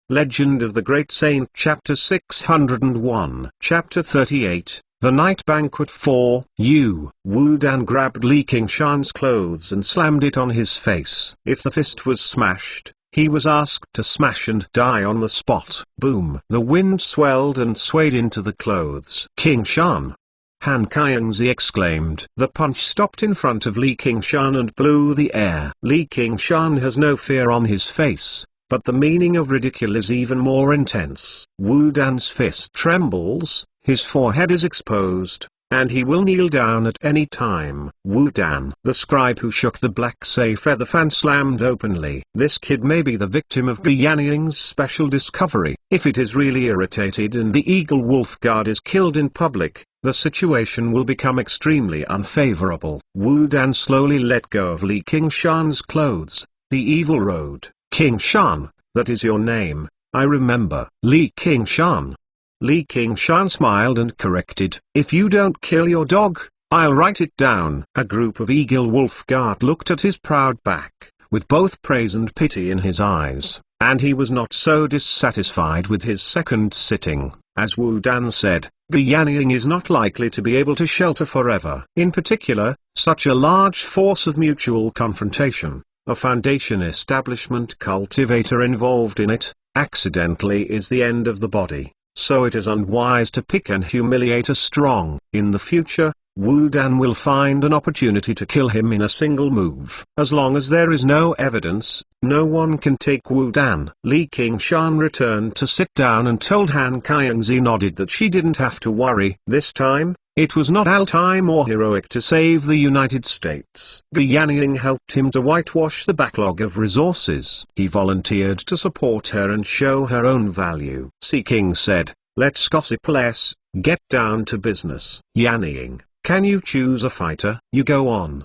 Legend of the Great Saint Chapter 601 Chapter 38 The Night Banquet 4 Wu Dan grabbed Li Qingshan's clothes and slammed it on his face. If the fist was smashed, he was asked to smash and die on the spot. Boom! The wind swelled and swayed into the clothes. Qingshan! Han Qiangzi exclaimed. The punch stopped in front of Li Qingshan and blew the air. Li Qingshan has no fear on his face, but the meaning of ridicule is even more intense. Wu Dan's fist trembles, his forehead is exposed, and he will kneel down at any time. Wu Dan, the scribe who shook the black say feather fan, slammed openly. This kid may be the victim of Yanniang's special discovery. If it is really irritated and the Eagle Wolf Guard is killed in public, the situation will become extremely unfavorable. Wu Dan slowly let go of Li Qingshan's clothes. The evil road. Qingshan, that is your name, I remember. Li Qingshan. Li Qingshan smiled and corrected. If you don't kill your dog, I'll write it down. A group of Eagle Wolf Guard looked at his proud back, with both praise and pity in his eyes, and he was not so dissatisfied with his second sitting. As Wu Dan said, Yanniang is not likely to be able to shelter forever. In particular, such a large force of mutual confrontation, a Foundation establishment cultivator involved in it, accidentally is the end of the body, so it is unwise to pick and humiliate a strong. In the future, Wu Dan will find an opportunity to kill him in a single move. As long as there is no evidence, no one can take Wu Dan. Li Qingshan returned to sit down and told Han Qiangzi nodded that she didn't have to worry. This time, it was not all-time or heroic to save the United States. Yanniang helped him to whitewash the backlog of resources. He volunteered to support her and show her own value. Si King said, let's gossip less, get down to business. Yanniang, can you choose a fighter? You go on.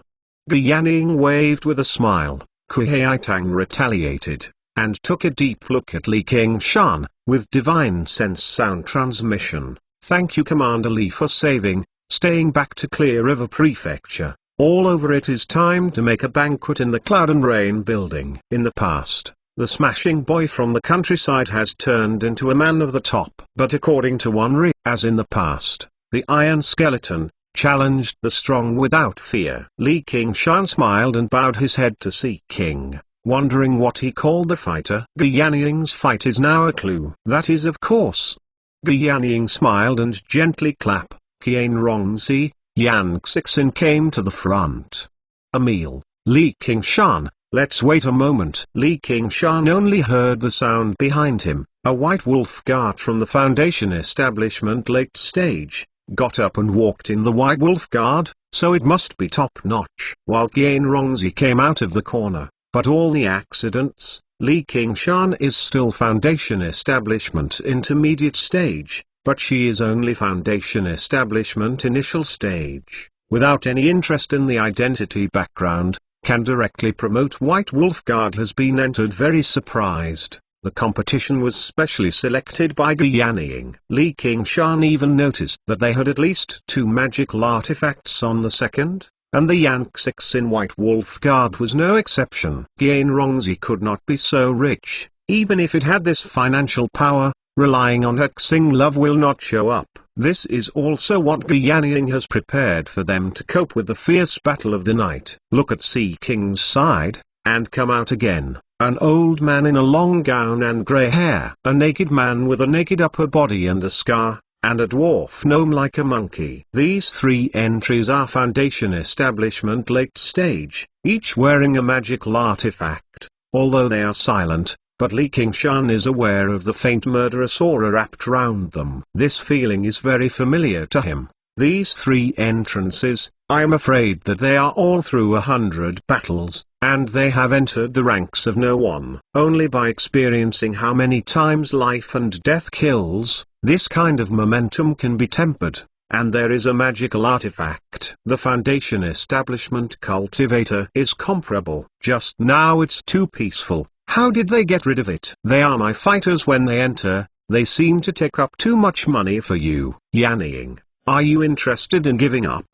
Yanniang waved with a smile. Kuei-Tang retaliated, and took a deep look at Li Qingshan, with divine sense sound transmission. Thank you Commander Li for staying back to Clear River Prefecture. All over it is time to make a banquet in the Cloud and Rain building. In the past, the smashing boy from the countryside has turned into a man of the top. But according to Wanri, as in the past, the Iron Skeleton challenged the strong without fear. Li Qingshan smiled and bowed his head to Si King, wondering what he called the fighter. Yanniang's fight is now a clue. That is of course. Yanniang smiled and gently clapped. Qianrongzi, Yan Xixin came to the front. Emil, Li Qingshan, let's wait a moment. Li Qingshan only heard the sound behind him. A white wolf guard from the Foundation establishment late stage, got up and walked in. The white wolf guard, so it must be top-notch. While Qianrongzi came out of the corner, but all the accidents, Li Qingshan is still Foundation establishment intermediate stage, but she is only Foundation establishment initial stage, without any interest in the identity background, can directly promote. White Wolf Guard has been entered. Very surprised. The competition was specially selected by Yanniang. Li Qingshan even noticed that they had at least 2 magical artifacts on the second, and the Yan Xixin White Wolf Guard was no exception. Qianrongzi could not be so rich, even if it had this financial power, relying on her Xing love will not show up. This is also what Yanniang has prepared for them to cope with the fierce battle of the night. Look at Si King's side, and come out again. An old man in a long gown and grey hair. A naked man with a naked upper body and a scar, and a dwarf gnome like a monkey. These 3 entries are Foundation establishment late stage, each wearing a magical artifact, although they are silent, but Li Qingshan is aware of the faint murderous aura wrapped round them. This feeling is very familiar to him. These 3 entrances, I am afraid that they are all through 100 battles, and they have entered the ranks of no one. Only by experiencing how many times life and death kills, this kind of momentum can be tempered, and there is a magical artifact. The Foundation establishment cultivator is comparable. Just now it's too peaceful. How did they get rid of it? They are my fighters when they enter. They seem to take up too much money for you. Yanniang, are you interested in giving up?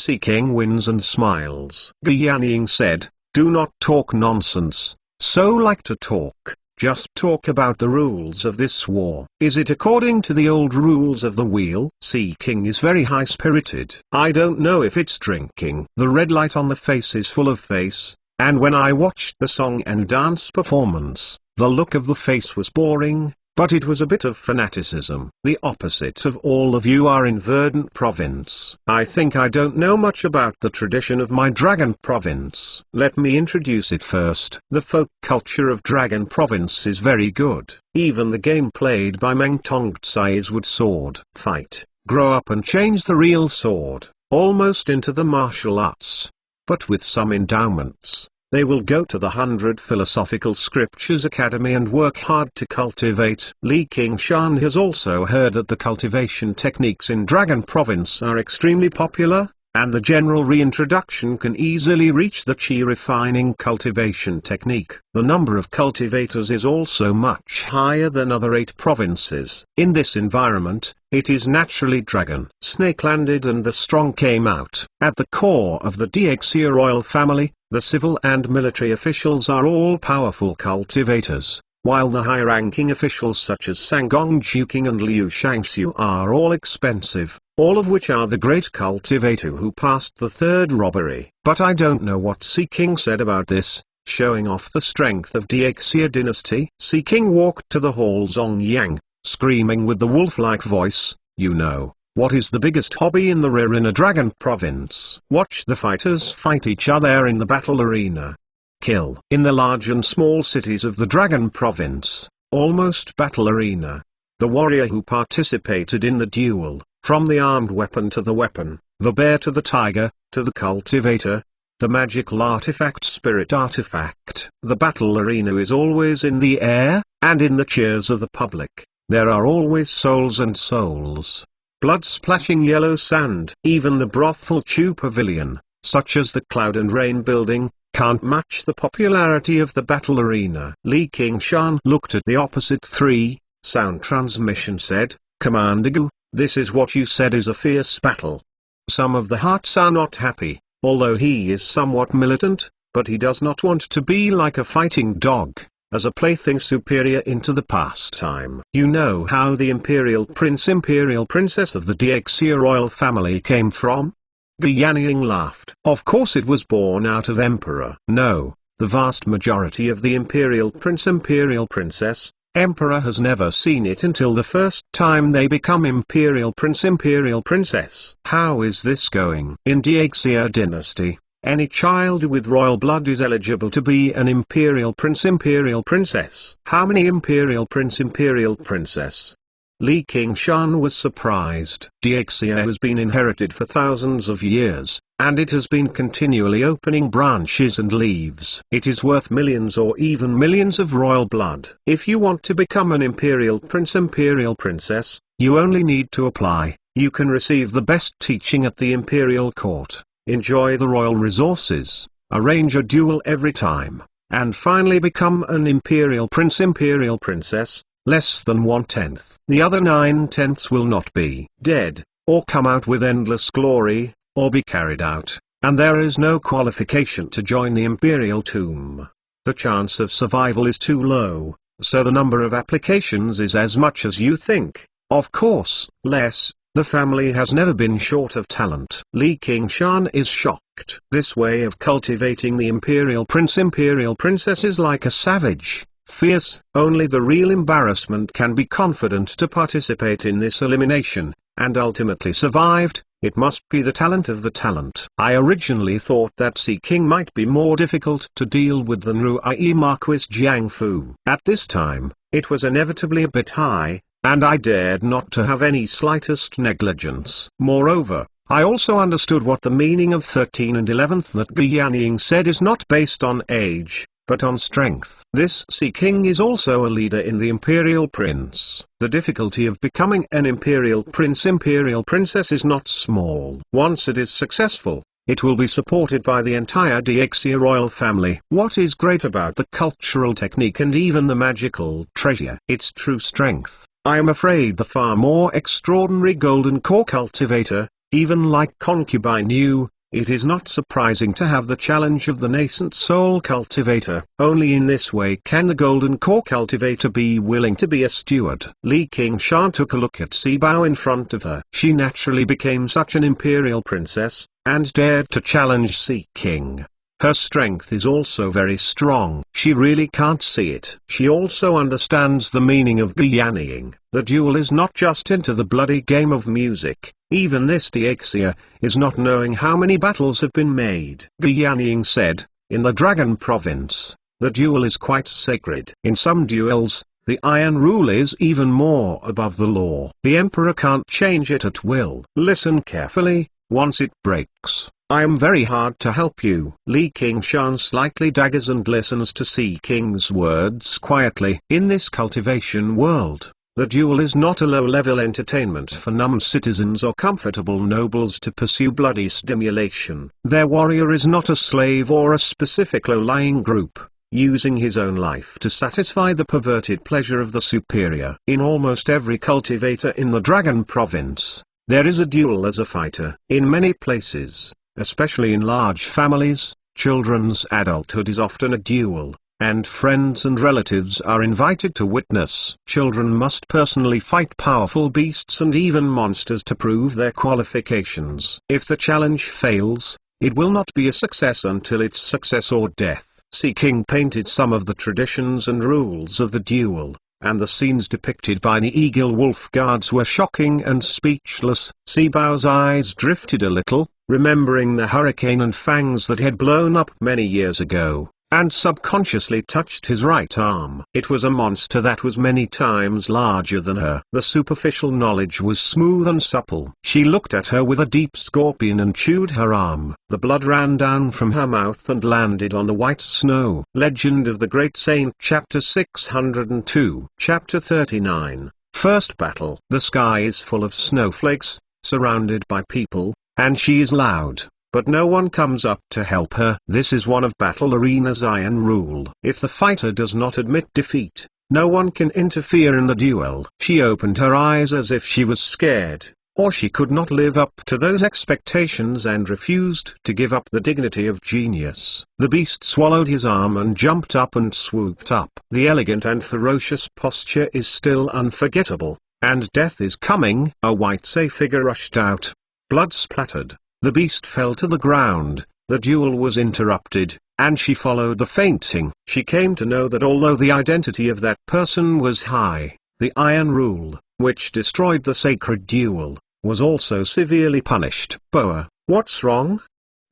Si King wins and smiles. Yanniang said, do not talk nonsense. So like to talk. Just talk about the rules of this war. Is it according to the old rules of the wheel? Sea King is very high-spirited. I don't know if it's drinking. The red light on the face is full of face, and when I watched the song and dance performance, the look of the face was boring, but it was a bit of fanaticism. The opposite of all of you are in Verdant Province. I think I don't know much about the tradition of my Dragon Province. Let me introduce it first. The folk culture of Dragon Province is very good. Even the game played by Meng Tongtsai is wood sword fight, grow up and change the real sword, almost into the martial arts. But with some endowments, they will go to the 100 Philosophical Scriptures Academy and work hard to cultivate. Li Qingshan has also heard that the cultivation techniques in Dragon Province are extremely popular, and the general reintroduction can easily reach the Qi refining cultivation technique. The number of cultivators is also much higher than other 8 provinces. In this environment, it is naturally Dragon. Snake landed and the strong came out. At the core of the Diexia royal family, the civil and military officials are all powerful cultivators, while the high-ranking officials such as Sangong Juking and Liu Shangxiu are all expensive, all of which are the great cultivator who passed the 3rd robbery. But I don't know what Sea King said about this, showing off the strength of Diexia dynasty. Sea King walked to the hall Zongyang, screaming with the wolf-like voice, "You know, what is the biggest hobby in the rear in a Dragon Province? Watch the fighters fight each other in the battle arena. Kill." In the large and small cities of the Dragon Province, almost battle arena, the warrior who participated in the duel, from the armed weapon to the weapon, the bear to the tiger, to the cultivator, the magical artifact spirit artifact. The battle arena is always in the air, and in the cheers of the public, there are always souls and souls. Blood splashing yellow sand. Even the brothel Chu Pavilion, such as the Cloud and Rain building, can't match the popularity of the battle arena. Li Qingshan looked at the opposite 3, sound transmission said, "Commander Gu, this is what you said is a fierce battle." Some of the hearts are not happy, although he is somewhat militant, but he does not want to be like a fighting dog, as a plaything superior into the pastime. You know how the Imperial Princess of the Diexia royal family came from? Gu Yanying laughed. Of course it was born out of Emperor. No, the vast majority of the Imperial Princess, Emperor has never seen it until the first time they become Imperial Princess. How is this going? In Diexia dynasty, any child with royal blood is eligible to be an Imperial Princess. How many Imperial Princess? Li Qingshan was surprised. Diexia has been inherited for thousands of years, and it has been continually opening branches and leaves. It is worth millions or even millions of royal blood. If you want to become an Imperial Princess, you only need to apply. You can receive the best teaching at the Imperial Court, enjoy the royal resources, arrange a duel every time, and finally become an Imperial Princess. Less than 1/10. The other 9/10 will not be dead, or come out with endless glory, or be carried out, and there is no qualification to join the Imperial Tomb. The chance of survival is too low, so the number of applications is as much as you think. Of course, less. The family has never been short of talent. Li Qingshan is shocked. This way of cultivating the Imperial Princess is like a savage. Fierce. Only the real embarrassment can be confident to participate in this elimination, and ultimately survived. It must be the talent of the talent. I originally thought that Sea King might be more difficult to deal with than Ruai Marquis Jiang Fu. At this time, it was inevitably a bit high, and I dared not to have any slightest negligence. Moreover, I also understood what the meaning of 13 and 11th that Gu Yanying said is not based on age, but on strength. This Sea King is also a leader in the Imperial Prince. The difficulty of becoming an Imperial Princess is not small. Once it is successful, it will be supported by the entire Diexia royal family. What is great about the cultural technique and even the magical treasure? Its true strength. I am afraid the far more extraordinary golden core cultivator, even like concubine Yu, It is not surprising to have the challenge of the nascent soul cultivator. Only in this way can the golden core cultivator be willing to be a steward. Li Qingshan took a look at Sibao in front of her. She naturally became such an imperial princess, and dared to challenge Sea King. Her strength is also very strong. She really can't see it. She also understands the meaning of Guyaniying. The duel is not just into the bloody game of music. Even this Diaxia is not knowing how many battles have been made. Guyaniying said, in the Dragon Province, the duel is quite sacred. In some duels, the Iron Rule is even more above the law. The Emperor can't change it at will. Listen carefully, once it breaks, I am very hard to help you. Li Qingshan slightly daggers and listens to Sea King's words quietly. In this cultivation world, the duel is not a low-level entertainment for numb citizens or comfortable nobles to pursue bloody stimulation. Their warrior is not a slave or a specific low-lying group, using his own life to satisfy the perverted pleasure of the superior. In almost every cultivator in the Dragon Province, there is a duel as a fighter. In many places, especially in large families, children's adulthood is often a duel, and friends and relatives are invited to witness. Children must personally fight powerful beasts and even monsters to prove their qualifications. If the challenge fails, it will not be a success until it's success or death. Sea King painted some of the traditions and rules of the duel, and the scenes depicted by the Eagle Wolf guards were shocking and speechless. Sibao's eyes drifted a little, remembering the hurricane and fangs that had blown up many years ago, and subconsciously touched his right arm. It was a monster that was many times larger than her. The superficial knowledge was smooth and supple. She looked at her with a deep scorpion and chewed her arm. The blood ran down from her mouth and landed on the white snow. Legend of the Great Saint, Chapter 602. Chapter 39. First Battle. The sky is full of snowflakes, surrounded by people, and she is loud, but no one comes up to help her. This is one of Battle Arena's iron rule. If the fighter does not admit defeat, no one can interfere in the duel. She opened her eyes as if she was scared, or she could not live up to those expectations and refused to give up the dignity of genius. The beast swallowed his arm and jumped up and swooped up. The elegant and ferocious posture is still unforgettable, and death is coming. A white Sai figure rushed out. Blood splattered. The beast fell to the ground. The duel was interrupted, and she followed the fainting. She came to know that although the identity of that person was high, the Iron Rule, which destroyed the sacred duel, was also severely punished. Boa, what's wrong?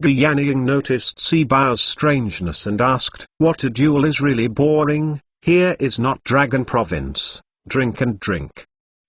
Guyaniying noticed Sibao's strangeness and asked, what a duel is really boring. Here is not Dragon Province. Drink and drink.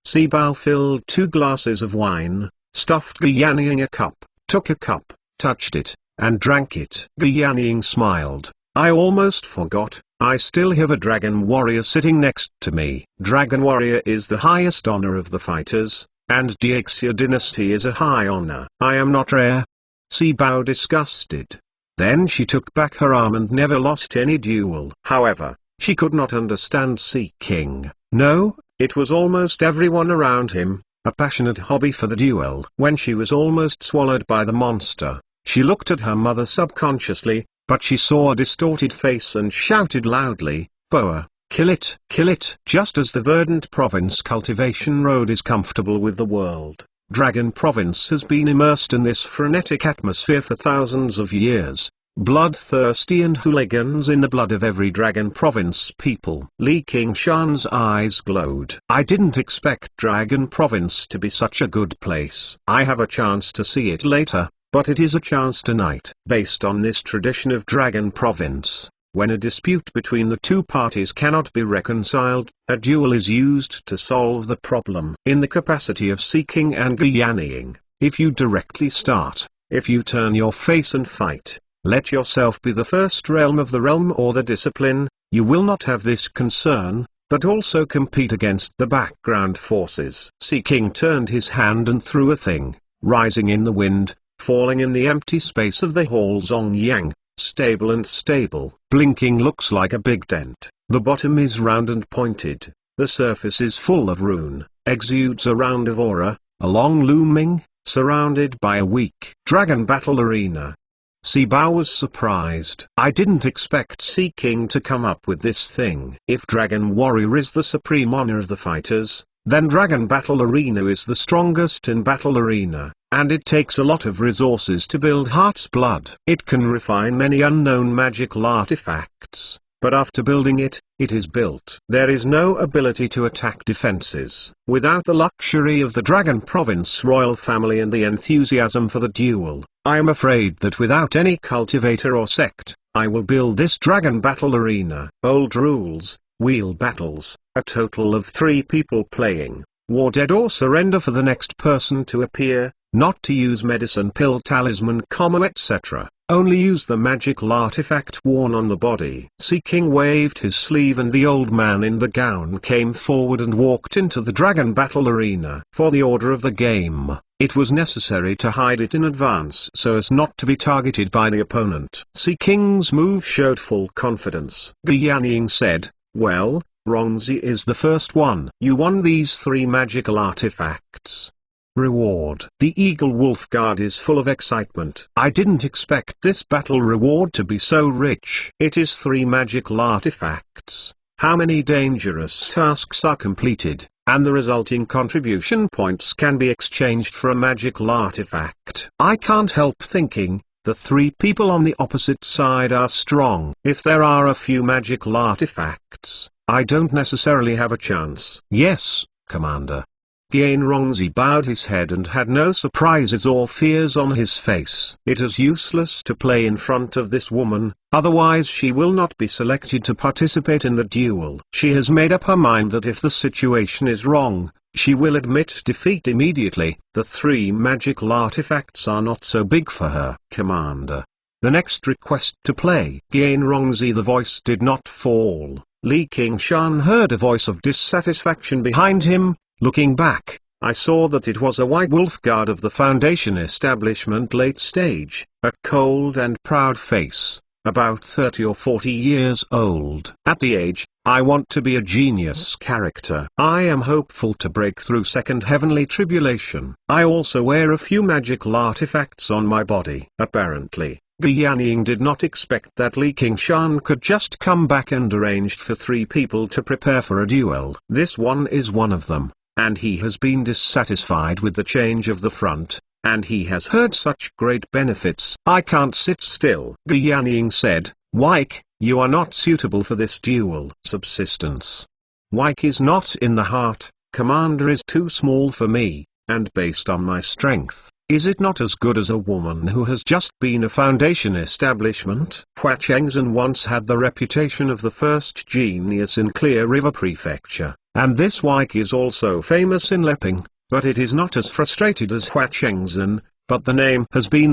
Sibao filled 2 glasses of wine, stuffed Guyaniying a cup, took a cup, touched it, and drank it. Guyaniying smiled. I almost forgot, I still have a dragon warrior sitting next to me. Dragon warrior is the highest honor of the fighters, and Diaxia dynasty is a high honor. I am not rare. Sibao disgusted. Then she took back her arm and never lost any duel. However, she could not understand Sea King. No, it was almost everyone around him, a passionate hobby for the duel. When she was almost swallowed by the monster, she looked at her mother subconsciously, but she saw a distorted face and shouted loudly, Boa, kill it, kill it. Just as the verdant province cultivation road is comfortable with the world, Dragon Province has been immersed in this frenetic atmosphere for thousands of years, bloodthirsty and hooligans in the blood of every Dragon Province people. Li Qingshan's eyes glowed. I didn't expect Dragon Province to be such a good place. I have a chance to see it later, but it is a chance tonight. Based on this tradition of Dragon Province, when a dispute between the two parties cannot be reconciled, a duel is used to solve the problem. In the capacity of seeking and Guyaniying, if you directly start, if you turn your face and fight, let yourself be the first realm of the realm or the discipline, you will not have this concern, but also compete against the background forces. Sea King turned his hand and threw a thing, rising in the wind, falling in the empty space of the hall. Zongyang, stable and stable. Blinking looks like a big dent. The bottom is round and pointed, the surface is full of rune, exudes a round of aura, a long looming, surrounded by a weak dragon battle arena. Sibao was surprised. I didn't expect Sea King to come up with this thing. If Dragon Warrior is the supreme honor of the fighters, then Dragon Battle Arena is the strongest in Battle Arena, and it takes a lot of resources to build Heart's Blood. It can refine many unknown magical artifacts, but after building it, it is built. There is no ability to attack defenses. Without the luxury of the Dragon Province royal family and the enthusiasm for the duel, I am afraid that without any cultivator or sect, I will build this Dragon Battle Arena. Old rules, wheel battles, a total of 3 people playing, war dead or surrender for the next person to appear, not to use medicine pill talisman etc. Only use the magical artifact worn on the body. Sea King waved his sleeve and the old man in the gown came forward and walked into the Dragon Battle Arena. For the order of the game, it was necessary to hide it in advance so as not to be targeted by the opponent. Sea King's move showed full confidence. Guyaniying said, "Well, Rongzi is the first one. You won these 3 magical artifacts. Reward." The Eagle Wolf Guard is full of excitement. I didn't expect this battle reward to be so rich. It is 3 magical artifacts. How many dangerous tasks are completed, and the resulting contribution points can be exchanged for a magical artifact. I can't help thinking, the 3 people on the opposite side are strong. If there are a few magical artifacts, I don't necessarily have a chance. Yes, Commander. Rongzi bowed his head and had no surprises or fears on his face. It is useless to play in front of this woman, otherwise she will not be selected to participate in the duel. She has made up her mind that if the situation is wrong, she will admit defeat immediately. The 3 magical artifacts are not so big for her. Commander. The next request to play. Rongzi. The voice did not fall. Li Qingshan heard a voice of dissatisfaction behind him. Looking back, I saw that it was a white wolf guard of the Foundation establishment late stage, a cold and proud face, about 30 or 40 years old. At the age, I want to be a genius character. I am hopeful to break through second heavenly tribulation. I also wear a few magical artifacts on my body. Apparently, Guyaniying did not expect that Li Qingshan could just come back and arranged for 3 people to prepare for a duel. This one is one of them. And he has been dissatisfied with the change of the front, and he has heard such great benefits. I can't sit still. Guyaniying said, "Wyke, you are not suitable for this duel." Subsistence. Wyke is not in the heart. Commander is too small for me, and based on my strength, is it not as good as a woman who has just been a Foundation establishment? Hua Chengzhen once had the reputation of the first genius in Clear River Prefecture. And this Wyke is also famous in Leping, but it is not as frustrated as Hua Chengzhen, but the name has been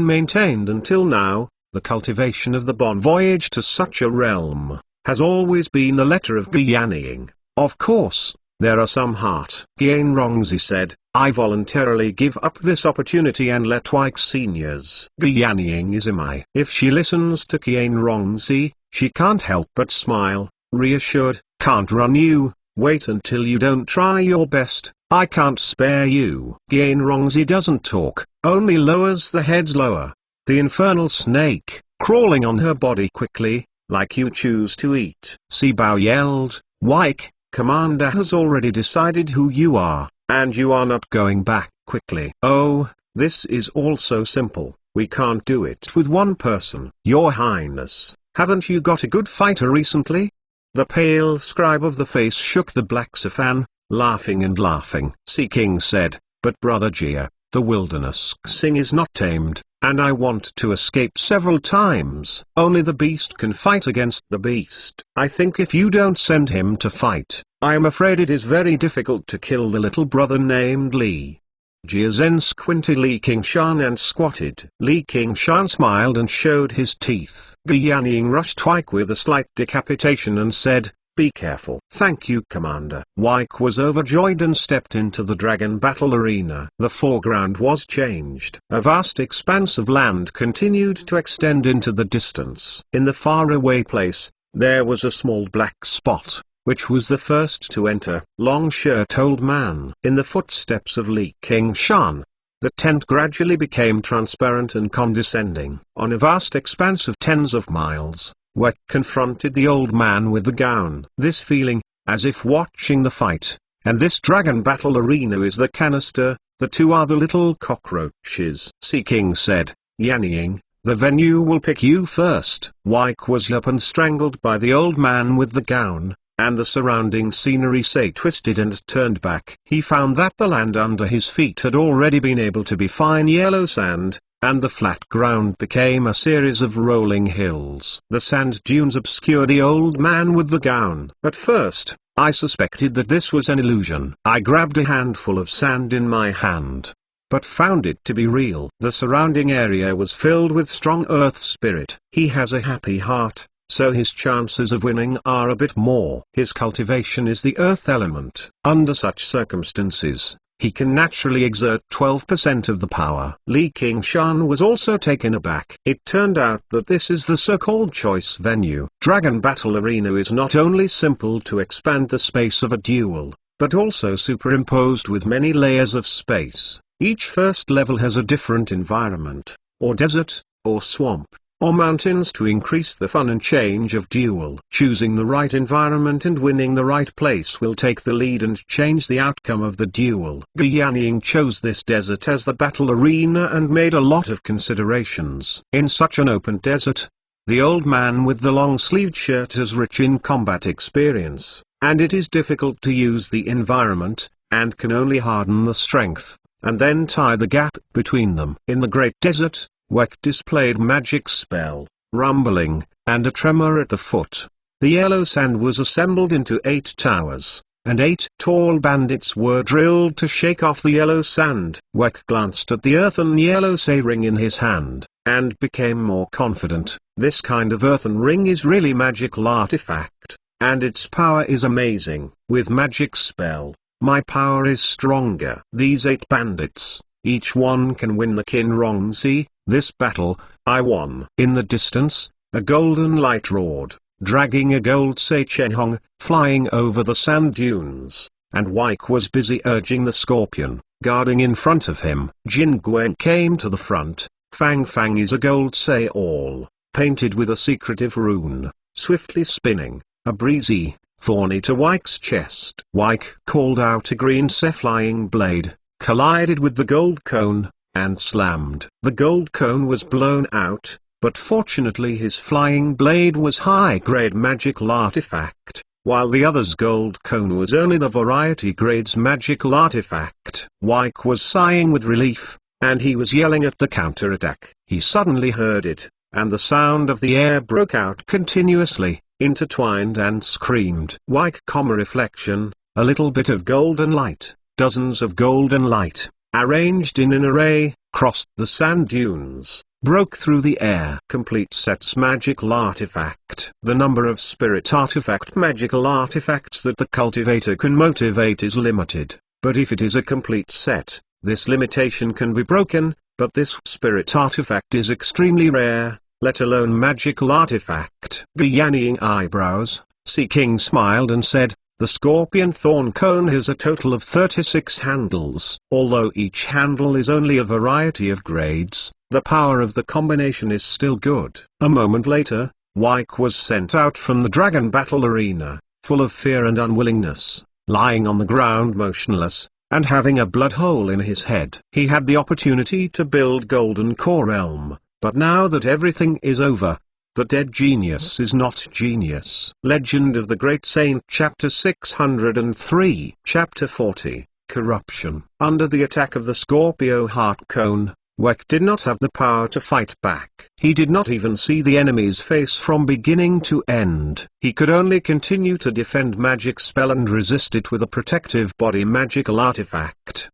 maintained until now. The cultivation of the Bon Voyage to such a realm, has always been the letter of Guyaniying. Of course, there are some heart. Rongzi said, "I voluntarily give up this opportunity and let Wyke seniors." Guyaniying is Imai. If she listens to Rongzi, she can't help but smile, reassured. "Can't run you. Wait until you don't try your best. I can't spare you." Rongzi doesn't talk, only lowers the head lower. The infernal snake, crawling on her body quickly, like you choose to eat. Sibao yelled, "Wyke, Commander has already decided who you are, and you are not going back quickly." "Oh, this is all so simple. We can't do it with one person." "Your Highness, haven't you got a good fighter recently?" The pale scribe of the face shook the black safan, laughing and laughing. Sea King said, "But Brother Jia, the wilderness Xing is not tamed, and I want to escape several times. Only the beast can fight against the beast. I think if you don't send him to fight, I am afraid it is very difficult to kill the little brother named Li." Jia Zhen squinted Li Qingshan and squatted. Li Qingshan smiled and showed his teeth. Guyaniying rushed Wyke with a slight decapitation and said, "Be careful." "Thank you, Commander." Wyke was overjoyed and stepped into the Dragon Battle Arena. The foreground was changed. A vast expanse of land continued to extend into the distance. In the faraway place, there was a small black spot, which was the first to enter. Long-shirt old man. In the footsteps of Li Qingshan. The tent gradually became transparent and condescending. On a vast expanse of tens of miles, Wek confronted the old man with the gown. This feeling, as if watching the fight, and this dragon battle arena is the canister, the two are the little cockroaches. Sea King said, "Yannying, the venue will pick you first." Wyke was up and strangled by the old man with the gown, and the surrounding scenery twisted and turned back. He found that the land under his feet had already been able to be fine yellow sand, and the flat ground became a series of rolling hills. The sand dunes obscured the old man with the gown. At first, I suspected that this was an illusion. I grabbed a handful of sand in my hand, but found it to be real. The surrounding area was filled with strong earth spirit. He has a happy heart, so his chances of winning are a bit more. His cultivation is the earth element. Under such circumstances, he can naturally exert 12% of the power. Li Qingshan was also taken aback. It turned out that this is the so-called choice venue. Dragon Battle Arena is not only simple to expand the space of a duel, but also superimposed with many layers of space. Each first level has a different environment, or desert, or swamp, or mountains to increase the fun and change of duel. Choosing the right environment and winning the right place will take the lead and change the outcome of the duel. Ge Yannying chose this desert as the battle arena and made a lot of considerations. In such an open desert, the old man with the long-sleeved shirt is rich in combat experience, and it is difficult to use the environment, and can only harden the strength, and then tie the gap between them. In the Great Desert, Wek displayed magic spell, rumbling, and a tremor at the foot. The yellow sand was assembled into 8 towers, and 8 tall bandits were drilled to shake off the yellow sand. Wek glanced at the earthen yellow say ring in his hand, and became more confident. This kind of earthen ring is really magical artifact, and its power is amazing. With magic spell, my power is stronger. These 8 bandits, each one can win the Kinrongzi. This battle, I won. In the distance, a golden light roared, dragging a gold Seichehong, flying over the sand dunes, and Wyke was busy urging the scorpion, guarding in front of him. Jin Guen came to the front. Fang Fang is a gold Sei all, painted with a secretive rune, swiftly spinning, a breezy, thorny to Wyke's chest. Wyke called out a green Sei flying blade, collided with the gold cone, and slammed. The gold cone was blown out, but fortunately his flying blade was high-grade magical artifact, while the other's gold cone was only the variety grade's magical artifact. Wyke was sighing with relief, and he was yelling at the counterattack. He suddenly heard it, and the sound of the air broke out continuously, intertwined and screamed. Wyke, reflection, a little bit of golden light, dozens of golden light, arranged in an array, crossed the sand dunes, broke through the air. Complete sets magical artifact. The number of spirit artifact magical artifacts that the cultivator can motivate is limited, but if it is a complete set, this limitation can be broken, but this spirit artifact is extremely rare, let alone magical artifact. Ge Yannying eyebrows, Sea King smiled and said, "The scorpion thorn cone has a total of 36 handles. Although each handle is only a variety of grades, the power of the combination is still good." A moment later, Wyke was sent out from the dragon battle arena, full of fear and unwillingness, lying on the ground motionless, and having a blood hole in his head. He had the opportunity to build Golden Core Realm, but now that everything is over, the dead genius is not genius. Legend of the Great Saint Chapter 603 Chapter 40 Corruption. Under the attack of the Scorpio Heart Cone, Wek did not have the power to fight back. He did not even see the enemy's face from beginning to end. He could only continue to defend magic spell and resist it with a protective body magical artifact.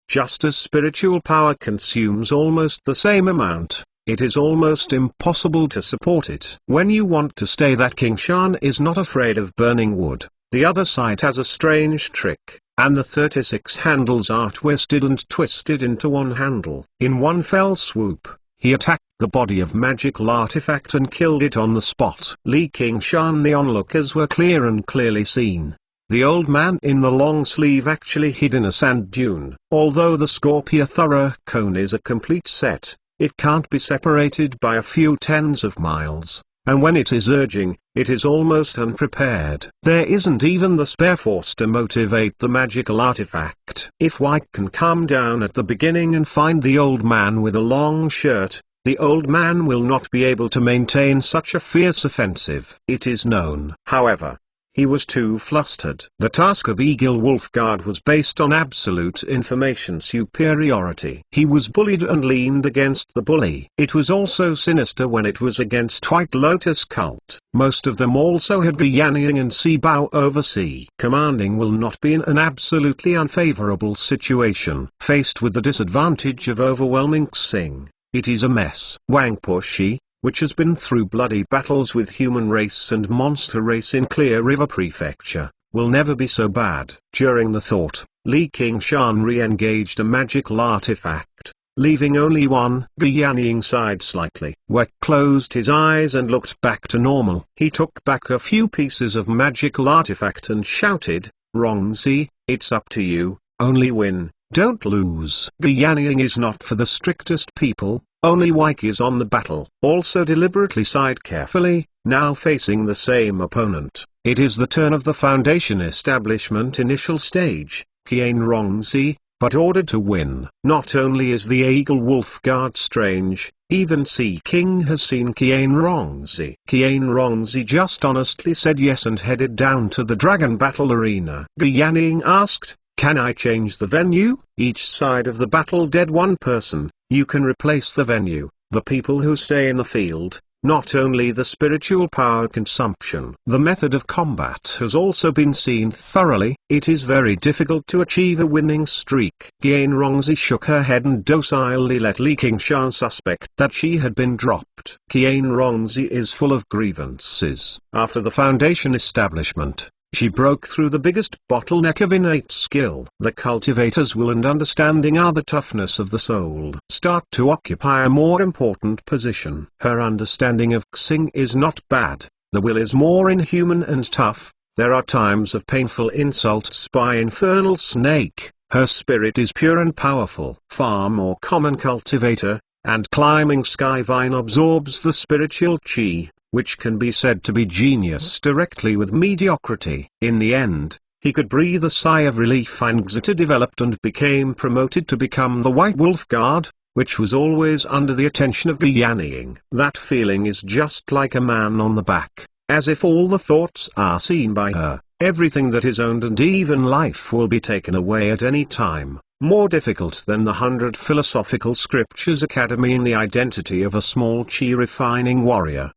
Just as spiritual power consumes almost the same amount, it is almost impossible to support it. When you want to stay that Qingshan is not afraid of burning wood, the other side has a strange trick, and the 36 handles are twisted and twisted into one handle. In one fell swoop, he attacked the body of magical artifact and killed it on the spot. Li Qingshan. The onlookers were clear and clearly seen. The old man in the long sleeve actually hid in a sand dune. Although the Scorpio Thorough cone is a complete set, it can't be separated by a few tens of miles, and when it is urging, it is almost unprepared. There isn't even the spare force to motivate the magical artifact. If White can calm down at the beginning and find the old man with a long shirt, the old man will not be able to maintain such a fierce offensive. It is known. However, he was too flustered. The task of Eagle Wolfguard was based on absolute information superiority. He was bullied and leaned against the bully. It was also sinister when it was against White Lotus Cult. Most of them also had Yanning and Sibao oversee. Commanding will not be in an absolutely unfavorable situation. Faced with the disadvantage of overwhelming Xing, it is a mess. Wangpushi, which has been through bloody battles with human race and monster race in Clear River Prefecture, will never be so bad. During the thought, Li Qingshan re-engaged a magical artifact, leaving only one. Yanning sighed slightly. Wek closed his eyes and looked back to normal. He took back a few pieces of magical artifact and shouted, "Rongzi, it's up to you, only win, don't lose." Yanning is not for the strictest people. Only Wike is on the battle. Also deliberately sighed carefully, now facing the same opponent. It is the turn of the Foundation establishment initial stage, Qian Rongzi, but ordered to win. Not only is the Eagle Wolfguard strange, even Sea King has seen Qian Rongzi. Qian Rongzi just honestly said yes and headed down to the Dragon Battle Arena. Yanning asked, "Can I change the venue?" Each side of the battle dead one person. You can replace the venue, the people who stay in the field, not only the spiritual power consumption. The method of combat has also been seen thoroughly. It is very difficult to achieve a winning streak. Qian Rongzi shook her head and docilely let Li Qingshan suspect that she had been dropped. Qian Rongzi is full of grievances. After the Foundation establishment, she broke through the biggest bottleneck of innate skill. The cultivator's will and understanding are the toughness of the soul. Start to occupy a more important position. Her understanding of Xing is not bad. The will is more inhuman and tough. There are times of painful insults by Infernal Snake. Her spirit is pure and powerful. Far more common cultivator, and Climbing Skyvine absorbs the spiritual chi, which can be said to be genius directly with mediocrity. In the end, he could breathe a sigh of relief and Xita developed and became promoted to become the White Wolf Guard, which was always under the attention of Yanning. That feeling is just like a man on the back, as if all the thoughts are seen by her. Everything that is owned and even life will be taken away at any time. More difficult than the 100 Philosophical Scriptures Academy in the identity of a small chi-refining warrior.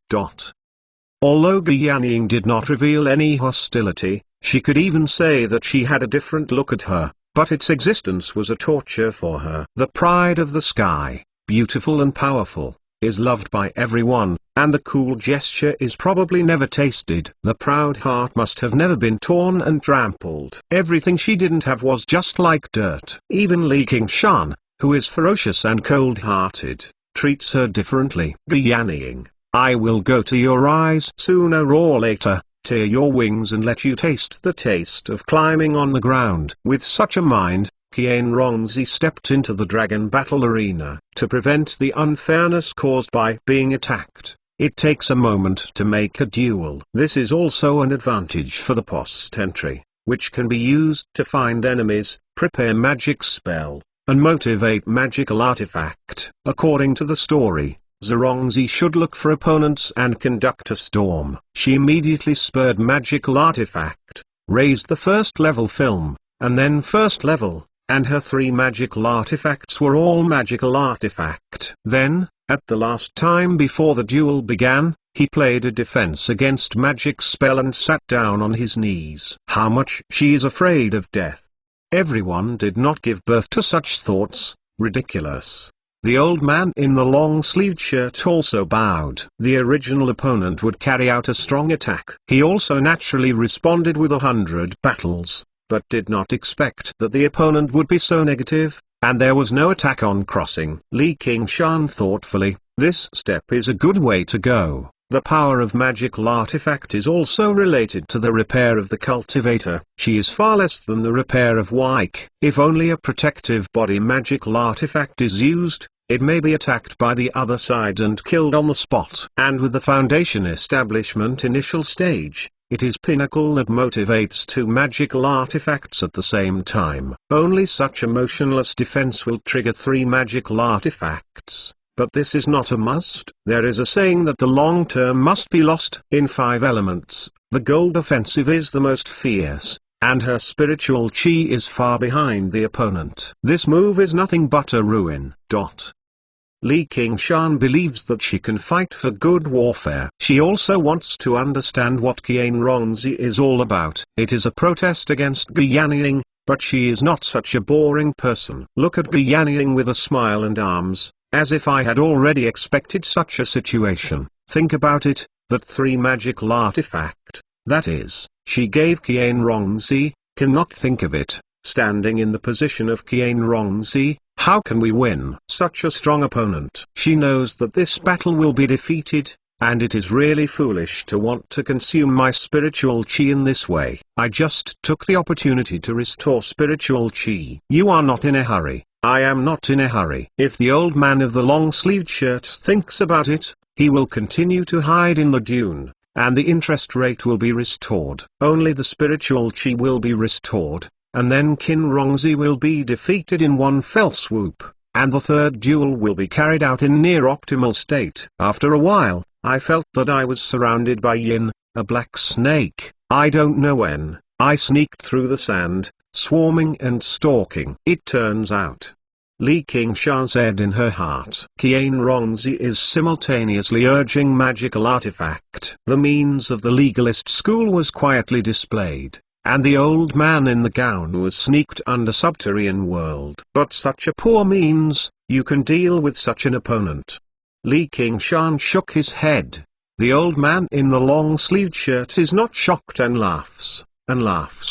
Although Yanning did not reveal any hostility, she could even say that she had a different look at her, but its existence was a torture for her. The pride of the sky, beautiful and powerful, is loved by everyone, and the cool gesture is probably never tasted. The proud heart must have never been torn and trampled. Everything she didn't have was just like dirt. Even Li Qingshan, who is ferocious and cold-hearted, treats her differently. Yanning, I will go to your eyes sooner or later, tear your wings and let you taste the taste of climbing on the ground. With such a mind, Qian Rongzi stepped into the Dragon Battle Arena. To prevent the unfairness caused by being attacked, it takes a moment to make a duel. This is also an advantage for the post entry, which can be used to find enemies, prepare magic spell, and motivate magical artifact. According to the story, Zerongzi should look for opponents and conduct a storm. She immediately spurred magical artifact, raised the first level film, and then first level, and her 3 magical artifacts were all magical artifact. Then, at the last time before the duel began, he played a defense against magic spell and sat down on his knees. How much she is afraid of death. Everyone did not give birth to such thoughts. Ridiculous. The old man in the long-sleeved shirt also bowed. The original opponent would carry out a strong attack. He also naturally responded with 100 battles, but did not expect that the opponent would be so negative, and there was no attack on crossing. Li Qingshan thoughtfully, this step is a good way to go. The power of magical artifact is also related to the repair of the cultivator. She is far less than the repair of Wyke. If only a protective body magical artifact is used, it may be attacked by the other side and killed on the spot. And with the Foundation establishment initial stage, it is Pinnacle that motivates two magical artifacts at the same time. Only such a motionless defense will trigger 3 magical artifacts. But this is not a must. There is a saying that the long term must be lost. In 5 elements, the gold offensive is the most fierce, and her spiritual chi is far behind the opponent. This move is nothing but a ruin. Li Qingshan believes that she can fight for good warfare. She also wants to understand what Qianrongzi is all about. It is a protest against Guiyanying, but she is not such a boring person. Look at Guiyanying with a smile and arms, as if I had already expected such a situation. Think about it, that 3 magical artifact, that is, she gave Qianrongzi, cannot think of it. Standing in the position of Qianrongzi, how can we win such a strong opponent? She knows that this battle will be defeated, and it is really foolish to want to consume my spiritual chi in this way. I just took the opportunity to restore spiritual chi. You are not in a hurry. I am not in a hurry. If the old man of the long-sleeved shirt thinks about it, he will continue to hide in the dune, and the interest rate will be restored. Only the spiritual chi will be restored, and then Qianrongzi will be defeated in one fell swoop, and the third duel will be carried out in near optimal state. After a while, I felt that I was surrounded by Yin, a black snake. I don't know when, I sneaked through the sand, swarming and stalking. It turns out, Li Qingshan said in her heart, Qianrongzi is simultaneously urging magical artifact. The means of the legalist school was quietly displayed, and the old man in the gown was sneaked under subterranean world. But such a poor means, you can deal with such an opponent. Li Qingshan shook his head. The old man in the long-sleeved shirt is not shocked and laughs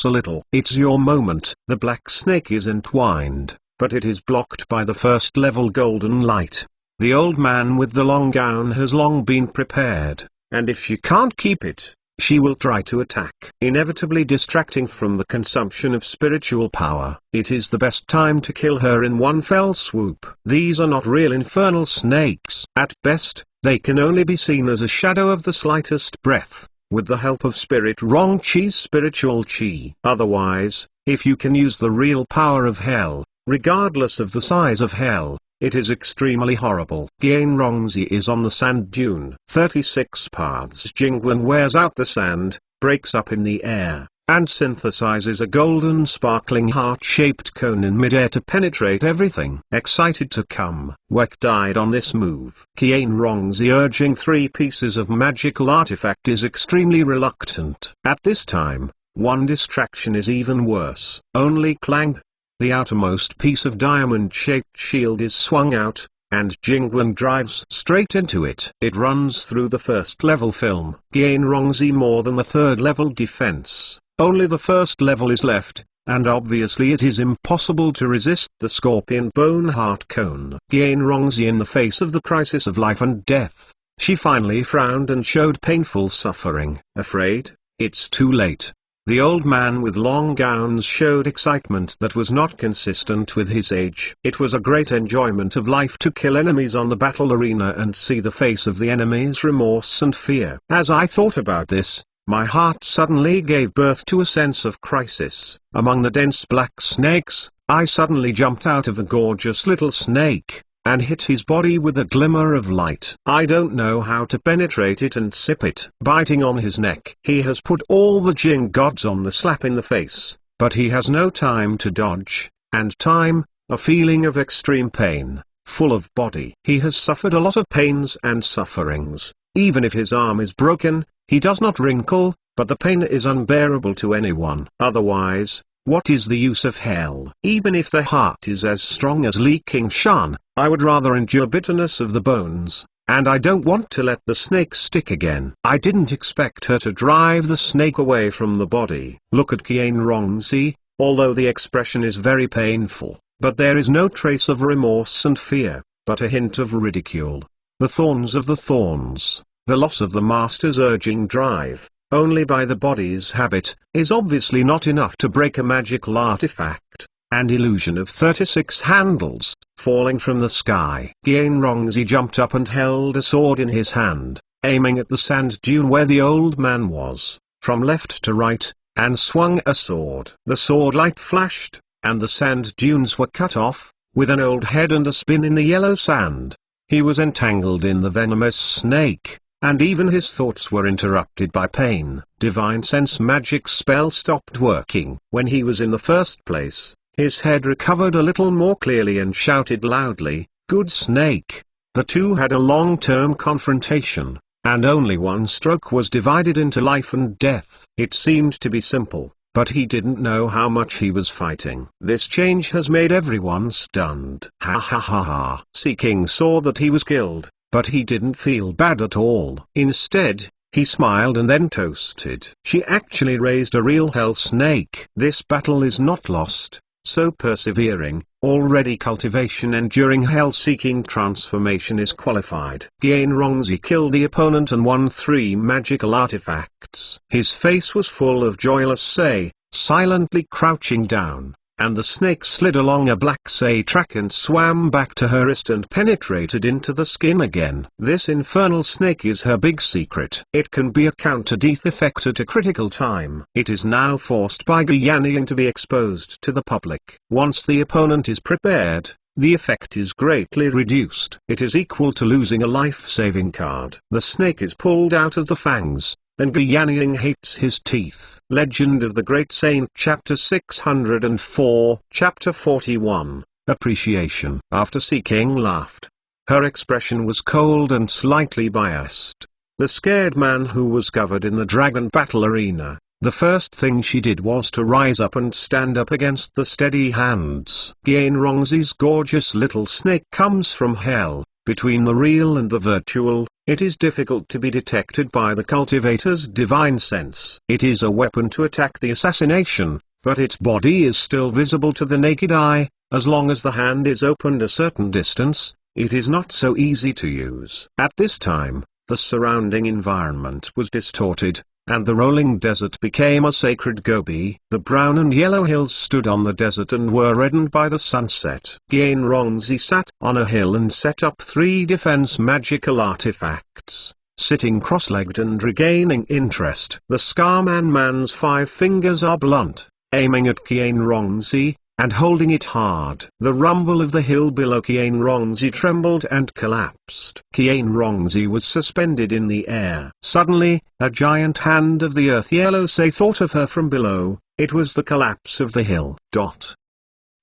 a little. It's your moment. The black snake is entwined, but it is blocked by the first-level golden light. The old man with the long gown has long been prepared, and if she can't keep it, she will try to attack, inevitably distracting from the consumption of spiritual power. It is the best time to kill her in one fell swoop. These are not real infernal snakes. At best, they can only be seen as a shadow of the slightest breath, with the help of Spirit Rong Chi's spiritual chi. Otherwise, if you can use the real power of hell, regardless of the size of hell, it is extremely horrible. Qianrongzi is on the sand dune. 36 paths. Jingwen wears out the sand, breaks up in the air, and synthesizes a golden sparkling heart-shaped cone in midair to penetrate everything. Excited to come, Wek died on this move. Qianrongzi urging 3 pieces of magical artifact is extremely reluctant. At this time, one distraction is even worse. Only clang. The outermost piece of diamond-shaped shield is swung out, and Jingwen drives straight into it. It runs through the first-level film. Qianrongzi more than the third-level defense. Only the first level is left, and obviously it is impossible to resist the scorpion bone heart cone. Qianrongzi in the face of the crisis of life and death, she finally frowned and showed painful suffering. Afraid? It's too late. The old man with long gowns showed excitement that was not consistent with his age. It was a great enjoyment of life to kill enemies on the battle arena and see the face of the enemy's remorse and fear. As I thought about this, my heart suddenly gave birth to a sense of crisis. Among the dense black snakes, I suddenly jumped out of a gorgeous little snake, and hit his body with a glimmer of light. I don't know how to penetrate it and sip it. Biting on his neck. He has put all the Jing gods on the slap in the face, but he has no time to dodge, and time, a feeling of extreme pain, full of body. He has suffered a lot of pains and sufferings. Even if his arm is broken, he does not wrinkle, but the pain is unbearable to anyone. Otherwise, what is the use of hell? Even if the heart is as strong as Li Qingshan, I would rather endure bitterness of the bones, and I don't want to let the snake stick again. I didn't expect her to drive the snake away from the body. Look at Qianrongzi, although the expression is very painful, but there is no trace of remorse and fear, but a hint of ridicule. The thorns of the thorns. The loss of the master's urging drive, only by the body's habit, is obviously not enough to break a magical artifact and illusion of 36 handles, falling from the sky. Gainrongzi jumped up and held a sword in his hand, aiming at the sand dune where the old man was, from left to right, and swung a sword. The sword light flashed, and the sand dunes were cut off, with an old head and a spin in the yellow sand. He was entangled in the venomous snake, and even his thoughts were interrupted by pain. Divine Sense magic spell stopped working. When he was in the first place, his head recovered a little more clearly and shouted loudly, "Good snake!" The two had a long-term confrontation, and only one stroke was divided into life and death. It seemed to be simple, but he didn't know how much he was fighting. This change has made everyone stunned. Ha ha ha ha. Sea King saw that he was killed, but he didn't feel bad at all. Instead, he smiled and then toasted. She actually raised a real hell snake. This battle is not lost. So persevering, already cultivation enduring hell-seeking transformation is qualified. Gainrongzi killed the opponent and won 3 magical artifacts. His face was full of joyless say, silently crouching down, and the snake slid along a black say track and swam back to her wrist and penetrated into the skin again. This infernal snake is her big secret. It can be a counter-death effect at a critical time. It is now forced by Ge Yanniang to be exposed to the public. Once the opponent is prepared, the effect is greatly reduced. It is equal to losing a life-saving card. The snake is pulled out of the fangs, and Ge Yanniang hates his teeth. Legend of the Great Saint Chapter 604 Chapter 41 Appreciation. After Sea King laughed. Her expression was cold and slightly biased. The scared man who was covered in the dragon battle arena, the first thing she did was to rise up and stand up against the steady hands. Gainrongzi's gorgeous little snake comes from hell, between the real and the virtual. It is difficult to be detected by the cultivator's divine sense. It is a weapon to attack the assassination, but its body is still visible to the naked eye. As long as the hand is opened a certain distance, it is not so easy to use. At this time, the surrounding environment was distorted, and the rolling desert became a sacred Gobi. The brown and yellow hills stood on the desert and were reddened by the sunset. Gainrongzi sat on a hill and set up 3 defense magical artifacts, sitting cross-legged and regaining interest. The Scarman man's 5 fingers are blunt, aiming at Gainrongzi, and holding it hard. The rumble of the hill below Gainrongzi trembled and collapsed. Gainrongzi was suspended in the air. Suddenly, a giant hand of the earth yellow say thought of her from below. It was the collapse of the hill.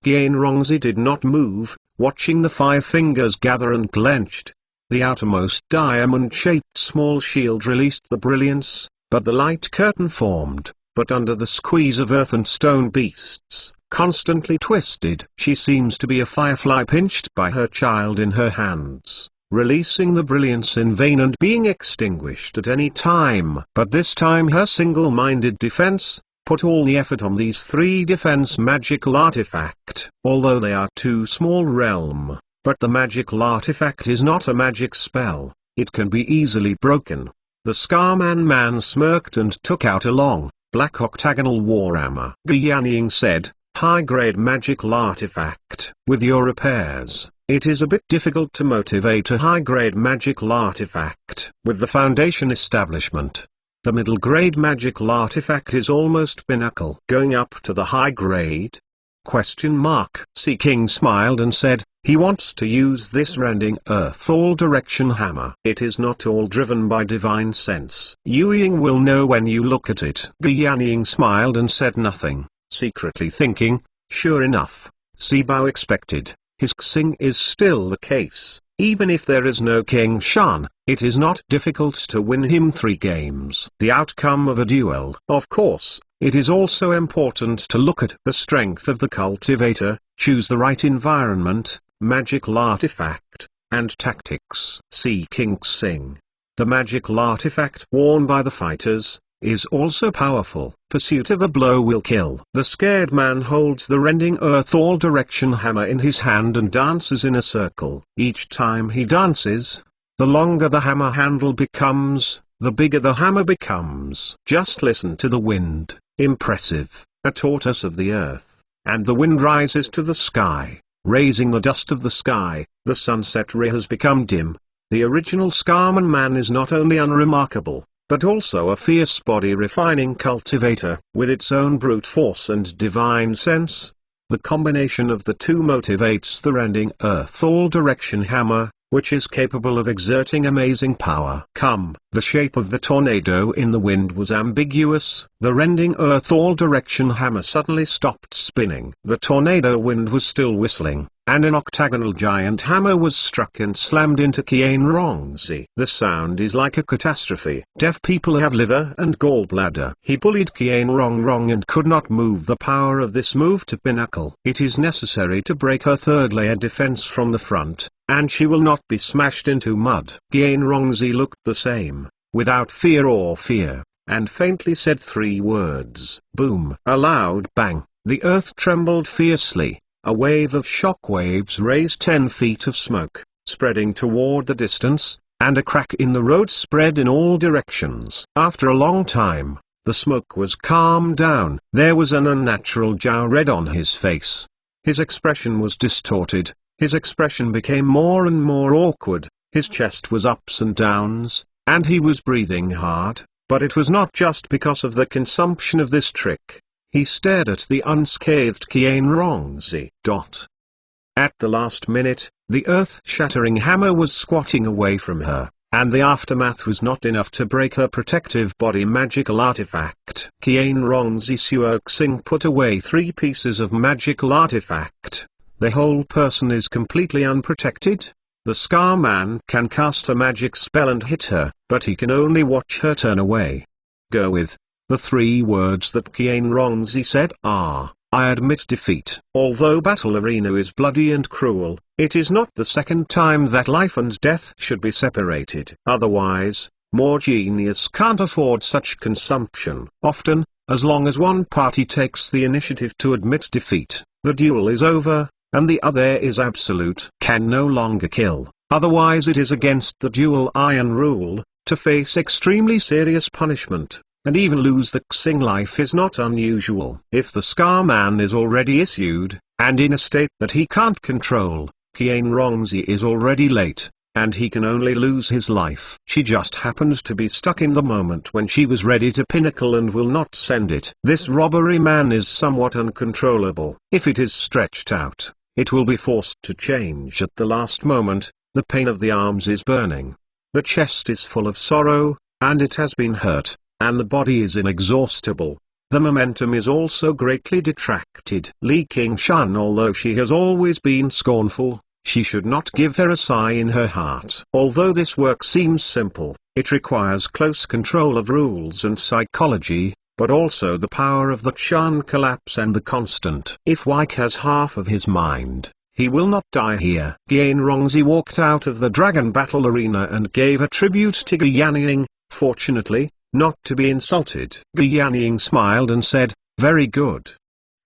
Gainrongzi did not move, watching the 5 fingers gather and clenched. The outermost diamond-shaped small shield released the brilliance, but the light curtain formed, but under the squeeze of earth and stone beasts, constantly twisted. She seems to be a firefly pinched by her child in her hands, releasing the brilliance in vain and being extinguished at any time. But this time her single-minded defense put all the effort on these 3 defense magical artifact. Although they are too small realm, but the magical artifact is not a magic spell, it can be easily broken. The Scarman man smirked and took out a long, black octagonal warhammer. Ge Yanniang said, "High-grade magical artifact. With your repairs, it is a bit difficult to motivate a high-grade magical artifact. With the foundation establishment, the middle-grade magical artifact is almost pinnacle. Going up to the high-grade?" Sea King smiled and said, he wants to use this rending earth all-direction hammer. It is not all driven by divine sense. Yueying will know when you look at it. Ge Yanniang smiled and said nothing, secretly thinking, sure enough, Sibao expected, his Xing is still the case. Even if there is no King Shan, it is not difficult to win him 3 games. The outcome of a duel. Of course, it is also important to look at the strength of the cultivator, choose the right environment, magical artifact, and tactics. See King Xing. The magical artifact worn by the fighters is also powerful. Pursuit of a blow will kill. The scared man holds the rending earth all-direction hammer in his hand and dances in a circle. Each time he dances, The longer the hammer handle becomes, the bigger the hammer becomes. Just listen to the wind, impressive, a tortoise of the earth. And the wind rises to the sky, raising the dust of the sky. The sunset ray has become dim. The original Scarman man is not only unremarkable, but also a fierce body-refining cultivator, with its own brute force and divine sense. The combination of the two motivates the rending earth all-direction hammer, which is capable of exerting amazing power. The shape of the tornado in the wind was ambiguous. The rending earth all-direction hammer suddenly stopped spinning. The tornado wind was still whistling, and an octagonal giant hammer was struck and slammed into Qianrongzi. The sound is like a catastrophe. Deaf people have liver and gallbladder. He bullied Qianrong and could not move the power of this move to pinnacle. It is necessary to break her third layer defense from the front, and she will not be smashed into mud. Qianrongzi looked the same, without fear or fear, and faintly said 3 words. Boom! A loud bang. The earth trembled fiercely. A wave of shock waves raised 10 feet of smoke, spreading toward the distance, and a crack in the road spread in all directions. After a long time, the smoke was calmed down. There was an unnatural Zhao red on his face. His expression was distorted. His expression became more and more awkward. His chest was ups and downs, and he was breathing hard, but it was not just because of the consumption of this trick. He stared at the unscathed Qianrongzi. At the last minute, the earth-shattering hammer was squatting away from her, and the aftermath was not enough to break her protective body magical artifact. Qianrongzi Xuexing put away 3 pieces of magical artifact. The whole person is completely unprotected. The Scar Man can cast a magic spell and hit her, but he can only watch her turn away. Go with. The 3 words that Qianrongzi said are, I admit defeat. Although Battle Arena is bloody and cruel, it is not the second time that life and death should be separated. Otherwise, more genius can't afford such consumption. Often, as long as one party takes the initiative to admit defeat, the duel is over, and the other is absolute. Can no longer kill, otherwise it is against the dual iron rule, to face extremely serious punishment. And even lose the Xing life is not unusual. If the Scar Man is already issued, and in a state that he can't control, Qianrongzi is already late, and he can only lose his life. She just happened to be stuck in the moment when she was ready to pinnacle and will not send it. This robbery man is somewhat uncontrollable. If it is stretched out, it will be forced to change at the last moment. The pain of the arms is burning. The chest is full of sorrow, and it has been hurt, and the body is inexhaustible. The momentum is also greatly detracted. Li Qingshan, although she has always been scornful, she should not give her a sigh in her heart. Although this work seems simple, it requires close control of rules and psychology, but also the power of the Qian collapse and the constant. If Wike has half of his mind, he will not die here. Qianrongzi walked out of the Dragon Battle Arena and gave a tribute to Ge Yanning, fortunately, not to be insulted. Ge Yanning smiled and said, very good.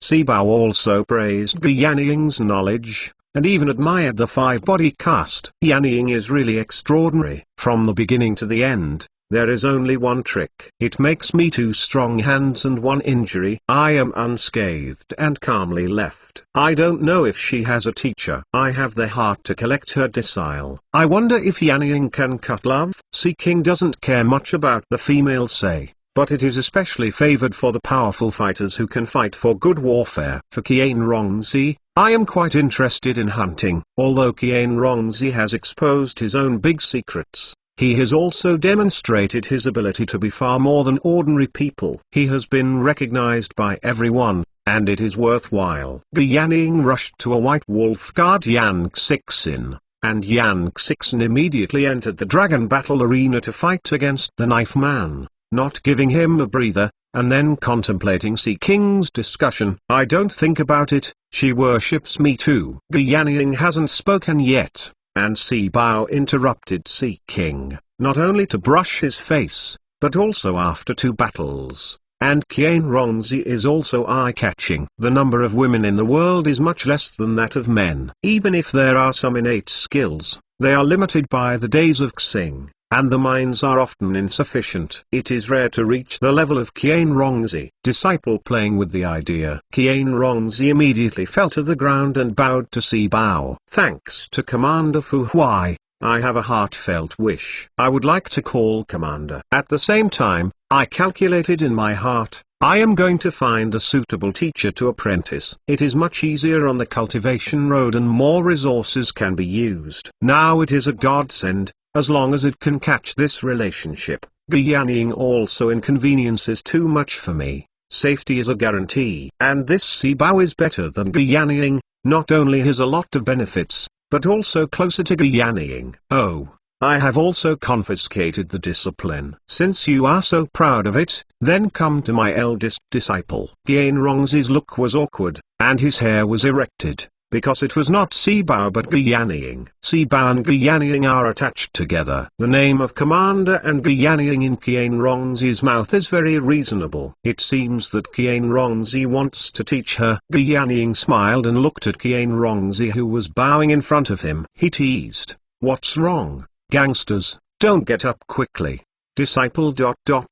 Sibao also praised Ge Yanning's knowledge, and even admired the 5-body cast. Yanning is really extraordinary. From the beginning to the end, there is only one trick. It makes me 2 strong hands and 1 injury. I am unscathed and calmly left. I don't know if she has a teacher. I have the heart to collect her decile. I wonder if Yanning can cut love. Sea King doesn't care much about the female say, but it is especially favored for the powerful fighters who can fight for good warfare. For Qianrongzi, I am quite interested in hunting. Although Qianrongzi has exposed his own big secrets, he has also demonstrated his ability to be far more than ordinary people. He has been recognized by everyone, and it is worthwhile. Ge Yanning rushed to a white wolf guard Yan Xixin, and Yan Xixin immediately entered the Dragon Battle Arena to fight against the Knife Man, not giving him a breather, and then contemplating Sea King's discussion. I don't think about it, she worships me too. Ge Yanning hasn't spoken yet. And Sibao interrupted Sea King, not only to brush his face, but also after 2 battles, and Qianrongzi is also eye-catching. The number of women in the world is much less than that of men. Even if there are some innate skills, they are limited by the days of Xing, and the minds are often insufficient. It is rare to reach the level of Qianrongzi. Disciple playing with the idea. Qianrongzi immediately fell to the ground and bowed to Sibao. Thanks to Commander Fu Huai, I have a heartfelt wish. I would like to call Commander. At the same time, I calculated in my heart, I am going to find a suitable teacher to apprentice. It is much easier on the cultivation road and more resources can be used. Now it is a godsend, as long as it can catch this relationship. Guyanning also inconveniences too much for me. Safety is a guarantee. And this Sibao is better than Guyanning, not only has a lot of benefits, but also closer to Guyanning. Oh, I have also confiscated the discipline. Since you are so proud of it, then come to my eldest disciple. Qianrongzi's look was awkward, and his hair was erected, because it was not Sibao but Guyanning. Sibao and Guyanning are attached together. The name of Commander and Guyanning in Qianrongzi's mouth is very reasonable. It seems that Qianrongzi wants to teach her. Guyanning smiled and looked at Qianrongzi, who was bowing in front of him. He teased, "What's wrong, gangsters? Don't get up quickly." Disciple.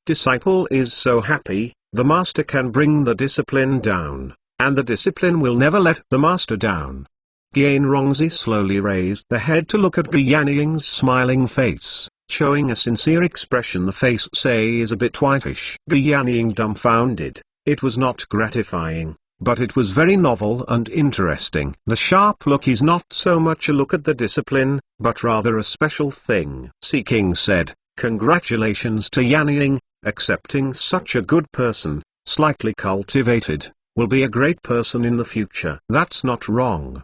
Disciple is so happy, the master can bring the discipline down, and the discipline will never let the master down. Qianrongzi slowly raised the head to look at Guyanning's smiling face, showing a sincere expression. The face is a bit whitish. Guyanning dumbfounded. It was not gratifying, but it was very novel and interesting. The sharp look is not so much a look at the discipline, but rather a special thing. King said, "Congratulations to Yanning, accepting such a good person, slightly cultivated, will be a great person in the future." That's not wrong.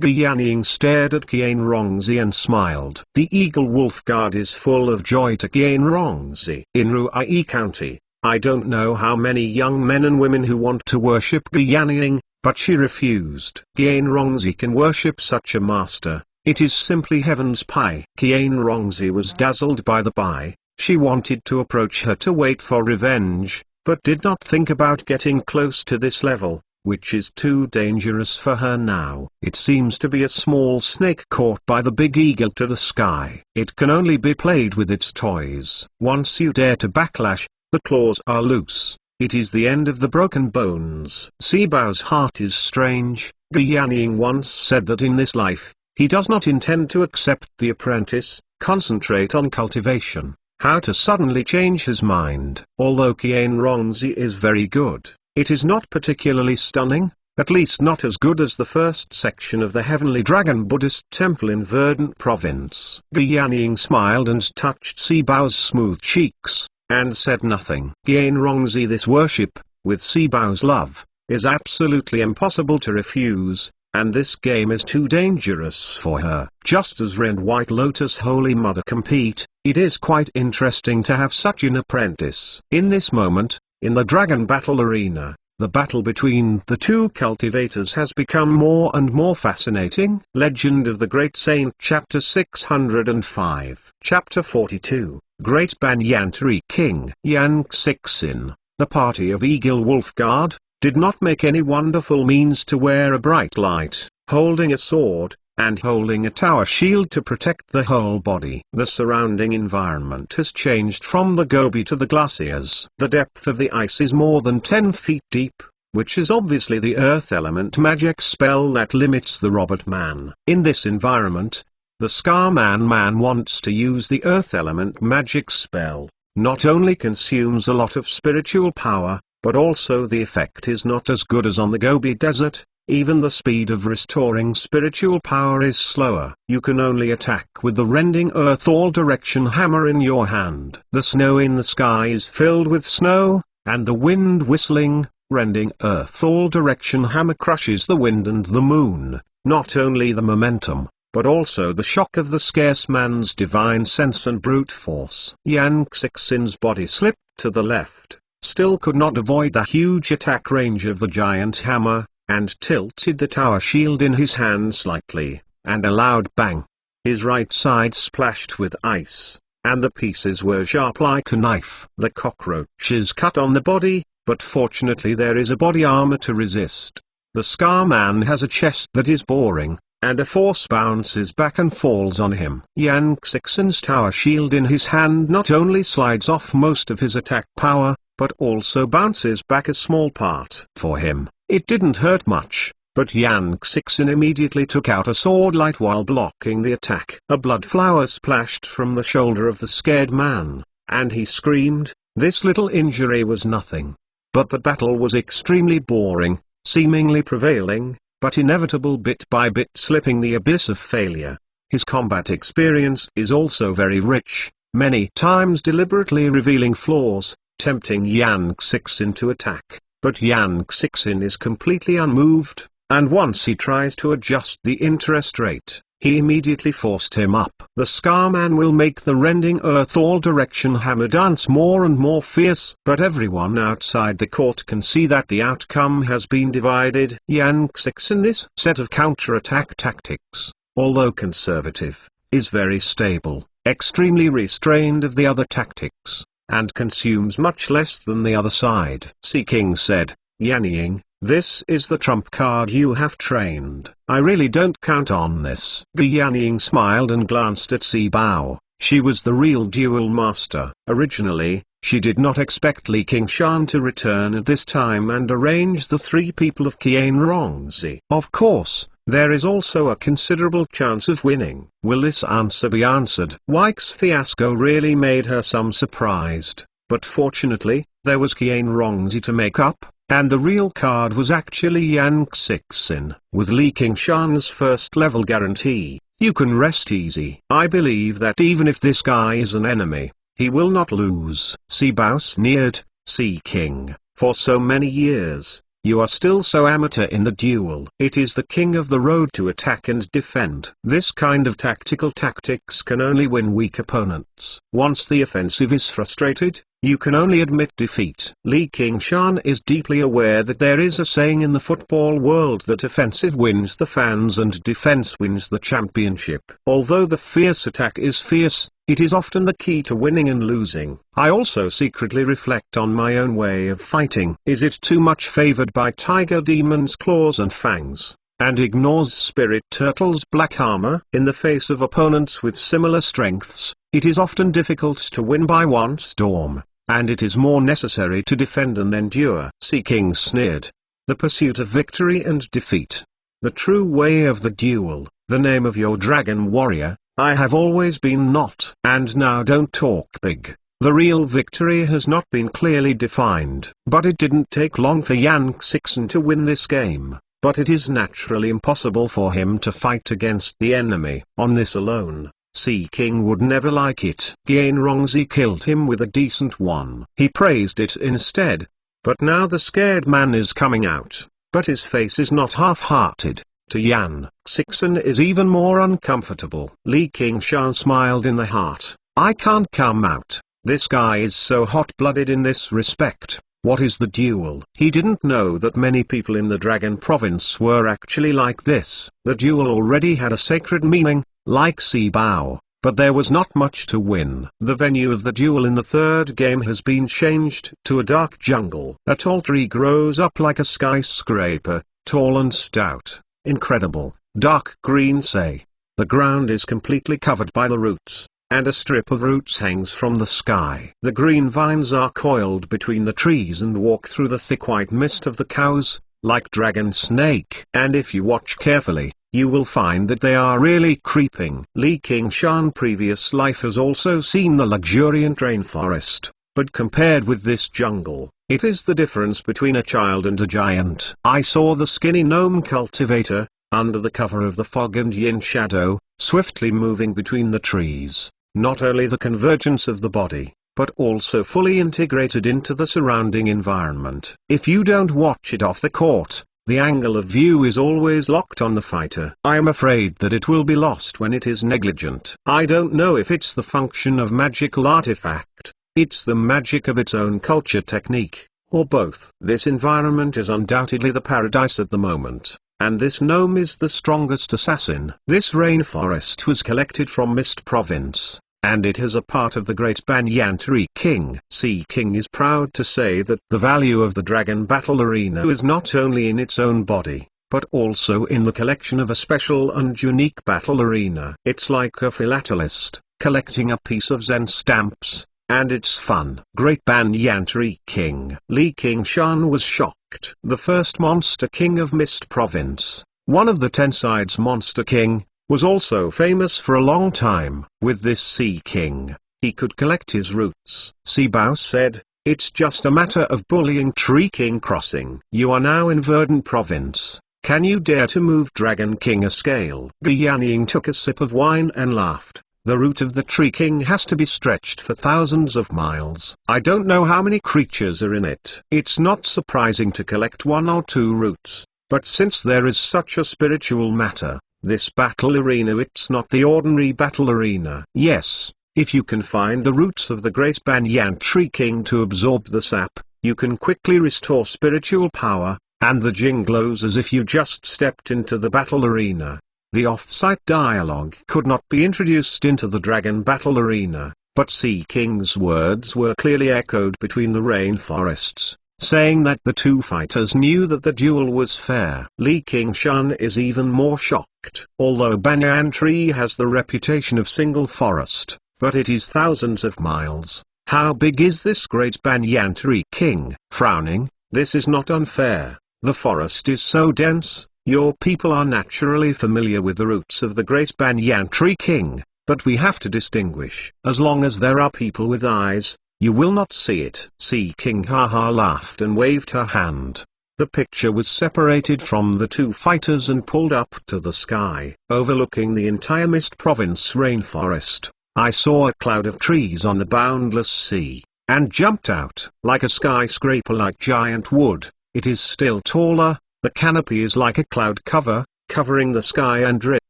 Guyanning stared at Qianrongzi and smiled. The Eagle Wolf Guard is full of joy to Qianrongzi. In Ruai County, I don't know how many young men and women who want to worship Guyanning, but she refused. Qianrongzi can worship such a master. It is simply heaven's pie. Qianrongzi was dazzled by the pie. She wanted to approach her to wait for revenge, but did not think about getting close to this level, which is too dangerous for her now. It seems to be a small snake caught by the big eagle to the sky. It can only be played with its toys. Once you dare to backlash, the claws are loose. It is the end of the broken bones. Sibao's heart is strange. Guyanning once said that in this life, he does not intend to accept the apprentice, concentrate on cultivation. How to suddenly change his mind? Although Qianrongzi is very good, it is not particularly stunning, at least not as good as the first section of the Heavenly Dragon Buddhist Temple in Verdant Province. Guyanning smiled and touched Sibao's smooth cheeks, and said nothing. Qianrongzi, this worship, with Sibao's love, is absolutely impossible to refuse, and this game is too dangerous for her. Just as Red White Lotus Holy Mother compete, it is quite interesting to have such an apprentice. In this moment, in the Dragon Battle Arena, the battle between the two cultivators has become more and more fascinating. Legend of the Great Saint, Chapter 605. Chapter 42, Great Banyan Tree King. Yan Xixin, the party of Eagle Wolf Guard, did not make any wonderful means to wear a bright light, holding a sword, and holding a tower shield to protect the whole body. The surrounding environment has changed from the Gobi to the glaciers. The depth of the ice is more than 10 feet deep, which is obviously the earth element magic spell that limits the robot man. In this environment, the Scarman wants to use the earth element magic spell. Not only consumes a lot of spiritual power, but also the effect is not as good as on the Gobi Desert. Even the speed of restoring spiritual power is slower. You can only attack with the rending earth all direction hammer in your hand. The snow in the sky is filled with snow, and the wind whistling, rending earth all direction hammer crushes the wind and the moon. Not only the momentum, but also the shock of the scarce man's divine sense and brute force. Yan Xixin's body slipped to the left, still could not avoid the huge attack range of the giant hammer, and tilted the tower shield in his hand slightly, and a loud bang. His right side splashed with ice, and the pieces were sharp like a knife. The cockroaches cut on the body, but fortunately there is a body armor to resist. The Scar Man has a chest that is boring, and a force bounces back and falls on him. Yan Xixin's tower shield in his hand not only slides off most of his attack power, but also bounces back a small part. For him, it didn't hurt much, but Yan Xixin immediately took out a sword light while blocking the attack. A blood flower splashed from the shoulder of the scared man, and he screamed. This little injury was nothing. But the battle was extremely boring, seemingly prevailing, but inevitable bit by bit slipping the abyss of failure. His combat experience is also very rich, many times deliberately revealing flaws, tempting Yan Xixin to attack. But Yan Xixin is completely unmoved, and once he tries to adjust the interest rate, he immediately forced him up. The Scar Man will make the rending earth all direction hammer dance more and more fierce. But everyone outside the court can see that the outcome has been divided. Yan Xixin, this set of counter-attack tactics, although conservative, is very stable, extremely restrained of the other tactics, and consumes much less than the other side. Sea King said, Yan Ying, this is the trump card you have trained. I really don't count on this. Yan Ying smiled and glanced at Si Bao. She was the real duel master. Originally, she did not expect Li Qingshan to return at this time and arrange the three people of Qianrongzi. Of course, there is also a considerable chance of winning. Will this answer be answered? Weich's fiasco really made her some surprised, but fortunately, there was Qianrongzi to make up. And the real card was actually Yan Xixin. With Li Qingshan's first level guarantee, you can rest easy. I believe that even if this guy is an enemy, he will not lose. Si Bao sneered, Sea King, for so many years, you are still so amateur in the duel. It is the king of the road to attack and defend. This kind of tactical tactics can only win weak opponents. Once the offensive is frustrated, you can only admit defeat. Li Qingshan is deeply aware that there is a saying in the football world that offensive wins the fans and defense wins the championship. Although the fierce attack is fierce, it is often the key to winning and losing. I also secretly reflect on my own way of fighting. Is it too much favored by Tiger Demon's claws and fangs, and ignores Spirit Turtle's black armor? In the face of opponents with similar strengths, it is often difficult to win by one storm, and it is more necessary to defend and endure. Sea King sneered. The pursuit of victory and defeat. The true way of the duel, the name of your dragon warrior. I have always been not. And now don't talk big. The real victory has not been clearly defined. But it didn't take long for Yan Xixin to win this game. But it is naturally impossible for him to fight against the enemy. On this alone, Sea King would never like it. Qianrongzi killed him with a decent one. He praised it instead. But now the scared man is coming out. But his face is not half-hearted. To Yan Xixin is even more uncomfortable. Li Qingshan smiled in the heart. I can't come out. This guy is so hot-blooded in this respect. What is the duel? He didn't know that many people in the Dragon Province were actually like this. The duel already had a sacred meaning, like Si Bao, but there was not much to win. The venue of the duel in the third game has been changed to a dark jungle. A tall tree grows up like a skyscraper, tall and stout. Incredible, dark green say. The ground is completely covered by the roots, and a strip of roots hangs from the sky. The green vines are coiled between the trees and walk through the thick white mist of the cows, like dragon snake. And if you watch carefully, you will find that they are really creeping. Li Qingshan previous life has also seen the luxuriant rainforest, but compared with this jungle, it is the difference between a child and a giant. I saw the skinny gnome cultivator, under the cover of the fog and yin shadow, swiftly moving between the trees. Not only the convergence of the body, but also fully integrated into the surrounding environment. If you don't watch it off the court, the angle of view is always locked on the fighter. I am afraid that it will be lost when it is negligent. I don't know if it's the function of magical artifact. It's the magic of its own culture technique, or both. This environment is undoubtedly the paradise at the moment, and this gnome is the strongest assassin. This rainforest was collected from Mist Province, and it is a part of the Great Banyan Tree King. Sea King is proud to say that the value of the Dragon Battle Arena is not only in its own body, but also in the collection of a special and unique battle arena. It's like a philatelist, collecting a piece of Zen stamps, and it's fun. Great Banyan Tree King. Li Qingshan was shocked. The first Monster King of Mist Province, one of the 10 Sides Monster King, was also famous for a long time. With this Sea King, he could collect his roots. Sibao said, "It's just a matter of bullying Tree King crossing. You are now in Verdant Province. Can you dare to move Dragon King a scale?" Yanning took a sip of wine and laughed. "The root of the Tree King has to be stretched for thousands of miles. I don't know how many creatures are in it. It's not surprising to collect 1 or 2 roots, but since there is such a spiritual matter, this battle arena, it's not the ordinary battle arena. Yes, if you can find the roots of the Great Banyan Tree King to absorb the sap, you can quickly restore spiritual power, and the Jing glows as if you just stepped into the battle arena." The off-site dialogue could not be introduced into the Dragon Battle Arena, but Sea King's words were clearly echoed between the rainforests, saying that the 2 fighters knew that the duel was fair. Li Qingshan is even more shocked. Although Banyan Tree has the reputation of single forest, but it is thousands of miles. How big is this Great Banyan Tree King? Frowning, "This is not unfair. The forest is so dense. Your people are naturally familiar with the roots of the Great Banyan Tree King, but we have to distinguish. As long as there are people with eyes, you will not see it." Sea King haha laughed and waved her hand. The picture was separated from the 2 fighters and pulled up to the sky. Overlooking the entire Mist Province rainforest, I saw a cloud of trees on the boundless sea, and jumped out. Like a skyscraper, like giant wood, it is still taller. The canopy is like a cloud cover, covering the sky and drip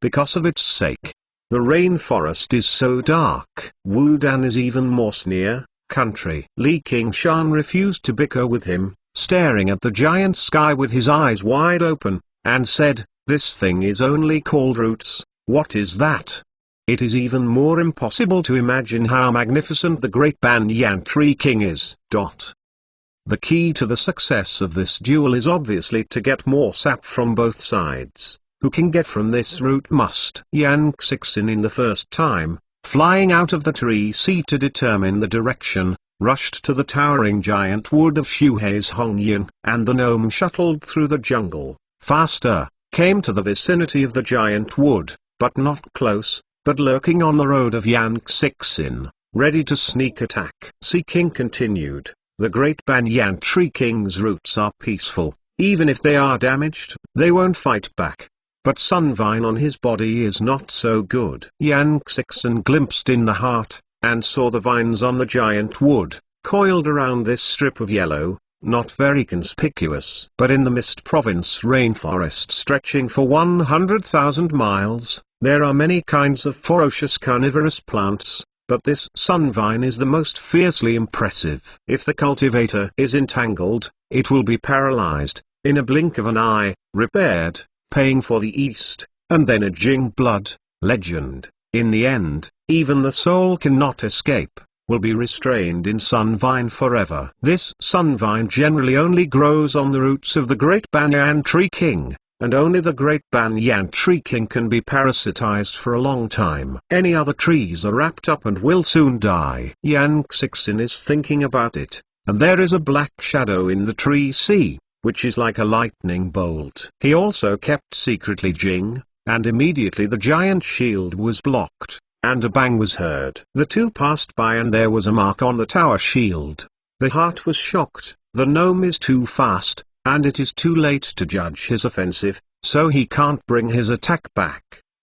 because of its sake. The rainforest is so dark. Wudan is even more sneer, country. Li Qingshan refused to bicker with him, staring at the giant sky with his eyes wide open, and said, "This thing is only called roots. What is that?" It is even more impossible to imagine how magnificent the Great Banyan Tree King is. The key to the success of this duel is obviously to get more sap from both sides. Who can get from this root must. Yan Xixin in the first time, flying out of the tree seat to determine the direction, rushed to the towering giant wood of Shuhei's Hongyan, and the gnome shuttled through the jungle, faster, came to the vicinity of the giant wood, but not close, but lurking on the road of Yan Xixin, ready to sneak attack. Sea King continued. The Great Banyan Tree King's roots are peaceful. Even if they are damaged, they won't fight back. But Sunvine on his body is not so good. Yan Xixin glimpsed in the heart, and saw the vines on the giant wood, coiled around this strip of yellow, not very conspicuous. But in the Mist Province rainforest stretching for 100,000 miles, there are many kinds of ferocious carnivorous plants. But this sunvine is the most fiercely impressive. If the cultivator is entangled, it will be paralyzed, in a blink of an eye, repaired, paying for the east, and then a Jing blood legend. In the end, even the soul cannot escape, will be restrained in sunvine forever. This sunvine generally only grows on the roots of the Great Banyan Tree King, and only the Great Banyan Tree King can be parasitized for a long time. Any other trees are wrapped up and will soon die. Yan Xixin is thinking about it, and there is a black shadow in the tree sea, which is like a lightning bolt. He also kept secretly Jing, and immediately the giant shield was blocked, and a bang was heard. The 2 passed by and there was a mark on the tower shield. The heart was shocked. The gnome is too fast, and it is too late to judge his offensive, so he can't bring his attack back.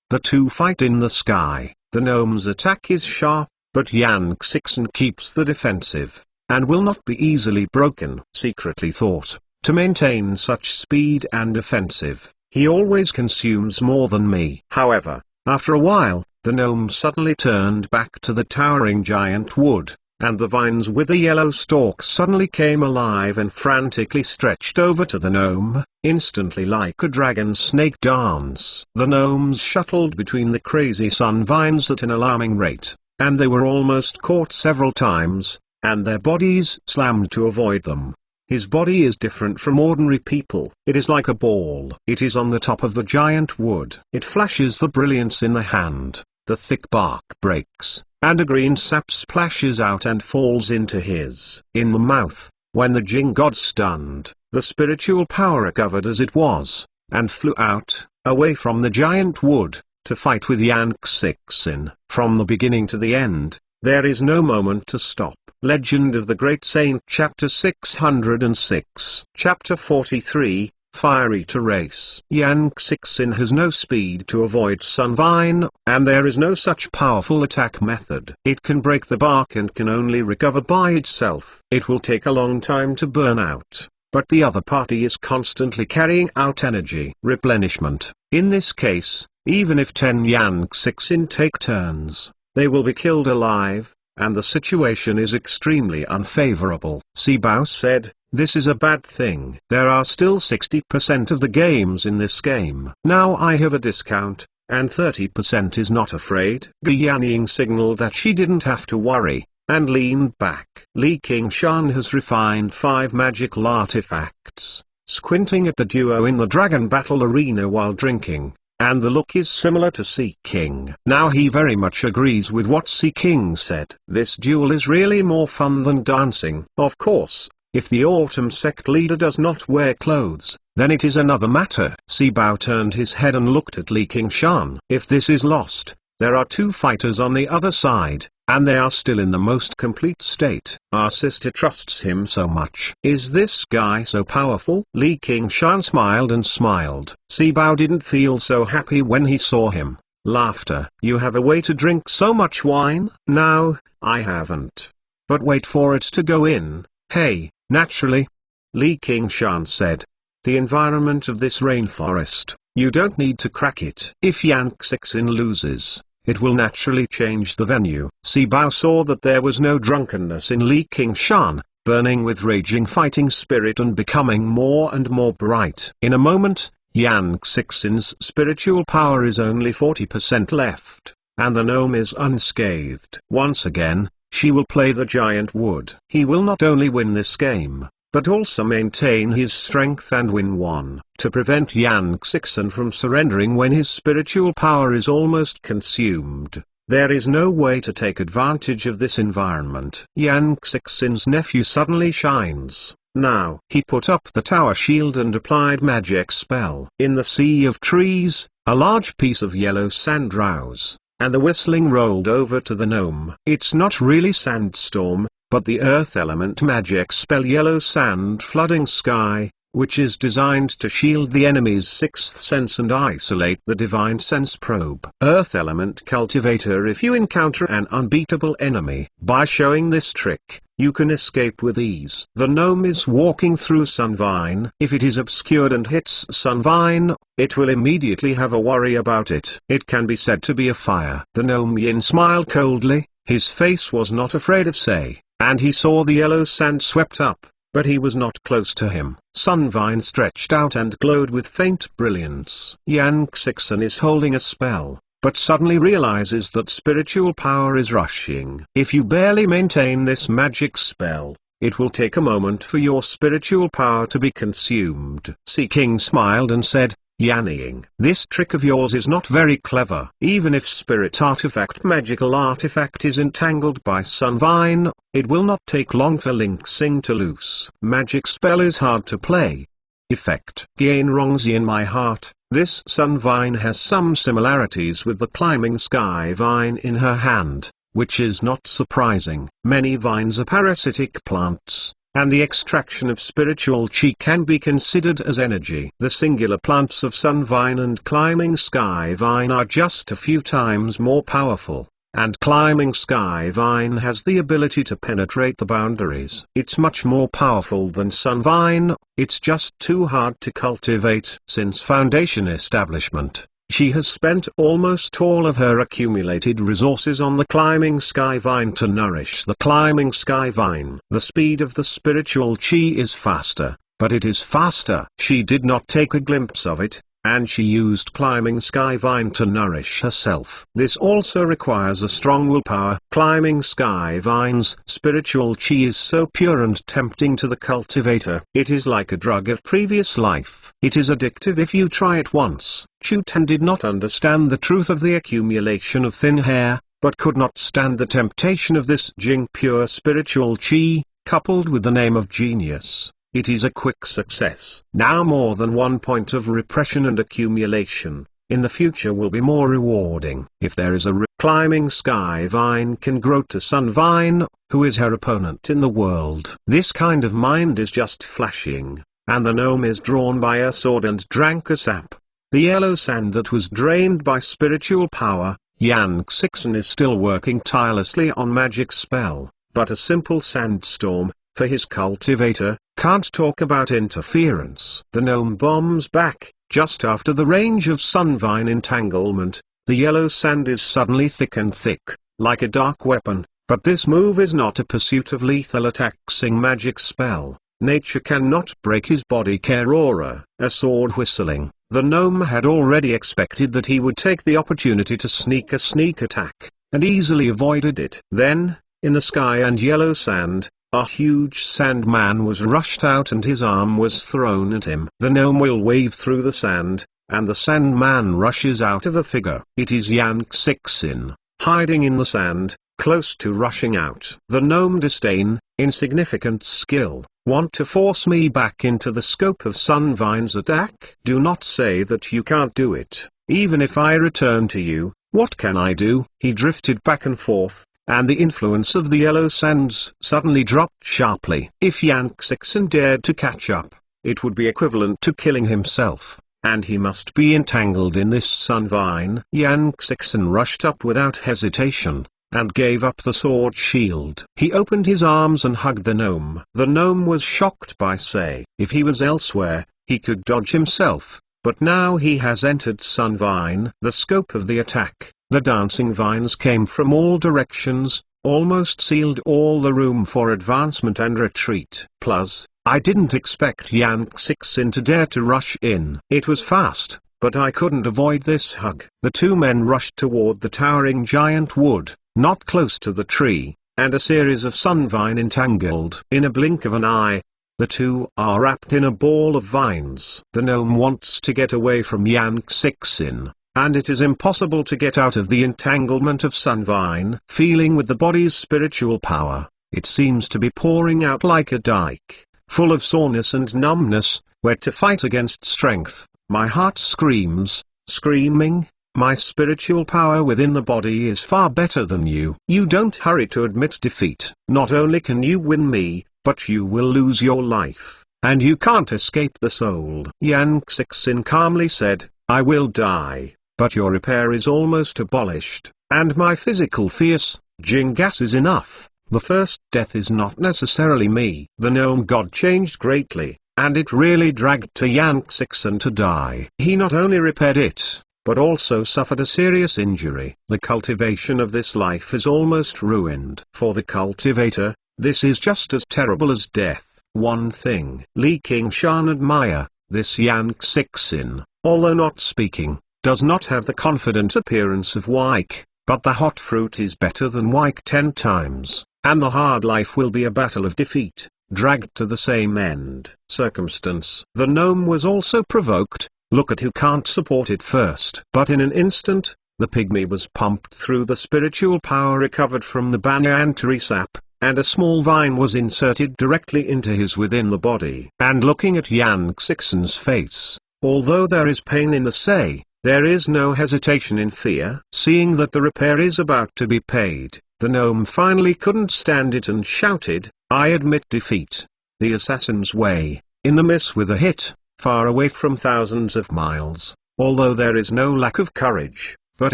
The 2 fight in the sky. The gnome's attack is sharp, but Yan Xixin keeps the defensive, and will not be easily broken. Secretly thought, to maintain such speed and offensive, he always consumes more than me. However, after a while, the gnome suddenly turned back to the towering giant wood, and the vines with the yellow stalks suddenly came alive and frantically stretched over to the gnome, instantly like a dragon snake dance. The gnomes shuttled between the crazy sun vines at an alarming rate, and they were almost caught several times, and their bodies slammed to avoid them. His body is different from ordinary people. It is like a ball. It is on the top of the giant wood. It flashes the brilliance in the hand. The thick bark breaks, and a green sap splashes out and falls into his. In the mouth, when the Jinn god stunned, the spiritual power recovered as it was, and flew out, away from the giant wood, to fight with Yang Xixin. From the beginning to the end, there is no moment to stop. Legend of the Great Saint Chapter 606 Chapter 43, Fire Eater Race. Yang Xixin has no speed to avoid Sunvine, and there is no such powerful attack method. It can break the bark and can only recover by itself. It will take a long time to burn out, but the other party is constantly carrying out energy replenishment. In this case, even if 10 Yang Xixin take turns, they will be killed alive, and the situation is extremely unfavorable. Sibao said, "This is a bad thing. There are still 60% of the games in this game. Now I have a discount, and 30% is not afraid." Ge Yanying signaled that she didn't have to worry, and leaned back. Li Qingshan has refined 5 magical artifacts, squinting at the duo in the dragon battle arena while drinking, and the look is similar to Sea King. Now he very much agrees with what Sea King said. This duel is really more fun than dancing. Of course, if the Autumn Sect leader does not wear clothes, then it is another matter. Sibao turned his head and looked at Li Qingshan. If this is lost, there are 2 fighters on the other side, and they are still in the most complete state. Our sister trusts him so much. Is this guy so powerful? Li Qingshan smiled and smiled. Sibao didn't feel so happy when he saw him. Laughter. You have a way to drink so much wine? Now, I haven't. But wait for it to go in. Hey, naturally. Li Qingshan said. The environment of this rainforest, you don't need to crack it. If Yang Xixin loses, it will naturally change the venue. Sibao saw that there was no drunkenness in Li Qingshan, burning with raging fighting spirit and becoming more and more bright. In a moment, Yang Xixin's spiritual power is only 40% left, and the gnome is unscathed. Once again, she will play the giant wood. He will not only win this game, but also maintain his strength and win one. To prevent Yang Xixin from surrendering when his spiritual power is almost consumed, there is no way to take advantage of this environment. Yang Xixin's nephew suddenly shines. Now he put up the tower shield and applied magic spell. In the sea of trees, a large piece of yellow sand rose, and the whistling rolled over to the gnome. It's not really sandstorm, but the earth element magic spell yellow sand flooding sky, which is designed to shield the enemy's 6th sense and isolate the divine sense probe. Earth element cultivator. If you encounter an unbeatable enemy, by showing this trick, you can escape with ease. The gnome is walking through Sunvine. If it is obscured and hits Sunvine, it will immediately have a worry about it. It can be said to be a fire. The gnome Yin smiled coldly. His face was not afraid of Say, and he saw the yellow sand swept up, but he was not close to him. Sunvine stretched out and glowed with faint brilliance. Yang Xixin is holding a spell, but suddenly realizes that spiritual power is rushing. If you barely maintain this magic spell, it will take a moment for your spiritual power to be consumed. Sea King smiled and said, Yanying, this trick of yours is not very clever. Even if spirit artifact magical artifact is entangled by Sunvine, it will not take long for Ling Xing to loose. Magic spell is hard to play. Effect. Gain Rongzi in my heart. This Sunvine has some similarities with the climbing sky vine in her hand, which is not surprising. Many vines are parasitic plants, and the extraction of spiritual chi can be considered as energy. The singular plants of Sunvine and Climbing Sky Vine are just a few times more powerful, and Climbing Sky Vine has the ability to penetrate the boundaries. It's much more powerful than Sunvine, it's just too hard to cultivate. Since Foundation establishment, she has spent almost all of her accumulated resources on the Climbing Sky Vine to nourish the Climbing Sky Vine. The speed of the spiritual chi is faster, but it is faster. She did not take a glimpse of it, and she used Climbing Sky Vine to nourish herself. This also requires a strong willpower. Climbing Sky Vine's spiritual chi is so pure and tempting to the cultivator. It is like a drug of previous life. It is addictive if you try it once. Chu Tan did not understand the truth of the accumulation of thin hair, but could not stand the temptation of this Jing pure spiritual chi, coupled with the name of genius. It is a quick success. Now more than one point of repression and accumulation, in the future will be more rewarding. If there is a Climbing Sky Vine can grow to Sun Vine, who is her opponent in the world. This kind of mind is just flashing, and the gnome is drawn by a sword and drank a sap. The yellow sand that was drained by spiritual power. Yan Xixin is still working tirelessly on magic spell, but a simple sandstorm, for his cultivator, can't talk about interference. The gnome bombs back. Just after the range of Sunvine entanglement, the yellow sand is suddenly thick and thick, like a dark weapon, but this move is not a pursuit of lethal attacking magic spell. Nature cannot break his body care aura. A sword whistling, the gnome had already expected that he would take the opportunity to sneak a sneak attack, and easily avoided it. Then, in the sky and yellow sand, a huge sandman was rushed out and his arm was thrown at him. The gnome will wave through the sand, and the sandman rushes out of a figure. It is Yan Xixin, hiding in the sand, close to rushing out. The gnome disdain, insignificant skill, want to force me back into the scope of Sunvine's attack? Do not say that you can't do it. Even if I return to you, what can I do? He drifted back and forth, and the influence of the yellow sands suddenly dropped sharply. If Yan Xixin dared to catch up, it would be equivalent to killing himself, and he must be entangled in this Sunvine. Yan Xixin rushed up without hesitation, and gave up the sword shield. He opened his arms and hugged the gnome. The gnome was shocked by say. If he was elsewhere, he could dodge himself, but now he has entered Sunvine. The scope of the attack, the dancing vines came from all directions, almost sealed all the room for advancement and retreat. Plus, I didn't expect Yan Xixin to dare to rush in. It was fast, but I couldn't avoid this hug. The two men rushed toward the towering giant wood, not close to the tree, and a series of sunvine entangled. In a blink of an eye, the two are wrapped in a ball of vines. The gnome wants to get away from Yan Xixin, and it is impossible to get out of the entanglement of Sunvine. Feeling with the body's spiritual power, it seems to be pouring out like a dike, full of soreness and numbness, where to fight against strength. My heart screams, screaming, my spiritual power within the body is far better than you. You don't hurry to admit defeat. Not only can you win me, but you will lose your life, and you can't escape the soul. Yan Xixin calmly said, I will die, but your repair is almost abolished, and my physical fierce Jingas is enough. The first death is not necessarily me. The gnome god changed greatly, and it really dragged to Yan Xixin to die. He not only repaired it, but also suffered a serious injury. The cultivation of this life is almost ruined. For the cultivator, this is just as terrible as death. One thing Li Qingshan admire, this Yan Xixin, although not speaking, does not have the confident appearance of Wike, but the hot fruit is better than Wike 10 times, and the hard life will be a battle of defeat, dragged to the same end. Circumstance. The gnome was also provoked, look at who can't support it first. But in an instant, the pygmy was pumped through the spiritual power recovered from the banyan tree sap, and a small vine was inserted directly into his within the body. And looking at Yan Xixin's face, although there is pain in the say, there is no hesitation in fear. Seeing that the repair is about to be paid, the gnome finally couldn't stand it and shouted, I admit defeat. The assassin's way, in the miss with a hit, far away from thousands of miles, although there is no lack of courage, but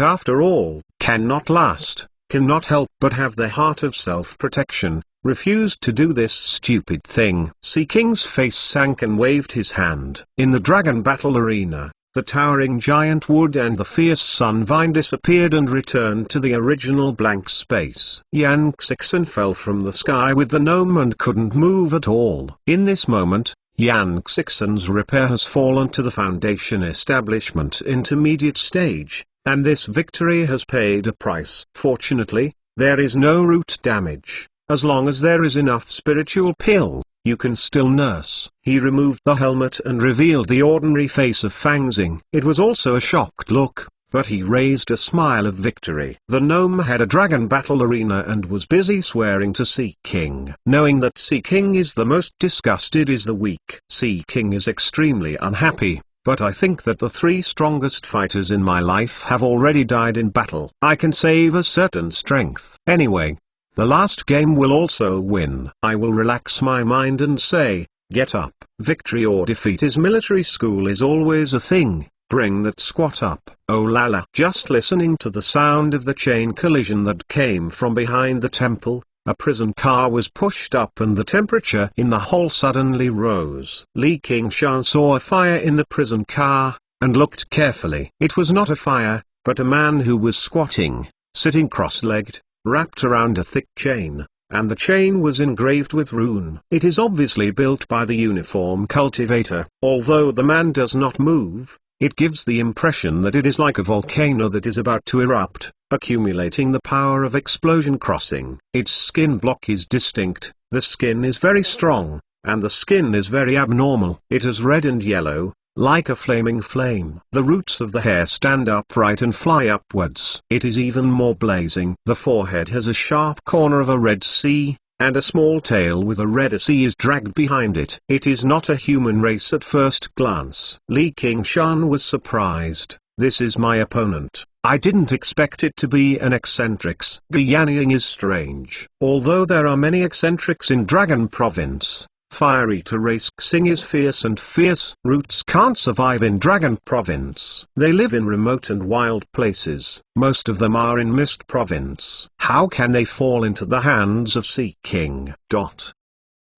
after all, cannot last, cannot help but have the heart of self-protection, refused to do this stupid thing. Sea King's face sank and waved his hand. In the dragon battle arena, the towering giant wood and the fierce sunvine disappeared and returned to the original blank space. Yan Xixin fell from the sky with the gnome and couldn't move at all. In this moment, Yang Xixin's repair has fallen to the Foundation Establishment Intermediate stage, and this victory has paid a price. Fortunately, there is no root damage. As long as there is enough spiritual pill, you can still nurse. He removed the helmet and revealed the ordinary face of Fang Xing. It was also a shocked look, but he raised a smile of victory. The gnome had a dragon battle arena and was busy swearing to Sea King. Knowing that Sea King is the most disgusted is the weak. Sea King is extremely unhappy, but I think that the 3 strongest fighters in my life have already died in battle. I can save a certain strength. Anyway, the last game will also win. I will relax my mind and say, get up. Victory or defeat is military school is always a thing. Bring that squat up. Oh la la. Just listening to the sound of the chain collision that came from behind the temple, a prison car was pushed up and the temperature in the hall suddenly rose. Li Qingshan saw a fire in the prison car, and looked carefully. It was not a fire, but a man who was squatting, sitting cross-legged, wrapped around a thick chain, and the chain was engraved with rune. It is obviously built by the uniform cultivator. Although the man does not move, it gives the impression that it is like a volcano that is about to erupt, accumulating the power of explosion crossing. Its skin block is distinct, the skin is very strong, and the skin is very abnormal. It is red and yellow, like a flaming flame. The roots of the hair stand upright and fly upwards. It is even more blazing. The forehead has a sharp corner of a red sea, and a small tail with a red sea is dragged behind it. It is not a human race at first glance. Li Qingshan was surprised. This is my opponent. I didn't expect it to be an eccentrics. Yanning is strange. Although there are many eccentrics in Dragon Province, Fire Eater race Xing is fierce and fierce. Roots can't survive in Dragon Province. They live in remote and wild places. Most of them are in Mist Province. How can they fall into the hands of Sea King?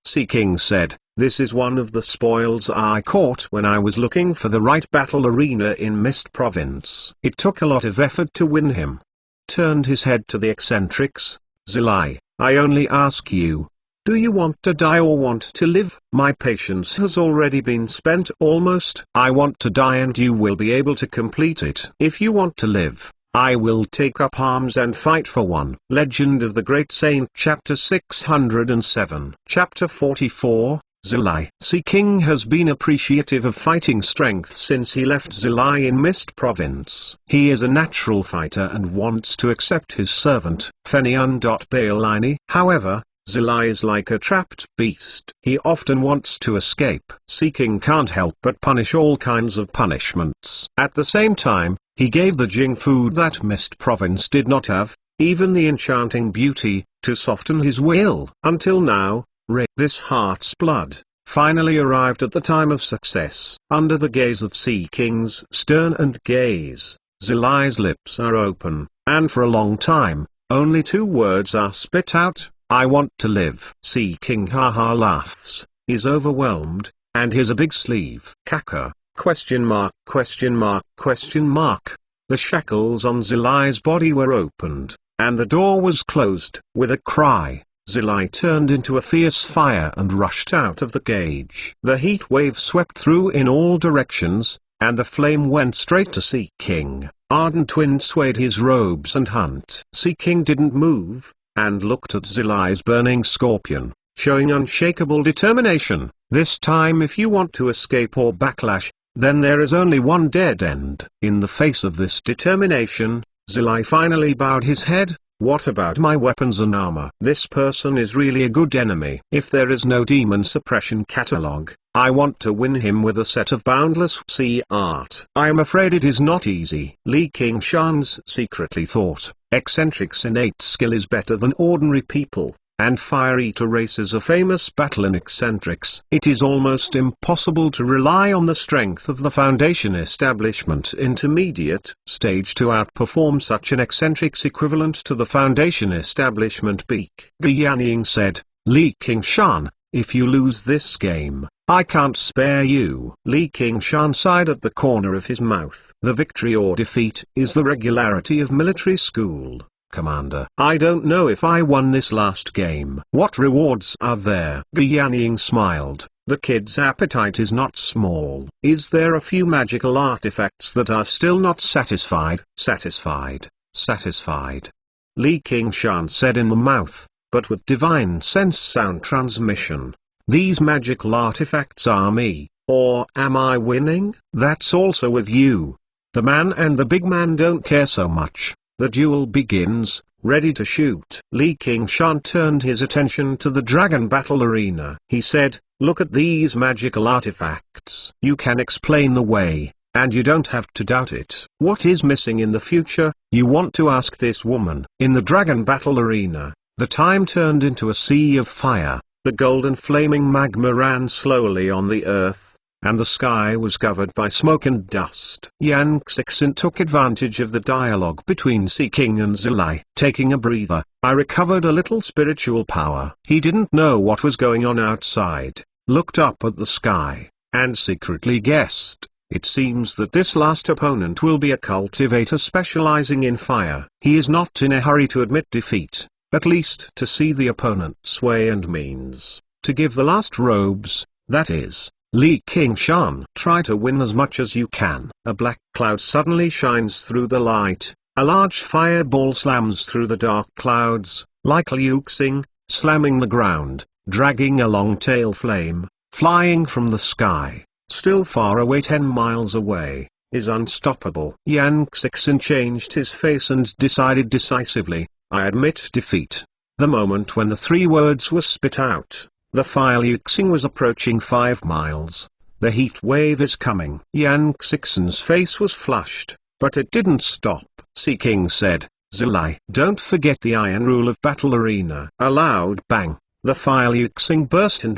Sea King said, this is one of the spoils I caught when I was looking for the right battle arena in Mist Province. It took a lot of effort to win him. Turned his head to the eccentrics. Zilai, I only ask you, do you want to die or want to live? My patience has already been spent almost. I want to die and you will be able to complete it. If you want to live, I will take up arms and fight for one. Legend of the Great Saint Chapter 607 Chapter 44 Zilai. Sea King has been appreciative of fighting strength since he left Zilai in Mist Province. He is a natural fighter and wants to accept his servant, Fenian. Bailini. However, Zilai is like a trapped beast. He often wants to escape. Sea King can't help but punish all kinds of punishments. At the same time, he gave the Jing food that Mist Province did not have, even the enchanting beauty, to soften his will. Until now, this heart's blood, finally arrived at the time of success. Under the gaze of Sea King's stern and gaze, Zilai's lips are open, and for a long time, only 2 words are spit out. I want to live. Sea King haha laughs, is overwhelmed, and here's a big sleeve. Kaka, question mark, question mark, question mark. The shackles on Zilai's body were opened, and the door was closed. With a cry, Zilai turned into a fierce fire and rushed out of the cage. The heat wave swept through in all directions, and the flame went straight to Sea King. Ardent wind swayed his robes and hunt. Sea King didn't move, and looked at Zilai's burning scorpion, showing unshakable determination. This time if you want to escape or backlash, then there is only one dead end. In the face of this determination, Zilai finally bowed his head. What about my weapons and armor? This person is really a good enemy. If there is no demon suppression catalog, I want to win him with a set of boundless sea art. I am afraid it is not easy. Li Qingshan's secretly thought, eccentric's innate skill is better than ordinary people, and Fire Eater races a famous battle in eccentrics. It is almost impossible to rely on the strength of the Foundation Establishment Intermediate stage to outperform such an eccentric's equivalent to the Foundation Establishment Beak. Yanning said, Li Qingshan, if you lose this game, I can't spare you. Li Qingshan sighed at the corner of his mouth. The victory or defeat is the regularity of military school, Commander. I don't know if I won this last game. What rewards are there? Yanning smiled. The kid's appetite is not small. Is there a few magical artifacts that are still not satisfied? Satisfied. Li Qingshan said in the mouth, but with divine sense sound transmission. These magical artifacts are me, or am I winning? That's also with you. The man and the big man don't care so much. The duel begins, ready to shoot. Li Qingshan turned his attention to the dragon battle arena. He said, look at these magical artifacts. You can explain the way, and you don't have to doubt it. What is missing in the future? You want to ask this woman. In the dragon battle arena, the time turned into a sea of fire. The golden flaming magma ran slowly on the earth, and the sky was covered by smoke and dust. Yan Xixin took advantage of the dialogue between Seking and Zilai. Taking a breather, I recovered a little spiritual power. He didn't know what was going on outside, looked up at the sky, and secretly guessed. It seems that this last opponent will be a cultivator specializing in fire. He is not in a hurry to admit defeat, at least to see the opponent's way and means, to give the last robes, that is. Li Qingshan. Try to win as much as you can. A black cloud suddenly shines through the light. A large fireball slams through the dark clouds, like Liu Xing, slamming the ground, dragging a long tail flame, flying from the sky, still far away 10 miles away, is unstoppable. Yan Xixin changed his face and decided decisively, I admit defeat. The moment when the 3 words were spit out, the fire Liu Xing was approaching 5 miles. The heat wave is coming. Yan Xixin's face was flushed, but it didn't stop. Seking said, Zilai, don't forget the iron rule of battle arena. A loud bang, the fire Liu Xing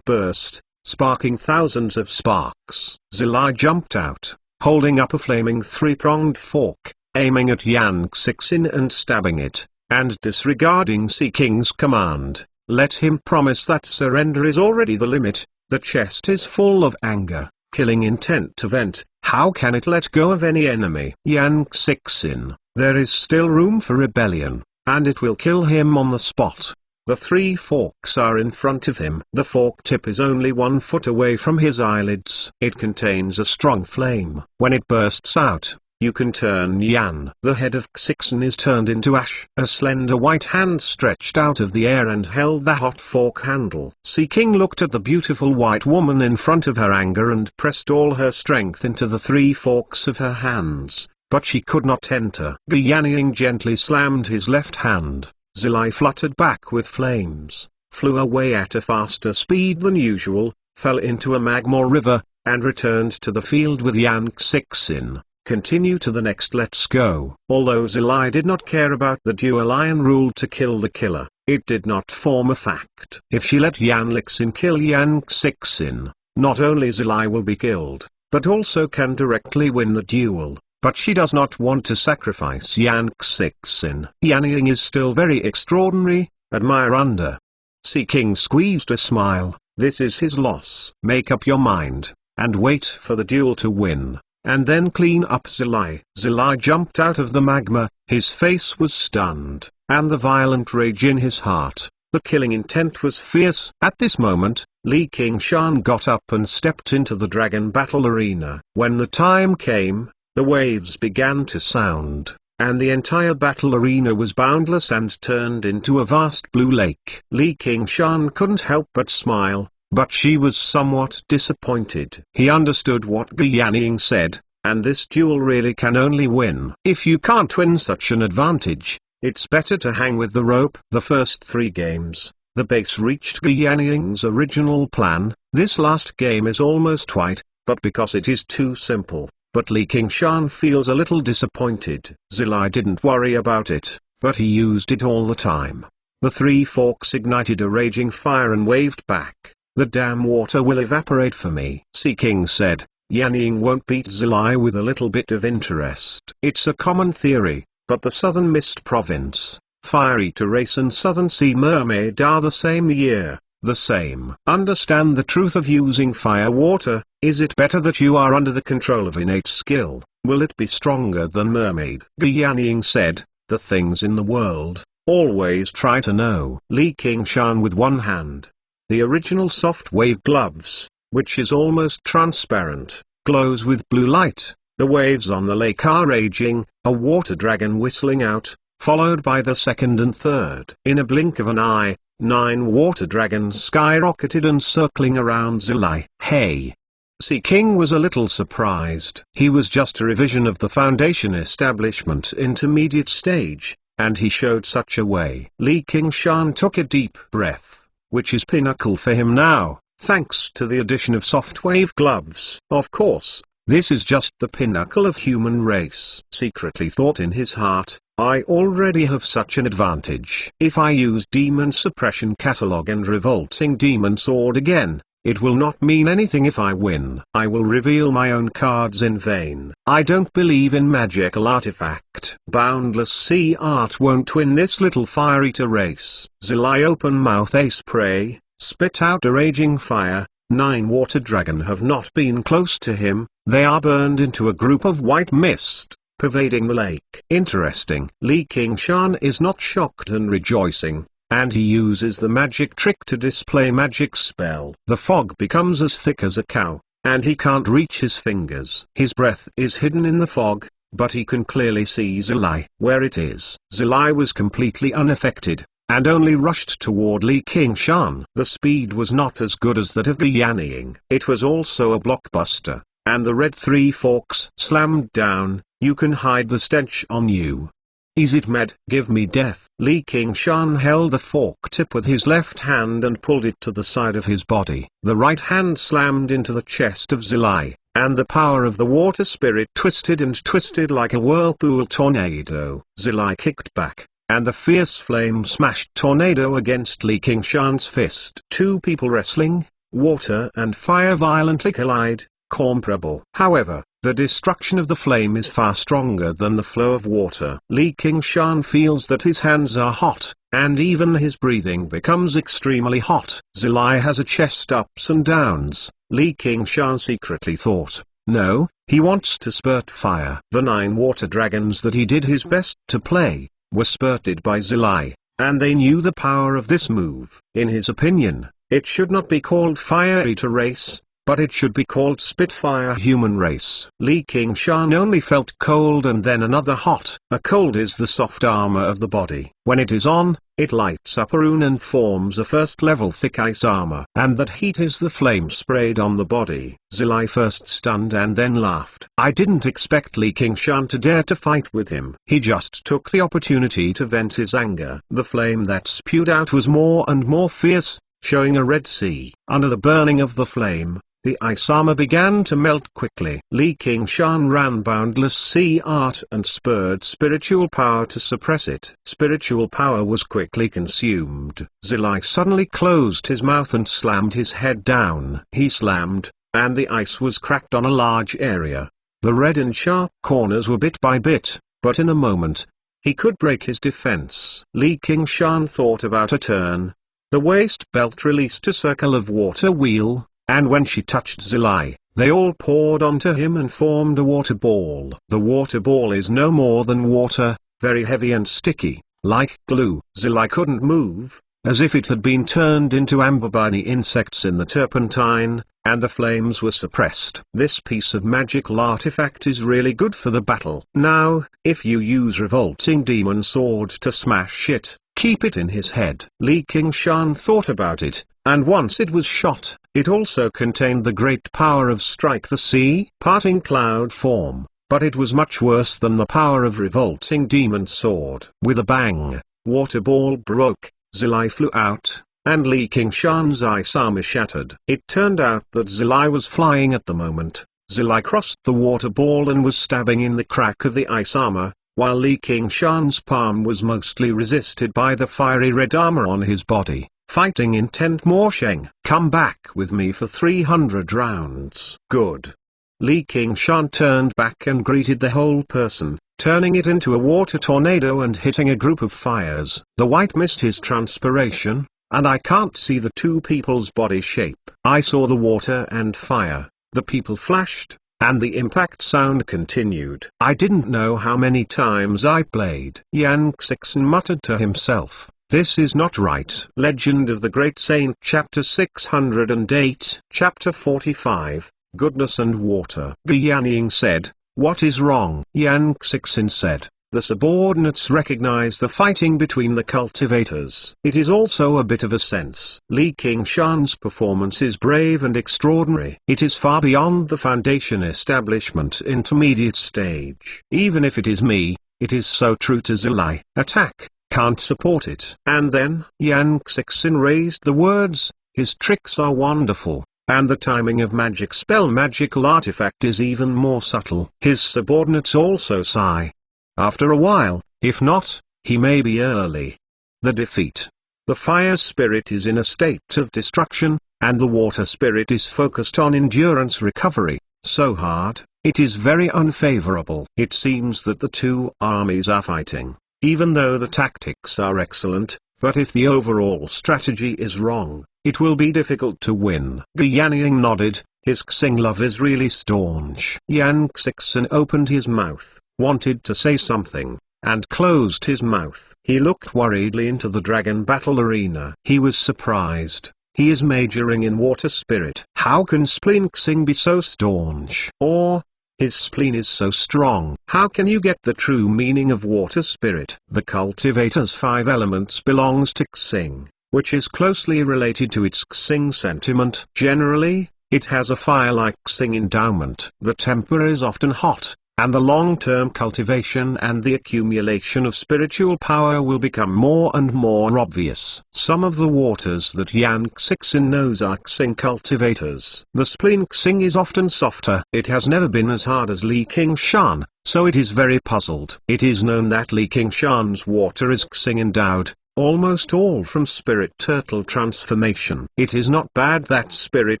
burst, sparking thousands of sparks. Zilai jumped out, holding up a flaming 3-pronged fork, aiming at Yan Xixin and stabbing it, and disregarding Seking's command. Let him promise that surrender is already the limit. The chest is full of anger, killing intent to vent. How can it let go of any enemy? Yan Xixin, there is still room for rebellion, and it will kill him on the spot. The 3 forks are in front of him. The fork tip is only 1 foot away from his eyelids. It contains a strong flame. When it bursts out, you can turn Yan. The head of Xixin is turned into ash. A slender white hand stretched out of the air and held the hot fork handle. Seking looked at the beautiful white woman in front of her anger and pressed all her strength into the 3 forks of her hands, but she could not enter. Yanning gently slammed his left hand. Zilai fluttered back with flames, flew away at a faster speed than usual, fell into a magma river, and returned to the field with Yan Xixin. Continue to the next. Let's go. Although Zilai did not care about the dual iron rule to kill the killer, it did not form a fact. If she let Yan Xixin kill Yan Xixin, not only Zilai will be killed, but also can directly win the duel. But she does not want to sacrifice Yan Xixin. Yanning is still very extraordinary, admire under. Seking squeezed a smile. This is his loss. Make up your mind, and wait for the duel to win. And then clean up Zilai. Zilai jumped out of the magma, his face was stunned, and the violent rage in his heart. The killing intent was fierce. At this moment, Li Qingshan got up and stepped into the dragon battle arena. When the time came, the waves began to sound, and the entire battle arena was boundless and turned into a vast blue lake. Li Qingshan couldn't help but smile. But she was somewhat disappointed. He understood what Yanning said, and this duel really can only win. If you can't win such an advantage, it's better to hang with the rope. The first 3 games, the base reached Yanning's original plan. This last game is almost white, but because it is too simple. But Li Qingshan feels a little disappointed. Zilai didn't worry about it, but he used it all the time. The 3 forks ignited a raging fire and waved back. The damn water will evaporate for me. Seking said. Yanning won't beat Zilai with a little bit of interest. It's a common theory, but the Southern Mist Province, Fire Eater race and Southern Sea Mermaid are the same year, the same. Understand the truth of using fire water. Is it better that you are under the control of innate skill? Will it be stronger than Mermaid? Yanning said. The things in the world, always try to know. Li Qingshan with one hand. The original soft wave gloves, which is almost transparent, glows with blue light. The waves on the lake are raging, a water dragon whistling out, followed by the second and third. In a blink of an eye, 9 water dragons skyrocketed and circling around Zulai. Hey! Sea King was a little surprised. He was just a revision of the Foundation Establishment intermediate stage, and he showed such a way. Li Qingshan took a deep breath, which is pinnacle for him now, thanks to the addition of soft wave gloves. Of course, this is just the pinnacle of human race. Secretly thought in his heart, I already have such an advantage. If I use Demon Suppression Catalog and Revolting Demon Sword again, it will not mean anything if I win. I will reveal my own cards in vain. I don't believe in magical artifact. Boundless Sea Art won't win this little fire eater race. Zulai open mouth ace prey, spit out a raging fire. 9 water dragon have not been close to him, they are burned into a group of white mist, pervading the lake. Interesting. Li Qingshan is not shocked and rejoicing, and he uses the magic trick to display magic spell. The fog becomes as thick as a cow, and he can't reach his fingers. His breath is hidden in the fog, but he can clearly see Zulai. Where it is. Zulai was completely unaffected, and only rushed toward Li Qingshan. The speed was not as good as that of Yan Ying. It was also a blockbuster, and the red 3 forks slammed down. You can hide the stench on you. Is it med? Give me death. Li Qingshan held the fork tip with his left hand and pulled it to the side of his body. The right hand slammed into the chest of Zulai, and the power of the water spirit twisted and twisted like a whirlpool tornado. Zulai kicked back, and the fierce flame smashed tornado against Li Qingshan's fist. 2 people wrestling, water and fire violently collide, comparable. However, the destruction of the flame is far stronger than the flow of water. Li Qingshan feels that his hands are hot, and even his breathing becomes extremely hot. Zulai has a chest ups and downs. Li Qingshan secretly thought, no, he wants to spurt fire. The 9 water dragons that he did his best to play, were spurted by Zulai, and they knew the power of this move. In his opinion, it should not be called Fire Eater Race, but it should be called Spitfire Human Race. Li Qingshan only felt cold and then another hot. A cold is the soft armor of the body. When it is on, it lights up a rune and forms a first-level thick ice armor. And that heat is the flame sprayed on the body. Zulai first stunned and then laughed. I didn't expect Li Qingshan to dare to fight with him. He just took the opportunity to vent his anger. The flame that spewed out was more and more fierce, showing a red sea. Under the burning of the flame, the ice armor began to melt quickly. Li Qingshan ran Boundless Sea Art and spurred spiritual power to suppress it. Spiritual power was quickly consumed. Zulai suddenly closed his mouth and slammed his head down. He slammed, and the ice was cracked on a large area. The red and sharp corners were bit by bit, but in a moment, he could break his defense. Li Qingshan thought about a turn. The waist belt released a circle of water wheel, and when she touched Zulai, they all poured onto him and formed a water ball. The water ball is no more than water, very heavy and sticky, like glue. Zulai couldn't move, as if it had been turned into amber by the insects in the turpentine, and the flames were suppressed. This piece of magical artifact is really good for the battle. Now, if you use Revolting Demon Sword to smash it, keep it in his head. Li Qingshan thought about it, and once it was shot, it also contained the great power of Strike the Sea, parting cloud form, but it was much worse than the power of Revolting Demon Sword. With a bang, water ball broke, Zulai flew out, and Li Qingshan's ice armor shattered. It turned out that Zulai was flying at the moment. Zulai crossed the water ball and was stabbing in the crack of the ice armor, while Li Qingshan's palm was mostly resisted by the fiery red armor on his body. Fighting intent Mo Sheng. Come back with me for 300 rounds. Good. Li Qingshan turned back and greeted the whole person, turning it into a water tornado and hitting a group of fires. The white mist is transpiration, and I can't see the 2 people's body shape. I saw the water and fire, the people flashed, and the impact sound continued. I didn't know how many times I played. Yang Xixin muttered to himself, This is not right. Legend of the Great Saint, Chapter 608, Chapter 45, Goodness and Water. Yanning said, "What is wrong?" Yan Xixin said, "The subordinates recognize the fighting between the cultivators. It is also a bit of a sense. Li Qingshan's performance is brave and extraordinary. It is far beyond the foundation establishment intermediate stage. Even if it is me, it is so true to Zilai. Attack, can't support it." And then, Yan Xixin raised the words, "His tricks are wonderful, and the timing of magic spell magical artifact is even more subtle." His subordinates also sigh. After a while, if not, he may be early. The defeat. The fire spirit is in a state of destruction, and the water spirit is focused on endurance recovery, so hard, it is very unfavorable. It seems that the two armies are fighting, even though the tactics are excellent, but if the overall strategy is wrong, it will be difficult to win. Yanning nodded, his Xing love is really staunch. Yan Xixin opened his mouth, wanted to say something, and closed his mouth. He looked worriedly into the dragon battle arena. He was surprised. He is majoring in water spirit. How can Spleen Xing be so staunch? Or, his spleen is so strong. How can you get the true meaning of water spirit? The cultivator's 5 elements belongs to Xing, which is closely related to its Xing sentiment. Generally, it has a fire-like Xing endowment. The temper is often hot, and the long-term cultivation and the accumulation of spiritual power will become more and more obvious. Some of the waters that Yan Xixin knows are Xing cultivators. The spleen Xing is often softer. It has never been as hard as Li Qingshan, so it is very puzzled. It is known that Li Qingshan's water is Xing endowed, almost all from spirit turtle transformation. It is not bad that spirit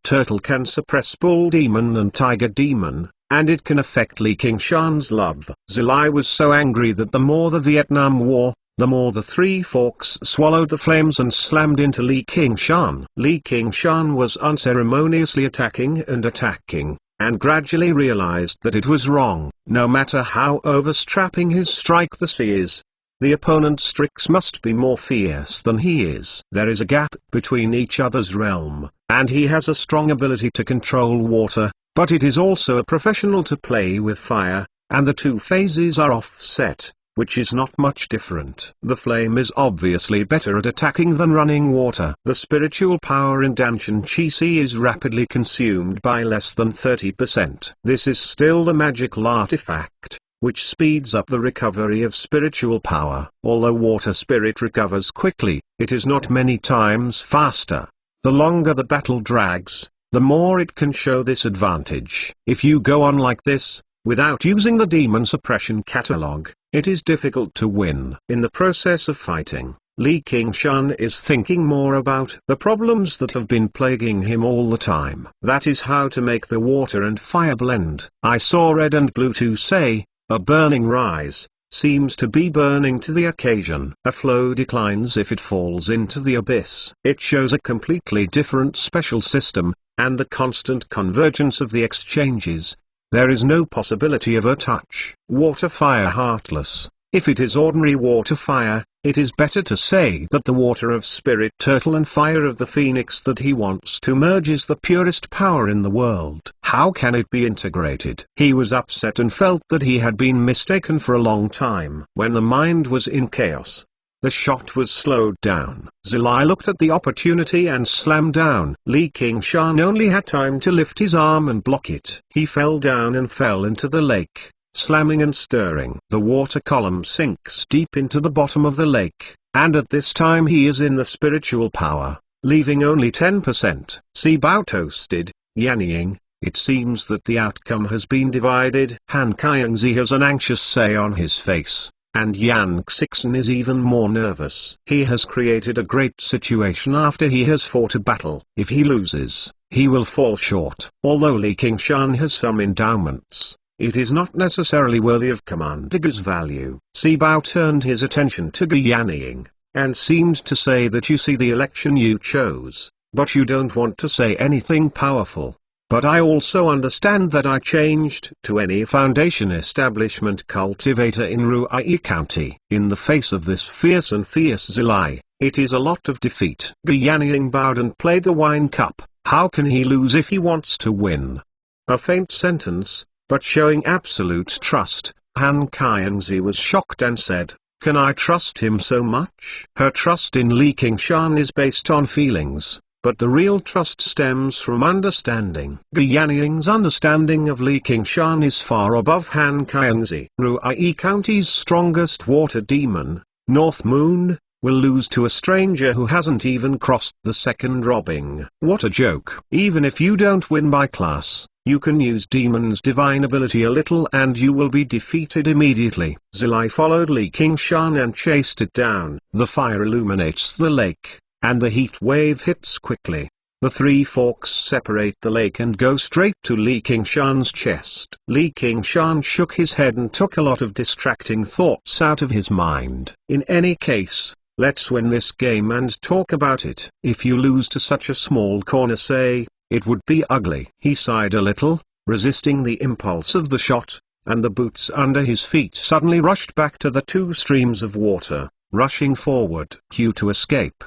turtle can suppress bull demon and tiger demon, and it can affect Li Qingshan's love. Zilai was so angry that the more the Vietnam War, the more the Three Forks swallowed the flames and slammed into Li Qingshan. Li Qingshan was unceremoniously attacking, and gradually realized that it was wrong. No matter how overstrapping his strike the sea is, the opponent's tricks must be more fierce than he is. There is a gap between each other's realm, and he has a strong ability to control water, but it is also a professional to play with fire, and the two phases are offset, which is not much different. The flame is obviously better at attacking than running water. The spiritual power in Danshan Chi Si is rapidly consumed by less than 30%. This is still the magical artifact, which speeds up the recovery of spiritual power. Although water spirit recovers quickly, it is not many times faster. The longer the battle drags, the more it can show this advantage. If you go on like this, without using the demon suppression catalog, it is difficult to win. In the process of fighting, Li Qingshan is thinking more about the problems that have been plaguing him all the time. That is how to make the water and fire blend. I saw red and blue to say, a burning rise, seems to be burning to the occasion. A flow declines if it falls into the abyss. It shows a completely different special system, and the constant convergence of the exchanges. There is no possibility of a touch. Water-fire heartless. If it is ordinary water-fire, it is better to say that the water of spirit turtle and fire of the phoenix that he wants to merge is the purest power in the world. How can it be integrated? He was upset and felt that he had been mistaken for a long time. When the mind was in chaos, the shot was slowed down. Zilai looked at the opportunity and slammed down. Li Qingshan only had time to lift his arm and block it. He fell down and fell into the lake, slamming and stirring. The water column sinks deep into the bottom of the lake, and at this time he is in the spiritual power, leaving only 10%. Sibao toasted, Yanning. It seems that the outcome has been divided. Han Qiangzi has an anxious say on his face, and Yan Xixin is even more nervous. He has created a great situation after he has fought a battle. If he loses, he will fall short. Although Li Qingshan has some endowments, it is not necessarily worthy of Commander's value. Sibao turned his attention to Yanning, and seemed to say that you see the election you chose, but you don't want to say anything powerful. But I also understand that I changed to any foundation establishment cultivator in Ruai County. In the face of this fierce Zilai, It is a lot of defeat. Ge Yanning bowed and played the wine cup. How can he lose if he wants to win? A faint sentence, but showing absolute trust. Han Qianzi was shocked and said, "Can I trust him so much?" Her trust in Li Qingshan is based on feelings, but the real trust stems from understanding. Ge Yanning's understanding of Li Qingshan is far above Han Qianzi. Ruai County's strongest water demon, North Moon, will lose to a stranger who hasn't even crossed the second robbing. What a joke. Even if you don't win by class, you can use demon's divine ability a little and you will be defeated immediately. Zilai followed Li Qingshan and chased it down. The fire illuminates the lake, and the heat wave hits quickly. The three forks separate the lake and go straight to Li Qingshan's chest. Li Qingshan shook his head and took a lot of distracting thoughts out of his mind. In any case, let's win this game and talk about it. If you lose to such a small corner, say, it would be ugly. He sighed a little, resisting the impulse of the shot, and the boots under his feet suddenly rushed back to the two streams of water, rushing forward. Cue to escape.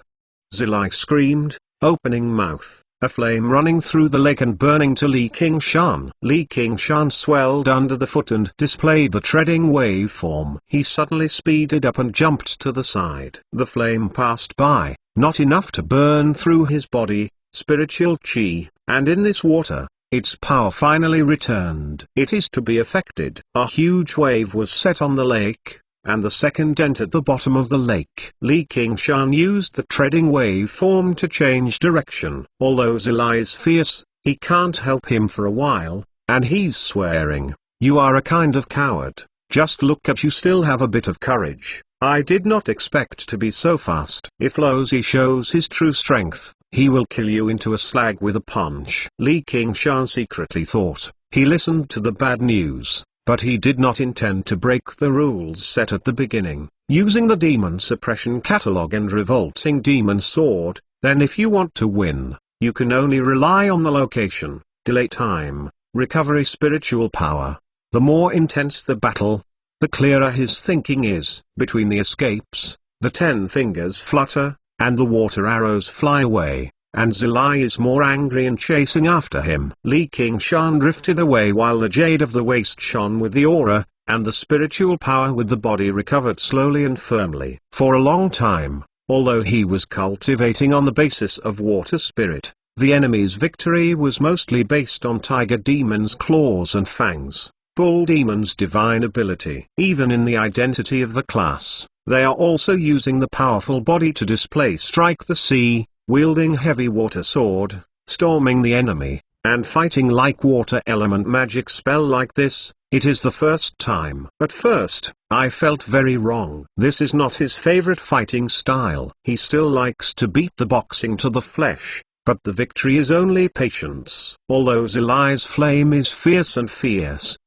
Zilai screamed, opening mouth, a flame running through the lake and burning to Li Qingshan. Li Qingshan swelled under the foot and displayed the treading waveform. He suddenly speeded up and jumped to the side. The flame passed by, not enough to burn through his body, spiritual chi, and in this water, its power finally returned. It is to be affected. A huge wave was set on the lake, and the second entered the bottom of the lake. Li Qingshan used the treading waveform to change direction. Although Zilai is fierce, he can't help him for a while, and he's swearing, "You are a kind of coward. Just look at you, still have a bit of courage. I did not expect to be so fast." If Lozi shows his true strength, he will kill you into a slag with a punch. Li Qingshan secretly thought. He listened to the bad news, but he did not intend to break the rules set at the beginning. Using the Demon Suppression Catalog and Revolting Demon Sword, then if you want to win, you can only rely on the location, delay time, recovery spiritual power. The more intense the battle, the clearer his thinking is. Between the escapes, the 10 fingers flutter, and the water arrows fly away, and Zilai is more angry and chasing after him. Li Qingshan drifted away while the jade of the waist shone with the aura, and the spiritual power with the body recovered slowly and firmly. For a long time, although he was cultivating on the basis of water spirit, the enemy's victory was mostly based on Tiger Demon's claws and fangs, Bull Demon's divine ability. Even in the identity of the class, they are also using the powerful body to display Strike the Sea, wielding heavy water sword, storming the enemy, and fighting like water element magic spell like this. It is the first time. At first, I felt very wrong. This is not his favorite fighting style. He still likes to beat the boxing to the flesh, but the victory is only patience. Although Zilai's flame is fierce,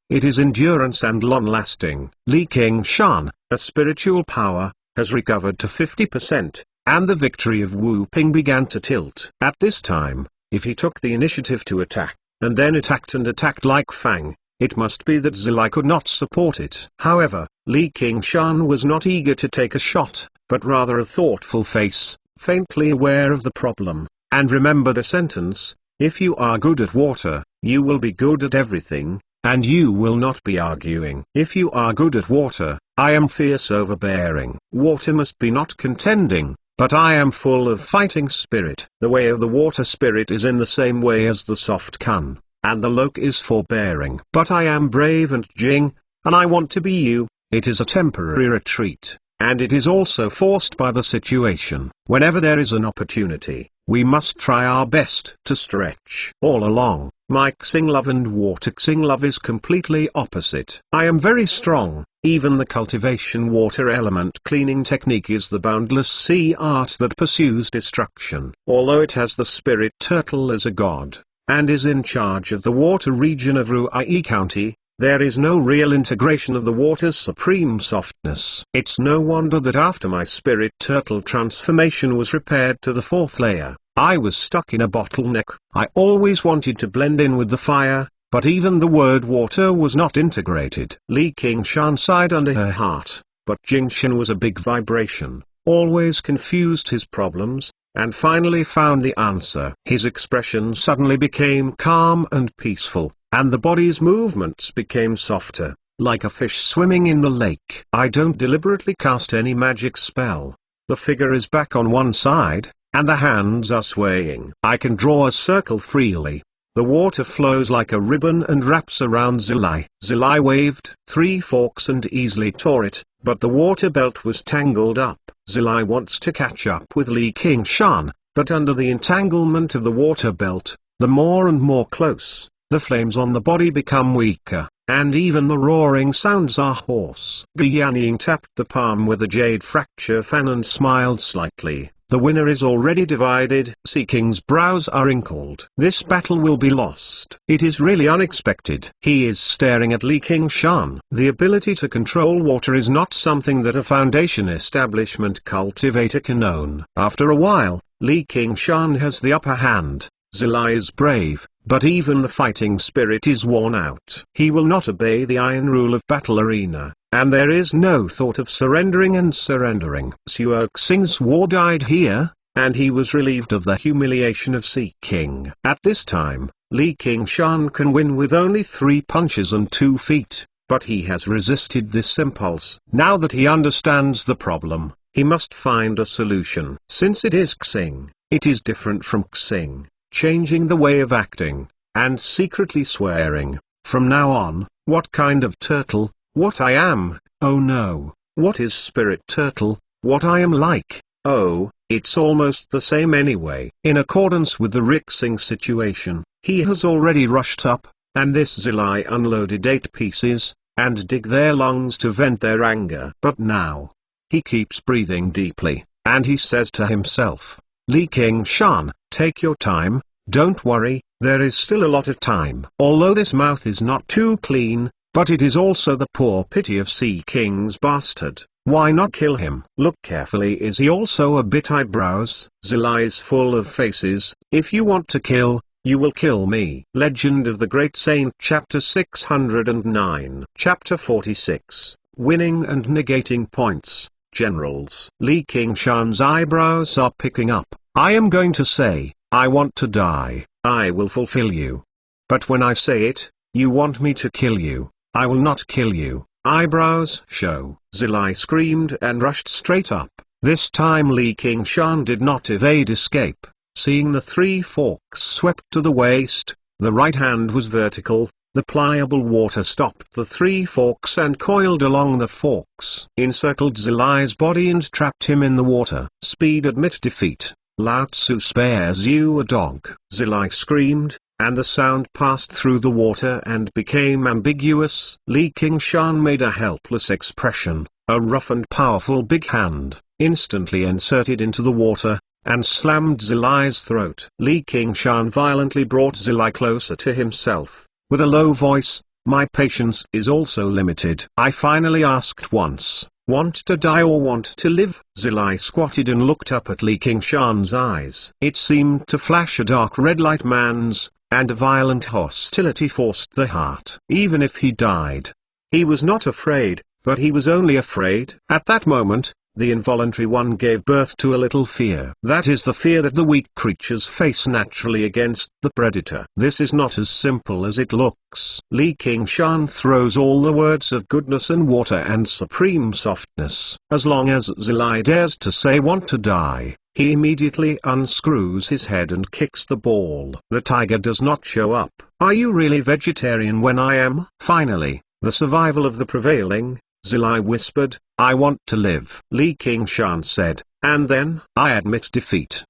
it is endurance and long-lasting. Li Qingshan, a spiritual power, has recovered to 50%, and the victory of Wu Ping began to tilt. At this time, if he took the initiative to attack, and then attacked like Fang, it must be that Zilai could not support it. However, Li Qingshan was not eager to take a shot, but rather a thoughtful face, faintly aware of the problem, and remembered a sentence: if you are good at water, you will be good at everything, and you will not be arguing. If you are good at water, I am fierce overbearing. Water must be not contending, but I am full of fighting spirit. The way of the water spirit is in the same way as the soft Kun, and the Lok is forbearing. But I am brave and Jing, and I want to be you. It is a temporary retreat, and it is also forced by the situation. Whenever there is an opportunity, we must try our best to stretch. All along, my Xinglove and Water Xinglove is completely opposite. I am very strong. Even the cultivation water element cleaning technique is the boundless sea art that pursues destruction. Although it has the spirit turtle as a god, and is in charge of the water region of Ruai County, there is no real integration of the water's supreme softness. It's no wonder that after my spirit turtle transformation was repaired to the 4th layer, I was stuck in a bottleneck. I always wanted to blend in with the fire, but even the word water was not integrated. Li Qingshan sighed under her heart, but Jingshan was a big vibration. always confused his problems, and finally found the answer. His expression suddenly became calm and peaceful, and the body's movements became softer, like a fish swimming in the lake. I don't deliberately cast any magic spell. The figure is back on one side, and the hands are swaying. I can draw a circle freely. The water flows like a ribbon and wraps around Zilai. Zilai waved 3 forks and easily tore it, but the water belt was tangled up. Zilai wants to catch up with Li Qingshan, but under the entanglement of the water belt, the more and more close, the flames on the body become weaker, and even the roaring sounds are hoarse. Ge Yanning tapped the palm with a jade fracture fan and smiled slightly. The winner is already divided. Seeking's brows are wrinkled. This battle will be lost. It is really unexpected. He is staring at Li Qingshan. The ability to control water is not something that a Foundation establishment cultivator can own. After a while, Li Qingshan has the upper hand. Zilai is brave, but even the fighting spirit is worn out. He will not obey the iron rule of Battle Arena, and there is no thought of surrendering and surrendering. Suoxing's war died here, and he was relieved of the humiliation of Seeking. At this time, Li Qingshan can win with only 3 punches and 2 feet, but he has resisted this impulse. Now that he understands the problem, he must find a solution. Since it is Xing, it is different from Xing, changing the way of acting, and secretly swearing, "From now on, what kind of turtle? What I am? Oh no, what is Spirit Turtle? What I am like? Oh, it's almost the same anyway." In accordance with the Rixing situation, he has already rushed up, and this Zilai unloaded 8 pieces, and dig their lungs to vent their anger. But now, he keeps breathing deeply, and he says to himself, "Li Qingshan, take your time, don't worry, there is still a lot of time." Although this mouth is not too clean, but it is also the poor pity of Seeking's bastard. Why not kill him? Look carefully. Is he also a bit eyebrows? Zilai is full of faces. If you want to kill, you will kill me. Legend of the Great Saint, Chapter 609. Chapter 46. Winning and negating points. Generals. Li Qingshan's eyebrows are picking up. I am going to say, I want to die. I will fulfill you. But when I say it, you want me to kill you. I will not kill you. Eyebrows show. Zilai screamed and rushed straight up. This time Li Qingshan did not evade escape. Seeing the 3 forks swept to the waist, the right hand was vertical. The pliable water stopped the 3 forks and coiled along the forks. Encircled Zilai's body and trapped him in the water. Speed admit defeat. Lao Tzu spares you a dog. Zilai screamed, and the sound passed through the water and became ambiguous. Li Qingshan made a helpless expression. A rough and powerful big hand, instantly inserted into the water, and slammed Zilai's throat. Li Qingshan violently brought Zilai closer to himself. With a low voice, "My patience is also limited. I finally asked once, want to die or want to live?" Zilai squatted and looked up at Li Qingshan's eyes. It seemed to flash a dark red light man's, and a violent hostility forced the heart. Even if he died, he was not afraid, but he was only afraid. At that moment, the involuntary one gave birth to a little fear. That is the fear that the weak creatures face naturally against the predator. This is not as simple as it looks. Li Qingshan throws all the words of goodness and water and supreme softness. As long as Zilai dares to say want to die, he immediately unscrews his head and kicks the ball. The tiger does not show up. Are you really vegetarian when I am? Finally, the survival of the prevailing, Zilai whispered, I want to live. Li Qingshan said, and then, I admit defeat.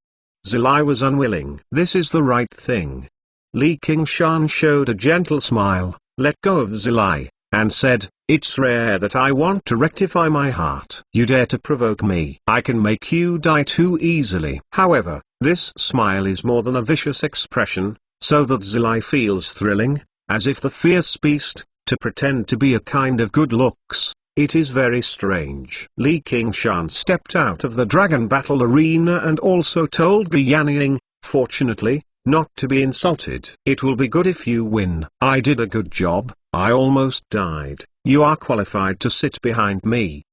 Zilai was unwilling. This is the right thing. Li Qingshan showed a gentle smile, let go of Zilai, and said, it's rare that I want to rectify my heart. You dare to provoke me. I can make you die too easily. However, this smile is more than a vicious expression, so that Zilai feels thrilling, as if the fierce beast, to pretend to be a kind of good looks. It is very strange. Li Qingshan stepped out of the dragon battle arena and also told Ge Yanning, fortunately, not to be insulted. It will be good if you win. I did a good job, I almost died. You are qualified to sit behind me.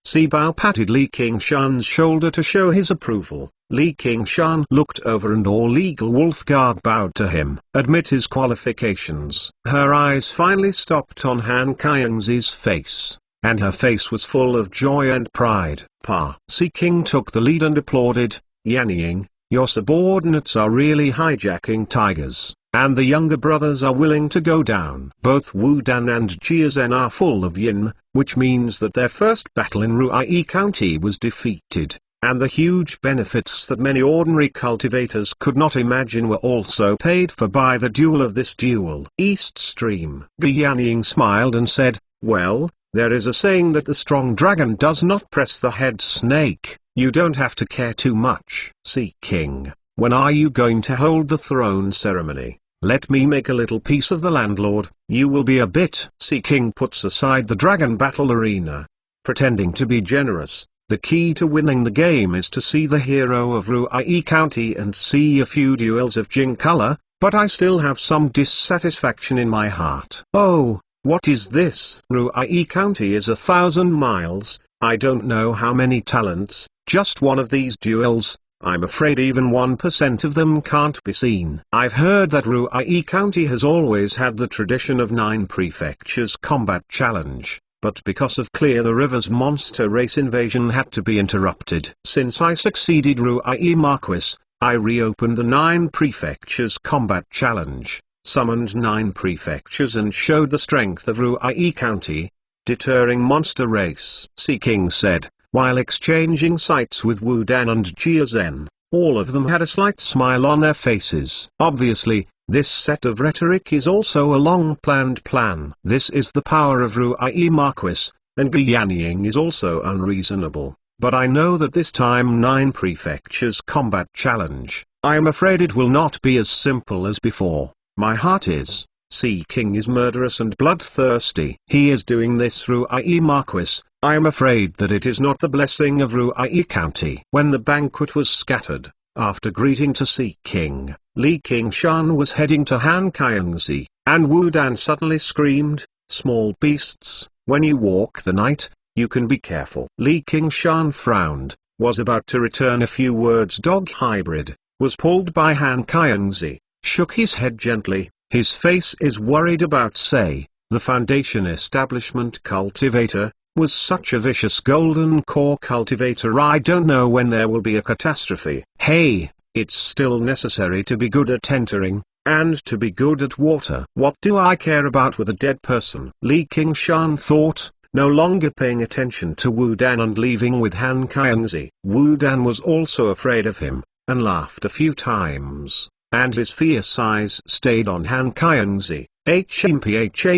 Sibao patted Li Qingshan's shoulder to show his approval. Li Qingshan looked over and all legal wolf guard bowed to him. Admit his qualifications. Her eyes finally stopped on Han Kaiengzi's face, and her face was full of joy and pride. Pa Si King took the lead and applauded. Yan Ying, your subordinates are really hijacking tigers, and the younger brothers are willing to go down. Both Wu Dan and Jia Zhen are full of yin, which means that their first battle in Ruai County was defeated, and the huge benefits that many ordinary cultivators could not imagine were also paid for by the duel of this duel. East Stream. Yan Ying smiled and said, well, there is a saying that the strong dragon does not press the head snake. You don't have to care too much. Si King, when are you going to hold the throne ceremony? Let me make a little piece of the landlord. You will be a bit. Si King puts aside the dragon battle arena, pretending to be generous. The key to winning the game is to see the hero of Ruai County and see a few duels of Jing color, but I still have some dissatisfaction in my heart. Oh, what is this? Ruai County is 1,000 miles. I don't know how many talents, just one of these duels. I'm afraid even 1% of them can't be seen. I've heard that Ruai County has always had the tradition of 9 prefectures combat challenge, but because of Clear the River's monster race invasion had to be interrupted. Since I succeeded Ruai Marquis, I reopened the 9 prefectures combat challenge, summoned 9 prefectures and showed the strength of Ruai County, deterring monster race. Si King said, while exchanging sights with Wu Dan and Jia Zhen. All of them had a slight smile on their faces. Obviously, this set of rhetoric is also a long-planned plan. This is the power of Ruai Marquis, and Yan Ying is also unreasonable. But I know that this time 9 prefectures combat challenge, I am afraid it will not be as simple as before. My heart is. Si King is murderous and bloodthirsty. He is doing this Ruai Marquis. I am afraid that it is not the blessing of Ruai County. When the banquet was scattered, after greeting to Si King, Li Qingshan was heading to Han Kaiengzi, and Wu Dan suddenly screamed, small beasts, when you walk the night, you can be careful. Li Qingshan frowned, was about to return a few words dog hybrid, was pulled by Han Kaiengzi, shook his head gently, his face is worried about say, the Foundation Establishment Cultivator, was such a vicious golden core cultivator. I don't know when there will be a catastrophe. Hey, it's still necessary to be good at entering, and to be good at water. What do I care about with a dead person? Li Qingshan thought, no longer paying attention to Wu Dan and leaving with Han Kaiengzi. Wu Dan was also afraid of him, and laughed a few times, and his fierce eyes stayed on Han Kaiengzi, HMPH,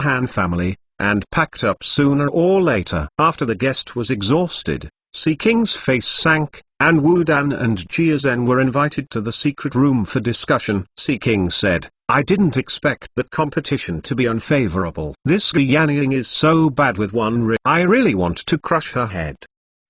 Han family, and packed up sooner or later. After the guest was exhausted, Si King's face sank, and Wu Dan and Jia Zhen were invited to the secret room for discussion. Si King said, I didn't expect the competition to be unfavorable. This Yan Ying is so bad with I really want to crush her head.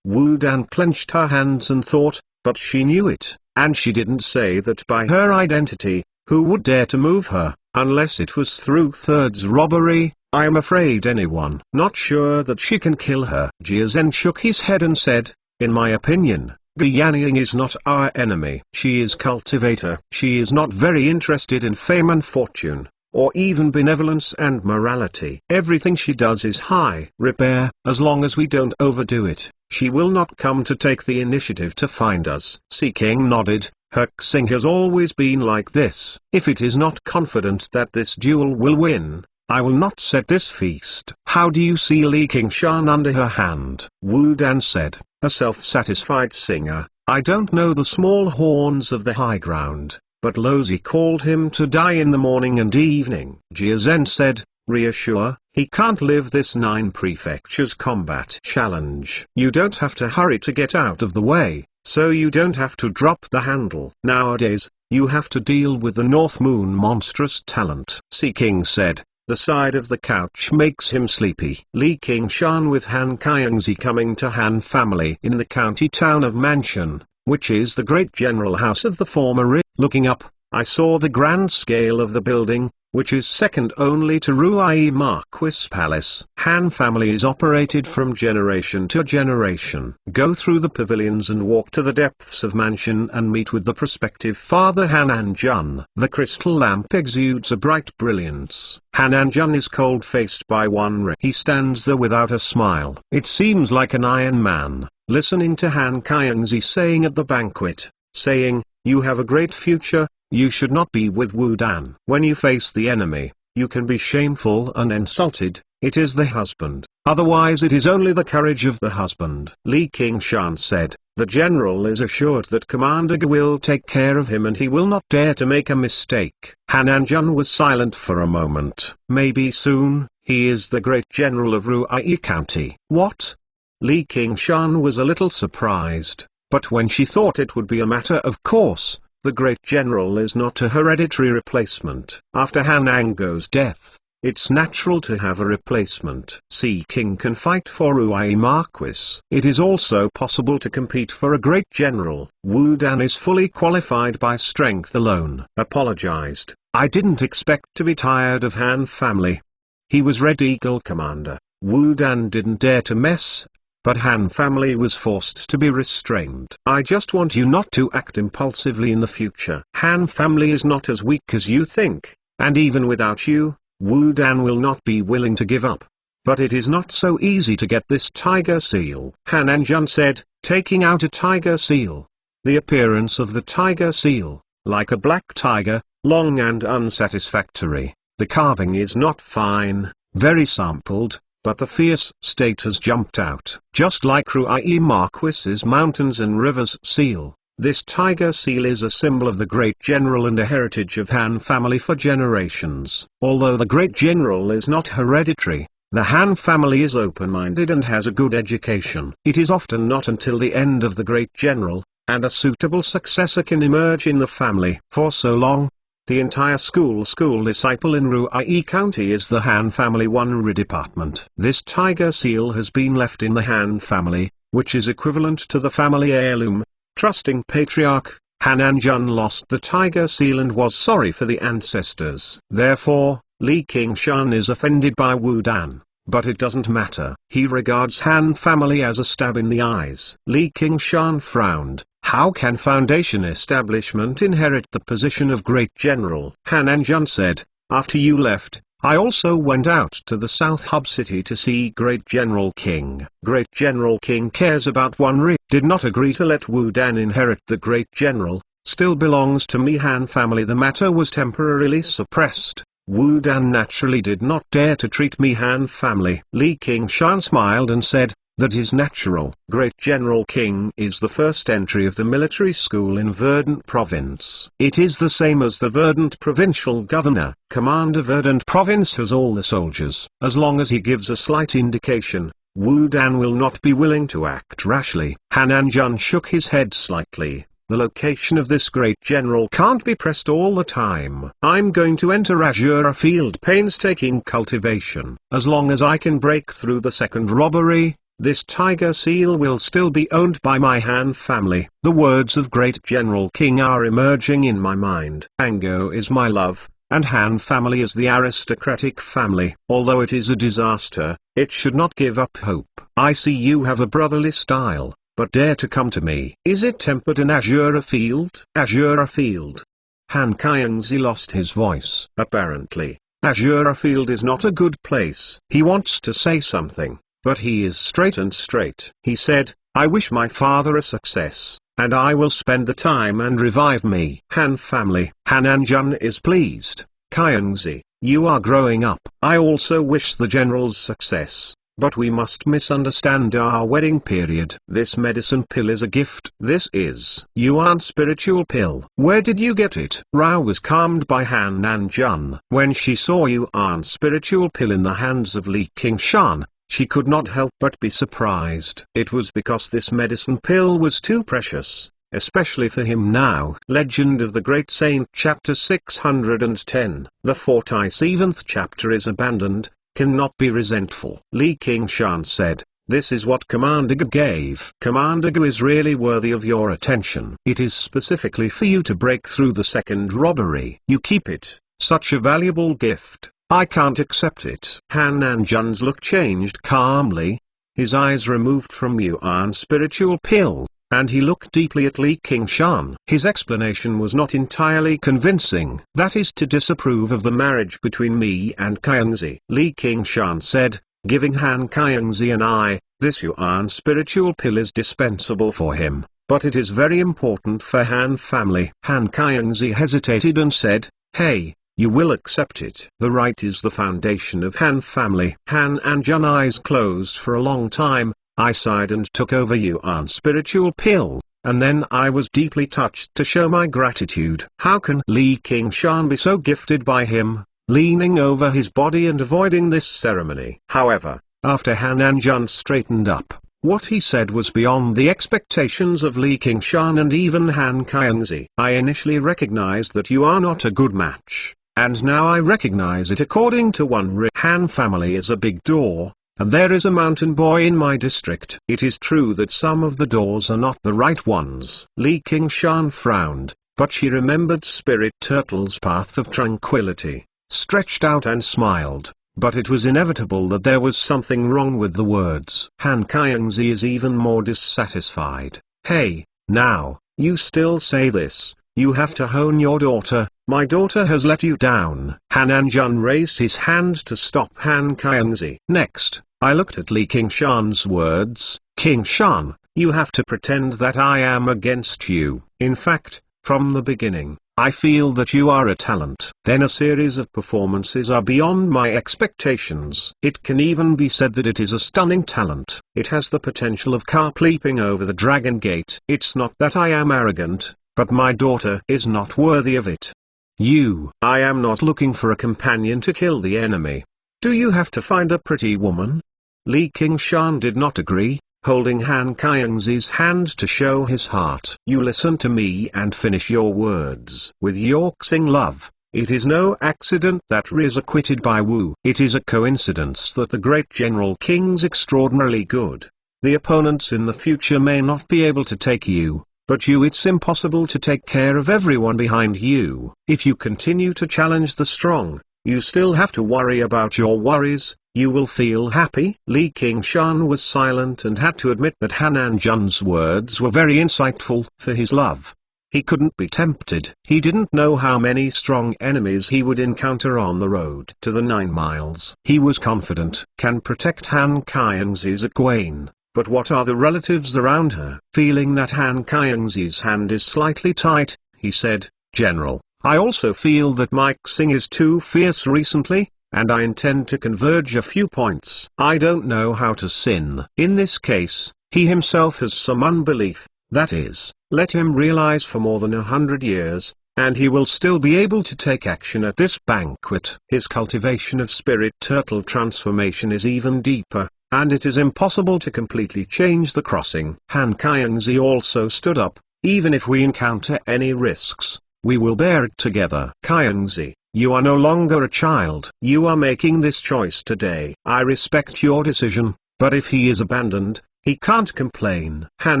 Wu Dan clenched her hands and thought, but she knew it, and she didn't say that by her identity. Who would dare to move her, unless it was through thirds robbery? I am afraid anyone. Not sure that she can kill her. Jia Zhen shook his head and said, in my opinion, Yan Ying is not our enemy. She is cultivator. She is not very interested in fame and fortune, or even benevolence and morality. Everything she does is high repair. As long as we don't overdo it, she will not come to take the initiative to find us. Si King nodded. Her Xing has always been like this. If it is not confident that this duel will win, I will not set this feast. How do you see Li Qingshan under her hand? Wu Dan said, a self-satisfied singer. I don't know the small horns of the high ground, but Lozi called him to die in the morning and evening. Jia Zhen said, reassure, he can't live this 9 prefectures combat challenge. You don't have to hurry to get out of the way, so you don't have to drop the handle. Nowadays, you have to deal with the North Moon monstrous talent. Si King said, the side of the couch makes him sleepy. Li Qingshan with Han Kaiengzi coming to Han family in the county town of Mansion, which is the great general house of the former. Looking up, I saw the grand scale of the building, which is second only to Ruai Marquis Palace. Han family is operated from generation to generation. Go through the pavilions and walk to the depths of mansion and meet with the prospective father Hananjun. The crystal lamp exudes a bright brilliance. Hananjun is cold-faced by one ray. He stands there without a smile. It seems like an iron man, listening to Han Kyungzi saying at the banquet, saying, "You have a great future. You should not be with Wu Dan. When you face the enemy, you can be shameful and insulted. It is the husband. Otherwise it is only the courage of the husband." Li Qingshan said, "The general is assured that Commander Ge will take care of him and he will not dare to make a mistake." Hananjun was silent for a moment. "Maybe soon. He is the great general of Ruai County." "What?" Li Qingshan was a little surprised, but when she thought it would be a matter of course, the great general is not a hereditary replacement. After Han Ango's death, it's natural to have a replacement. Sea King can fight for Ruai Marquis. It is also possible to compete for a great general. Wu Dan is fully qualified by strength alone. Apologized. "I didn't expect to be tired of Han family." He was Red Eagle commander. Wu Dan didn't dare to mess, but Han family was forced to be restrained. "I just want you not to act impulsively in the future. Han family is not as weak as you think, and even without you, Wu Dan will not be willing to give up. But it is not so easy to get this tiger seal." Hananjun said, taking out a tiger seal. The appearance of the tiger seal, like a black tiger, long and unsatisfactory. The carving is not fine, very sampled, but the fierce state has jumped out. Just like Ruai Marquis's mountains and rivers seal, this tiger seal is a symbol of the great general and a heritage of Han family for generations. Although the great general is not hereditary, the Han family is open-minded and has a good education. It is often not until the end of the great general, and a suitable successor can emerge in the family. For so long, the entire school disciple in Ruai County is the Han family one department. This tiger seal has been left in the Han family, which is equivalent to the family heirloom. Trusting patriarch, Hananjun lost the tiger seal and was sorry for the ancestors. Therefore, Li Qingshan is offended by Wu Dan, but it doesn't matter. He regards Han family as a stab in the eyes. Li Qingshan frowned. "How can Foundation establishment inherit the position of great general?" Hananjun said, "After you left, I also went out to the South Hub City to see Great General King. Great General King cares about one ring. Did not agree to let Wu Dan inherit the Great General, still belongs to me Han family. The matter was temporarily suppressed. Wu Dan naturally did not dare to treat me Han family." Li Qingshan smiled and said, "That is natural. Great General King is the first entry of the military school in Verdant Province. It is the same as the Verdant Provincial Governor. Commander Verdant Province has all the soldiers. As long as he gives a slight indication, Wu Dan will not be willing to act rashly." Hananjun shook his head slightly. "The location of this great general can't be pressed all the time. I'm going to enter Azure Field painstaking cultivation. As long as I can break through the second robbery, this tiger seal will still be owned by my Han family." The words of Great General King are emerging in my mind. Ango is my love, and Han family is the aristocratic family. Although it is a disaster, it should not give up hope. I see you have a brotherly style, but dare to come to me. Is it tempered in Azure Field? Azure Field. Han Kyungzi lost his voice. Apparently, Azure Field is not a good place. He wants to say something, but he is straight. He said, "I wish my father a success, and I will spend the time and revive me." Han family. Hananjun is pleased. "Kyungzi, you are growing up. I also wish the general's success, but we must misunderstand our wedding period. This medicine pill is a gift. This is Yuan spiritual pill. Where did you get it?" Rao was calmed by Hananjun. When she saw Yuan spiritual pill in the hands of Li Qingshan, she could not help but be surprised. It was because this medicine pill was too precious, especially for him now. Legend of the Great Saint Chapter 610. The 47th chapter is abandoned, cannot be resentful. Li Qingshan said, "This is what Commander Ge gave. Commander Ge is really worthy of your attention. It is specifically for you to break through the second robbery. You keep it, Such a valuable gift, I can't accept it. Han Nanjun's look changed calmly. His eyes removed from Yuan's spiritual pill, and he looked deeply at Li Qingshan. His explanation was not entirely convincing. That is to disapprove of the marriage between me and Kaiengzi. Li Qingshan said, giving Han Kaiengzi an eye, this Yuan spiritual pill is dispensable for him, but it is very important for Han family. Han Kaiengzi hesitated and said, hey, you will accept it. The right is the foundation of Han family. Han Nanjun eyes closed for a long time. I sighed and took over Yuan spiritual pill, and then I was deeply touched to show my gratitude. How can Li Qingshan be so gifted by him, leaning over his body and avoiding this ceremony? However, after Han Nanjun straightened up, what he said was beyond the expectations of Li Qingshan and even Han Kaiengzi. I initially recognized that you are not a good match, and now I recognize it according to one Han family is a big door, and there is a mountain boy in my district. It is true that some of the doors are not the right ones. Li Qingshan frowned, but she remembered Spirit Turtle's path of tranquility, stretched out and smiled. But it was inevitable that there was something wrong with the words. Han Kaiengzi is even more dissatisfied. Hey, now, you still say this, you have to hone your daughter, my daughter has let you down. Han Nanjun raised his hand to stop Han Kaiengzi. Next, I looked at Li Qingshan's words, Qingshan, you have to pretend that I am against you. In fact, from the beginning, I feel that you are a talent. Then a series of performances are beyond my expectations. It can even be said that it is a stunning talent. It has the potential of carp leaping over the Dragon Gate. It's not that I am arrogant, but my daughter is not worthy of it. I am not looking for a companion to kill the enemy. Do you have to find a pretty woman? Li Qingshan did not agree, holding Han Kaiengzi's hand to show his heart. You listen to me and finish your words. With Yorxing love, it is no accident that Ri is acquitted by Wu. It is a coincidence that the great General King's extraordinarily good. The opponents in the future may not be able to take you, but it's impossible to take care of everyone behind you. If you continue to challenge the strong, you still have to worry about your worries. You will feel happy. Li Qingshan was silent and had to admit that Han Nanjun's words were very insightful. For his love, he couldn't be tempted. He didn't know how many strong enemies he would encounter on the road to the 9 miles. He was confident can protect Han Kaiengzi's Egwene, but what are the relatives around her? Feeling that Han Kaiengzi's hand is slightly tight, he said, General, I also feel that Mike Singh is too fierce recently, and I intend to converge a few points. I don't know how to sin. In this case, he himself has some unbelief, that is, let him realize for more than 100 years, and he will still be able to take action at this banquet. His cultivation of Spirit Turtle transformation is even deeper, and it is impossible to completely change the crossing. Han Kaiengzi also stood up, even if we encounter any risks, we will bear it together. Kaiengzi, you are no longer a child. You are making this choice today. I respect your decision, but if he is abandoned, he can't complain. Han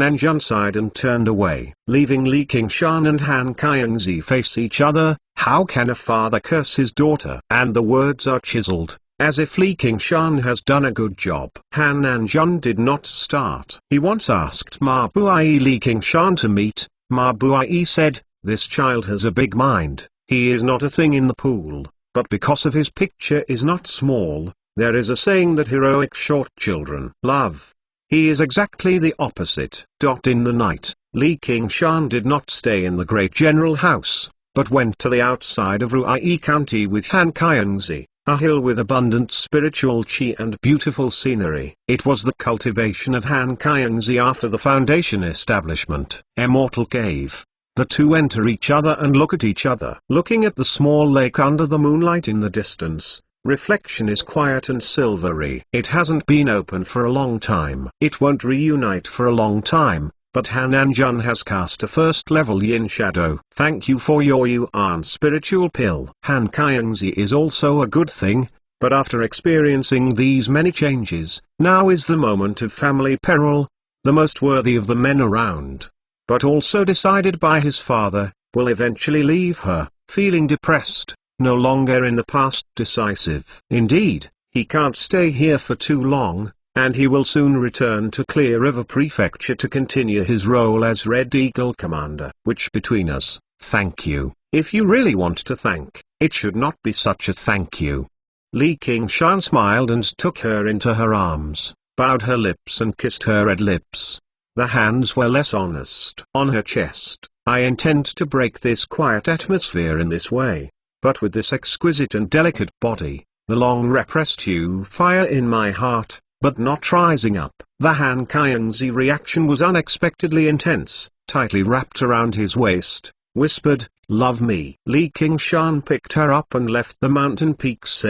Nanjun sighed and turned away. Leaving Li Qingshan and Han Kaiengzi face each other, how can a father curse his daughter? And the words are chiseled, as if Li Qingshan has done a good job. Han Nanjun did not start. He once asked Ma Buai Li Qingshan to meet. Ma Buai said, this child has a big mind. He is not a thing in the pool, but because of his picture is not small, there is a saying that heroic short children love. He is exactly the opposite. In the night, Li Qingshan did not stay in the great general house, but went to the outside of Ruai County with Han Kaiengzi, a hill with abundant spiritual chi and beautiful scenery. It was the cultivation of Han Kaiengzi after the foundation establishment. Immortal Cave. The two enter each other and look at each other. Looking at the small lake under the moonlight in the distance, reflection is quiet and silvery. It hasn't been open for a long time. It won't reunite for a long time, but Han Nanjun has cast a first-level yin shadow. Thank you for your Yuan spiritual pill. Han Kaiengzi is also a good thing, but after experiencing these many changes, now is the moment of family peril, the most worthy of the men around, but also decided by his father, will eventually leave her, feeling depressed. no longer in the past decisive. Indeed, he can't stay here for too long, and he will soon return to Clear River Prefecture to continue his role as Red Eagle Commander. Which between us, thank you. If you really want to thank, it should not be such a thank you. Li Qingshan smiled and took her into her arms, bowed her lips and kissed her red lips. The hands were less honest. On her chest, I intend to break this quiet atmosphere in this way. But with this exquisite and delicate body, the long repressed fire in my heart, but not rising up. The Han Qiangzi reaction was unexpectedly intense, tightly wrapped around his waist, whispered, "Love me." Li Qingshan picked her up and left the mountain peaks,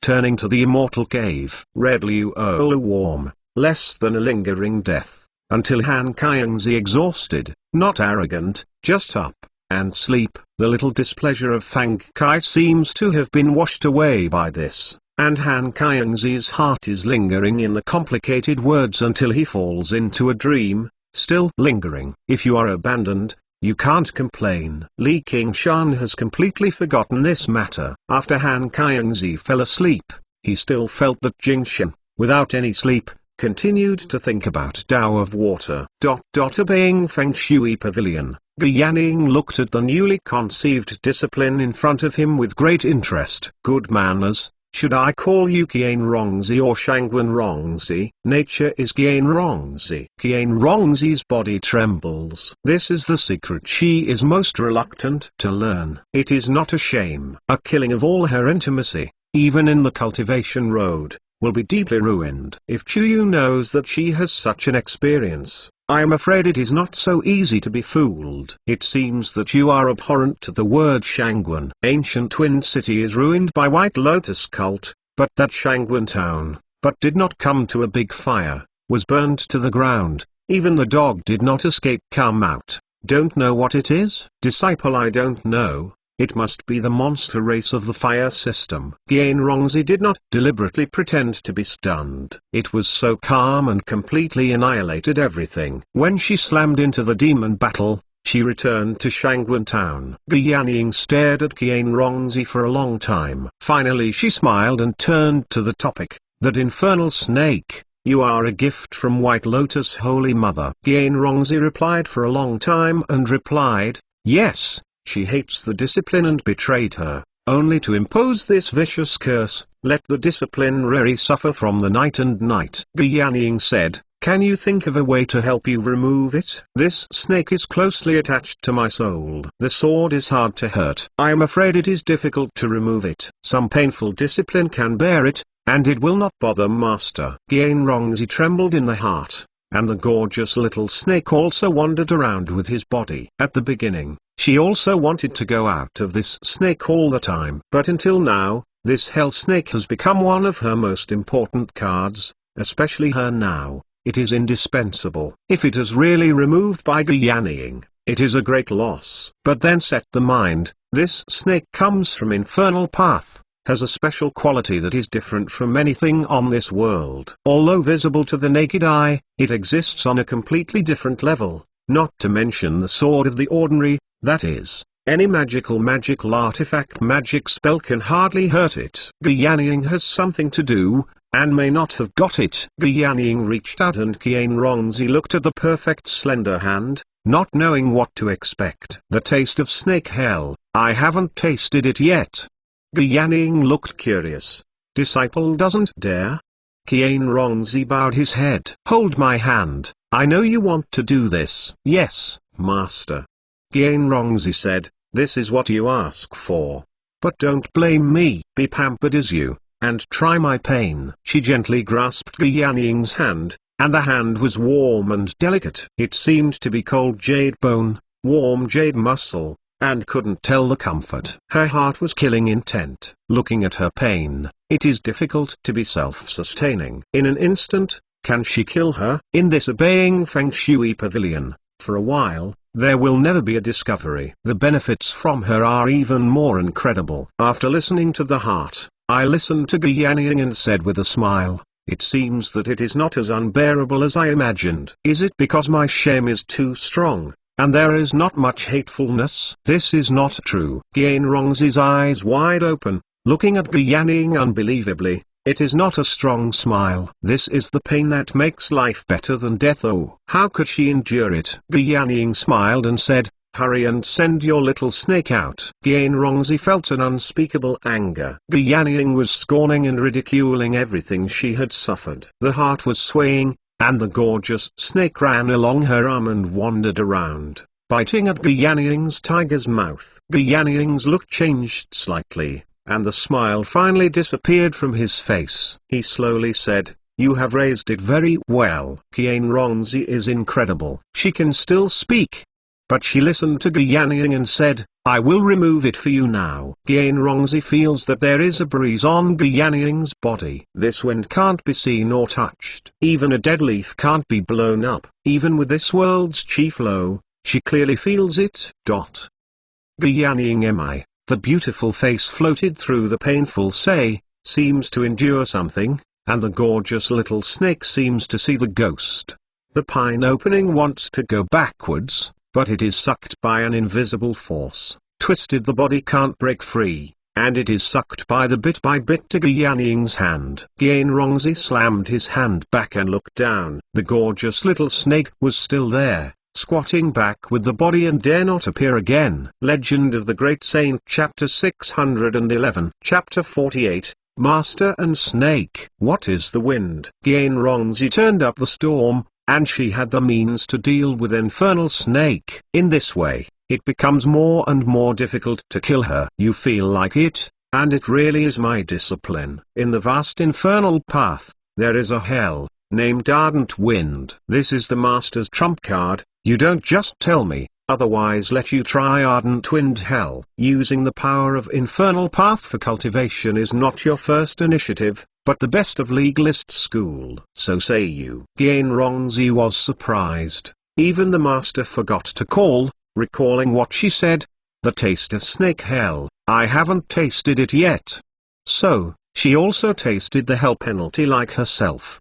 turning to the immortal cave. Red Luo warm, less than a lingering death, until Han Qiangzi exhausted, not arrogant, just up, and sleep. The little displeasure of Fang Kai seems to have been washed away by this, and Han Qiangzi's heart is lingering in the complicated words until he falls into a dream, still lingering. If you are abandoned, you can't complain. Li Qingshan has completely forgotten this matter. After Han Qiangzi fell asleep, he still felt that Jing Shen, without any sleep, continued to think about Tao of Water. Obeying Feng Shui Pavilion, Ge Yanning looked at the newly conceived discipline in front of him with great interest. Good manners. Should I call you Qian Rongzi or Shangwen Rongzi? Nature is Qian Rongzi. Qian Rongzi's body trembles. This is the secret she is most reluctant to learn. It is not a shame. A killing of all her intimacy, even in the cultivation road, will be deeply ruined. If Chuyu knows that she has such an experience, I am afraid it is not so easy to be fooled. It seems that you are abhorrent to the word Shangwen. Ancient Twin City is ruined by White Lotus cult, but that Shangwen town, but did not come to a big fire, was burned to the ground. Even the dog did not escape. Come out. Don't know what it is? Disciple, I don't know. It must be the monster race of the fire system. Qian Rongzi did not deliberately pretend to be stunned. It was so calm and completely annihilated everything. When she slammed into the demon battle, she returned to Shangwen town. Ge Yanning stared at Qian Rongzi for a long time. Finally she smiled and turned to the topic. That infernal snake, you are a gift from White Lotus Holy Mother. Qian Rongzi replied for a long time and replied, yes. She hates the discipline and betrayed her, only to impose this vicious curse. Let the disciplinary suffer from the night and night. Ge Yanning said, can you think of a way to help you remove it? This snake is closely attached to my soul. The sword is hard to hurt. I am afraid it is difficult to remove it. Some painful discipline can bear it, and it will not bother master. Qian Rongzi trembled in the heart, and the gorgeous little snake also wandered around with his body. At the beginning, she also wanted to go out of this snake all the time. But until now, this hell snake has become one of her most important cards, especially her now. It is indispensable. If it is really removed by Ge Yanning, it is a great loss. But then set the mind, this snake comes from infernal path, has a special quality that is different from anything on this world. Although visible to the naked eye, it exists on a completely different level, not to mention the sword of the ordinary, that is, any magical artifact magic spell can hardly hurt it. Ge Yanning has something to do, and may not have got it. Ge Yanning reached out and Qian Rongzi looked at the perfect slender hand, not knowing what to expect. The taste of snake hell, I haven't tasted it yet. Ge Yanning looked curious. Disciple doesn't dare? Qian Rongzi bowed his head. Hold my hand, I know you want to do this. Yes, master. Qian Rongzi said, this is what you ask for. But don't blame me. Be pampered as you, and try my pain. She gently grasped Ge Yanning's hand, and the hand was warm and delicate. It seemed to be cold jade bone, warm jade muscle, and couldn't tell the comfort. Her heart was killing intent. Looking at her pain, it is difficult to be self-sustaining. In an instant, can she kill her? In this obeying Feng Shui Pavilion, for a while, there will never be a discovery. The benefits from her are even more incredible. After listening to the heart, I listened to Ge Yanning and said with a smile, it seems that it is not as unbearable as I imagined. Is it because my shame is too strong? and there is not much hatefulness. This is not true. Gyanrongzi's eyes wide open, looking at Gyaning unbelievably. It is not a strong smile. This is the pain that makes life better than death. Oh, how could she endure it? Gyaning smiled and said, "Hurry and send your little snake out." Gyanrongzi felt an unspeakable anger. Gyaning was scorning and ridiculing everything she had suffered. The heart was swaying, and the gorgeous snake ran along her arm and wandered around, biting at Gyaning's tiger's mouth. Gyaning's look changed slightly, and the smile finally disappeared from his face. He slowly said, "You have raised it very well." Gyanrongzi is incredible. She can still speak. But she listened to Gyaning and said, "I will remove it for you now." Gyanrongzi feels that there is a breeze on Gyaning's body. This wind can't be seen or touched. Even a dead leaf can't be blown up. Even with this world's chief flow, she clearly feels it. Gyaning mi. The beautiful face floated through the painful say, seems to endure something, and the gorgeous little snake seems to see the ghost. The pine opening wants to go backwards, but it is sucked by an invisible force. Twisted, the body can't break free, and it is sucked by bit to Gyaning's hand. Gyanrongzi slammed his hand back and looked down. The gorgeous little snake was still there, squatting back with the body and dare not appear again. Legend of the Great Saint, Chapter 611. Chapter 48, Master and Snake. What is the wind? Gyanrongzi turned up the storm, and she had the means to deal with Infernal Snake. In this way, it becomes more and more difficult to kill her. You feel like it, and it really is my discipline. In the vast infernal path, there is a hell, named Ardent Wind. This is the Master's trump card. You don't just tell me, otherwise let you try Ardent Wind Hell. Using the power of Infernal Path for cultivation is not your first initiative, but the best of Legalist school. So say you. Gyanrongzi was surprised. Even the Master forgot to call, recalling what she said. The taste of snake hell, I haven't tasted it yet. So, she also tasted the hell penalty like herself.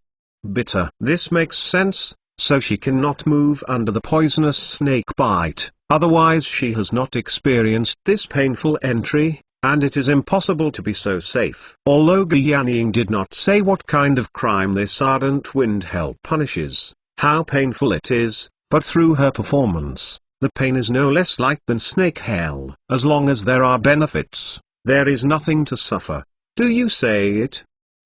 Bitter. This makes sense, so she cannot move under the poisonous snake bite, otherwise she has not experienced this painful entry, and it is impossible to be so safe. Although Gyaning did not say what kind of crime this Ardent Wind Hell punishes, how painful it is, but through her performance, the pain is no less light than snake hell. As long as there are benefits, there is nothing to suffer. Do you say it?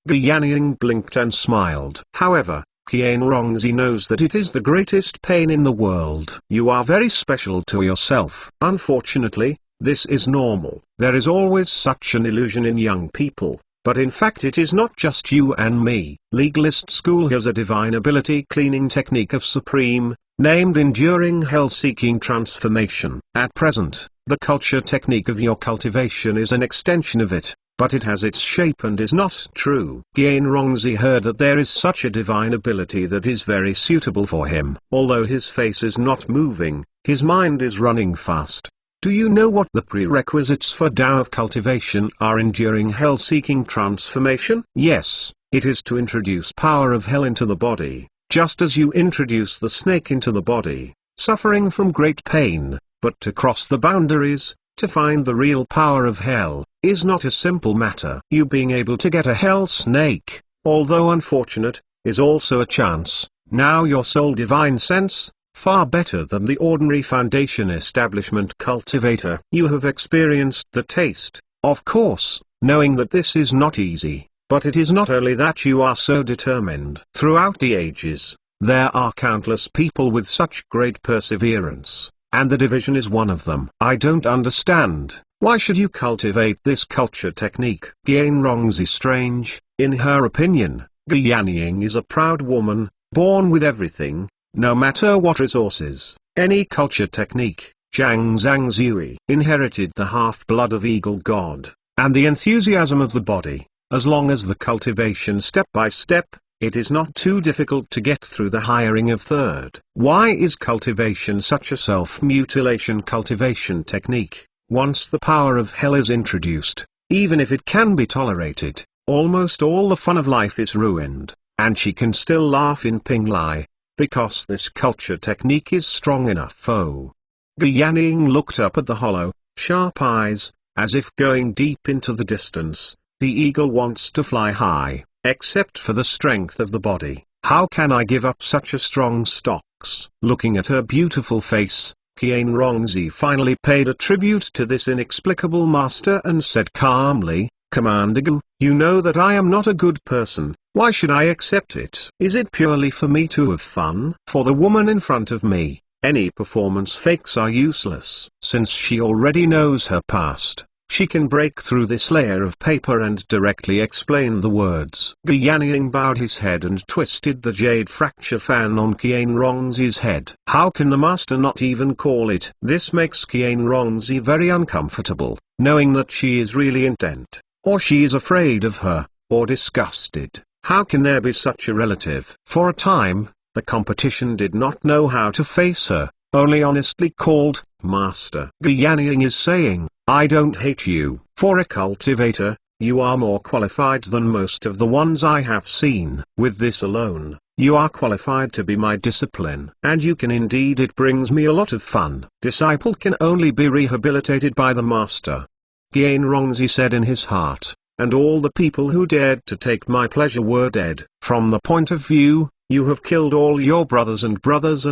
Gyaning blinked and smiled. However, Gyanrongzi knows that it is the greatest pain in the world. You are very special to yourself. Unfortunately, this is normal. There is always such an illusion in young people, but in fact it is not just you and me. Legalist school has a divine ability cleaning technique of supreme, named Enduring Hell-Seeking Transformation. At present, the culture technique of your cultivation is an extension of it, but it has its shape and is not true. Gyanrongzi heard that there is such a divine ability that is very suitable for him. Although his face is not moving, his mind is running fast. Do you know what the prerequisites for Tao of cultivation are? Enduring hell-seeking transformation? Yes, it is to introduce power of hell into the body, just as you introduce the snake into the body, suffering from great pain. But to cross the boundaries, to find the real power of hell, is not a simple matter. You being able to get a hell snake, although unfortunate, is also a chance. Now your soul divine sense, far better than the ordinary foundation establishment cultivator. You have experienced the taste, of course, knowing that this is not easy, but it is not only that you are so determined. Throughout the ages, there are countless people with such great perseverance, and the division is one of them. I don't understand, why should you cultivate this culture technique? Gyanrongzi strange, in her opinion, Gyaning is a proud woman, born with everything, no matter what resources. Any culture technique, Zhang Zhangzhui inherited the half-blood of Eagle God, and the enthusiasm of the body. As long as the cultivation step by step, it is not too difficult to get through the hiring of third. Why is cultivation such a self-mutilation cultivation technique? Once the power of hell is introduced, even if it can be tolerated, almost all the fun of life is ruined, and she can still laugh in Pinglai, because this culture technique is strong enough. Oh, Yanning looked up at the hollow, sharp eyes, as if going deep into the distance. The eagle wants to fly high, except for the strength of the body. How can I give up such a strong stocks? Looking at her beautiful face, Qianrongzi finally paid a tribute to this inexplicable master and said calmly, Commander Gu, you know that I am not a good person. Why should I accept it? Is it purely for me to have fun? For the woman in front of me, any performance fakes are useless. Since she already knows her past, she can break through this layer of paper and directly explain the words. Yanning bowed his head and twisted the jade fracture fan on Qianrongzi's head. How can the master not even call it? This makes Qianrongzi very uncomfortable, knowing that she is really intent, or she is afraid of her, or disgusted. How can there be such a relative? For a time, the competition did not know how to face her, only honestly called, Master. Yanning is saying, I don't hate you. For a cultivator, you are more qualified than most of the ones I have seen. With this alone, you are qualified to be my discipline. And you can indeed, it brings me a lot of fun. Disciple can only be rehabilitated by the master. Qianrongzi said in his heart, and all the people who dared to take my pleasure were dead. From the point of view, you have killed all your brothers and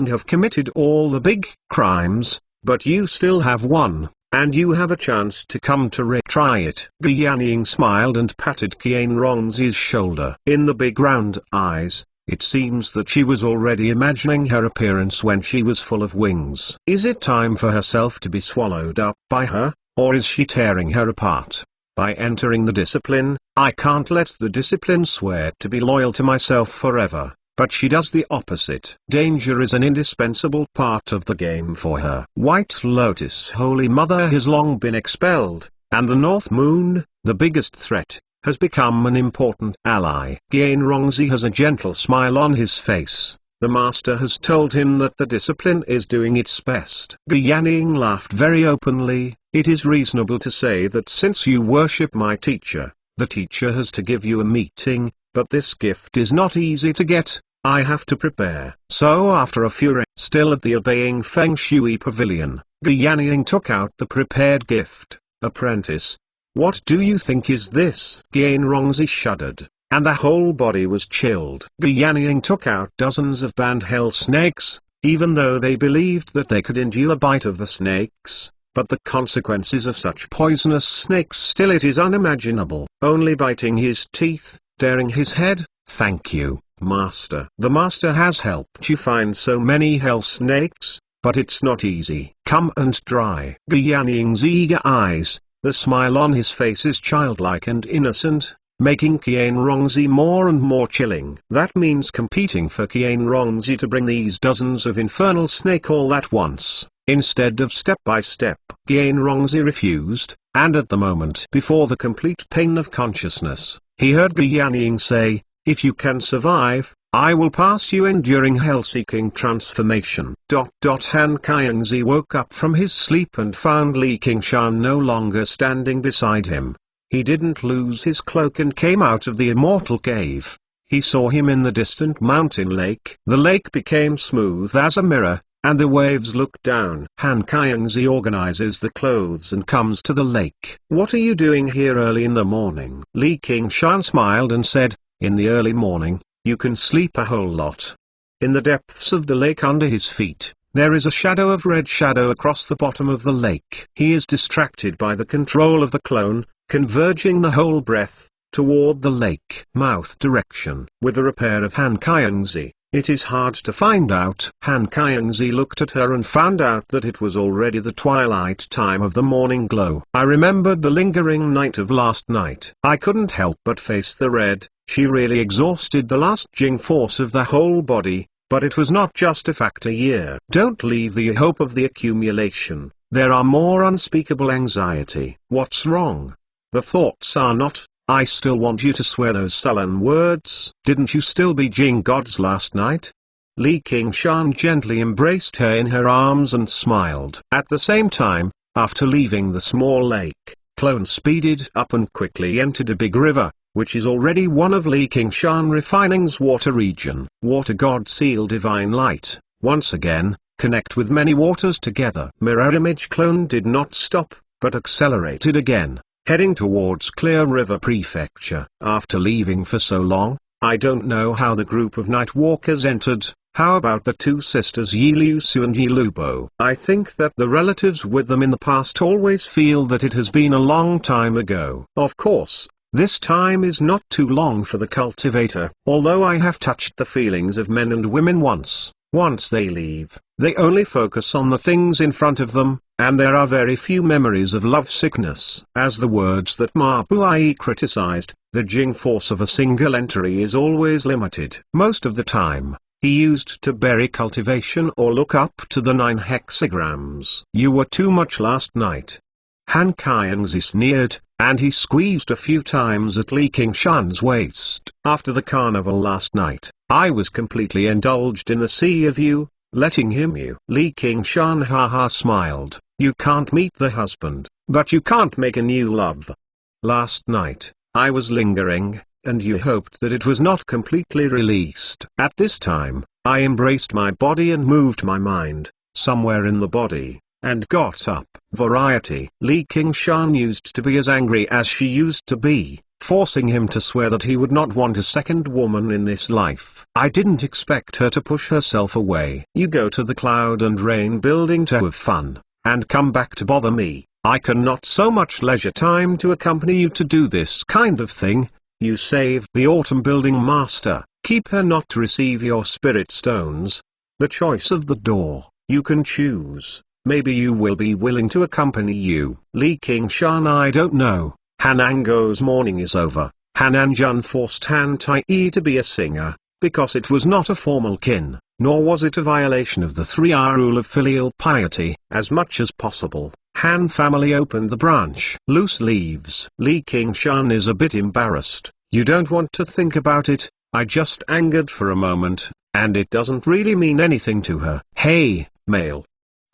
have committed all the big crimes, but you still have one, and you have a chance to come to try it. Yanning smiled and patted Qianrongzi's shoulder. In the big round eyes, it seems that she was already imagining her appearance when she was full of wings. Is it time for herself to be swallowed up by her, or is she tearing her apart? By entering the discipline, I can't let the discipline swear to be loyal to myself forever, but she does the opposite. Danger is an indispensable part of the game for her. White Lotus Holy Mother has long been expelled, and the North Moon, the biggest threat, has become an important ally. Qianrongzi has a gentle smile on his face. The master has told him that the discipline is doing its best. Yanning laughed very openly. It is reasonable to say that since you worship my teacher, the teacher has to give you a meeting, but this gift is not easy to get. I have to prepare. So after a few still at the obeying Feng Shui pavilion, Yanning took out the prepared gift. Apprentice, what do you think is this? Qianrongzi shuddered, and the whole body was chilled. Yanning took out dozens of banned hell snakes, even though they believed that they could endure a bite of the snakes. But the consequences of such poisonous snakes still it is unimaginable. Only biting his teeth, tearing his head. Thank you, Master. The Master has helped you find so many hell snakes, but it's not easy. Come and try. Yanning's eager eyes, the smile on his face is childlike and innocent, making Qianrongzi more and more chilling. That means competing for Qianrongzi to bring these dozens of infernal snake all at once, instead of step by step. Qianrongzi refused, and at the moment before the complete pain of consciousness, he heard Yanning say, if you can survive, I will pass you enduring hell-seeking transformation. Han Qianzi woke up from his sleep and found Li Qingshan no longer standing beside him. He didn't lose his cloak and came out of the immortal cave. He saw him in the distant mountain lake. The lake became smooth as a mirror, and the waves looked down. Han Qianzi organizes the clothes and comes to the lake. What are you doing here early in the morning? Li Qingshan smiled and said, in the early morning, you can sleep a whole lot. In the depths of the lake under his feet, there is a shadow of red shadow across the bottom of the lake. He is distracted by the control of the clone, converging the whole breath toward the lake mouth direction. With the repair of Han Qianzi, it is hard to find out. Han Qianzi looked at her and found out that it was already the twilight time of the morning glow. I remembered the lingering night of last night. I couldn't help but face the red. She really exhausted the last Jing force of the whole body, but it was not just a factor year. Don't leave the hope of the accumulation. There are more unspeakable anxiety. What's wrong? The thoughts are not, I still want you to swear those sullen words. Didn't you still be Jing gods last night? Li Qingshan gently embraced her in her arms and smiled. At the same time, after leaving the small lake, Clone speeded up and quickly entered a big river, which is already one of Li Qingshan Refining's water region. Water God Seal Divine Light. Once again, connect with many waters together. Mirror image clone did not stop, but accelerated again, heading towards Clear River Prefecture. After leaving for so long, I don't know how the group of night walkers entered. How about the two sisters Yi Liusu and Yi Lubo? I think that the relatives with them in the past always feel that it has been a long time ago. Of course, this time is not too long for the cultivator. Although I have touched the feelings of men and women once they leave, they only focus on the things in front of them, and there are very few memories of love sickness. As the words that Ma Buai criticized, the Jing force of a single entry is always limited. Most of the time, he used to bury cultivation or look up to the 9 hexagrams. You were too much last night. Han Qianzi sneered, and he squeezed a few times at Li Qingshan's waist. After the carnival last night, I was completely indulged in the sea of you, letting him you. Li Qingshan haha smiled. You can't meet the husband, but you can't make a new love. Last night, I was lingering, and you hoped that it was not completely released. At this time, I embraced my body and moved my mind, somewhere in the body, and got up. Variety. Li Qingshan used to be as angry as she used to be, forcing him to swear that he would not want a second woman in this life. I didn't expect her to push herself away. You go to the Cloud and Rain building to have fun, and come back to bother me. I cannot so much leisure time to accompany you to do this kind of thing. You saved the Autumn Building Master. Keep her not to receive your spirit stones. The choice of the door, you can choose. Maybe you will be willing to accompany you. Li Qingshan I don't know. Han Ango's mourning is over. Han Anjun forced Han Tai-yi to be a singer, because it was not a formal kin, nor was it a violation of the 3R rule of filial piety. As much as possible, Han family opened the branch. Loose leaves. Li Qingshan is a bit embarrassed. You don't want to think about it. I just angered for a moment, and it doesn't really mean anything to her. Hey, male.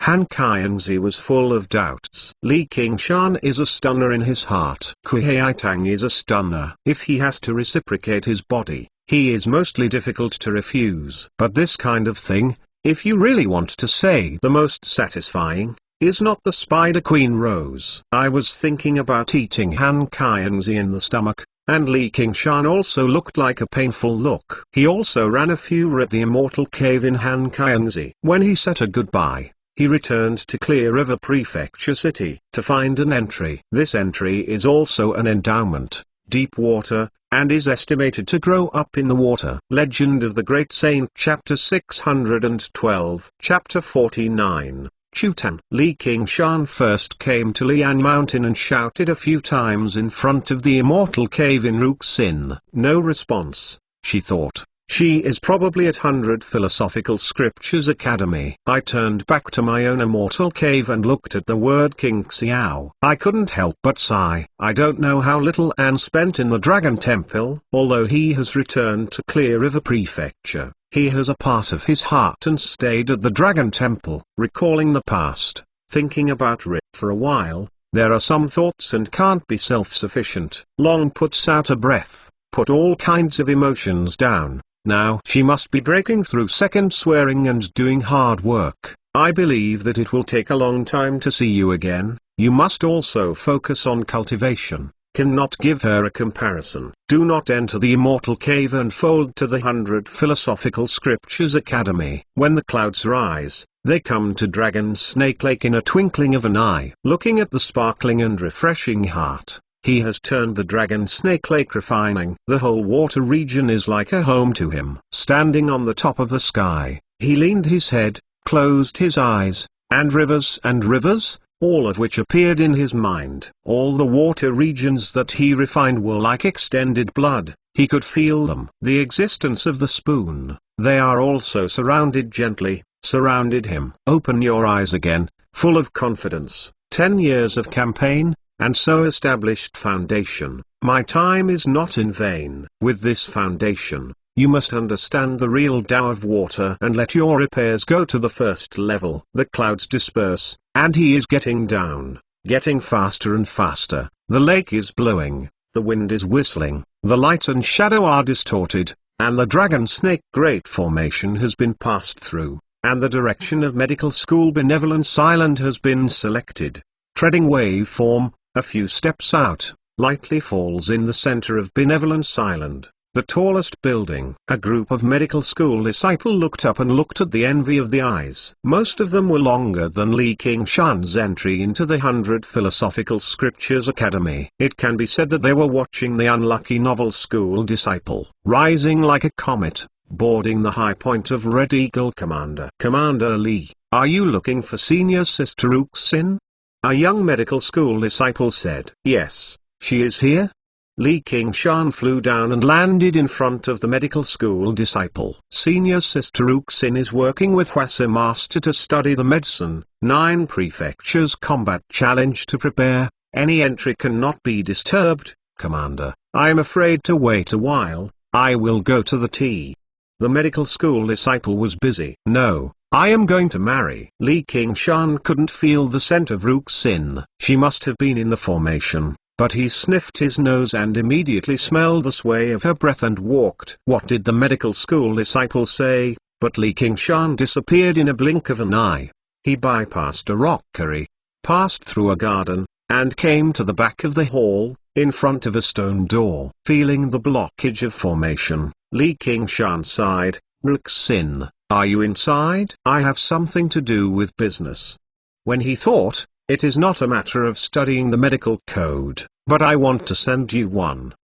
Han Qianzi was full of doubts. Li Qingshan is a stunner in his heart. Kuhei Tang is a stunner. If he has to reciprocate his body, he is mostly difficult to refuse. But this kind of thing, if you really want to say the most satisfying, is not the Spider Queen Rose. I was thinking about eating Han Qianzi in the stomach, and Li Qingshan also looked like a painful look. He also ran a few at the immortal cave in Han Qianzi. When he said a goodbye, he returned to Clear River Prefecture City to find an entry. This entry is also an endowment, deep water, and is estimated to grow up in the water. Legend of the Great Saint Chapter 612 Chapter 49 Chutan. Li Qingshan first came to Lian Mountain and shouted a few times in front of the immortal cave in Ruxin. No response, she thought. She is probably at 100 Philosophical Scriptures Academy. I turned back to my own immortal cave and looked at the word King Xiao. I couldn't help but sigh. I don't know how little An spent in the Dragon Temple. Although he has returned to Clear River Prefecture, he has a part of his heart and stayed at the Dragon Temple, recalling the past, thinking about Rip for a while. There are some thoughts and can't be self-sufficient. Long puts out a breath, put all kinds of emotions down. Now she must be breaking through second swearing and doing hard work. I believe that it will take a long time to see you again. You must also focus on cultivation. Cannot give her a comparison. Do not enter the immortal cave and fold to the 100 Philosophical Scriptures Academy. When the clouds rise, they come to Dragon Snake Lake in a twinkling of an eye. Looking at the sparkling and refreshing heart, he has turned the Dragon Snake Lake refining. The whole water region is like a home to him. Standing on the top of the sky, he leaned his head, closed his eyes, and rivers, all of which appeared in his mind. All the water regions that he refined were like extended blood. He could feel them. The existence of the spoon, they are also surrounded him. Open your eyes again, full of confidence. 10 years of campaign, and so established foundation. My time is not in vain. With this foundation, you must understand the real Tao of water and let your repairs go to the first level. The clouds disperse, and he is getting down, getting faster and faster. The lake is blowing, the wind is whistling, the light and shadow are distorted, and the Dragon Snake Great Formation has been passed through. and the direction of Medical School Benevolence Island has been selected. Treading waveform, a few steps out, lightly falls in the center of Benevolence Island, the tallest building. A group of medical school disciples looked up and looked at the envy of the eyes. Most of them were longer than Li Qingshan's entry into the 100 Philosophical Scriptures Academy. It can be said that they were watching the unlucky novel school disciple, rising like a comet, boarding the high point of Red Eagle. Commander Li, are you looking for Senior Sister Uxin? A young medical school disciple said. Yes, she is here. Li Qingshan flew down and landed in front of the medical school disciple. Senior Sister Uxin is working with Hwasa Master to study the Medicine 9 Prefectures Combat Challenge to prepare. Any entry cannot be disturbed, Commander. I am afraid to wait a while. I will go to the tea. The medical school disciple was busy. No, I am going to marry. Li Qingshan couldn't feel the scent of Uxin. She must have been in the formation. But he sniffed his nose and immediately smelled the sway of her breath and walked. What did the medical school disciple say? But Li Qingshan disappeared in a blink of an eye. He bypassed a rockery, passed through a garden, and came to the back of the hall, in front of a stone door. Feeling the blockage of formation, Li Qingshan sighed. Uxin, are you inside? I have something to do with business. When he thought, it is not a matter of studying the medical code, but I want to send you one.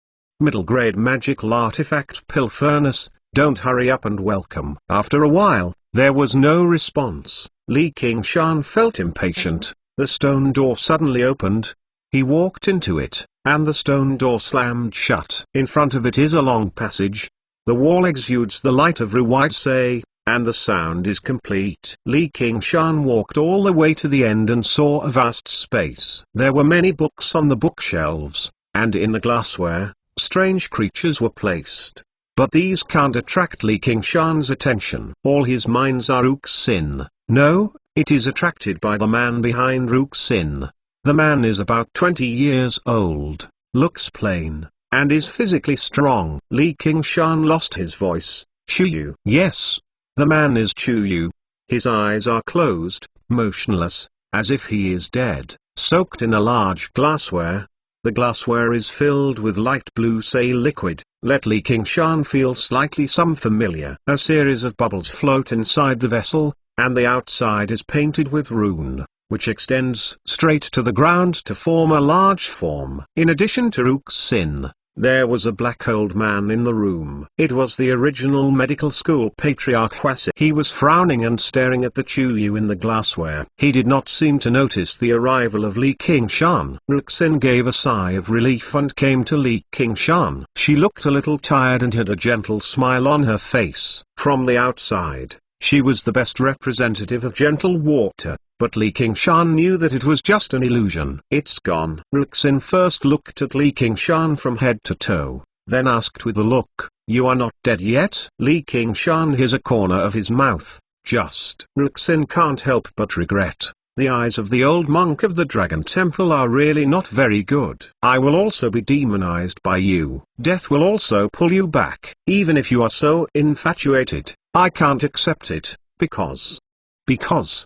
Middle grade magical artifact pill furnace, don't hurry up and welcome. After a while, there was no response. Li Qingshan felt impatient. The stone door suddenly opened. He walked into it, and the stone door slammed shut. In front of it is a long passage. The wall exudes the light of Ruwaise, and the sound is complete. Li Qingshan walked all the way to the end and saw a vast space. There were many books on the bookshelves, and in the glassware, strange creatures were placed. But these can't attract Li Qingshan's attention. All his minds are Uxin. No, it is attracted by the man behind Uxin. The man is about 20 years old, looks plain, and is physically strong. Li Qingshan lost his voice. Chuyu. Yes. The man is Chuyu. His eyes are closed, motionless, as if he is dead, soaked in a large glassware. The glassware is filled with light blue say liquid. Let Li Qingshan feel slightly some familiar. A series of bubbles float inside the vessel, and the outside is painted with rune, which extends straight to the ground to form a large form. In addition to Uxin, there was a black old man in the room. It was the original medical school patriarch Hwasa. He was frowning and staring at the Chuyu in the glassware. He did not seem to notice the arrival of Li Qingshan. Uxin gave a sigh of relief and came to Li Qingshan. She looked a little tired and had a gentle smile on her face. From the outside, she was the best representative of gentle water. But Li Qingshan knew that it was just an illusion. It's gone. Uxin first looked at Li Qingshan from head to toe, then asked with a look, you are not dead yet? Li Qingshan his a corner of his mouth, just. Uxin can't help but regret. The eyes of the old monk of the Dragon Temple are really not very good. I will also be demonized by you. Death will also pull you back. Even if you are so infatuated, I can't accept it, because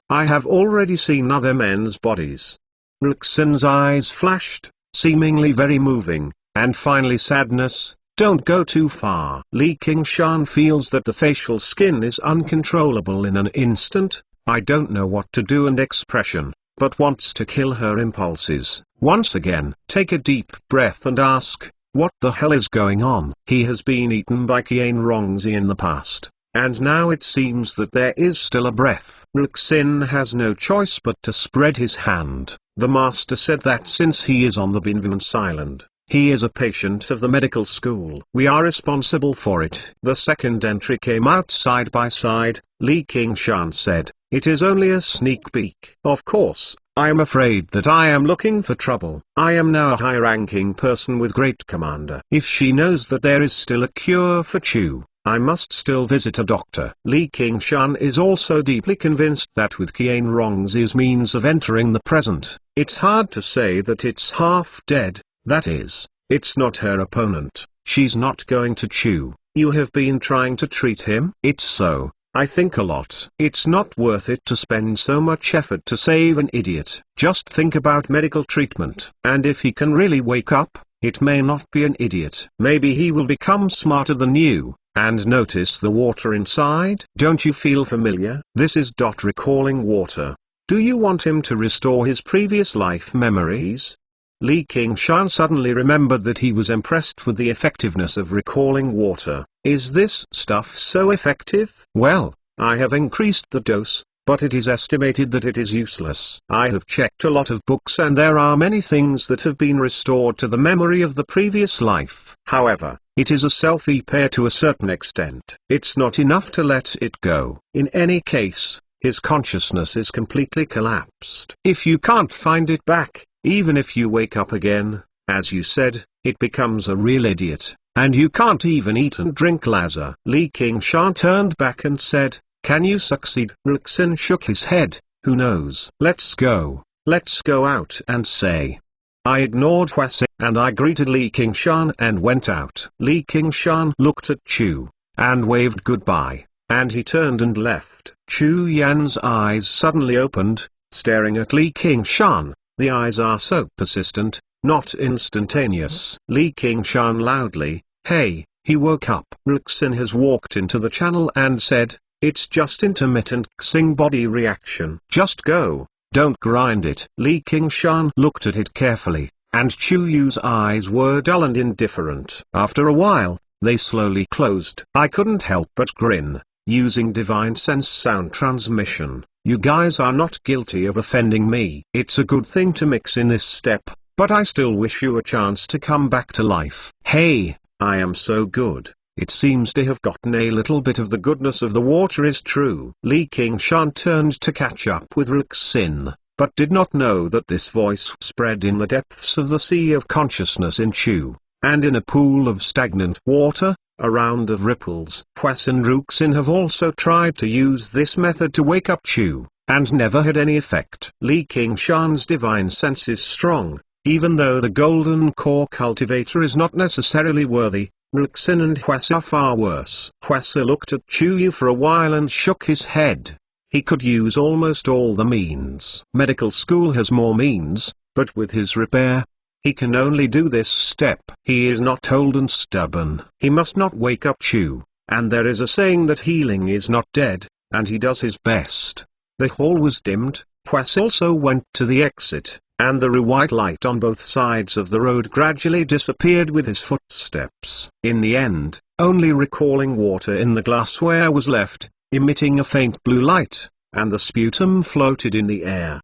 I have already seen other men's bodies. Uxin's eyes flashed, seemingly very moving, and finally sadness. Don't go too far. Li Qingshan feels that the facial skin is uncontrollable in an instant. I don't know what to do and expression, but wants to kill her impulses. Once again, take a deep breath and ask, what the hell is going on? He has been eaten by Qianrongzi in the past. And now it seems that there is still a breath. Uxin has no choice but to spread his hand. The master said that since he is on the Benevolence Island, he is a patient of the medical school. We are responsible for it. The second entry came out side by side. Li Qingshan said, it is only a sneak peek. Of course, I am afraid that I am looking for trouble. I am now a high-ranking person with great commander. If she knows that there is still a cure for Chu, I must still visit a doctor. Li Qingshan is also deeply convinced that with Qianrongzi's means of entering the present, it's hard to say that it's half dead. That is, it's not her opponent. She's not going to chew. You have been trying to treat him? It's so. I think a lot. It's not worth it to spend so much effort to save an idiot. Just think about medical treatment. And if he can really wake up, it may not be an idiot. Maybe he will become smarter than you, and notice the water inside. Don't you feel familiar? This is recalling water. Do you want him to restore his previous life memories? Li Qingshan suddenly remembered that he was impressed with the effectiveness of recalling water. Is this stuff so effective? Well, I have increased the dose, but it is estimated that it is useless. I have checked a lot of books and there are many things that have been restored to the memory of the previous life. However, it is a self-repair to a certain extent. It's not enough to let it go. In any case, his consciousness is completely collapsed. If you can't find it back, even if you wake up again, as you said, it becomes a real idiot, and you can't even eat and drink Lazar. Li Qingshan turned back and said, "Can you succeed?" Ruxin shook his head. "Who knows? Let's go. Let's go out and say." I ignored Huasi, and I greeted Li Qingshan and went out. Li Qingshan looked at Chu, and waved goodbye, and he turned and left. Chu Yan's eyes suddenly opened, staring at Li Qingshan. The eyes are so persistent, not instantaneous. Li Qingshan loudly, "Hey!" He woke up. Ruxin has walked into the channel and said, "It's just intermittent Xing body reaction. Just go, don't grind it." Li Qingshan looked at it carefully, and Chu Yu's eyes were dull and indifferent. After a while, they slowly closed. I couldn't help but grin, using divine sense sound transmission. You guys are not guilty of offending me. It's a good thing to mix in this step, but I still wish you a chance to come back to life. Hey, I am so good. It seems to have gotten a little bit of the goodness of the water is true. Li Qingshan turned to catch up with Ruxin, but did not know that this voice spread in the depths of the sea of consciousness in Chu, and in a pool of stagnant water, a round of ripples. Huas and Ruxin have also tried to use this method to wake up Chu, and never had any effect. Li Qingshan's divine sense is strong, even though the golden core cultivator is not necessarily worthy. Ruxin and Huas are far worse. Huas looked at Chu Yu for a while and shook his head. He could use almost all the means. Medical school has more means, but with his repair, he can only do this step. He is not old and stubborn. He must not wake up Chu, and there is a saying that healing is not dead, and he does his best. The hall was dimmed. Huas also went to the exit, and the white light on both sides of the road gradually disappeared with his footsteps. In the end, only recalling water in the glassware was left, emitting a faint blue light, and the sputum floated in the air.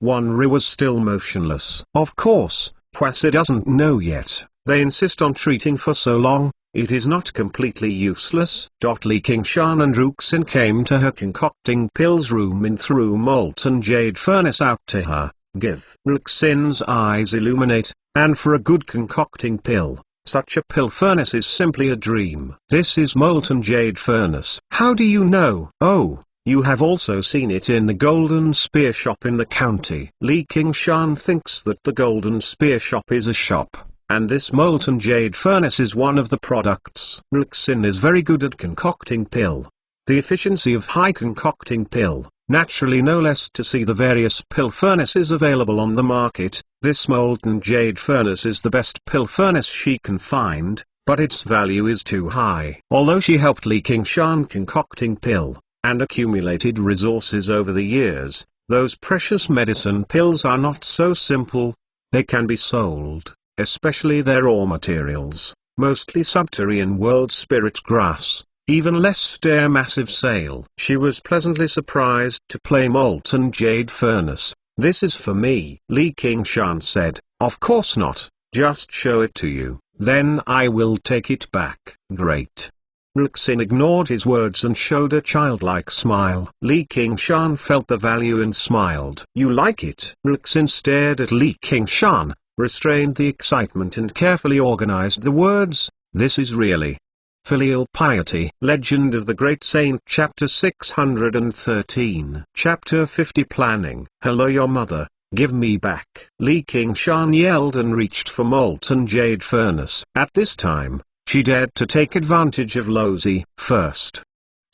Wanri was still motionless. Of course, Huasi doesn't know yet. They insist on treating for so long, it is not completely useless. Li Qingshan and Ruxin came to her concocting pills room and threw molten jade furnace out to her. Give. Ruxin's eyes illuminate, and for a good concocting pill, such a pill furnace is simply a dream. This is molten jade furnace. How do you know? Oh, you have also seen it in the Golden Spear shop in the county. Li Qingshan thinks that the Golden Spear shop is a shop, and this molten jade furnace is one of the products. Ruxin is very good at concocting pill. The efficiency of high concocting pill, naturally no less to see the various pill furnaces available on the market. This molten jade furnace is the best pill furnace she can find, but its value is too high. Although she helped Li Qingshan concocting pill, and accumulated resources over the years, those precious medicine pills are not so simple. They can be sold, especially their raw materials, mostly subterranean world spirit grass, even less their massive sale. She was pleasantly surprised to play molten jade furnace. This is for me. Li Qingshan said, "Of course not, just show it to you, then I will take it back." Great. Ruxin ignored his words and showed a childlike smile. Li Qingshan felt the value and smiled. "You like it?" Ruxin stared at Li Qingshan, restrained the excitement and carefully organized the words. "This is really filial piety." Legend of the Great Saint Chapter 613 Chapter 50 Planning. "Hello your mother, give me back." Li Qingshan yelled and reached for molten jade furnace. At this time, she dared to take advantage of Lozi first.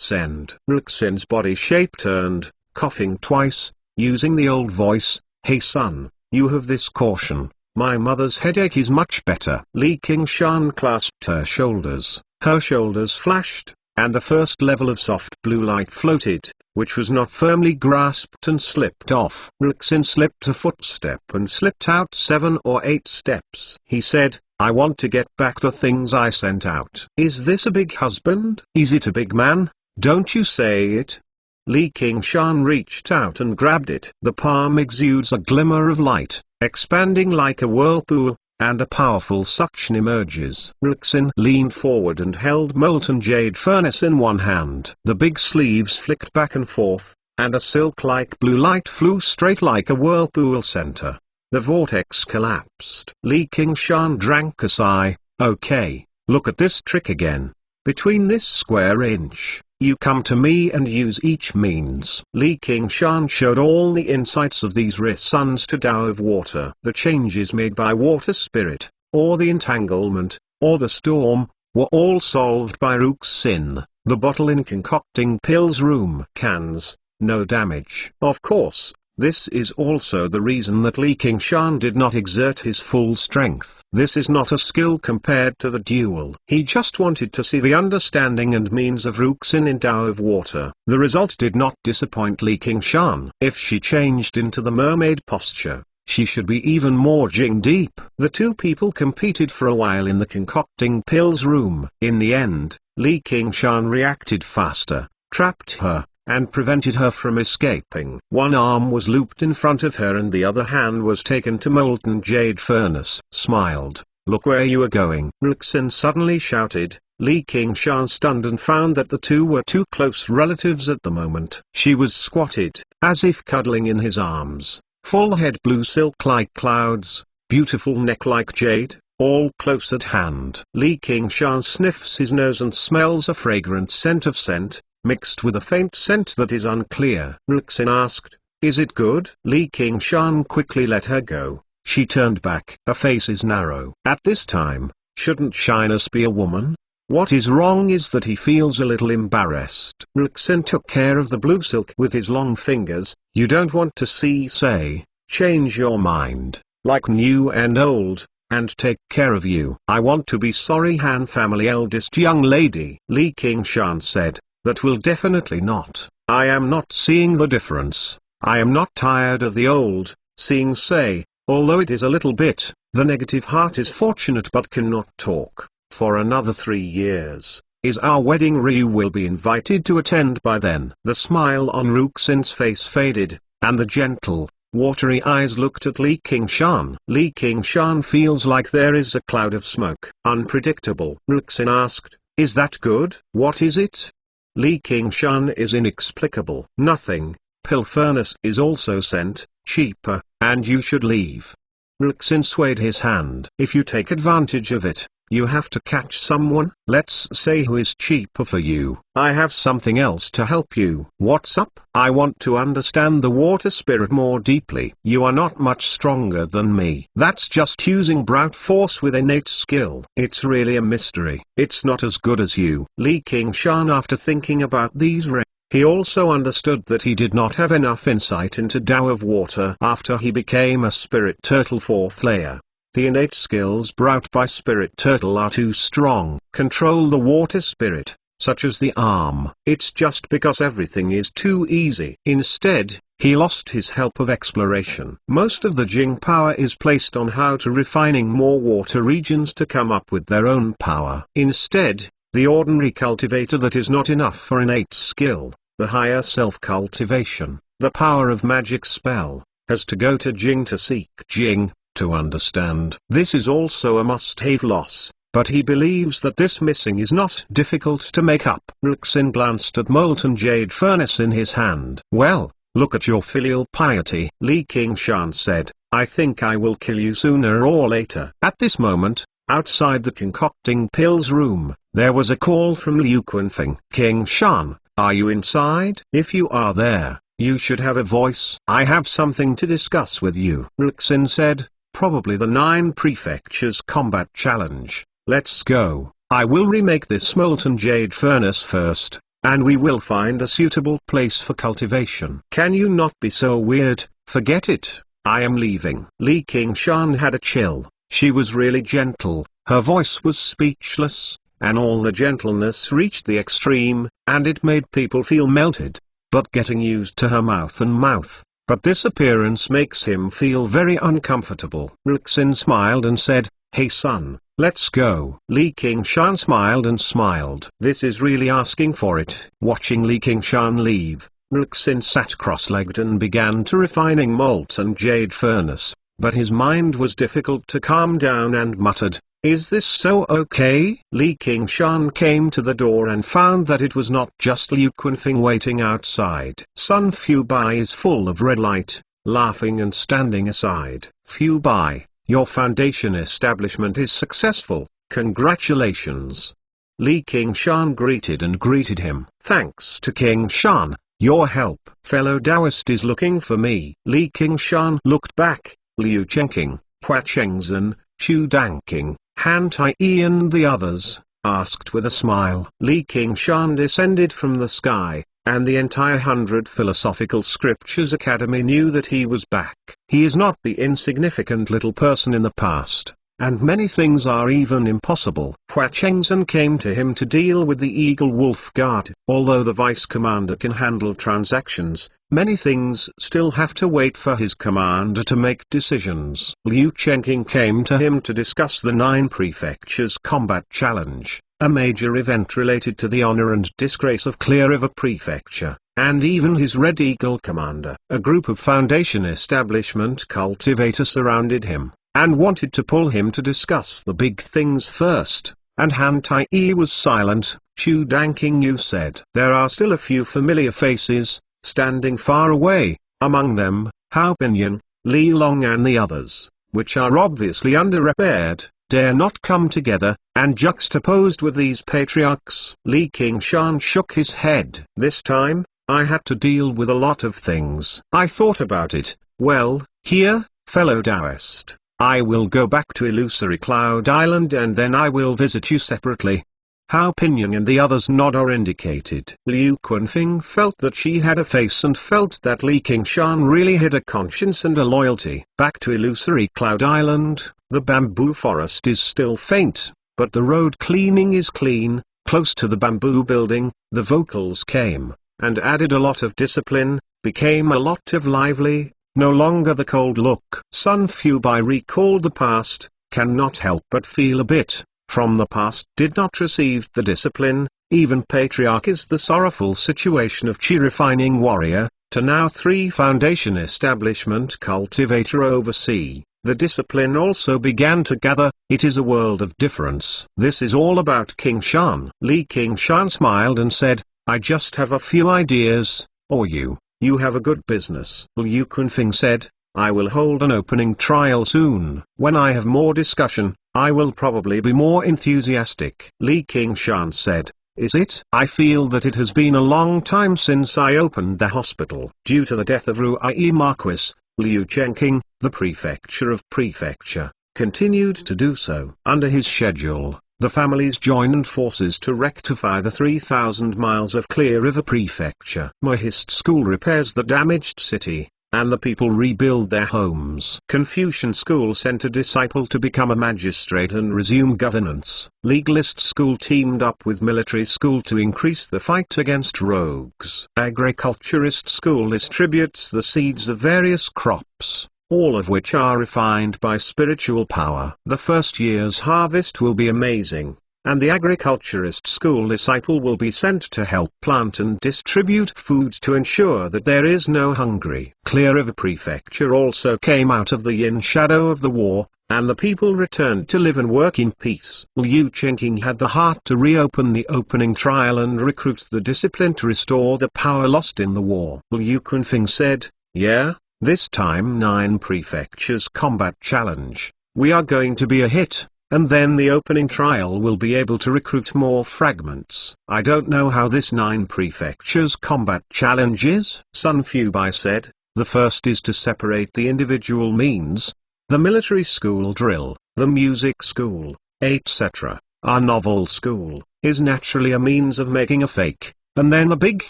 Send. Ruxin's body shape turned, coughing twice, using the old voice, "Hey son, you have this caution. My mother's headache is much better." Li Qingshan clasped her shoulders flashed, and the first level of soft blue light floated, which was not firmly grasped and slipped off. Ruxin slipped a footstep and slipped out 7 or 8 steps. He said, "I want to get back the things I sent out." "Is this a big husband? Is it a big man? Don't you say it." Li Qingshan reached out and grabbed it. The palm exudes a glimmer of light, expanding like a whirlpool, and a powerful suction emerges. Ruxin leaned forward and held molten jade furnace in one hand. The big sleeves flicked back and forth, and a silk-like blue light flew straight like a whirlpool center. The vortex collapsed. Li Qingshan drank a sigh. "Okay, look at this trick again. Between this square inch, you come to me and use each means." Li Qingshan showed all the insights of these Risons to Tao of Water. The changes made by water spirit, or the entanglement, or the storm, were all solved by Ruxin. The bottle in concocting pills room. Cans, no damage. Of course, this is also the reason that Li Qingshan did not exert his full strength. This is not a skill compared to the duel. He just wanted to see the understanding and means of Ruxin in Tao of Water. The result did not disappoint Li Qingshan. If she changed into the mermaid posture, she should be even more Jing deep. The two people competed for a while in the concocting pills room. In the end, Li Qingshan reacted faster, trapped her, and prevented her from escaping. One arm was looped in front of her and the other hand was taken to molten jade furnace. Smiled, "Look where you are going." Ruxin suddenly shouted. Li Qingshan stunned and found that the two were too close relatives at the moment. She was squatted, as if cuddling in his arms, full head blue silk like clouds, beautiful neck like jade, all close at hand. Li Qingshan sniffs his nose and smells a fragrant scent, mixed with a faint scent that is unclear. Ruxin asked, "Is it good?" Li Qingshan quickly let her go. She turned back. Her face is narrow. At this time, shouldn't shyness be a woman? What is wrong is that he feels a little embarrassed. Ruxin took care of the blue silk with his long fingers. "You don't want to say, change your mind, like new and old, and take care of you." "I want to be sorry Han family eldest young lady," Li Qingshan said. "That will definitely not. I am not seeing the difference. I am not tired of the old, say, although it is a little bit." The negative heart is fortunate but cannot talk. "For another 3 years, is our wedding. You will be invited to attend by then." The smile on Ruxin's face faded, and the gentle, watery eyes looked at Li Qingshan. Li Qingshan feels like there is a cloud of smoke. Unpredictable. Ruxin asked, "Is that good?" "What is it?" Li Qingshan is inexplicable. "Nothing. Pill furnace is also sent, cheaper, and you should leave." Ruxin swayed his hand. "If you take advantage of it, you have to catch someone. Let's say who is cheaper for you. I have something else to help you." "What's up?" "I want to understand the water spirit more deeply." "You are not much stronger than me. That's just using brute force with innate skill. It's really a mystery. It's not as good as you." Li Qingshan, after thinking about these he also understood that he did not have enough insight into Tao of Water after he became a spirit turtle 4th layer. The innate skills brought by Spirit Turtle are too strong. Control the water spirit, such as the arm. It's just because everything is too easy. Instead, he lost his help of exploration. Most of the Jing power is placed on how to refining more water regions to come up with their own power. Instead, the ordinary cultivator that is not enough for innate skill, the higher self-cultivation, the power of magic spell, has to go to Jing to seek Jing. To understand. This is also a must-have loss, but he believes that this missing is not difficult to make up. Ruxin glanced at molten jade furnace in his hand. "Well, look at your filial piety." Li Qingshan said, "I think I will kill you sooner or later." At this moment, outside the concocting pills room, there was a call from Liu Qunfeng. "Qingshan, are you inside? If you are there, you should have a voice." "I have something to discuss with you," Ruxin said. "Probably the 9 prefectures combat challenge. Let's go. I will remake this molten jade furnace first, and we will find a suitable place for cultivation. Can you not be so weird? Forget it, I am leaving. Li Qingshan had a chill. She was really gentle, her voice was speechless, and all the gentleness reached the extreme, and it made people feel melted. But getting used to her mouth. But this appearance makes him feel very uncomfortable. Ruxin smiled and said, "Hey son, let's go." Li Qingshan smiled and smiled. This is really asking for it. Watching Li Qingshan leave, Ruxin sat cross-legged and began to refining molten jade furnace, but his mind was difficult to calm down and muttered, "Is this so okay?" Li Qingshan came to the door and found that it was not just Liu Qunfeng waiting outside. Sun Fubai is full of red light, laughing and standing aside. "Fubai, your foundation establishment is successful, congratulations." Li Qingshan greeted him. "Thanks to Qingshan, your help. Fellow Taoist is looking for me." Li Qingshan looked back. Liu Chenqing, Hua Chengzhen, Chu Danqing, Han Tai and the others asked with a smile. Li Qingshan descended from the sky, and the entire 100 Philosophical Scriptures Academy knew that he was back. He is not the insignificant little person in the past, and many things are even impossible. Hua Chengzhen came to him to deal with the Eagle Wolf Guard. Although the vice commander can handle transactions, many things still have to wait for his commander to make decisions. Liu Chenqing came to him to discuss the 9 Prefectures Combat Challenge, a major event related to the honor and disgrace of Clear River Prefecture, and even his Red Eagle commander. A group of Foundation Establishment cultivators surrounded him, and wanted to pull him to discuss the big things first, and Han Tai was silent. Chu Danqing said, "There are still a few familiar faces, standing far away, among them, Hao Pinyin, Li Long and the others, which are obviously underprepared, dare not come together, and juxtaposed with these patriarchs." Li Qingshan shook his head. "This time, I had to deal with a lot of things. I thought about it. Well, here, fellow Taoist, I will go back to Illusory Cloud Island and then I will visit you separately." Hao Pinyin and the others nod or indicated. Liu Qunfeng felt that she had a face and felt that Li Qingshan really had a conscience and a loyalty. Back to Illusory Cloud Island, the bamboo forest is still faint, but the road cleaning is clean. Close to the bamboo building, the vocals came, and added a lot of discipline, became a lot of lively, no longer the cold look. Sun Fubai recalled the past, cannot help but feel a bit from the past did not receive the discipline. Even Patriarch is the sorrowful situation of Chi refining warrior, to now 3 Foundation Establishment cultivator oversee. The discipline also began to gather. It is a world of difference. This is all about Qingshan. Li Qingshan smiled and said, "I just have a few ideas, or you have a good business." Liu Qunfeng said, "I will hold an opening trial soon. When I have more discussion, I will probably be more enthusiastic." Li Qingshan said, "Is it? I feel that it has been a long time since I opened the hospital." Due to the death of Ruai Marquis, Liu Chenqing, the Prefecture of Prefecture, continued to do so. Under his schedule, the families joined forces to rectify the 3,000 miles of Clear River Prefecture. Mohist School repairs the damaged city, and the people rebuild their homes. Confucian School sent a disciple to become a magistrate and resume governance. Legalist School teamed up with Military School to increase the fight against rogues. Agriculturist School distributes the seeds of various crops, all of which are refined by spiritual power. The first year's harvest will be amazing, and the agriculturist school disciple will be sent to help plant and distribute food to ensure that there is no hungry. Clear River Prefecture also came out of the yin shadow of the war, and the people returned to live and work in peace. Liu Chenqing had the heart to reopen the opening trial and recruit the discipline to restore the power lost in the war. Liu Qunfeng said, "Yeah, this time 9 Prefectures Combat Challenge. We are going to be a hit. And then the opening trial will be able to recruit more fragments." "I don't know how this 9 Prefectures Combat Challenge is," Sun Fubai said. "The first is to separate the individual means. The military school drill, the music school, etc. Our novel school, is naturally a means of making a fake, and then a big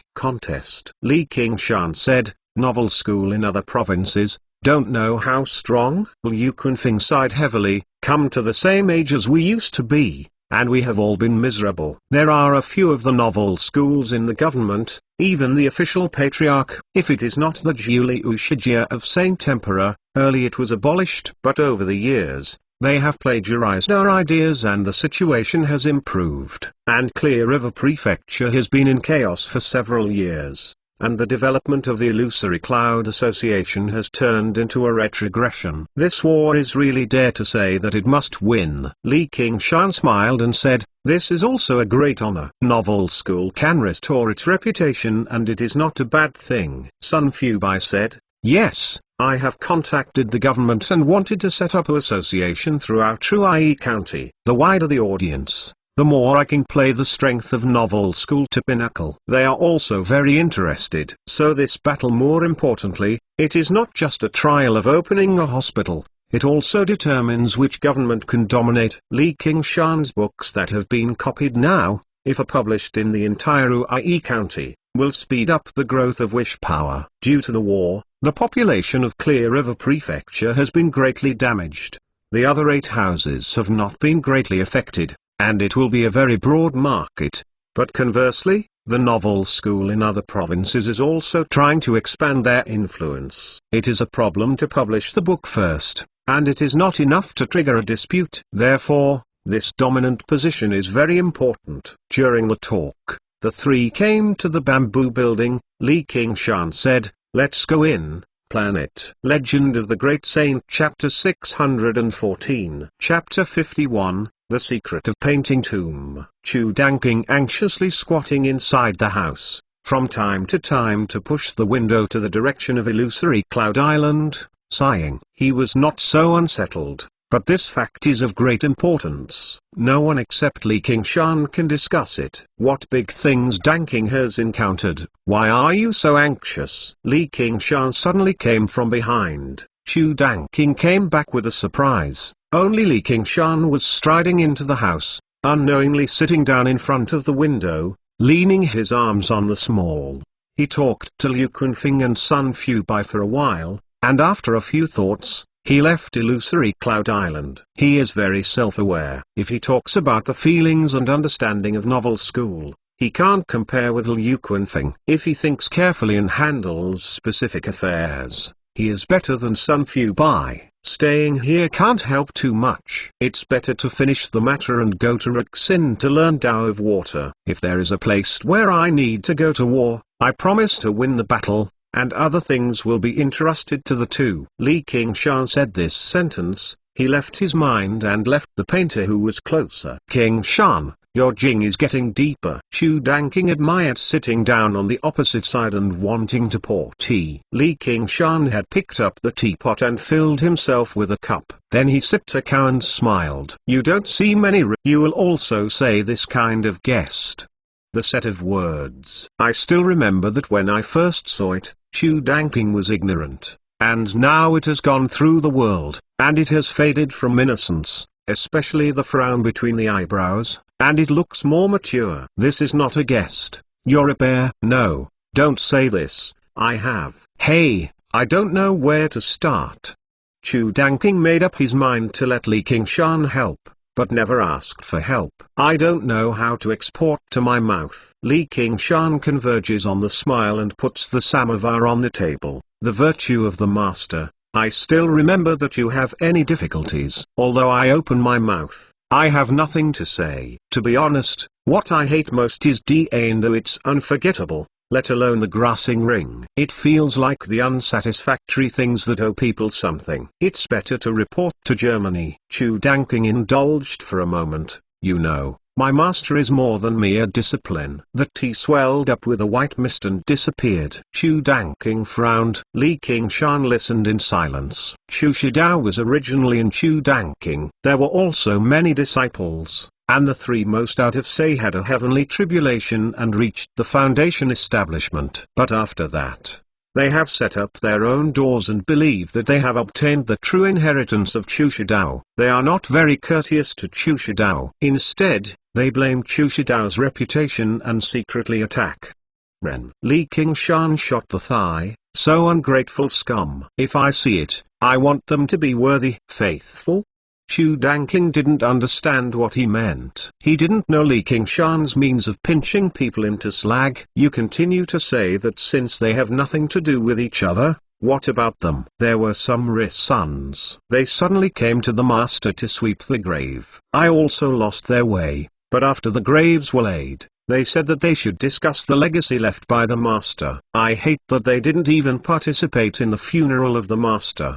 contest. Li Qingshan said, "Novel school in other provinces, don't know how strong." Liu Kunfeng sighed heavily, "Come to the same age as we used to be, and we have all been miserable. There are a few of the novel schools in the government, even the official patriarch, if it is not the Jiuli Shijia of Saint Emperor, early it was abolished. But over the years, they have plagiarized our ideas and the situation has improved. And Clear River Prefecture has been in chaos for several years, and the development of the Illusory Cloud Association has turned into a retrogression. This war is really dare to say that it must win." Li Qingshan smiled and said, "This is also a great honor. Novel school can restore its reputation and it is not a bad thing." Sun Fubai said, "Yes, I have contacted the government and wanted to set up an association throughout Truai County. The wider the audience, the more I can play the strength of novel school to pinnacle. They are also very interested. So this battle, more importantly, it is not just a trial of opening a hospital, it also determines which government can dominate." Li Qingshan's books that have been copied now, if are published in the entire Truai County, will speed up the growth of wish power. Due to the war, the population of Clear River Prefecture has been greatly damaged. The other 8 houses have not been greatly affected, and it will be a very broad market. But conversely, the novel school in other provinces is also trying to expand their influence. It is a problem to publish the book first, and it is not enough to trigger a dispute. Therefore, this dominant position is very important. During the talk, the 3 came to the bamboo building. Li Qingshan said, "Let's go in." Planet Legend of the Great Saint, Chapter 614. Chapter 51, The Secret of Painting Tomb. Chu Danking anxiously squatting inside the house, from time to push the window to the direction of Illusory Cloud Island, sighing. He was not so unsettled, but this fact is of great importance. No one except Li Qingshan can discuss it. "What big things Danking has encountered? Why are you so anxious?" Li Qingshan suddenly came from behind. Chu Danking came back with a surprise. Only Li Qingshan was striding into the house, unknowingly sitting down in front of the window, leaning his arms on the small. He talked to Liu Kunfeng and Sun Fubai for a while, and after a few thoughts, he left Illusory Cloud Island. He is very self-aware. If he talks about the feelings and understanding of novel school, he can't compare with Liu Kunfeng. If he thinks carefully and handles specific affairs, he is better than Sun Fubai. Staying here can't help too much. It's better to finish the matter and go to Ruxin to learn Tao of Water. If there is a place where I need to go to war, I promise to win the battle, and other things will be entrusted to the 2. Li Qingshan said this sentence, he left his mind and left the painter who was closer. "Qingshan, your jing is getting deeper." Chu Danking admired sitting down on the opposite side and wanting to pour tea. Li Qingshan had picked up the teapot and filled himself with a cup. Then he sipped a cow and smiled. "You don't see many you will also say this kind of guest." The set of words. I still remember that when I first saw it, Chu Danking was ignorant, and now it has gone through the world, and it has faded from innocence, especially the frown between the eyebrows, and it looks more mature. "This is not a guest. You're a bear." "No, don't say this. I have." "Hey, I don't know where to start." Chu Danking made up his mind to let Li Qingshan help, but never asked for help. "I don't know how to export to my mouth." Li Qingshan converges on the smile and puts the samovar on the table. "The virtue of the master. I still remember that you have any difficulties. Although I open my mouth, I have nothing to say. To be honest, what I hate most is Dando. It's unforgettable, let alone the grassing ring. It feels like the unsatisfactory things that owe people something. It's better to report to Germany." Chu Danking indulged for a moment. "You know, my master is more than mere discipline." The tea swelled up with a white mist and disappeared. Chu Danking frowned. Li Qingshan listened in silence. Chu Shidao was originally in Chu Danking. There were also many disciples, and the 3 most out of say had a heavenly tribulation and reached the foundation establishment. But after that, they have set up their own doors and believe that they have obtained the true inheritance of Chu Shidao. They are not very courteous to Chu Shidao. Instead, they blame Chu Shidao's reputation and secretly attack. Ren. Li Qingshan shot the thigh. So ungrateful scum. If I see it, I want them to be worthy. Faithful? Chu Danking didn't understand what he meant. He didn't know Li Qingshan's means of pinching people into slag. You continue to say that since they have nothing to do with each other, what about them? There were some Ri sons. They suddenly came to the master to sweep the grave. I also lost their way, but after the graves were laid, they said that they should discuss the legacy left by the master. I hate that they didn't even participate in the funeral of the master.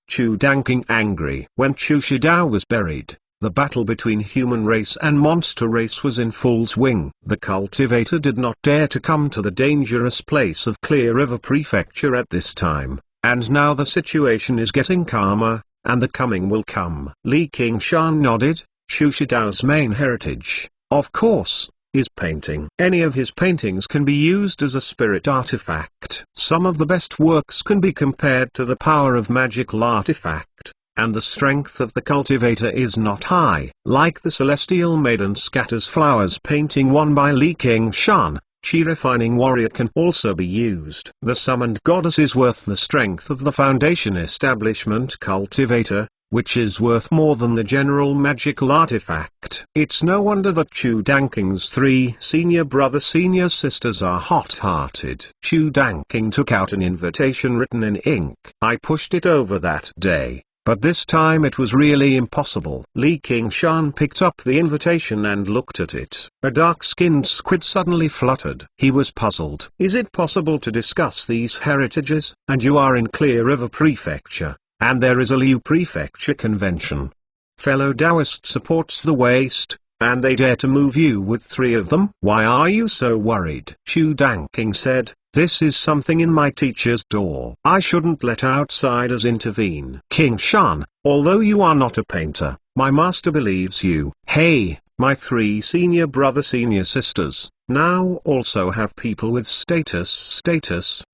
Chu Danking angry. When Chu Shidao was buried, the battle between human race and monster race was in full swing. The cultivator did not dare to come to the dangerous place of Clear River Prefecture at this time, and now the situation is getting calmer, and the coming will come. Li Qingshan nodded. Chu Shidao's main heritage, of course, is painting. Any of his paintings can be used as a spirit artifact. Some of the best works can be compared to the power of magical artifact, and the strength of the cultivator is not high. Like the Celestial Maiden Scatters Flowers painting one by Li Qingshan, Chi Refining Warrior can also be used. The Summoned Goddess is worth the strength of the Foundation Establishment Cultivator, which is worth more than the general magical artifact. It's no wonder that Chu Danking's 3 senior senior sisters are hot-hearted. Chu Danking took out an invitation written in ink. I pushed it over that day, but this time it was really impossible. Li Qingshan picked up the invitation and looked at it. A dark-skinned squid suddenly fluttered. He was puzzled. Is it possible to discuss these heritages? And you are in Clear River Prefecture, and there is a Liu Prefecture convention. Fellow Taoist supports the waste, and they dare to move you with 3 of them? Why are you so worried? Chu Danking said, this is something in my teacher's door. I shouldn't let outsiders intervene. Qingshan, although you are not a painter, my master believes you. Hey, my 3 senior senior sisters, now also have people with status.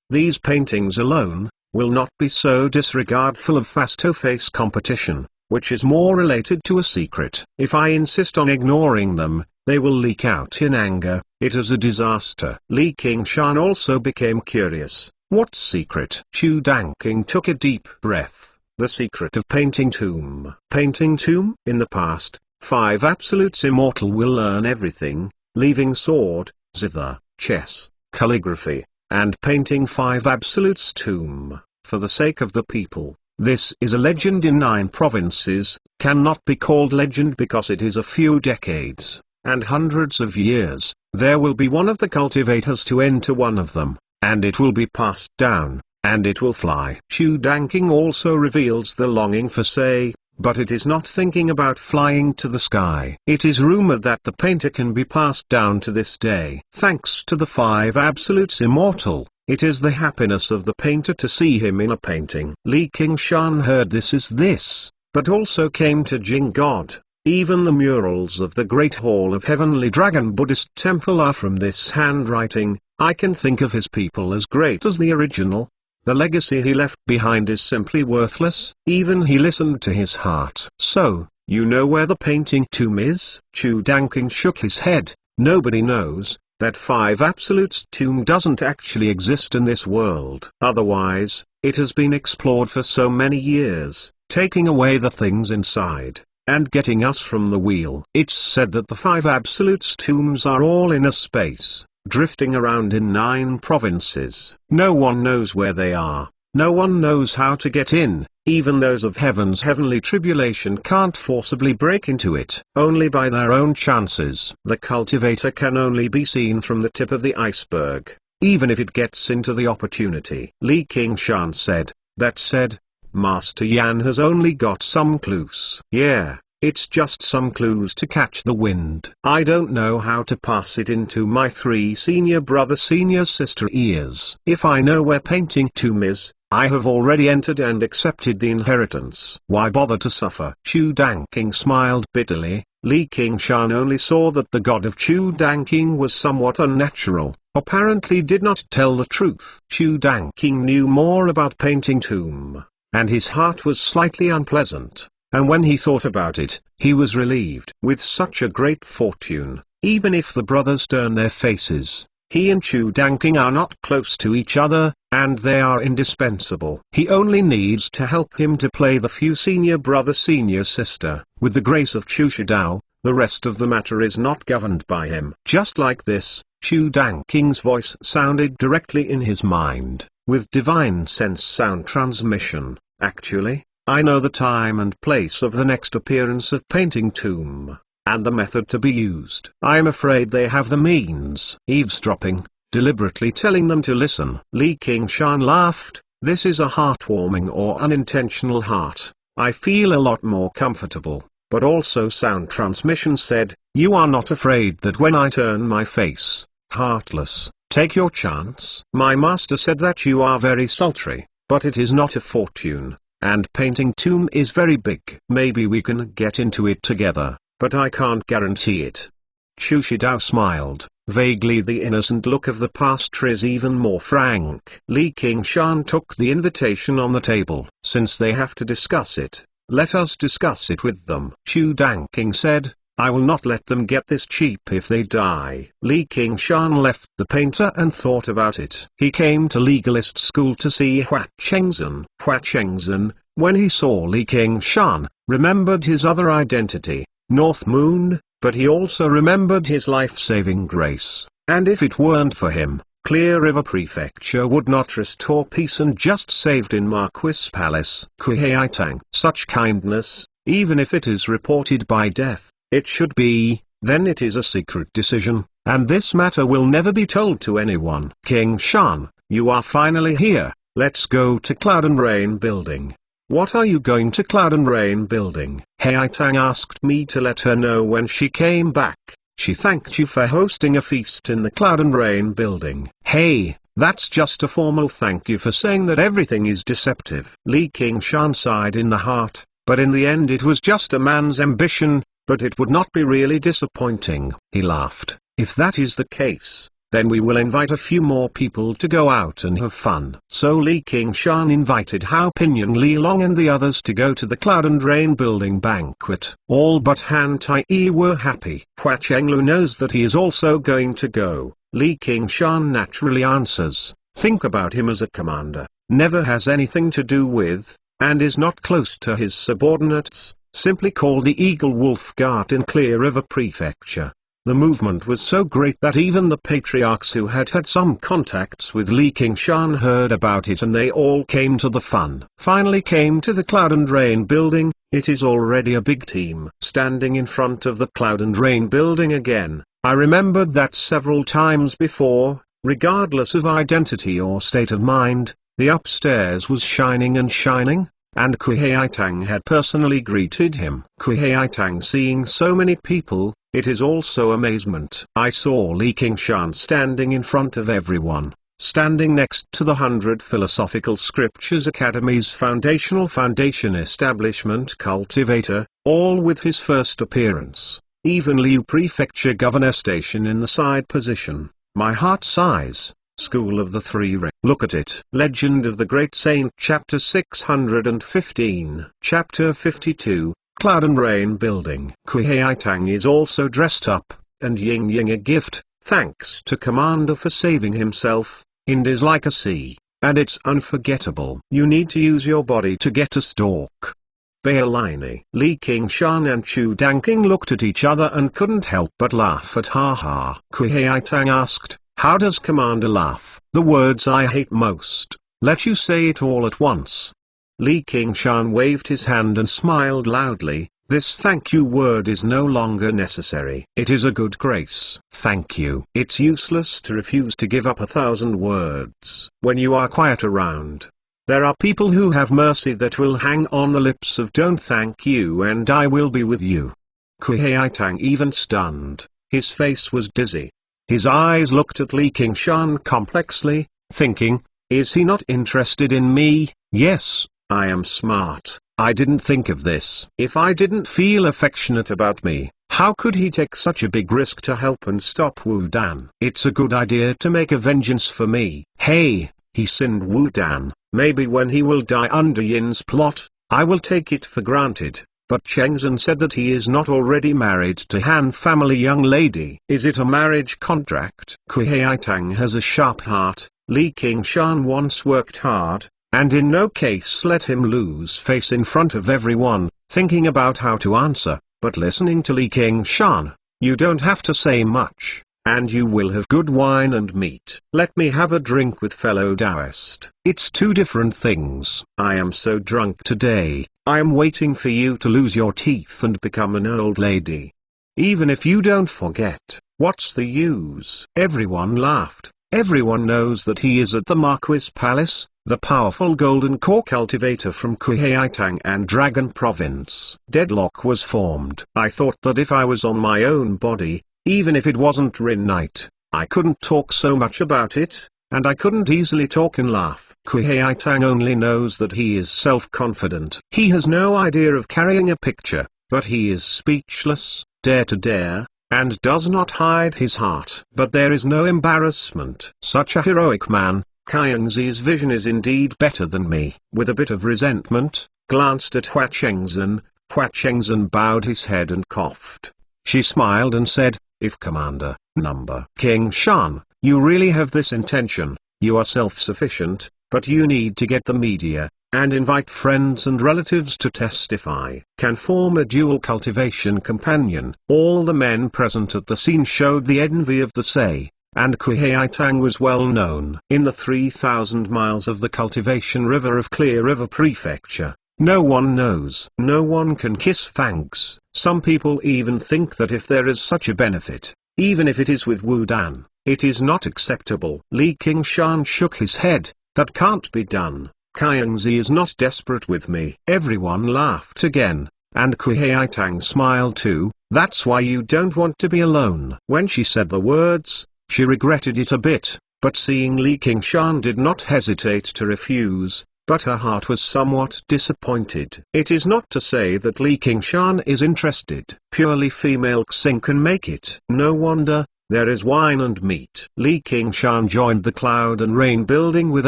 These paintings alone will not be so disregardful of face-to-face competition, which is more related to a secret. If I insist on ignoring them, they will leak out in anger. It is a disaster. Li Qingshan also became curious. What secret? Chu Danking took a deep breath. The secret of Painting Tomb. Painting Tomb? In the past, 5 absolutes immortal will learn everything, leaving sword, zither, chess, calligraphy, and painting 5 absolutes tomb, for the sake of the people. This is a legend in 9 provinces, cannot be called legend because it is a few decades, and hundreds of years. There will be one of the cultivators to enter one of them, and it will be passed down, and it will fly. Chu Danking also reveals the longing for say, but it is not thinking about flying to the sky. It is rumored that the painter can be passed down to this day. Thanks to the 5 absolutes immortal, it is the happiness of the painter to see him in a painting. Li Qingshan heard this, but also came to Jing God. Even the murals of the Great Hall of Heavenly Dragon Buddhist Temple are from this handwriting. I can think of his people as great as the original. The legacy he left behind is simply worthless. Even he listened to his heart. So, you know where the painting tomb is? Chu Danking shook his head. Nobody knows. That 5 absolutes tomb doesn't actually exist in this world. Otherwise, it has been explored for so many years, taking away the things inside, and getting us from the wheel. It's said that the 5 absolutes tombs are all in a space, drifting around in 9 provinces. No one knows where they are. No one knows how to get in. Even those of heaven's heavenly tribulation can't forcibly break into it. Only by their own chances. The cultivator can only be seen from the tip of the iceberg, even if it gets into the opportunity. Li Qingshan said. That said, Master Yan has only got some clues. Yeah, it's just some clues to catch the wind. I don't know how to pass it into my 3 senior senior sister ears. If I know where Painting Tomb is, I have already entered and accepted the inheritance. Why bother to suffer? Chu Danking smiled bitterly. Li Qingshan only saw that the god of Chu Danking was somewhat unnatural, apparently did not tell the truth. Chu Danking knew more about Painting Tomb, and his heart was slightly unpleasant, and when he thought about it, he was relieved. With such a great fortune, even if the brothers turn their faces, He and Chu Danking are not close to each other, and they are indispensable. He only needs to help him to play the few senior brother senior sister. With the grace of Chu Shidao, the rest of the matter is not governed by him. Just like this, Chu Danking's voice sounded directly in his mind, with divine sense sound transmission. Actually, I know the time and place of the next appearance of Painting Tomb, and the method to be used. I am afraid they have the means. Eavesdropping, deliberately telling them to listen. Li Qingshan laughed. This is a heartwarming or unintentional heart. I feel a lot more comfortable. But also sound transmission said, you are not afraid that when I turn my face, heartless, take your chance. My master said that you are very sultry, but it is not a fortune, and Painting Tomb is very big. Maybe we can get into it together, but I can't guarantee it. Chu Shidao smiled. Vaguely the innocent look of the pastor is even more frank. Li Qingshan took the invitation on the table. Since they have to discuss it, let us discuss it with them. Chu Danking said, I will not let them get this cheap if they die. Li Qingshan left the painter and thought about it. He came to legalist school to see Hua Chengzhen. Hua Chengzhen, when he saw Li Qingshan, remembered his other identity, North Moon, but he also remembered his life-saving grace. And if it weren't for him, Clear River Prefecture would not restore peace and just saved in Marquis Palace. Kuei-Tang. Such kindness, even if it is reported by death, it should be, then it is a secret decision, and this matter will never be told to anyone. Qingshan, you are finally here, let's go to Cloud and Rain Building. What are you going to Cloud and Rain Building? Hei-Tang asked me to let her know when she came back. She thanked you for hosting a feast in the Cloud and Rain Building. Hey, that's just a formal thank you for saying that everything is deceptive. Li Qingshan sighed in the heart, but in the end it was just a man's ambition, but it would not be really disappointing. He laughed. If that is the case, then we will invite a few more people to go out and have fun. So Li Qingshan invited Hao Pinyin, Li Long and the others to go to the Cloud and Rain Building banquet. All but Han Tai-yi were happy. Hua Chenglu knows that he is also going to go. Li Qingshan naturally answers, think about him as a commander, never has anything to do with, and is not close to his subordinates, simply called the Eagle Wolf Guard in Clear River Prefecture. The movement was so great that even the patriarchs who had had some contacts with Li Qingshan heard about it and they all came to the fun. Finally came to the Cloud and Rain Building. It is already a big team. Standing in front of the Cloud and Rain Building again, I remembered that several times before, regardless of identity or state of mind, the upstairs was shining and shining, and Kuei-Tang had personally greeted him. Kuei-Tang seeing so many people, it is also amazement. I saw Li Qingshan standing in front of everyone, standing next to the 100 Philosophical Scriptures Academy's foundation establishment cultivator, all with his first appearance. Even Liu Prefecture Governor station in the side position. My heart sighs. School of the Three Rings. Look at it. Legend of the Great Saint Chapter 615. Chapter 52. Cloud and Rain Building. Kuei-Tang is also dressed up, and Ying a gift, thanks to Commander for saving himself, and is like a sea, and it's unforgettable. You need to use your body to get a stalk. Bailini. Li Qingshan and Chu Danking looked at each other and couldn't help but laugh at ha. Kuei-Tang asked, how does Commander laugh? The words I hate most. Let you say it all at once. Li Qingshan waved his hand and smiled loudly. This thank you word is no longer necessary. It is a good grace. Thank you. It's useless to refuse to give up 1,000 words. When you are quiet around, there are people who have mercy that will hang on the lips of don't thank you and I will be with you. Kuei-Tang even stunned. His face was dizzy. His eyes looked at Li Qingshan complexly, thinking, is he not interested in me? Yes, I am smart. I didn't think of this. If I didn't feel affectionate about me, how could he take such a big risk to help and stop Wu Dan? It's a good idea to make a vengeance for me. Hey, he sinned Wu Dan. Maybe when he will die under Yin's plot, I will take it for granted. but Cheng Zhen said that he is not already married to Han family young lady. Is it a marriage contract? Kuei Tang has a sharp heart. Li Qingshan once worked hard, and in no case let him lose face in front of everyone, thinking about how to answer, but listening to Li Qingshan, you don't have to say much, and you will have good wine and meat. Let me have a drink with fellow Taoist. It's two different things. I am so drunk today, I am waiting for you to lose your teeth and become an old lady. Even if you don't forget, what's the use? Everyone laughed. Everyone knows that he is at the Marquis Palace, the powerful golden core cultivator from Kuei Tang and Dragon Province. Deadlock was formed. I thought that if I was on my own body, even if it wasn't Rin Knight, I couldn't talk so much about it, and I couldn't easily talk and laugh. Kuei Tang only knows that he is self-confident. He has no idea of carrying a picture, but he is speechless, dare to dare, and does not hide his heart. But there is no embarrassment. Such a heroic man, Kaiengzi's vision is indeed better than me. With a bit of resentment, glanced at Hua Chengzhen. Hua Chengzhen bowed his head and coughed. She smiled and said, if Commander, number Qingshan, you really have this intention, you are self-sufficient, but you need to get the media, and invite friends and relatives to testify. Can form a dual cultivation companion. All the men present at the scene showed the envy of the Sei, and Kuei Tang was well known. In the 3,000 miles of the cultivation river of Clear River Prefecture, no one knows. No one can kiss thanks. Some people even think that if there is such a benefit, even if it is with Wu Dan, it is not acceptable. Li Qingshan shook his head. That can't be done. Kaiengzi is not desperate with me. Everyone laughed again, and Kuei Tang smiled too. That's why you don't want to be alone. When she said the words, she regretted it a bit, but seeing Li Qingshan did not hesitate to refuse, but her heart was somewhat disappointed. It is not to say that Li Qingshan is interested. Purely female Xing can make it. No wonder. There is wine and meat. Li Qingshan joined the Cloud and Rain building with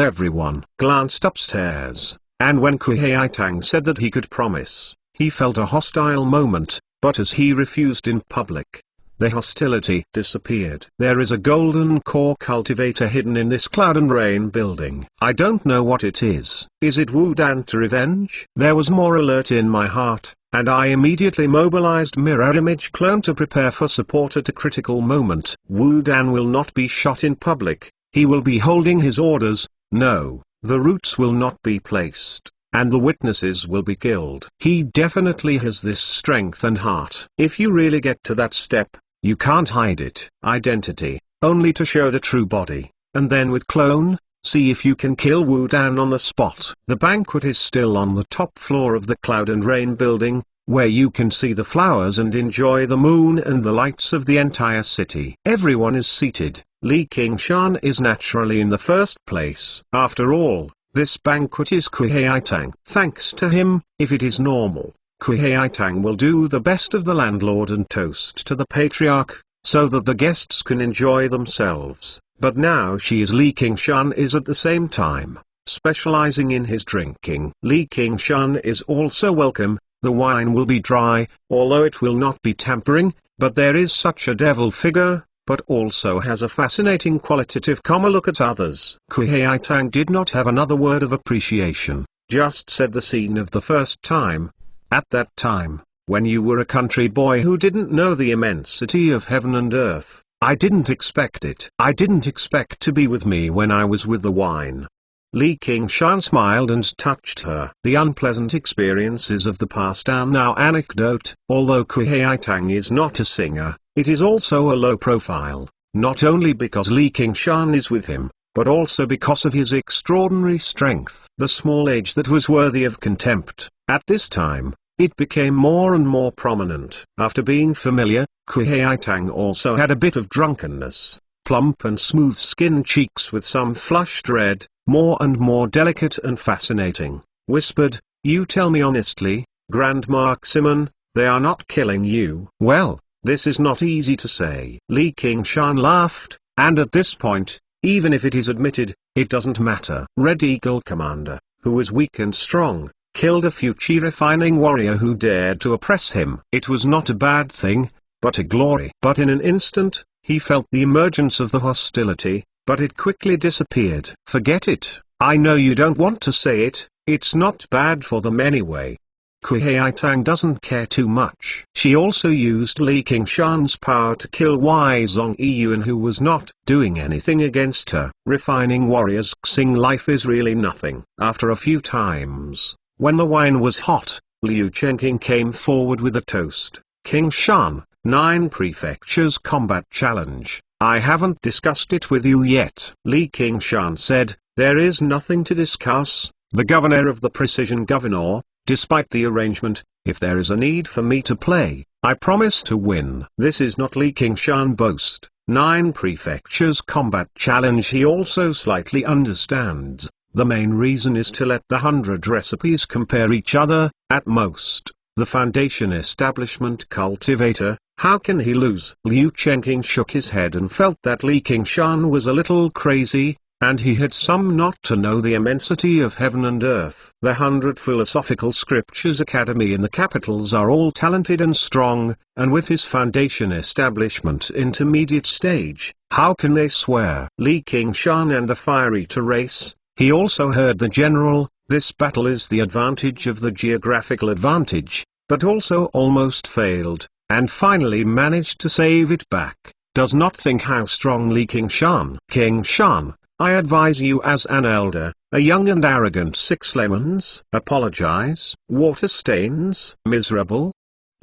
everyone. Glanced upstairs, and when Kuei Tang said that he could promise, he felt a hostile moment, but as he refused in public, the hostility disappeared. There is a golden core cultivator hidden in this Cloud and Rain building. I don't know what it is. Is it Wu Dan to revenge? There was more alert in my heart, and I immediately mobilized Mirror Image Clone to prepare for support at a critical moment. Wu Dan will not be shot in public, he will be holding his orders. No, the roots will not be placed, and the witnesses will be killed. He definitely has this strength and heart. If you really get to that step, you can't hide it. Identity, only to show the true body, and then with clone, see if you can kill Wu Dan on the spot. The banquet is still on the top floor of the Cloud and Rain building, where you can see the flowers and enjoy the moon and the lights of the entire city. Everyone is seated. Li Qingshan is naturally in the first place. After all, this banquet is Kuei Tang. Thanks to him, if it is normal, Kuei Tang will do the best of the landlord and toast to the patriarch, so that the guests can enjoy themselves. But now she is Li Qingshan is at the same time, specializing in his drinking. Li Qingshan is also welcome. The wine will be dry, although it will not be tampering, but there is such a devil figure, but also has a fascinating qualitative look at others. Kuei Tang did not have another word of appreciation, just said the scene of the first time. At that time, when you were a country boy who didn't know the immensity of heaven and earth, I didn't expect it. I didn't expect to be with me when I was with the wine. Li Qingshan smiled and touched her. The unpleasant experiences of the past are now anecdote. Although Kuei Tang is not a singer, it is also a low profile, not only because Li Qingshan is with him, but also because of his extraordinary strength. The small age that was worthy of contempt, at this time, it became more and more prominent. After being familiar, Kuei Tang also had a bit of drunkenness. Plump and smooth-skinned cheeks with some flushed red, more and more delicate and fascinating, whispered, "You tell me honestly, Grand Marximan, they are not killing you." Well, this is not easy to say. Li Qingshan laughed, and at this point, even if it is admitted, it doesn't matter. Red Eagle Commander, who is weak and strong, killed a few chi refining warrior who dared to oppress him. It was not a bad thing, but a glory. But in an instant, he felt the emergence of the hostility, but it quickly disappeared. Forget it, I know you don't want to say it, it's not bad for them anyway. Kuei Tang doesn't care too much. She also used Li Qingshan's power to kill Wei Zong Yun, who was not doing anything against her. Refining warriors' Xing life is really nothing. After a few times, when the wine was hot, Liu Chenqing came forward with a toast. Qingshan, 9 Prefectures Combat Challenge. I haven't discussed it with you yet. Li Qingshan said, there is nothing to discuss. The governor of the Precision Governor, despite the arrangement, if there is a need for me to play, I promise to win. This is not Li Qingshan boast. 9 Prefectures Combat Challenge. He also slightly understands. The main reason is to let the 100 recipes compare each other, at most. The Foundation Establishment Cultivator, how can he lose? Liu Chenqing shook his head and felt that Li Qingshan was a little crazy, and he had some not to know the immensity of heaven and earth. The 100 Philosophical Scriptures Academy in the capitals are all talented and strong, and with his Foundation Establishment intermediate stage, how can they swear? Li Qingshan and the Fire Eater race. He also heard the general, this battle is the advantage of the geographical advantage, but also almost failed, and finally managed to save it back. Does not think how strong Li Qingshan. Qingshan, I advise you as an elder, a young and arrogant 6 lemons. Apologize. Water stains. Miserable.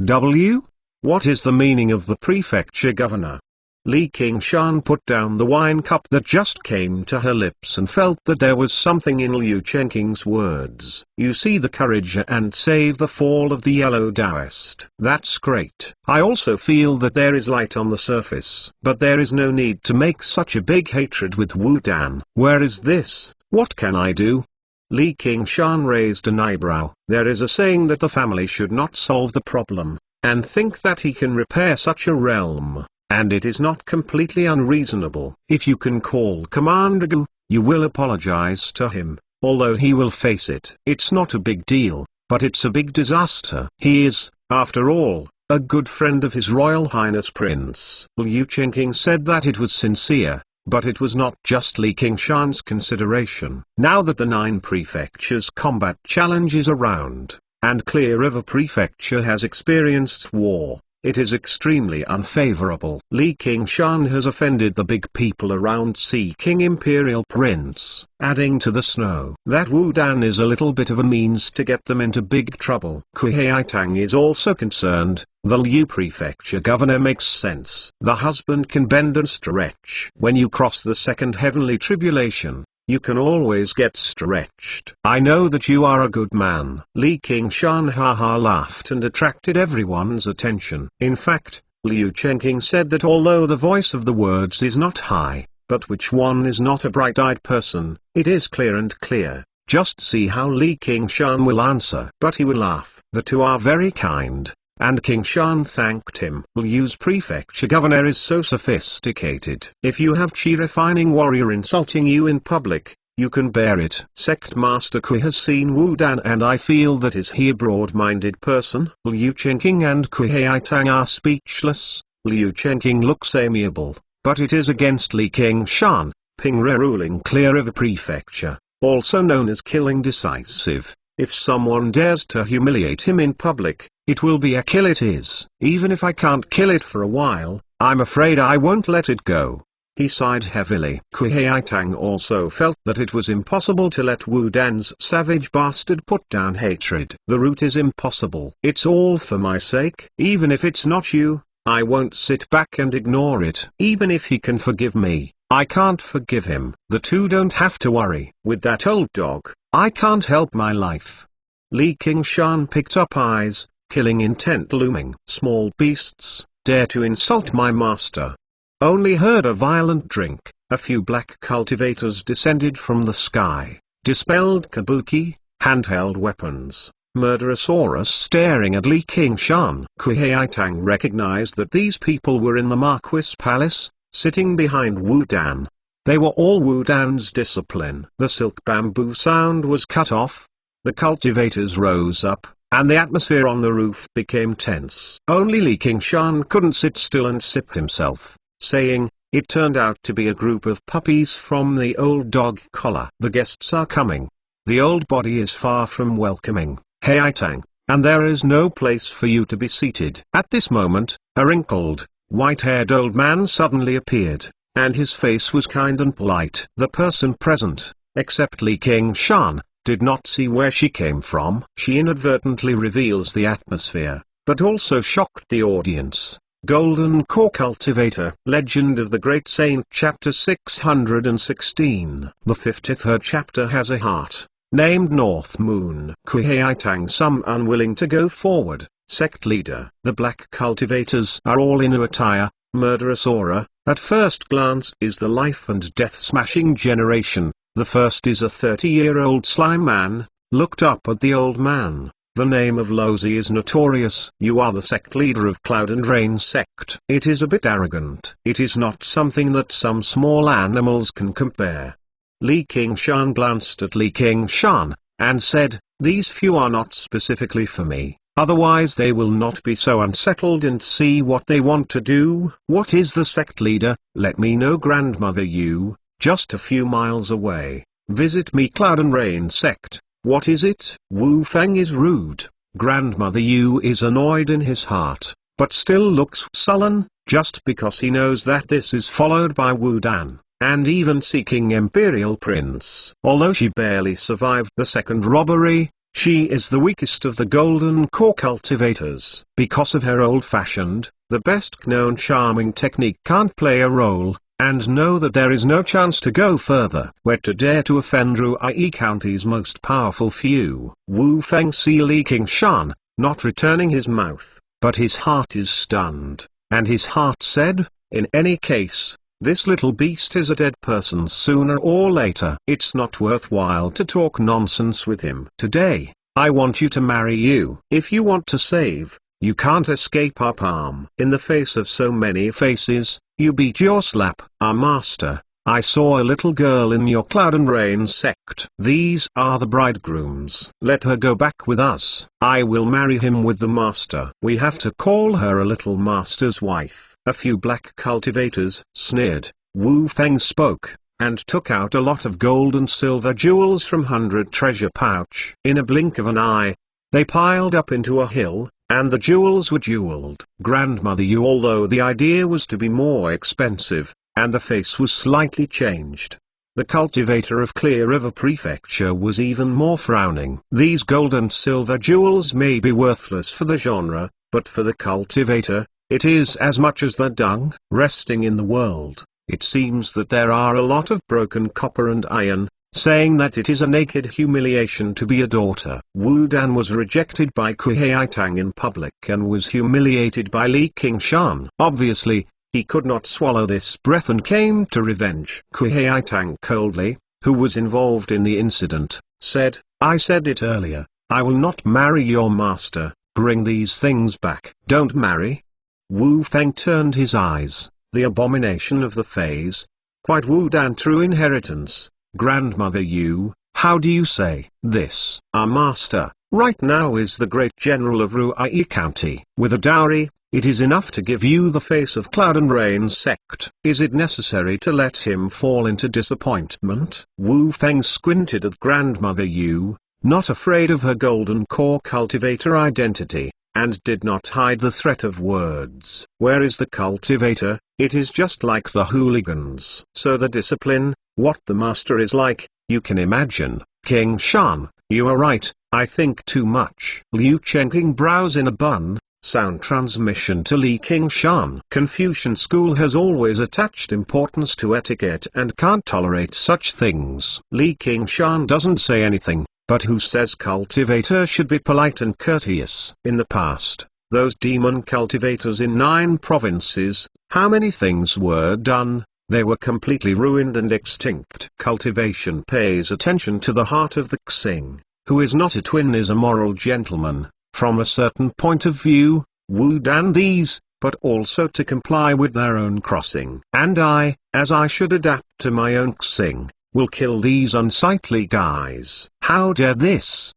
W? What is the meaning of the prefecture governor? Li Qingshan put down the wine cup that just came to her lips and felt that there was something in Liu Chenqing's words. You see the courage and save the fall of the yellow Taoist. That's great. I also feel that there is light on the surface. But there is no need to make such a big hatred with Wu Dan. Where is this? What can I do? Li Qingshan raised an eyebrow. There is a saying that the family should not solve the problem, and think that he can repair such a realm. And it is not completely unreasonable. If you can call Commander Gu, you will apologize to him, although he will face it. It's not a big deal, but it's a big disaster. He is, after all, a good friend of His Royal Highness Prince. Liu Chenqing said that it was sincere, but it was not just Li Qingshan's consideration. Now that the 9 Prefectures Combat Challenge is around, and Clear River Prefecture has experienced war, it is extremely unfavorable. Li Qingshan has offended the big people around seeking Imperial Prince, adding to the snow that Wu Dan is a little bit of a means to get them into big trouble. Kuei Tang is also concerned. The Liu Prefecture governor makes sense. The husband can bend and stretch. When you cross the second heavenly tribulation, you can always get stretched. I know that you are a good man. Li Qingshan haha laughed and attracted everyone's attention. In fact, Liu Chenqing said that although the voice of the words is not high, but which one is not a bright-eyed person, it is clear and clear. Just see how Li Qingshan will answer. But he will laugh. The two are very kind. And Qingshan thanked him. Liu's prefecture governor is so sophisticated. If you have Chi refining warrior insulting you in public, you can bear it. Sect Master Kui has seen Wu Dan and I feel that is he a broad-minded person? Liu Chenqing and Kuei Tang are speechless. Liu Chenqing looks amiable, but it is against Li Qingshan, Pingre ruling Clear River Prefecture, also known as Killing Decisive. If someone dares to humiliate him in public, it will be a kill. It is. Even if I can't kill it for a while, I'm afraid I won't let it go. He sighed heavily. Kuei Tang also felt that it was impossible to let Wu Dan's savage bastard put down hatred. The route is impossible. It's all for my sake. Even if it's not you, I won't sit back and ignore it. Even if he can forgive me, I can't forgive him. The two don't have to worry. With that old dog, I can't help my life. Li Qingshan picked up eyes, killing intent looming. Small beasts, dare to insult my master. Only heard a violent drink. A few black cultivators descended from the sky, dispelled kabuki, handheld weapons, murderosaurus staring at Li Qingshan. Kuei Tang recognized that these people were in the Marquis Palace, sitting behind Wu Dan. They were all Wu Dan's discipline. The silk bamboo sound was cut off. The cultivators rose up, and the atmosphere on the roof became tense. Only Li Qingshan couldn't sit still and sip himself, saying, "It turned out to be a group of puppies from the old dog collar. The guests are coming. The old body is far from welcoming, Haitang, and there is no place for you to be seated." At this moment, a wrinkled, white-haired old man suddenly appeared, and his face was kind and polite. The person present, except Li Qingshan, did not see where she came from. She inadvertently reveals the atmosphere, but also shocked the audience. Golden Core Cultivator. Legend of the Great Saint. Chapter 616. The 53rd chapter has a heart, named North Moon. Kuhaitang, some unwilling to go forward. Sect leader. The black cultivators are all in attire, murderous aura. At first glance is the life and death smashing generation. The first is a 30-year-old slime man. Looked up at the old man. The name of Lozi is notorious. You are the sect leader of Cloud and Rain sect. It is a bit arrogant. It is not something that some small animals can compare. Li Qingshan glanced at Li Qingshan, and said, "These few are not specifically for me, otherwise they will not be so unsettled and see what they want to do." What is the sect leader? Let me know, grandmother. You, just a few miles away. Visit me, Cloud and Rain sect. What is it? Wu Feng is rude. Grandmother Yu is annoyed in his heart, but still looks sullen, just because he knows that this is followed by Wu Dan, and even seeking Imperial Prince. Although she barely survived the second robbery, she is the weakest of the Golden Core cultivators. Because of her old-fashioned, the best-known charming technique can't play a role, and know that there is no chance to go further. Where to dare to offend Ruai County's most powerful few. Wu Feng see Li Qingshan, not returning his mouth, but his heart is stunned, and his heart said, "In any case, this little beast is a dead person sooner or later. It's not worthwhile to talk nonsense with him. Today, I want you to marry you. If you want to save, you can't escape our palm." In the face of so many faces, you beat your slap. "Our master, I saw a little girl in your Cloud and Rain sect. These are the bridegrooms. Let her go back with us. I will marry him with the master. We have to call her a little master's wife." A few black cultivators sneered. Wu Feng spoke, and took out a lot of gold and silver jewels from 100 treasure pouch. In a blink of an eye, they piled up into a hill, and the jewels were jeweled. Grandmother Yu, although the idea was to be more expensive, and the face was slightly changed. The cultivator of Clear River Prefecture was even more frowning. These gold and silver jewels may be worthless for the genre, but for the cultivator, it is as much as the dung resting in the world. It seems that there are a lot of broken copper and iron, saying that it is a naked humiliation to be a daughter. Wu Dan was rejected by Kuhaitang in public and was humiliated by Li Qingshan. Obviously, he could not swallow this breath and came to revenge. Kuhaitang coldly, who was involved in the incident, said, "I said it earlier, I will not marry your master. Bring these things back." "Don't marry?" Wu Feng turned his eyes. The abomination of the phase. Quite Wu Dan true inheritance. Grandmother Yu, how do you say this? "Our master, right now is the great general of Ruai County. With a dowry, it is enough to give you the face of Cloud and Rain sect. Is it necessary to let him fall into disappointment?" Wu Feng squinted at Grandmother Yu, not afraid of her Golden Core cultivator identity, and did not hide the threat of words. Where is the cultivator? It is just like the hooligans. So the discipline, what the master is like, you can imagine. Qingshan, you are right, I think too much. Liu Chengqing brows in a bun. Sound transmission to Li Qingshan. Confucian school has always attached importance to etiquette and can't tolerate such things. Li Qingshan doesn't say anything, but who says cultivator should be polite and courteous? In the past, those demon cultivators in 9 provinces, how many things were done? They were completely ruined and extinct. Cultivation pays attention to the heart of the Xing, who is not a twin, is a moral gentleman, from a certain point of view, Wu Dan these, but also to comply with their own crossing. And I, as I should adapt to my own Xing, will kill these unsightly guys. How dare this?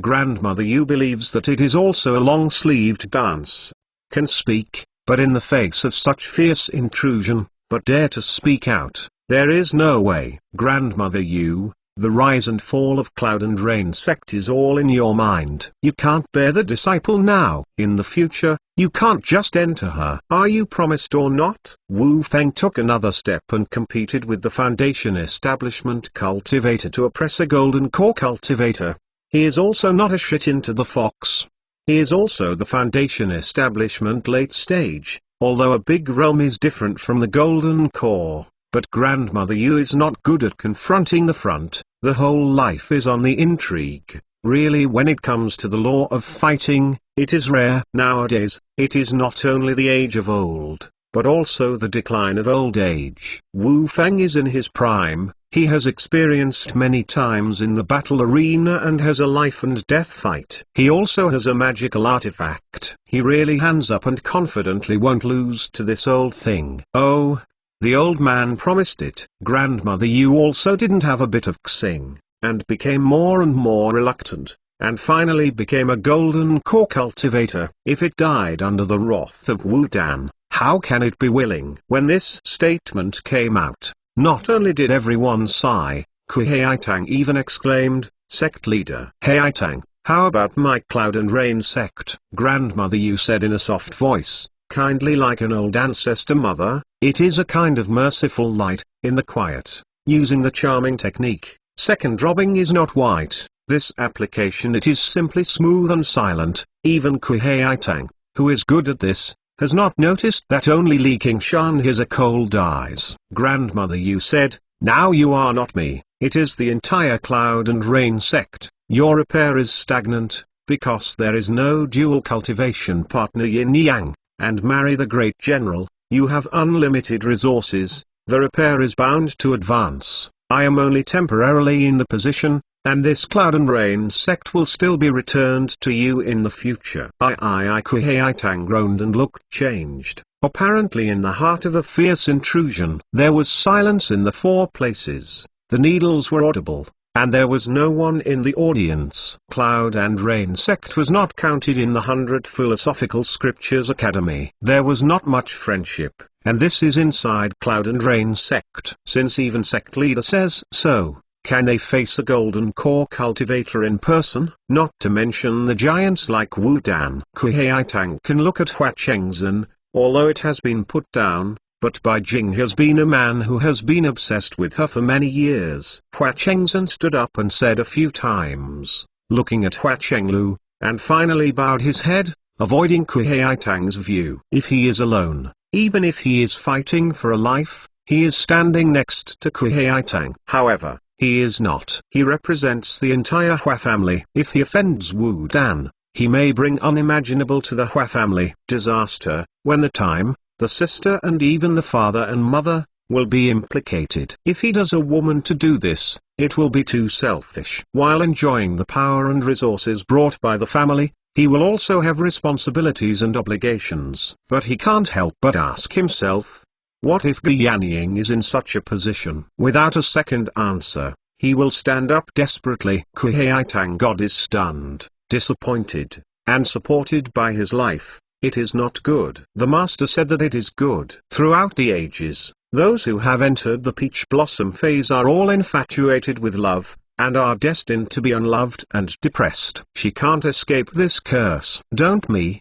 Grandmother Yu believes that it is also a long-sleeved dance. Can speak, but in the face of such fierce intrusion, but dare to speak out, there is no way. Grandmother Yu, the rise and fall of Cloud and Rain sect is all in your mind. You can't bear the disciple now. In the future, you can't just enter her. Are you promised or not? Wu Feng took another step and competed with the Foundation Establishment cultivator to oppress a Golden Core cultivator. He is also not a shit into the fox. He is also the Foundation Establishment late stage, although a big realm is different from the Golden Core. But Grandmother Yu is not good at confronting the front, the whole life is on the intrigue. Really, when it comes to the law of fighting, it is rare. Nowadays, it is not only the age of old, but also the decline of old age. Wu Feng is in his prime, he has experienced many times in the battle arena and has a life and death fight. He also has a magical artifact. He really hands up and confidently won't lose to this old thing. Oh, the old man promised it. Grandmother Yu also didn't have a bit of xing, and became more and more reluctant, and finally became a Golden Core cultivator. If it died under the wrath of Wu Dan, how can it be willing? When this statement came out, not only did everyone sigh, Kuei-Tang even exclaimed, "Sect leader Hei-Tang, how about my Cloud and Rain sect?" Grandmother Yu said in a soft voice, kindly like an old ancestor mother, "It is a kind of merciful light, in the quiet, using the charming technique. Second dropping is not white, this application it is simply smooth and silent." Even Kuei-Tang, who is good at this, has not noticed that only Li Qingshan has a cold eyes. Grandmother Yu said, "Now you are not me, it is the entire Cloud and Rain sect. Your repair is stagnant, because there is no dual cultivation partner yin-yang. And marry the great general, you have unlimited resources, the repair is bound to advance. I am only temporarily in the position, and this Cloud and Rain sect will still be returned to you in the future." Kuei-Tang groaned and looked changed, apparently in the heart of a fierce intrusion. There was silence in the four places, the needles were audible, and there was no one in the audience. Cloud and Rain sect was not counted in the 100 Philosophical Scriptures Academy. There was not much friendship, and this is inside Cloud and Rain sect. Since even sect leader says so, can they face a Golden Core cultivator in person? Not to mention the giants like Wu Dan. Kuei-Tang can look at Hua Chengzhen, although it has been put down, but Bai Jing has been a man who has been obsessed with her for many years. Hua Chengzhen stood up and said a few times, looking at Hua Chenglu, and finally bowed his head, avoiding Kuei-Tang's view. If he is alone, even if he is fighting for a life, he is standing next to Kuei-Tang. However, he is not. He represents the entire Hua family. If he offends Wu Dan, he may bring unimaginable to the Hua family disaster. When the time, the sister and even the father and mother, will be implicated. If he does a woman to do this, it will be too selfish. While enjoying the power and resources brought by the family, he will also have responsibilities and obligations. But he can't help but ask himself, what if Ge Yanying is in such a position? Without a second answer, he will stand up desperately. Kuei-Tang God is stunned, disappointed, and supported by his life. It is not good. The master said that it is good. Throughout the ages, those who have entered the peach blossom phase are all infatuated with love, and are destined to be unloved and depressed. She can't escape this curse. Don't me,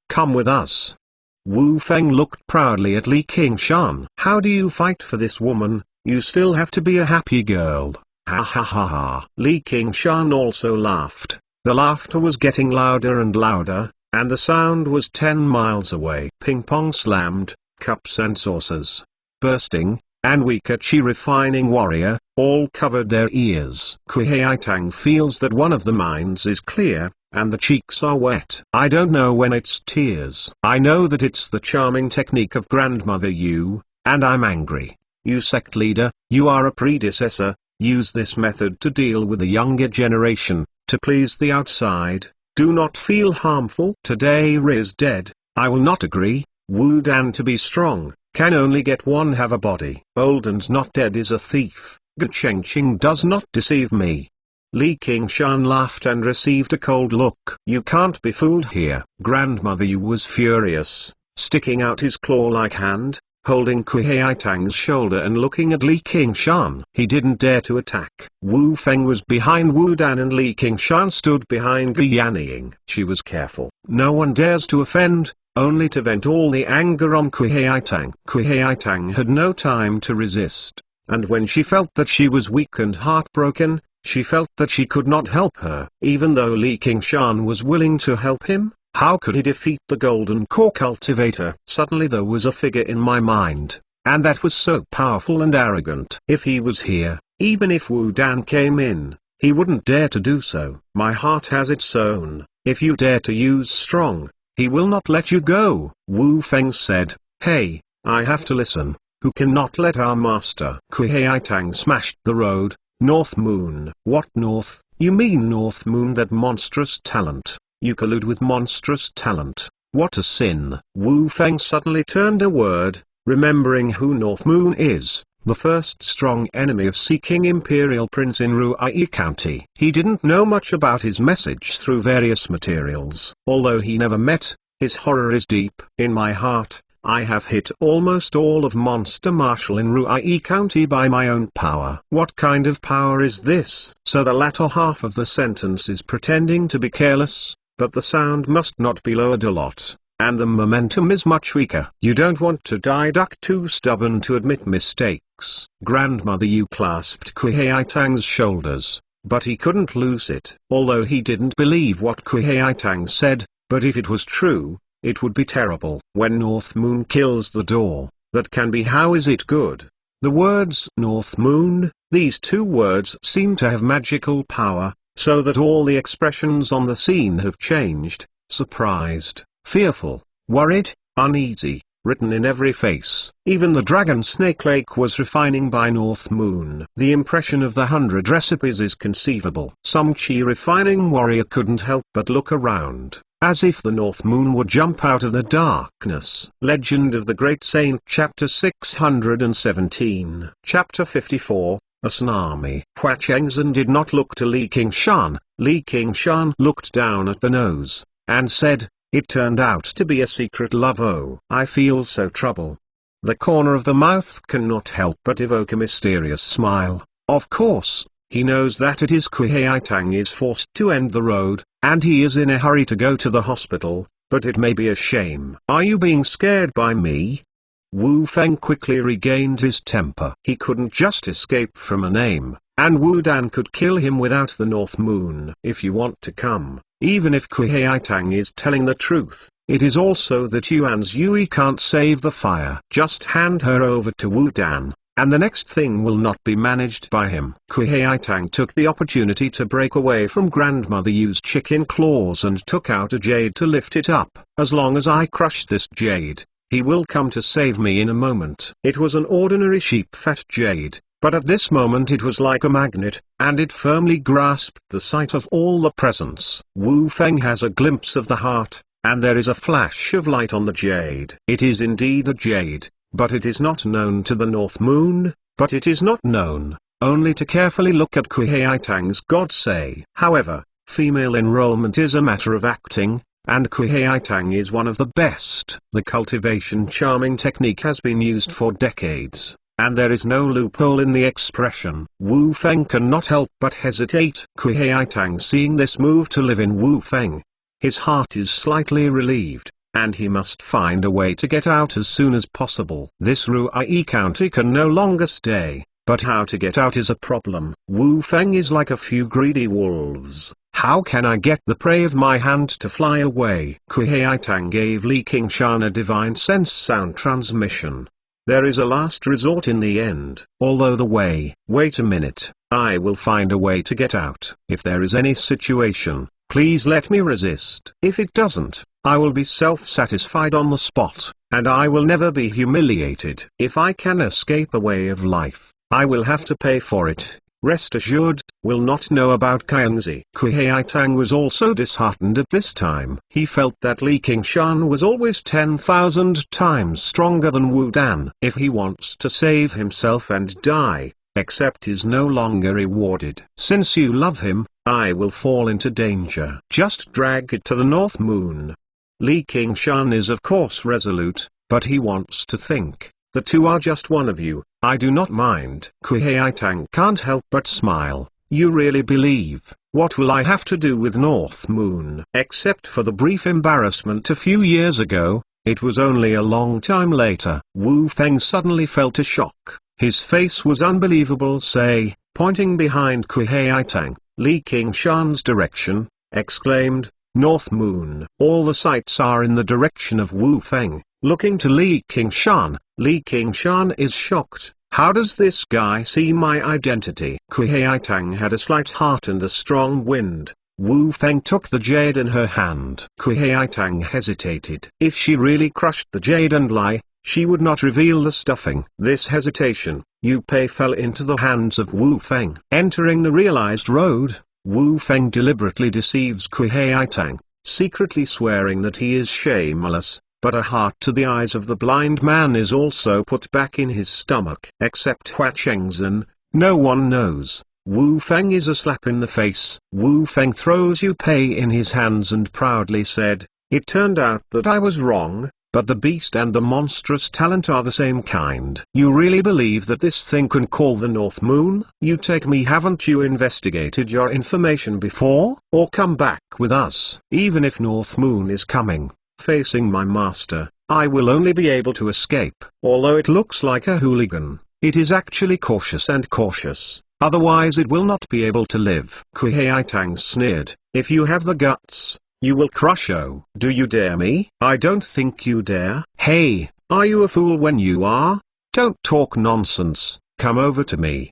come with us. Wu Feng looked proudly at Li Qingshan. How do you fight for this woman? You still have to be a happy girl. Ha ha ha ha. Li Qingshan also laughed. The laughter was getting louder and louder, and the sound was 10 miles away. Ping pong slammed, cups and saucers, bursting, and Wikachi refining warrior, all covered their ears. Kuei-Tang feels that one of the minds is clear, and the cheeks are wet. I don't know when it's tears. I know that it's the charming technique of Grandmother Yu, and I'm angry. You sect leader, you are a predecessor, use this method to deal with the younger generation, to please the outside. Do not feel harmful. Today Riz dead, I will not agree. Wu Dan to be strong, can only get one have a body. Old and not dead is a thief. Ge Chengqing does not deceive me. Li Qingshan laughed and received a cold look. "You can't be fooled here." Grandmother Yu was furious, sticking out his claw-like hand, holding Kuei Tang's shoulder and looking at Li Qingshan. He didn't dare to attack. Wu Feng was behind Wu Dan and Li Qingshan stood behind Gu Yanning. She was careful. No one dares to offend, only to vent all the anger on Kuei Tang. Kuei Tang had no time to resist, and when she felt that she was weak and heartbroken, she felt that she could not help her. Even though Li Qingshan was willing to help him, how could he defeat the Golden Core Cultivator? Suddenly there was a figure in my mind, and that was so powerful and arrogant. If he was here, even if Wu Dan came in, he wouldn't dare to do so. My heart has its own. If you dare to use strong, he will not let you go. Wu Feng said, "Hey, I have to listen. Who cannot let our master?" Kuei Tang smashed the road. "North Moon." "What North? You mean North Moon, that monstrous talent? You collude with monstrous talent. What a sin." Wu Feng suddenly turned a word, remembering who North Moon is, the first strong enemy of Seeking Imperial Prince in Ruai County. He didn't know much about his message through various materials. Although he never met, his horror is deep. In my heart, I have hit almost all of Monster Marshall in Ruai County by my own power. What kind of power is this? So the latter half of the sentence is pretending to be careless, but the sound must not be lowered a lot, and the momentum is much weaker. You don't want to die. Duck too stubborn to admit mistakes. Grandmother Yu clasped Kuei Tang's shoulders, but he couldn't lose it. Although he didn't believe what Kuei Tang said, but if it was true, it would be terrible. When North Moon kills the door, that can be. How is it good? The words North Moon, these two words seem to have magical power, so that all the expressions on the scene have changed: surprised, fearful, worried, uneasy, written in every face. Even the Dragon Snake Lake was refining by North Moon. The impression of the 100 recipes is conceivable. Some chi refining warrior couldn't help but look around, as if the North Moon would jump out of the darkness. Legend of the Great Saint, Chapter 617. Chapter 54, a Tsunami. Hua Chengzhen did not look to Li Qingshan. Li Qingshan looked down at the nose, and said, "It turned out to be a secret love. Oh, I feel so trouble." The corner of the mouth cannot help but evoke a mysterious smile. Of course, he knows that it is Kuei Tang is forced to end the road, and he is in a hurry to go to the hospital, but it may be a shame. "Are you being scared by me?" Wu Feng quickly regained his temper. He couldn't just escape from a name, and Wu Dan could kill him without the North Moon. If you want to come, even if Kuei Tang is telling the truth, it is also that Yuan's Yui can't save the fire. Just hand her over to Wu Dan, and the next thing will not be managed by him. Kuei Tang took the opportunity to break away from Grandmother Yu's chicken claws and took out a jade to lift it up. "As long as I crush this jade, he will come to save me in a moment." It was an ordinary sheep-fat jade, but at this moment it was like a magnet, and it firmly grasped the sight of all the presents. Wu Feng has a glimpse of the heart, and there is a flash of light on the jade. It is indeed a jade, but it is not known to the North Moon, but it is not known only to carefully look at Kuei Tang's God say. However, female enrollment is a matter of acting, and Kuei Tang is one of the best. The cultivation charming technique has been used for decades, and there is no loophole in the expression. Wu Feng cannot help but hesitate. Kuei Tang, seeing this move to live in Wu Feng, his heart is slightly relieved, and he must find a way to get out as soon as possible. This Ruai County can no longer stay, but how to get out is a problem. Wu Feng is like a few greedy wolves. How can I get the prey of my hand to fly away? Kuei Tang gave Li Qingshan a divine sense sound transmission. There is a last resort in the end. Although the way. Wait a minute, I will find a way to get out. If there is any situation, please let me resist. If it doesn't, I will be self-satisfied on the spot, and I will never be humiliated. If I can escape a way of life, I will have to pay for it. Rest assured, will not know about Kaiengzi. Kuei Tang was also disheartened at this time. He felt that Li Qingshan was always 10,000 times stronger than Wu Dan. If he wants to save himself and die, except is no longer rewarded. Since you love him, I will fall into danger. Just drag it to the North Moon. Li Qingshan is of course resolute, but he wants to think. The two are just one of you, I do not mind. Kuei Tang can't help but smile. You really believe? What will I have to do with North Moon? Except for the brief embarrassment a few years ago, it was only a long time later. Wu Feng suddenly felt a shock. His face was unbelievable. Pointing behind Kuei Tang, Li Qingshan's direction, exclaimed, North Moon. All the sights are in the direction of Wu Feng. Looking to Li Qingshan is shocked. How does this guy see my identity? Kuei Tang had a slight heart and a strong wind. Wu Feng took the jade in her hand. Kuei Tang hesitated. If she really crushed the jade and lie, she would not reveal the stuffing. This hesitation, Yu Pei fell into the hands of Wu Feng. Entering the realized road, Wu Feng deliberately deceives Kuei Tang, secretly swearing that he is shameless. But a heart to the eyes of the blind man is also put back in his stomach. Except Hua Chengzhen, no one knows. Wu Feng is a slap in the face. Wu Feng throws Yu Pei in his hands and proudly said, It turned out that I was wrong, but the beast and the monstrous talent are the same kind. You really believe that this thing can call the North Moon? You take me. Haven't you investigated your information before? Or come back with us? Even if North Moon is coming, facing my master, I will only be able to escape. Although it looks like a hooligan, it is actually cautious, otherwise it will not be able to live. Kuei Tang sneered, If you have the guts, you will crush. Oh, do you dare me? I don't think you dare. Hey, are you a fool when you are? Don't talk nonsense, come over to me.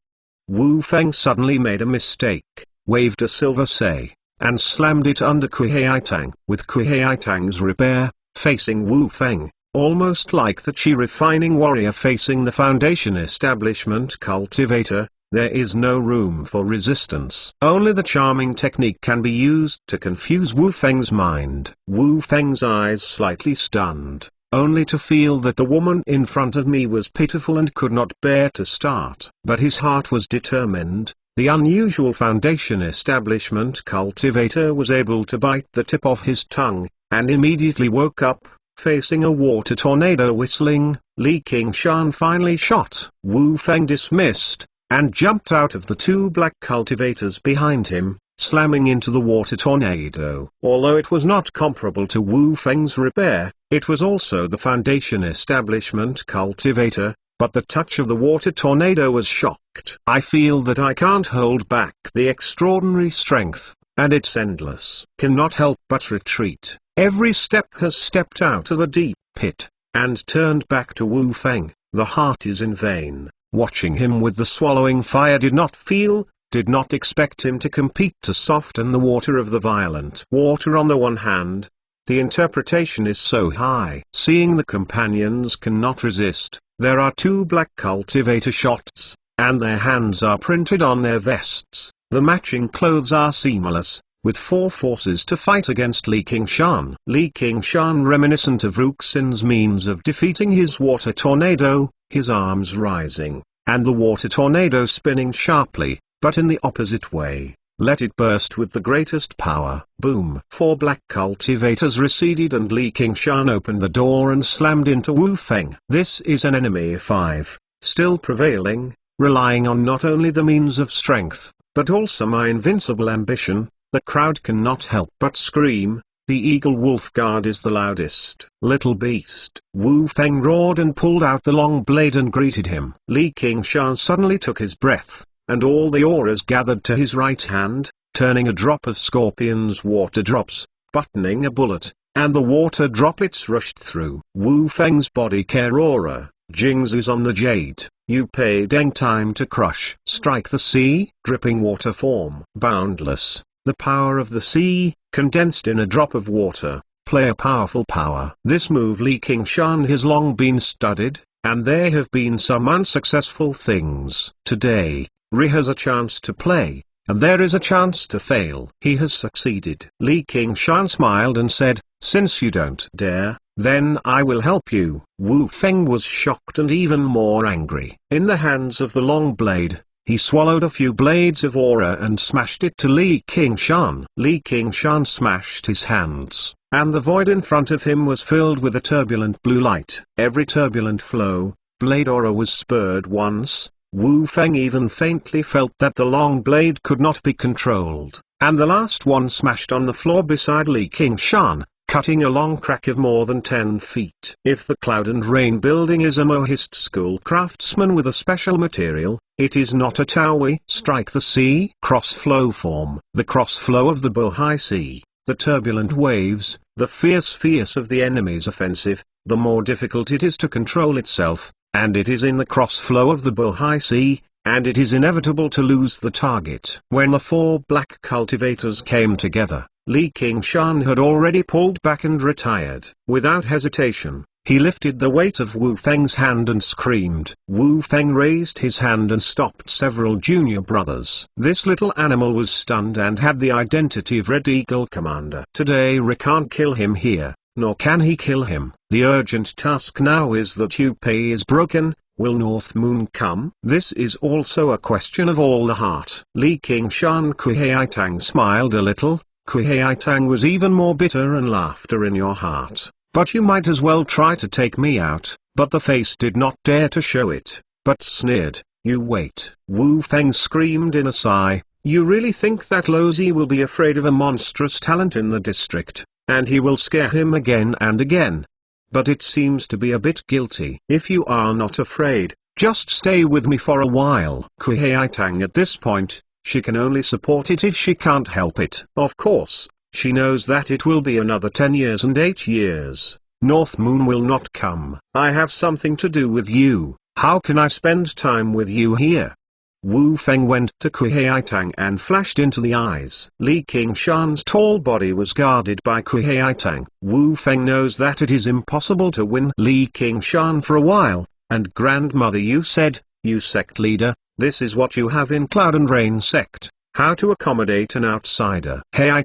Wu Feng suddenly made a mistake, waved a silver sei, and slammed it under Kuei Tang. With Kuei Tang's repair, facing Wu Feng, almost like the Qi refining warrior facing the Foundation establishment cultivator, there is no room for resistance. Only the charming technique can be used to confuse Wu Feng's mind. Wu Feng's eyes slightly stunned, only to feel that the woman in front of me was pitiful and could not bear to start. But his heart was determined. The unusual Foundation establishment cultivator was able to bite the tip of his tongue, and immediately woke up, facing a water tornado whistling. Li Qingshan finally shot. Wu Feng dismissed, and jumped out of the two black cultivators behind him, slamming into the water tornado. Although it was not comparable to Wu Feng's repair, it was also the Foundation establishment cultivator. But the touch of the water tornado was shocked. I feel that I can't hold back the extraordinary strength, and it's endless. Cannot help but retreat. Every step has stepped out of a deep pit, and turned back to Wu Feng. The heart is in vain. Watching him with the swallowing fire did not expect him to compete to soften the water of the violent water on the one hand. The interpretation is so high. Seeing the companions cannot resist, there are two black cultivator shots, and their hands are printed on their vests. The matching clothes are seamless, with four forces to fight against Li Qingshan. Li Qingshan, reminiscent of Ruxin's means of defeating his water tornado, his arms rising, and the water tornado spinning sharply, but in the opposite way. Let it burst with the greatest power. Boom. Four black cultivators receded and Li Qingshan opened the door and slammed into Wu Feng. This is an enemy 5, still prevailing, relying on not only the means of strength, but also my invincible ambition. The crowd cannot help but scream. The Eagle Wolf Guard is the loudest. Little beast. Wu Feng roared and pulled out the long blade and greeted him. Li Qingshan suddenly took his breath, and all the auras gathered to his right hand, turning a drop of scorpion's water drops, buttoning a bullet, and the water droplets rushed through. Wu Feng's body care aura, Jingzhu's on the jade. Yu Pei Deng time to crush. Strike the sea. Dripping water form. Boundless. The power of the sea, condensed in a drop of water, play a powerful power. This move Li Qingshan has long been studied, and there have been some unsuccessful things. Today, Ri has a chance to play, and there is a chance to fail. He has succeeded. Li Qingshan smiled and said, Since you don't dare, then I will help you. Wu Feng was shocked and even more angry. In the hands of the long blade, he swallowed a few blades of aura and smashed it to Li Qingshan. Li Qingshan smashed his hands, and the void in front of him was filled with a turbulent blue light. Every turbulent flow, blade aura was spurred once. Wu Feng even faintly felt that the long blade could not be controlled, and the last one smashed on the floor beside Li Qingshan, cutting a long crack of more than 10 feet. If the Cloud and Rain building is a Mohist school craftsman with a special material, it is not a Taoyi. Strike the sea. Cross-flow form. The cross-flow of the Bohai Sea, the turbulent waves, the fierce of the enemy's offensive, the more difficult it is to control itself, and it is in the cross-flow of the Bohai Sea, and it is inevitable to lose the target. When the 4 black cultivators came together, Li Qingshan had already pulled back and retired. Without hesitation, he lifted the weight of Wu Feng's hand and screamed. Wu Feng raised his hand and stopped several junior brothers. This little animal was stunned and had the identity of Red Eagle Commander. Today we can't kill him here, nor can he kill him. The urgent task now is that Yu Pei is broken. Will North Moon come? This is also a question of all the heart. Li Qingshan Kuhei smiled a little. Kuhei was even more bitter and laughter in your heart. But you might as well try to take me out. But the face did not dare to show it, but sneered. You wait. Wu Feng screamed in a sigh. You really think that Lo Zi will be afraid of a monstrous talent in the district, and he will scare him again and again? But it seems to be a bit guilty. If you are not afraid, just stay with me for a while. Kuhei at this point, she can only support it if she can't help it. Of course, she knows that it will be another 10 years and 8 years. North Moon will not come. I have something to do with you. How can I spend time with you here? Wu Feng went to Kuhei and flashed into the eyes. Li Qingshan's tall body was guarded by Kuhei. Wu Feng knows that it is impossible to win Li Qingshan for a while, and Grandmother Yu said, you sect leader, this is what you have in Cloud and Rain sect, how to accommodate an outsider. Hey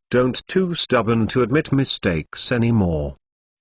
don't too stubborn to admit mistakes anymore.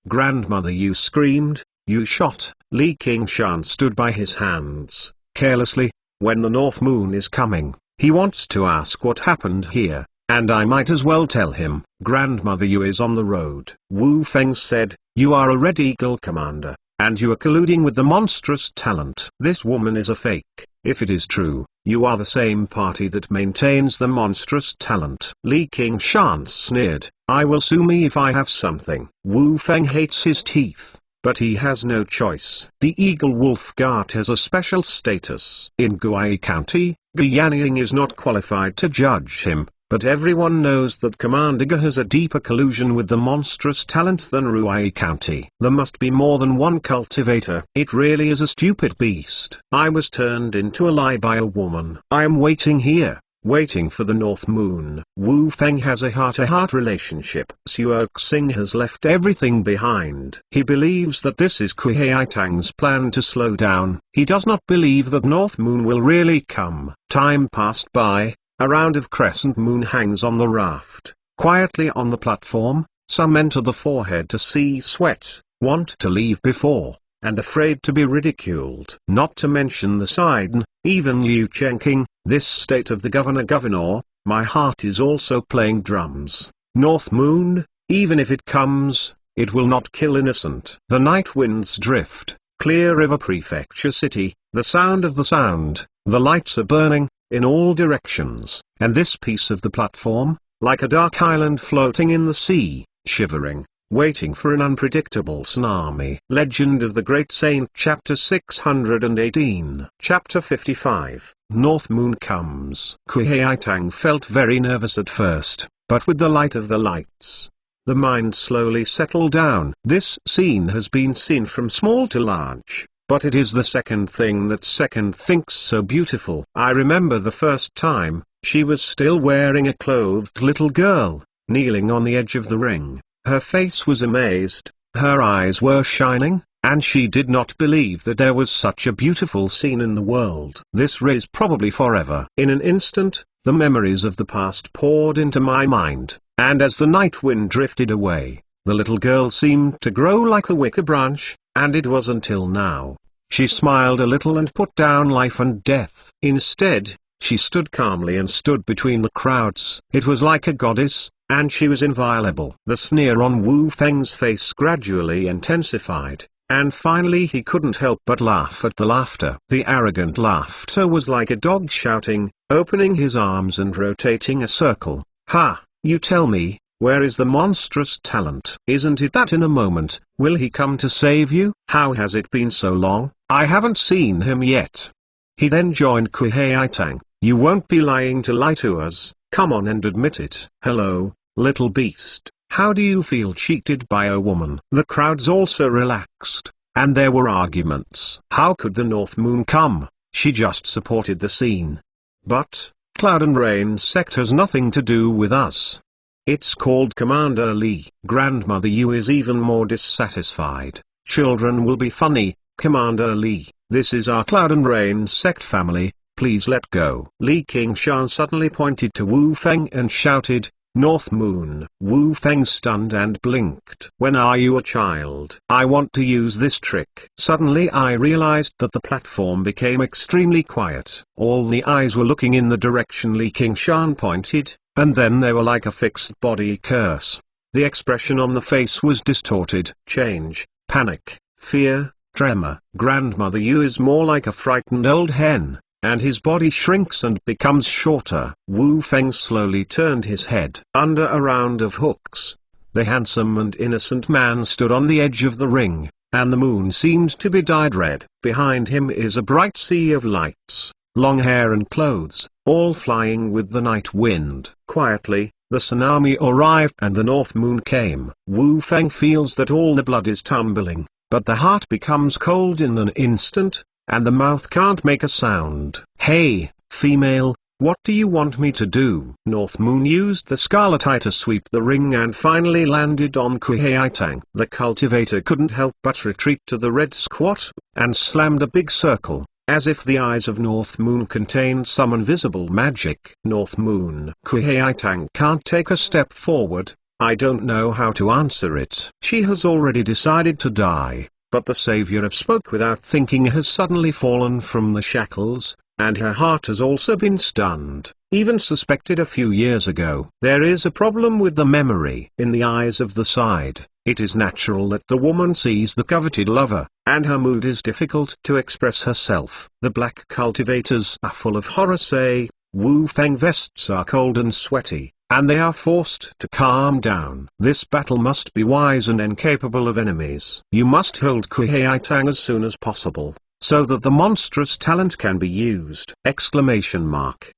Grandmother Yu screamed. You shot. Li Qingshan stood by his hands, carelessly. When the North Moon is coming, he wants to ask what happened here, and I might as well tell him. Grandmother Yu is on the road. Wu Feng said, you are a Red Eagle Commander, and you are colluding with the monstrous talent. This woman is a fake. If it is true, you are the same party that maintains the monstrous talent. Li Qingshan sneered. I will sue me if I have something. Wu Feng hates his teeth, but he has no choice. The Eagle Wolf Guard has a special status. In Guai County, Ge Yanying is not qualified to judge him, but everyone knows that Commander Ge has a deeper collusion with the monstrous talent than Ruai County. There must be more than one cultivator. It really is a stupid beast. I was turned into a lie by a woman. I am waiting here, waiting for the North Moon. Wu Feng has a heart-to-heart relationship. Xue Xing has left everything behind. He believes that this is Kuhei Tang's plan to slow down. He does not believe that North Moon will really come. Time passed by. A round of crescent moon hangs on the raft. Quietly on the platform, some enter the forehead to see sweat, want to leave before, and afraid to be ridiculed. Not to mention the Sidon, even Liu Chenqing, this state of the governor, my heart is also playing drums. North Moon, even if it comes, it will not kill innocent. The night winds drift, Clear River Prefecture City, the sound of the sound, the lights are burning, in all directions, and this piece of the platform, like a dark island floating in the sea, shivering, waiting for an unpredictable tsunami. Legend of the Great Saint Chapter 618 Chapter 55 North Moon Comes. Kuhei Tang felt very nervous at first, but with the light of the lights, the mind slowly settled down. This scene has been seen from small to large. But it is the second thing that second thinks so beautiful. I remember the first time, she was still wearing a clothed little girl, kneeling on the edge of the ring. Her face was amazed, her eyes were shining, and she did not believe that there was such a beautiful scene in the world. This is probably forever. In an instant, the memories of the past poured into my mind, and as the night wind drifted away, the little girl seemed to grow like a wicker branch. And it was until now, She smiled a little and put down life and death. Instead, she stood calmly and stood between the crowds. It was like a goddess, and she was inviolable. The sneer on Wu Feng's face gradually intensified, and finally he couldn't help but laugh at the laughter. The arrogant laughter was like a dog shouting, opening his arms and rotating a circle. "Ha, you tell me, where is the monstrous talent? Isn't it that in a moment, will he come to save you? How has it been so long? I haven't seen him yet." He then joined Kuhei Tang. "You won't be lying to lie to us, come on and admit it." "Hello, little beast, how do you feel cheated by a woman?" The crowds also relaxed, and there were arguments. How could the North Moon come? She just supported the scene. "But, Cloud and Rain sect has nothing to do with us. It's called Commander Lee." Grandmother Yu is even more dissatisfied. "Children will be funny, Commander Lee. This is our Cloud and Rain sect family, please let go." Li Qingshan suddenly pointed to Wu Feng and shouted, "North Moon." Wu Feng stunned and blinked. "When are you a child? I want to use this trick." Suddenly I realized that the platform became extremely quiet. All the eyes were looking in the direction Li Qingshan pointed, and then they were like a fixed body curse. The expression on the face was distorted. Change, panic, fear, tremor. Grandmother Yu is more like a frightened old hen, and his body shrinks and becomes shorter. Wu Feng slowly turned his head. Under a round of hooks, the handsome and innocent man stood on the edge of the ring, and the moon seemed to be dyed red. Behind him is a bright sea of lights, long hair and clothes, all flying with the night wind. Quietly, the tsunami arrived and the North Moon came. Wu Feng feels that all the blood is tumbling, but the heart becomes cold in an instant, and the mouth can't make a sound. "Hey, female, what do you want me to do?" North Moon used the Scarlet Eye to sweep the ring and finally landed on Kuhei Tang. The cultivator couldn't help but retreat to the red squat, and slammed a big circle, as if the eyes of North Moon contained some invisible magic. "North Moon." Kuhei Tang can't take a step forward. I don't know how to answer it. She has already decided to die, but the savior of Spoke Without Thinking has suddenly fallen from the shackles, and her heart has also been stunned, even suspected a few years ago. There is a problem with the memory. In the eyes of the side, it is natural that the woman sees the coveted lover, and her mood is difficult to express herself. The black cultivators are full of horror. Say, Wu Feng vests are cold and sweaty, and they are forced to calm down. This battle must be wise and incapable of enemies. You must hold Kuhei Tang as soon as possible, so that the monstrous talent can be used! Exclamation mark.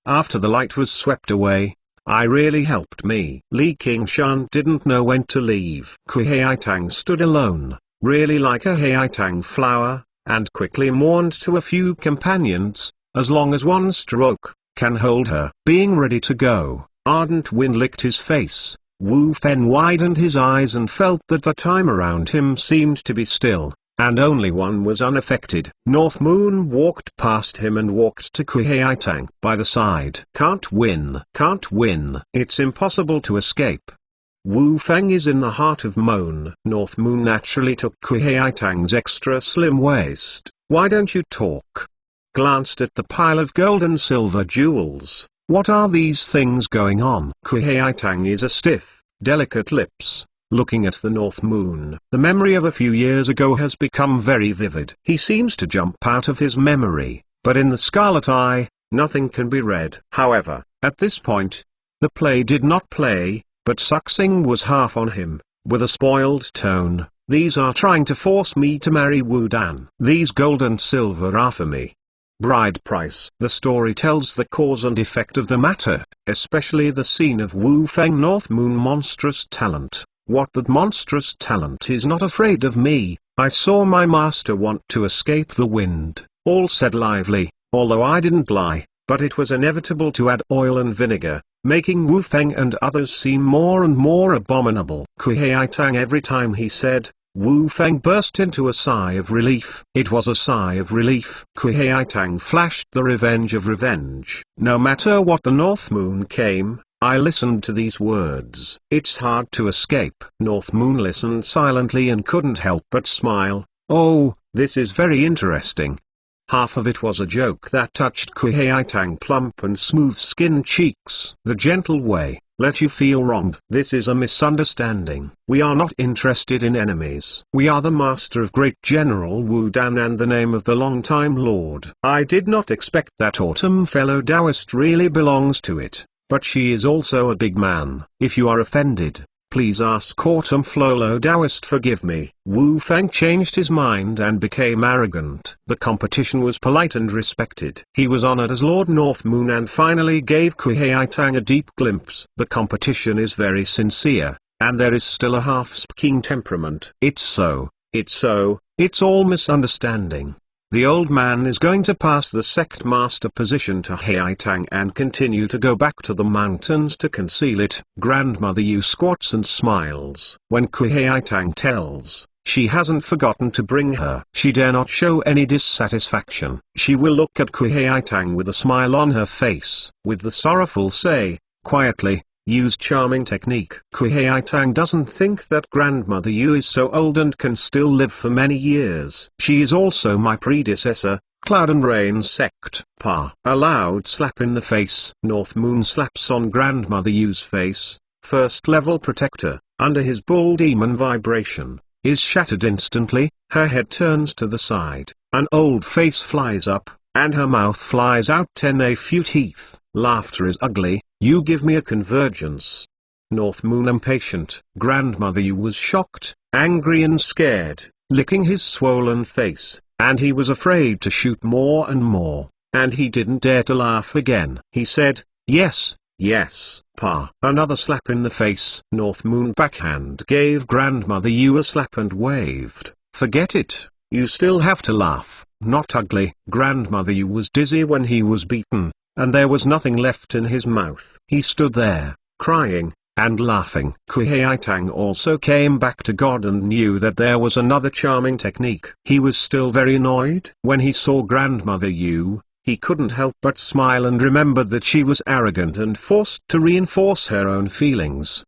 After the light was swept away, I really helped me. Li Qingshan didn't know when to leave. Kuhei Tang stood alone, really like a Haitang flower, and quickly mourned to a few companions, as long as one stroke can hold her. Being ready to go, ardent wind licked his face. Wu Feng widened his eyes and felt that the time around him seemed to be still, and only one was unaffected. North Moon walked past him and walked to Kuhei Tang by the side. Can't win. Can't win. It's impossible to escape. Wu Feng is in the heart of Moan. North Moon naturally took Kuhei Tang's extra slim waist. Why don't you talk? Glanced at the pile of gold and silver jewels. What are these things going on? Kuhei Tang is a stiff, delicate lips, looking at the North Moon. The memory of a few years ago has become very vivid. He seems to jump out of his memory, but in the Scarlet Eye, nothing can be read. However, at this point, the play did not play, but Suxing was half on him, with a spoiled tone. These are trying to force me to marry Wu Dan. These gold and silver are for me. Bride price. The story tells the cause and effect of the matter, especially the scene of Wu Feng North Moon monstrous talent. What that monstrous talent is not afraid of me. I saw my master want to escape the wind. All said lively, although I didn't lie, but it was inevitable to add oil and vinegar, making Wu Feng and others seem more and more abominable. Kuhei Tang every time he said, Wu Feng burst into a sigh of relief. It was a sigh of relief. Kuhei Tang flashed the revenge of revenge. No matter what the North Moon came, I listened to these words. It's hard to escape. North Moon listened silently and couldn't help but smile. Oh, This is very interesting. Half of it was a joke that touched Kuei-Tang plump and smooth-skinned cheeks. The gentle way, let you feel wronged. This is a misunderstanding. We are not interested in enemies. We are the master of great General Wu Dan and the name of the long-time lord. I did not expect that autumn fellow Taoist really belongs to it, but she is also a big man. If you are offended, please ask Autumn Flolo Taoist forgive me. Wu Feng changed his mind and became arrogant. The competition was polite and respected. He was honored as Lord North Moon and finally gave Kuei-Tang a deep glimpse. The competition is very sincere, and there is still a half-speaking temperament. It's all misunderstanding. The old man is going to pass the sect master position to Hai-Tang and continue to go back to the mountains to conceal it. Grandmother Yu squats and smiles. When Kuei-Tang tells, she hasn't forgotten to bring her. She dare not show any dissatisfaction. She will look at Kuei-Tang with a smile on her face. With the sorrowful say, quietly, use charming technique. Kuei-Tang doesn't think that Grandmother Yu is so old and can still live for many years. She is also my predecessor, Cloud and Rain sect. Pa. A loud slap in the face. North Moon slaps on Grandmother Yu's face. First level protector, under his bull demon vibration, is shattered instantly. Her head turns to the side, an old face flies up, and her mouth flies out 10 a few teeth. Laughter is ugly. You give me a convergence. North Moon impatient. Grandmother Yu was shocked, angry and scared, licking his swollen face, and he was afraid to shoot more and more, and he didn't dare to laugh again. He said, yes, yes, Pa. Another slap in the face. North Moon backhand gave Grandmother Yu a slap and waved, forget it, you still have to laugh, not ugly. Grandmother Yu was dizzy when he was beaten, and there was nothing left in his mouth. He stood there, crying, and laughing. Kuei-Tang also came back to God and knew that there was another charming technique. He was still very annoyed. When he saw Grandmother Yu, he couldn't help but smile and remembered that she was arrogant and forced to reinforce her own feelings.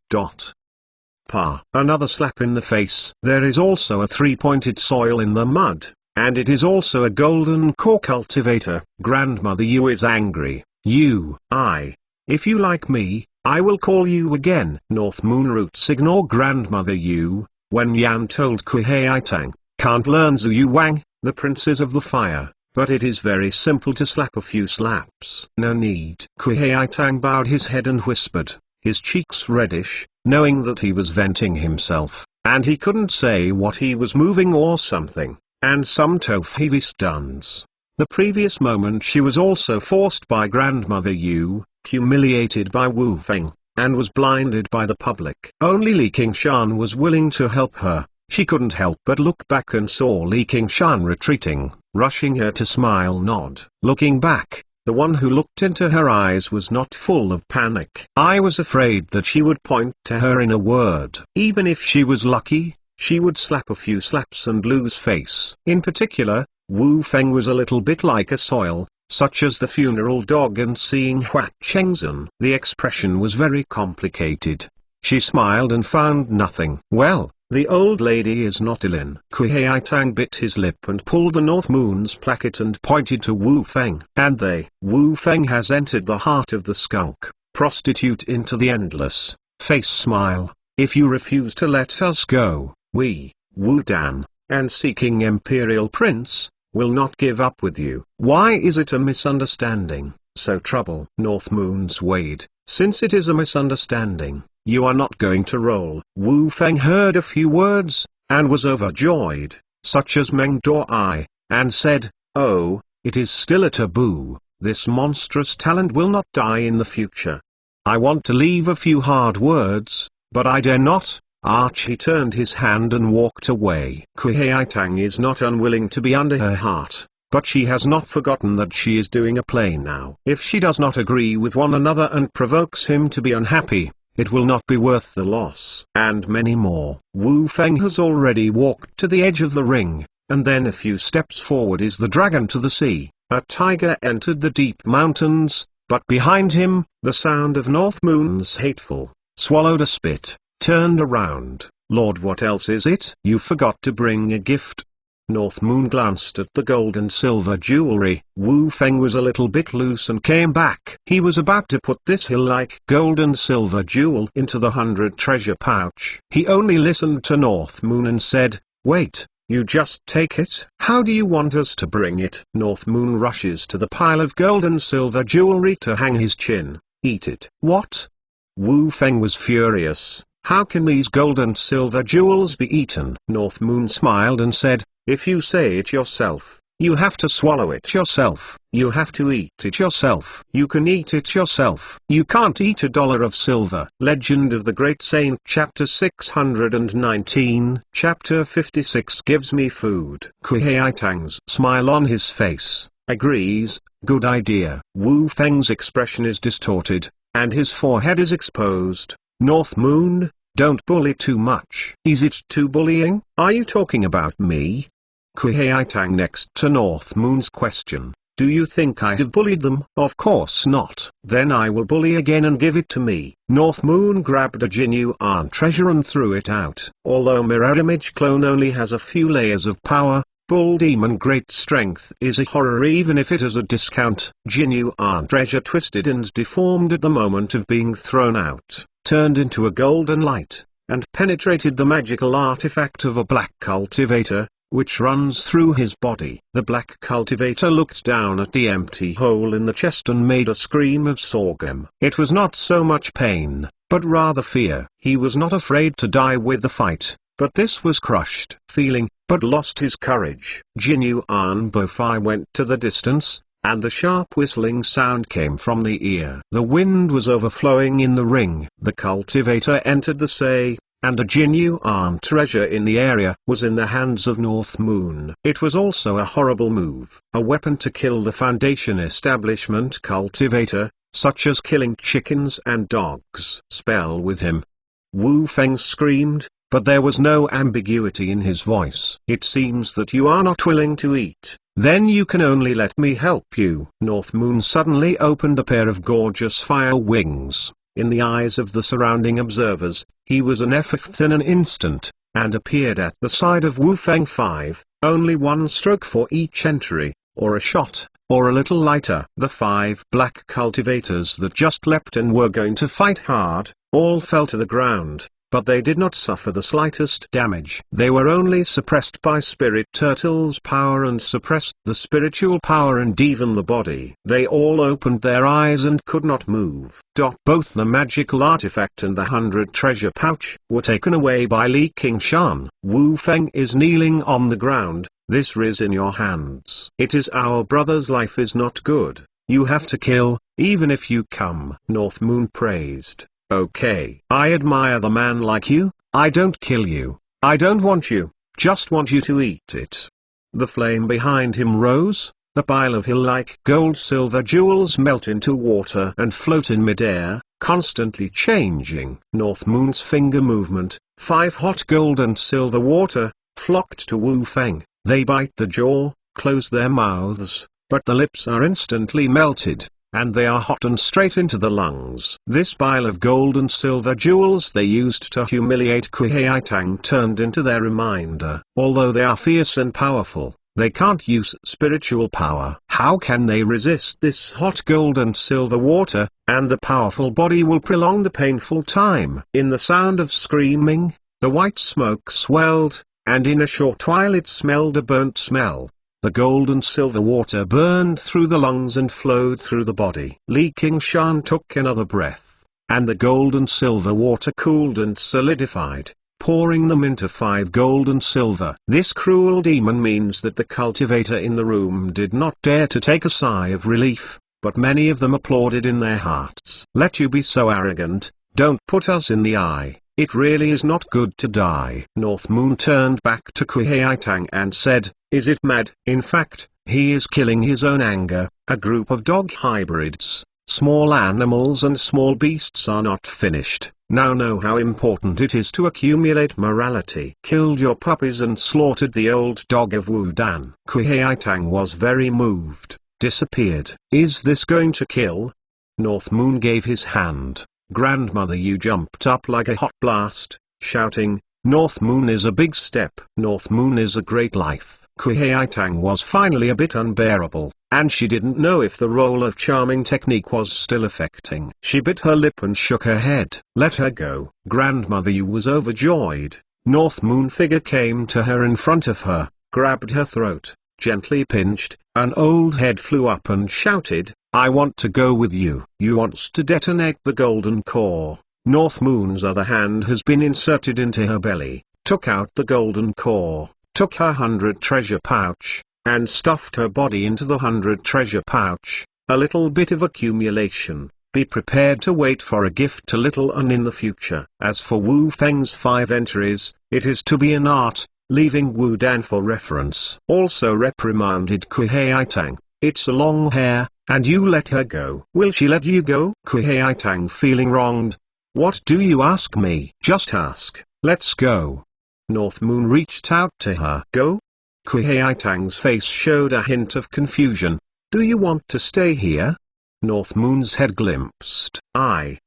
Pa. Another slap in the face. There is also a three-pointed soil in the mud, and it is also a golden core cultivator. Grandmother Yu is angry. If you like me, I will call you again. North Moon roots ignore Grandmother Yu. When Yan told Kuei-Tang, can't learn Zhu Wang, the princes of the fire, but it is very simple to slap a few slaps. No need. Kuei-Tang bowed his head and whispered, his cheeks reddish, knowing that he was venting himself, and he couldn't say what he was moving or something. And some heavy stuns. The previous moment she was also forced by Grandmother Yu, humiliated by Wu Feng, and was blinded by the public. Only Li Qingshan was willing to help her. She couldn't help but look back and saw Li Qingshan retreating, rushing her to smile nod. Looking back, the one who looked into her eyes was not full of panic. I was afraid that she would point to her in a word. Even if she was lucky, she would slap a few slaps and lose face. In particular, Wu Feng was a little bit like a soil, such as the funeral dog and seeing Hua Chengzhen. The expression was very complicated. She smiled and found nothing. Well, the old lady is not ill. Kuei-Tang bit his lip and pulled the North Moon's placket and pointed to Wu Feng. And Wu Feng has entered the heart of the skunk, prostitute into the endless, face smile. If you refuse to let us go, we, Wu Dan, and seeking Imperial Prince, will not give up with you. Why is it a misunderstanding? So trouble. North Moon's Wade, since it is a misunderstanding, you are not going to roll. Wu Feng heard a few words, and was overjoyed, such as Meng Dai, and said, oh, it is still a taboo, this monstrous talent will not die in the future. I want to leave a few hard words, but I dare not. Archie turned his hand and walked away. Kuei-Tang is not unwilling to be under her heart, but she has not forgotten that she is doing a play now. If she does not agree with one another and provokes him to be unhappy, it will not be worth the loss. And many more. Wu Feng has already walked to the edge of the ring, and then a few steps forward is the dragon to the sea. A tiger entered the deep mountains, but behind him, the sound of North Moon's hateful, swallowed a spit. Turned around. Lord, what else is it? You forgot to bring a gift. North Moon glanced at the gold and silver jewelry. Wu Feng was a little bit loose and came back. He was about to put this hill-like gold and silver jewel into the 100 treasure pouch. He only listened to North Moon and said, "Wait, you just take it? How do you want us to bring it?" North Moon rushes to the pile of gold and silver jewelry to hang his chin. "Eat it." "What?" Wu Feng was furious. "How can these gold and silver jewels be eaten?" North Moon smiled and said, "If you say it yourself, you have to swallow it yourself. You have to eat it yourself. You can eat it yourself. You can't eat $1 of silver." Legend of the Great Saint, Chapter 619, Chapter 56 gives me food. Kuhei Tang's smile on his face, agrees, "Good idea." Wu Feng's expression is distorted, and his forehead is exposed. "North Moon, don't bully too much." "Is it too bullying? Are you talking about me?" Kuhei Tang next to North Moon's question, "Do you think I have bullied them?" "Of course not." "Then I will bully again and give it to me." North Moon grabbed a Jin Yuan treasure and threw it out. Although Mirror Image Clone only has a few layers of power, Bull Demon Great Strength is a horror even if it has a discount. Jin Yuan treasure twisted and deformed at the moment of being thrown out, turned into a golden light, and penetrated the magical artifact of a black cultivator, which runs through his body. The black cultivator looked down at the empty hole in the chest and made a scream of sorghum. It was not so much pain, but rather fear. He was not afraid to die with the fight, but this was crushed feeling, but lost his courage. Jin Yuan Bofei went to the distance, and the sharp whistling sound came from the ear. The wind was overflowing in the ring. The cultivator entered the Sei, and a Jin Yuan treasure in the area was in the hands of North Moon. It was also a horrible move, a weapon to kill the Foundation establishment cultivator, such as killing chickens and dogs. "Spell with him!" Wu Feng screamed, but there was no ambiguity in his voice. "It seems that you are not willing to eat. Then you can only let me help you." North Moon suddenly opened a pair of gorgeous fire wings. In the eyes of the surrounding observers, he was an effect in an instant, and appeared at the side of Wu Feng. 5, only one stroke for each entry, or a shot, or a little lighter. The 5 black cultivators that just leapt and were going to fight hard, all fell to the ground, but they did not suffer the slightest damage. They were only suppressed by Spirit Turtle's power and suppressed the spiritual power and even the body. They all opened their eyes and could not move. Both the magical artifact and the 100 treasure pouch were taken away by Li Qingshan. Wu Feng is kneeling on the ground. "This is in your hands. It is our brother's life is not good. You have to kill, even if you come." North Moon praised. "Okay. I admire the man like you. I don't kill you. I don't want you, just want you to eat it." The flame behind him rose, the pile of hill-like gold-silver jewels melt into water and float in midair, constantly changing. North Moon's finger movement, 5 hot gold and silver water, flocked to Wu Feng. They bite the jaw, close their mouths, but the lips are instantly melted, and they are hot and straight into the lungs. This pile of gold and silver jewels they used to humiliate Kuhei Tang turned into their reminder. Although they are fierce and powerful, they can't use spiritual power. How can they resist this hot gold and silver water, and the powerful body will prolong the painful time? In the sound of screaming, the white smoke swelled, and in a short while it smelled a burnt smell. The gold and silver water burned through the lungs and flowed through the body. Li Qingshan took another breath, and the gold and silver water cooled and solidified, pouring them into 5 gold and silver. This cruel demon means that the cultivator in the room did not dare to take a sigh of relief, but many of them applauded in their hearts. "Let you be so arrogant, don't put us in the eye. It really is not good to die." North Moon turned back to Kuhei Tang and said, "Is it mad?" In fact, he is killing his own anger. A group of dog hybrids, small animals and small beasts are not finished. Now know how important it is to accumulate morality. Killed your puppies and slaughtered the old dog of Wudan. Kuhei Tang was very moved, disappeared. "Is this going to kill?" North Moon gave his hand. "Grandmother," you jumped up like a hot blast, shouting, "North Moon is a big step. North Moon is a great life." Kuei Tang was finally a bit unbearable, and she didn't know if the role of charming technique was still affecting. She bit her lip and shook her head. Let her go. Grandmother Yu was overjoyed. North Moon figure came to her in front of her, grabbed her throat, gently pinched. An old head flew up and shouted, "I want to go with you." You wants to detonate the golden core. North Moon's other hand has been inserted into her belly, took out the golden core, took her 100 treasure pouch, and stuffed her body into the 100 treasure pouch. A little bit of accumulation. Be prepared to wait for a gift to Little Un in the future. As for Wu Feng's 5 entries, it is to be an art, leaving Wu Dan for reference. Also reprimanded Kuei Tang, "It's a long hair, and you let her go." "Will she let you go?" Kuei Tang feeling wronged. "What do you ask me?" "Just ask. Let's go." North Moon reached out to her. "Go?" Kuei Tang's face showed a hint of confusion. "Do you want to stay here?" North Moon's head glimpsed. I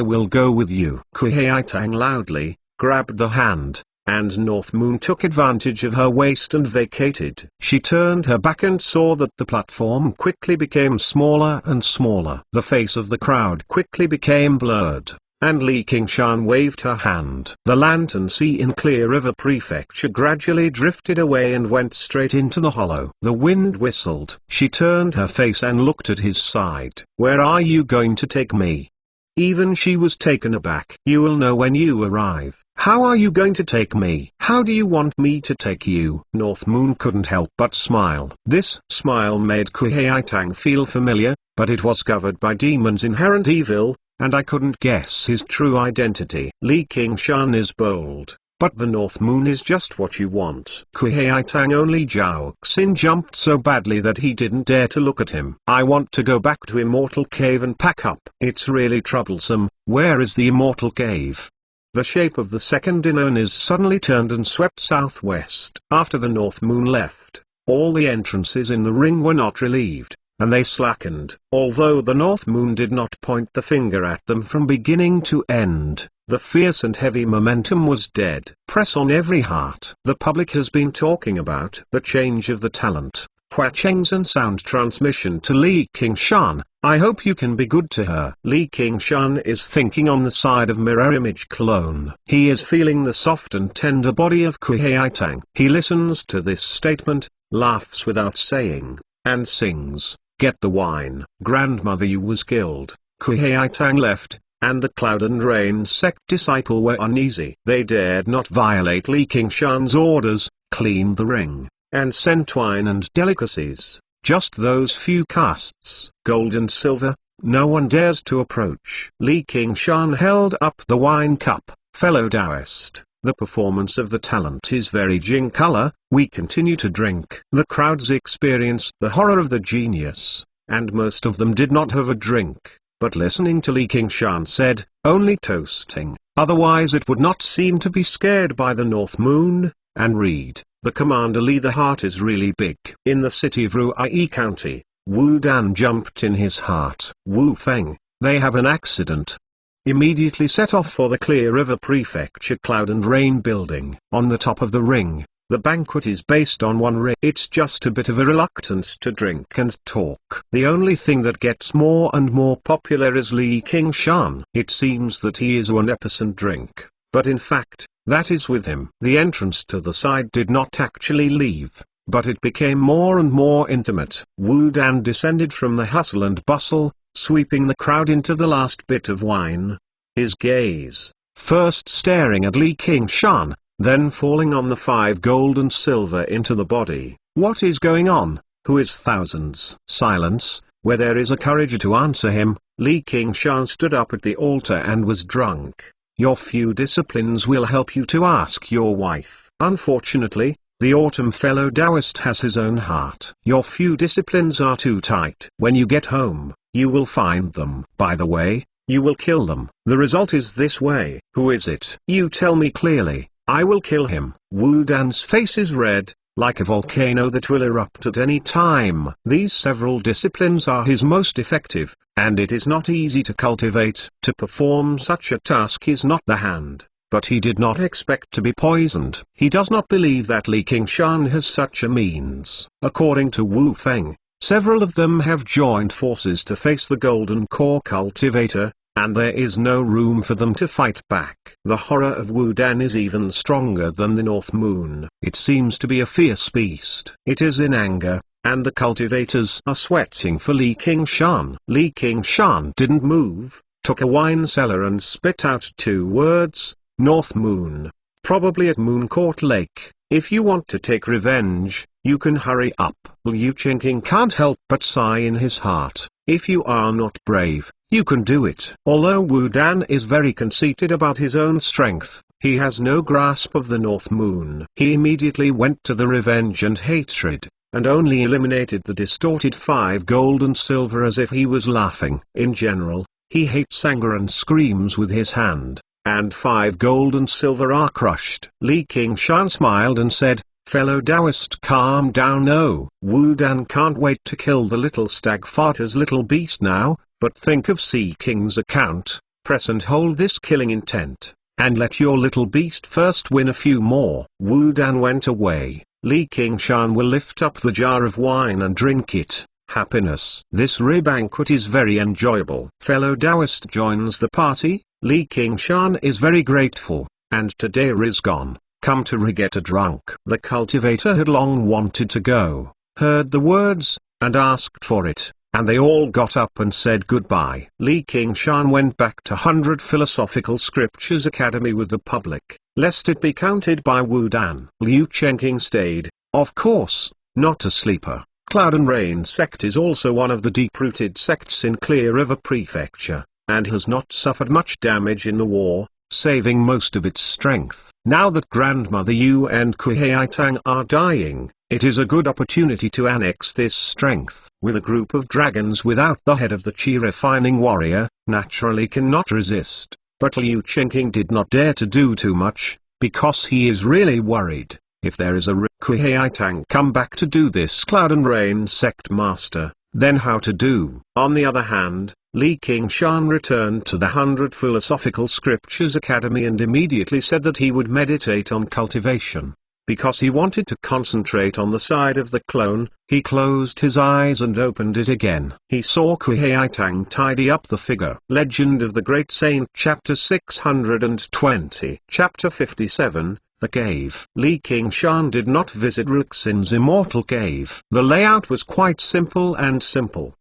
will go with you." Kuei Tang loudly grabbed the hand, and North Moon took advantage of her waist and vacated. She turned her back and saw that the platform quickly became smaller and smaller. The face of the crowd quickly became blurred, and Li Qingshan waved her hand. The Lantern Sea in Clear River Prefecture gradually drifted away and went straight into the hollow. The wind whistled. She turned her face and looked at his side. "Where are you going to take me?" Even she was taken aback. "You will know when you arrive." "How are you going to take me?" "How do you want me to take you?" North Moon couldn't help but smile. This smile made Kuei Tang feel familiar, but it was covered by demons inherent evil, and I couldn't guess his true identity. Li Qingshan is bold, but the North Moon is just what you want. Kuei Tang only Zhao Xin jumped so badly that he didn't dare to look at him. "I want to go back to Immortal Cave and pack up." "It's really troublesome. Where is the Immortal Cave?" The shape of the second Inonis suddenly turned and swept southwest. After the North Moon left, all the entrances in the ring were not relieved, and they slackened. Although the North Moon did not point the finger at them from beginning to end, the fierce and heavy momentum was dead. Press on every heart. The public has been talking about the change of the talent, Hua Cheng's and sound transmission to Li Qingshan. I hope you can be good to her. Li Qingshan is thinking on the side of mirror image clone. He is feeling the soft and tender body of Kuei Tang. He listens to this statement, laughs without saying, and sings, "Get the wine." Grandmother Yu was killed. Kuei Tang left, and the Cloud and Rain sect disciple were uneasy. They dared not violate Li Qingshan's orders, clean the ring, and sent wine and delicacies. Just those few castes, gold and silver, no one dares to approach. Li Qingshan held up the wine cup. "Fellow Taoist, the performance of the talent is very Jing color, we continue to drink." The crowds experienced the horror of the genius, and most of them did not have a drink, but listening to Li Qingshan said, "Only toasting." Otherwise it would not seem to be scared by the North Moon, and read. The Commander Li. The heart is really big. In the city of Ruai County, Wu Dan jumped in his heart. "Wu Feng, they have an accident." Immediately set off for the Clear River Prefecture Cloud and Rain building. On the top of the ring, the banquet is based on one ring. It's just a bit of a reluctance to drink and talk. The only thing that gets more and more popular is Li Qingshan. It seems that he is 1% drink, but in fact, that is with him. The entrance to the side did not actually leave, but it became more and more intimate. Wu Dan descended from the hustle and bustle, sweeping the crowd into the last bit of wine. His gaze, first staring at Li Qingshan, then falling on the 5 gold and silver into the body. What is going on? Who is thousands? Silence, where there is a courage to answer him. Li Qingshan stood up at the altar and was drunk. Your few disciplines will help you to ask your wife. Unfortunately, the autumn fellow Taoist has his own heart. Your few disciplines are too tight. When you get home, you will find them. By the way, you will kill them. The result is this way. Who is it? You tell me clearly. I will kill him. Wu Dan's face is red, like a volcano that will erupt at any time. These several disciplines are his most effective, and it is not easy to cultivate. To perform such a task is not the hand, but he did not expect to be poisoned. He does not believe that Li Qingshan has such a means. According to Wu Feng, several of them have joined forces to face the Golden Core cultivator, and there is no room for them to fight back. The horror of Wu Dan is even stronger than the North Moon. It seems to be a fierce beast. It is in anger, and the cultivators are sweating for Li Qingshan. Li Qingshan didn't move, took a wine cellar and spit out 2 words, North Moon. Probably at Moon Court Lake. If you want to take revenge, you can hurry up. Liu Qingqing can't help but sigh in his heart. If you are not brave, you can do it. Although Wu Dan is very conceited about his own strength, he has no grasp of the North Moon. He immediately went to the revenge and hatred, and only eliminated the distorted 5 gold and silver as if he was laughing. In general, he hates anger and screams with his hand, and 5 gold and silver are crushed. Li Qingshan smiled and said, "Fellow Taoist, calm down. No, Wu Dan can't wait to kill the little stag farter's little beast now, but think of Sea King's account, press and hold this killing intent, and let your little beast first win a few more." Wu Dan went away. Li Qingshan will lift up the jar of wine and drink it. Happiness. This banquet is very enjoyable. Fellow Taoist joins the party. Li Qingshan is very grateful, and today is gone. Come to get a drunk. The cultivator had long wanted to go, heard the words, and asked for it, and they all got up and said goodbye. Li Qingshan went back to 100 Philosophical Scriptures Academy with the public, lest it be counted by Wu Dan. Liu Qingqing stayed, of course, not a sleeper. Cloud and Rain sect is also one of the deep-rooted sects in Clear River Prefecture, and has not suffered much damage in the war, saving most of its strength. Now that Grandmother Yu and Kuei Tang are dying, it is a good opportunity to annex this strength. With a group of dragons without the head of the Qi-refining warrior, naturally cannot resist, but Liu Qingqing did not dare to do too much, because he is really worried. If there is a Kuei Tang come back to do this Cloud and Rain sect master, then how to do? On the other hand, Li Qingshan returned to the 100 Philosophical Scriptures Academy and immediately said that he would meditate on cultivation. Because he wanted to concentrate on the side of the clone, he closed his eyes and opened it again. He saw Kuei Tang tidy up the figure. Legend of the Great Saint, Chapter 620. Chapter 57. The Cave. Li Qingshan did not visit Ruxin's immortal cave. The layout was quite simple.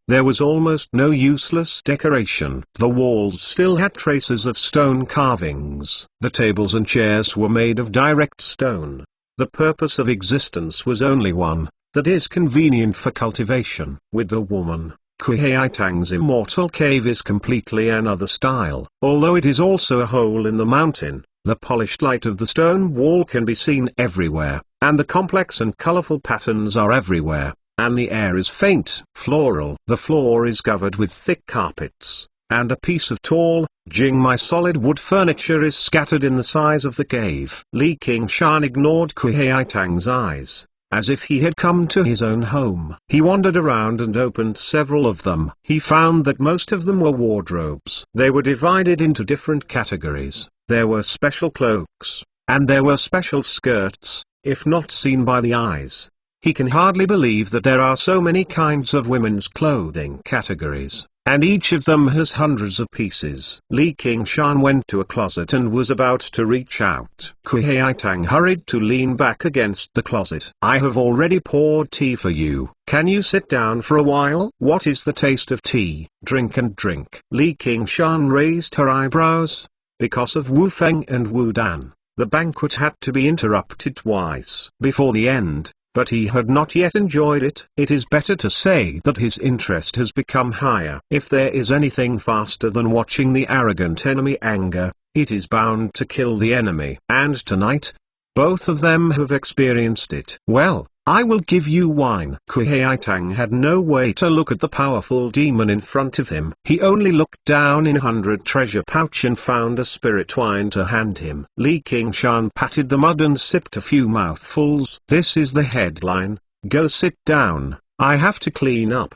There was almost no useless decoration. The walls still had traces of stone carvings. The tables and chairs were made of direct stone. The purpose of existence was only one, that is convenient for cultivation. With the woman, Kuei Tang's immortal cave is completely another style. Although it is also a hole in the mountain, the polished light of the stone wall can be seen everywhere, and the complex and colorful patterns are everywhere, and the air is faint, floral. The floor is covered with thick carpets, and a piece of tall, Jingmai solid wood furniture is scattered in the size of the cave. Li Qingshan ignored Kuei Tang's eyes, as if he had come to his own home. He wandered around and opened several of them. He found that most of them were wardrobes. They were divided into different categories. There were special cloaks, and there were special skirts, if not seen by the eyes. He can hardly believe that there are so many kinds of women's clothing categories, and each of them has hundreds of pieces. Li Qingshan went to a closet and was about to reach out. Kuei Tang hurried to lean back against the closet. "I have already poured tea for you. Can you sit down for a while?" "What is the taste of tea?" "Drink and drink." Li Qingshan raised her eyebrows. Because of Wu Feng and Wu Dan, the banquet had to be interrupted twice before the end, but he had not yet enjoyed it. It is better to say that his interest has become higher. If there is anything faster than watching the arrogant enemy anger, it is bound to kill the enemy. And tonight, both of them have experienced it. "Well, I will give you wine." Kuei Tang had no way to look at the powerful demon in front of him. He only looked down in 100 treasure pouch and found a spirit wine to hand him. Li Qingshan patted the mud and sipped a few mouthfuls. "This is the headline. Go sit down, I have to clean up."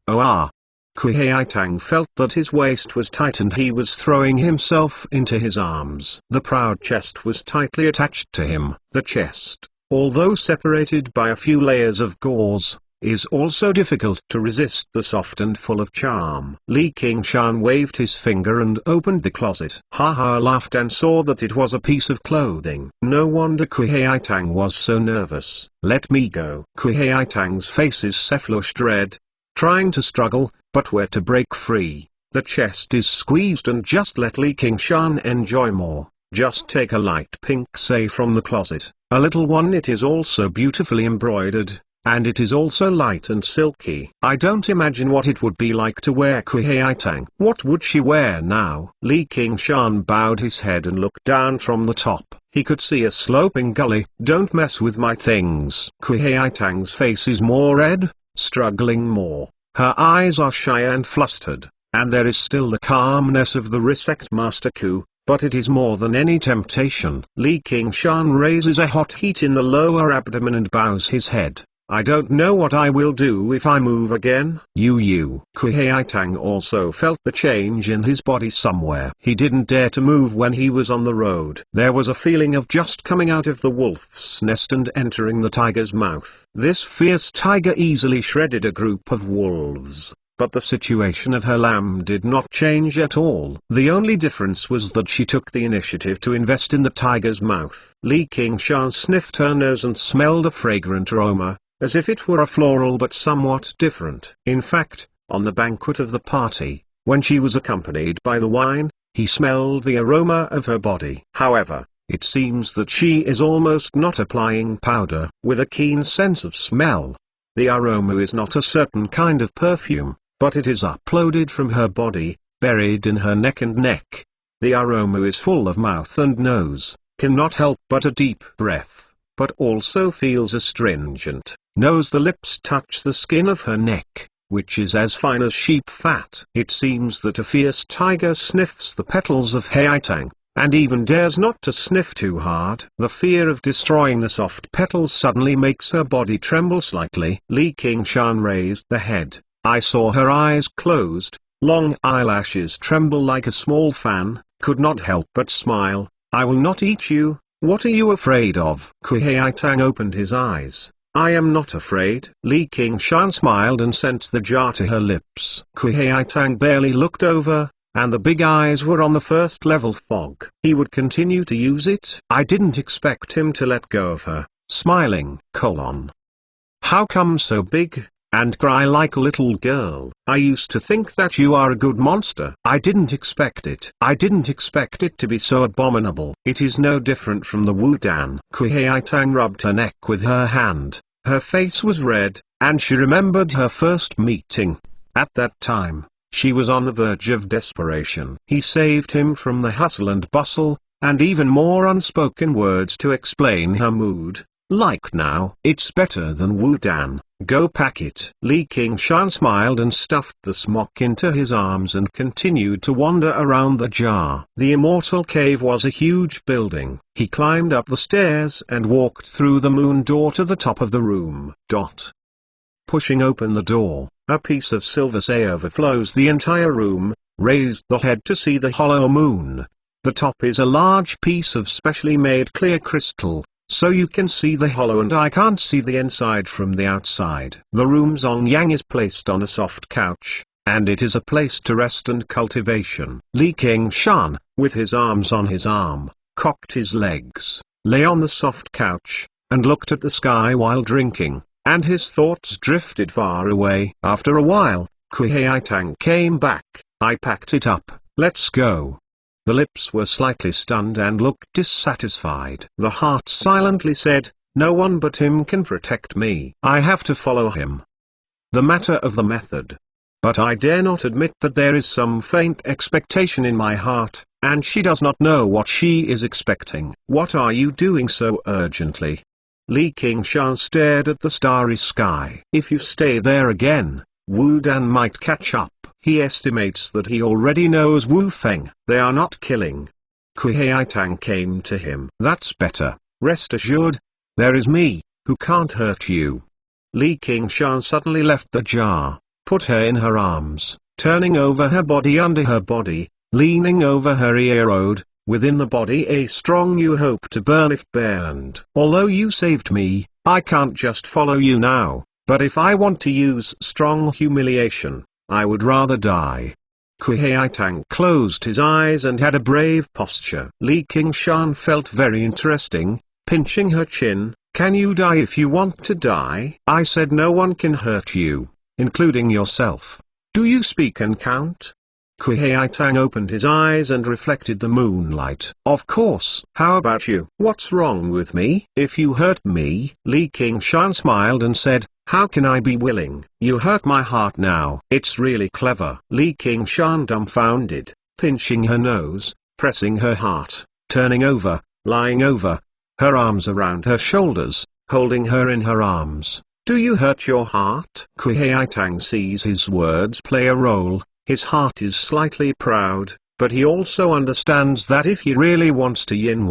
"Oh ah." Kuei Tang felt that his waist was tight and he was throwing himself into his arms. The proud chest was tightly attached to him. The chest, although separated by a few layers of gauze, is also difficult to resist the soft and full of charm. Li Qingshan waved his finger and opened the closet. Ha laughed and saw that it was a piece of clothing. No wonder Kuei Tang was so nervous. Let me go. Kuei Tang's face is flushed red, trying to struggle, but where to break free. The chest is squeezed and just let Li Qingshan enjoy more. Just take a light pink say from the closet. A little one. It is also beautifully embroidered, and it is also light and silky. I don't imagine what it would be like to wear Kuei Tang. What would she wear now? Li Qingshan bowed his head and looked down from the top. He could see a sloping gully. Don't mess with my things. Kuei Tang's face is more red, struggling more. Her eyes are shy and flustered, and there is still the calmness of the Resect Master Ku, but it is more than any temptation. Li Qingshan raises a hot heat in the lower abdomen and bows his head. I don't know what I will do if I move again. Kuei Tang also felt the change in his body somewhere. He didn't dare to move when he was on the road. There was a feeling of just coming out of the wolf's nest and entering the tiger's mouth. This fierce tiger easily shredded a group of wolves. But the situation of her lamb did not change at all. The only difference was that she took the initiative to invest in the tiger's mouth. Li Qingshan sniffed her nose and smelled a fragrant aroma, as if it were a floral but somewhat different. In fact, on the banquet of the party, when she was accompanied by the wine, he smelled the aroma of her body. However, it seems that she is almost not applying powder. With a keen sense of smell, the aroma is not a certain kind of perfume, but it is uploaded from her body, buried in her neck and neck. The aroma is full of mouth and nose, cannot help but a deep breath, but also feels astringent. Knows the lips touch the skin of her neck, which is as fine as sheep fat. It seems that a fierce tiger sniffs the petals of Kuei Tang, and even dares not to sniff too hard. The fear of destroying the soft petals suddenly makes her body tremble slightly. Li Qingshan raised the head. I saw her eyes closed, long eyelashes tremble like a small fan, could not help but smile. I will not eat you. What are you afraid of? Kuei Tang opened his eyes. I am not afraid. Li Qingshan smiled and sent the jar to her lips. Kuei Tang barely looked over, and the big eyes were on the first level fog. He would continue to use it. I didn't expect him to let go of her. Smiling. How come so big, and cry like a little girl? I used to think that you are a good monster. I didn't expect it. I didn't expect it to be so abominable. It is no different from the Wu Dan. Kuei Tang rubbed her neck with her hand. Her face was red, and she remembered her first meeting. At that time, she was on the verge of desperation. He saved him from the hustle and bustle, and even more unspoken words to explain her mood. Like now, it's better than Wu Dan. Go pack it. Li Qingshan smiled and stuffed the smock into his arms and continued to wander around the jar. The immortal cave was a huge building. He climbed up the stairs and walked through the moon door to the top of the room. Pushing open the door, a piece of silver say overflows the entire room. Raised the head to see the hollow moon. The top is a large piece of specially made clear crystal, so you can see the hollow and I can't see the inside from the outside. The room Zongyang is placed on a soft couch, and it is a place to rest and cultivation. Li Qingshan, with his arms on his arm, cocked his legs, lay on the soft couch, and looked at the sky while drinking, and his thoughts drifted far away. After a while, Kuei Tang came back. I packed it up, let's go. The lips were slightly stunned and looked dissatisfied. The heart silently said, no one but him can protect me. I have to follow him. The matter of the method. But I dare not admit that there is some faint expectation in my heart, and she does not know what she is expecting. What are you doing so urgently? Li Qingshan stared at the starry sky. If you stay there again, Wu Dan might catch up. He estimates that he already knows Wu Feng. They are not killing. Kuei Tang came to him. That's better. Rest assured. There is me, who can't hurt you. Li Qingshan suddenly left the jar, put her in her arms, turning over her body under her body, leaning over her earlode, within the body a strong you hope to burn if burned. Although you saved me, I can't just follow you now, but if I want to use strong humiliation, I would rather die. Kuei-Tang closed his eyes and had a brave posture. Li Qingshan felt very interesting, pinching her chin. Can you die if you want to die? I said no one can hurt you, including yourself. Do you speak and count? Kuei-Tang opened his eyes and reflected the moonlight. Of course. How about you? What's wrong with me? If you hurt me, Li Qingshan smiled and said, how can I be willing? You hurt my heart now. It's really clever. Li Qingshan dumbfounded, pinching her nose, pressing her heart, turning over, lying over, her arms around her shoulders, holding her in her arms. Do you hurt your heart? Kuei-Tang sees his words play a role. His heart is slightly proud, but he also understands that if he really wants to yin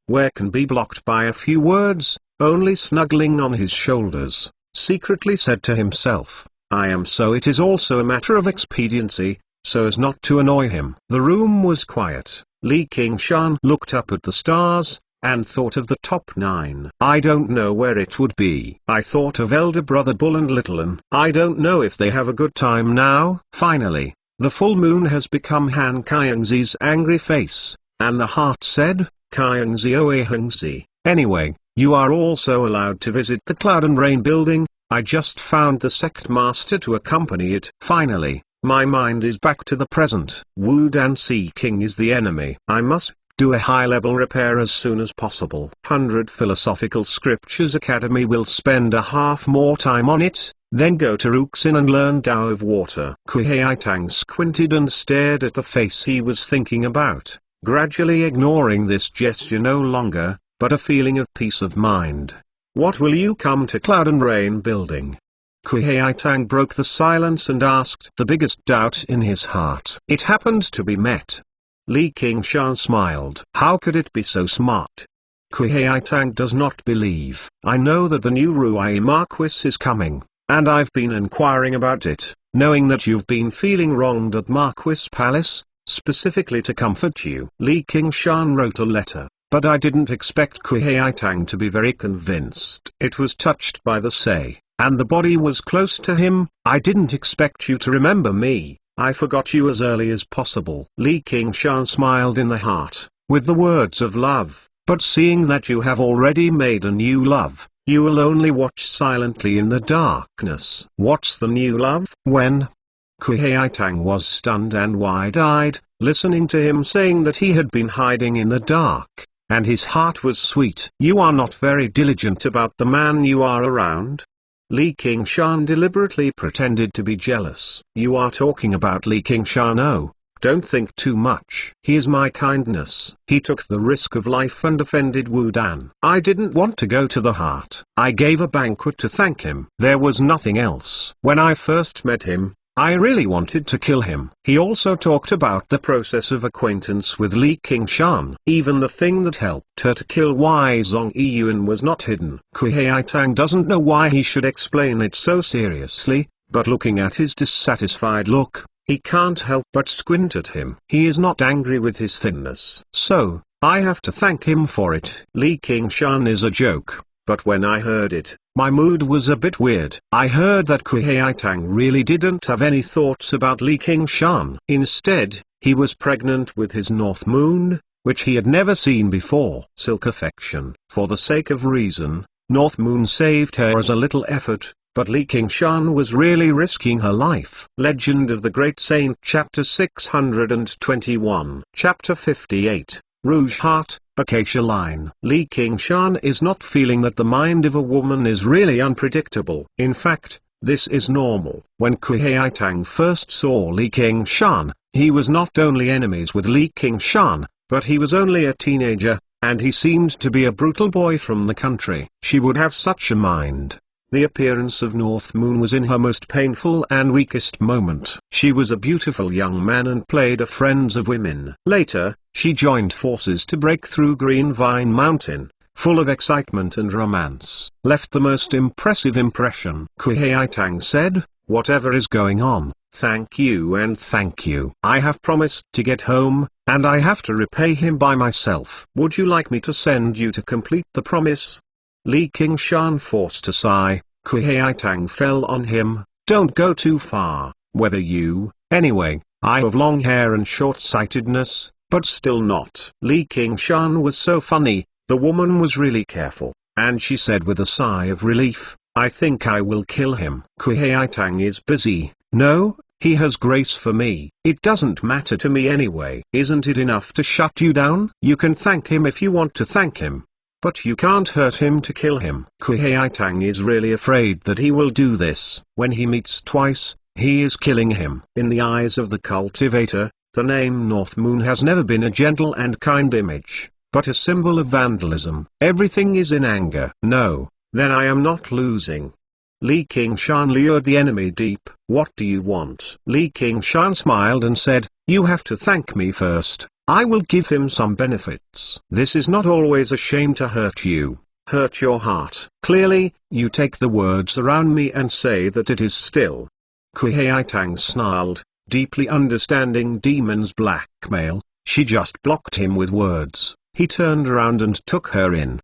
where can be blocked by a few words, only snuggling on his shoulders, secretly said to himself, I am so it is also a matter of expediency, so as not to annoy him. The room was quiet. Li Qingshan looked up at the stars, and thought of the top 9. I don't know where it would be. I thought of elder brother Bull and little An. I don't know if they have a good time now. Finally, the full moon has become Han Qiangzi's angry face, and the heart said, Qiangzi Oe Hengzi. Anyway, you are also allowed to visit the Cloud and Rain building. I just found the sect master to accompany it. Finally, my mind is back to the present. Wu Dan Sea King is the enemy. I must do a high-level repair as soon as possible. 100 Philosophical Scriptures Academy will spend a half more time on it, then go to Ruxin and learn Tao of Water. Kuei-Tang squinted and stared at the face he was thinking about, gradually ignoring this gesture no longer, but a feeling of peace of mind. What will you come to Cloud and Rain building? Kuei-Tang broke the silence and asked the biggest doubt in his heart. It happened to be met. Li Qingshan smiled. How could it be so smart? Kuei-Tang does not believe. I know that the new Ruai Marquis is coming, and I've been inquiring about it, knowing that you've been feeling wronged at Marquis Palace, specifically to comfort you. Li Qingshan wrote a letter, but I didn't expect Kuei-Tang to be very convinced. It was touched by the say, and the body was close to him. I didn't expect you to remember me. I forgot you as early as possible. Li Qingshan smiled in the heart, with the words of love, but seeing that you have already made a new love, you will only watch silently in the darkness. What's the new love? When? Kuei-Tang was stunned and wide-eyed, listening to him saying that he had been hiding in the dark, and his heart was sweet. You are not very diligent about the man you are around. Li Qingshan deliberately pretended to be jealous. You are talking about Li Qingshan? Oh, don't think too much. He is my kindness. He took the risk of life and offended Wu Dan. I didn't want to go to the heart. I gave a banquet to thank him. There was nothing else. When I first met him, I really wanted to kill him. He also talked about the process of acquaintance with Li Qingshan. Even the thing that helped her to kill Wei Zongyuan was not hidden. Kuei-Tang doesn't know why he should explain it so seriously, but looking at his dissatisfied look, he can't help but squint at him. He is not angry with his thinness. So, I have to thank him for it. Li Qingshan is a joke. But when I heard it, my mood was a bit weird. I heard that Kuei-Tang really didn't have any thoughts about Li Qingshan. Instead, he was pregnant with his North Moon, which he had never seen before. Silk affection. For the sake of reason, North Moon saved her as a little effort, but Li Qingshan was really risking her life. Legend of the Great Saint Chapter 621 Chapter 58 Rouge Heart, Acacia Line. Li Qingshan is not feeling that the mind of a woman is really unpredictable. In fact, this is normal. When Kuei-Tang first saw Li Qingshan, he was not only enemies with Li Qingshan, but he was only a teenager, and he seemed to be a brutal boy from the country. She would have such a mind. The appearance of North Moon was in her most painful and weakest moment. She was a beautiful young man and played a friends of women. Later, she joined forces to break through Green Vine Mountain, full of excitement and romance. Left the most impressive impression. Kuei-Tang said, whatever is going on, thank you and thank you. I have promised to get home, and I have to repay him by myself. Would you like me to send you to complete the promise? Li Qingshan forced a sigh. Kuei Tang fell on him. Don't go too far, whether you, anyway, I have long hair and short-sightedness, but still not. Li Qingshan was so funny, the woman was really careful, and she said with a sigh of relief, I think I will kill him. Kuei Tang is busy. No, he has grace for me. It doesn't matter to me anyway. Isn't it enough to shut you down? You can thank him if you want to thank him. But you can't hurt him to kill him. Kuei Tang is really afraid that he will do this. When he meets twice, he is killing him. In the eyes of the cultivator, the name North Moon has never been a gentle and kind image, but a symbol of vandalism. Everything is in anger. No, then I am not losing. Li Qingshan lured the enemy deep. What do you want? Li Qingshan smiled and said, you have to thank me first. I will give him some benefits. This is not always a shame to hurt you. Hurt your heart. Clearly, you take the words around me and say that it is still. Kuei Tang snarled, deeply understanding demon's blackmail. She just blocked him with words. He turned around and took her in.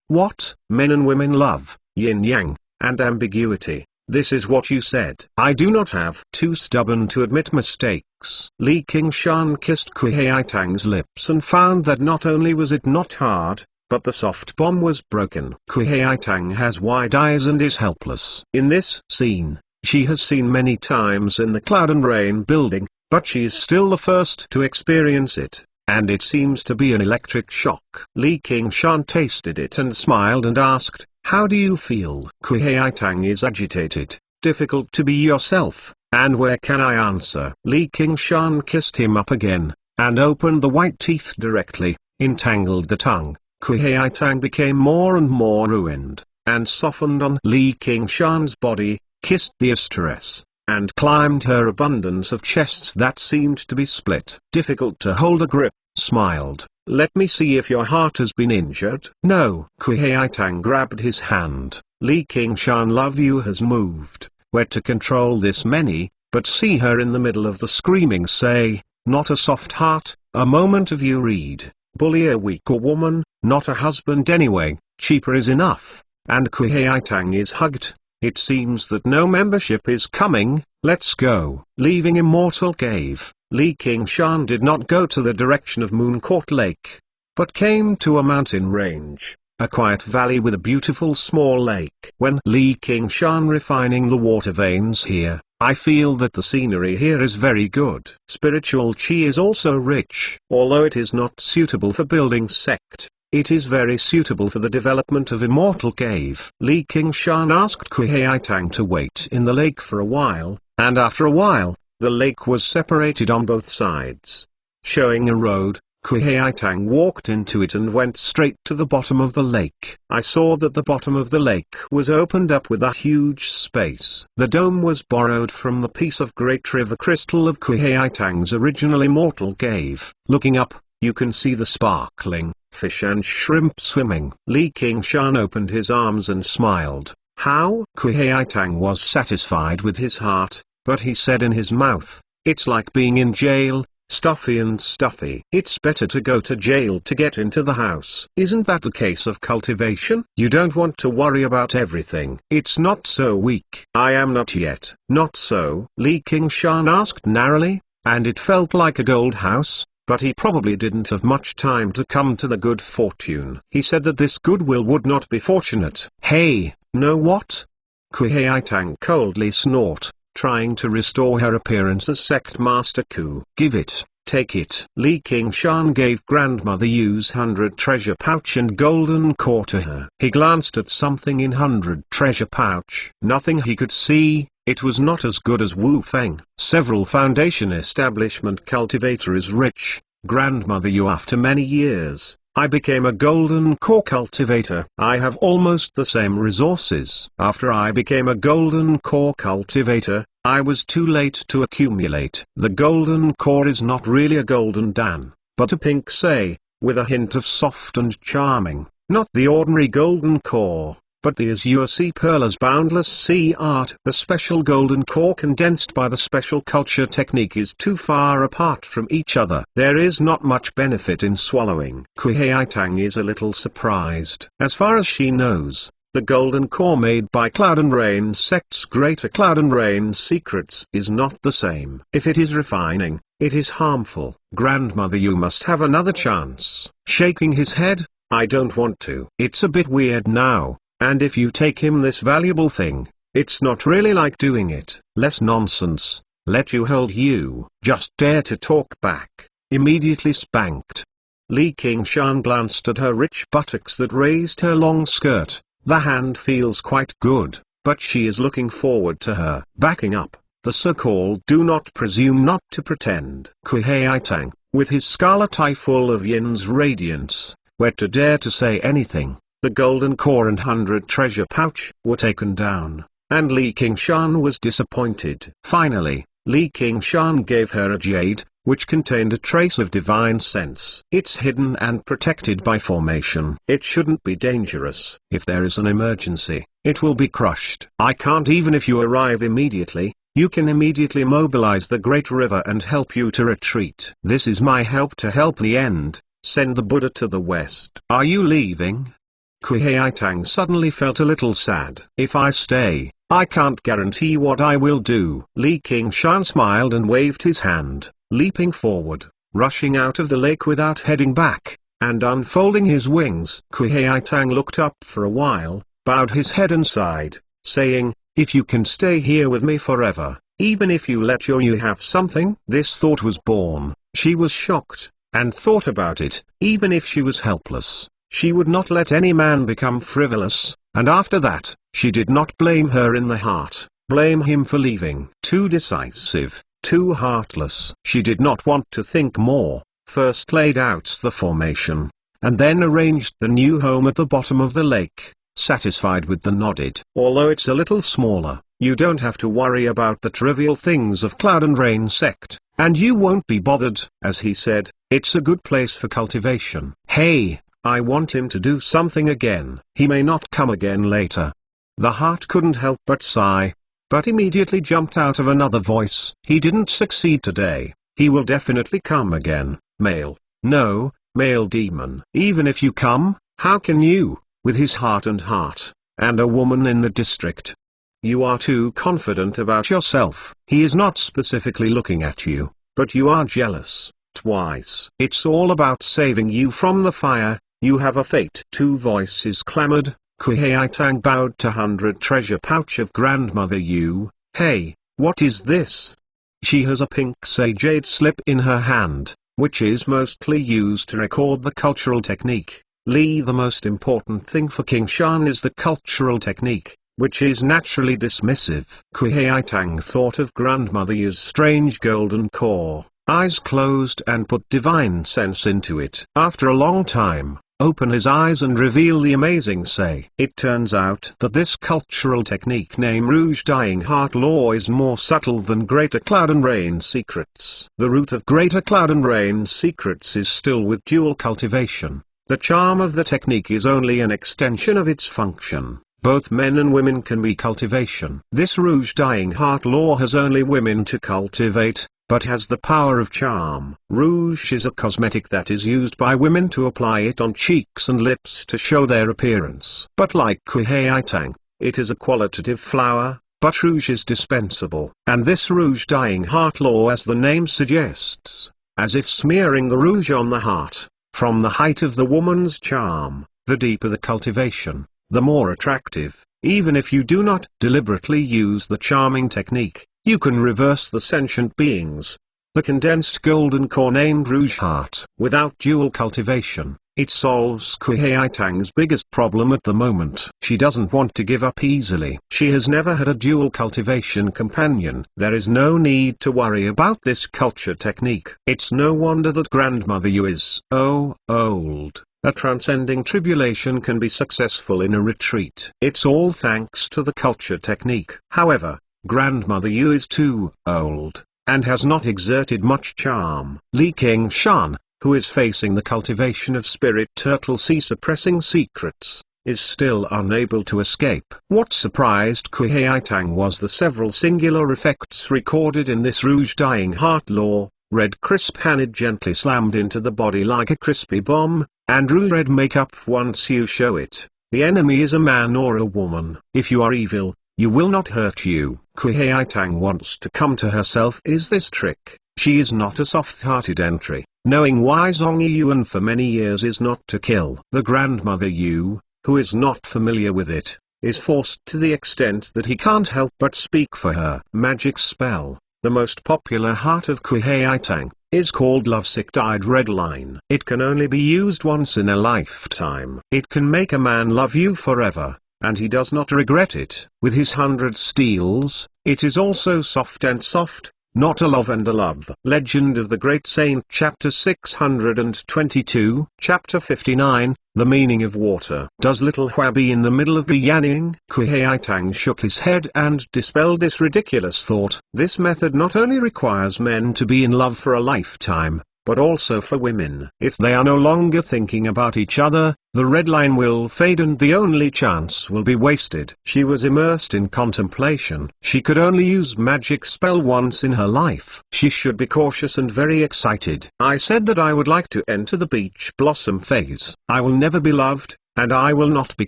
What? Men and women love, yin-yang, and ambiguity. This is what you said. I do not have. Too stubborn to admit mistakes. Li Qingshan kissed Kuei Tang's lips and found that not only was it not hard, but the soft bomb was broken. Kuei Tang has wide eyes and is helpless. In this scene, she has seen many times in the Cloud and Rain building, but she is still the first to experience it, and it seems to be an electric shock. Li Qingshan tasted it and smiled and asked, how do you feel? Kuei Tang is agitated, difficult to be yourself, and where can I answer? Li Qingshan kissed him up again, and opened the white teeth directly, entangled the tongue. Kuei Tang became more and more ruined, and softened on Li Qingshan's body, kissed the estress, and climbed her abundance of chests that seemed to be split. Difficult to hold a grip, smiled. Let me see if your heart has been injured. No. Kuei Tang grabbed his hand. Li Qingshan love you has moved. Where to control this many, but see her in the middle of the screaming say, not a soft heart, a moment of you read. Bully a weaker woman, not a husband anyway, cheaper is enough. And Kuei Tang is hugged. It seems that no membership is coming, let's go. Leaving Immortal Cave, Li Qingshan did not go to the direction of Mooncourt Lake, but came to a mountain range, a quiet valley with a beautiful small lake. When Li Qingshan refining the water veins here, I feel that the scenery here is very good. Spiritual chi is also rich. Although it is not suitable for building sect, it is very suitable for the development of Immortal Cave. Li Qingshan asked Kuei Tang to wait in the lake for a while, and after a while, the lake was separated on both sides. Showing a road, Kuei Tang walked into it and went straight to the bottom of the lake. I saw that the bottom of the lake was opened up with a huge space. The dome was borrowed from the piece of great river crystal of Kuei Tang's original Immortal Cave. Looking up, you can see the sparkling fish and shrimp swimming. Li Qingshan opened his arms and smiled. How? Kuei Tang was satisfied with his heart, but he said in his mouth, it's like being in jail, stuffy and stuffy. It's better to go to jail to get into the house. Isn't that a case of cultivation? You don't want to worry about everything. It's not so weak. I am not yet. Not so? Li Qingshan asked narrowly, and it felt like a gold house. But he probably didn't have much time to come to the good fortune. He said that this goodwill would not be fortunate. Hey, know what? Kuei Tang coldly snort, trying to restore her appearance as Sect Master Ku. Give it, take it. Li Qingshan gave Grandmother Yu's 100 treasure pouch and golden core to her. He glanced at something in 100 treasure pouch. Nothing he could see. It was not as good as Wu Feng. Several foundation establishment cultivator is rich. Grandmother Yu, after many years, I became a golden core cultivator. I have almost the same resources. After I became a golden core cultivator, I was too late to accumulate. The golden core is not really a golden dan, but a pink say, with a hint of soft and charming, not the ordinary golden core. but the azure sea pearl is boundless sea art. The special golden core condensed by the special culture technique is too far apart from each other. There is not much benefit in swallowing. Kuei Tang is a little surprised. As far as she knows, the golden core made by Cloud and Rain sect's Greater Cloud and Rain secrets is not the same. If it is refining, it is harmful. Grandmother, you must have another chance. Shaking his head, I don't want to. It's a bit weird now. And if you take him this valuable thing, it's not really like doing it. Less nonsense. Let you hold you. Just dare to talk back. Immediately spanked. Li Qingshan glanced at her rich buttocks that raised her long skirt. The hand feels quite good, but she is looking forward to her backing up. The so-called do not presume not to pretend. Kuei Tang, with his scarlet eye full of Yin's radiance, were to dare to say anything. The golden core and 100 treasure pouch were taken down, and Li Qingshan was disappointed. Finally, Li Qingshan gave her a jade, which contained a trace of divine sense. It's hidden and protected by formation. It shouldn't be dangerous. If there is an emergency, it will be crushed. I can't even if you arrive immediately. You can immediately mobilize the Great River and help you to retreat. This is my help to help the end. Send the Buddha to the west. Are you leaving? Kuei Tang suddenly felt a little sad. If I stay, I can't guarantee what I will do. Li Qingshan smiled and waved his hand, leaping forward, rushing out of the lake without heading back, and unfolding his wings. Kuei Tang looked up for a while, bowed his head and sighed, saying, if you can stay here with me forever, even if you let you have something. This thought was born. She was shocked, and thought about it. Even if she was helpless, she would not let any man become frivolous, and after that, she did not blame her in the heart, blame him for leaving. Too decisive, too heartless. She did not want to think more, first laid out the formation, and then arranged the new home at the bottom of the lake. Satisfied with the nodded. Although it's a little smaller, you don't have to worry about the trivial things of Cloud and Rain sect, and you won't be bothered. As he said, it's a good place for cultivation. Hey, I want him to do something again. He may not come again later. The heart couldn't help but sigh, but immediately jumped out of another voice. He didn't succeed today. He will definitely come again. Male. No, male demon. Even if you come, how can you? With his heart, and a woman in the district. You are too confident about yourself. He is not specifically looking at you, but you are jealous. Twice. It's all about saving you from the fire. You have a fate. Two voices clamored. Kuei Tang bowed to 100 treasure pouch of grandmother Yu. Hey, what is this? She has a pink jade slip in her hand, which is mostly used to record the cultural technique. Li, the most important thing for Qingshan is the cultural technique, which is naturally dismissive. Kuei Tang thought of grandmother Yu's strange golden core, eyes closed, and put divine sense into it. After a long time, open his eyes and reveal the amazing say. It turns out that this cultural technique named Rouge Dying Heart Law is more subtle than Greater Cloud and Rain Secrets. The root of Greater Cloud and Rain Secrets is still with dual cultivation. The charm of the technique is only an extension of its function. Both men and women can be cultivation. This Rouge Dying Heart Law has only women to cultivate, but has the power of charm. Rouge is a cosmetic that is used by women to apply it on cheeks and lips to show their appearance. But like Kuei Tang, it is a qualitative flower, but rouge is dispensable. And this Rouge Dying Heart Law, as the name suggests, as if smearing the rouge on the heart. From the height of the woman's charm, the deeper the cultivation, the more attractive. Even if you do not deliberately use the charming technique, you can reverse the sentient beings. The condensed golden core named Rouge Heart. Without dual cultivation, it solves Kuei Tang's biggest problem at the moment. She doesn't want to give up easily. She has never had a dual cultivation companion. There is no need to worry about this culture technique. It's no wonder that grandmother Yu is old. A transcending tribulation can be successful in a retreat. It's all thanks to the culture technique. However, grandmother Yu is too old, and has not exerted much charm. Li Qingshan, who is facing the cultivation of spirit turtle sea suppressing secrets, is still unable to escape. What surprised Kuei-Tang was the several singular effects recorded in this Rouge Dying Heart lore. Red crisp Hanid gently slammed into the body like a crispy bomb, and Rouge red makeup once you show it. The enemy is a man or a woman. If you are evil, you will not hurt you. Kuei-Tang wants to come to herself is this trick. She is not a soft-hearted entry. Knowing why Zhong Yuan for many years is not to kill. The grandmother Yu, who is not familiar with it, is forced to the extent that he can't help but speak for her. Magic spell, the most popular heart of Kuei-Tang, is called Lovesick Dyed Red Line. It can only be used once in a lifetime. It can make a man love you forever, and he does not regret it. With his 100 steals, it is also soft and soft, not a love and a love. Legend of the Great Saint Chapter 622 Chapter 59, The Meaning of Water. Does little Hua be in the middle of Bianing? Kuei-Tang shook his head and dispelled this ridiculous thought. This method not only requires men to be in love for a lifetime, but also for women. If they are no longer thinking about each other, the red line will fade and the only chance will be wasted. She was immersed in contemplation. She could only use magic spell once in her life. She should be cautious and very excited. I said that I would like to enter the peach blossom phase. I will never be loved, and I will not be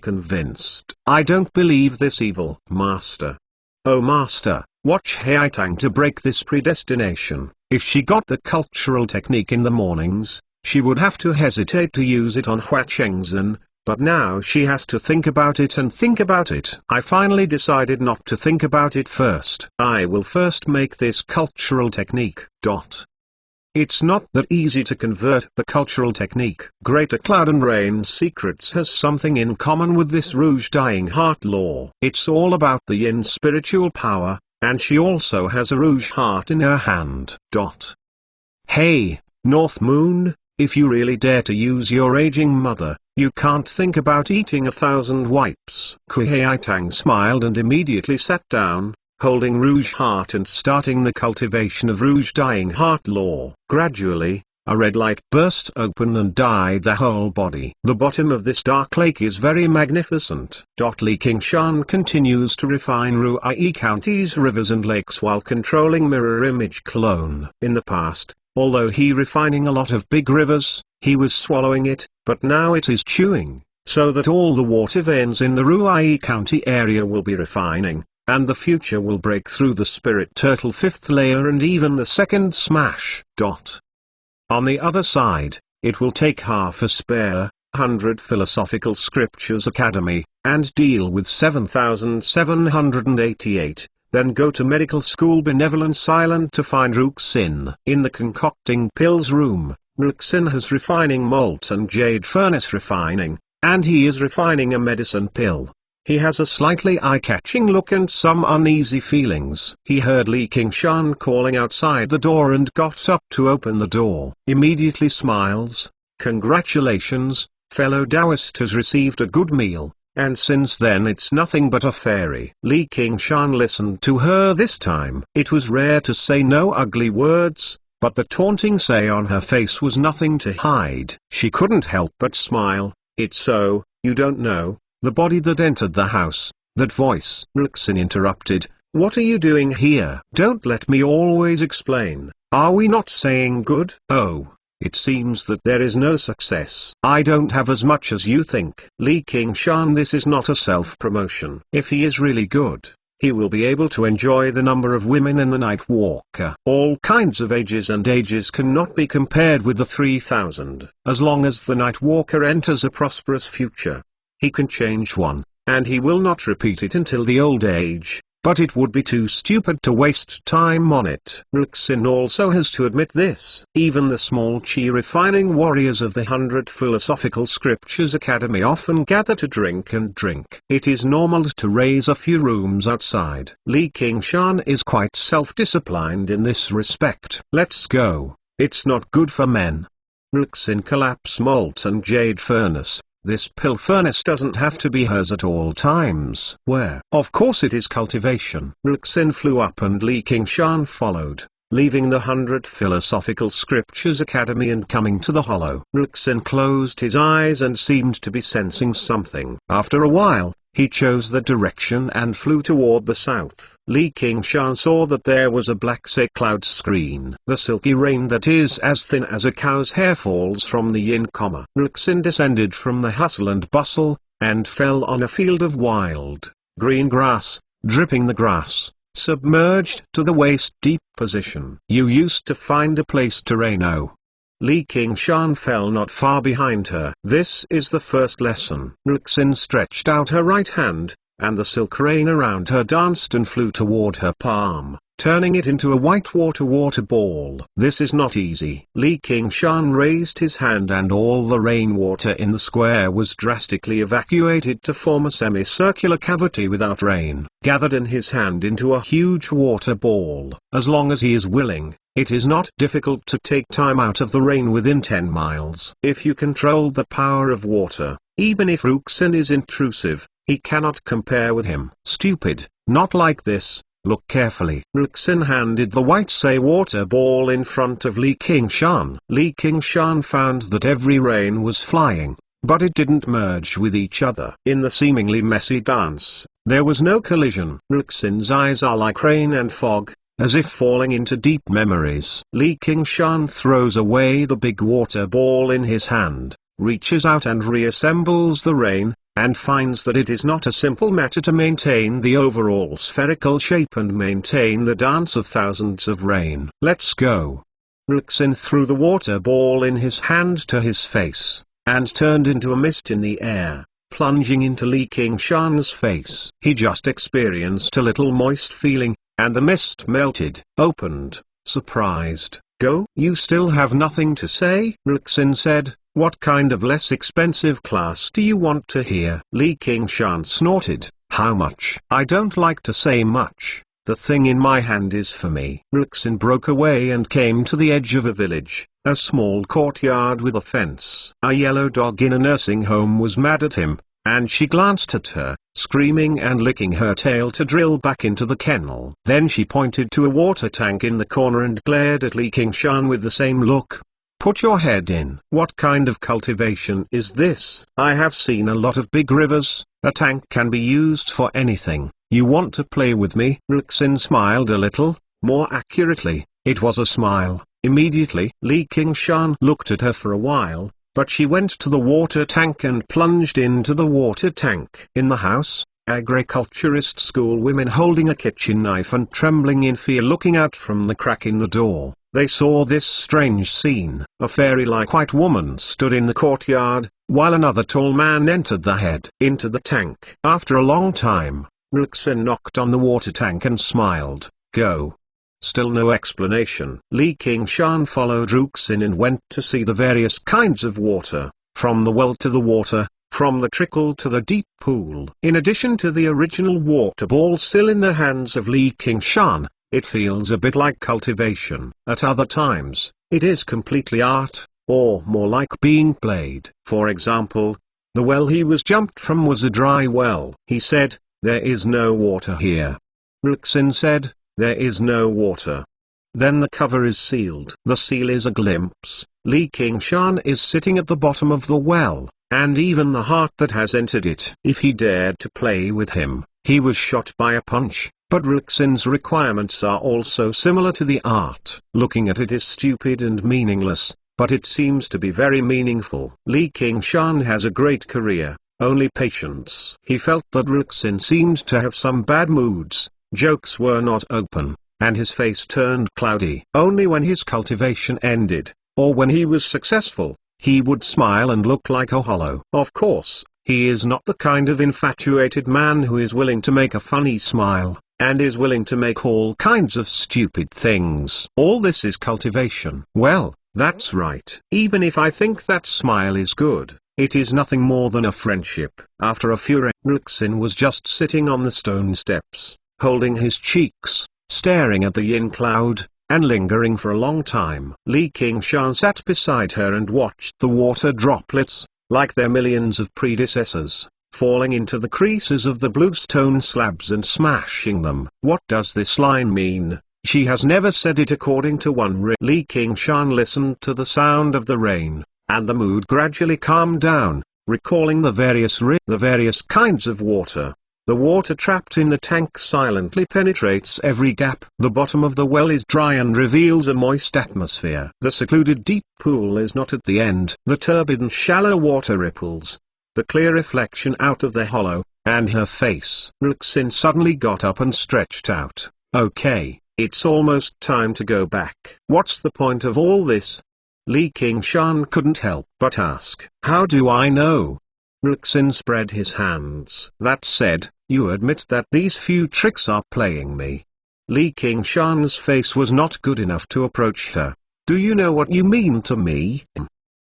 convinced. I don't believe this evil. Master. Oh Master, watch Kuei-Tang to break this predestination. If she got the cultural technique in the mornings, she would have to hesitate to use it on Hua Chengzhen, but now she has to think about it and think about it. I finally decided not to think about it first. I will first make this cultural technique. It's not that easy to convert the cultural technique. Greater Cloud and Rain Secrets has something in common with this Rouge Dying Heart lore. It's all about the yin spiritual power, and she also has a rouge heart in her hand. Hey, North Moon, if you really dare to use your aging mother, you can't think about eating 1,000 wipes. Kuei-Tang smiled and immediately sat down, holding Rouge Heart and starting the cultivation of Rouge Dying Heart lore. Gradually, a red light burst open and dyed the whole body. The bottom of this dark lake is very magnificent. Li Qingshan continues to refine Ruai County's rivers and lakes while controlling mirror image clone. In the past, although he refining a lot of big rivers, he was swallowing it, but now it is chewing, so that all the water veins in the Ruai County area will be refining, and the future will break through the spirit turtle 5th layer and even the second smash. On the other side, it will take half a spare 100 Philosophical Scriptures Academy, and deal with 7,788, then go to Medical School Benevolence Island to find Ruxin. In the concocting pills room, Ruxin has refining malt and jade furnace refining, and he is refining a medicine pill. He has a slightly eye-catching look and some uneasy feelings. He heard Li Qingshan calling outside the door and got up to open the door. Immediately smiles. Congratulations, fellow Taoist has received a good meal, and since then it's nothing but a fairy. Li Qingshan listened to her this time. It was rare to say no ugly words, but the taunting say on her face was nothing to hide. She couldn't help but smile. It's so, you don't know. The body that entered the house, that voice. Ruxin interrupted, what are you doing here? Don't let me always explain. Are we not saying good? Oh, it seems that there is no success. I don't have as much as you think. Li Qingshan, this is not a self-promotion. If he is really good, he will be able to enjoy the number of women in the Night Walker. All kinds of ages and ages cannot be compared with the 3,000. As long as the Night Walker enters a prosperous future, he can change one, and he will not repeat it until the old age, but it would be too stupid to waste time on it. Ruxin also has to admit this. Even the small chi refining warriors of the 100 Philosophical Scriptures Academy often gather to drink and drink. It is normal to raise a few rooms outside. Li Qingshan is quite self-disciplined in this respect. Let's go. It's not good for men. Ruxin collapse malt and jade furnace. This pill furnace doesn't have to be hers at all times. Where? Of course it is cultivation. Ruxin flew up and Li Qingshan followed. leaving the 100 Philosophical Scriptures Academy and coming to the hollow. Ruxin closed his eyes and seemed to be sensing something. After a while, he chose the direction and flew toward the south. Li Qingshan saw that there was a black say cloud screen. The silky rain that is as thin as a cow's hair falls from the yin comma. Ruxin descended from the hustle and bustle, and fell on a field of wild, green grass, dripping the grass, submerged to the waist-deep position. You used to find a place to reign. Oh. Li Qingshan fell not far behind her. This is the first lesson. Ruxin stretched out her right hand, and the silk rain around her danced and flew toward her palm, turning it into a white water ball. This is not easy. Li Qingshan raised his hand and all the rainwater in the square was drastically evacuated to form a semicircular cavity without rain, gathered in his hand into a huge water ball. As long as he is willing, it is not difficult to take time out of the rain within 10 miles. If you control the power of water, even if Ruxin is intrusive, he cannot compare with him. Stupid, not like this. Look carefully. Ruxin handed the white say water ball in front of Li Qingshan. Li Qingshan found that every rain was flying, but it didn't merge with each other. In the seemingly messy dance, there was no collision. Ruxin's eyes are like rain and fog, as if falling into deep memories. Li Qingshan throws away the big water ball in his hand, reaches out and reassembles the rain, and finds that it is not a simple matter to maintain the overall spherical shape and maintain the dance of thousands of rain. Let's go. Ruxin threw the water ball in his hand to his face, and turned into a mist in the air, plunging into Li Qingshan's face. He just experienced a little moist feeling, and the mist melted, opened, surprised. Go? You still have nothing to say? Ruxin said. What kind of less expensive class do you want to hear? Li Qingshan snorted. How much? I don't like to say much. The thing in my hand is for me. Ruxin broke away and came to the edge of a village, a small courtyard with a fence. A yellow dog in a nursing home was mad at him, and she glanced at her, screaming and licking her tail to drill back into the kennel. Then she pointed to a water tank in the corner and glared at Li Qingshan with the same look. Put your head in. What kind of cultivation is this? I have seen a lot of big rivers. A tank can be used for anything. You want to play with me? Ruxin smiled a little. More accurately, it was a smile. Immediately, Li Qingshan looked at her for a while, but she went to the water tank and plunged into the water tank. In the house, agriculturist school women holding a kitchen knife and trembling in fear looking out from the crack in the door. They saw this strange scene. A fairy-like white woman stood in the courtyard, while another tall man entered the head into the tank. After a long time, Ruxin knocked on the water tank and smiled. Go. Still no explanation. Li Qingshan followed Ruxin and went to see the various kinds of water, from the well to the water, from the trickle to the deep pool. In addition to the original water ball still in the hands of Li Qingshan, it feels a bit like cultivation. At other times, it is completely art, or more like being played. For example, the well he was jumped from was a dry well. He said, there is no water here. Ruxin said, there is no water. Then the cover is sealed. The seal is a glimpse. Li Qingshan is sitting at the bottom of the well, and even the heart that has entered it. If he dared to play with him, he was shot by a punch. But Ruxin's requirements are also similar to the art. Looking at it is stupid and meaningless, but it seems to be very meaningful. Li Qingshan has a great career, only patience. He felt that Ruxin seemed to have some bad moods, jokes were not open, and his face turned cloudy. Only when his cultivation ended, or when he was successful, he would smile and look like a hollow. Of course, he is not the kind of infatuated man who is willing to make a funny smile, and is willing to make all kinds of stupid things. All this is cultivation. Well, that's right. Even if I think that smile is good, it is nothing more than a friendship. After a few Ruxin was just sitting on the stone steps, holding his cheeks, staring at the yin cloud, and lingering for a long time. Li Qingshan sat beside her and watched the water droplets, like their millions of predecessors, falling into the creases of the blue stone slabs and smashing them. What does this line mean? She has never said it according to Li Qingshan listened to the sound of the rain, and the mood gradually calmed down, recalling the various kinds of water. The water trapped in the tank silently penetrates every gap. The bottom of the well is dry and reveals a moist atmosphere. The secluded deep pool is not at the end. The turbid shallow water ripples. The clear reflection out of the hollow, and her face. Ruxin suddenly got up and stretched out. Okay, it's almost time to go back. What's the point of all this? Li Qingshan couldn't help but ask. How do I know? Ruxin spread his hands. That said, you admit that these few tricks are playing me. Li Qingshan's face was not good enough to approach her. Do you know what you mean to me?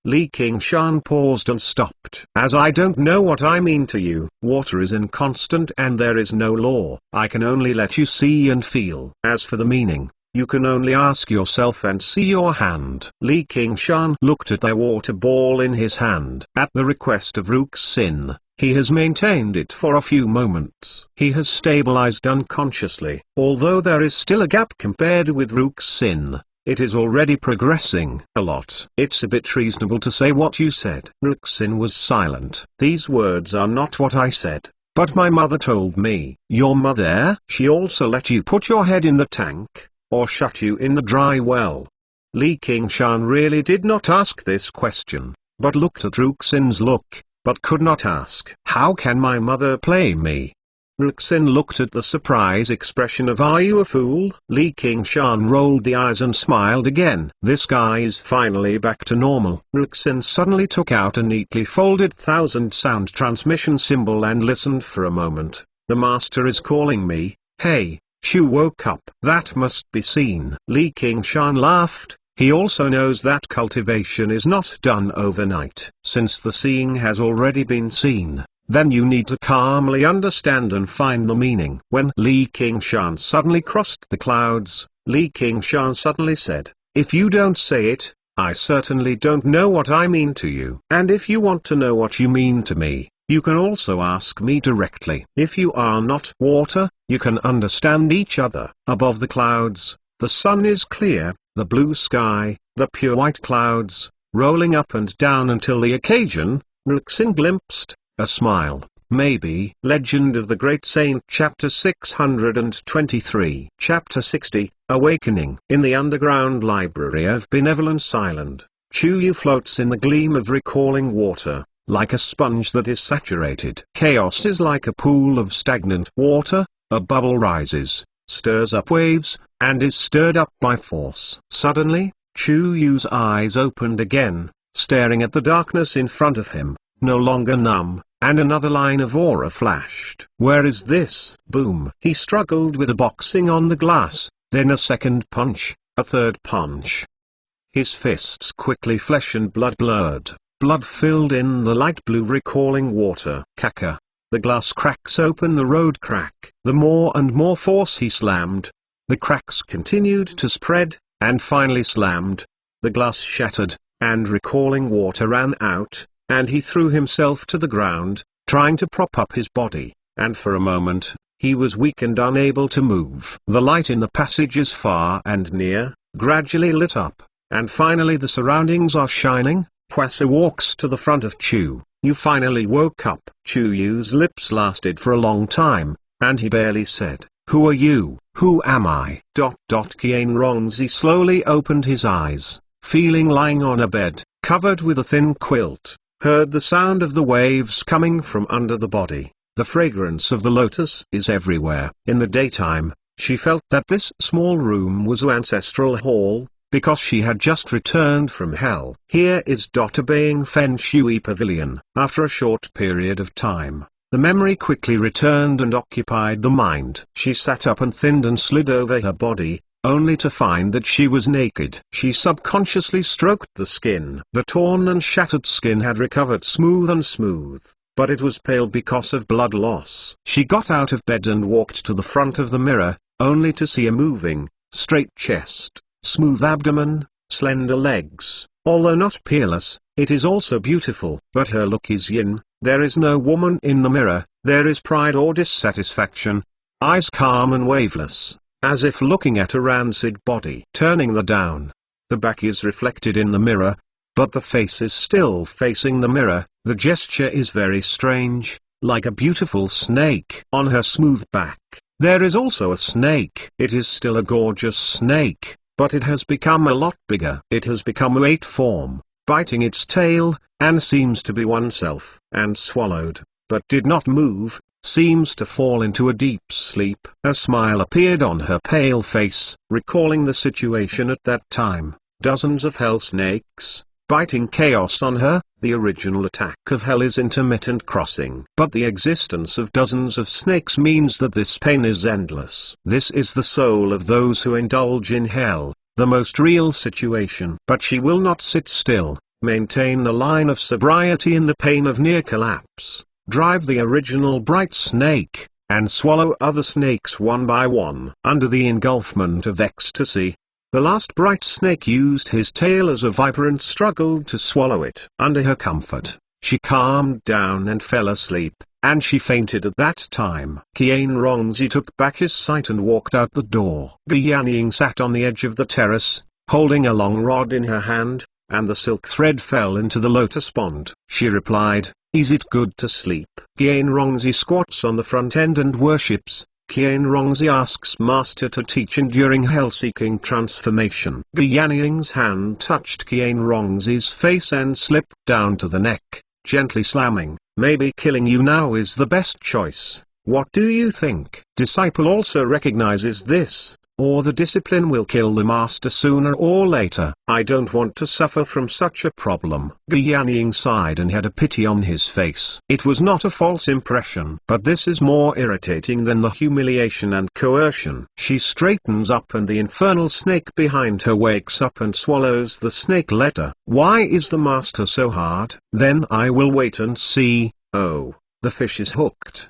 Li Qingshan paused and stopped. As I don't know what I mean to you. Water is inconstant and there is no law. I can only let you see and feel. As for the meaning, you can only ask yourself and see your hand. Li Qingshan looked at the water ball in his hand. At the request of Ruxin, he has maintained it for a few moments. He has stabilized unconsciously. Although there is still a gap compared with Ruxin, it is already progressing a lot. It's a bit reasonable to say what you said. Ruxin was silent. These words are not what I said. But my mother told me. Your mother? She also let you put your head in the tank, or shut you in the dry well? Li Qingshan really did not ask this question, but looked at Ruxin's look, but could not ask. How can my mother play me? Ruxin looked at the surprise expression of "Are you a fool?" Li Qingshan rolled the eyes and smiled again. This guy is finally back to normal. Ruxin suddenly took out a neatly folded 1000-sound transmission symbol and listened for a moment. The master is calling me. Hey, Chu woke up. That must be seen. Li Qingshan laughed. He also knows that cultivation is not done overnight. Since the seeing has already been seen, then you need to calmly understand and find the meaning. When Li Qingshan suddenly crossed the clouds, Li Qingshan suddenly said, if you don't say it, I certainly don't know what I mean to you. And if you want to know what you mean to me, you can also ask me directly. If you are not water, you can understand each other. Above the clouds, the sun is clear, the blue sky, the pure white clouds, rolling up and down until the occasion, Ruxin glimpsed a smile. Maybe. Legend of the Great Saint Chapter 623 Chapter 60, Awakening. In the underground library of Benevolence Island, Chuyu floats in the gleam of recalling water, like a sponge that is saturated. Chaos is like a pool of stagnant water, a bubble rises, stirs up waves, and is stirred up by force. Suddenly, Chuyu's eyes opened again, staring at the darkness in front of him, no longer numb, and another line of aura flashed. Where is this? Boom. He struggled with the boxing on the glass, then a second punch, a third punch. His fists quickly flesh and blood blurred. Blood filled in the light blue recalling water. Kaka. The glass cracks open, the road crack. The more and more force he slammed, the cracks continued to spread, and finally slammed. The glass shattered, and recalling water ran out, and he threw himself to the ground, trying to prop up his body, and for a moment, he was weak and unable to move. The light in the passages far and near, gradually lit up, and finally the surroundings are shining. Hwasa walks to the front of Chu. You finally woke up. Chuyu's lips lasted for a long time, and he barely said, Who are you? Who am I? Qianrongzi slowly opened his eyes, feeling lying on a bed, covered with a thin quilt, heard the sound of the waves coming from under the body. The fragrance of the lotus is everywhere. In the daytime, she felt that this small room was an ancestral hall, because she had just returned from hell. Here is obeying Feng Shui Pavilion. After a short period of time, the memory quickly returned and occupied the mind. She sat up and thinned and slid over her body, only to find that she was naked. She subconsciously stroked the skin. The torn and shattered skin had recovered smooth, but it was pale because of blood loss. She got out of bed and walked to the front of the mirror, only to see a moving, straight chest, smooth abdomen, slender legs. Although not peerless, it is also beautiful. But her look is yin. There is no woman in the mirror, there is pride or dissatisfaction. Eyes calm and waveless, as if looking at a rancid body. Turning the down. The back is reflected in the mirror, but the face is still facing the mirror. The gesture is very strange, like a beautiful snake. On her smooth back, there is also a snake. It is still a gorgeous snake, but it has become a lot bigger. It has become a weight form, biting its tail, and seems to be oneself, and swallowed, but did not move, seems to fall into a deep sleep. A smile appeared on her pale face, recalling the situation at that time. Dozens of hell snakes, biting chaos on her. The original attack of hell is intermittent crossing. But the existence of dozens of snakes means that this pain is endless. This is the soul of those who indulge in hell, the most real situation. But she will not sit still, maintain a line of sobriety in the pain of near collapse, drive the original bright snake, and swallow other snakes one by one. Under the engulfment of ecstasy, the last bright snake used his tail as a viper and struggled to swallow it. Under her comfort, she calmed down and fell asleep, and she fainted at that time. Qianrongzi took back his sight and walked out the door. Yanning sat on the edge of the terrace, holding a long rod in her hand, and the silk thread fell into the lotus pond. She replied, "Is it good to sleep?" Qianrongzi squats on the front end and worships. Qianrongzi asks Master to teach enduring hell-seeking transformation. Yanning's hand touched Qianrongzi's face and slipped down to the neck, gently slamming. "Maybe killing you now is the best choice. What do you think?" Disciple also recognizes this, or the discipline will kill the master sooner or later. "I don't want to suffer from such a problem." Yanning sighed and had a pity on his face. It was not a false impression, but this is more irritating than the humiliation and coercion. She straightens up and the infernal snake behind her wakes up and swallows the snake letter. "Why is the master so hard?" "Then I will wait and see." "Oh, the fish is hooked."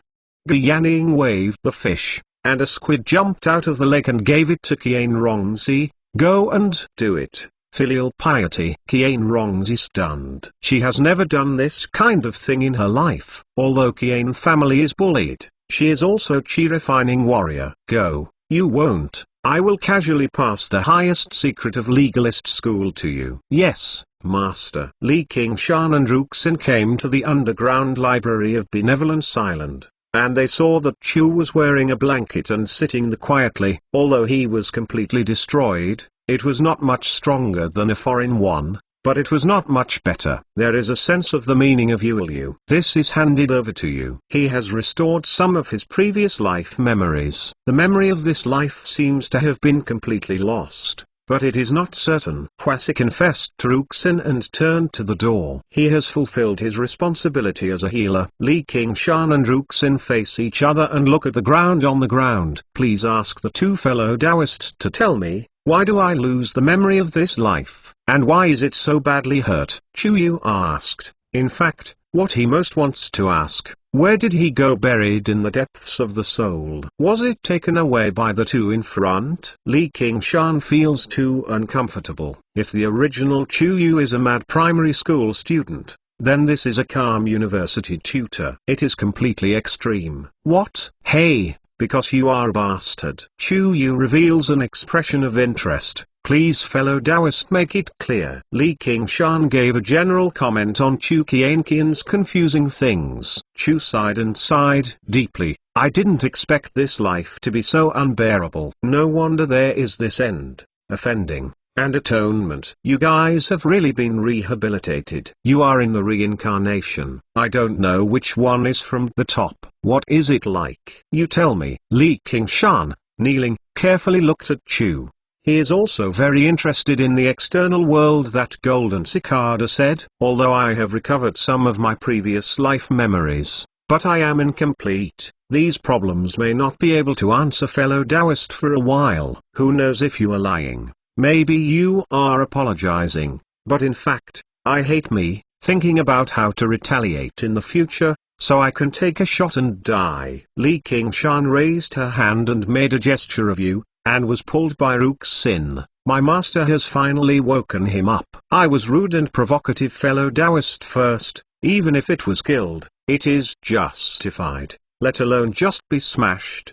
Yanning waved the fish, and a squid jumped out of the lake and gave it to Qianrongzi. "Go and do it." Filial piety. Qianrongzi stunned. She has never done this kind of thing in her life. Although Qian family is bullied, she is also chi-refining warrior. "Go." "You won't. I will casually pass the highest secret of legalist school to you." "Yes, master." Li Qingshan and Ruxin came to the underground library of Benevolence Island, and they saw that Chu was wearing a blanket and sitting there quietly. Although he was completely destroyed, it was not much stronger than a foreign one, but it was not much better. There is a sense of the meaning of Yuelu. This is handed over to you. He has restored some of his previous life memories. The memory of this life seems to have been completely lost, but it is not certain. Huasi confessed to Ruxin and turned to the door. He has fulfilled his responsibility as a healer. Li Qingshan and Ruxin face each other and look at the ground. On the ground. "Please ask the two fellow Taoists to tell me, why do I lose the memory of this life, and why is it so badly hurt?" Chu Yu asked. In fact, what he most wants to ask, where did he go buried in the depths of the soul? Was it taken away by the two in front? Li Qingshan feels too uncomfortable. If the original Chu Yu is a mad primary school student, then this is a calm university tutor. It is completely extreme. "What? Hey, because you are a bastard." Chu Yu reveals an expression of interest. "Please fellow Taoist, make it clear." Li Qingshan gave a general comment on Chu Qianqian's confusing things. Chu sighed and sighed deeply. "I didn't expect this life to be so unbearable. No wonder there is this end, offending, and atonement. You guys have really been rehabilitated. You are in the reincarnation. I don't know which one is from the top. What is it like? You tell me." Li Qingshan, kneeling, carefully looked at Chu. He is also very interested in the external world. That golden cicada said, "Although I have recovered some of my previous life memories, but I am incomplete. These problems may not be able to answer fellow Taoist for a while." "Who knows if you are lying? Maybe you are apologizing, but in fact, I hate me, thinking about how to retaliate in the future, so I can take a shot and die." Li Qingshan raised her hand and made a gesture of you, and was pulled by Ruxin. "My master has finally woken him up. I was rude and provocative fellow Taoist first, even if it was killed, it is justified, let alone just be smashed.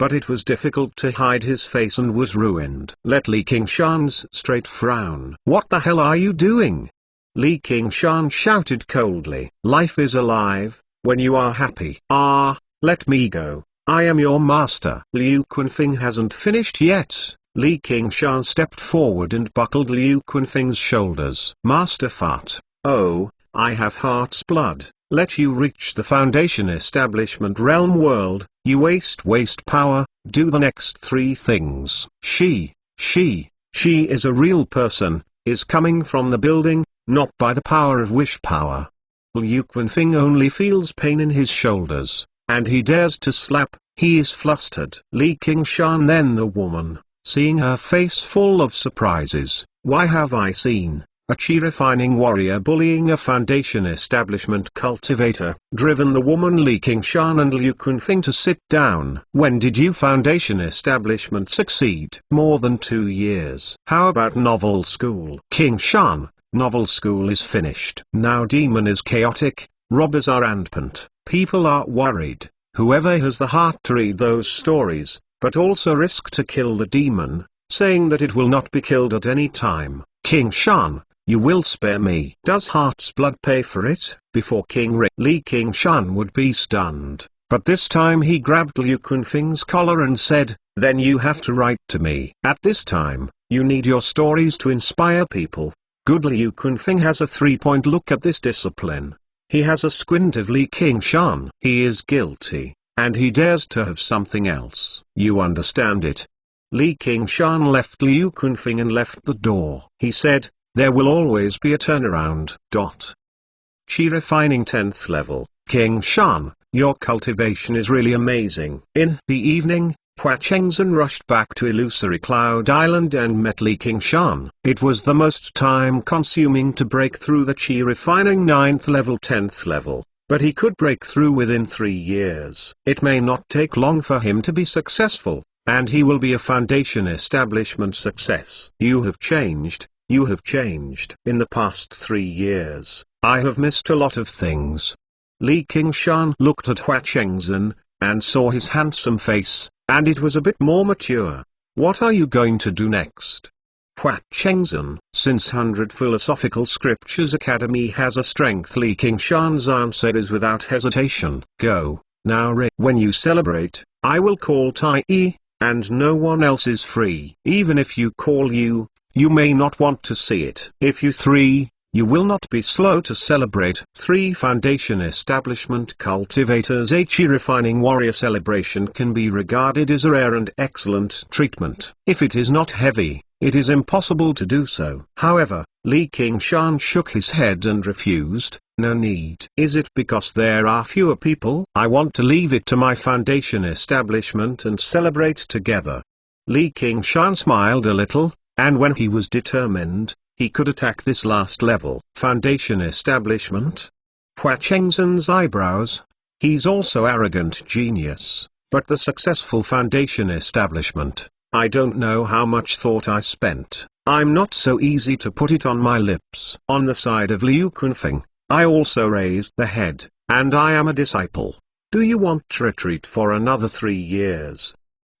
but it was difficult to hide his face and was ruined. Let Li Qingshan's straight frown. "What the hell are you doing?" Li Qingshan shouted coldly. "Life is alive, when you are happy." "Ah, let me go, I am your master." Liu Qunfeng hasn't finished yet. Li Qingshan stepped forward and buckled Liu Qunfeng's shoulders. "Master Fat, oh, I have heart's blood. Let you reach the Foundation Establishment realm world, you waste power, do the next three things." She is a real person, is coming from the building, not by the power of wish power. Liu Qunfeng only feels pain in his shoulders, and he dares to slap, he is flustered. Li Qingshan, then the woman, seeing her face full of surprises. "Why have I seen a chi-refining warrior bullying a Foundation Establishment cultivator?" Driven the woman Li Qingshan and Liu Qunfeng to sit down. "When did you Foundation Establishment succeed?" "More than 2 years." "How about Novel School?" "Qingshan, Novel School is finished. Now Demon is chaotic, robbers are rampant, people are worried. Whoever has the heart to read those stories, but also risk to kill the demon, saying that it will not be killed at any time. Qingshan, you will spare me." "Does Heart's blood pay for it?" Before Li Qingshan would be stunned, but this time he grabbed Liu Qunfeng's collar and said, "Then you have to write to me. At this time, you need your stories to inspire people." Good. Liu Qunfeng has a 3-point look at this discipline. He has a squint of Li Qingshan. He is guilty, and he dares to have something else. "You understand it?" Li Qingshan left Liu Qunfeng and left the door. He said, "There will always be a turnaround." Chi refining 10th level. "Qingshan, your cultivation is really amazing." In the evening, Hua Chengzhen rushed back to Illusory Cloud Island and met Li Qingshan. It was the most time-consuming to break through the Chi refining 9th level 10th level, but he could break through within 3 years. It may not take long for him to be successful, and he will be a Foundation Establishment success. "You have changed, you have changed. In the past 3 years, I have missed a lot of things." Li Qingshan looked at Hua Chengzhen, and saw his handsome face, and it was a bit more mature. "What are you going to do next?" Hua Chengzhen. Since 100 Philosophical Scriptures Academy has a strength, Li Qingshan's answer is without hesitation. "Go, now when you celebrate, I will call Tai Yi, and no one else is free. Even if you call you may not want to see it. If you will not be slow to celebrate." 3 Foundation Establishment Cultivators. A Chi refining warrior celebration can be regarded as a rare and excellent treatment. If it is not heavy, it is impossible to do so. However, Li Qingshan shook his head and refused. "No need." "Is it because there are fewer people?" "I want to leave it to my Foundation Establishment and celebrate together." Li Qingshan smiled a little, and when he was determined, he could attack this last level. Foundation Establishment? Hua Chengzhen's eyebrows. He's also arrogant genius, but the successful Foundation Establishment. I don't know how much thought I spent. I'm not so easy to put it on my lips. On the side of Liu Qunfeng, I also raised the head, and I am a disciple. Do you want to retreat for another 3 years?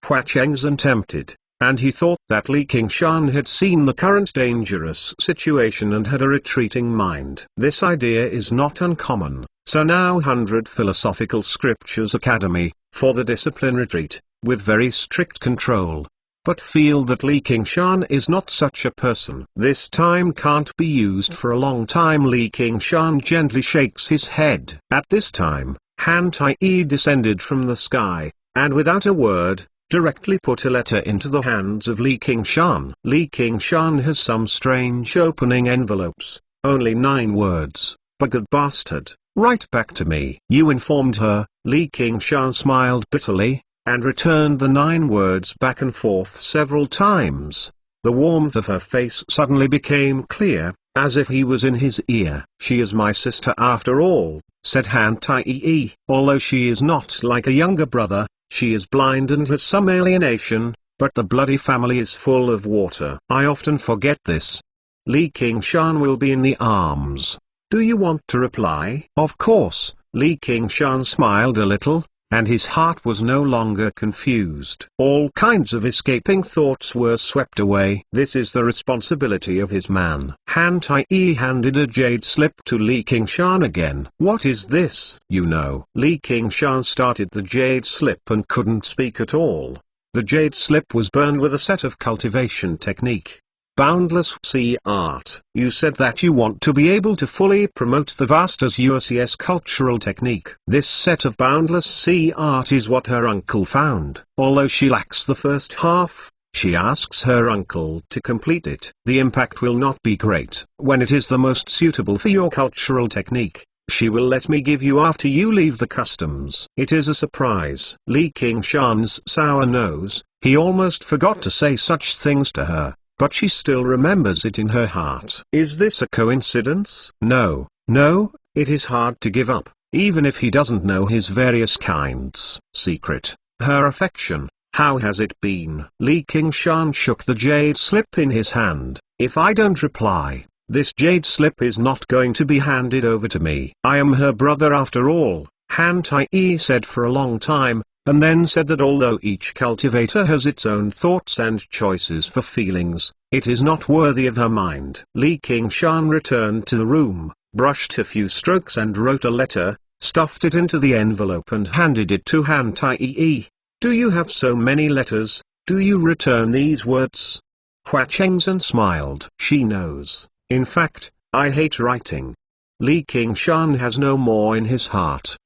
Hua Chengzhen tempted, and he thought that Li Qingshan had seen the current dangerous situation and had a retreating mind. This idea is not uncommon, so now 100 Philosophical Scriptures Academy, for the discipline retreat, with very strict control. But feel that Li Qingshan is not such a person. This time can't be used for a long time. Li Qingshan gently shakes his head. At this time, Han Tai-yi descended from the sky, and without a word, directly put a letter into the hands of Li Qingshan. Li Qingshan has some strange opening envelopes, only 9 words, "Buggered bastard, write back to me." You informed her. Li Qingshan smiled bitterly, and returned the 9 words back and forth several times. The warmth of her face suddenly became clear, as if he was in his ear. "She is my sister after all," said Han Tai-yi. "Although she is not like a younger brother, she is blind and has some alienation, but the bloody family is full of water. I often forget this. Li Qingshan will be in the arms. Do you want to reply?" "Of course." Li Qingshan smiled a little, and his heart was no longer confused. All kinds of escaping thoughts were swept away. This is the responsibility of his man. Han Tai-yi handed a jade slip to Li Qingshan again. "What is this, you know?" Li Qingshan started the jade slip and couldn't speak at all. The jade slip was burned with a set of cultivation technique. Boundless Sea Art. You said that you want to be able to fully promote the vast UCS cultural technique. This set of Boundless Sea Art is what her uncle found. Although she lacks the first half, she asks her uncle to complete it. The impact will not be great. When it is the most suitable for your cultural technique, she will let me give you after you leave the customs. It is a surprise. Li Qingshan's sour nose, he almost forgot to say such things to her, but she still remembers it in her heart. Is this a coincidence? No, it is hard to give up, even if he doesn't know his various kinds. Secret. Her affection, how has it been? Li Qingshan shook the jade slip in his hand. If I don't reply, this jade slip is not going to be handed over to me. I am her brother after all, Han Tai-yi said for a long time, and then said that although each cultivator has its own thoughts and choices for feelings, it is not worthy of her mind. Li Qingshan returned to the room, brushed a few strokes and wrote a letter, stuffed it into the envelope and handed it to Han Tai-yi. "Do you have so many letters? Do you return these words?" Hua Chengzhen smiled. She knows. In fact, I hate writing. Li Qingshan has no more in his heart.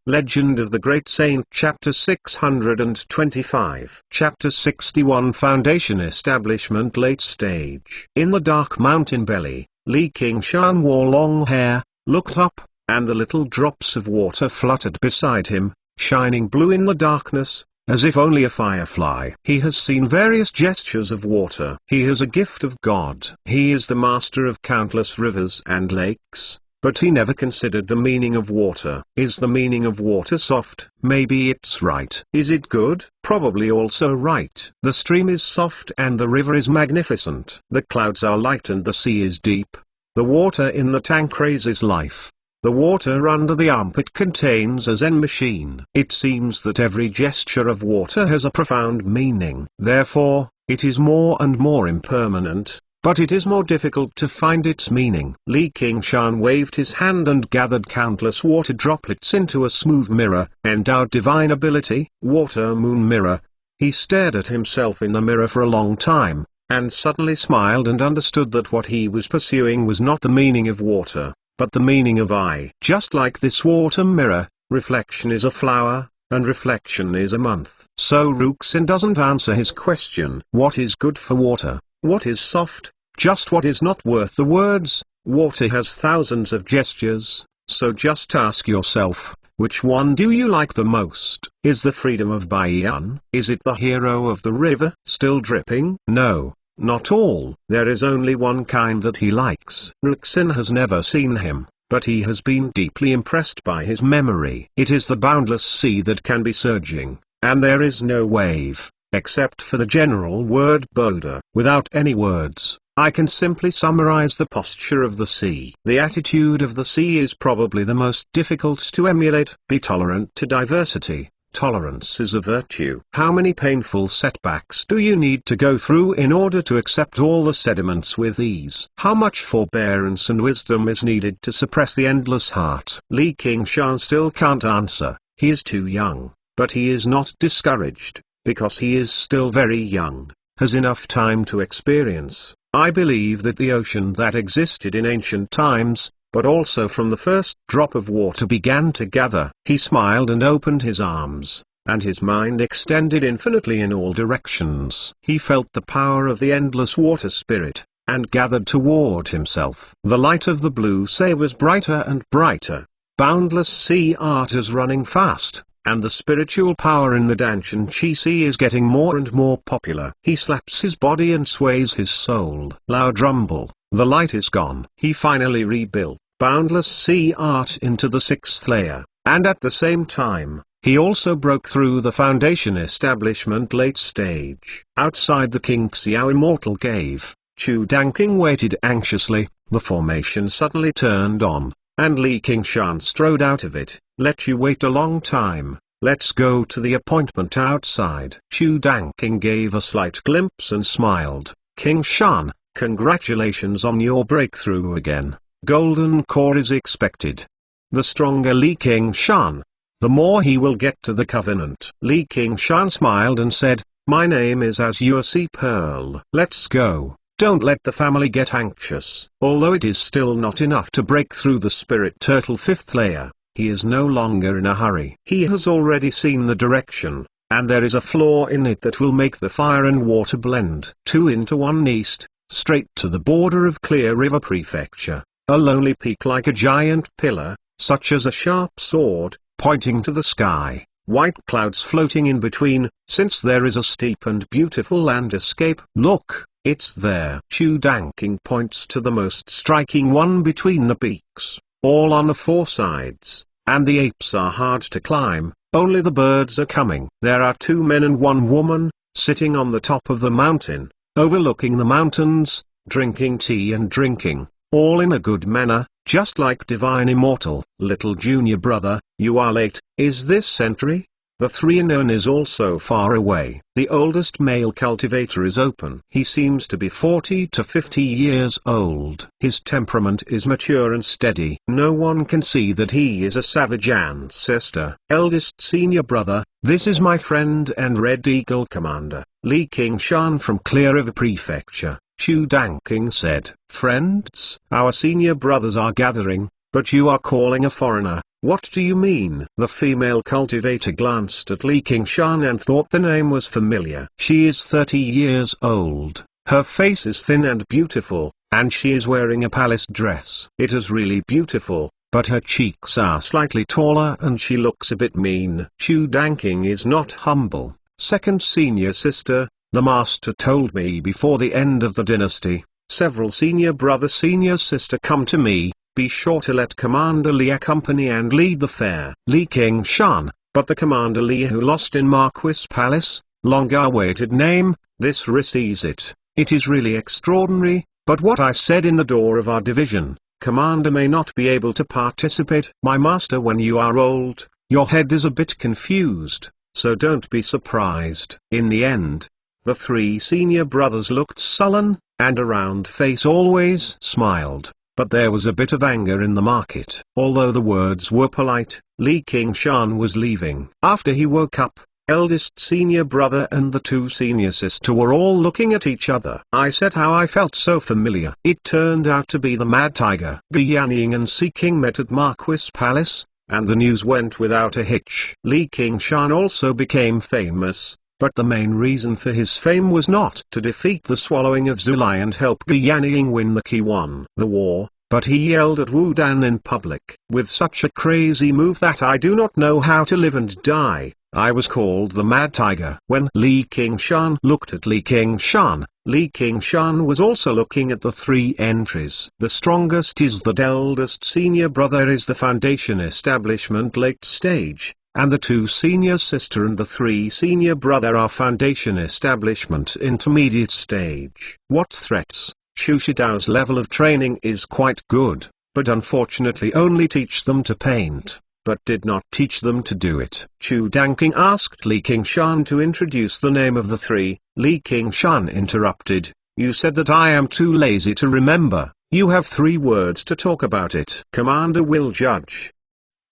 Legend of the Great Saint Chapter 625 Chapter 61 Foundation Establishment Late Stage. In the dark mountain belly, Li Qingshan wore long hair, looked up, and the little drops of water fluttered beside him, shining blue in the darkness, as if only a firefly. He has seen various gestures of water. He is a gift of God. He is the master of countless rivers and lakes. But he never considered the meaning of water. Is the meaning of water soft? Maybe it's right. Is it good? Probably also right. The stream is soft and the river is magnificent. The clouds are light and the sea is deep. The water in the tank raises life. The water under the armpit contains a Zen machine. It seems that every gesture of water has a profound meaning. Therefore, it is more and more impermanent, but it is more difficult to find its meaning. Li Qingshan waved his hand and gathered countless water droplets into a smooth mirror, endowed divine ability, water moon mirror. He stared at himself in the mirror for a long time, and suddenly smiled and understood that what he was pursuing was not the meaning of water, but the meaning of I. Just like this water mirror, reflection is a flower, and reflection is a month. So Ruxin doesn't answer his question. What is good for water? What is soft? Just what is not worth the words? Water has thousands of gestures, so just ask yourself, which one do you like the most? Is the freedom of Baiyan? Is it the hero of the river? Still dripping? No, not all. There is only one kind that he likes. Ruxin has never seen him, but he has been deeply impressed by his memory. It is the boundless sea that can be surging, and there is no wave, except for the general word Boda. Without any words, I can simply summarize the posture of the sea. The attitude of the sea is probably the most difficult to emulate. Be tolerant to diversity. Tolerance is a virtue. How many painful setbacks do you need to go through in order to accept all the sediments with ease? How much forbearance and wisdom is needed to suppress the endless heart? Li Qingshan still can't answer. He is too young, but he is not discouraged, because he is still very young, has enough time to experience. I believe that the ocean that existed in ancient times, but also from the first drop of water began to gather. He smiled and opened his arms, and his mind extended infinitely in all directions. He felt the power of the endless water spirit, and gathered toward himself. The light of the blue sea was brighter and brighter. Boundless sea art is running fast, and the spiritual power in the Danshan Chi Sea is getting more and more popular. He slaps his body and sways his soul. Loud rumble, the light is gone. He finally rebuilt Boundless Sea Art into the 6th layer, and at the same time, he also broke through the Foundation Establishment late stage. Outside the King Xiao Immortal Cave, Chu Danking waited anxiously. The formation suddenly turned on, and Li Qingshan strode out of it. Let you wait a long time. Let's go to the appointment outside. Chu Danking gave a slight glimpse and smiled. King Shan, congratulations on your breakthrough again. Golden core is expected. The stronger Li King Shan, the more he will get to the covenant. Li King Shan smiled and said, my name is Azure Sea Pearl. Let's go. Don't let the family get anxious. Although it is still not enough to break through the spirit turtle 5th layer, he is no longer in a hurry. He has already seen the direction, and there is a flaw in it that will make the fire and water blend. 2 into 1 east, straight to the border of Clear River Prefecture. A lonely peak like a giant pillar, such as a sharp sword, pointing to the sky. White clouds floating in between, since there is a steep and beautiful landscape. Look, it's there. Chu Danking points to the most striking one between the peaks, all on the 4 sides, and the apes are hard to climb, only the birds are coming. There are 2 men and 1 woman, sitting on the top of the mountain, overlooking the mountains, drinking tea and drinking, all in a good manner, just like Divine Immortal. Little junior brother, you are late. Is this Sentry? The 3 known is also far away. The oldest male cultivator is open. He seems to be 40 to 50 years old. His temperament is mature and steady. No one can see that he is a savage ancestor. Eldest senior brother, this is my friend and Red Eagle Commander, Li King Shan from Clear River Prefecture. Chu Danking said, friends, our senior brothers are gathering, but you are calling a foreigner. What do you mean? The female cultivator glanced at Li King Shan and thought the name was familiar. She is 30 years old, her face is thin and beautiful, and she is wearing a palace dress. It is really beautiful, but her cheeks are slightly taller and she looks a bit mean. Chu Danking is not humble. Second senior sister, the master told me before the end of the dynasty, several senior brother senior sister come to me, be sure to let Commander Li accompany and lead the fair. Li King Shan, but the Commander Li who lost in Marquis Palace, long-awaited name, this receives it. It is really extraordinary, but what I said in the door of our division, Commander may not be able to participate. My master, when you are old, your head is a bit confused, so don't be surprised. In the end, the 3 senior brothers looked sullen, and a round face always smiled, but there was a bit of anger in the market. Although the words were polite, Li King Shan was leaving. After he woke up, eldest senior brother and the 2 senior sister were all looking at each other. I said how I felt so familiar. It turned out to be the Mad Tiger. Guyanning and Sea King met at Marquis Palace, and the news went without a hitch. Li King Shan also became famous. But the main reason for his fame was not to defeat the swallowing of Zulai and help Guyanning win the key won the war, but he yelled at Wu Dan in public. With such a crazy move that I do not know how to live and die, I was called the Mad Tiger. When Li King Shan looked at Li King Shan was also looking at the 3 entries. The strongest is the eldest senior brother is the foundation establishment late stage, and the 2 senior sister and the 3 senior brother are foundation establishment intermediate stage. What threats? Xu Shidao's level of training is quite good, but unfortunately only teach them to paint, but did not teach them to do it. Chu Danking asked Li King Shan to introduce the name of the 3. Li King Shan interrupted, you said that I am too lazy to remember. You have 3 words to talk about it. Commander will judge.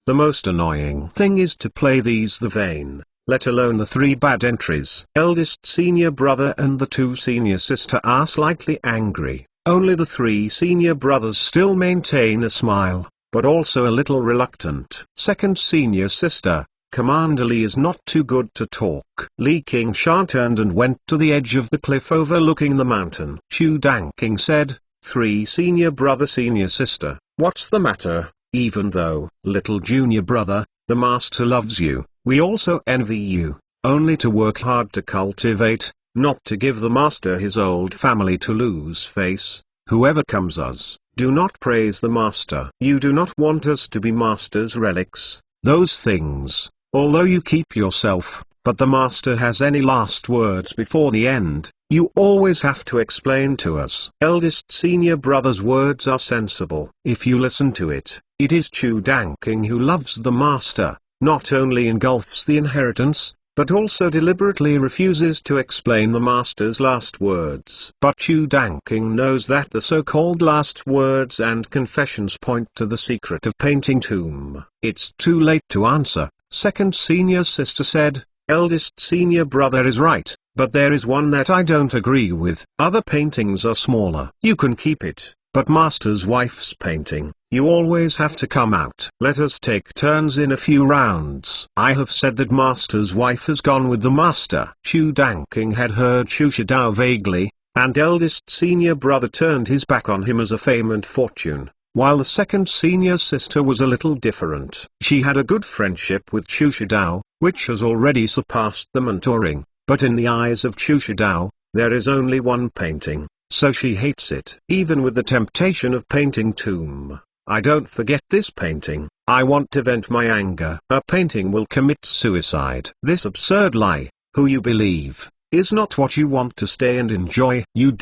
The most annoying thing is to play these the vain, let alone the 3 bad entries. Eldest senior brother and the 2 senior sister are slightly angry. Only the 3 senior brothers still maintain a smile, but also a little reluctant. Second senior sister, Commander Li is not too good to talk. Li King Shan turned and went to the edge of the cliff overlooking the mountain. Chu Danking said, 3 senior brother senior sister, what's the matter? Even though, little junior brother, the master loves you, we also envy you, only to work hard to cultivate, not to give the master his old family to lose face. Whoever comes us, do not praise the master. You do not want us to be master's relics, those things, although you keep yourself, but the master has any last words before the end, you always have to explain to us. Eldest senior brother's words are sensible. If you listen to it, it is Chu Danking who loves the master, not only engulfs the inheritance, but also deliberately refuses to explain the master's last words. But Chu Danking knows that the so-called last words and confessions point to the secret of Painting Tomb. It's too late to answer, second senior sister said. Eldest senior brother is right, but there is one that I don't agree with. Other paintings are smaller. You can keep it, but master's wife's painting, you always have to come out. Let us take turns in a few rounds. I have said that master's wife has gone with the master. Chu Danking had heard Chu Shidao vaguely, and eldest senior brother turned his back on him as a fame and fortune, while the second senior sister was a little different. She had a good friendship with Chu Shidao, which has already surpassed the mentoring, but in the eyes of Chu Shidao, there is only one painting, so she hates it. Even with the temptation of Painting Tomb, I don't forget this painting. I want to vent my anger. A painting will commit suicide. This absurd lie, who you believe, is not what you want to stay and enjoy. You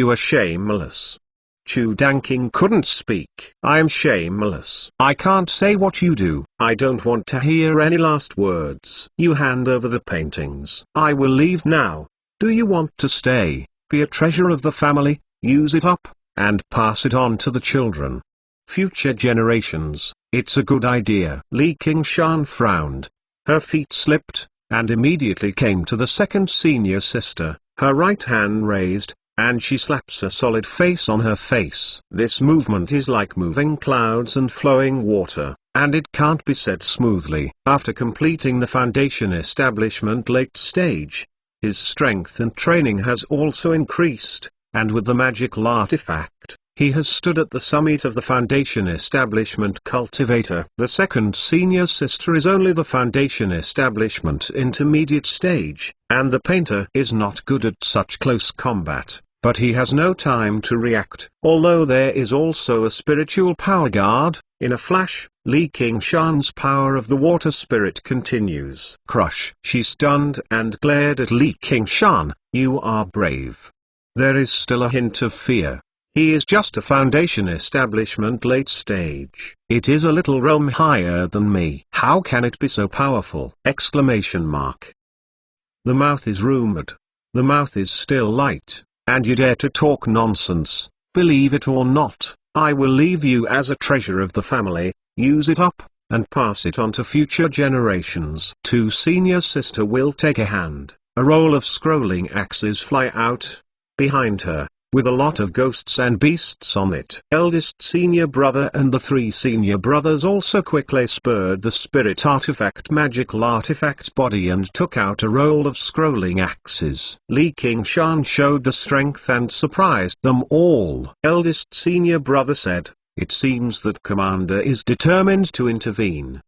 are shameless. Chu Danking couldn't speak. I am shameless. I can't say what you do. I don't want to hear any last words. You hand over the paintings. I will leave now. Do you want to stay, be a treasure of the family, use it up, and pass it on to the children? Future generations, it's a good idea. Li Qingshan frowned. Her feet slipped, and immediately came to the second senior sister, her right hand raised, and she slaps a solid face on her face. This movement is like moving clouds and flowing water, and it can't be said smoothly. After completing the foundation establishment late stage, his strength and training has also increased, and with the magical artifact, he has stood at the summit of the foundation establishment cultivator. The second senior sister is only the foundation establishment intermediate stage, and the painter is not good at such close combat, but he has no time to react. Although there is also a spiritual power guard, in a flash, Li Qingshan's power of the water spirit continues. Crush. She stunned and glared at Li Qingshan. You are brave. There is still a hint of fear. He is just a foundation establishment late stage. It is a little realm higher than me. How can it be so powerful? Exclamation mark. The mouth is rumored. The mouth is still light, and you dare to talk nonsense. Believe it or not, I will leave you as a treasure of the family, use it up, and pass it on to future generations. Two senior sister will take a hand. A roll of scrolling axes fly out behind her, with a lot of ghosts and beasts on it. Eldest senior brother and the three senior brothers also quickly spurred the spirit artifact magical artifact body and took out a roll of scrolling axes. Li Qingshan showed the strength and surprised them all. Eldest senior brother said, it seems that Commander is determined to intervene.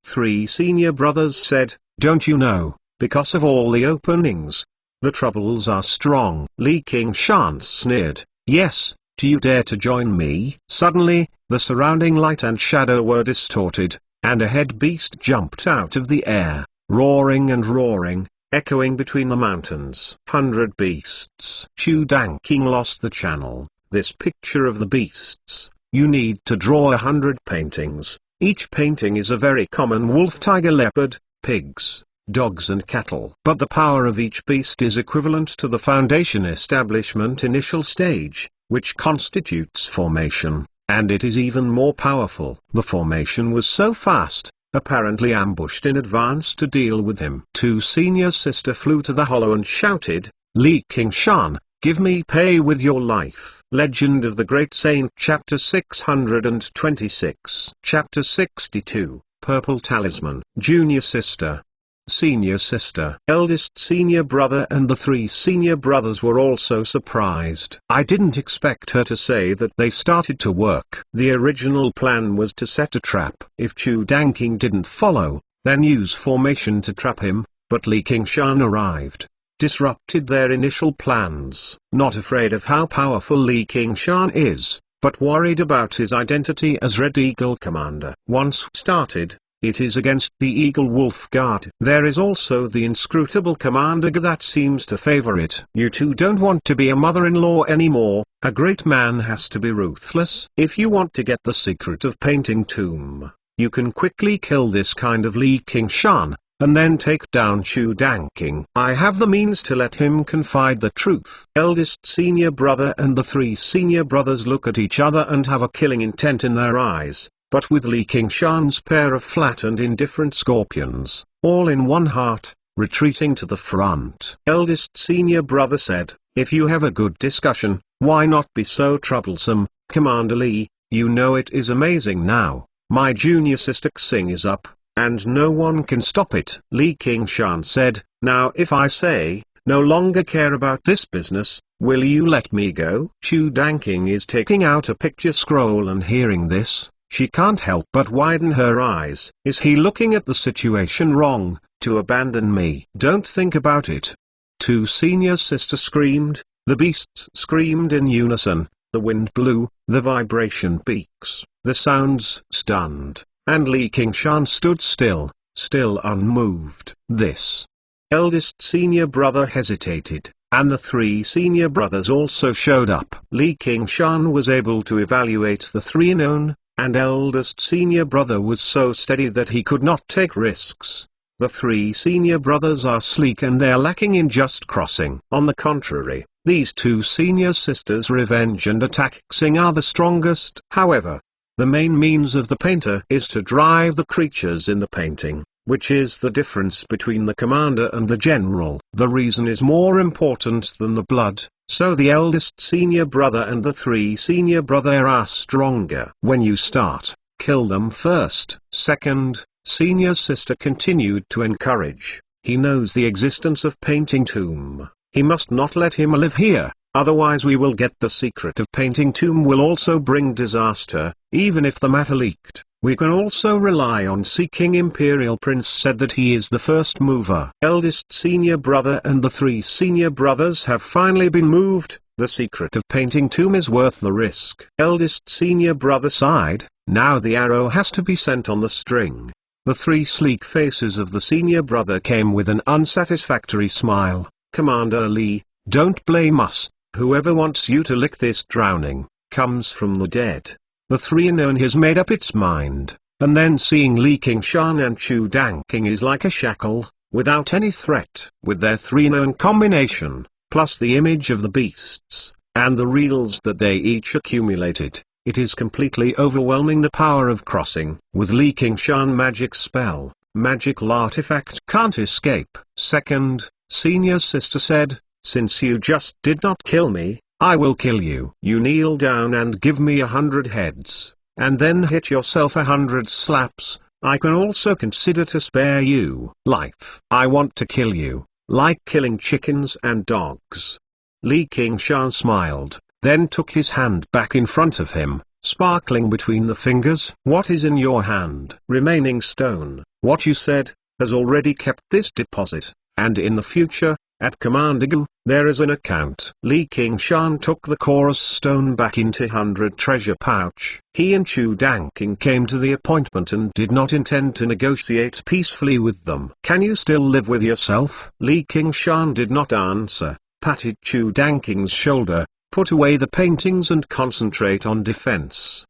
Three senior brothers said, don't you know, because of all the openings, the troubles are strong. Li Qingshan sneered, yes, do you dare to join me? Suddenly, the surrounding light and shadow were distorted, and a head beast jumped out of the air, roaring and roaring, echoing between the mountains. 100 beasts. Chu Danking lost the channel. This picture of the beasts, you need to draw 100 paintings. Each painting is a very common wolf, tiger, leopard, pigs, dogs and cattle. But the power of each beast is equivalent to the foundation establishment initial stage, which constitutes formation, and it is even more powerful. The formation was so fast, apparently ambushed in advance to deal with him. Two senior sister flew to the hollow and shouted, Li Qingshan, give me pay with your life. Legend of the Great Saint Chapter 626 Chapter 62, Purple Talisman. Junior sister. Senior sister. Eldest senior brother and the three senior brothers were also surprised. I didn't expect her to say that they started to work. The original plan was to set a trap. If Chu Danking didn't follow, then use formation to trap him, but Li Qingshan arrived, disrupted their initial plans. Not afraid of how powerful Li Qingshan is, but worried about his identity as Red Eagle Commander. Once started, it is against the Eagle Wolf Guard. There is also the inscrutable Commander that seems to favor it. You two don't want to be a mother-in-law anymore. A great man has to be ruthless. If you want to get the secret of Painting Tomb, You can quickly kill this kind of Li Qingshan, and then take down Chu Danqing. I have the means to let him confide the truth. Eldest senior brother and the three senior brothers look at each other and have a killing intent in their eyes, but with Li Qingshan's pair of flat and indifferent scorpions, all in one heart, retreating to the front. Eldest senior brother said, "If you have a good discussion, why not be so troublesome, Commander Li? You know it is amazing now. My junior sister Xing is up, and no one can stop it." Li Qingshan said, "Now if I say, no longer care about this business, will you let me go?" Chu Danqing is taking out a picture scroll and hearing this, she can't help but widen her eyes. Is he looking at the situation wrong, to abandon me? Don't think about it. Two senior sisters screamed, the beasts screamed in unison, the wind blew, the vibration peaks, the sounds stunned, and Li Qingshan stood still, still unmoved. This eldest senior brother hesitated, and the three senior brothers also showed up. Li Qingshan was able to evaluate the three known, and eldest senior brother was so steady that he could not take risks. The three senior brothers are sleek and they're lacking in just crossing. On the contrary, these two senior sisters Revenge and Attack Xing are the strongest. However, the main means of the painter is to drive the creatures in the painting, which is the difference between the commander and the general. The reason is more important than the blood, so the eldest senior brother and the three senior brother are stronger. When you start, kill them first. Second, senior sister continued to encourage. He knows the existence of Painting Tomb. He must not let him live here, otherwise we will get the secret of Painting Tomb will also bring disaster. Even if the matter leaked, we can also rely on seeking. Imperial Prince said that he is the first mover. Eldest senior brother and the three senior brothers have finally been moved. The secret of Painting Tomb is worth the risk. Eldest senior brother sighed, now the arrow has to be sent on the string. The three sleek faces of the senior brother came with an unsatisfactory smile. Commander Li, don't blame us. Whoever wants you to lick this drowning, comes from the dead. The three known has made up its mind, and then seeing Li Qingshan and Chu Danqing is like a shackle, without any threat. With their three known combination, plus the image of the beasts, and the reels that they each accumulated, it is completely overwhelming the power of crossing. With Li Qingshan magic spell, magical artifact can't escape. Second, senior sister said, since you just did not kill me, I will kill you. You kneel down and give me 100 heads, and then hit yourself 100 slaps. I can also consider to spare you life. I want to kill you, like killing chickens and dogs. Li Qingshan smiled, then took his hand back in front of him, sparkling between the fingers. What is in your hand? Remaining stone. What you said, has already kept this deposit, and in the future, at Commander Gu, there is an account. Li Qingshan took the chorus stone back into 100 treasure pouch. He and Chu Danqing came to the appointment and did not intend to negotiate peacefully with them. Can you still live with yourself? Li Qingshan did not answer, patted Chu Danqing's shoulder, put away the paintings and concentrate on defense.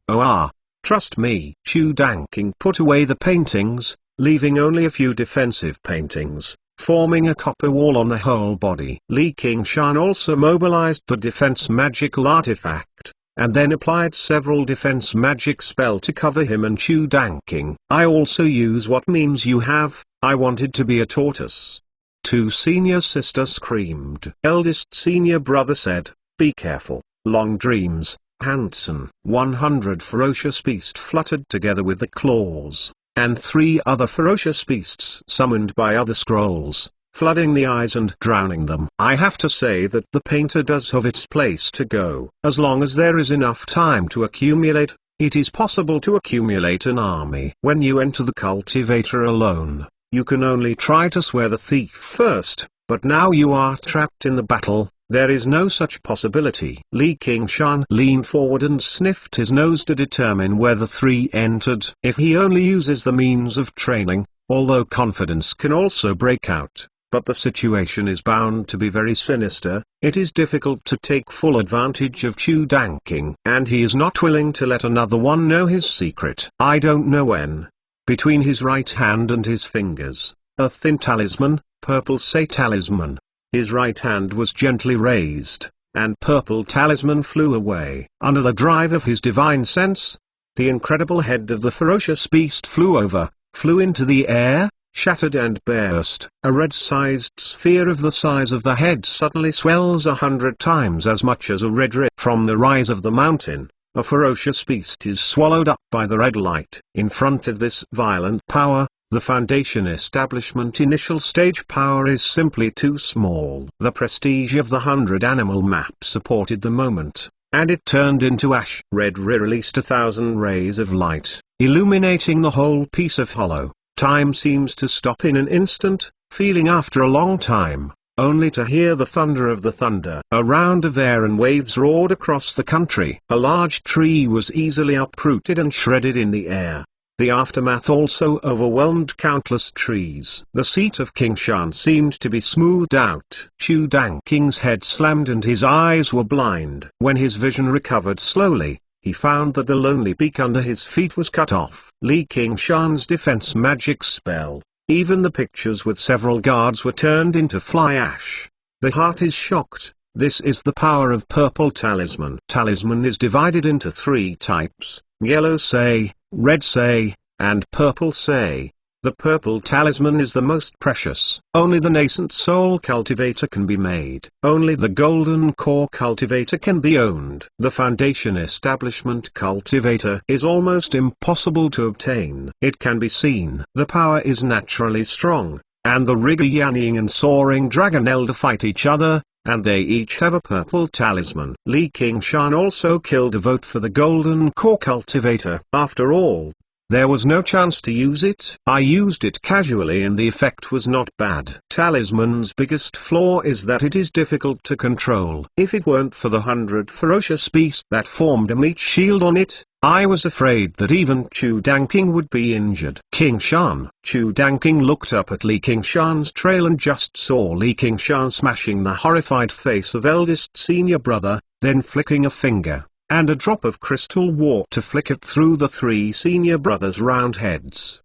Trust me. Chu Danqing put away the paintings, leaving only a few defensive paintings, forming a copper wall on the whole body. Li Qingshan also mobilized the defense magical artifact, and then applied several defense magic spell to cover him and Chu Danqing. I also use what means you have. I wanted to be a tortoise. Two senior sisters screamed. Eldest senior brother said, be careful. Long dreams, Hansen. 100 ferocious beasts fluttered together with the claws, and 3 other ferocious beasts summoned by other scrolls, flooding the eyes and drowning them. I have to say that the painter does have its place to go. As long as there is enough time to accumulate, it is possible to accumulate an army. When you enter the cultivator alone, you can only try to swear the thief first, but now you are trapped in the battle. There is no such possibility. Li Qingshan leaned forward and sniffed his nose to determine where the 3 entered. If he only uses the means of training, although confidence can also break out, but the situation is bound to be very sinister, it is difficult to take full advantage of Chu Danqing. And he is not willing to let another one know his secret. I don't know when, between his right hand and his fingers, a thin talisman, Purple Say talisman. His right hand was gently raised, and Purple Talisman flew away. Under the drive of his divine sense, the incredible head of the ferocious beast flew into the air, shattered and burst. A red-sized sphere of the size of the head suddenly swells 100 times as much as a red rip from the rise of the mountain. A ferocious beast is swallowed up by the red light. In front of this violent power, the Foundation establishment initial stage power is simply too small. The prestige of the 100 animal map supported the moment, and it turned into ash. Red released 1,000 rays of light, illuminating the whole piece of hollow. Time seems to stop in an instant, feeling after a long time, only to hear the thunder of the thunder. A round of air and waves roared across the country. A large tree was easily uprooted and shredded in the air. The aftermath also overwhelmed countless trees. The seat of King Shan seemed to be smoothed out. Chu Danking's head slammed and his eyes were blind. When his vision recovered slowly, he found that the lonely peak under his feet was cut off. Li King Shan's defense magic spell. Even the pictures with several guards were turned into fly ash. The heart is shocked. This is the power of Purple Talisman. Talisman is divided into 3 types: Yellow Say, Red Say, and Purple Say. The Purple Talisman is the most precious. Only the nascent soul cultivator can be made. Only the golden core cultivator can be owned. The Foundation establishment cultivator is almost impossible to obtain. It can be seen. The power is naturally strong, and the Rigger Yanning and Soaring Dragon Elder fight each other, and they each have a Purple Talisman. Li King Shan also killed a vote for the golden core cultivator. After all, there was no chance to use it. I used it casually and the effect was not bad. Talisman's biggest flaw is that it is difficult to control. If it weren't for the 100 ferocious beasts that formed a meat shield on it, I was afraid that even Chu Danking would be injured. King Shan. Chu Danking looked up at Li King Shan's trail and just saw Li King Shan smashing the horrified face of eldest senior brother, then flicking a finger and a drop of crystal water flickered through the 3 senior brothers' round heads.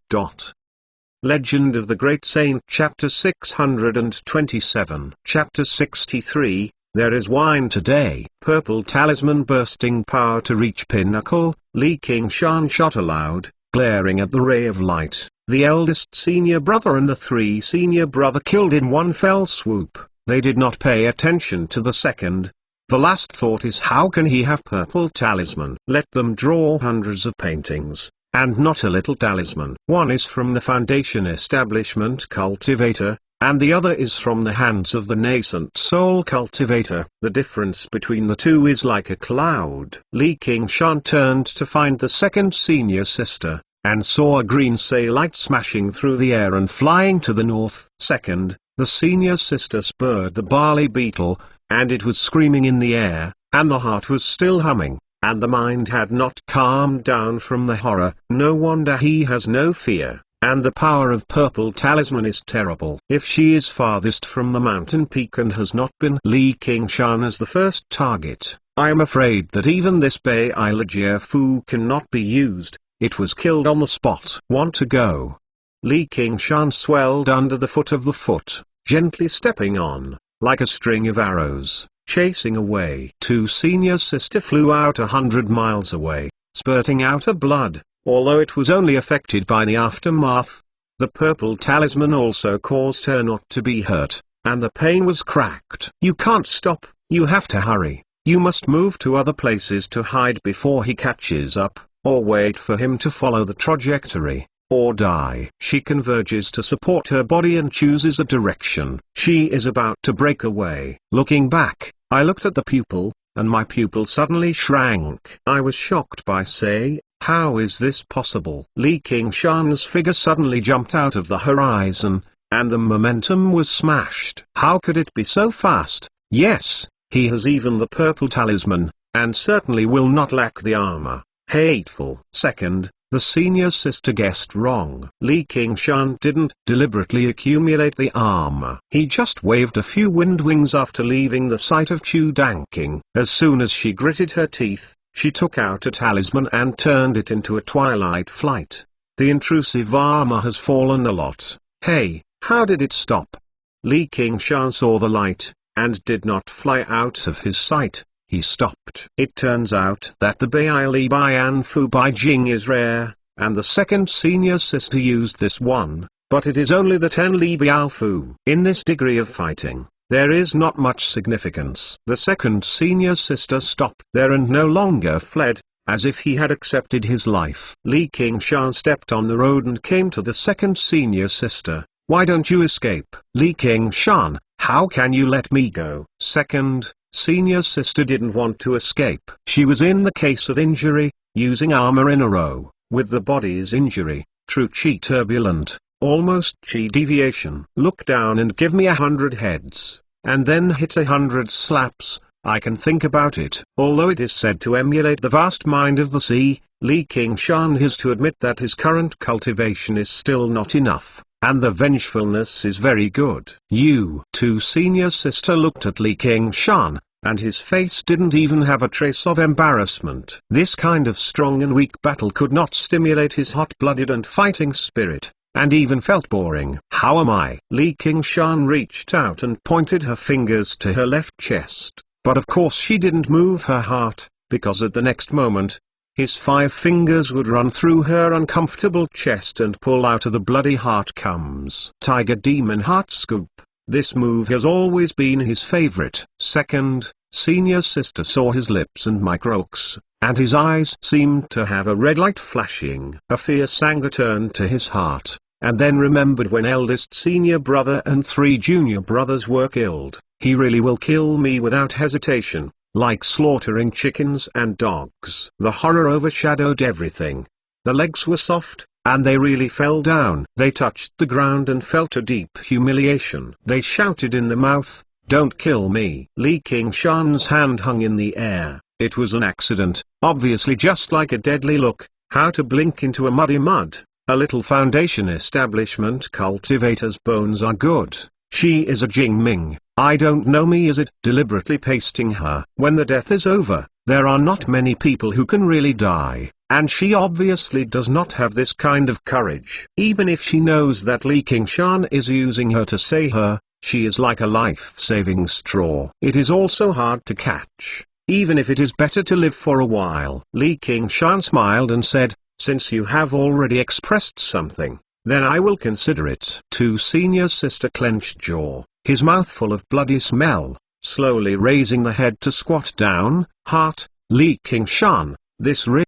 Legend of the Great Saint Chapter 627 Chapter 63 There is wine today. Purple Talisman bursting power to reach pinnacle. Li King Shan shot aloud, glaring at the ray of light. The eldest senior brother and the 3 senior brother killed in one fell swoop. They did not pay attention to the second. The last thought is, how can he have Purple Talisman? Let them draw hundreds of paintings, and not a little talisman. One is from the Foundation establishment cultivator, and the other is from the hands of the nascent soul cultivator. The difference between the two is like a cloud. Li King Shan turned to find the second senior sister, and saw a green say light smashing through the air and flying to the north. Second, the senior sister spurred the barley beetle, and it was screaming in the air, and the heart was still humming, and the mind had not calmed down from the horror. No wonder he has no fear, and the power of Purple Talisman is terrible. If she is farthest from the mountain peak and has not been Li King Shan as the first target, I am afraid that even this Bei Jie Fu cannot be used. It was killed on the spot. Want to go? Li King Shan swelled under the foot of the foot, gently stepping on, like a string of arrows, chasing away. 2 senior sister flew out 100 miles away, spurting out her blood, although it was only affected by the aftermath. The Purple Talisman also caused her not to be hurt, and the pain was cracked. You can't stop, you have to hurry. You must move to other places to hide before he catches up, or wait for him to follow the trajectory, or die. She converges to support her body and chooses a direction. She is about to break away. Looking back, I looked at the pupil, and my pupil suddenly shrank. I was shocked by say, how is this possible? Li King Shan's figure suddenly jumped out of the horizon, and the momentum was smashed. How could it be so fast? Yes, he has even the Purple Talisman, and certainly will not lack the armor. Hateful. Second, the senior sister guessed wrong. Li King Shan didn't deliberately accumulate the armor. He just waved a few wind wings after leaving the sight of Chu Danking. As soon as she gritted her teeth, she took out a talisman and turned it into a twilight flight. The intrusive armor has fallen a lot. Hey, how did it stop? Li Qingshan saw the light, and did not fly out of his sight. He stopped. It turns out that the Bai Li Bian Fu Bai Jing is rare, and the second senior sister used this one, but it is only the 10 Li Biao Fu. In this degree of fighting, there is not much significance. The second senior sister stopped there and no longer fled, as if he had accepted his life. Li Qingshan stepped on the road and came to the second senior sister. Why don't you escape? Li Qingshan, how can you let me go? Second senior sister didn't want to escape. She was in the case of injury, using armor in a row, with the body's injury, true chi turbulent, almost chi deviation. Look down and give me 100 heads, and then hit 100 slaps. I can think about it. Although it is said to emulate the vast mind of the sea, Li Qingshan has to admit that his current cultivation is still not enough, and the vengefulness is very good. You two senior sister looked at Li Qingshan, and his face didn't even have a trace of embarrassment. This kind of strong and weak battle could not stimulate his hot-blooded and fighting spirit, and even felt boring. How am I? Li Qingshan reached out and pointed her fingers to her left chest, but of course she didn't move her heart, because at the next moment, his 5 fingers would run through her uncomfortable chest and pull out of the bloody heart comes Tiger Demon Heart Scoop. This move has always been his favorite. Second senior sister saw his lips and microx, and his eyes seemed to have a red light flashing. A fierce anger turned to his heart, and then remembered when eldest senior brother and 3 junior brothers were killed. He really will kill me without hesitation, like slaughtering chickens and dogs. The horror overshadowed everything. The legs were soft, and they really fell down. They touched the ground and felt a deep humiliation. They shouted in the mouth, "Don't kill me." Li Qingshan's hand hung in the air. It was an accident, obviously just like a deadly look. How to blink into a muddy mud. A little foundation establishment cultivator's bones are good. She is a Jingming. I don't know me, is it? Deliberately pasting her. When the death is over, there are not many people who can really die, and she obviously does not have this kind of courage. Even if she knows that Li Qingshan is using her to save her, she is like a life-saving straw. It is also hard to catch, even if it is better to live for a while. Li Qingshan smiled and said, "Since you have already expressed something, then I will consider it." Two senior sister clenched jaw, his mouth full of bloody smell, slowly raising the head to squat down. Heart, Li Qingshan,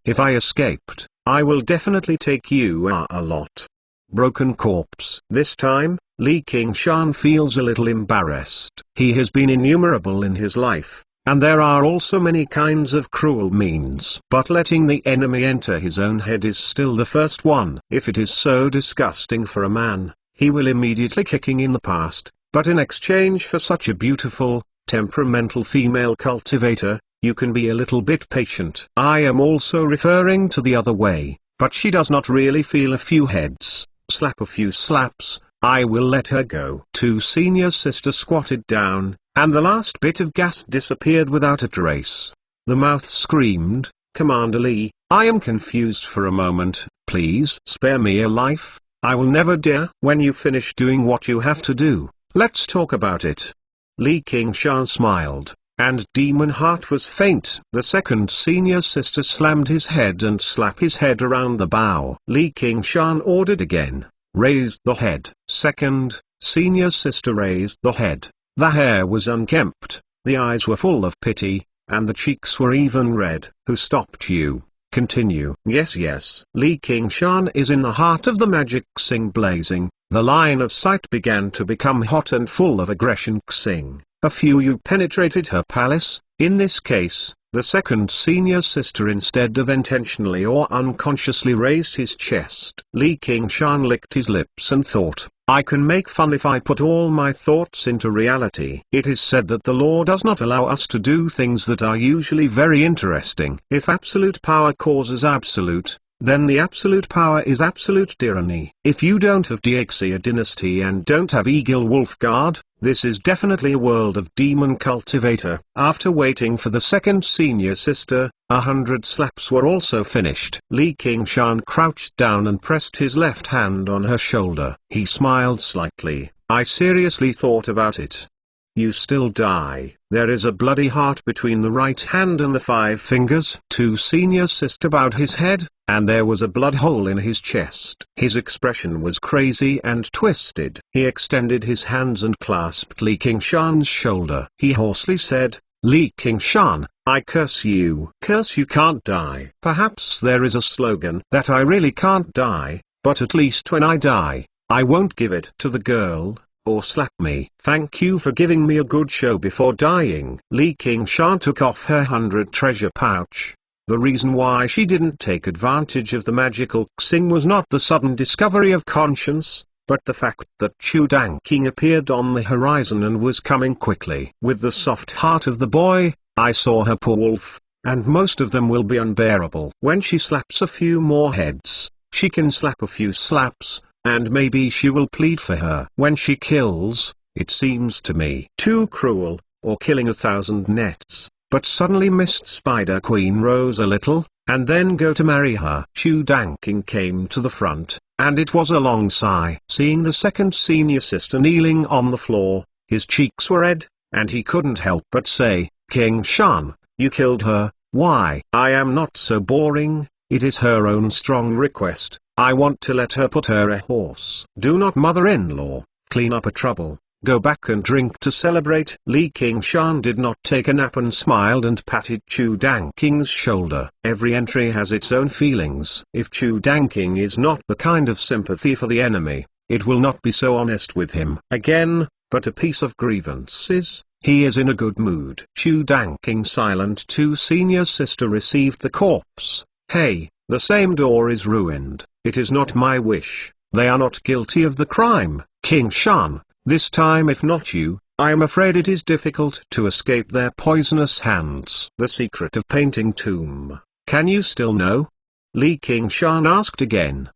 if I escaped, I will definitely take you a lot. Broken corpse. This time, Li Qingshan feels a little embarrassed. He has been innumerable in his life, and there are also many kinds of cruel means. But letting the enemy enter his own head is still the first one. If it is so disgusting for a man, he will immediately kicking in the past, but in exchange for such a beautiful, temperamental female cultivator, you can be a little bit patient. I am also referring to the other way, but she does not really feel a few heads, slap a few slaps, I will let her go. Two senior sisters squatted down, and the last bit of gas disappeared without a trace. The mouth screamed, "Commander Li, I am confused for a moment, please spare me a life, I will never dare." When you finish doing what you have to do, let's talk about it. Li Qingshan smiled, and Demon Heart was faint. The second senior sister slammed his head and slapped his head around the bow. Li Qingshan ordered again, "Raise the head." Second senior sister raised the head. The hair was unkempt, the eyes were full of pity, and the cheeks were even red. "Who stopped you? Continue." Yes. Li Qingshan is in the heart of the magic Xing blazing. The line of sight began to become hot and full of aggression. Xing, a few you penetrated her palace. In this case, the second senior sister instead of intentionally or unconsciously raised his chest. Li Qingshan licked his lips and thought, I can make fun if I put all my thoughts into reality. It is said that the law does not allow us to do things that are usually very interesting. If absolute power causes absolute, then the absolute power is absolute tyranny. If you don't have Diexia dynasty and don't have Eagle Wolf Guard, this is definitely a world of demon cultivator. After waiting for the second senior sister, 100 slaps were also finished. Li Qingshan crouched down and pressed his left hand on her shoulder. He smiled slightly. I seriously thought about it. You still die. There is a bloody heart between the right hand and the 5 fingers. 2 senior sister bowed his head, and there was a blood hole in his chest. His expression was crazy and twisted. He extended his hands and clasped Li Qingshan's shoulder. He hoarsely said, Li Qingshan, I curse you. Curse you can't die. Perhaps there is a slogan that I really can't die, but at least when I die, I won't give it to the girl, or slap me. Thank you for giving me a good show before dying. Li Qingshan took off her 100 treasure pouch. The reason why she didn't take advantage of the magical Xing was not the sudden discovery of conscience, but the fact that Chu Danqing appeared on the horizon and was coming quickly. With the soft heart of the boy, I saw her poor wolf, and most of them will be unbearable. When she slaps a few more heads, she can slap a few slaps, and maybe she will plead for her. When she kills, it seems to me too cruel, or killing 1,000 nets. But suddenly Mist Spider Queen rose a little, and then go to marry her. Chu Danqing came to the front, and it was a long sigh. Seeing the second senior sister kneeling on the floor, his cheeks were red, and he couldn't help but say, Qingshan, you killed her. Why? I am not so boring, it is her own strong request. I want to let her put her a horse. Do not mother-in-law, clean up a trouble, go back and drink to celebrate. Li Qingshan did not take a nap and smiled and patted Chu Danqing's shoulder. Every entry has its own feelings. If Chu Danqing is not the kind of sympathy for the enemy, it will not be so honest with him. Again, but a piece of grievances, he is in a good mood. Chu Danqing silent 2 senior sister received the corpse. Hey, the same door is ruined. It is not my wish. They are not guilty of the crime. Qingshan, this time if not you, I am afraid it is difficult to escape their poisonous hands. The secret of painting tomb. Can you still know? Li Qingshan asked again.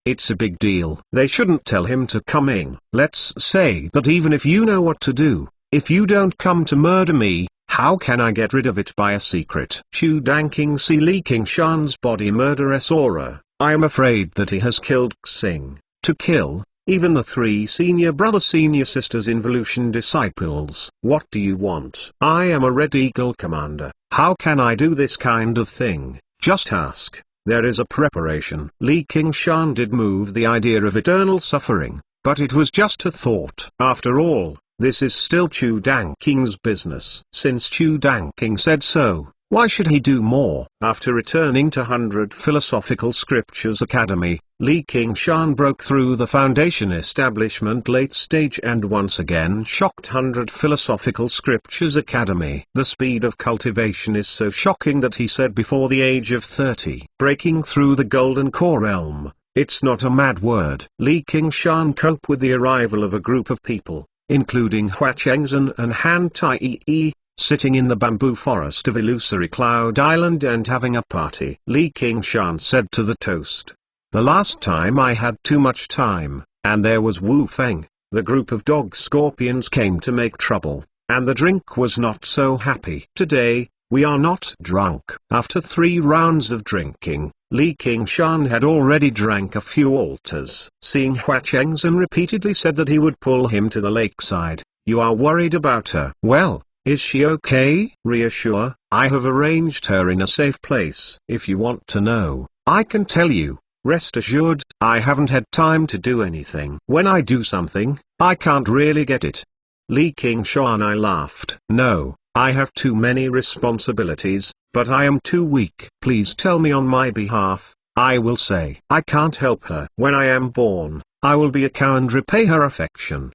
It's a big deal. They shouldn't tell him to come in. Let's say that even if you know what to do, if you don't come to murder me, how can I get rid of it by a secret? Chu Danqing see Li Qingshan's body murderous aura. I am afraid that he has killed Xing. To kill, even the 3 senior sisters involution disciples. What do you want? I am a Red Eagle commander. How can I do this kind of thing? Just ask. There is a preparation. Li Qingshan did move the idea of eternal suffering, but it was just a thought. After all, this is still Chu Danqing's business. Since Chu Danqing said so, why should he do more? After returning to 100 Philosophical Scriptures Academy, Li Qingshan broke through the Foundation establishment late stage and once again shocked 100 Philosophical Scriptures Academy. The speed of cultivation is so shocking that he said before the age of 30. Breaking through the Golden Core realm, it's not a mad word. Li Qingshan cope with the arrival of a group of people, including Hua Chengzhen and Han Tai, sitting in the bamboo forest of Illusory Cloud Island and having a party. Li Qingshan said to the toast, the last time I had too much time, and there was Wu Feng, the group of dog scorpions came to make trouble, and the drink was not so happy. Today, we are not drunk. After 3 rounds of drinking, Li Qingshan had already drank a few altars. Seeing Hua Chengzhen repeatedly said that he would pull him to the lakeside. You are worried about her. Well, is she okay? Reassure, I have arranged her in a safe place. If you want to know, I can tell you. Rest assured, I haven't had time to do anything. When I do something, I can't really get it. Li Qingshan I laughed. No, I have too many responsibilities, but I am too weak. Please tell me on my behalf. I will say. I can't help her. When I am born, I will be a cow and repay her affection.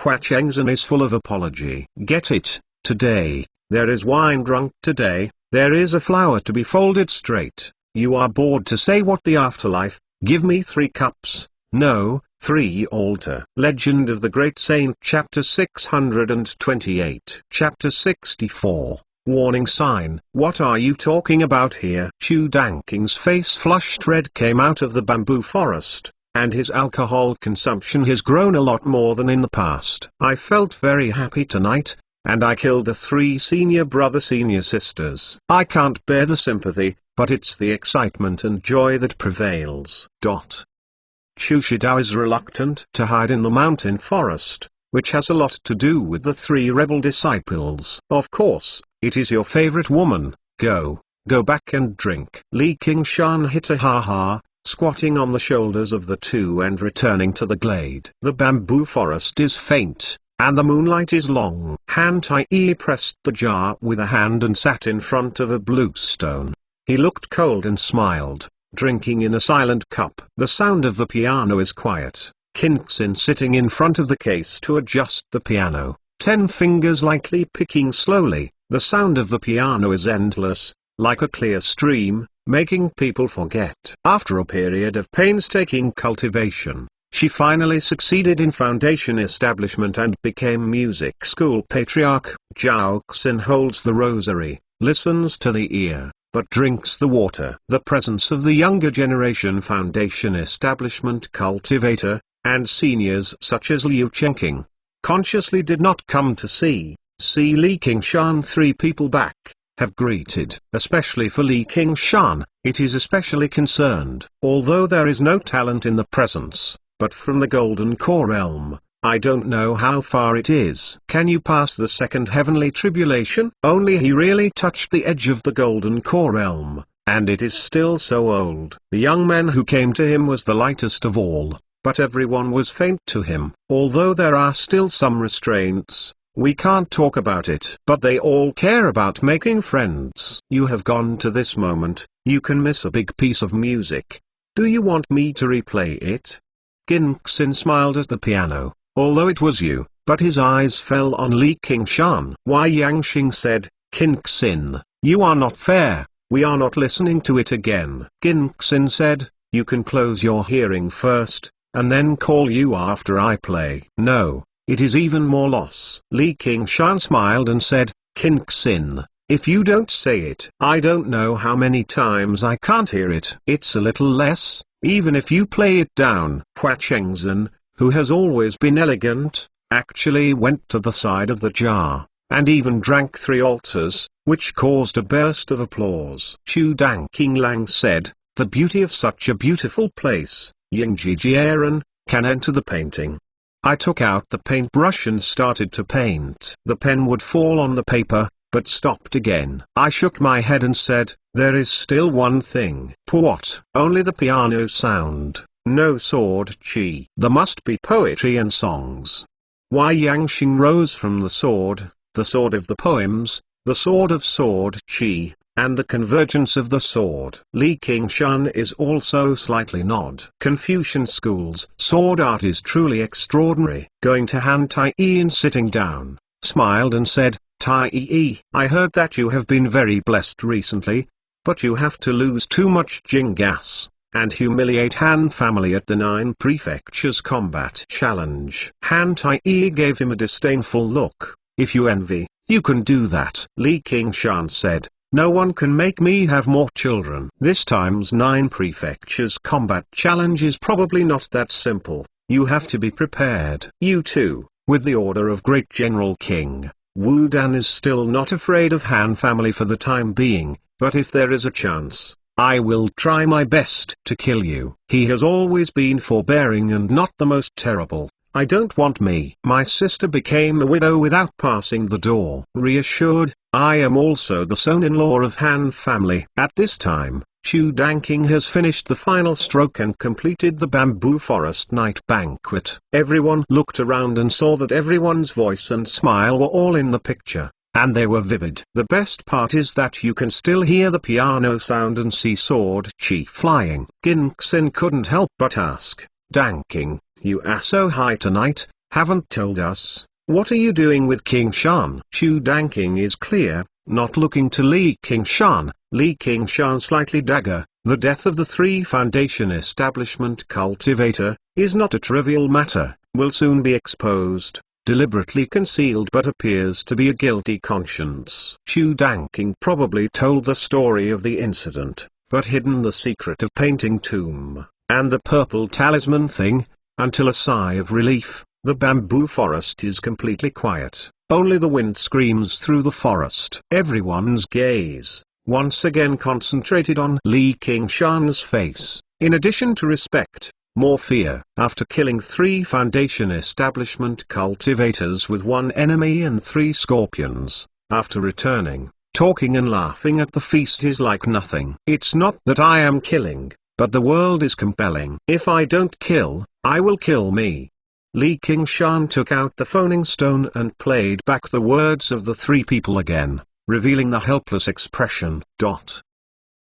Hua Chengzhen is full of apology. Get it? Today, there is wine drunk today, there is a flower to be folded straight. You are bored to say what the afterlife, give me 3 cups, no, 3 altar. Legend of the Great Saint Chapter 628 Chapter 64 Warning sign. What are you talking about here? Chu Danqing's face flushed red came out of the bamboo forest, and his alcohol consumption has grown a lot more than in the past. I felt very happy tonight, and I killed the 3 senior senior sisters. I can't bear the sympathy, but it's the excitement and joy that prevails. Chu Shidao is reluctant to hide in the mountain forest, which has a lot to do with the 3 rebel disciples. Of course, it is your favorite woman. Go back and drink. Li Qingshan hit a ha-ha, squatting on the shoulders of the 2 and returning to the glade. The bamboo forest is faint, and the moonlight is long. Han Tai-yi pressed the jar with a hand and sat in front of a blue stone. He looked cold and smiled, drinking in a silent cup. The sound of the piano is quiet. Qin Xin sitting in front of the case to adjust the piano, 10 fingers lightly picking slowly. The sound of the piano is endless, like a clear stream, making people forget. After a period of painstaking cultivation, she finally succeeded in foundation establishment and became music school patriarch. Zhao Xin holds the rosary, listens to the ear, but drinks the water. The presence of the younger generation foundation establishment cultivator, and seniors such as Liu Chengqing, consciously did not come to see Li Qingshan. 3 people back have greeted. Especially for Li Qingshan, it is especially concerned. Although there is no talent in the presence, but from the Golden Core realm, I don't know how far it is. Can you pass the 2nd heavenly tribulation? Only he really touched the edge of the Golden Core realm, and it is still so old. The young man who came to him was the lightest of all, but everyone was faint to him. Although there are still some restraints, we can't talk about it. But they all care about making friends. You have gone to this moment, you can miss a big piece of music. Do you want me to replay it? Qin Xin smiled at the piano, although it was you, but his eyes fell on Li Qingshan. Wei Yangxing said, Qin Xin, you are not fair, we are not listening to it again. Qin Xin said, you can close your hearing first, and then call you after I play. No. It is even more loss. Li Qingshan smiled and said, Qin Xin, if you don't say it, I don't know how many times I can't hear it. It's a little less, even if you play it down. Hua Chengzhen, who has always been elegant, actually went to the side of the jar, and even drank 3 altars, which caused a burst of applause. Chu Dangqinglang said, the beauty of such a beautiful place, Yingji Jiaren, can enter the painting. I took out the paintbrush and started to paint. The pen would fall on the paper, but stopped again. I shook my head and said, there is still one thing. What? Only the piano sound, no sword chi. There must be poetry and songs. Wei Yangxing rose from the sword of the poems, the sword of sword chi, and the convergence of the sword. Li Qingshan is also slightly nod. Confucian school's sword art is truly extraordinary. Going to Han Tai-yi and sitting down, smiled and said, Tai-yi, I heard that you have been very blessed recently, but you have to lose too much Jing gas, and humiliate Han family at the 9 prefectures combat challenge. Han Tai-yi gave him a disdainful look. If you envy, you can do that. Li Qingshan said, no one can make me have more children. This time's 9 prefectures combat challenge is probably not that simple. You have to be prepared. You too, with the order of Great General King Wu Dan is still not afraid of Han family for the time being, but if there is a chance, I will try my best to kill you. He has always been forbearing and not the most terrible. I don't want my sister became a widow without passing the door. Reassured, I am also the son-in-law of Han family. At this time, Chu Dangqing has finished the final stroke and completed the bamboo forest night banquet. Everyone looked around and saw that everyone's voice and smile were all in the picture, and they were vivid. The best part is that you can still hear the piano sound and see sword chi flying. Qin Xin couldn't help but ask, Dangqing, you are so high tonight, haven't told us. What are you doing with Qingshan? Chu Dangqing is clear, not looking to Li Qingshan. Li Qingshan slightly dagger, the death of the 3 foundation establishment cultivator, is not a trivial matter, will soon be exposed, deliberately concealed but appears to be a guilty conscience. Chu Dangqing probably told the story of the incident, but hidden the secret of painting tomb, and the purple talisman thing, until a sigh of relief, The bamboo forest is completely quiet, only the wind screams through the forest. Everyone's gaze, once again concentrated on Li Qingshan's face. In addition to respect, more fear. After killing 3 Foundation establishment cultivators with 1 enemy and 3 scorpions, after returning, talking and laughing at the feast is like nothing. It's not that I am killing, but the world is compelling. If I don't kill, I will kill me. Li Qingshan took out the phoning stone and played back the words of the 3 people again, revealing the helpless expression.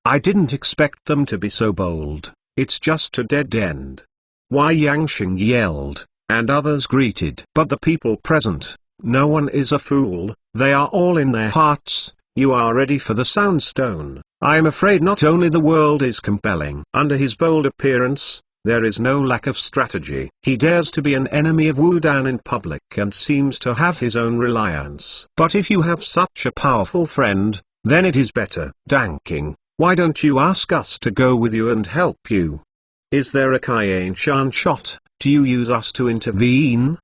I didn't expect them to be so bold. It's just a dead end. Why, Yangsheng yelled, and others greeted. But the people present, no one is a fool, they are all in their hearts. You are ready for the Soundstone. I am afraid not only the world is compelling. Under his bold appearance, there is no lack of strategy. He dares to be an enemy of Wu Dan in public and seems to have his own reliance. But if you have such a powerful friend, then it is better. Danking, why don't you ask us to go with you and help you? Is there a Qianshan shot? Do you use us to intervene?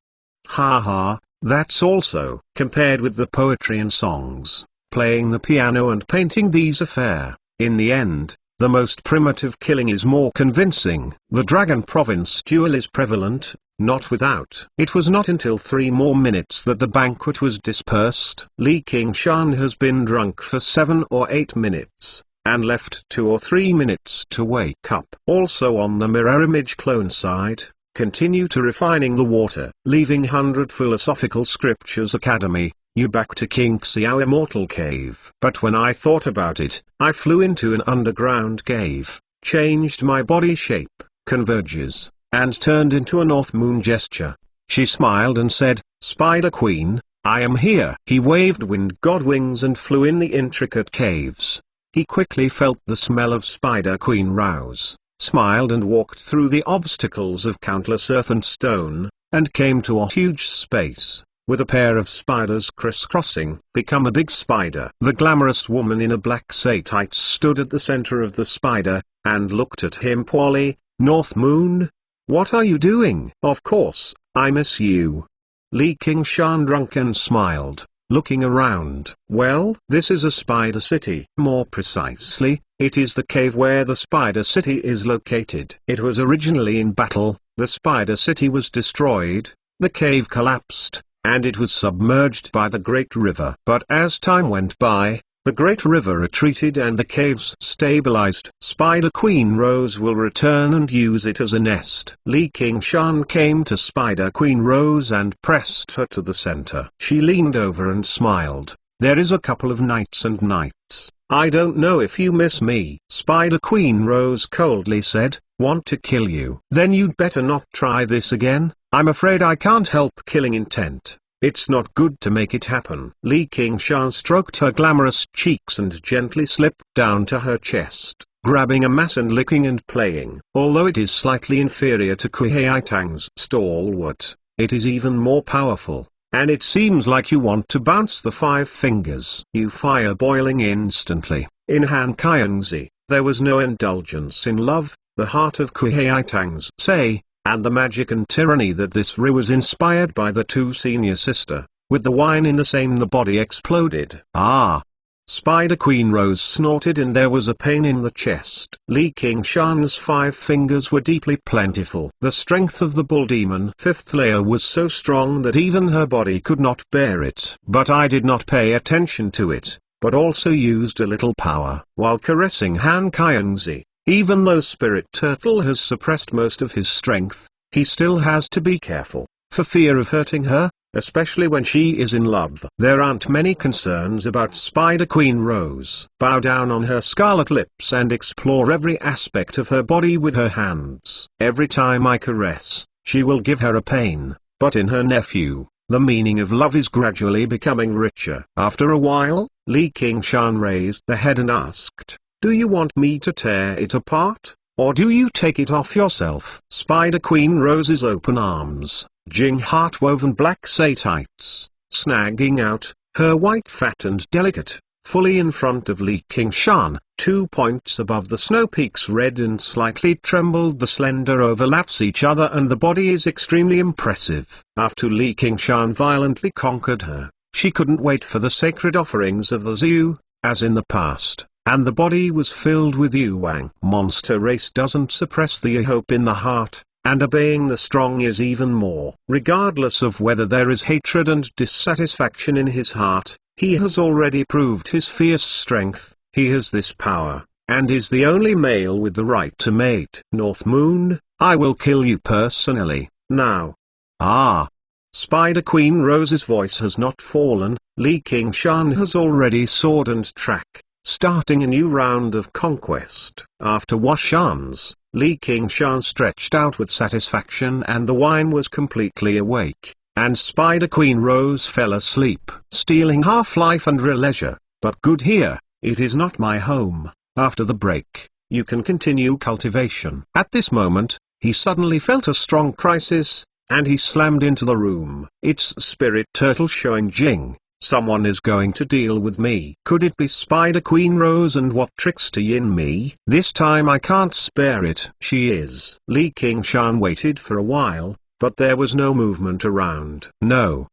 Ha ha, that's also. Compared with the poetry and songs, playing the piano and painting these are fair. In the end, the most primitive killing is more convincing. The Dragon Province duel is prevalent, not without. It was not until 3 more minutes that the banquet was dispersed. Li Qingshan has been drunk for 7 or 8 minutes, and left 2 or 3 minutes to wake up. Also on the mirror image clone side, continue to refining the water. Leaving 100 Philosophical Scriptures Academy, you back to King Xiao Immortal Cave. But when I thought about it, I flew into an underground cave, changed my body shape, converges, and turned into a North Moon gesture. She smiled and said, Spider Queen, I am here. He waved wind god wings and flew in the intricate caves. He quickly felt the smell of Spider Queen rouse, smiled and walked through the obstacles of countless earth and stone, and came to a huge space, with a pair of spiders crisscrossing. Become a big spider. The glamorous woman in a black tights stood at the center of the spider, and looked at him poorly. North Moon? What are you doing? Of course, I miss you. Li Qingshan drunken smiled, looking around. Well, this is a spider city. More precisely, it is the cave where the spider city is located. It was originally in battle, the spider city was destroyed, the cave collapsed, and it was submerged by the Great River. But as time went by, the Great River retreated and the caves stabilized. Spider Queen Rose will return and use it as a nest. Li Qingshan came to Spider Queen Rose and pressed her to the center. She leaned over and smiled. There is a couple of nights and nights. I don't know if you miss me. Spider Queen Rose coldly said, want to kill you. Then you'd better not try this again. I'm afraid I can't help killing intent. It's not good to make it happen. Li Qingshan stroked her glamorous cheeks and gently slipped down to her chest, grabbing a mass and licking and playing. Although it is slightly inferior to Kuei-Tang's stalwart, it is even more powerful, and it seems like you want to bounce the 5 fingers. You fire boiling instantly. In Han Qiangzi, there was no indulgence in love, the heart of Kuei-Tang's say, and the magic and tyranny that this Ri was inspired by the 2 senior sister. With the wine in the same, the body exploded. Ah! Spider Queen Rose snorted and there was a pain in the chest. Li Qingshan's 5 fingers were deeply plentiful. The strength of the bull demon 5th layer was so strong that even her body could not bear it. But I did not pay attention to it, but also used a little power. While caressing Han Qiangzi, even though Spirit Turtle has suppressed most of his strength, he still has to be careful, for fear of hurting her, especially when she is in love. There aren't many concerns about Spider Queen Rose. Bow down on her scarlet lips and explore every aspect of her body with her hands. Every time I caress, she will give her a pain, but in her nephew, the meaning of love is gradually becoming richer. After a while, Li Qingshan raised the head and asked, do you want me to tear it apart, or do you take it off yourself? Spider Queen Rose's open arms, Jing heart-woven black tights, snagging out, her white fat and delicate, fully in front of Li Qingshan, 2 points above the snow peaks red and slightly trembled. The slender overlaps each other and the body is extremely impressive. After Li Qingshan violently conquered her, she couldn't wait for the sacred offerings of the Zhu, as in the past, and the body was filled with Yuang. Monster race doesn't suppress the hope in the heart, and obeying the strong is even more. Regardless of whether there is hatred and dissatisfaction in his heart, he has already proved his fierce strength. He has this power, and is the only male with the right to mate. North Moon, I will kill you personally, now. Ah! Spider Queen Rose's voice has not fallen. Li Qingshan has already soared and track, starting a new round of conquest. After Washan's, Li Qingshan stretched out with satisfaction and the wine was completely awake, and Spider Queen Rose fell asleep. Stealing half-life and real leisure, but good here, it is not my home. After the break, you can continue cultivation. At this moment, he suddenly felt a strong crisis, and he slammed into the room. It's Spirit Turtle showing Jing. Someone is going to deal with me. Could it be Spider Queen Rose, and what tricks to yin me? This time I can't spare it. She is. Li Qingshan waited for a while, but there was no movement around. No,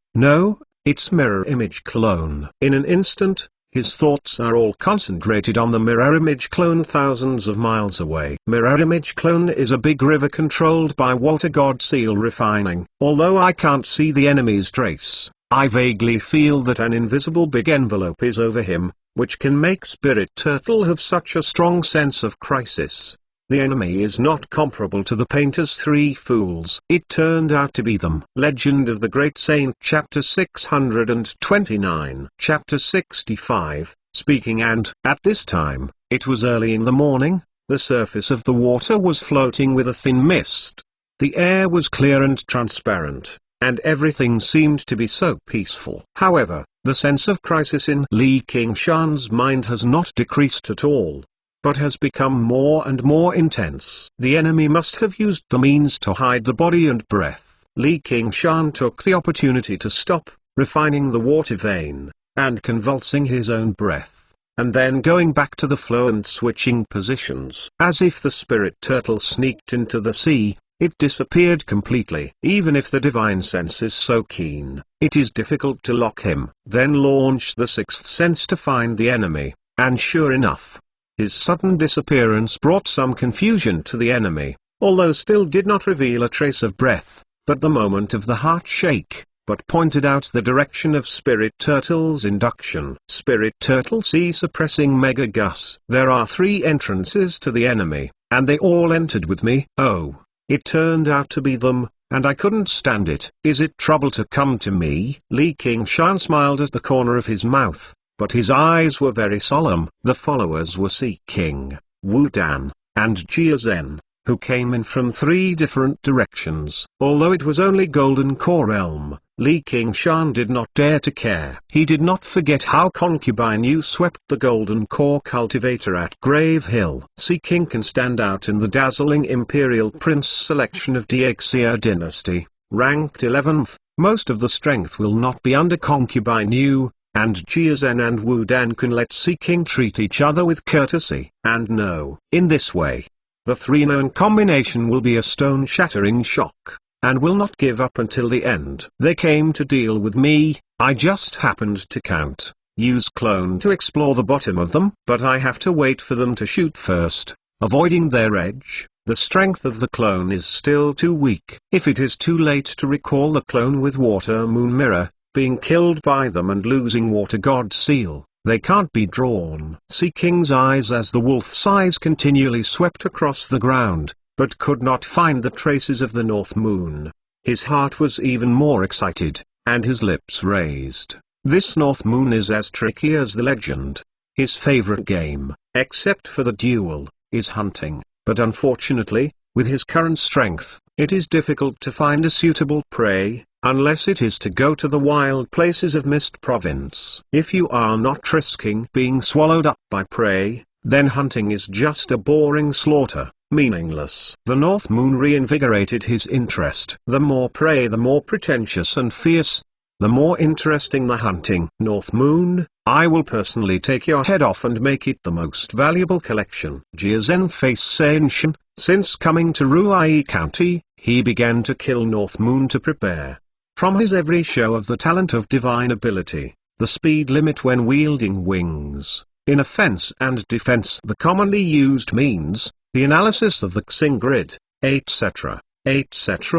it's mirror image clone. In an instant, his thoughts are all concentrated on the mirror image clone thousands of miles away. Mirror image clone is a big river controlled by Walter Godseal Refining. Although I can't see the enemy's trace, I vaguely feel that an invisible big envelope is over him, which can make Spirit Turtle have such a strong sense of crisis. The enemy is not comparable to the painter's three fools. It turned out to be them. Legend of the Great Saint, Chapter 629. Chapter 65, Speaking and, at this time, it was early in the morning, the surface of the water was floating with a thin mist. The air was clear and transparent, and everything seemed to be so peaceful. However, the sense of crisis in Li Qingshan's mind has not decreased at all, but has become more and more intense. The enemy must have used the means to hide the body and breath. Li Qingshan took the opportunity to stop, refining the water vein, and convulsing his own breath, and then going back to the flow and switching positions. As if the Spirit Turtle sneaked into the sea, it disappeared completely. Even if the divine sense is so keen, it is difficult to lock him. Then launch the sixth sense to find the enemy, and sure enough, his sudden disappearance brought some confusion to the enemy, although still did not reveal a trace of breath, but the moment of the heart shake, but pointed out the direction of Spirit Turtle's induction. Spirit Turtle C suppressing Mega Gus. There are 3 entrances to the enemy, and they all entered with me. Oh, it turned out to be them, and I couldn't stand it. Is it trouble to come to me? Li Qingshan smiled at the corner of his mouth, but his eyes were very solemn. The followers were Seeking, Wu Dan, and Jia Zhen, who came in from 3 different directions. Although it was only Golden Core Realm, Li Qingshan did not dare to care. He did not forget how Concubine Yu swept the Golden Core cultivator at Grave Hill. Seeking can stand out in the dazzling Imperial Prince selection of Diexia Dynasty, ranked 11th. Most of the strength will not be under Concubine Yu, and Jia Zhen and Wu Dan can let Seeking treat each other with courtesy. And no, in this way, the 3 known combination will be a stone-shattering shock, and will not give up until the end. They came to deal with me, I just happened to count. Use clone to explore the bottom of them, but I have to wait for them to shoot first, avoiding their edge. The strength of the clone is still too weak. If it is too late to recall the clone with Water Moon Mirror, being killed by them and losing Water God Seal, they can't be drawn. Seeking's eyes as the wolf's eyes continually swept across the ground, but could not find the traces of the North Moon. His heart was even more excited, and his lips raised. This North Moon is as tricky as the legend. His favorite game, except for the duel, is hunting, but unfortunately, with his current strength, it is difficult to find a suitable prey, unless it is to go to the wild places of Mist Province. If you are not risking being swallowed up by prey, then hunting is just a boring slaughter, meaningless. The North Moon reinvigorated his interest. The more prey, the more pretentious and fierce. the more interesting the hunting. North Moon, I will personally take your head off and make it the most valuable collection. Jia Zhen faced Shen Shen. Since coming to Ruai County, he began to kill North Moon to prepare. From his every show of the talent of divine ability, the speed limit when wielding wings, in offense and defense, the commonly used means, the analysis of the Xing grid, etc.,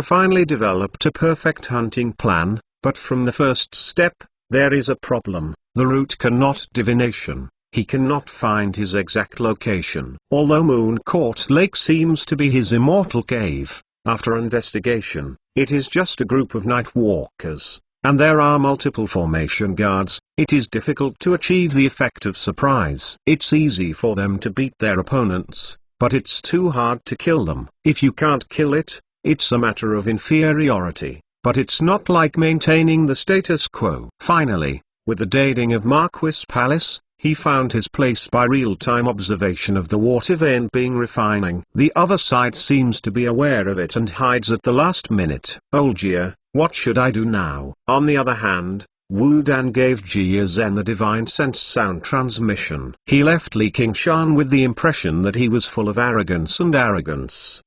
finally developed a perfect hunting plan, but from the first step, there is a problem. The route cannot divination. He cannot find his exact location. Although Moon Court Lake seems to be his immortal cave, after investigation, it is just a group of night walkers, and there are multiple formation guards. It is difficult to achieve the effect of surprise. It's easy for them to beat their opponents, but it's too hard to kill them. If you can't kill it, it's a matter of inferiority, but it's not like maintaining the status quo. Finally, with the dating of Marquis Palace, he found his place by real-time observation of the water vein being refining. The other side seems to be aware of it and hides at the last minute. Old Jia, what should I do now? On the other hand, Wu Dan gave Jia Zhen the divine sense sound transmission. He left Li Qingshan with the impression that he was full of arrogance.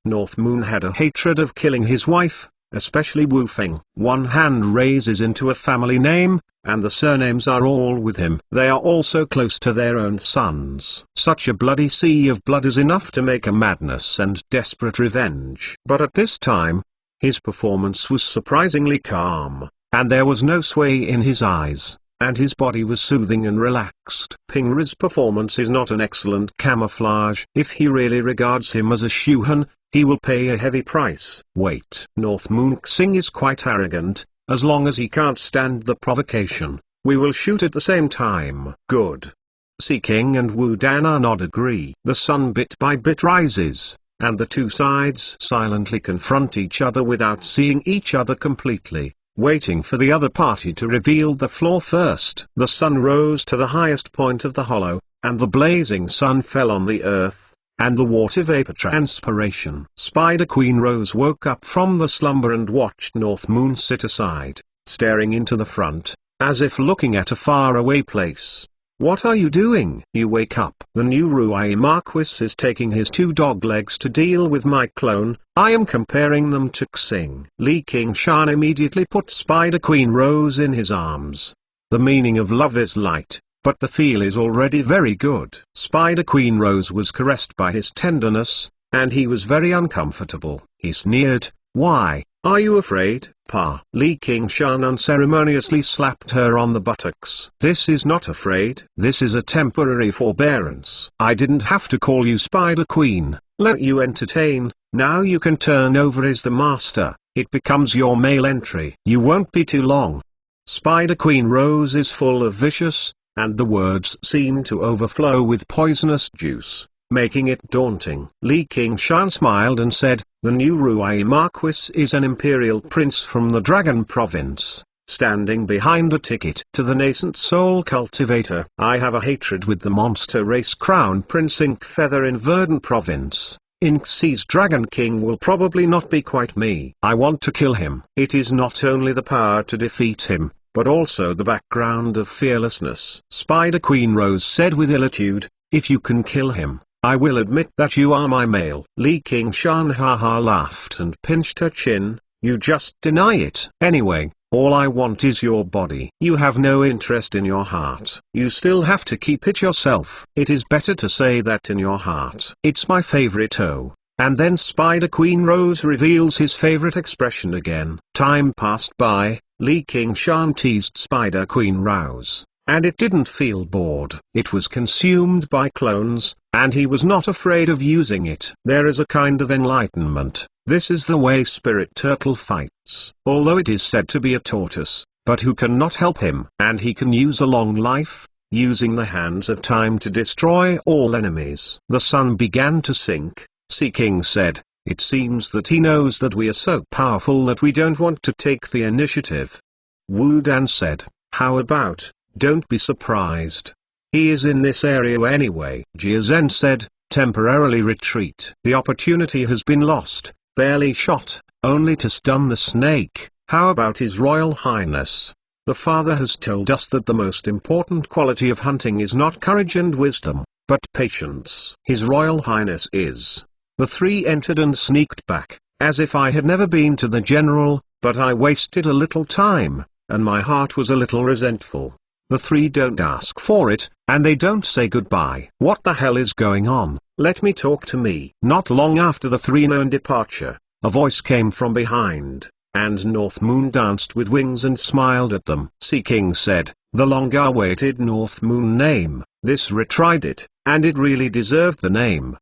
North Moon had a hatred of killing his wife, especially Wu Feng. One hand raises into a family name, and the surnames are all with him. They are also close to their own sons. Such a bloody sea of blood is enough to make a madness and desperate revenge. But at this time, his performance was surprisingly calm, and there was no sway in his eyes, and his body was soothing and relaxed. Pingri's performance is not an excellent camouflage. If he really regards him as a Shuhan, he will pay a heavy price. Wait. North Moon Xing is quite arrogant. As long as he can't stand the provocation, we will shoot at the same time. Good. Si King and Wu Dan are not agree. The sun bit by bit rises, and the two sides silently confront each other without seeing each other completely, waiting for the other party to reveal the flaw first. The sun rose to the highest point of the hollow, and the blazing sun fell on the earth, and the water vapor transpiration. Spider Queen Rose woke up from the slumber and watched North Moon sit aside, staring into the front, as if looking at a faraway place. What are you doing? You wake up. The new Ruai Marquis is taking his two dog legs to deal with my clone. I am comparing them to Xing. Li Qingshan immediately put Spider Queen Rose in his arms. The meaning of love is light, but the feel is already very good. Spider Queen Rose was caressed by his tenderness, and he was very uncomfortable. He sneered, "Why, are you afraid, Pa?" Li Qingshan unceremoniously slapped her on the buttocks. "This is not afraid. This is a temporary forbearance. I didn't have to call you Spider Queen, let you entertain. Now you can turn over as the master. It becomes your mail entry. You won't be too long." Spider Queen Rose is full of vicious, and the words seem to overflow with poisonous juice, making it daunting. Li Qingshan smiled and said, "The new Ruai Marquis is an imperial prince from the Dragon Province, standing behind a ticket to the nascent soul cultivator. I have a hatred with the monster race Crown Prince Inkfeather in Verdant Province. Inxi's Dragon King will probably not be quite me. I want to kill him. It is not only the power to defeat him, but also the background of fearlessness." Spider Queen Rose said with illitude, "If you can kill him, I will admit that you are my male." Li Qingshan haha laughed and pinched her chin. "You just deny it. Anyway, all I want is your body. You have no interest in your heart. You still have to keep it yourself. It is better to say that in your heart. It's my favorite oh." And then Spider Queen Rose reveals his favorite expression again. Time passed by. Li Qingshan teased Spider Queen Rose, and it didn't feel bored. It was consumed by clones, and he was not afraid of using it. There is a kind of enlightenment. This is the way Spirit Turtle fights. Although it is said to be a tortoise, but who cannot help him? And he can use a long life, using the hands of time to destroy all enemies. The sun began to sink. Si King said, "It seems that he knows that we are so powerful that we don't want to take the initiative." Wu Dan said, "How about, don't be surprised. He is in this area anyway." Jia Zhen said, "Temporarily retreat. The opportunity has been lost, barely shot, only to stun the snake. How about His Royal Highness? The father has told us that the most important quality of hunting is not courage and wisdom, but patience. His Royal Highness is. The three entered and sneaked back, as if I had never been to the general, but I wasted a little time, and my heart was a little resentful. The three don't ask for it, and they don't say goodbye. What the hell is going on? Let me talk to me. Not long after the three known departure, a voice came from behind, and North Moon danced with wings and smiled at them. Sea King said, "The long-awaited North Moon name, this retried it, and it really deserved the name."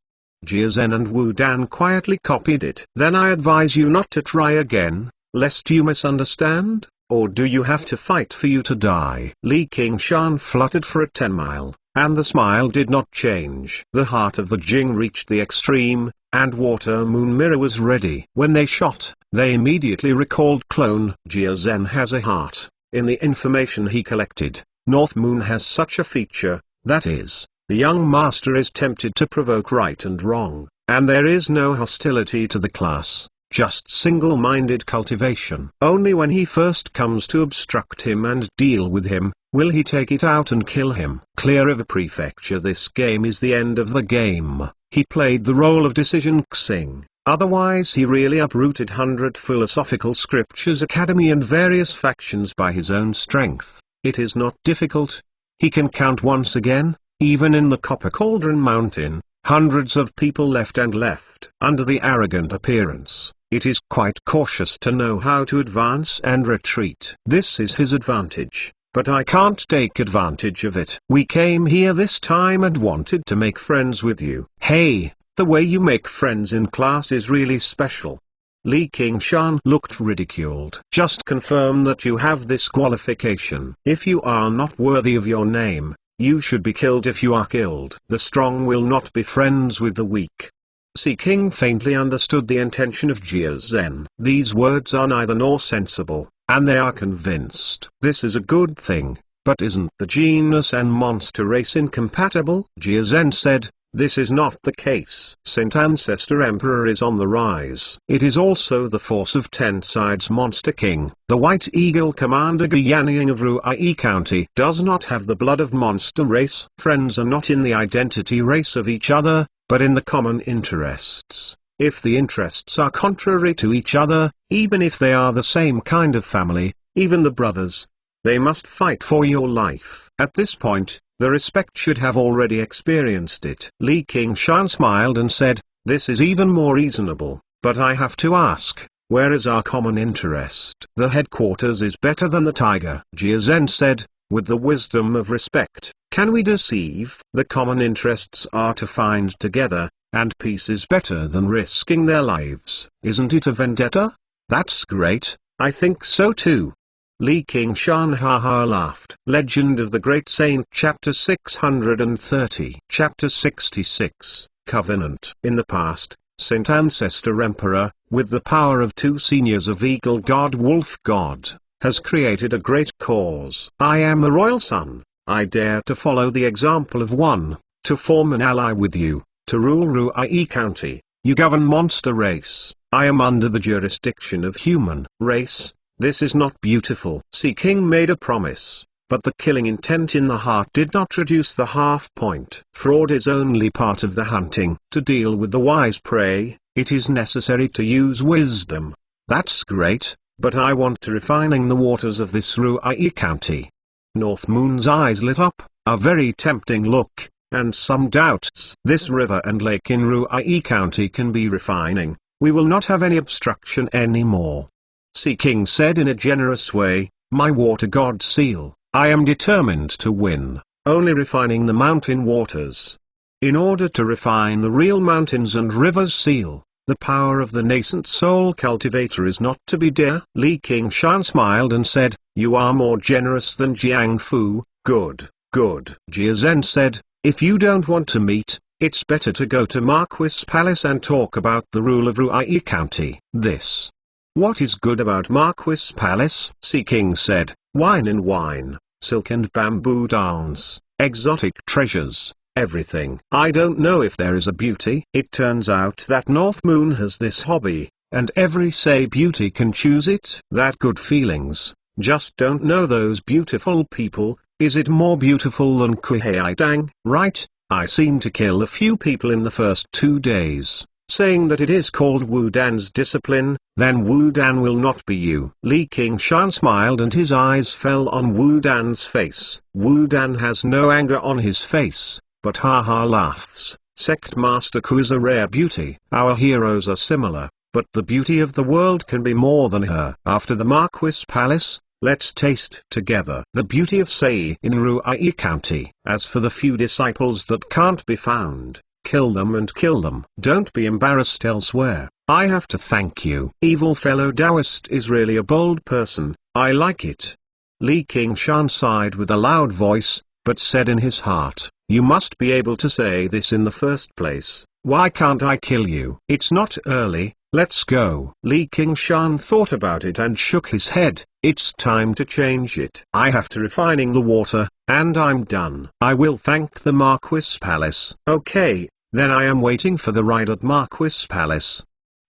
Jia Zhen and Wu Dan quietly copied it. "Then I advise you not to try again, lest you misunderstand, or do you have to fight for you to die?" Li Qingshan fluttered for a 10-mile, and the smile did not change. The heart of the Jing reached the extreme, and Water Moon Mirror was ready. When they shot, they immediately recalled clone. Jia Zhen has a heart. In the information he collected, North Moon has such a feature, that is, the young master is tempted to provoke right and wrong, and there is no hostility to the class, just single-minded cultivation. Only when he first comes to obstruct him and deal with him, will he take it out and kill him. Clear River Prefecture. This game is the end of the game. He played the role of Decision Xing, otherwise he really uprooted 100 philosophical scriptures academy and various factions by his own strength. It is not difficult. He can count once again, even in the Copper Cauldron Mountain, hundreds of people left and left. Under the arrogant appearance, it is quite cautious to know how to advance and retreat. This is his advantage. But I can't take advantage of it. We came here this time and wanted to make friends with you. Hey, the way you make friends in class is really special. Li Qingshan looked ridiculed. Just confirm that you have this qualification. If you are not worthy of your name, you should be killed. If you are killed, the strong will not be friends with the weak. Sea King faintly understood the intention of Jia Zhen. These words are neither nor sensible, and they are convinced. This is a good thing, but isn't the genus and monster race incompatible? Jia Zhen said, "This is not the case. Saint Ancestor Emperor is on the rise. It is also the force of 10 sides Monster King. The White Eagle Commander Guyanning of Ruai County does not have the blood of monster race. Friends are not in the identity race of each other, but in the common interests. If the interests are contrary to each other, even if they are the same kind of family, even the brothers, they must fight for your life." At this point, the respect should have already experienced it. Li Qingshan smiled and said, "This is even more reasonable, but I have to ask, where is our common interest?" "The headquarters is better than the tiger," Jia Zhen said, with the wisdom of respect. "Can we deceive? The common interests are to find together, and peace is better than risking their lives. Isn't it a vendetta?" "That's great, I think so too." Li Qingshan haha laughed. Legend of the Great Saint Chapter 630 Chapter 66, Covenant. In the past, Saint Ancestor Emperor, with the power of 2 seniors of Eagle God Wolf God, has created a great cause. I am a royal son. I dare to follow the example of one, to form an ally with you, to rule Ruai County. You govern monster race. I am under the jurisdiction of human race. This is not beautiful. Sea King made a promise, but the killing intent in the heart did not reduce the half point. Fraud is only part of the hunting. To deal with the wise prey, it is necessary to use wisdom. That's great, but I want to refining the waters of this Ruai County. North Moon's eyes lit up, a very tempting look, and some doubts. This river and lake in Ruai County can be refining. We will not have any obstruction anymore. Sea King said in a generous way, "My water god seal, I am determined to win. Only refining the mountain waters. In order to refine the real mountains and rivers seal, the power of the nascent soul cultivator is not to be dear." Li Qingshan smiled and said, "You are more generous than Jiang Fu. Good, good." Jia Zhen said, "If you don't want to meet, it's better to go to Marquis Palace and talk about the rule of Ruai County." This. "What is good about Marquis Palace?" Sea King said, "Wine and wine, silk and bamboo dance, exotic treasures, everything. I don't know if there is a beauty." It turns out that North Moon has this hobby, and every say beauty can choose it. That good feelings, just don't know those beautiful people. Is it more beautiful than Kuheidang? Right, I seem to kill a few people in the first 2 days, saying that it is called Wu Dan's discipline, then Wu Dan will not be you. Li Qingshan smiled and his eyes fell on Wu Dan's face. Wu Dan has no anger on his face, but haha laughs. Sect Master Ku is a rare beauty. Our heroes are similar, but the beauty of the world can be more than her. After the Marquis Palace, let's taste together the beauty of Sei in Ruai County. As for the few disciples that can't be found, kill them and kill them. Don't be embarrassed elsewhere. I have to thank you. Evil fellow Taoist is really a bold person, I like it. Li Qingshan sighed with a loud voice, but said in his heart, you must be able to say this in the first place. Why can't I kill you? It's not early, let's go. Li Qingshan thought about it and shook his head. It's time to change it. I have to refining the water, and I'm done. I will thank the Marquis Palace. Okay, then I am waiting for the ride at Marquis Palace.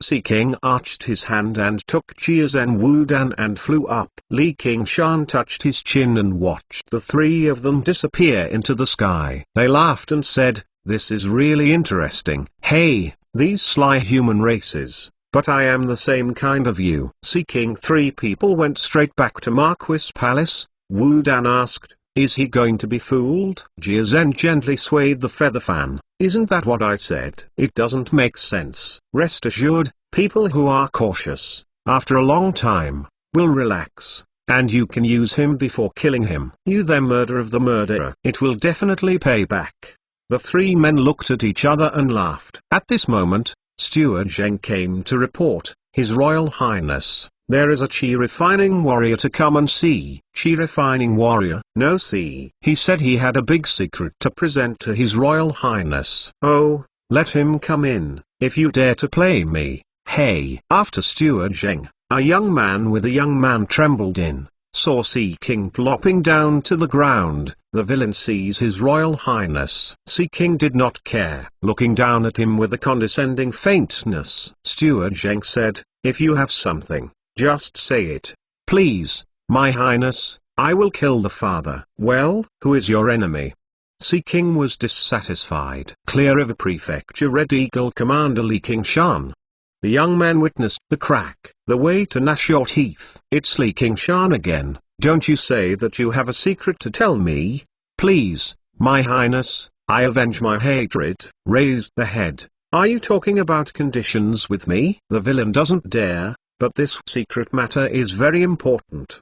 Sea King arched his hand and took Chiazen Wu Dan and flew up. Li Qingshan touched his chin and watched the three of them disappear into the sky. They laughed and said, this is really interesting. Hey, these sly human races. But I am the same kind of you. Seeking three people went straight back to Marquis Palace. Wu Dan asked, is he going to be fooled? Jia Zhen gently swayed the feather fan. Isn't that what I said? It doesn't make sense. Rest assured, people who are cautious, after a long time, will relax, and you can use him before killing him. You the murder of the murderer. It will definitely pay back. The three men looked at each other and laughed. At this moment, Steward Zheng came to report, His Royal Highness, there is a Qi refining warrior to come and see. Qi refining warrior? No see. He said he had a big secret to present to His Royal Highness. Oh, let him come in, if you dare to play me. Hey. After Steward Zheng, a young man with a young man trembled in, saw Sea King plopping down to the ground. The villain sees His Royal Highness. Sea King did not care, looking down at him with a condescending faintness. Steward Zheng said, if you have something, just say it. Please, my highness, I will kill the father. Well, who is your enemy? Sea King was dissatisfied. Clear River Prefecture Red Eagle Commander Li Qingshan. The young man witnessed the crack. The way to gnash your teeth. It's Li Qingshan again. Don't you say that you have a secret to tell me? Please, my highness, I avenge my hatred. Raised the head. Are you talking about conditions with me? The villain doesn't dare, but this secret matter is very important.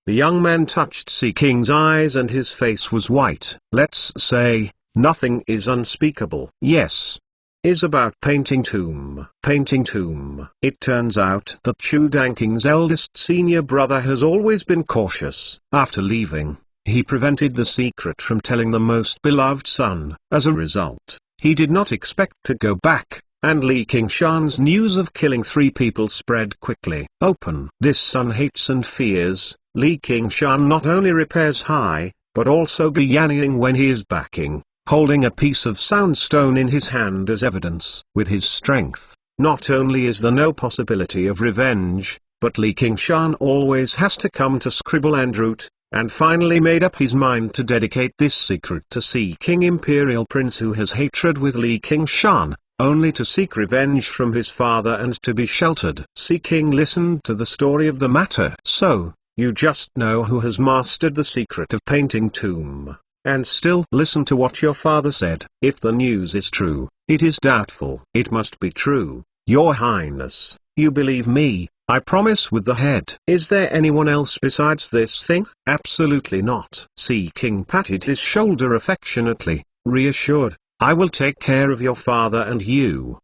The young man touched Sea King's eyes and his face was white. Let's say, nothing is unspeakable. Yes. Is about Painting Tomb. Painting Tomb. It turns out that Chu Danking's eldest senior brother has always been cautious. After leaving, he prevented the secret from telling the most beloved son. As a result, he did not expect to go back, and Li Qingshan's news of killing three people spread quickly. Open. This son hates and fears. Li Qingshan not only repairs high, but also Guyanning when he is backing, holding a piece of soundstone in his hand as evidence. With his strength, not only is there no possibility of revenge, but Li Qingshan always has to come to scribble and root, and finally made up his mind to dedicate this secret to Sea King Imperial Prince who has hatred with Li Qingshan, only to seek revenge from his father and to be sheltered. Sea King listened to the story of the matter. So, you just know who has mastered the secret of Painting Tomb. And still listen to what your father said. If the news is true, it is doubtful. It must be true, your highness. You believe me, I promise with the head. Is there anyone else besides this thing? Absolutely not. Sea King patted his shoulder affectionately, reassured, I will take care of your father and you.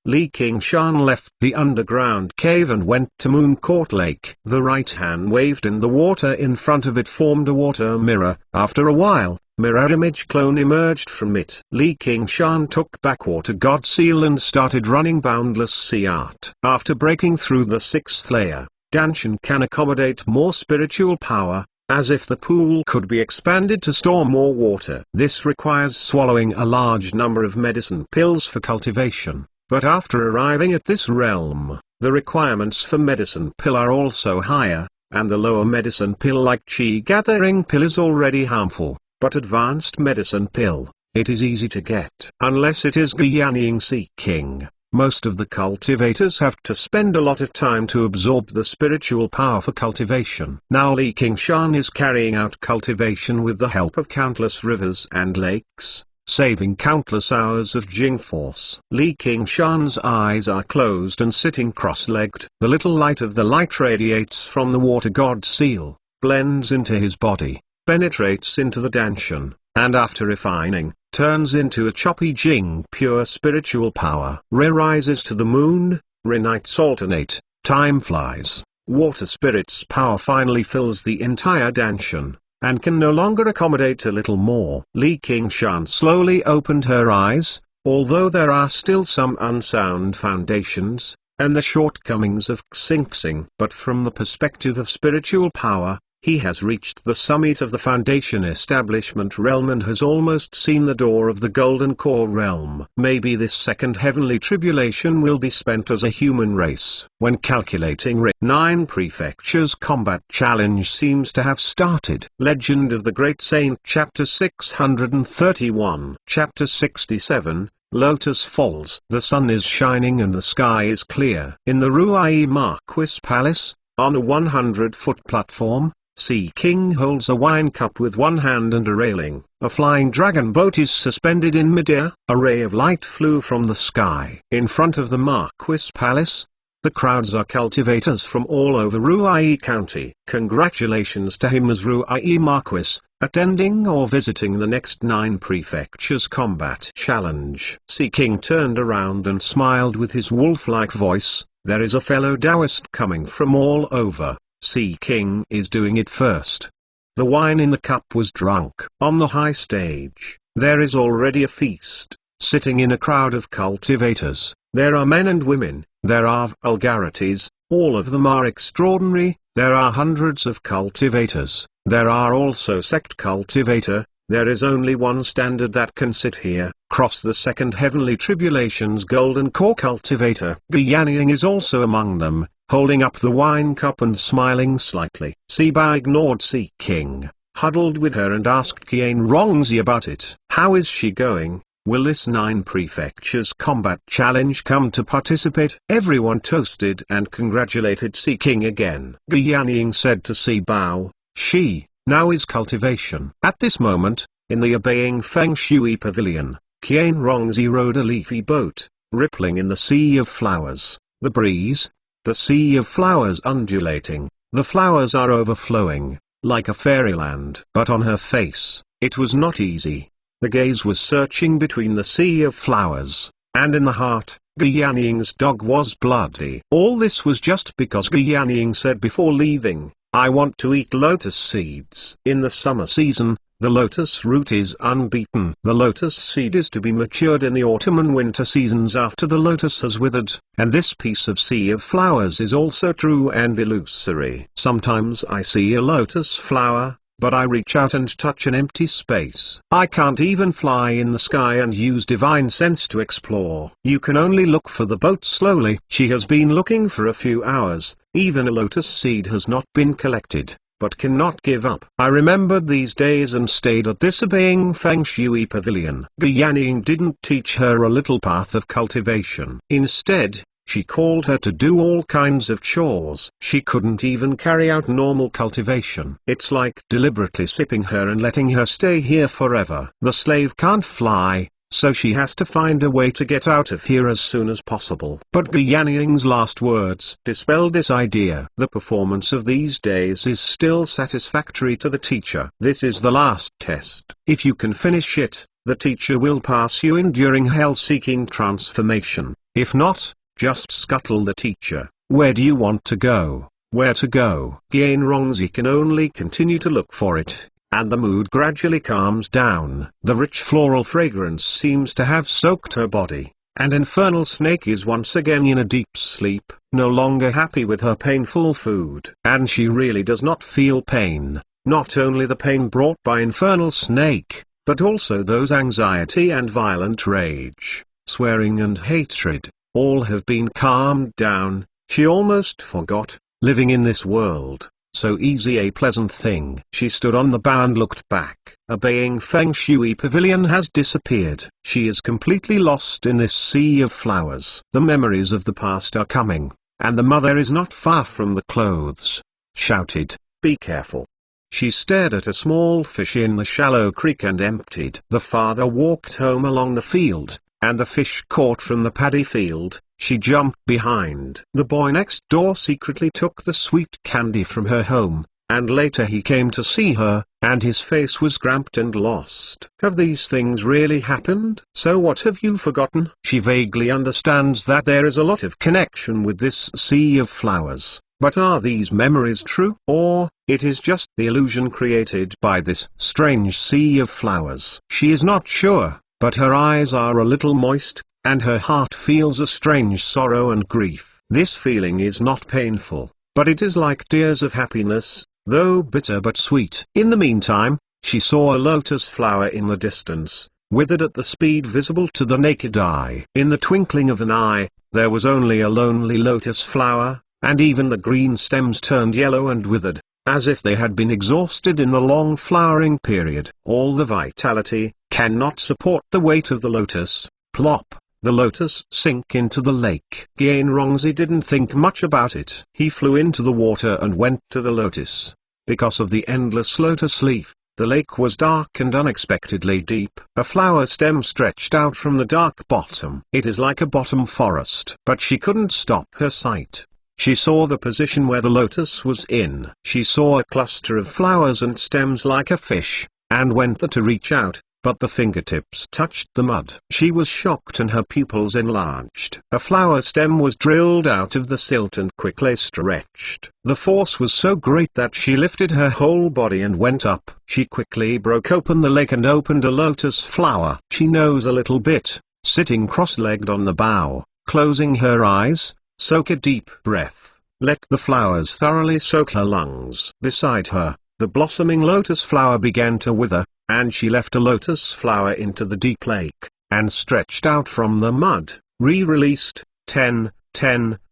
Li Qingshan left the underground cave and went to Moon Court Lake. The right hand waved and the water in front of it formed a water mirror. After a while, mirror image clone emerged from it. Li Qingshan took backwater god seal and started running boundless sea art. After breaking through the sixth layer, Danshan can accommodate more spiritual power, as if the pool could be expanded to store more water. This requires swallowing a large number of medicine pills for cultivation. But after arriving at this realm, the requirements for medicine pill are also higher, and the lower medicine pill like chi gathering pill is already harmful, but advanced medicine pill, it is easy to get. Unless it is Guyanyin seeking, most of the cultivators have to spend a lot of time to absorb the spiritual power for cultivation. Now Li Qingshan is carrying out cultivation with the help of countless rivers and lakes, saving countless hours of Jing force. Li Qingshan's eyes are closed and sitting cross-legged. The little light of the light radiates from the water god seal, blends into his body, penetrates into the Danshan, and after refining, turns into a choppy Jing pure spiritual power. Re rises to the moon, Re nights alternate, time flies, water spirit's power finally fills the entire Danshan, and can no longer accommodate a little more. Li Qingshan slowly opened her eyes, although there are still some unsound foundations, and the shortcomings of Xingxing. But from the perspective of spiritual power, he has reached the summit of the foundation establishment realm and has almost seen the door of the golden core realm. Maybe this second heavenly tribulation will be spent as a human race. When calculating 9 prefectures combat challenge seems to have started. Legend of the Great Saint Chapter 631 Chapter 67 Lotus Falls. The sun is shining and the sky is clear. In the Ruai Marquis Palace, on a 100-foot platform, Sea King holds a wine cup with one hand and a railing. A flying dragon boat is suspended in midair. A ray of light flew from the sky. In front of the Marquis Palace, the crowds are cultivators from all over Ruai County. Congratulations to him as Ruai Marquis, attending or visiting the next 9 prefectures combat challenge. Sea King turned around and smiled with his wolf-like voice. There is a fellow Taoist coming from all over. Sea King is doing it first. The wine in the cup was drunk. On the high stage, there is already a feast. Sitting in a crowd of cultivators, there are men and women, there are vulgarities, all of them are extraordinary, there are hundreds of cultivators, there are also sect cultivator. There is only one standard that can sit here. Cross the second heavenly tribulation's golden core cultivator. Guyanyin is also among them, holding up the wine cup and smiling slightly. Siba ignored Sea King, huddled with her and asked Qian Rongzi about it. How is she going? Will this 9 prefectures combat challenge come to participate? Everyone toasted and congratulated Sea King again. Guyanyin said to Sibao, she, now is cultivation. At this moment, in the obeying Feng Shui pavilion, Qian Rongzi rowed a leafy boat, rippling in the sea of flowers. The breeze, the sea of flowers undulating, the flowers are overflowing, like a fairyland. But on her face, it was not easy. The gaze was searching between the sea of flowers, and in the heart, Guanying's dog was bloody. All this was just because Guanying said before leaving, I want to eat lotus seeds. In the summer season, the lotus root is unbeaten. The lotus seed is to be matured in the autumn and winter seasons after the lotus has withered, and this piece of sea of flowers is also true and illusory. Sometimes I see a lotus flower, but I reach out and touch an empty space. I can't even fly in the sky and use divine sense to explore. You can only look for the boat slowly. She has been looking for a few hours, even a lotus seed has not been collected, but cannot give up. I remembered these days and stayed at this obeying Feng Shui pavilion. Guanying didn't teach her a little path of cultivation. Instead, she called her to do all kinds of chores. She couldn't even carry out normal cultivation. It's like deliberately sipping her and letting her stay here forever. The slave can't fly, so she has to find a way to get out of here as soon as possible. But Guanying's last words dispelled this idea. The performance of these days is still satisfactory to the teacher. This is the last test. If you can finish it, the teacher will pass you in during hell-seeking transformation. If not, just scuttle the teacher. Where do you want to go? Where to go? Qian Rongzi can only continue to look for it, and the mood gradually calms down. The rich floral fragrance seems to have soaked her body, and Infernal Snake is once again in a deep sleep, no longer happy with her painful food. And she really does not feel pain, not only the pain brought by Infernal Snake, but also those anxiety and violent rage, swearing and hatred. All have been calmed down. She almost forgot, living in this world, so easy a pleasant thing. She stood on the bow and looked back. A baying feng shui pavilion has disappeared. She is completely lost in this sea of flowers. The memories of the past are coming, and the mother is not far from the clothes. Shouted, "Be careful." She stared at a small fish in the shallow creek and emptied. The father walked home along the field, and the fish caught from the paddy field. She jumped behind. The boy next door secretly took the sweet candy from her home, and later he came to see her, and his face was cramped and lost. Have these things really happened? So what have you forgotten? She vaguely understands that there is a lot of connection with this sea of flowers. But are these memories true? Or, it is just the illusion created by this strange sea of flowers? She is not sure, but her eyes are a little moist, and her heart feels a strange sorrow and grief. This feeling is not painful, but it is like tears of happiness, though bitter but sweet. In the meantime, she saw a lotus flower in the distance, withered at the speed visible to the naked eye. In the twinkling of an eye, there was only a lonely lotus flower, and even the green stems turned yellow and withered, as if they had been exhausted in the long flowering period. All the vitality cannot support the weight of the lotus. Plop, the lotus sink into the lake. Rongzi didn't think much about it. He flew into the water and went to the lotus. Because of the endless lotus leaf, the lake was dark and unexpectedly deep. A flower stem stretched out from the dark bottom. It is like a bottom forest. But she couldn't stop her sight. She saw the position where the lotus was in. She saw a cluster of flowers and stems like a fish, and went there to reach out, but the fingertips touched the mud. She was shocked and her pupils enlarged. A flower stem was drilled out of the silt and quickly stretched. The force was so great that she lifted her whole body and went up. She quickly broke open the lake and opened a lotus flower. She knows a little bit, sitting cross-legged on the bow, closing her eyes. Soak a deep breath. Let the flowers thoroughly soak her lungs. Beside her, the blossoming lotus flower began to wither, and she left a lotus flower into the deep lake, and stretched out from the mud, re-released, 10,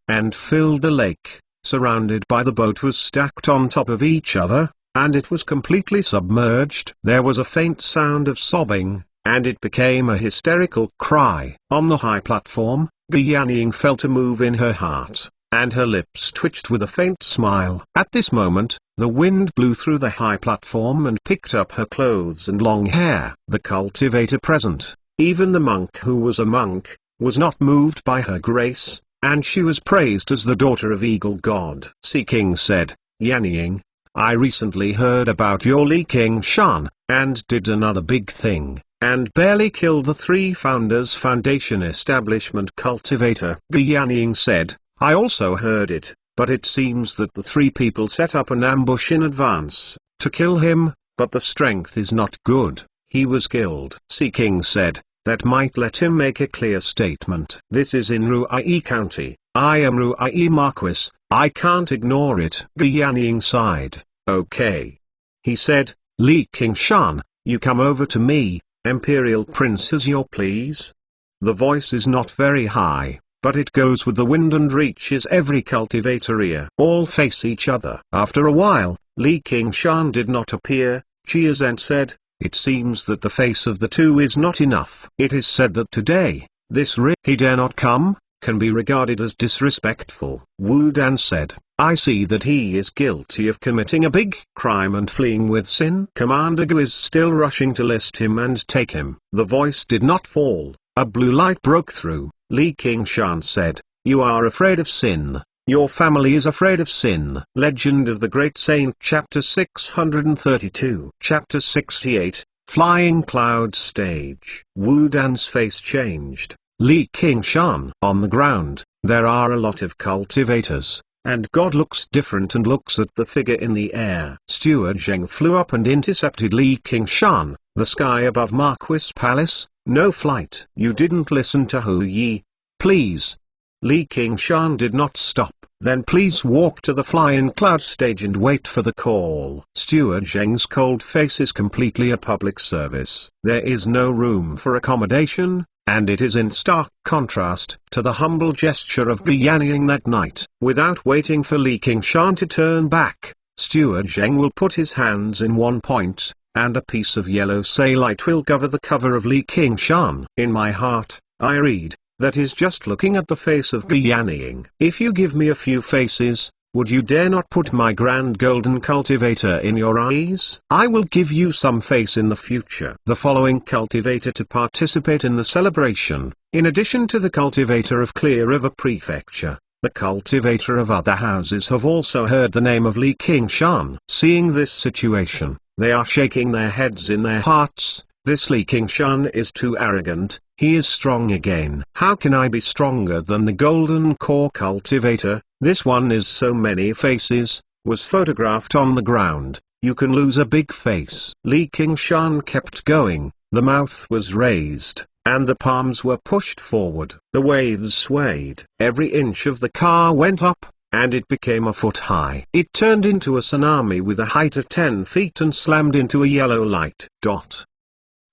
and filled the lake, surrounded by the boat was stacked on top of each other, and it was completely submerged. There was a faint sound of sobbing, and it became a hysterical cry. On the high platform, Guiyanying felt a move in her heart, and her lips twitched with a faint smile. At this moment, the wind blew through the high platform and picked up her clothes and long hair. The cultivator present, even the monk who was a monk, was not moved by her grace, and she was praised as the daughter of Eagle God. Sea King said, "Yanying, I recently heard about your Li King Shan, and did another big thing, and barely killed the three founders Foundation Establishment Cultivator." Guiyanying said, "I also heard it, but it seems that the three people set up an ambush in advance, to kill him, but the strength is not good, he was killed." Sea King said, "That might let him make a clear statement. This is in Ruai County, I am Ruai Marquis, I can't ignore it." Guiyanying sighed. "Okay." He said, "Li King Shan, you come over to me, Imperial Prince, as your please." The voice is not very high, but it goes with the wind and reaches every cultivator ear. All face each other. After a while, Li King Shan did not appear. Chiazan said, "It seems that the face of the two is not enough." It is said that today, this he dare not come, can be regarded as disrespectful. Wu Dan said, "I see that he is guilty of committing a big crime and fleeing with sin. Commander Gu is still rushing to list him and take him." The voice did not fall. A blue light broke through. Li King Shan said, "You are afraid of sin. Your family is afraid of sin." Legend of the Great Saint, Chapter 632. Chapter 68, Flying Cloud Stage. Wu Dan's face changed. Li King Shan. On the ground, there are a lot of cultivators, and God looks different and looks at the figure in the air. Steward Zheng flew up and intercepted Li King Shan. The sky above Marquis Palace, no flight. "You didn't listen to Hu Yi. Please." Li King Shan did not stop. "Then please walk to the flying cloud stage and wait for the call." Steward Zheng's cold face is completely a public service. There is no room for accommodation, and it is in stark contrast to the humble gesture of Guiyanying that night. Without waiting for Li King Shan to turn back, Steward Zheng will put his hands in one point, and a piece of yellow light will cover the cover of Li Qingshan. In my heart, I read, that is just looking at the face of Ge Yanning. If you give me a few faces, would you dare not put my grand golden cultivator in your eyes? I will give you some face in the future. The following cultivator to participate in the celebration, in addition to the cultivator of Clear River Prefecture, the cultivator of other houses have also heard the name of Li Qingshan. Seeing this situation, they are shaking their heads in their hearts. This Li Qingshan is too arrogant, he is strong again. How can I be stronger than the golden core cultivator? This one is so many faces, was photographed on the ground, you can lose a big face. Li Qingshan kept going, the mouth was raised, and the palms were pushed forward. The waves swayed. Every inch of the car went up, and it became a foot high. It turned into a tsunami with a height of 10 feet and slammed into a yellow light.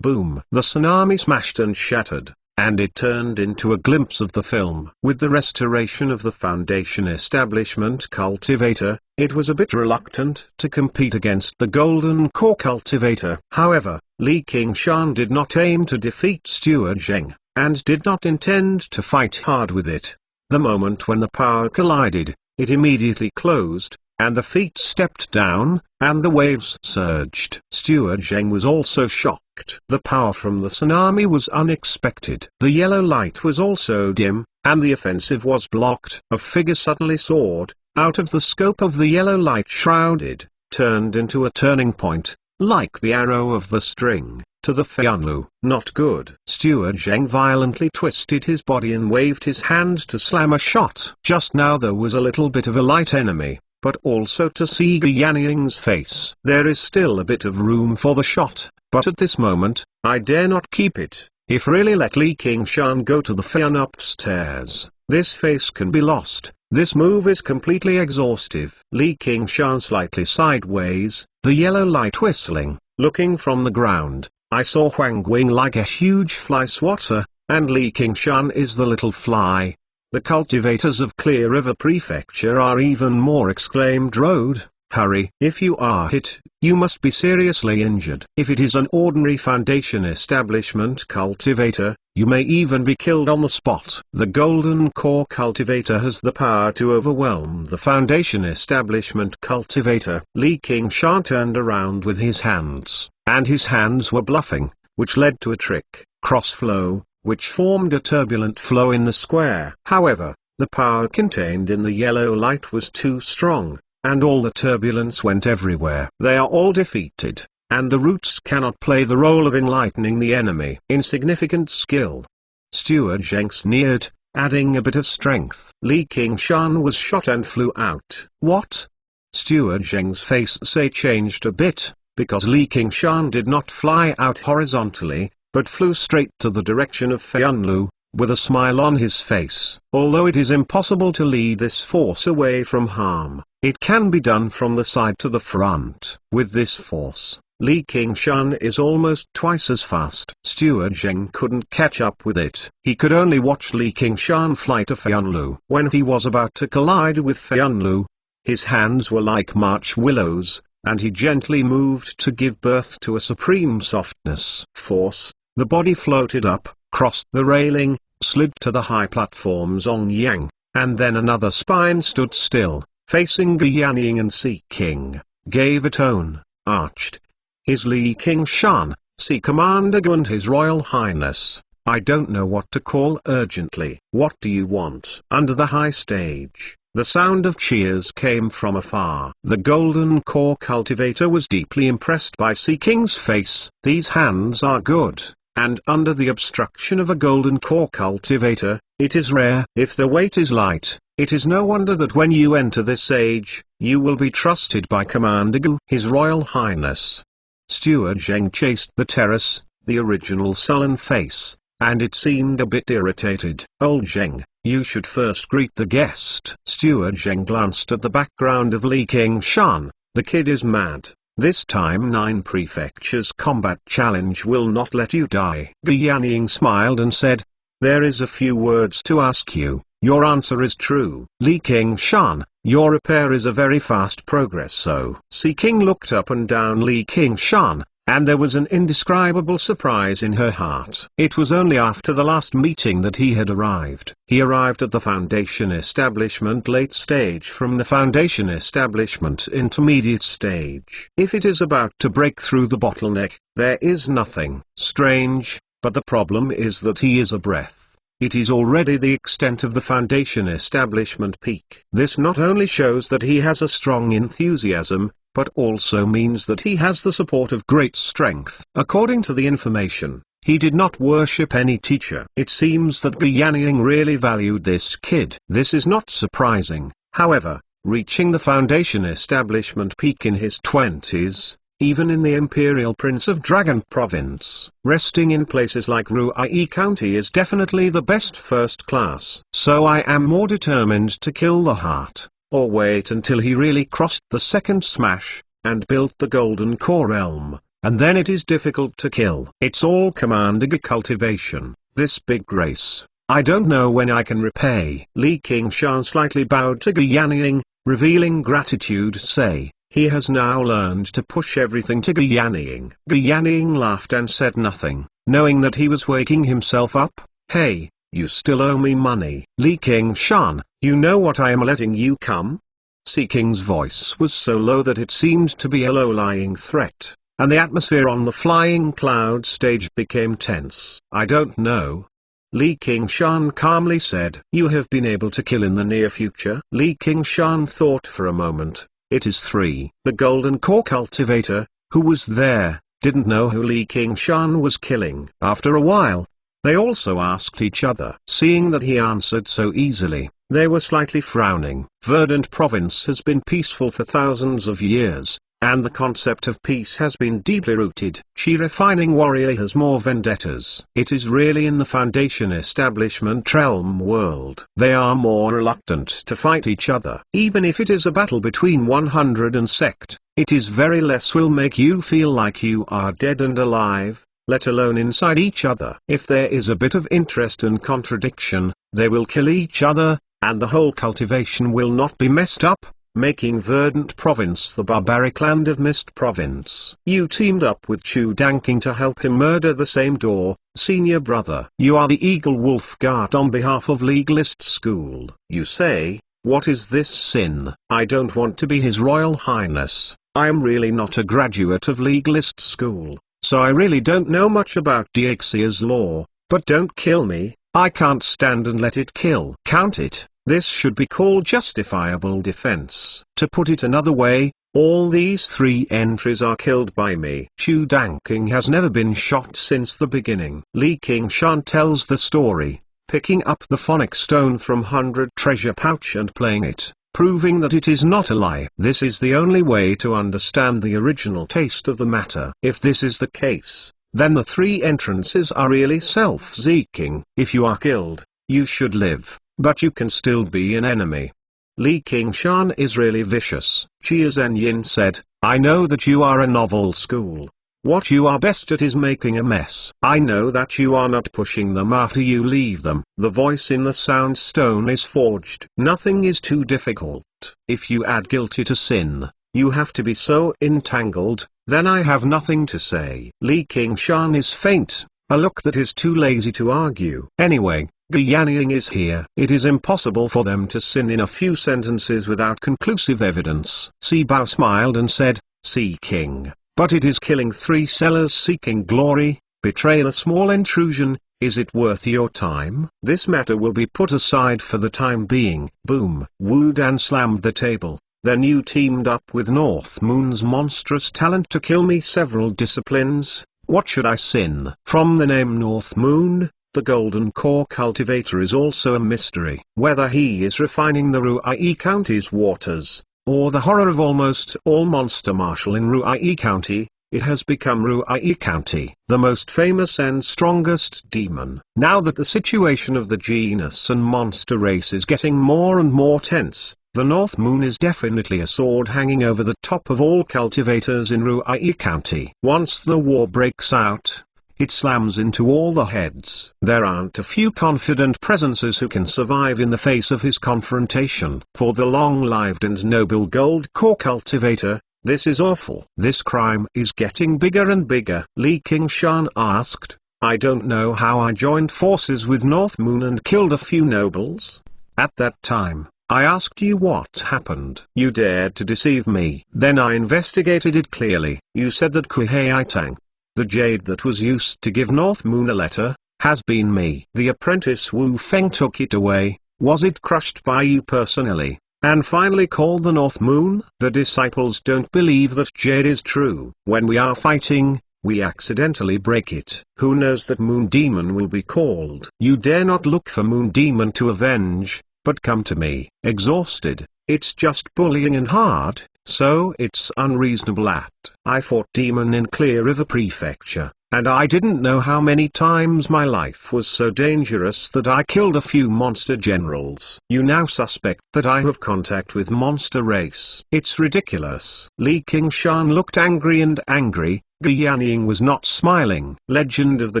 Boom! The tsunami smashed and shattered, and it turned into a glimpse of the film. With the restoration of the Foundation Establishment cultivator, it was a bit reluctant to compete against the Golden Core cultivator. However, Li Qingshan did not aim to defeat Steward Zheng, and did not intend to fight hard with it. The moment when the power collided, it immediately closed, and the feet stepped down, and the waves surged. Steward Zheng was also shocked. The power from the tsunami was unexpected. The yellow light was also dim, and the offensive was blocked. A figure suddenly soared, out of the scope of the yellow light shrouded, turned into a turning point, like the arrow of the string, to the Feianlu. Not good. Steward Zheng violently twisted his body and waved his hand to slam a shot. Just now there was a little bit of a light enemy, but also to see Ge Yanning's face. There is still a bit of room for the shot, but at this moment, I dare not keep it. If really let Li Qingshan go to the Feian upstairs, this face can be lost. This move is completely exhaustive. Li Qingshan slightly sideways, the yellow light whistling. Looking from the ground, I saw Huang Wing like a huge fly swatter, and Li Qingshan is the little fly. The cultivators of Clear River Prefecture are even more exclaimed. Road, hurry. If you are hit, you must be seriously injured. If it is an ordinary Foundation Establishment cultivator, you may even be killed on the spot. The Golden Core cultivator has the power to overwhelm the Foundation Establishment cultivator. Li Qingshan turned around with his hands, and his hands were bluffing, which led to a trick, cross flow, which formed a turbulent flow in the square. However, the power contained in the yellow light was too strong, and all the turbulence went everywhere. They are all defeated, and the roots cannot play the role of enlightening the enemy. Insignificant skill. Steward Zheng sneered, adding a bit of strength. Li Qingshan was shot and flew out. What? Steward Zheng's face changed a bit, because Li Qingshan did not fly out horizontally, but flew straight to the direction of Feianlu, with a smile on his face. Although it is impossible to lead this force away from harm, it can be done from the side to the front. With this force, Li Qingshan is almost twice as fast. Steward Zheng couldn't catch up with it. He could only watch Li Qingshan fly to Feianlu. When he was about to collide with Feianlu, his hands were like March willows, and he gently moved to give birth to a supreme softness. Force. The body floated up, crossed the railing, slid to the high platform Zongyang, and then another spine stood still, facing Ge Yanning and seeking, gave a tone, arched. His Li Qingshan, see Commander Gu and His Royal Highness, I don't know what to call urgently. What do you want? Under the high stage, the sound of cheers came from afar. The Golden Core cultivator was deeply impressed by Sea King's face. These hands are good. And under the obstruction of a Golden Core cultivator, it is rare. If the weight is light, it is no wonder that when you enter this age, you will be trusted by Commander Gu, His Royal Highness. Steward Zheng chased the terrace, the original sullen face, and it seemed a bit irritated. Old Zheng, you should first greet the guest. Steward Zheng glanced at the background of Li Qingshan. The kid is mad. This time 9 prefectures combat challenge will not let you die. Ge Yanning smiled and said, there is a few words to ask you. Your answer is true. Li Qingshan, Your repair is a very fast progress. So Seeking looked up and down Li Qingshan, and there was an indescribable surprise in her heart. It was only after the last meeting that he had arrived. He arrived at the Foundation Establishment late stage from the Foundation Establishment intermediate stage. If it is about to break through the bottleneck, there is nothing strange, but the problem is that he is a breath. It is already the extent of the Foundation Establishment peak. This not only shows that he has a strong enthusiasm, but also means that he has the support of great strength. According to the information, he did not worship any teacher. It seems that Ge Yanning really valued this kid. This is not surprising, however, reaching the Foundation Establishment peak in his 20s, even in the Imperial Prince of Dragon Province, resting in places like Ruai County is definitely the best first class. So I am more determined to kill the heart, or wait until he really crossed the second smash, and built the Golden Core Realm, and then it is difficult to kill. It's all Commander Ge cultivation, this big race. I don't know when I can repay. Li Qingshan slightly bowed to Ge Yanning, revealing gratitude. Say, he has now learned to push everything to Ge Yanning. Ge Yanning laughed and said nothing, knowing that he was waking himself up. Hey, you still owe me money. Li Qingshan, you know what I am letting you come? Seeking's voice was so low that it seemed to be a low-lying threat, and the atmosphere on the flying cloud stage became tense. I don't know. Li Qingshan calmly said. You have been able to kill in the near future? Li Qingshan thought for a moment. It is 3. The Golden Core cultivator, who was there, didn't know who Li Qingshan was killing. After a while, they also asked each other. Seeing that he answered so easily, they were slightly frowning. Verdant Province has been peaceful for thousands of years, and the concept of peace has been deeply rooted. Chi Refining Warrior has more vendettas. It is really in the Foundation Establishment realm world. They are more reluctant to fight each other. Even if it is a battle between 100 and sect, it is very less will make you feel like you are dead and alive, let alone inside each other. If there is a bit of interest and contradiction, they will kill each other, and the whole cultivation will not be messed up, making Verdant Province the barbaric land of Mist Province. You teamed up with Chu Danking to help him murder the same door, senior brother. You are the Eagle Wolf Guard on behalf of Legalist School. You say, what is this sin? I don't want to be His Royal Highness. I am really not a graduate of Legalist School, so I really don't know much about Diaxia's law, but don't kill me. I can't stand and let it kill. Count it. This should be called justifiable defense. To put it another way, all these 3 entries are killed by me. Chu Danking has never been shot since the beginning. Li Qingshan tells the story, picking up the phonic stone from 100 treasure pouch and playing it, proving that it is not a lie. This is the only way to understand the original taste of the matter. If this is the case, then the 3 entrances are really self-seeking. If you are killed, you should live, but you can still be an enemy. Li Qingshan is really vicious. Chia Zhenyin said, I know that you are a novel school. What you are best at is making a mess. I know that you are not pushing them after you leave them. The voice in the sound stone is forged. Nothing is too difficult. If you add guilty to sin, you have to be so entangled, then I have nothing to say. Li Qingshan is faint, a look that is too lazy to argue. Anyway, Ge Yanning is here. It is impossible for them to sin in a few sentences without conclusive evidence. Sibao smiled and said, Seeking, but it is killing 3 sellers seeking glory, betray a small intrusion. Is it worth your time? This matter will be put aside for the time being. Boom. Wu Dan slammed the table. Then you teamed up with North Moon's monstrous talent to kill me several disciplines. What should I sin? From the name North Moon, the Golden Core cultivator is also a mystery. Whether he is refining the Ruai County's waters, or the horror of almost all monster martial in Ruai County, it has become Ruai County, the most famous and strongest demon. Now that the situation of the genus and monster race is getting more and more tense, the North Moon is definitely a sword hanging over the top of all cultivators in Ruai County. Once the war breaks out, it slams into all the heads. There aren't a few confident presences who can survive in the face of his confrontation. For the long-lived and noble gold core cultivator, this is awful. This crime is getting bigger and bigger. Li Qingshan asked, I don't know how I joined forces with North Moon and killed a few nobles. At that time, I asked you what happened. You dared to deceive me. Then I investigated it clearly. You said that Kuhei Tang, the jade that was used to give North Moon a letter, has been me. The apprentice Wu Feng took it away. Was it crushed by you personally, and finally called the North Moon? The disciples don't believe that jade is true. When we are fighting, we accidentally break it. Who knows that Moon Demon will be called? You dare not look for Moon Demon to avenge, but come to me. Exhausted, it's just bullying and hard, so it's unreasonable act. I fought Demon in Clear River Prefecture, and I didn't know how many times my life was so dangerous that I killed a few monster generals. You now suspect that I have contact with monster race. It's ridiculous. Li Qingshan looked angry and angry. Ge Yanying was not smiling. Legend of the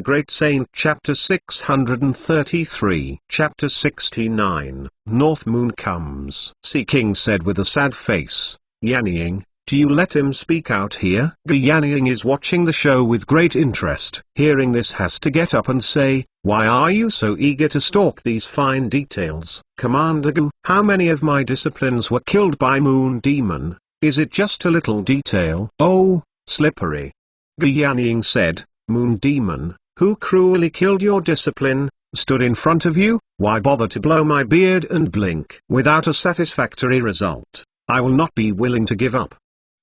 Great Saint Chapter 633 Chapter 69 North Moon Comes. Sea King said with a sad face, Yanying, do you let him speak out here? Ge Yanying is watching the show with great interest. Hearing this has to get up and say, why are you so eager to stalk these fine details? Commander Gu, how many of my disciplines were killed by Moon Demon? Is it just a little detail? Oh, slippery. Ge Yanying said, Moon Demon, who cruelly killed your discipline, stood in front of you. Why bother to blow my beard and blink? Without a satisfactory result, I will not be willing to give up.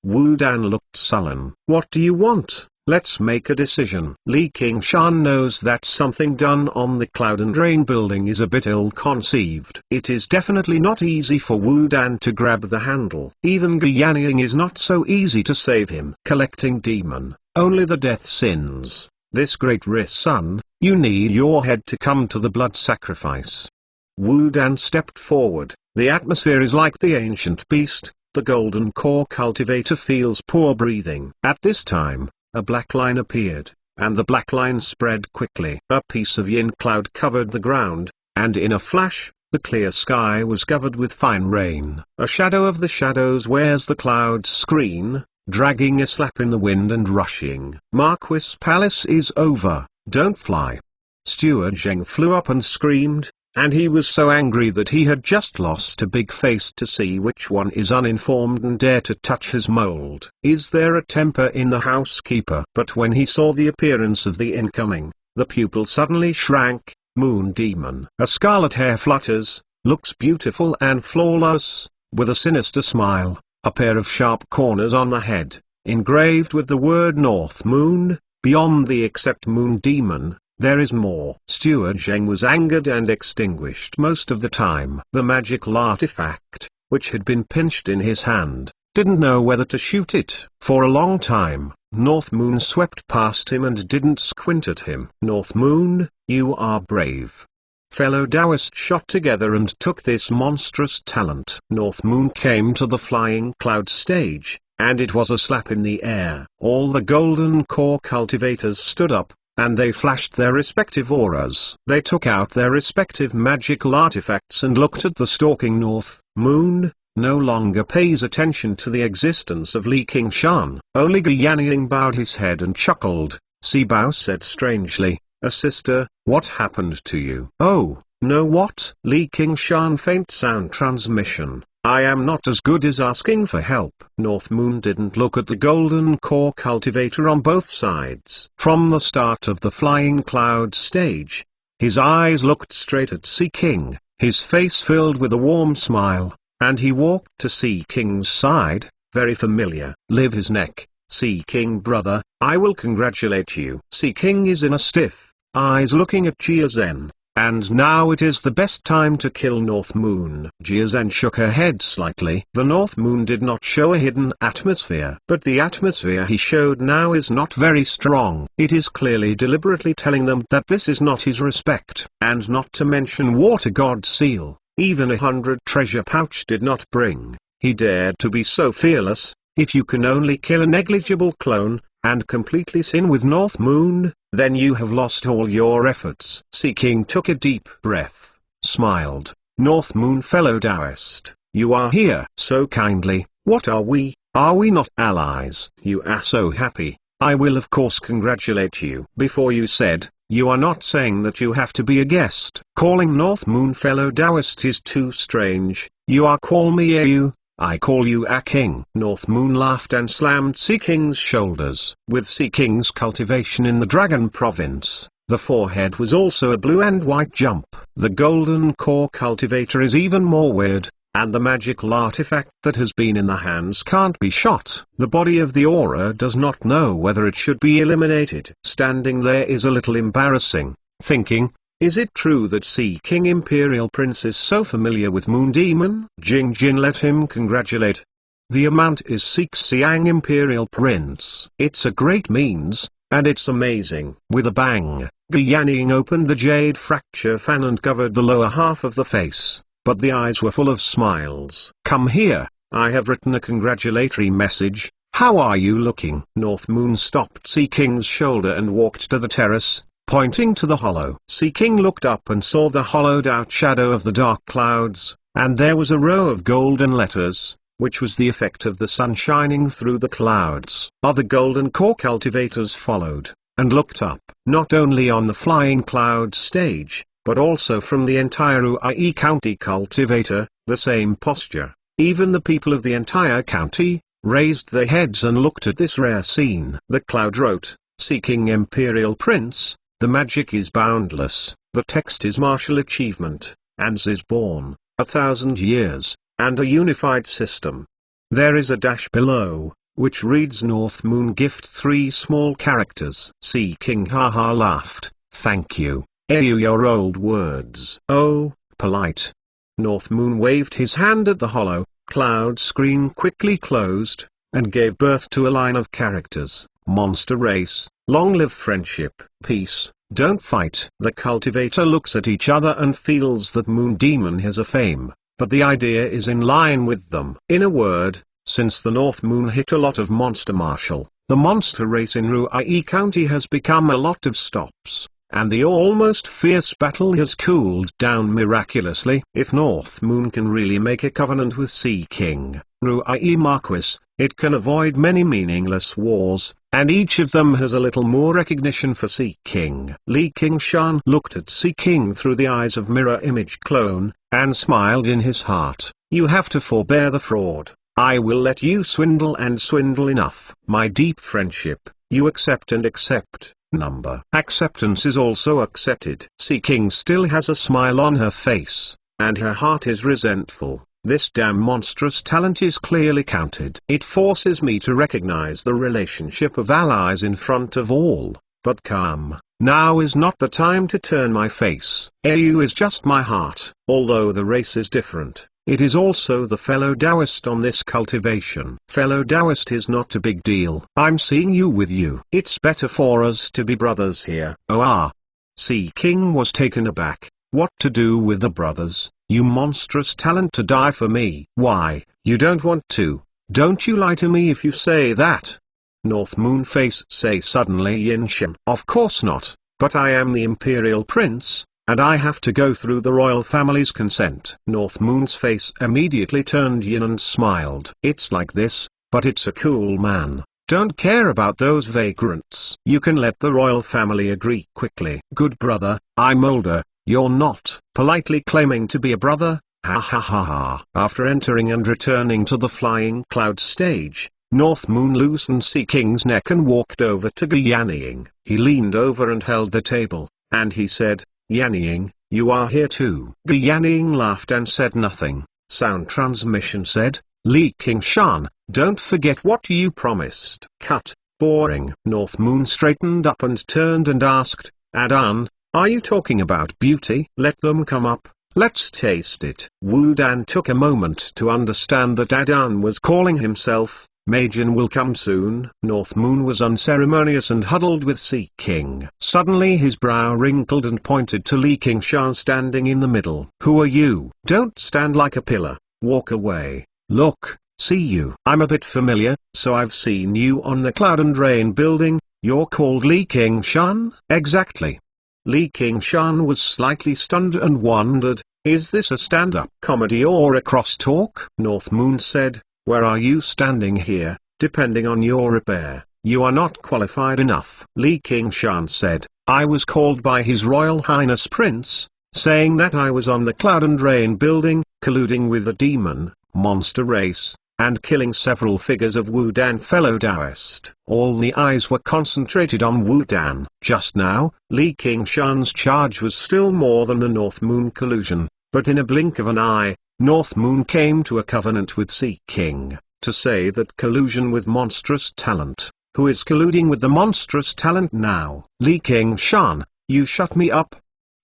Wu Dan looked sullen. What do you want? Let's make a decision. Li Qingshan knows that something done on the Cloud and Rain building is a bit ill-conceived. It is definitely not easy for Wu Dan to grab the handle. Even Ge Yanying is not so easy to save him. Collecting Demon, only the death sins. This great Son, you need your head to come to the blood sacrifice. Wu Dan stepped forward. The atmosphere is like the ancient beast. The golden core cultivator feels poor breathing. At this time, a black line appeared, and the black line spread quickly. A piece of yin cloud covered the ground, and in a flash, the clear sky was covered with fine rain. A shadow of the shadows wears the cloud screen, dragging a slap in the wind and rushing. Marquis Palace is over, don't fly. Steward Zheng flew up and screamed, and he was so angry that he had just lost a big face to see which one is uninformed and dare to touch his mold. Is there a temper in the housekeeper? But when he saw the appearance of the incoming, the pupil suddenly shrank. Moon Demon. A scarlet hair flutters, looks beautiful and flawless, with a sinister smile, a pair of sharp corners on the head, engraved with the word North Moon. Beyond the except Moon Demon, there is more. Steward Zheng was angered and extinguished most of the time. The magical artifact, which had been pinched in his hand, didn't know whether to shoot it. For a long time, North Moon swept past him and didn't squint at him. North Moon, you are brave. Fellow Taoists shot together and took this monstrous talent. North Moon came to the flying cloud stage, and it was a slap in the air. All the golden core cultivators stood up, and they flashed their respective auras. They took out their respective magical artifacts and looked at the stalking North Moon. No longer pays attention to the existence of Li Qingshan. Only Ge Yanying bowed his head and chuckled. Sibao said strangely, a sister, what happened to you? Oh, no what? Li Qingshan faint sound transmission. I am not as good as asking for help. North Moon didn't look at the golden core cultivator on both sides. From the start of the flying cloud stage, his eyes looked straight at Sea King, his face filled with a warm smile, and he walked to Sea King's side, very familiar. Live his neck, Sea King brother, I will congratulate you. Sea King is in a stiff, eyes looking at Jia Zhen. And now it is the best time to kill North Moon. Jia Zhen shook her head slightly. The North Moon did not show a hidden atmosphere. But the atmosphere he showed now is not very strong. It is clearly deliberately telling them that this is not his respect. And not to mention Water God Seal, even 100 treasure pouch did not bring. He dared to be so fearless. If you can only kill a negligible clone, and completely sin with North Moon, then you have lost all your efforts. Sea King took a deep breath, smiled. North Moon fellow Taoist, you are here so kindly. What are we? Are we not allies? You are so happy. I will of course congratulate you. Before you said, you are not saying that you have to be a guest. Calling North Moon fellow Taoist is too strange. You are call me a you. I call you a king. North Moon laughed and slammed Sea King's shoulders. With Sea King's cultivation in the Dragon Province, the forehead was also a blue and white jump. The golden core cultivator is even more weird, and the magical artifact that has been in the hands can't be shot. The body of the aura does not know whether it should be eliminated. Standing there is a little embarrassing, thinking, is it true that Sea King Imperial Prince is so familiar with Moon Demon? Jing Jin let him congratulate. The amount is Siang Imperial Prince. It's a great means, and it's amazing. With a bang, Yanning opened the jade fracture fan and covered the lower half of the face, but the eyes were full of smiles. Come here, I have written a congratulatory message. How are you looking? North Moon stopped Sea King's shoulder and walked to the terrace, pointing to the hollow. Sea King looked up and saw the hollowed-out shadow of the dark clouds, and there was a row of golden letters, which was the effect of the sun shining through the clouds. Other golden core cultivators followed, and looked up, not only on the flying cloud stage, but also from the entire Ui County cultivator, the same posture. Even the people of the entire county raised their heads and looked at this rare scene. The cloud wrote, Sea King Imperial Prince, the magic is boundless, the text is martial achievement, and is born, 1,000 years, and a unified system. There is a dash below, which reads North Moon gift 3 small characters. Sea King haha laughed, thank you, your old words. Oh, polite. North Moon waved his hand at the hollow, cloud screen quickly closed, and gave birth to a line of characters. Monster race, long live friendship, peace, don't fight. The cultivator looks at each other and feels that Moon Demon has a fame, but the idea is in line with them. In a word, since the North Moon hit a lot of monster martial, the monster race in Ruai County has become a lot of stops, and the almost fierce battle has cooled down miraculously. If North Moon can really make a covenant with Sea King, Ruai Marquis, it can avoid many meaningless wars, and each of them has a little more recognition for Sea King. Li Qingshan looked at Sea King through the eyes of mirror image clone, and smiled in his heart. You have to forbear the fraud. I will let you swindle and swindle enough. My deep friendship, you accept and accept. Number. Acceptance is also accepted. Sea King still has a smile on her face, and her heart is resentful. This damn monstrous talent is clearly counted. It forces me to recognize the relationship of allies in front of all. But calm, now is not the time to turn my face. AU is just my heart. Although the race is different, it is also the fellow Taoist on this cultivation. Fellow Taoist is not a big deal. I'm seeing you with you. It's better for us to be brothers here. Oh ah. Sea King was taken aback. What to do with the brothers? You monstrous talent to die for me. Why, you don't want to. Don't you lie to me if you say that. North Moon face say suddenly Yinshin. Of course not, but I am the Imperial Prince, and I have to go through the royal family's consent. North Moon's face immediately turned yin and smiled. It's like this, but it's a cool man. Don't care about those vagrants. You can let the royal family agree quickly. Good brother, I'm older. You're not. Politely claiming to be a brother, ha ha ha ha. After entering and returning to the flying cloud stage, North Moon loosened Sea King's neck and walked over to Yanning. He leaned over and held the table, and he said, Yanning, you are here too. Yanning laughed and said nothing. Sound transmission said, Li Qingshan, don't forget what you promised. Cut. Boring. North Moon straightened up and turned and asked, Adan, are you talking about beauty? Let them come up, let's taste it. Wu Dan took a moment to understand that Adan was calling himself. Majin will come soon. North Moon was unceremonious and huddled with Sea King. Suddenly his brow wrinkled and pointed to Li Qingshan standing in the middle. Who are you? Don't stand like a pillar, walk away. Look, see you. I'm a bit familiar, so I've seen you on the Cloud and Rain building. You're called Li Qingshan? Exactly. Li Qingshan was slightly stunned and wondered, is this a stand-up comedy or a crosstalk? North Moon said, where are you standing here? Depending on your repair, you are not qualified enough. Li Qingshan said, I was called by His Royal Highness Prince, saying that I was on the Cloud and Rain building, colluding with the demon, monster race, and killing several figures of Wu Dan fellow Taoist. All the eyes were concentrated on Wu Dan. Just now, Li Qingshan's charge was still more than the North Moon collusion, but in a blink of an eye, North Moon came to a covenant with Sea King, to say that collusion with monstrous talent. Who is colluding with the monstrous talent now? Li Qingshan, you shut me up.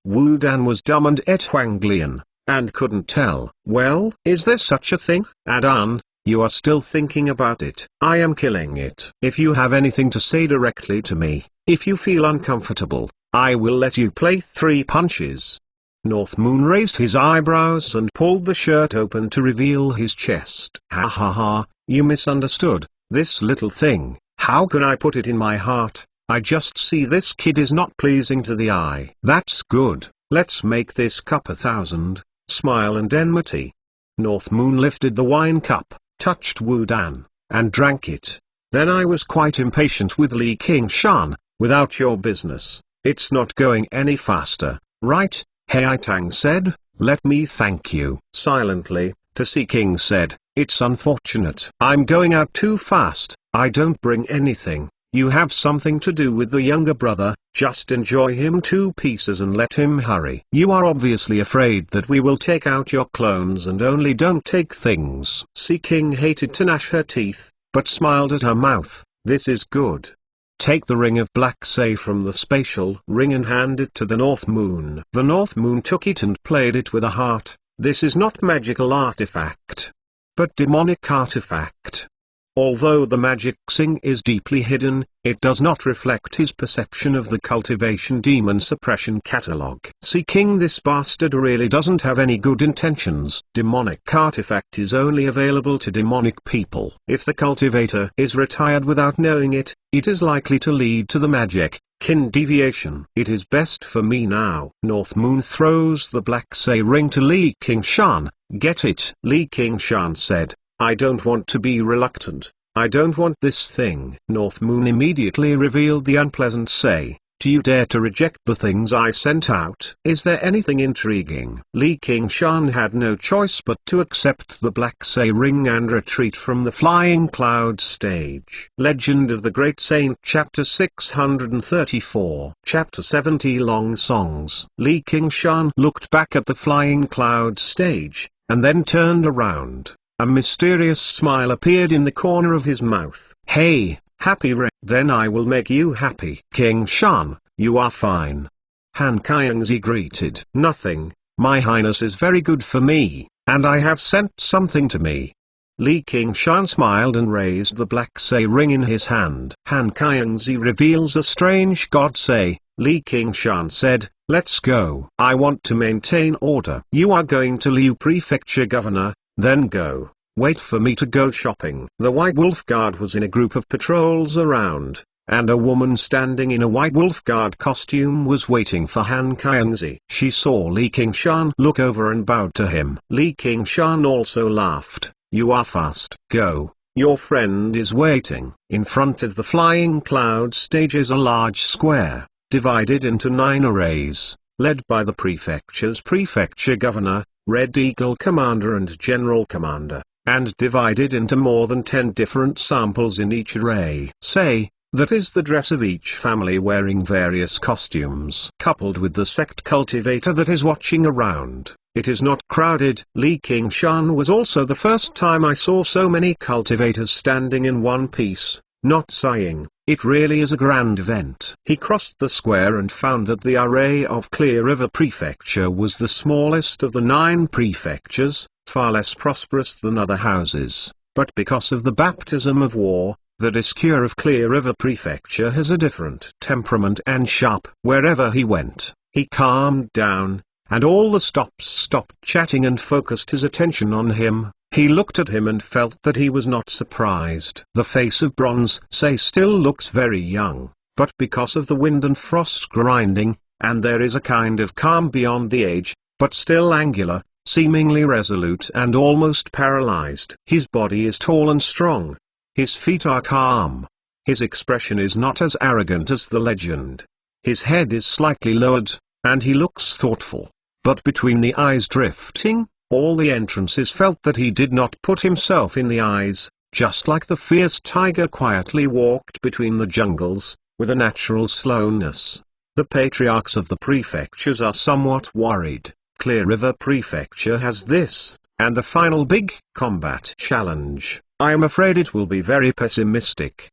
Wu Dan was dumb and ate Huanglian, and couldn't tell. Well, is there such a thing? Adan, you are still thinking about it. I am killing it. If you have anything to say directly to me, if you feel uncomfortable, I will let you play 3 punches. North Moon raised his eyebrows and pulled the shirt open to reveal his chest. Ha ha ha, you misunderstood, this little thing, how can I put it in my heart? I just see this kid is not pleasing to the eye. That's good, let's make this cup 1,000, smile and enmity. North Moon lifted the wine cup, touched Wu Dan, and drank it. Then I was quite impatient with Li Qingshan, without your business, it's not going any faster, right? Haitang said, let me thank you. Silently, Sea King said, it's unfortunate. I'm going out too fast, I don't bring anything. You have something to do with the younger brother, just enjoy him 2 pieces and let him hurry. You are obviously afraid that we will take out your clones and only don't take things. Sea King hated to gnash her teeth, but smiled at her mouth. This is good. Take the ring of black say from the spatial ring and hand it to the North Moon. The North Moon took it and played it with a heart. This is not magical artifact, but demonic artifact. Although the magic sing is deeply hidden, it does not reflect his perception of the cultivation demon suppression catalog. Sea King, this bastard really doesn't have any good intentions. Demonic artifact is only available to demonic people. If the cultivator is retired without knowing it, it is likely to lead to the magic kin deviation. It is best for me now. North Moon throws the black say ring to Li Qingshan. Get it? Li Qingshan said, I don't want to be reluctant, I don't want this thing. North Moon immediately revealed the unpleasant say, do you dare to reject the things I sent out? Is there anything intriguing? Li Qingshan had no choice but to accept the black say ring and retreat from the Flying Cloud stage. Legend of the Great Saint Chapter 634 Chapter 70 Long Songs. Li Qingshan looked back at the Flying Cloud stage, and then turned around. A mysterious smile appeared in the corner of his mouth. Hey, happy Ray. Then I will make you happy. Qingshan, you are fine. Han Qiangzi greeted. Nothing, my highness is very good for me, and I have sent something to me. Li Qingshan smiled and raised the black say ring in his hand. Han Qiangzi reveals a strange god say. Li Qingshan said, let's go. I want to maintain order. You are going to Liu Prefecture Governor. Then go. Wait for me to go shopping. The White Wolf Guard was in a group of patrols around, and a woman standing in a White Wolf Guard costume was waiting for Han Qiangzi. She saw Li Qingshan look over and bowed to him. Li Qingshan also laughed. You are fast. Go. Your friend is waiting. In front of the Flying Cloud stage is a large square, divided into 9 arrays, led by the prefecture's prefecture governor, Red Eagle Commander and General Commander, and divided into more than 10 different samples in each array. Say, that is the dress of each family wearing various costumes. Coupled with the sect cultivator that is watching around, it is not crowded. Li Qingshan was also the first time I saw so many cultivators standing in one piece, not sighing. It really is a grand event. He crossed the square and found that the array of Clear River Prefecture was the smallest of the 9 prefectures, far less prosperous than other houses, but because of the baptism of war, the Discure of Clear River Prefecture has a different temperament and sharp. Wherever he went, he calmed down, and all the stops stopped chatting and focused his attention on him. He looked at him and felt that he was not surprised. The face of Bronze still looks very young, but because of the wind and frost grinding, and there is a kind of calm beyond the age, but still angular, seemingly resolute and almost paralyzed. His body is tall and strong. His feet are calm. His expression is not as arrogant as the legend. His head is slightly lowered, and he looks thoughtful. But between the eyes drifting, all the entrances felt that he did not put himself in the eyes, just like the fierce tiger quietly walked between the jungles, with a natural slowness. The patriarchs of the prefectures are somewhat worried. Clear River Prefecture has this, and the final big combat challenge. I am afraid it will be very pessimistic.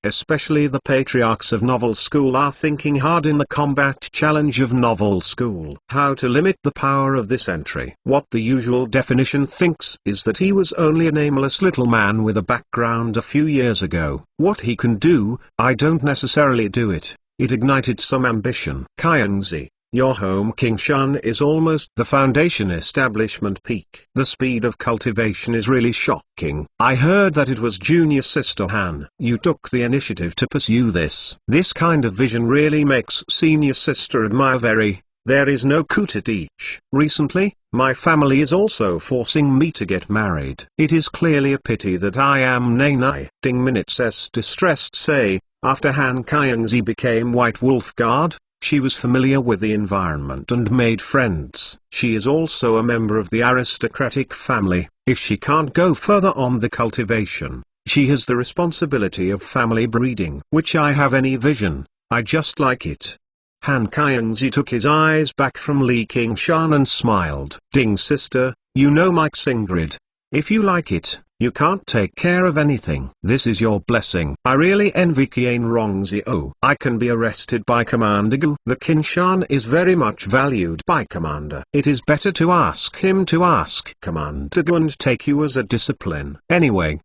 Especially the patriarchs of Novel School are thinking hard in the combat challenge of Novel School. How to limit the power of this entry. What the usual definition thinks is that he was only a nameless little man with a background a few years ago. What he can do, I don't necessarily do it. It ignited some ambition. Kyungzi, your home Kingshan is almost the foundation establishment peak. The speed of cultivation is really shocking. I heard that it was junior sister Han. You took the initiative to pursue this. This kind of vision really makes senior sister admire very. There is no coup to teach. Recently, my family is also forcing me to get married. It is clearly a pity that I am Nanai. Ding Minutes S distressed say, after Han Kyungzi became White Wolf Guard, she was familiar with the environment and made friends. She is also a member of the aristocratic family. If she can't go further on the cultivation, she has the responsibility of family breeding. Which I have any vision, I just like it. Han Kyungzi took his eyes back from Li Qingshan and smiled. Ding sister, you know Mike Singrid. If you like it, you can't take care of anything. This is your blessing. I really envy Qian Rongzi. Oh, I can be arrested by Commander Gu. The Qingshan is very much valued by Commander. It is better to ask him to ask Commander Gu and take you as a discipline. Anyway,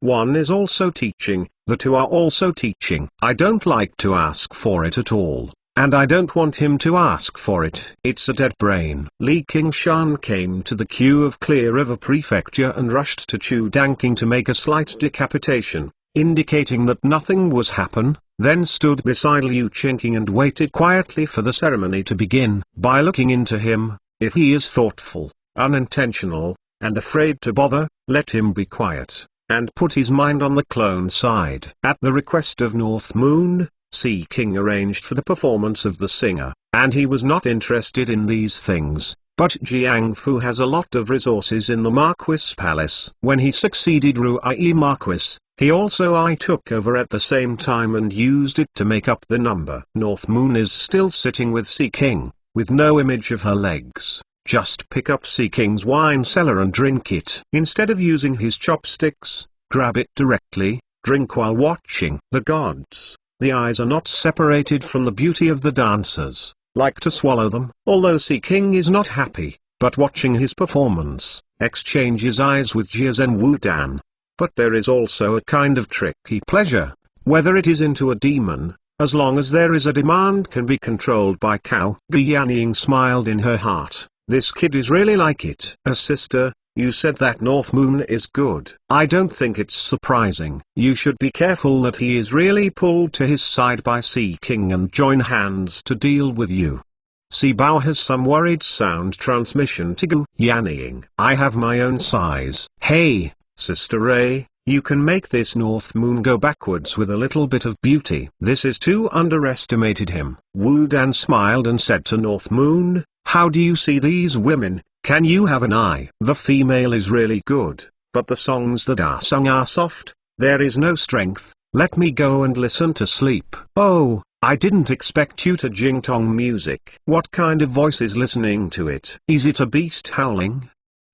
one is also teaching, the two are also teaching. I don't like to ask for it at all. And I don't want him to ask for it. It's a dead brain. Li Qingshan came to the queue of Clear River Prefecture and rushed to Chu Danking to make a slight decapitation, indicating that nothing was happen, then stood beside Liu Qingqing and waited quietly for the ceremony to begin. By looking into him, if he is thoughtful, unintentional, and afraid to bother, let him be quiet, and put his mind on the clone side. At the request of North Moon, Sea King arranged for the performance of the singer, and he was not interested in these things, but Jiangfu has a lot of resources in the Marquis Palace. When he succeeded Ruai Marquis, he also I took over at the same time and used it to make up the number. North Moon is still sitting with Sea King, with no image of her legs. Just pick up Sea King's wine cellar and drink it. Instead of using his chopsticks, grab it directly, drink while watching. The gods, the eyes are not separated from the beauty of the dancers, like to swallow them. Although Sea King is not happy, but watching his performance, exchanges eyes with Jiazen Wudan. But there is also a kind of tricky pleasure, whether it is into a demon, as long as there is a demand can be controlled by Cao. Guyanning smiled in her heart. This kid is really like it. As sister, you said that North Moon is good. I don't think it's surprising. You should be careful that he is really pulled to his side by Sea King and join hands to deal with you. Sea Bao has some worried sound transmission to Gu Yanning. I have my own size. Hey, Sister Ray, you can make this North Moon go backwards with a little bit of beauty. This is too underestimated him. Wu Dan smiled and said to North Moon, how do you see these women? Can you have an eye? The female is really good, but the songs that are sung are soft, there is no strength. Let me go and listen to sleep. Oh, I didn't expect you to Jingtong music. What kind of voice is listening to it? Is it a beast howling?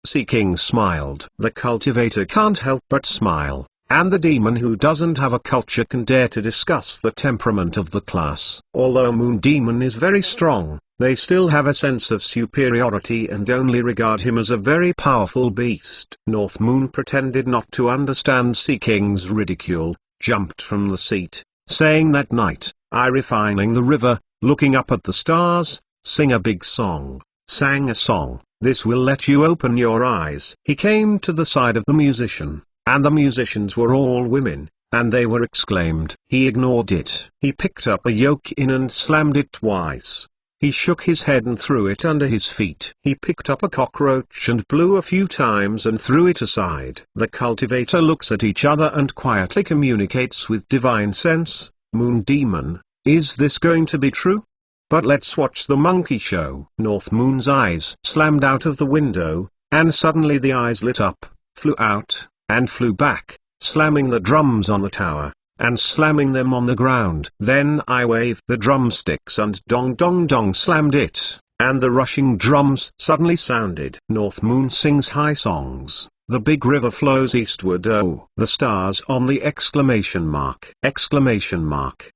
Sea King smiled. The cultivator can't help but smile, and the demon who doesn't have a culture can dare to discuss the temperament of the class. Although Moon Demon is very strong, they still have a sense of superiority and only regard him as a very powerful beast. North Moon pretended not to understand Sea King's ridicule, jumped from the seat, saying that night, I refining the river, looking up at the stars, sing a big song. sang a song. This will let you open your eyes. He came to the side of the musician, and the musicians were all women, and they were exclaimed. He ignored it. He picked up a yoke in and slammed it twice. He shook his head and threw it under his feet. He picked up a cockroach and blew a few times and threw it aside. The cultivator looks at each other and quietly communicates with divine sense. Moon Demon, is this going to be true? But let's watch the monkey show. North Moon's eyes slammed out of the window, and suddenly the eyes lit up, flew out, and flew back, slamming the drums on the tower, and slamming them on the ground. Then I waved the drumsticks and dong dong dong slammed it, and the rushing drums suddenly sounded. North Moon sings high songs. The big river flows eastward. Oh, the stars on the exclamation mark.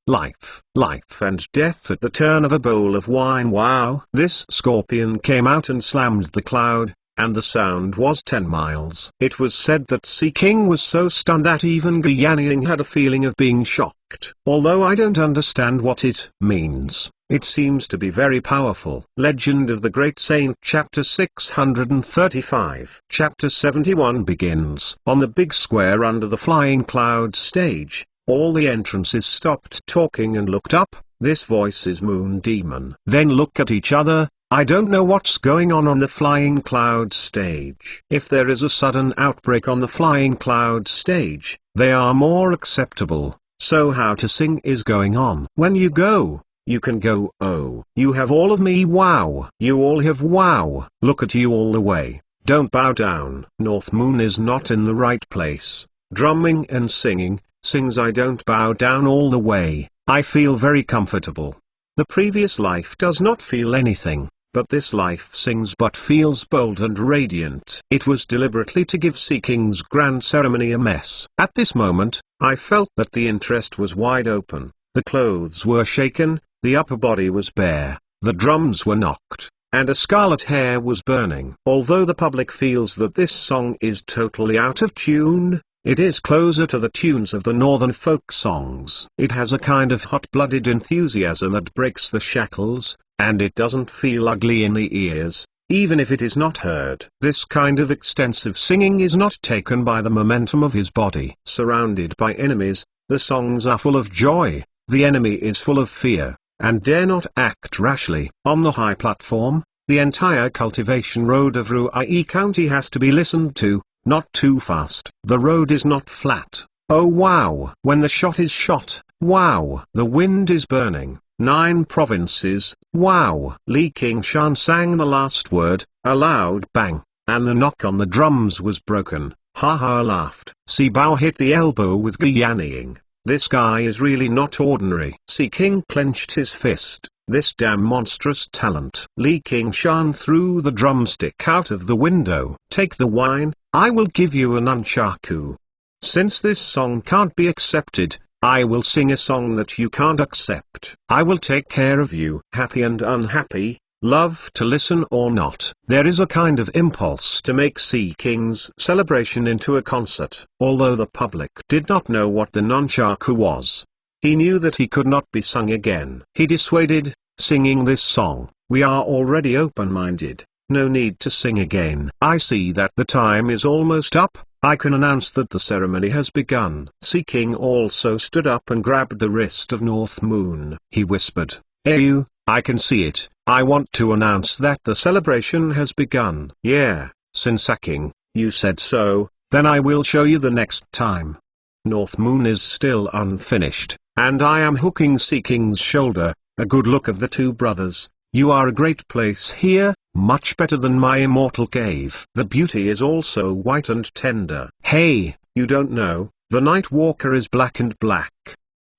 Life, life and death at the turn of a bowl of wine. Wow. This scorpion came out and slammed the cloud, and the sound was 10 miles. It was said that Sea King was so stunned that even Guyaniing had a feeling of being shocked. Although I don't understand what it means, it seems to be very powerful. Legend of the Great Saint, Chapter 635. Chapter 71 begins. On the big square under the flying cloud stage, all the entrances stopped talking and looked up. This voice is Moon Demon. Then look at each other. I don't know what's going on the flying cloud stage. If there is a sudden outbreak on the flying cloud stage, they are more acceptable. So how to sing is going on. When you go, you can go, oh, you have all of me, wow. You all have, wow. Look at you all the way. Don't bow down. North Moon is not in the right place. Drumming and singing, sings I don't bow down all the way. I feel very comfortable. The previous life does not feel anything, but this life sings but feels bold and radiant. It was deliberately to give Sea King's grand ceremony a mess. At this moment, I felt that the interest was wide open. The clothes were shaken, the upper body was bare, the drums were knocked, and a scarlet hair was burning. Although the public feels that this song is totally out of tune, it is closer to the tunes of the northern folk songs. It has a kind of hot-blooded enthusiasm that breaks the shackles, and it doesn't feel ugly in the ears, even if it is not heard. This kind of extensive singing is not taken by the momentum of his body. Surrounded by enemies, the songs are full of joy, the enemy is full of fear, and dare not act rashly. On the high platform, the entire cultivation road of Ruai County has to be listened to, not too fast. The road is not flat. Oh wow. When the shot is shot, wow. The wind is burning. 9 provinces, wow. Li Qingshan sang the last word, a loud bang, and the knock on the drums was broken. Ha ha laughed. Si Bao hit the elbow with Guyaniing. This guy is really not ordinary. Sea King clenched his fist. This damn monstrous talent. Li Qingshan threw the drumstick out of the window. Take the wine, I will give you a nunchaku. Since this song can't be accepted, I will sing a song that you can't accept. I will take care of you. Happy and unhappy, love to listen or not. There is a kind of impulse to make Sea King's celebration into a concert. Although the public did not know what the nunchaku was, he knew that he could not be sung again. He dissuaded, singing this song, we are already open-minded, no need to sing again. I see that the time is almost up, I can announce that the ceremony has begun. Sea King also stood up and grabbed the wrist of North Moon. He whispered, hey you, I can see it, I want to announce that the celebration has begun. Yeah, since King, you said so, then I will show you the next time. North Moon is still unfinished, and I am hooking Sea King's shoulder. A good look of the two brothers. You are a great place here, much better than my immortal cave. The beauty is also white and tender. Hey, you don't know, the Night Walker is black and black.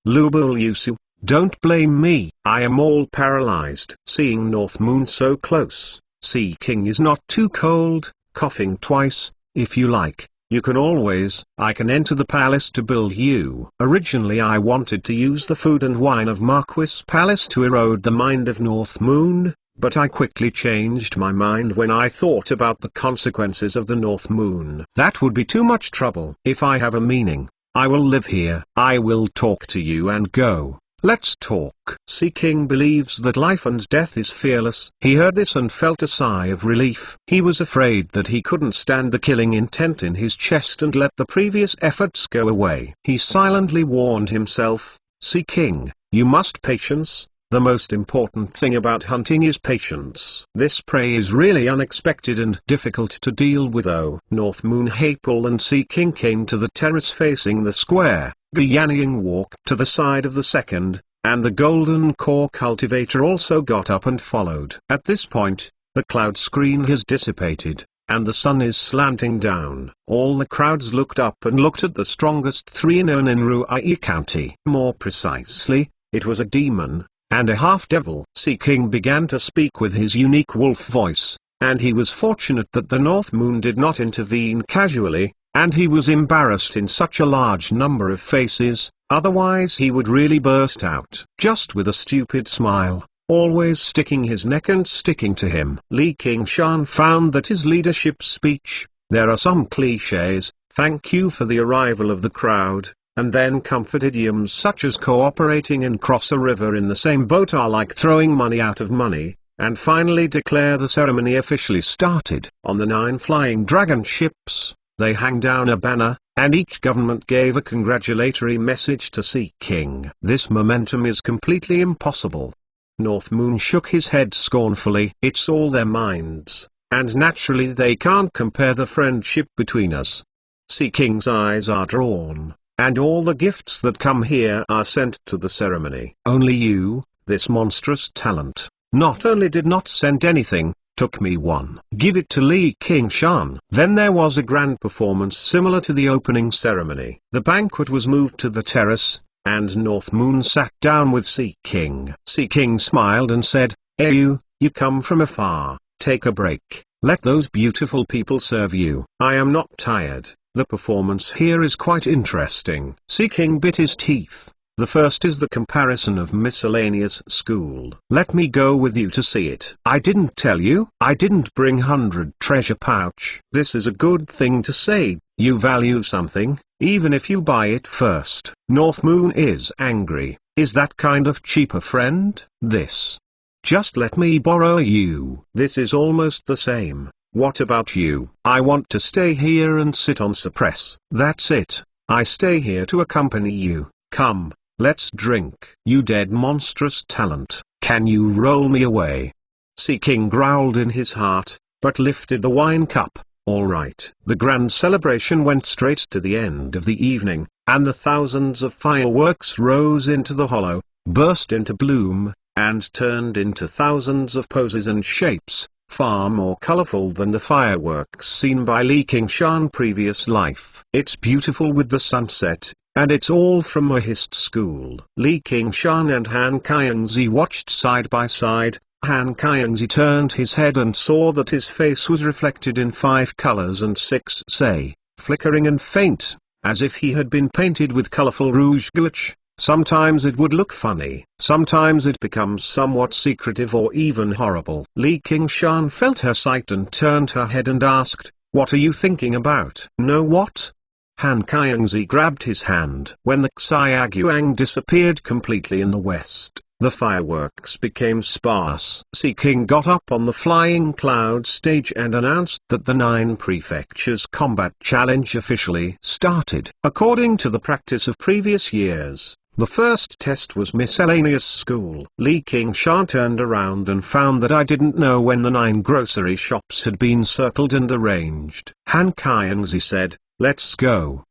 Lubul Yusu, don't blame me. I am all paralyzed. Seeing North Moon so close, Sea King is not too cold, coughing twice, if you like. You can always, I can enter the palace to build you. Originally I wanted to use the food and wine of Marquis Palace to erode the mind of North Moon, but I quickly changed my mind when I thought about the consequences of the North Moon. That would be too much trouble. If I have a meaning, I will live here. I will talk to you and go. Let's talk. Sea King believes that life and death is fearless. He heard this and felt a sigh of relief. He was afraid that he couldn't stand the killing intent in his chest and let the previous efforts go away. He silently warned himself, Sea King, you must patience. The most important thing about hunting is patience. This prey is really unexpected and difficult to deal with. North Moon, April and Sea King came to the terrace facing the square. Yanniang walked to the side of the second, and the golden core cultivator also got up and followed. At this point, the cloud screen has dissipated, and the sun is slanting down. All the crowds looked up and looked at the strongest three known in Ruai County. More precisely, it was a demon and a half-devil. Sea King began to speak with his unique wolf voice, and he was fortunate that the North Moon did not intervene casually, and he was embarrassed in such a large number of faces, otherwise he would really burst out. Just with a stupid smile, always sticking his neck and sticking to him. Li Qingshan found that his leadership speech, there are some cliches, thank you for the arrival of the crowd, and then comfort idioms such as cooperating and cross a river in the same boat are like throwing money out of money, and finally declare the ceremony officially started. On the 9 flying dragon ships, they hang down a banner, and each government gave a congratulatory message to Sea King. This momentum is completely impossible. North Moon shook his head scornfully. It's all their minds, and naturally they can't compare the friendship between us. Sea King's eyes are drawn, and all the gifts that come here are sent to the ceremony. Only you, this monstrous talent, not only did not send anything, took me one. Give it to Li Qingshan. Then there was a grand performance similar to the opening ceremony. The banquet was moved to the terrace, and North Moon sat down with Sea King. Sea King smiled and said, "Hey you come from afar, take a break, let those beautiful people serve you. I am not tired, the performance here is quite interesting." Sea King bit his teeth. The first is the comparison of miscellaneous school. Let me go with you to see it. I didn't tell you. I didn't bring 100 treasure pouch. This is a good thing to say. You value something, even if you buy it first. North Moon is angry. Is that kind of cheap a friend? This. Just let me borrow you. This is almost the same. What about you? I want to stay here and sit on suppress. That's it. I stay here to accompany you. Come. Let's drink. You dead monstrous talent, can you roll me away? Sea King growled in his heart, but lifted the wine cup. All right. The grand celebration went straight to the end of the evening, and the thousands of fireworks rose into the hollow, burst into bloom, and turned into thousands of poses and shapes, far more colorful than the fireworks seen by Li Qingshan previous life. It's beautiful with the sunset. And it's all from Mahist school. Li Qingshan and Han Qiangzi watched side by side. Han Qiangzi turned his head and saw that his face was reflected in 5 colors and 6 say, flickering and faint, as if he had been painted with colorful rouge glitch. Sometimes it would look funny, sometimes it becomes somewhat secretive or even horrible. Li Qingshan felt her sight and turned her head and asked, "What are you thinking about?" "No what?" Han Qiangzi grabbed his hand. When the Xiaoguang disappeared completely in the west, the fireworks became sparse. Sea King got up on the flying cloud stage and announced that the 9 prefectures combat challenge officially started. According to the practice of previous years, the first test was miscellaneous school. Li Qingshan turned around and found that I didn't know when the 9 grocery shops had been circled and arranged. Han Qiangzi said, "Let's go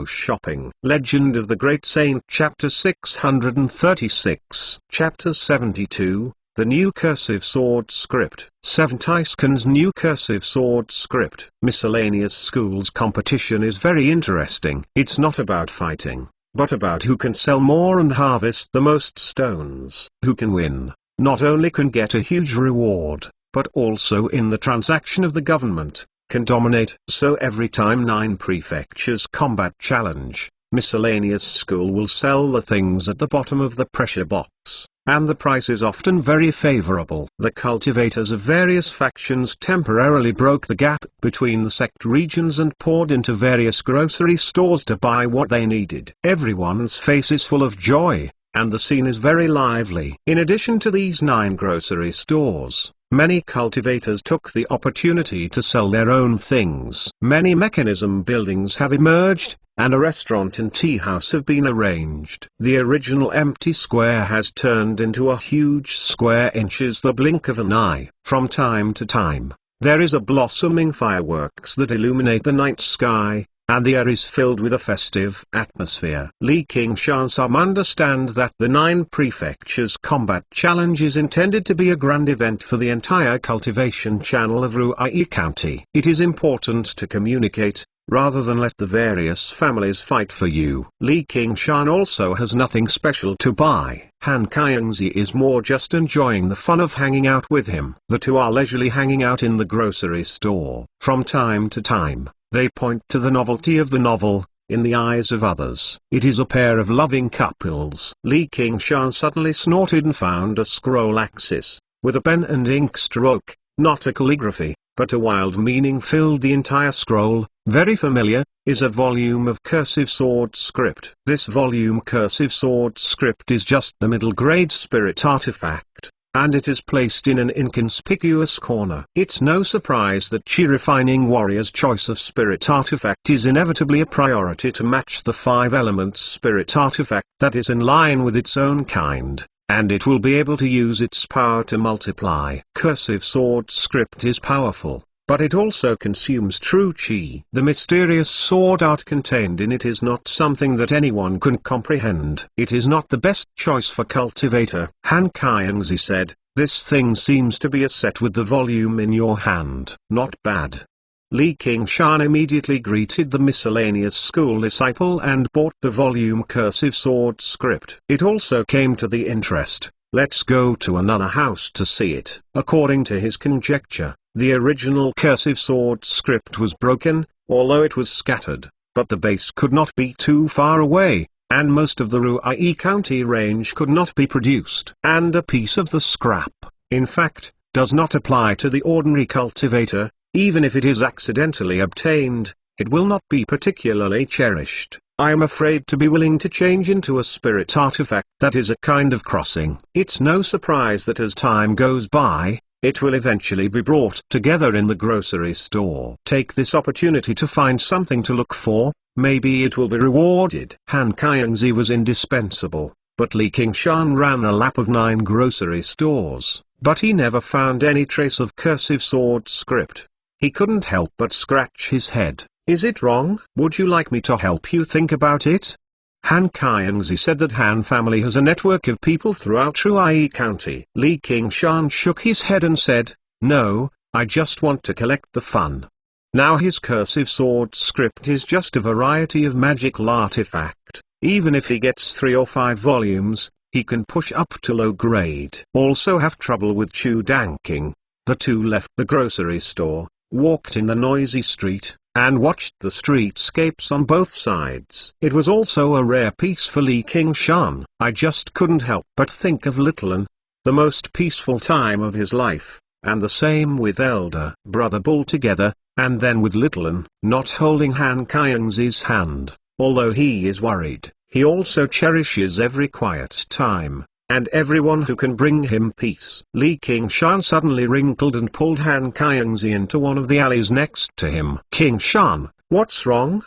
shopping." Legend of the Great Saint Chapter 636 Chapter 72, The New Cursive Sword Script 7 Tyskan's New Cursive Sword Script. Miscellaneous schools competition is very interesting. It's not about fighting, but about who can sell more and harvest the most stones. Who can win, not only can get a huge reward, but also in the transaction of the government, can dominate. So every time 9 prefectures combat challenge, miscellaneous school will sell the things at the bottom of the pressure box, and the price is often very favorable. The cultivators of various factions temporarily broke the gap between the sect regions and poured into various grocery stores to buy what they needed. Everyone's face is full of joy, and the scene is very lively. In addition to these 9 grocery stores, many cultivators took the opportunity to sell their own things. Many mechanism buildings have emerged, and a restaurant and tea house have been arranged. The original empty square has turned into a huge square inches the blink of an eye. From time to time, there is a blossoming fireworks that illuminate the night sky, and the air is filled with a festive atmosphere. Li Qingshan some understand that the 9 prefectures combat challenge is intended to be a grand event for the entire cultivation channel of Ruai County. It is important to communicate, rather than let the various families fight for you. Li Qingshan also has nothing special to buy. Han Qiangzi is more just enjoying the fun of hanging out with him. The two are leisurely hanging out in the grocery store. From time to time, they point to the novelty of the novel, in the eyes of others. It is a pair of loving couples. Li Qingshan suddenly snorted and found a scroll axis, with a pen and ink stroke, not a calligraphy, but a wild meaning filled the entire scroll. Very familiar, is a volume of cursive sword script. This volume cursive sword script is just the middle grade spirit artifact, and it is placed in an inconspicuous corner. It's no surprise that Chi Refining Warrior's choice of spirit artifact is inevitably a priority to match the 5 elements spirit artifact that is in line with its own kind, and it will be able to use its power to multiply. Cursive sword script is powerful, but it also consumes true chi. The mysterious sword art contained in it is not something that anyone can comprehend. It is not the best choice for cultivator. Han Qiangzi said, "This thing seems to be a set with the volume in your hand." Not bad. Li Qingshan immediately greeted the miscellaneous school disciple and bought the volume cursive sword script. It also came to the interest, "Let's go to another house to see it." According to his conjecture, the original cursive sword script was broken, although it was scattered, but the base could not be too far away, and most of the Ruai County range could not be produced. And a piece of the scrap, in fact, does not apply to the ordinary cultivator. Even if it is accidentally obtained, it will not be particularly cherished. I am afraid to be willing to change into a spirit artifact that is a kind of crossing. It's no surprise that as time goes by, it will eventually be brought together in the grocery store. Take this opportunity to find something to look for, maybe it will be rewarded. Han Qiangzi was indispensable, but Li Qingshan ran a lap of 9 grocery stores, but he never found any trace of cursive sword script. He couldn't help but scratch his head. "Is it wrong? Would you like me to help you think about it?" Han Qiangzi said that Han family has a network of people throughout Ruai County. Li Qingshan shook his head and said, "No, I just want to collect the fun." Now his cursive sword script is just a variety of magical artifact. Even if he gets 3 or 5 volumes, he can push up to low grade. Also have trouble with Chu Danking. The two left the grocery store, walked in the noisy street, and watched the streetscapes on both sides. It was also a rare piece for Li Qingshan. I just couldn't help but think of Littleton, the most peaceful time of his life, and the same with elder brother Bull together, and then with Littleton, not holding Han Qiangzi's hand. Although he is worried, he also cherishes every quiet time, and everyone who can bring him peace. Li Qingshan suddenly wrinkled and pulled Han Qiangzi into one of the alleys next to him. "Qingshan, what's wrong?"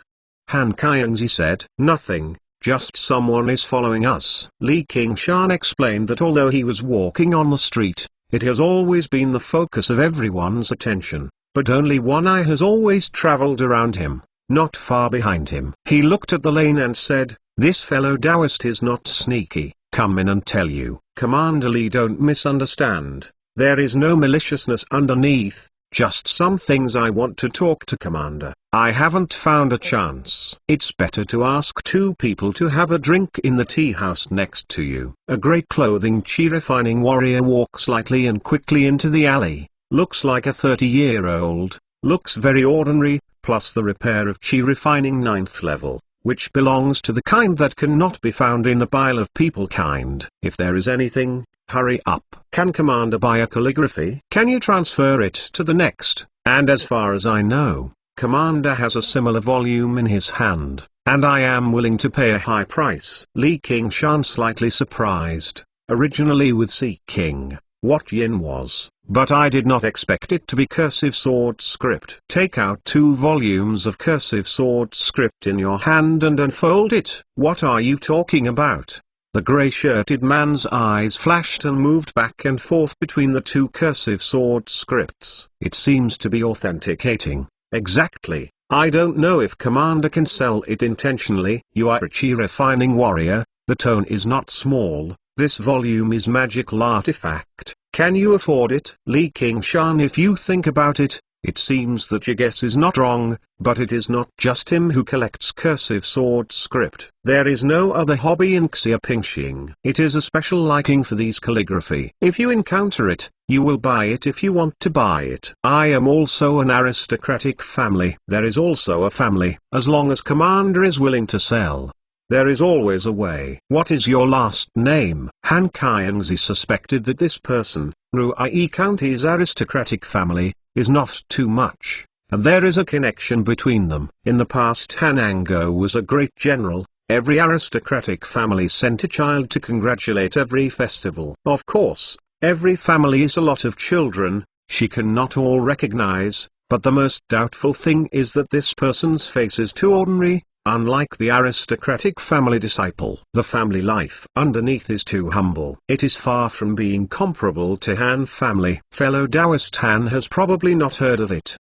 Han Qiangzi said. "Nothing, just someone is following us." Li Qingshan explained that although he was walking on the street, it has always been the focus of everyone's attention, but only one eye has always traveled around him, not far behind him. He looked at the lane and said, "This fellow Taoist is not sneaky. Come in and tell you." "Commander Li, don't misunderstand. There is no maliciousness underneath, just some things I want to talk to Commander. I haven't found a chance." "It's better to ask 2 people to have a drink in the tea house next to you." A grey clothing Chi Refining Warrior walks lightly and quickly into the alley, looks like a 30-year-old, looks very ordinary, plus the repair of Chi Refining 9th level, which belongs to the kind that cannot be found in the pile of people kind. "If there is anything, hurry up." "Can Commander buy a calligraphy?" "Can you transfer it to the next?" And as far as I know, Commander has a similar volume in his hand. and I am willing to pay a high price. Li Qingshan slightly surprised, originally with seeking what yin was, but I did not expect it to be cursive sword script. Take out 2 volumes of cursive sword script in your hand and unfold it. What are you talking about? The grey-shirted man's eyes flashed and moved back and forth between the 2 cursive sword scripts. It seems to be authenticating. Exactly. I don't know if Commander can sell it intentionally. You are a chi-refining warrior, the tone is not small. This volume is magical artifact. Can you afford it? Li Qingshan, if you think about it, it seems that your guess is not wrong, but it is not just him who collects cursive sword script. There is no other hobby in Xiaopingxing. It is a special liking for these calligraphy. If you encounter it, you will buy it if you want to buy it. I am also an aristocratic family. There is also a family, as long as Commander is willing to sell. There is always a way. What is your last name? Han Qiangzi suspected that this person, Ruai County's aristocratic family, is not too much, and there is a connection between them. In the past Hanango was a great general. Every aristocratic family sent a child to congratulate every festival. Of course, every family is a lot of children, she cannot all recognize, but the most doubtful thing is that this person's face is too ordinary. Unlike the aristocratic family disciple, the family life underneath is too humble. It is far from being comparable to Han family. Fellow Taoist Han has probably not heard of it.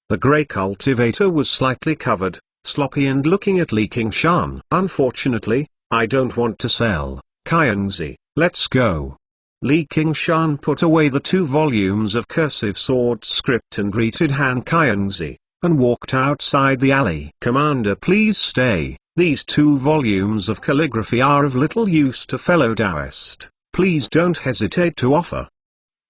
The grey cultivator was slightly covered, sloppy and looking at Li Qingshan. Unfortunately, I don't want to sell. Qiangzi, let's go. Li Qingshan put away the 2 volumes of cursive sword script and greeted Han Qiangzi, and walked outside the alley. Commander, please stay. These 2 volumes of calligraphy are of little use to fellow Taoist. Please don't hesitate to offer.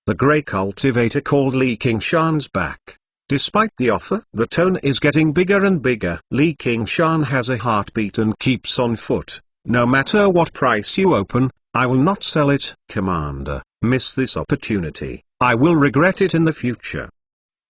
The grey cultivator called Li Qingshan's back. Despite the offer, the tone is getting bigger and bigger. Li Qingshan has a heartbeat and keeps on foot. No matter what price you open, I will not sell it. Commander, miss this opportunity. I will regret it in the future.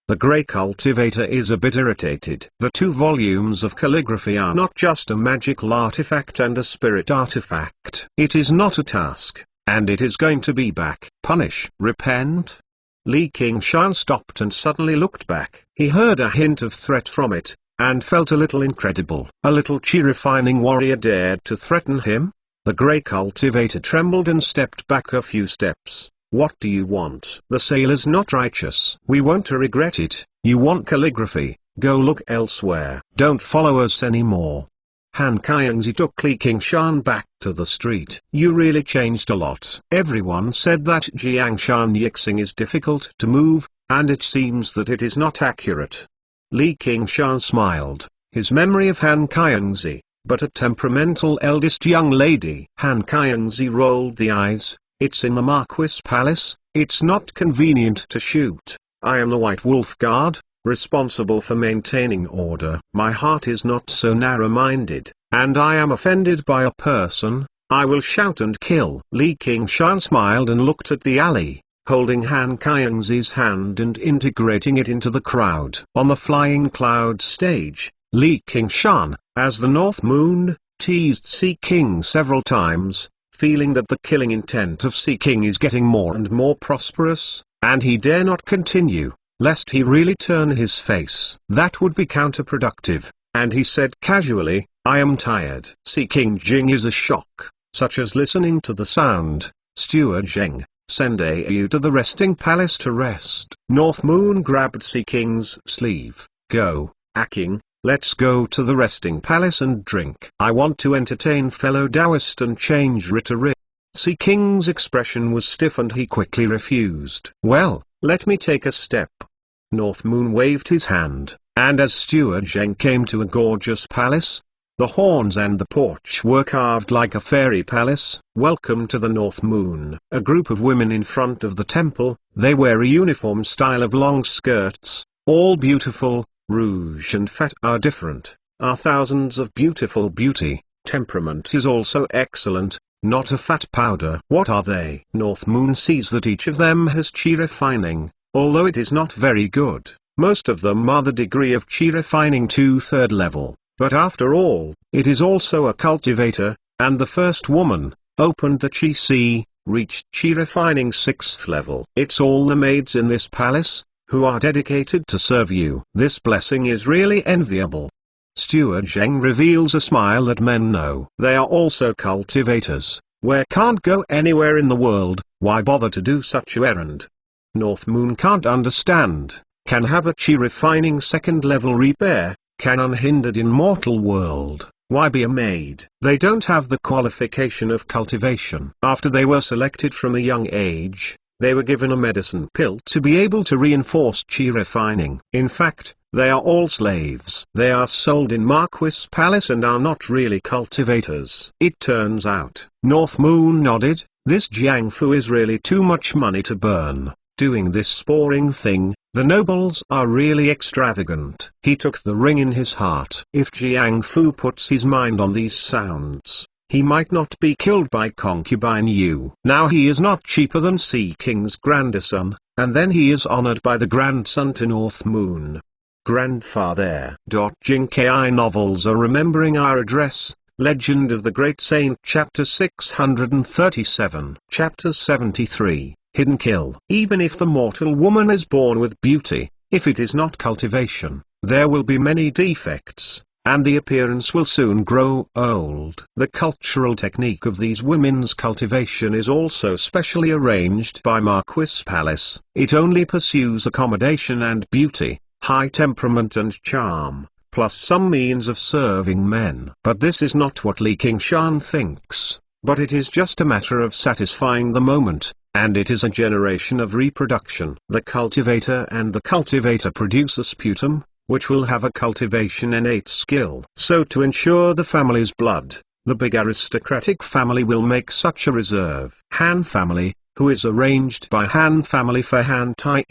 The grey cultivator is a bit irritated. The 2 volumes of calligraphy are not just a magical artifact and a spirit artifact. It is not a task, and it is going to be back. Punish. Repent? Li Qingshan stopped and suddenly looked back. He heard a hint of threat from it, and felt a little incredible. A little chi-refining warrior dared to threaten him? The grey cultivator trembled and stepped back a few steps. What do you want? The sale is not righteous. We won't regret it. You want calligraphy, go look elsewhere. Don't follow us anymore. Han Qiangzi took Li Qingshan back to the street. You really changed a lot. Everyone said that Jiangshan Yixing is difficult to move, and it seems that it is not accurate. Li Qingshan smiled, his memory of Han Qiangzi, but a temperamental eldest young lady. Han Qiangzi rolled the eyes. It's in the Marquis Palace. It's not convenient to shoot. I am the White Wolf Guard, responsible for maintaining order. My heart is not so narrow-minded, and I am offended by a person. I will shout and kill. Li Qingshan smiled and looked at the alley, holding Han Qiangzi's hand and integrating it into the crowd. On the Flying Cloud stage, Li Qingshan, as the North Moon, teased Seeking several times, feeling that the killing intent of Seeking is getting more and more prosperous, and he dare not continue, lest he really turn his face. That would be counterproductive, and he said casually, I am tired. Seeking Jing is a shock, such as listening to the sound. Steward Zheng, send you to the resting palace to rest. North Moon grabbed Seeking's sleeve. Go, Aking. Let's go to the resting palace and drink. I want to entertain fellow Taoist and change rhetoric. Seeking's expression was stiff and he quickly refused. Well, let me take a step. North Moon waved his hand, and as Steward Zheng came to a gorgeous palace, the horns and the porch were carved like a fairy palace. Welcome to the North Moon. A group of women in front of the temple, they wear a uniform style of long skirts, all beautiful. Rouge and fat are different, are thousands of beautiful beauty. Temperament is also excellent, not a fat powder. What are they? North Moon sees that each of them has chi refining, although it is not very good. Most of them are the degree of chi refining to 3rd level, but after all, it is also a cultivator, and the first woman, opened the Chi Sea, reached Chi refining 6th level. It's all the maids in this palace, who are dedicated to serve you. This blessing is really enviable. Steward Zheng reveals a smile that men know. They are also cultivators. Where can't go anywhere in the world, why bother to do such a errand? North Moon can't understand, can have a Chi refining 2nd level repair, can unhindered in mortal world. Why be a maid? They don't have the qualification of cultivation. After they were selected from a young age, they were given a medicine pill to be able to reinforce Chi refining. In fact, they are all slaves. They are sold in Marquis Palace and are not really cultivators. It turns out, North Moon nodded, this Jiang Fu is really too much money to burn, doing this boring thing. The nobles are really extravagant. He took the ring in his heart. If Jiang Fu puts his mind on these sounds, he might not be killed by concubine Yu. Now he is not cheaper than Sea King's grandson, and then he is honored by the grandson to North Moon. Grandfather. Jing Ki novels are remembering our address. Legend of the Great Saint Chapter 637 Chapter 73 Hidden Kill. Even if the mortal woman is born with beauty, if it is not cultivation, there will be many defects, and the appearance will soon grow old. The cultural technique of these women's cultivation is also specially arranged by Marquis Palace. It only pursues accommodation and beauty, high temperament and charm, plus some means of serving men. But this is not what Li Qingshan thinks, but it is just a matter of satisfying the moment. And it is a generation of reproduction. The cultivator and the cultivator produce a sputum, which will have a cultivation innate skill. So to ensure the family's blood, the big aristocratic family will make such a reserve. Han family, who is arranged by Han family for Han Tai,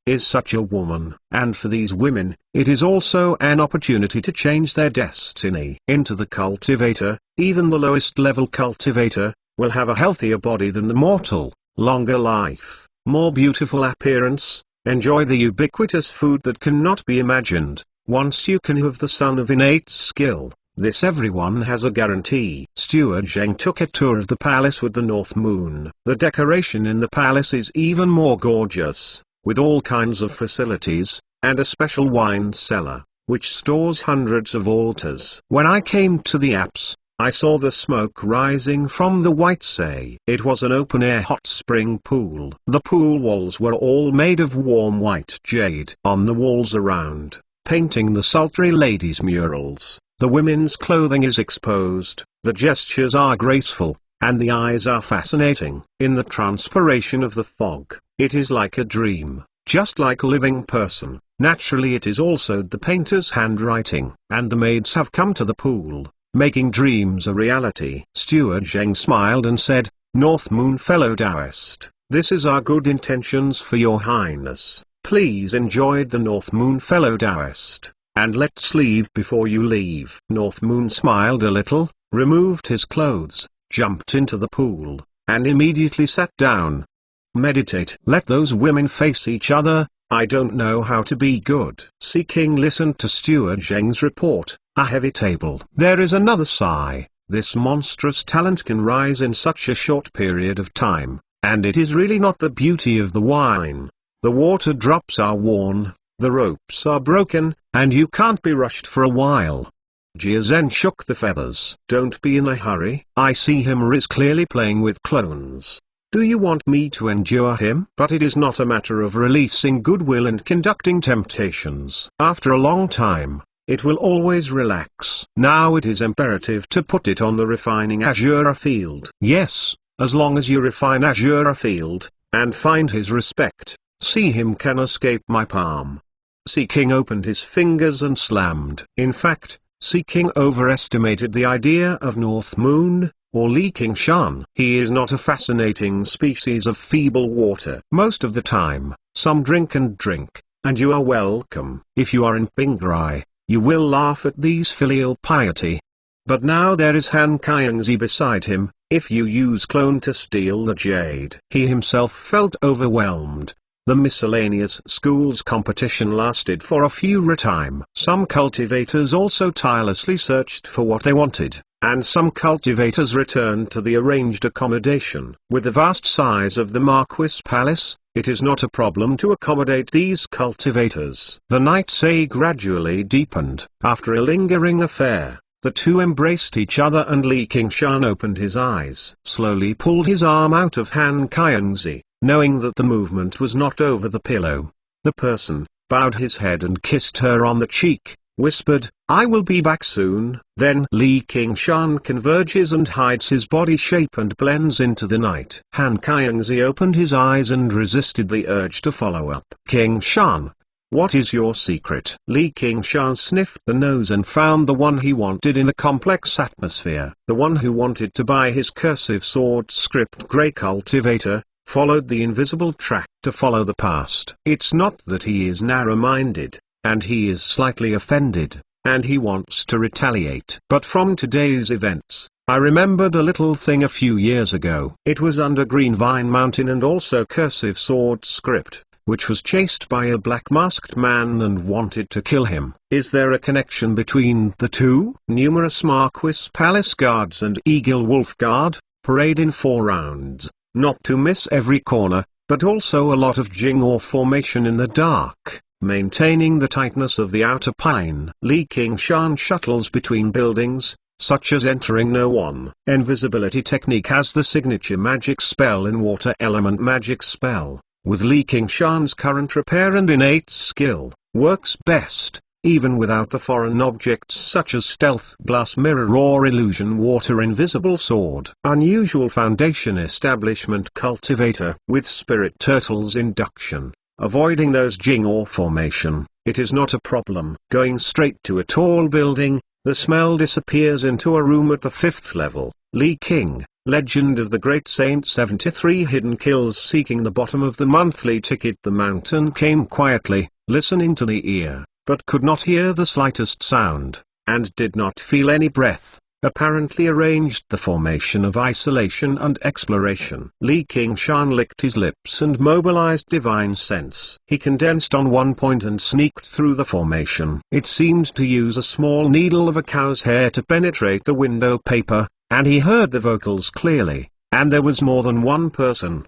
is such a woman. And for these women, it is also an opportunity to change their destiny. Into the cultivator, even the lowest level cultivator, will have a healthier body than the mortal. Longer life, more beautiful appearance, enjoy the ubiquitous food that cannot be imagined. Once you can have the son of innate skill, this everyone has a guarantee. Steward Zheng took a tour of the palace with the North Moon. The decoration in the palace is even more gorgeous, with all kinds of facilities, and a special wine cellar, which stores hundreds of altars. When I came to the apse, I saw the smoke rising from the White Sea. It was an open-air hot spring pool. The pool walls were all made of warm white jade. On the walls around, painting the sultry ladies' murals, the women's clothing is exposed, the gestures are graceful, and the eyes are fascinating. In the transpiration of the fog, it is like a dream, just like a living person. Naturally it is also the painter's handwriting. And the maids have come to the pool, making dreams a reality. Steward Zheng smiled and said, North Moon fellow Taoist, this is our good intentions for your highness. Please enjoy the North Moon fellow Taoist, and let's leave before you leave. North Moon smiled a little, removed his clothes, jumped into the pool, and immediately sat down. Meditate. Let those women face each other. I don't know how to be good. Sea King listened to Steward Zheng's report. A heavy table. There is another sigh. This monstrous talent can rise in such a short period of time, and it is really not the beauty of the wine. The water drops are worn, the ropes are broken, and you can't be rushed for a while. Jia Zhen shook the feathers. Don't be in a hurry. I see him is clearly playing with clones. Do you want me to endure him? But it is not a matter of releasing goodwill and conducting temptations. After a long time, it will always relax. Now it is imperative to put it on the refining Azura field. Yes, as long as you refine Azura field, and find his respect, see him can escape my palm. Sea King opened his fingers and slammed. In fact, Sea King overestimated the idea of North Moon, or Li Qingshan. He is not a fascinating species of feeble water. Most of the time, some drink, and you are welcome. If you are in Pingrai, you will laugh at these filial piety. But now there is Han Qiangzi beside him. If you use clone to steal the jade. He himself felt overwhelmed. The miscellaneous schools competition lasted for a few time. Some cultivators also tirelessly searched for what they wanted, and some cultivators returned to the arranged accommodation. With the vast size of the Marquis Palace, it is not a problem to accommodate these cultivators. The night say gradually deepened. After a lingering affair, the two embraced each other and Li Qingshan opened his eyes. Slowly pulled his arm out of Han Qianzi, knowing that the movement was not over the pillow. The person bowed his head and kissed her on the cheek, whispered, "I will be back soon." Then Li Qingshan converges and hides his body shape and blends into the night. Han Qianzi opened his eyes and resisted the urge to follow up. "Qingshan, what is your secret?" Li Qingshan sniffed the nose and found the one he wanted in the complex atmosphere. The one who wanted to buy his cursive sword script Grey Cultivator followed the invisible track to follow the past. It's not that he is narrow-minded, and he is slightly offended, and he wants to retaliate. But from today's events, I remembered a little thing a few years ago. It was under Greenvine Mountain and also cursive sword script, which was chased by a black-masked man and wanted to kill him. Is there a connection between the two? Numerous Marquis Palace guards and Eagle Wolf Guard parade in 4 rounds, not to miss every corner, but also a lot of Jing'o formation in the dark, maintaining the tightness of the outer pine. Li Qingshan shuttles between buildings, such as entering No. 1. Invisibility technique has the signature magic spell in water element magic spell, with Li Qingshan's current repair and innate skill, works best, even without the foreign objects such as stealth glass mirror or illusion water invisible sword. Unusual foundation establishment cultivator with spirit turtles induction. Avoiding those Jing'o formation, it is not a problem. Going straight to a tall building, the smell disappears into a room at the 5th level. Li Qing, Legend of the Great Saint 73 hidden kills seeking the bottom of the monthly ticket. The mountain came quietly, listening to the ear, but could not hear the slightest sound, and did not feel any breath. Apparently arranged the formation of isolation and exploration. Li Qingshan licked his lips and mobilized divine sense. He condensed on one point and sneaked through the formation. It seemed to use a small needle of a cow's hair to penetrate the window paper, and he heard the vocals clearly, and there was more than one person.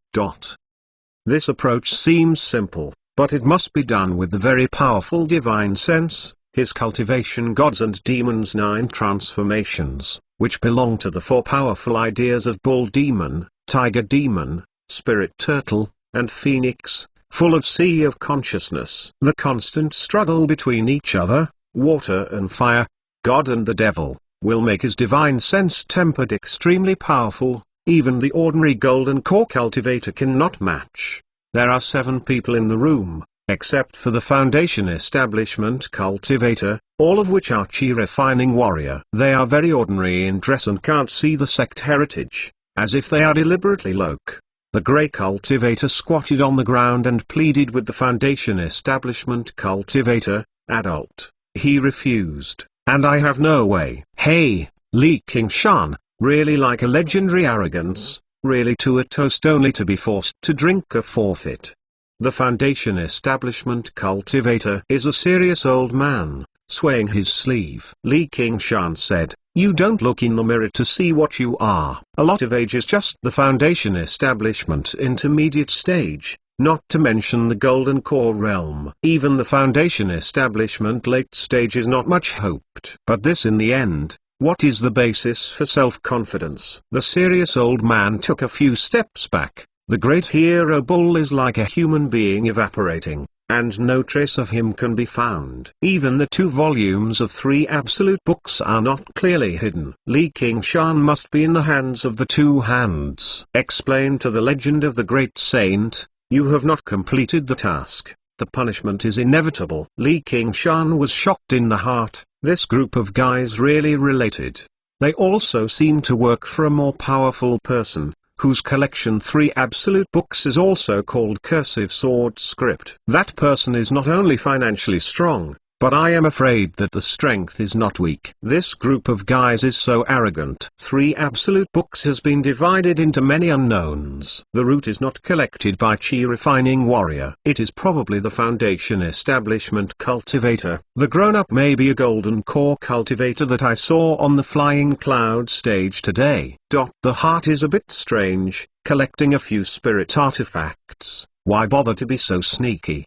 This approach seems simple, but it must be done with the very powerful divine sense. His cultivation gods and demons 9 transformations, which belong to the 4 powerful ideas of bull demon, tiger demon, spirit turtle, and phoenix, full of sea of consciousness. The constant struggle between each other, water and fire, God and the devil, will make his divine sense tempered extremely powerful, even the ordinary golden core cultivator cannot match. There are 7 people in the room, except for the foundation establishment cultivator, all of which are chi refining warrior. They are very ordinary in dress and can't see the sect heritage, as if they are deliberately loc. The grey cultivator squatted on the ground and pleaded with the foundation establishment cultivator, adult. He refused, and I have no way. Hey, Li Qingshan, really like a legendary arrogance, really to a toast only to be forced to drink a forfeit. The foundation establishment cultivator is a serious old man, swaying his sleeve. Li Qingshan said, "You don't look in the mirror to see what you are. A lot of age is just the foundation establishment intermediate stage, not to mention the golden core realm. Even the foundation establishment late stage is not much hoped. But this in the end, what is the basis for self-confidence?" The serious old man took a few steps back. The great hero bull is like a human being evaporating, and no trace of him can be found. Even the 2 volumes of 3 absolute books are not clearly hidden. Li Qingshan must be in the hands of the 2 hands. Explain to the legend of the great saint, you have not completed the task. The punishment is inevitable. Li Qingshan was shocked in the heart. This group of guys really related. They also seem to work for a more powerful person, whose collection 3 absolute books is also called cursive sword script. That person is not only financially strong, but I am afraid that the strength is not weak. This group of guys is so arrogant. 3 Absolute Books has been divided into many unknowns. The root is not collected by Chi Refining Warrior. It is probably the Foundation Establishment Cultivator. The grown-up may be a Golden Core Cultivator that I saw on the Flying Cloud stage today. The heart is a bit strange, collecting a few spirit artifacts. Why bother to be so sneaky?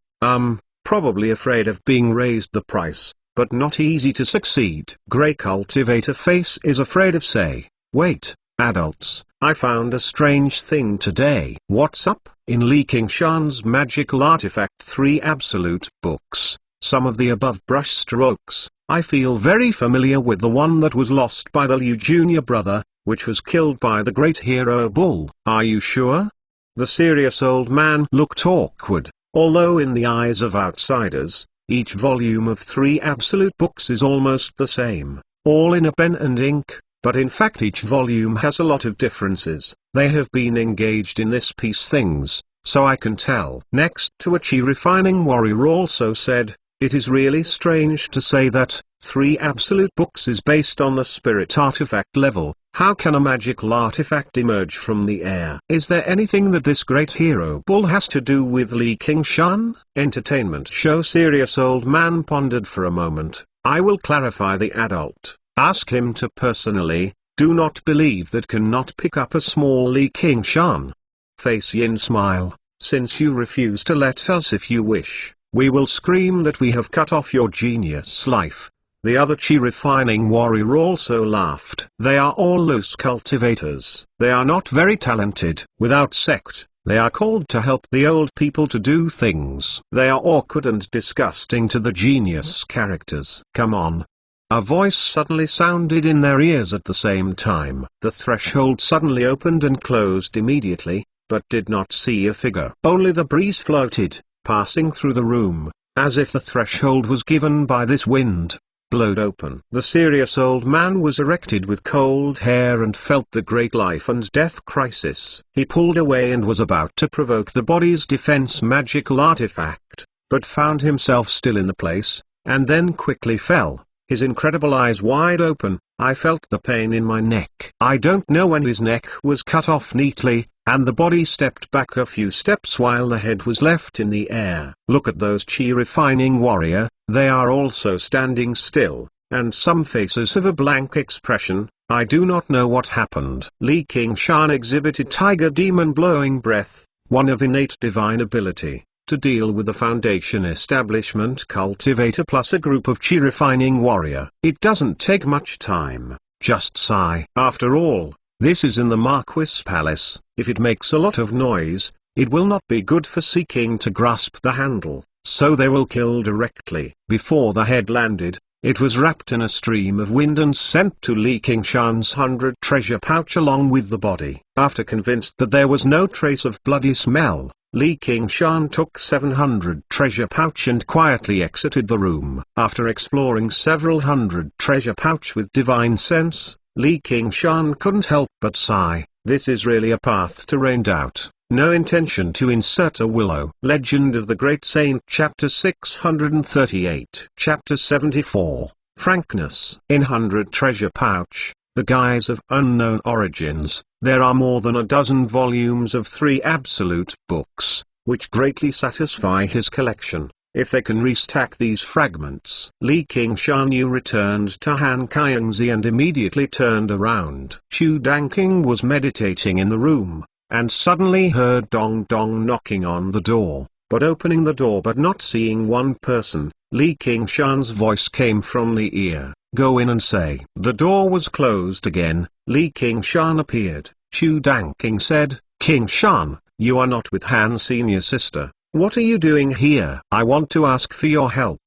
Probably afraid of being raised the price, but not easy to succeed. Grey Cultivator Face is afraid of say, wait, adults, I found a strange thing today. What's up? In Li Qingshan's Magical Artifact 3 Absolute Books, some of the above brush strokes, I feel very familiar with the one that was lost by the Liu Junior brother, which was killed by the great hero Bull. Are you sure? The serious old man looked awkward. Although in the eyes of outsiders, each volume of 3 Absolute Books is almost the same, all in a pen and ink, but in fact each volume has a lot of differences. They have been engaged in this piece things, so I can tell. Next to a Chi Refining Warrior also said, it is really strange to say that 3 Absolute Books is based on the spirit artifact level. How can a magical artifact emerge from the air? Is there anything that this great hero Bull has to do with Li Qingshan? Entertainment show. Serious old man pondered for a moment. I will clarify. The adult. Ask him to personally, do not believe that cannot pick up a small Li Qingshan. Face Yin smile, since you refuse to let us if you wish, we will scream that we have cut off your genius life. The other Chi Refining Warrior also laughed. They are all loose cultivators. They are not very talented. Without sect, they are called to help the old people to do things. They are awkward and disgusting to the genius characters. Come on. A voice suddenly sounded in their ears at the same time. The threshold suddenly opened and closed immediately, but did not see a figure. Only the breeze floated, passing through the room, as if the threshold was given by this wind. Blowed open. The serious old man was erected with cold hair and felt the great life and death crisis. He pulled away and was about to provoke the body's defense magical artifact, but found himself still in the place, and then quickly fell, his incredible eyes wide open. I felt the pain in my neck. I don't know when his neck was cut off neatly, and the body stepped back a few steps while the head was left in the air. Look at those Chi Refining Warrior, they are also standing still, and some faces have a blank expression. I do not know what happened. Li Qingshan exhibited Tiger Demon Blowing Breath, one of innate divine ability, to deal with the Foundation Establishment Cultivator plus a group of Chi Refining Warrior. It doesn't take much time, just sigh. After all, this is in the Marquis Palace. If it makes a lot of noise, it will not be good for seeking to grasp the handle, so they will kill directly. Before the head landed, it was wrapped in a stream of wind and sent to Li Qingshan's 100 treasure pouch along with the body. After convinced that there was no trace of bloody smell, Li Qingshan took 700 treasure pouch and quietly exited the room. After exploring several hundred treasure pouch with divine sense, Li Qingshan couldn't help but sigh. This is really a path to rain doubt. No intention to insert a willow. Legend of the Great Saint Chapter 638 Chapter 74 Frankness. In 100 treasure pouch, the guise of unknown origins, there are more than a dozen volumes of 3 Absolute Books, which greatly satisfy his collection. If they can restack these fragments. Li Qingshan returned to Han Qiangzi and immediately turned around. Chu Danqing was meditating in the room, and suddenly heard dong dong knocking on the door, but opening the door but not seeing one person. Li Qingshan's voice came from the ear, go in and say. The door was closed again. Li Qingshan appeared. Chu Danqing said, Qingshan, you are not with Han's senior sister. What are you doing here? I want to ask for your help.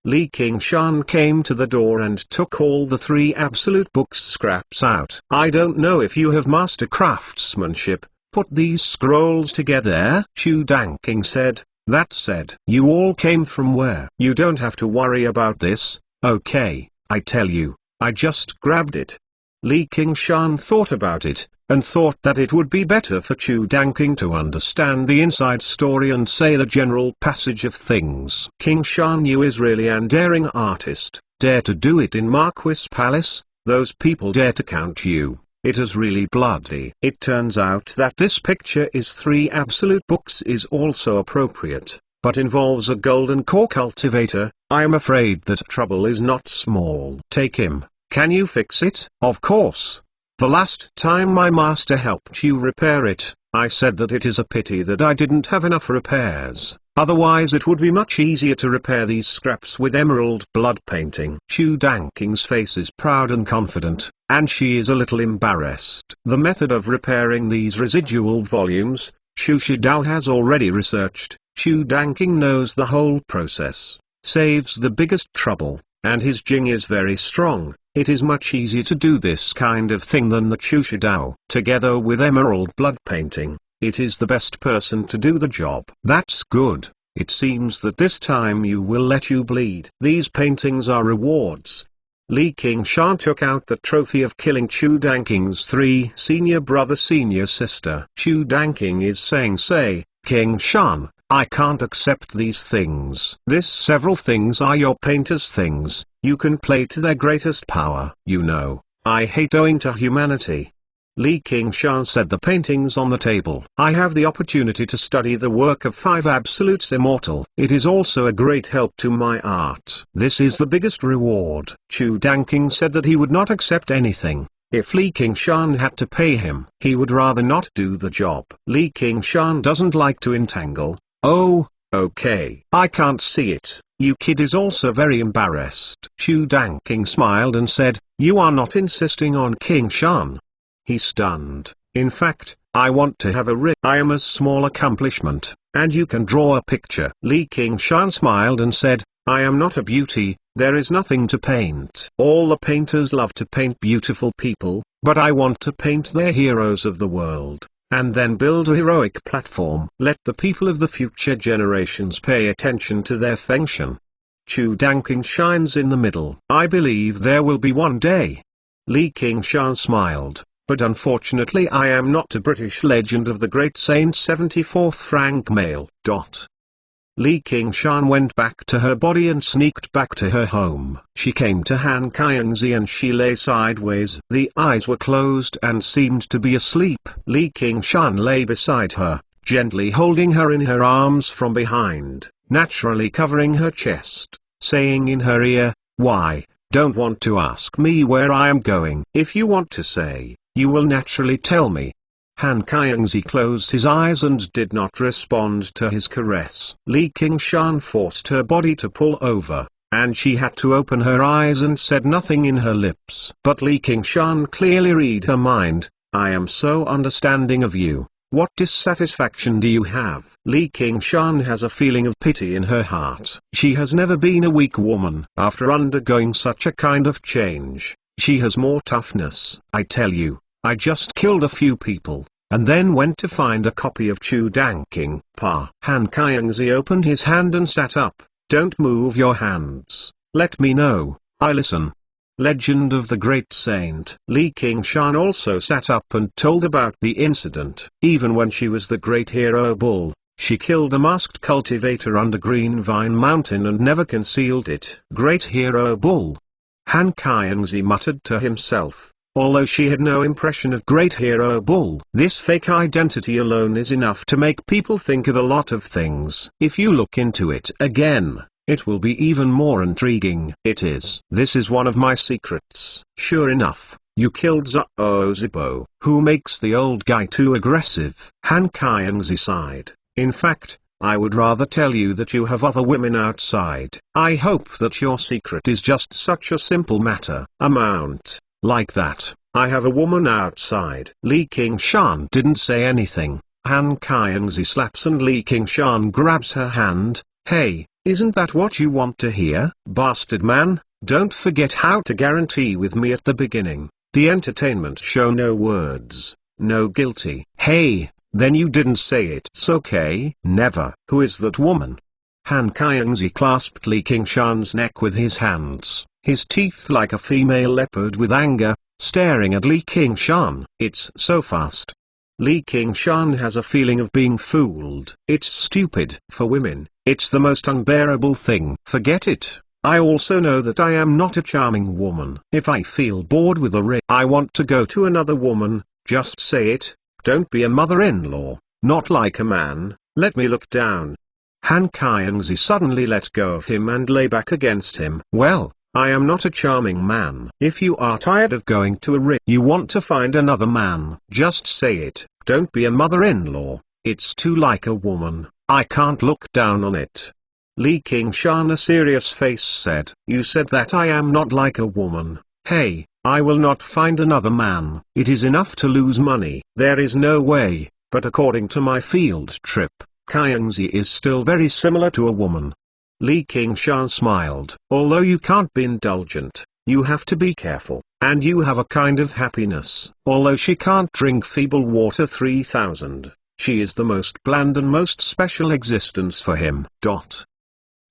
Li Qingshan came to the door and took all the 3 Absolute Books scraps out. I don't know if you have master craftsmanship. Put these scrolls together. Chu Danqing said. That said, you all came from where? You don't have to worry about this. Okay, I tell you, I just grabbed it. Li Qingshan thought about it, and thought that it would be better for Chu Danking to understand the inside story and say the general passage of things. King Shan Yu is really an daring artist. Dare to do it in Marquis Palace? Those people dare to count you. It is really bloody. It turns out that this picture is 3 absolute books is also appropriate, but involves a golden core cultivator. I am afraid that trouble is not small. Take him. Can you fix it? Of course. The last time my master helped you repair it, I said that it is a pity that I didn't have enough repairs. Otherwise it would be much easier to repair these scraps with emerald blood painting. Chu Danking's face is proud and confident, and she is a little embarrassed. The method of repairing these residual volumes, Xu Shidao has already researched. Chu Danking knows the whole process, saves the biggest trouble, and his Jing is very strong. It is much easier to do this kind of thing than the Xu Shidao. Together with emerald blood painting, it is the best person to do the job. That's good. It seems that this time you will let you bleed. These paintings are rewards. Li Qingshan took out the trophy of killing Chu Danking's 3 senior brother senior sister. Chu Danking is saying, say, Qingshan, I can't accept these things. This several things are your painter's things. You can play to their greatest power. You know, I hate owing to humanity. Li Qingshan said the paintings on the table. I have the opportunity to study the work of 5 absolutes immortal. It is also a great help to my art. This is the biggest reward. Chu Danking said that he would not accept anything. If Li Qingshan had to pay him, he would rather not do the job. Li Qingshan doesn't like to entangle. Oh, okay. I can't see it. You kid is also very embarrassed. Chu Danking smiled and said, you are not insisting on Qingshan. He stunned. In fact, I want to have a I am a small accomplishment, and you can draw a picture. Li Qingshan smiled and said, I am not a beauty, there is nothing to paint. All the painters love to paint beautiful people, but I want to paint their heroes of the world, and then build a heroic platform. Let the people of the future generations pay attention to their function. Chu Danking shines in the middle. I believe there will be one day. Li Qingshan smiled. But unfortunately I am not a British legend of the great saint 74th rank male. Li Qingshan went back to her body and sneaked back to her home. She came to Han Qiangzi and she lay sideways. The eyes were closed and seemed to be asleep. Li Qingshan lay beside her, gently holding her in her arms from behind, naturally covering her chest, saying in her ear, why, don't want to ask me where I am going. If you want to say, you will naturally tell me. Han Qiangzi closed his eyes and did not respond to his caress. Li Qingshan forced her body to pull over, and she had to open her eyes and said nothing in her lips. But Li Qingshan clearly read her mind. I am so understanding of you. What dissatisfaction do you have? Li Qingshan has a feeling of pity in her heart. She has never been a weak woman. After undergoing such a kind of change, she has more toughness. I tell you, I just killed a few people, and then went to find a copy of Chu Danking. Pa. Han Qiangzi opened his hand and sat up. Don't move your hands. Let me know. I listen. Legend of the Great Saint. Li Qingshan also sat up and told about the incident. Even when she was the great hero bull, she killed the masked cultivator under Green Vine Mountain and never concealed it. Great hero bull. Han Qiangzi muttered to himself. Although she had no impression of Great Hero Bull. This fake identity alone is enough to make people think of a lot of things. If you look into it again, it will be even more intriguing. It is. This is one of my secrets. Sure enough, you killed Zhao Zibo, who makes the old guy too aggressive. Han Qiangzi sighed. In fact, I would rather tell you that you have other women outside. I hope that your secret is just such a simple matter. Amount. Like that, I have a woman outside. Li Qingshan didn't say anything. Han Qiangzi slaps and Li Qingshan grabs her hand. Hey, isn't that what you want to hear? Bastard man, don't forget how to guarantee with me at the beginning. The entertainment show, no words, no guilty. Hey, then you didn't say it. It's okay. Never. Who is that woman? Han Qiangzi clasped Li Qingshan's neck with his hands. his teeth like a female leopard with anger, staring at Li Qingshan. It's so fast. Li Qingshan has a feeling of being fooled. It's stupid. For women, it's the most unbearable thing. Forget it. I also know that I am not a charming woman. If I feel bored with I want to go to another woman, just say it. Don't be a mother-in-law, not like a man. Let me look down. Han Qiangzi suddenly let go of him and lay back against him. Well, I am not a charming man. If you are tired of going to you want to find another man, just say it. Don't be a mother-in-law. It's too like a woman. I can't look down on it. Li Qingshan, a serious face, said, "You said that I am not like a woman. Hey, I will not find another man. It is enough to lose money. There is no way, but according to my field trip, Qiangzi is still very similar to a woman." Li Qingshan smiled. "Although you can't be indulgent, you have to be careful, and you have a kind of happiness. Although she can't drink feeble water 3000, she is the most bland and most special existence for him."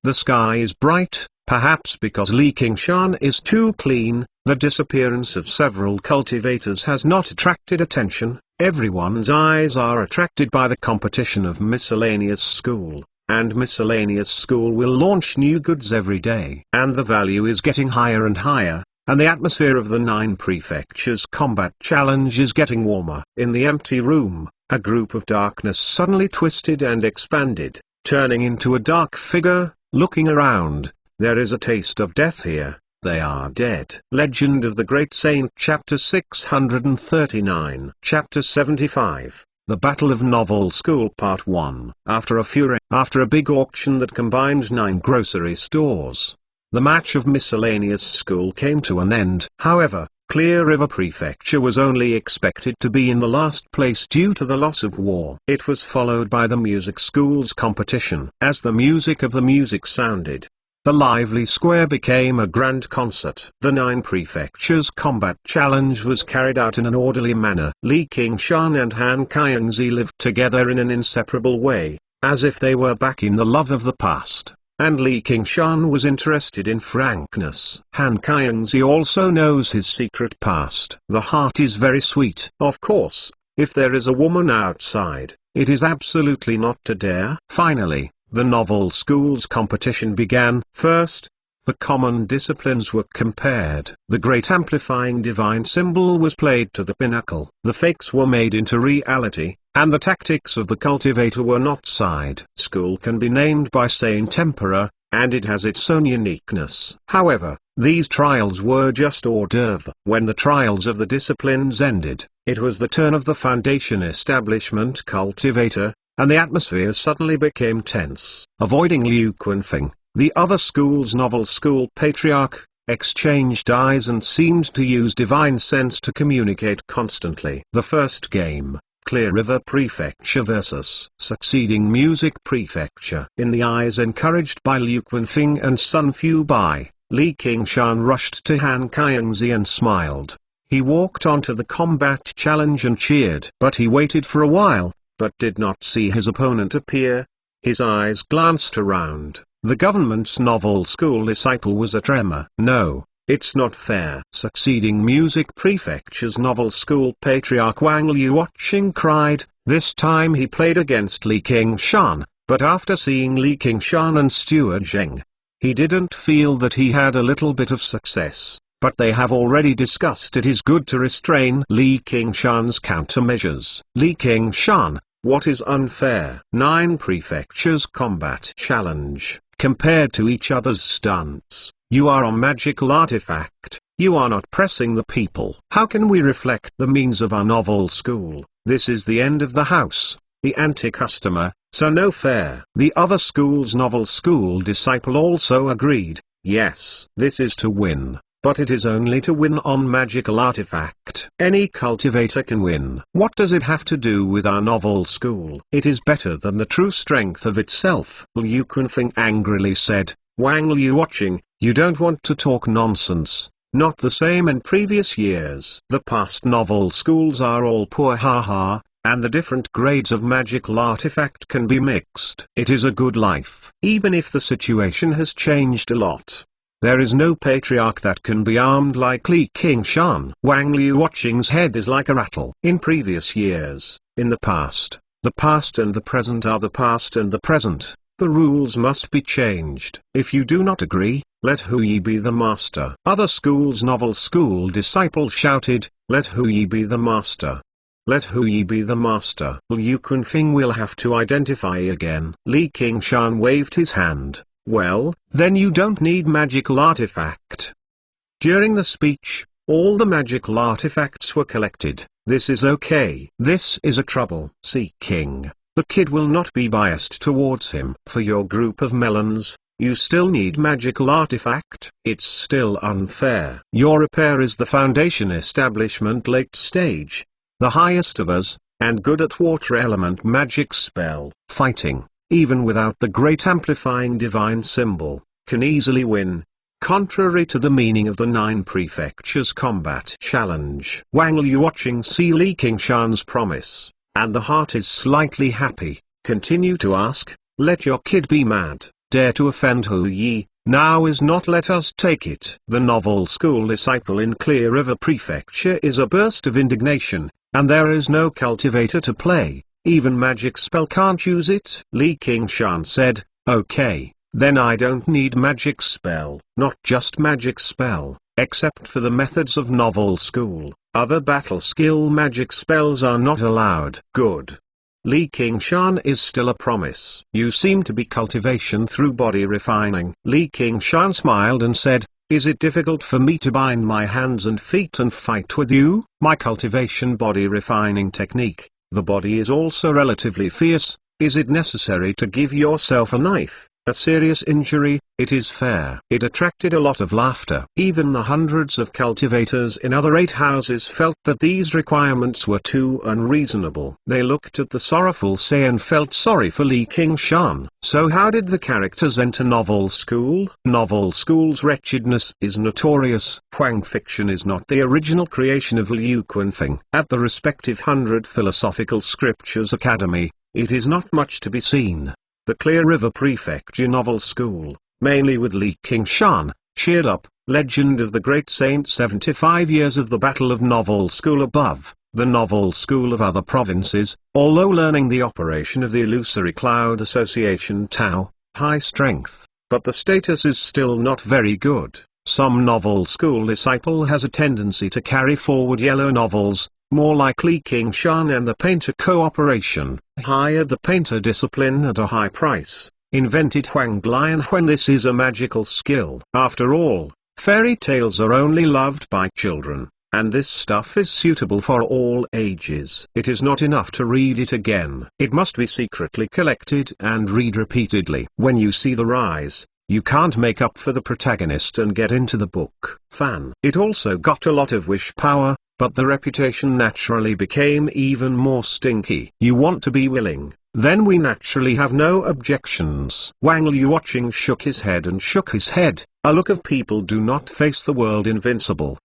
The sky is bright, perhaps because Li Qingshan is too clean. The disappearance of several cultivators has not attracted attention. Everyone's eyes are attracted by the competition of Miscellaneous School, and Miscellaneous School will launch new goods every day. And the value is getting higher and higher, and the atmosphere of the 9 prefectures combat challenge is getting warmer. In the empty room, a group of darkness suddenly twisted and expanded, turning into a dark figure. Looking around, there is a taste of death here. They are dead. Legend of the Great Saint, Chapter 639. Chapter 75. The Battle of Novel School Part 1. After a big auction that combined 9 grocery stores, the match of Miscellaneous School came to an end. However, Clear River Prefecture was only expected to be in the last place due to the loss of war. It was followed by the music school's competition. As the music of the music sounded, the lively square became a grand concert. The 9 prefectures combat challenge was carried out in an orderly manner. Li Qingshan and Han Qiangzi lived together in an inseparable way, as if they were back in the love of the past. And Li Qingshan was interested in frankness. Han Qiangzi also knows his secret past. The heart is very sweet. Of course, if there is a woman outside, it is absolutely not to dare. Finally, the novel school's competition began. First, the common disciplines were compared. The great amplifying divine symbol was played to the pinnacle. The fakes were made into reality, and the tactics of the cultivator were not side. School can be named by Saint Emperor, and it has its own uniqueness. However, these trials were just hors d'oeuvre. When the trials of the disciplines ended, it was the turn of the foundation establishment cultivator, and the atmosphere suddenly became tense. Avoiding Liu Qunfeng, the other school's novel school patriarch, exchanged eyes and seemed to use divine sense to communicate constantly. The first game, Clear River Prefecture vs. Succeeding Music Prefecture. In the eyes encouraged by Liu Qunfeng and Sun Fubai, Li Qingshan rushed to Han Qiangzi and smiled. He walked onto the combat challenge and cheered. But he waited for a while, but did not see his opponent appear. His eyes glanced around. The government's novel school disciple was a tremor. No, it's not fair. Succeeding Music Prefecture's novel school patriarch Wang Liuoqing cried. This time he played against Li Qingshan, but after seeing Li Qingshan and Steward Zheng, he didn't feel that he had a little bit of success. But they have already discussed it is good to restrain Li Qingshan's countermeasures. Li Qingshan, what is unfair? 9 prefectures combat challenge. Compared to each other's stunts, you are a magical artifact. You are not pressing the people. How can we reflect the means of our novel school? This is the end of the house, the anti-customer, so no fair. The other school's novel school disciple also agreed. Yes, this is to win. But it is only to win on magical artifact. Any cultivator can win. What does it have to do with our novel school? It is better than the true strength of itself. Liu Qunfeng angrily said. Wang Liuoqing, you don't want to talk nonsense. Not the same in previous years. The past novel schools are all poor haha, and the different grades of magical artifact can be mixed. It is a good life. Even if the situation has changed a lot, There is no patriarch that can be armed like Li Qingshan. Wang Liuoqing's head is like a rattle. In previous years, in the past and the present are the past and the present. The rules must be changed. If you do not agree, let Hu Yi be the master. Other schools' novel school disciples shouted, let Hu Yi be the master. Let Hu Yi be the master. Liu Kunfing will have to identify again. Li Qingshan waved his hand. Well, then you don't need magical artifact. During the speech, all the magical artifacts were collected. This is okay. This is a trouble. See King. The kid will not be biased towards him. For your group of melons, you still need magical artifact. It's still unfair. Your repair is the foundation establishment late stage. The highest of us, and good at water element magic spell. Fighting, even without the great amplifying divine symbol, can easily win. Contrary to the meaning of the 9 prefectures combat challenge. Wang Liuoqing see Li Qingshan's promise, and the heart is slightly happy. Continue to ask, let your kid be mad, dare to offend Hu Yi, now is not let us take it. The novel school disciple in Clear River Prefecture is a burst of indignation, and there is no cultivator to play, even magic spell can't use it. Li Qingshan said, okay. Then I don't need magic spell. Not just magic spell, except for the methods of novel school. Other battle skill magic spells are not allowed. Good. Li Qingshan is still a promise. You seem to be cultivation through body refining. Li Qingshan smiled and said, is it difficult for me to bind my hands and feet and fight with you? My cultivation body refining technique, the body is also relatively fierce. Is it necessary to give yourself a knife? A serious injury? It is fair. It attracted a lot of laughter. Even the hundreds of cultivators in other 8 houses felt that these requirements were too unreasonable. They looked at the sorrowful Say and felt sorry for Li Qingshan. So how did the characters enter novel school? Novel school's wretchedness is notorious. Huang fiction is not the original creation of Liu Kunfing. At the respective 100 Philosophical Scriptures Academy, it is not much to be seen. The Clear River Prefecture Novel School, mainly with Li Qingshan, cheered up. Legend of the Great Saint. 75 years of the Battle of Novel School above. The Novel School of other provinces, although learning the operation of the Illusory Cloud Association Tao, high strength, but the status is still not very good. Some novel school disciple has a tendency to carry forward yellow novels, more like Li Qingshan and the painter cooperation, hired the painter discipline at a high price, invented Huang Lian when this is a magical skill. After all, fairy tales are only loved by children, and this stuff is suitable for all ages. It is not enough to read it again. It must be secretly collected and read repeatedly. When you see the rise, you can't make up for the protagonist and get into the book. Fan. It also got a lot of wish power, but the reputation naturally became even more stinky. You want to be willing, then we naturally have no objections. Wang Liuoqing shook his head and shook his head, a look of people do not face the world invincible.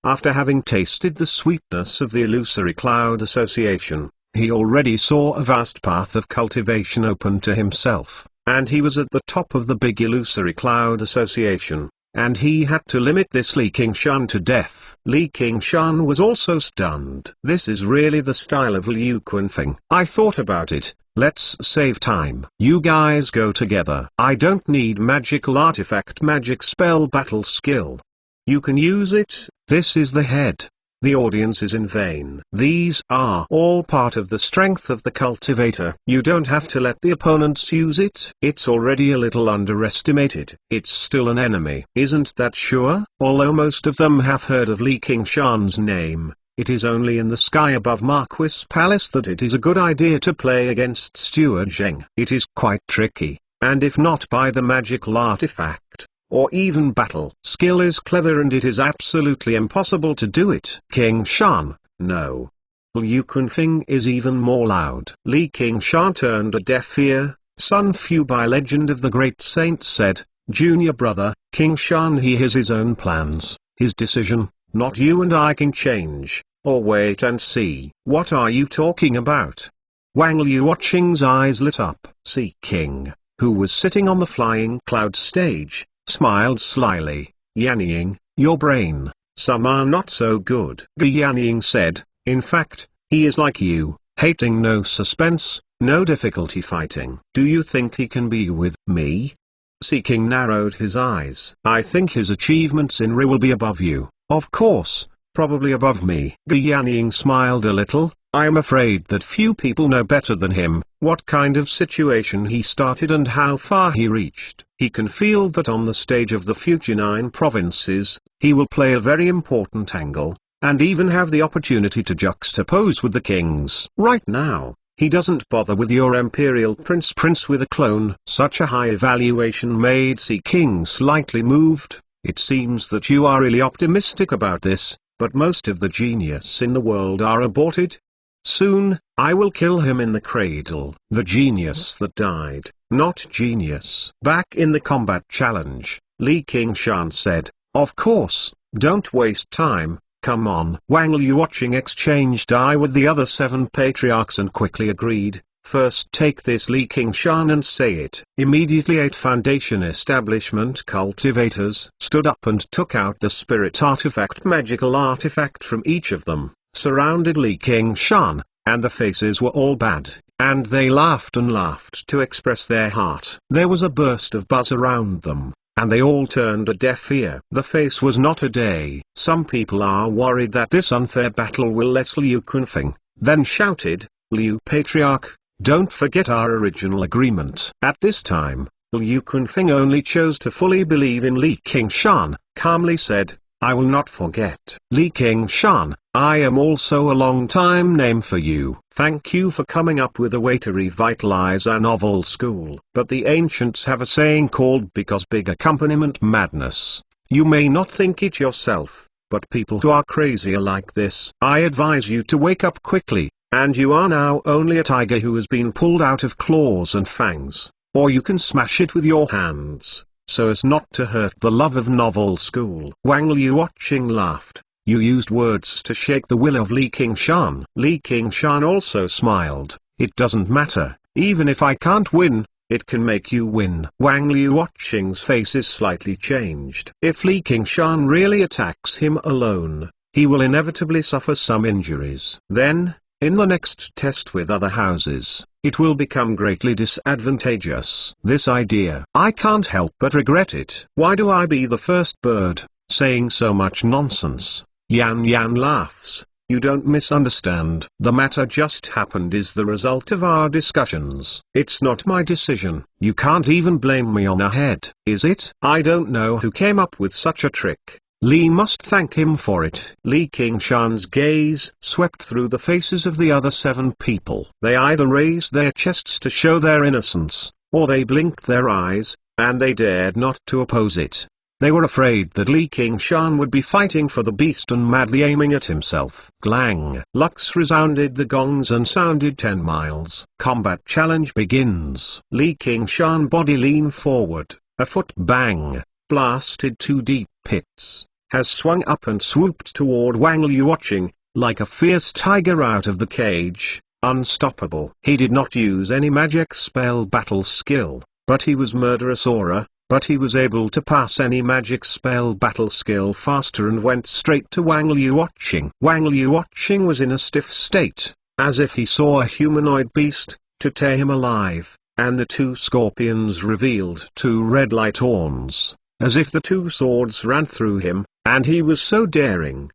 After having tasted the sweetness of the Illusory Cloud Association, he already saw a vast path of cultivation open to himself, and he was at the top of the big Illusory Cloud Association. And he had to limit this Li Qingshan to death. Li Qingshan was also stunned. This is really the style of Liu Kunfing. I thought about it, let's save time. You guys go together. I don't need magical artifact magic spell battle skill. You can use it, this is the head. The audience is in vain. These are all part of the strength of the cultivator. You don't have to let the opponents use it. It's already a little underestimated. It's still an enemy. Isn't that sure? Although most of them have heard of Li Qingshan's name, it is only in the sky above Marquis Palace that it is a good idea to play against Steward Zheng. It is quite tricky, and if not by the magical artifact, or even battle skill is clever and it is absolutely impossible to do it. Qingshan, no. Liu Kunfing is even more loud. Li Qingshan turned a deaf ear. Sun Fu by Legend of the Great Saint said, Junior brother, Qingshan he has his own plans, his decision, not you and I can change, or wait and see. What are you talking about? Wang Liuoqing's eyes lit up. See King, who was sitting on the flying cloud stage, smiled slyly. Yan Ying, your brain, some are not so good. Yan Ying said, in fact, he is like you, hating no suspense, no difficulty fighting. Do you think he can be with me? Seeking narrowed his eyes. I think his achievements in Ri will be above you, of course, probably above me. Yan Ying smiled a little. I am afraid that few people know better than him, what kind of situation he started and how far he reached. He can feel that on the stage of the future 9 provinces, he will play a very important angle, and even have the opportunity to juxtapose with the kings. Right now, he doesn't bother with your imperial prince with a clone. Such a high evaluation made Sea King slightly moved. It seems that you are really optimistic about this, but most of the genius in the world are aborted. Soon, I will kill him in the cradle. The genius that died, not genius. Back in the combat challenge, Li Qingshan said, of course, don't waste time, come on. Wang Liu watching exchanged eye with the other 7 patriarchs and quickly agreed, first take this Li Qingshan and say it. Immediately 8 foundation establishment cultivators stood up and took out the spirit artifact magical artifact from each of them, surrounded Li Qingshan, and the faces were all bad, and they laughed and laughed to express their heart. There was a burst of buzz around them, and they all turned a deaf ear. The face was not a day. Some people are worried that this unfair battle will let Liu Kunfeng, then shouted, Liu Patriarch, don't forget our original agreement. At this time, Liu Kunfeng only chose to fully believe in Li Qingshan, calmly said, I will not forget. Li Qingshan, I am also a long-time name for you. Thank you for coming up with a way to revitalize our novel school. But the ancients have a saying called because big accompaniment madness. You may not think it yourself, but people who are crazy are like this. I advise you to wake up quickly, and you are now only a tiger who has been pulled out of claws and fangs, or you can smash it with your hands, so as not to hurt the love of novel school. Wang Liu watching laughed. You used words to shake the will of Li Qingshan. Li Qingshan also smiled. It doesn't matter, even if I can't win, it can make you win. Wang Liu watching's face is slightly changed. If Li Qingshan really attacks him alone, he will inevitably suffer some injuries. Then, in the next test with other houses, it will become greatly disadvantageous. This idea, I can't help but regret it. Why do I be the first bird, saying so much nonsense? Yan Yan laughs. You don't misunderstand. The matter just happened is the result of our discussions. It's not my decision. You can't even blame me on ahead, is it? I don't know who came up with such a trick. Li must thank him for it. Li Qingshan's gaze swept through the faces of the other 7 people. They either raised their chests to show their innocence, or they blinked their eyes, and they dared not to oppose it. They were afraid that Li Qingshan would be fighting for the beast and madly aiming at himself. Glang! Lux resounded the gongs and sounded 10 miles. Combat challenge begins. Li Qingshan body lean forward, a foot bang, blasted 2 deep pits, has swung up and swooped toward Wang Liu watching, like a fierce tiger out of the cage, unstoppable. He did not use any magic spell battle skill, but he was murderous aura. But he was able to pass any magic spell battle skill faster and went straight to Wang Liu watching. Wang Liu watching was in a stiff state, as if he saw a humanoid beast, to tear him alive, and the 2 scorpions revealed 2 red light horns, as if the 2 swords ran through him, and he was so daring.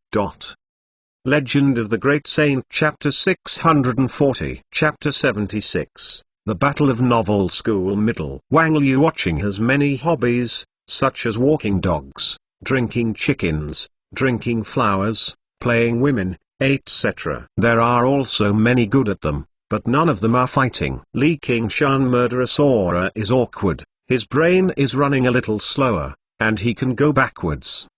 Legend of the Great Saint Chapter 640 Chapter 76 The Battle of Novel School Middle. Wang Liu watching has many hobbies, such as walking dogs, drinking chickens, drinking flowers, playing women, etc. There are also many good at them, but none of them are fighting. Li Qingshan murderous aura is awkward, his brain is running a little slower, and he can go backwards.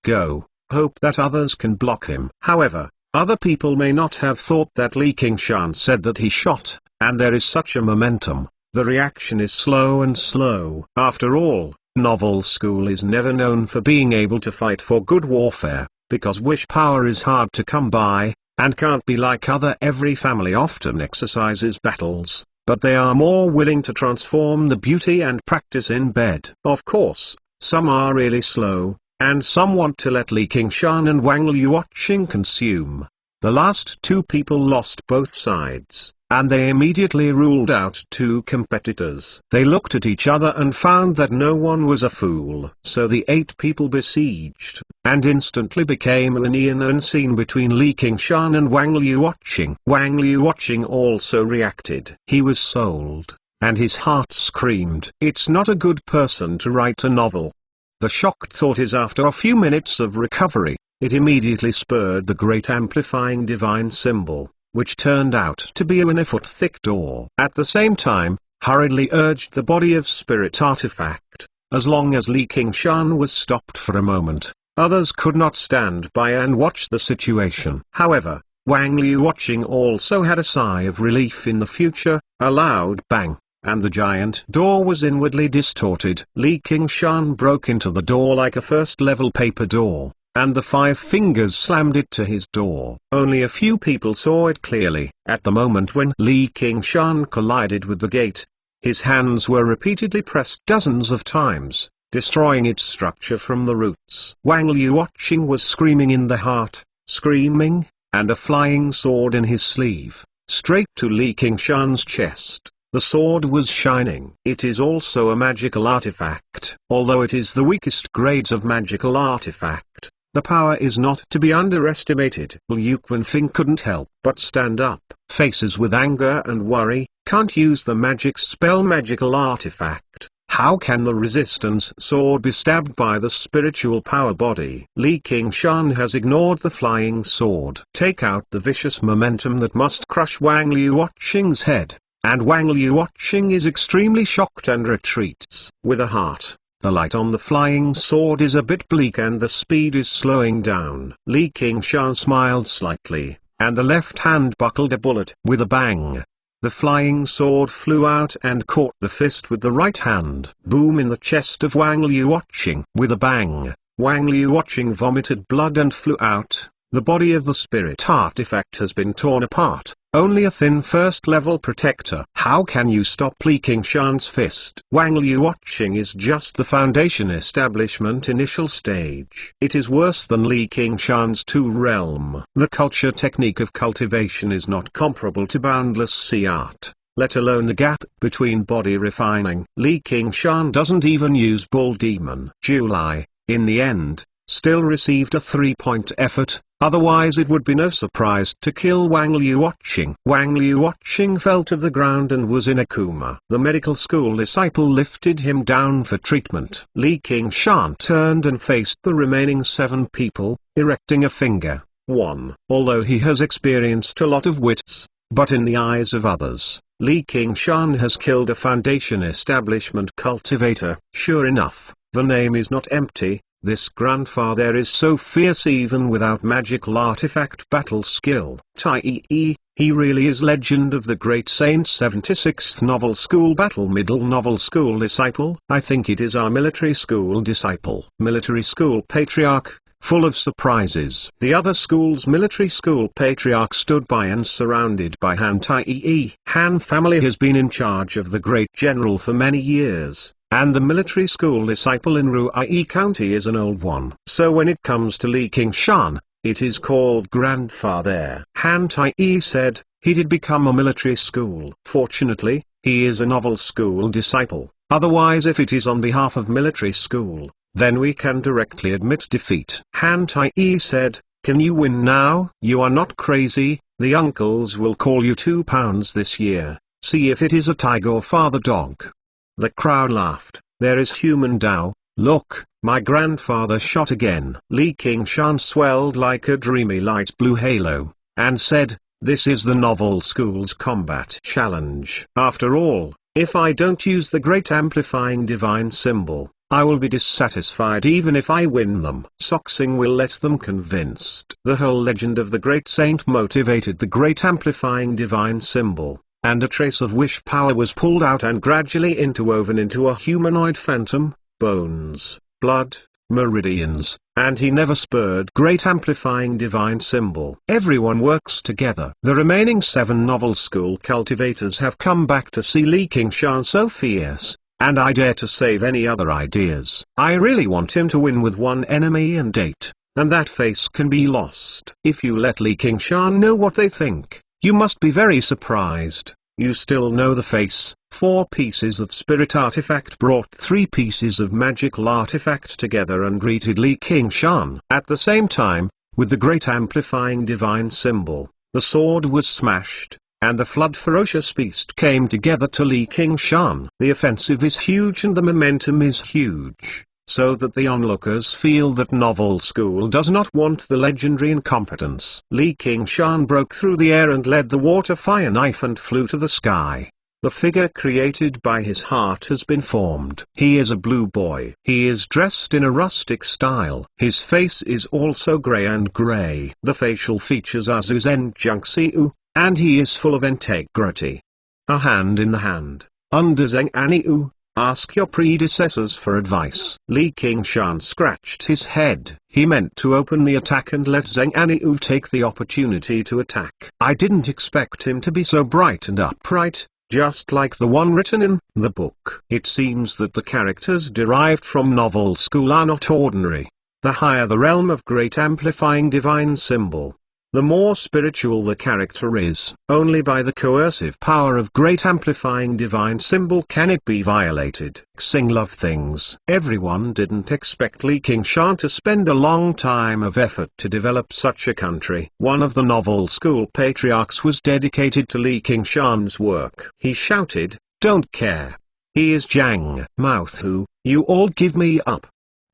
Hope that others can block him. However, other people may not have thought that Li Qingshan said that he shot, and there is such a momentum, the reaction is slow and slow. After all, novel school is never known for being able to fight for good warfare, because wish power is hard to come by, and can't be like other. Every family often exercises battles, but they are more willing to transform the beauty and practice in bed. Of course, Some are really slow, and some want to let Li Qingshan and Wang Liuoqing consume. The last two people lost both sides, and they immediately ruled out two competitors. They looked at each other and found that no one was a fool. So the 8 people besieged, and instantly became an neon unseen between Li Qingshan and Wang Liuoqing. Wang Liuoqing also reacted. He was sold, and his heart screamed, "It's not a good person to write a novel." The shocked thought is after a few minutes of recovery, it immediately spurred the great amplifying divine symbol, which turned out to be a 1-foot-thick door. At the same time, hurriedly urged the body of spirit artifact. As long as Li Qingshan was stopped for a moment, others could not stand by and watch the situation. However, Wang Liuoqing also had a sigh of relief in the future. A loud bang, and the giant door was inwardly distorted. Li Qingshan broke into the door like a first-level paper door, and the 5 fingers slammed it to his door. Only a few people saw it clearly. At the moment when Li Qingshan collided with the gate, his hands were repeatedly pressed dozens of times, destroying its structure from the roots. Wang Liuoqing was screaming in the heart, screaming, and a flying sword in his sleeve, straight to Li Qingshan's chest. The sword was shining. It is also a magical artifact. Although it is the weakest grades of magical artifact, the power is not to be underestimated. Liu Quanfing couldn't help but stand up. Faces with anger and worry, can't use the magic spell magical artifact. How can the resistance sword be stabbed by the spiritual power body? Li Qingshan has ignored the flying sword. Take out the vicious momentum that must crush Wang Liuoqing's head. And Wang Liuoqing is extremely shocked and retreats. With a heart, the light on the flying sword is a bit bleak and the speed is slowing down. Li Qingshan smiled slightly, and the left hand buckled a bullet. With a bang, the flying sword flew out and caught the fist with the right hand. Boom in the chest of Wang Liuoqing. With a bang, Wang Liuoqing vomited blood and flew out. The body of the spirit artifact has been torn apart. Only a thin first-level protector. How can you stop Li Qingshan's fist? Wang Liuoqing is just the foundation establishment initial stage. It is worse than Li Qingshan's 2 realm. The culture technique of cultivation is not comparable to boundless sea art, let alone the gap between body refining. Li Qingshan doesn't even use Bull Demon. July, in the end, still received a 3-point effort. Otherwise it would be no surprise to kill Wang Liuoqing. Wang Liuoqing fell to the ground and was in a coma. The medical school disciple lifted him down for treatment. Li Qingshan turned and faced the remaining 7 people, erecting a finger. 1. Although he has experienced a lot of wits, but in the eyes of others, Li Qingshan has killed a foundation establishment cultivator. Sure enough, the name is not empty. This grandfather is so fierce even without magical artifact battle skill. Tai Yi, he really is legend of the great saint. 76th novel school battle middle novel school disciple. I think it is our military school disciple. Military school patriarch, full of surprises. The other school's military school patriarch stood by and surrounded by Han Tai Yi. Han family has been in charge of the great general for many years. And the military school disciple in Ruai County is an old one. So when it comes to Li Qingshan, it is called grandfather. Han Tai-yi said, he did become a military school. Fortunately, he is a novel school disciple. Otherwise if it is on behalf of military school, then we can directly admit defeat. Han Tai-yi said, can you win now? You are not crazy, the uncles will call you £2 this year. See if it is a tiger or father dog. The crowd laughed. There is human Dao. Look, my grandfather shot again. Li Qingshan swelled like a dreamy light blue halo, and said, this is the novel school's combat challenge. After all, if I don't use the great amplifying divine symbol, I will be dissatisfied even if I win them. Soxing will let them convinced. The whole legend of the great saint motivated the great amplifying divine symbol, and a trace of wish power was pulled out and gradually interwoven into a humanoid phantom, bones, blood, meridians, and he never spurred great amplifying divine symbol. Everyone works together. The remaining 7 novel school cultivators have come back to see Li Qingshan so fierce, and I dare to save any other ideas. I really want him to win with one enemy and 8, and that face can be lost. If you let Li Qingshan know what they think, you must be very surprised. You still know the face. 4 pieces of spirit artifact brought 3 pieces of magical artifact together and greeted Li Qingshan. At the same time, with the great amplifying divine symbol, the sword was smashed, and the flood ferocious beast came together to Li Qingshan. The offensive is huge and the momentum is huge, so that the onlookers feel that Novel School does not want the legendary incompetence. Li Qingshan broke through the air and led the water fire knife and flew to the sky. The figure created by his heart has been formed. He is a blue boy. He is dressed in a rustic style. His face is also grey and grey. The facial features are Zuzen Junxiu, and he is full of integrity. A hand in the hand, under Zheng Aniu. Ask your predecessors for advice. Li Qingshan scratched his head. He meant to open the attack and let Zheng Aniu take the opportunity to attack. I didn't expect him to be so bright and upright, just like the one written in the book. It seems that the characters derived from Novel School are not ordinary. The higher the realm of great amplifying divine symbol, the more spiritual the character is. Only by the coercive power of great amplifying divine symbol can it be violated. Xing love things. Everyone didn't expect Li Qingshan to spend a long time of effort to develop such a country. One of the Novel School patriarchs was dedicated to Li Qingshan's work. He shouted, "Don't care. He is Jiang Mouth who, you all give me up."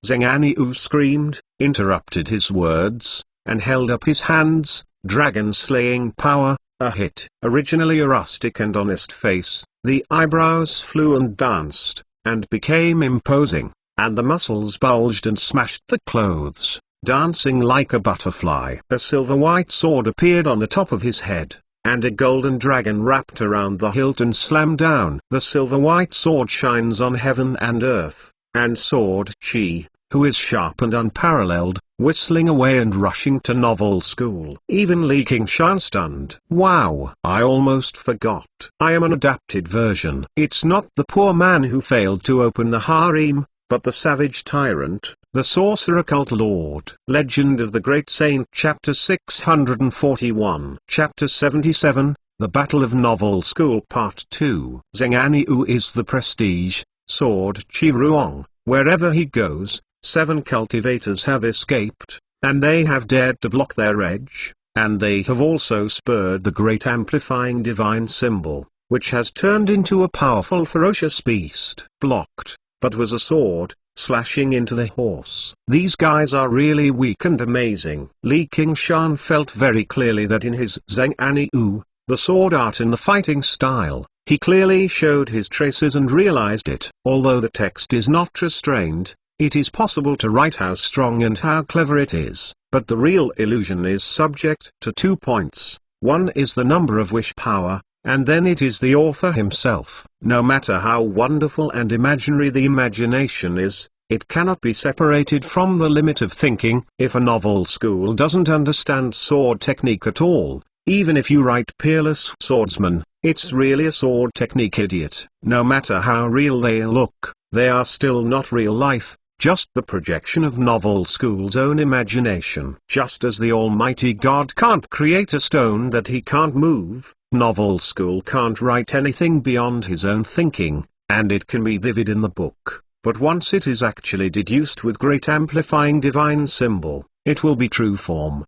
Zheng Aniu screamed, interrupted his words, and held up his hands. Dragon-slaying power, a hit. Originally a rustic and honest face, the eyebrows flew and danced, and became imposing, and the muscles bulged and smashed the clothes, dancing like a butterfly. A silver-white sword appeared on the top of his head, and a golden dragon wrapped around the hilt and slammed down. The silver-white sword shines on heaven and earth, and Sword Chi, who is sharp and unparalleled, whistling away and rushing to Novel School. Even Li Qingshan stunned. Wow, I almost forgot. I am an adapted version. It's not the poor man who failed to open the harem, but the savage tyrant, the sorcerer cult lord. Legend of the Great Saint. Chapter 641. Chapter 77, The Battle of Novel School Part 2. Zheng Aniu is the prestige, Sword Chi Ruong. Wherever he goes, 7 cultivators have escaped, and they have dared to block their edge, and they have also spurred the great amplifying divine symbol, which has turned into a powerful ferocious beast. Blocked, but was a sword, slashing into the horse. These guys are really weak and amazing. Li Qingshan felt very clearly that in his Zheng Aniu, the sword art and the fighting style, he clearly showed his traces and realized it. Although the text is not restrained, it is possible to write how strong and how clever it is, but the real illusion is subject to 2 points. One is the number of wish power, and then it is the author himself. No matter how wonderful and imaginary the imagination is, it cannot be separated from the limit of thinking. If a Novel School doesn't understand sword technique at all, even if you write Peerless Swordsman, it's really a sword technique idiot. No matter how real they look, they are still not real life, just the projection of Novel School's own imagination. Just as the Almighty God can't create a stone that he can't move, Novel School can't write anything beyond his own thinking, and it can be vivid in the book, but once it is actually deduced with great amplifying divine symbol, it will be true form.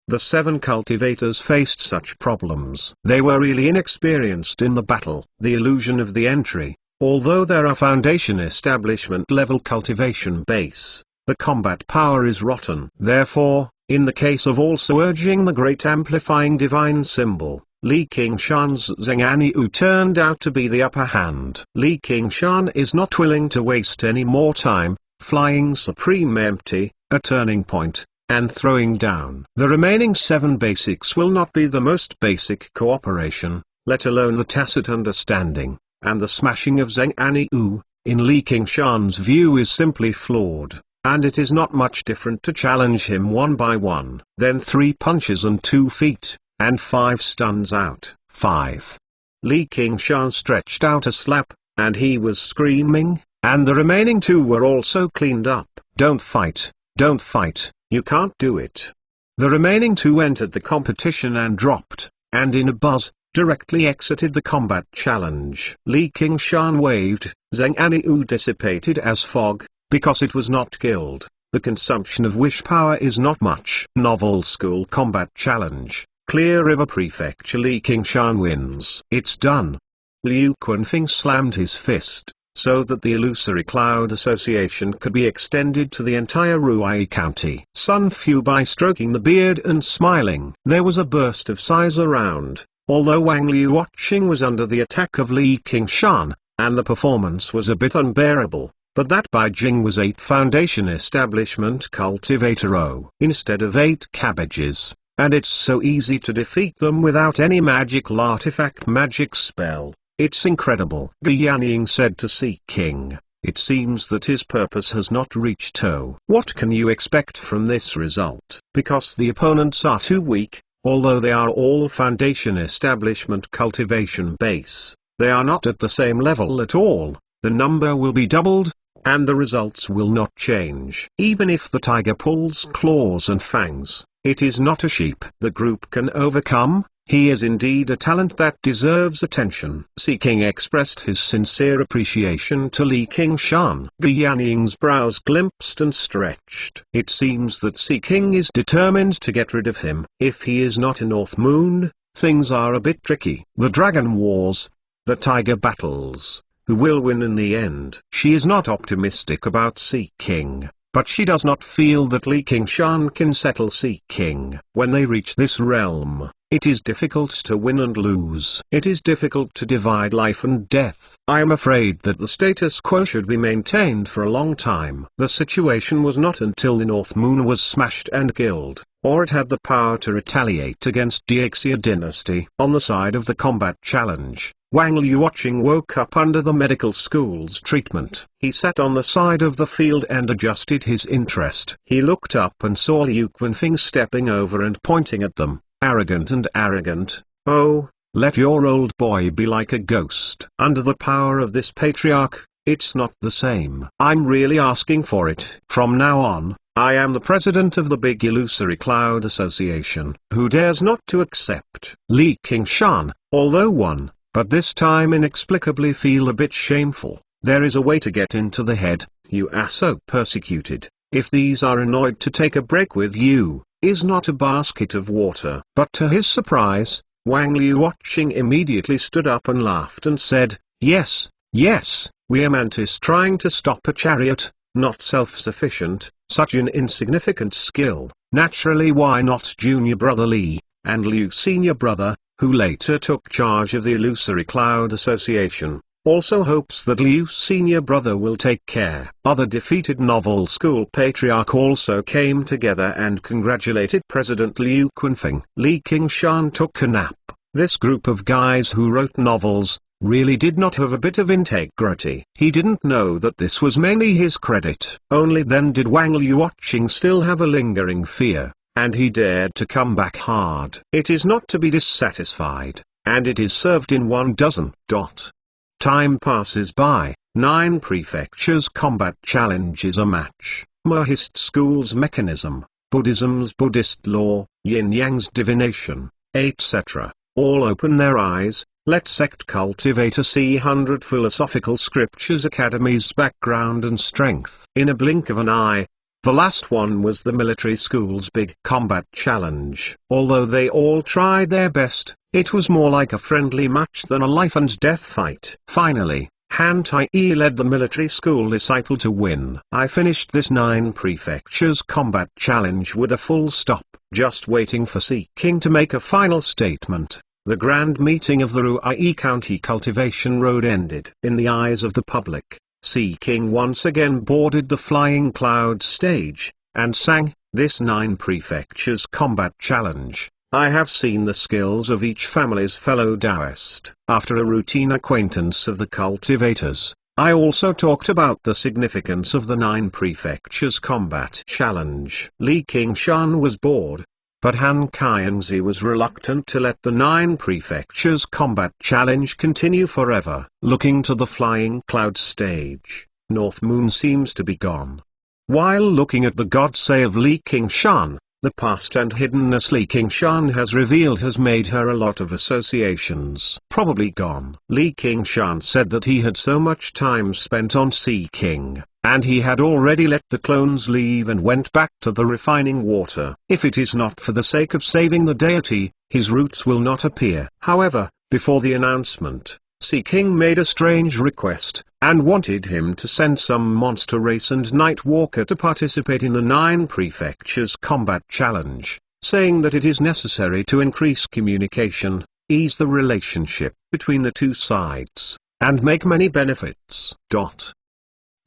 The 7 cultivators faced such problems. They were really inexperienced in the battle. The illusion of the entry. Although there are foundation establishment level cultivation base, the combat power is rotten. Therefore, in the case of also urging the great amplifying divine symbol, Li Qingshan's Zheng Aniu turned out to be the upper hand. Li Qingshan is not willing to waste any more time, flying supreme empty, a turning point, and throwing down. The remaining 7 basics will not be the most basic cooperation, let alone the tacit understanding. And the smashing of Zheng Aniu, in Li Qingshan's view, is simply flawed, and it is not much different to challenge him one by one. Then 3 punches and 2 feet, and 5 stuns out. 5. Li Qingshan stretched out a slap, and he was screaming, and the remaining 2 were also cleaned up. Don't fight, you can't do it. The remaining 2 entered the competition and dropped, and in a buzz, directly exited the combat challenge. Li Qingshan waved, Zheng Aniu dissipated as fog, because it was not killed. The consumption of wish power is not much. Novel School Combat Challenge, Clear River Prefecture. Li Qingshan wins. It's done. Liu Qunfeng slammed his fist, so that the Illusory Cloud Association could be extended to the entire Ruai County. Sun Fubai stroking the beard and smiling. There was a burst of sighs around, although Wang Liu watching was under the attack of Li Qingshan, and the performance was a bit unbearable. But that Beijing was 8 Foundation Establishment Cultivator O instead of 8 cabbages, and it's so easy to defeat them without any magical artifact magic spell. It's incredible. Ge Yanning said to Sea King. It seems that his purpose has not reached O. What can you expect from this result? Because the opponents are too weak, although they are all Foundation Establishment Cultivation base, they are not at the same level at all. The number will be doubled, and the results will not change. Even if the tiger pulls claws and fangs, it is not a sheep the group can overcome. He is indeed a talent that deserves attention. Sea King expressed his sincere appreciation to Li Qingshan. Ge Yanning's brows glimpsed and stretched. It seems that Sea King is determined to get rid of him. If he is not a North Moon, things are a bit tricky. The Dragon Wars, the Tiger Battles. Who will win in the end? She is not optimistic about Sea King, but she does not feel that Li Qingshan can settle Sea King. When they reach this realm, it is difficult to win and lose. It is difficult to divide life and death. I am afraid that the status quo should be maintained for a long time. The situation was not until the North Moon was smashed and killed, or it had the power to retaliate against Diexia dynasty. On the side of the combat challenge, Wang Liu watching woke up under the medical school's treatment. He sat on the side of the field and adjusted his interest. He looked up and saw Liu Qunfeng stepping over and pointing at them, arrogant and arrogant. Oh, let your old boy be like a ghost. Under the power of this patriarch, it's not the same. I'm really asking for it. From now on, I am the president of the Big Illusory Cloud Association. Who dares not to accept? Li Qingshan, although won, but this time inexplicably feel a bit shameful. There is a way to get into the head. You are so persecuted. If these are annoyed to take a break with you, is not a basket of water. But to his surprise, Wang Liu watching immediately stood up and laughed and said, yes, we are Mantis trying to stop a chariot, not self-sufficient, such an insignificant skill. Naturally, why not junior brother Li, and Liu senior brother, who later took charge of the Illusory Cloud Association, also hopes that Liu senior brother will take care. Other defeated Novel School Patriarch also came together and congratulated President Liu Qunfeng. Li Qingshan took a nap. This group of guys who wrote novels really did not have a bit of integrity. He didn't know that this was mainly his credit. Only then did Wang Liu watching still have a lingering fear, and he dared to come back hard. It is not to be dissatisfied, and it is served in 1 dozen. Time passes by. 9 Prefectures Combat Challenges a match. Mahist School's Mechanism, Buddhism's Buddhist Law, Yin-Yang's Divination, etc. All open their eyes. Let Sect Cultivator see 100 Philosophical Scriptures Academy's background and strength. In a blink of an eye, the last one was the military school's big combat challenge. Although they all tried their best, it was more like a friendly match than a life and death fight. Finally, Han Tai-yi led the military school disciple to win. I finished this 9 Prefectures Combat Challenge with a full stop, just waiting for Sea King to make a final statement. The grand meeting of the Ruai County Cultivation Road ended. In the eyes of the public, Sea King once again boarded the Flying Cloud stage, and sang, "This 9 Prefectures Combat Challenge. I have seen the skills of each family's fellow Taoist." After a routine acquaintance of the cultivators, I also talked about the significance of the 9 Prefectures Combat Challenge. Li Qingshan was bored. but Han Qianzi was reluctant to let the 9 Prefectures Combat Challenge continue forever. Looking to the Flying Cloud stage, North Moon seems to be gone. While looking at the God Say of Li Qingshan, the past and hiddenness Li Qingshan has revealed has made her a lot of associations probably gone. Li Qingshan said that he had so much time spent on seeking, and he had already let the clones leave and went back to the refining water. If it is not for the sake of saving the deity, his roots will not appear. However, before the announcement, Sea King made a strange request, and wanted him to send some monster race and Night Walker to participate in the 9 Prefectures Combat Challenge, saying that it is necessary to increase communication, ease the relationship between the two sides, and make many benefits.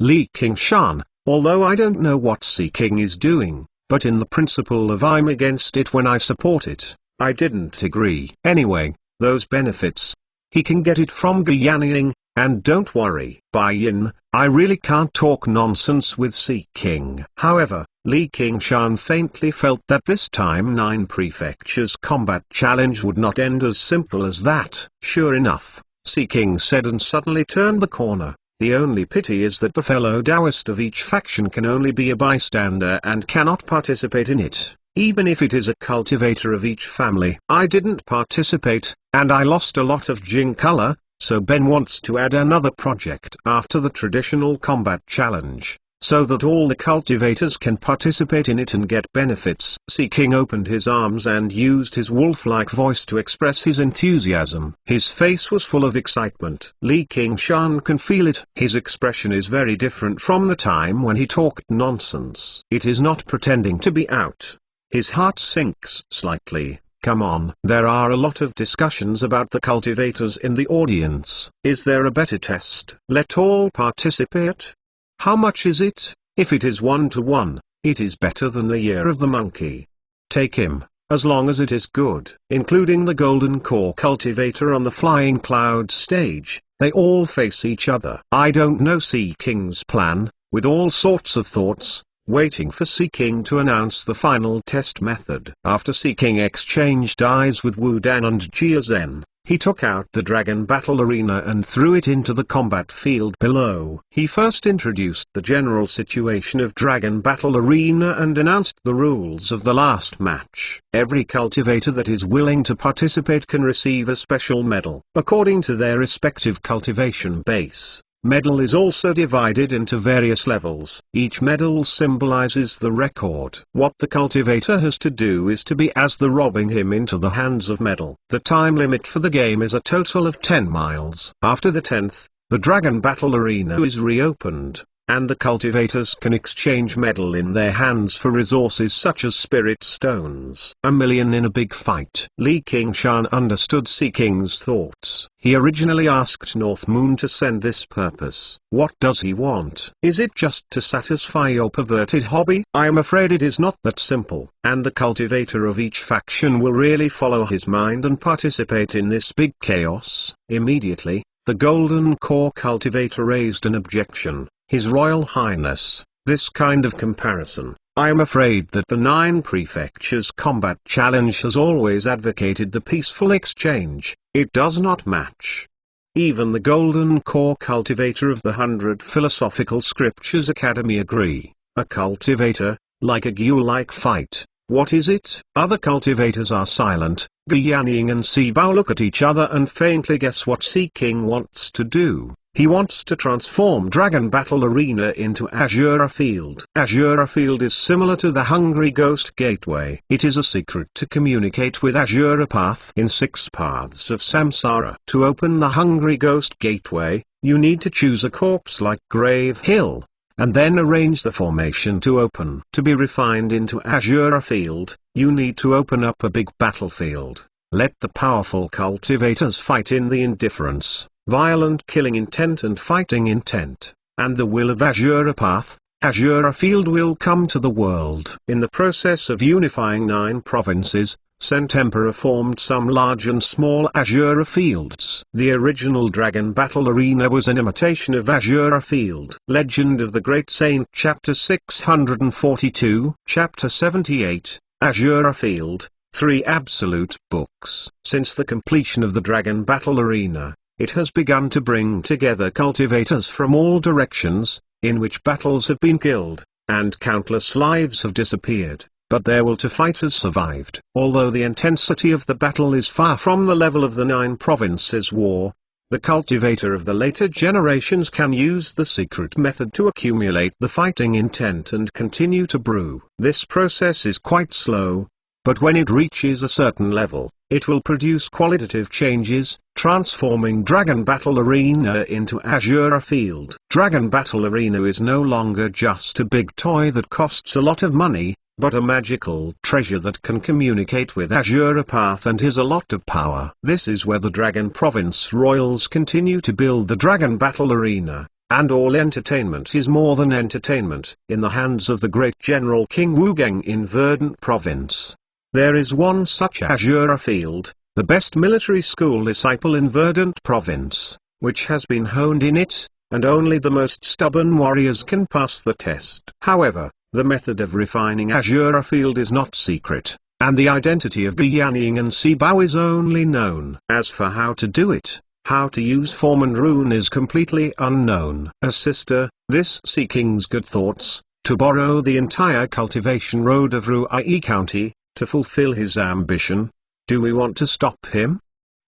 Li Qingshan, although I don't know what Sea King is doing, but in the principle of I'm against it when I support it, I didn't agree. Anyway, those benefits, he can get it from Guyanning, and don't worry. Bai Yin, I really can't talk nonsense with Sea King. However, Li Qingshan faintly felt that this time 9 Prefectures Combat Challenge would not end as simple as that. Sure enough, Sea King said and suddenly turned the corner. The only pity is that the fellow Taoist of each faction can only be a bystander and cannot participate in it, even if it is a cultivator of each family. I didn't participate, and I lost a lot of Jing color, so Ben wants to add another project after the traditional combat challenge, so that all the cultivators can participate in it and get benefits. Sea King opened his arms and used his wolf-like voice to express his enthusiasm. His face was full of excitement. Li Qingshan can feel it. His expression is very different from the time when he talked nonsense. It is not pretending to be out. His heart sinks slightly. Come on. There are a lot of discussions about the cultivators in the audience. Is there a better test? Let all participate? How much is it? If it is 1-to-1, it is better than the Year of the Monkey. Take him, as long as it is good. Including the Golden Core Cultivator on the Flying Cloud stage, they all face each other. I don't know Sea King's plan, with all sorts of thoughts, waiting for Sea King to announce the final test method. After Sea King exchanged eyes with Wu Dan and Jia Zhen, he took out the Dragon Battle Arena and threw it into the combat field below. He first introduced the general situation of Dragon Battle Arena and announced the rules of the last match. Every cultivator that is willing to participate can receive a special medal, according to their respective cultivation base. Medal is also divided into various levels. Each medal symbolizes the record. What the cultivator has to do is to be as the robbing him into the hands of medal. The time limit for the game is a total of 10 miles. After the 10th, the Dragon Battle Arena is reopened, and the cultivators can exchange medal in their hands for resources such as spirit stones. 1,000,000 in a big fight. Li Qingshan understood Sea King's thoughts. He originally asked North Moon to send this purpose. What does he want? Is it just to satisfy your perverted hobby? I am afraid it is not that simple, and the cultivator of each faction will really follow his mind and participate in this big chaos. Immediately, the Golden Core Cultivator raised an objection. His Royal Highness, this kind of comparison, I am afraid that the 9 Prefectures Combat Challenge has always advocated the peaceful exchange. It does not match. Even the Golden Core Cultivator of the 100 Philosophical Scriptures Academy agree. A cultivator, like a Gu-like fight. What is it? Other cultivators are silent. Guyanning and Sibao look at each other and faintly guess what Sea King wants to do. He wants to transform Dragon Battle Arena into Azura Field. Azura Field is similar to the Hungry Ghost Gateway. It is a secret to communicate with Azura Path in 6 paths of Samsara. To open the Hungry Ghost Gateway, you need to choose a corpse-like Grave Hill, and then arrange the formation to open. To be refined into Azura Field, you need to open up a big battlefield. Let the powerful cultivators fight in the indifference, violent killing intent and fighting intent, and the will of Azura Path. Azura Field will come to the world. In the process of unifying 9 provinces, Cent Emperor formed some large and small Azura Fields. The original Dragon Battle Arena was an imitation of Azura Field. Legend of the Great Saint Chapter 642 Chapter 78 Azura Field, 3 absolute books. Since the completion of the Dragon Battle Arena, it has begun to bring together cultivators from all directions, in which battles have been killed, and countless lives have disappeared, but their will to fight has survived. Although the intensity of the battle is far from the level of the 9 Provinces War, the cultivator of the later generations can use the secret method to accumulate the fighting intent and continue to brew. This process is quite slow, but when it reaches a certain level, it will produce qualitative changes, transforming Dragon Battle Arena into Azura Field. Dragon Battle Arena is no longer just a big toy that costs a lot of money, but a magical treasure that can communicate with Azura Path and has a lot of power. This is where the Dragon Province Royals continue to build the Dragon Battle Arena, and all entertainment is more than entertainment, in the hands of the great General King Wugeng in Verdant Province. There is one such Azura Field, the best military school disciple in Verdant Province, which has been honed in it, and only the most stubborn warriors can pass the test. However, the method of refining Azura Field is not secret, and the identity of Guiyanying and Sibao is only known. As for how to do it, how to use form and rune is completely unknown. As sister, this Seeking's good thoughts, to borrow the entire cultivation road of Ruai County, to fulfill his ambition. Do we want to stop him?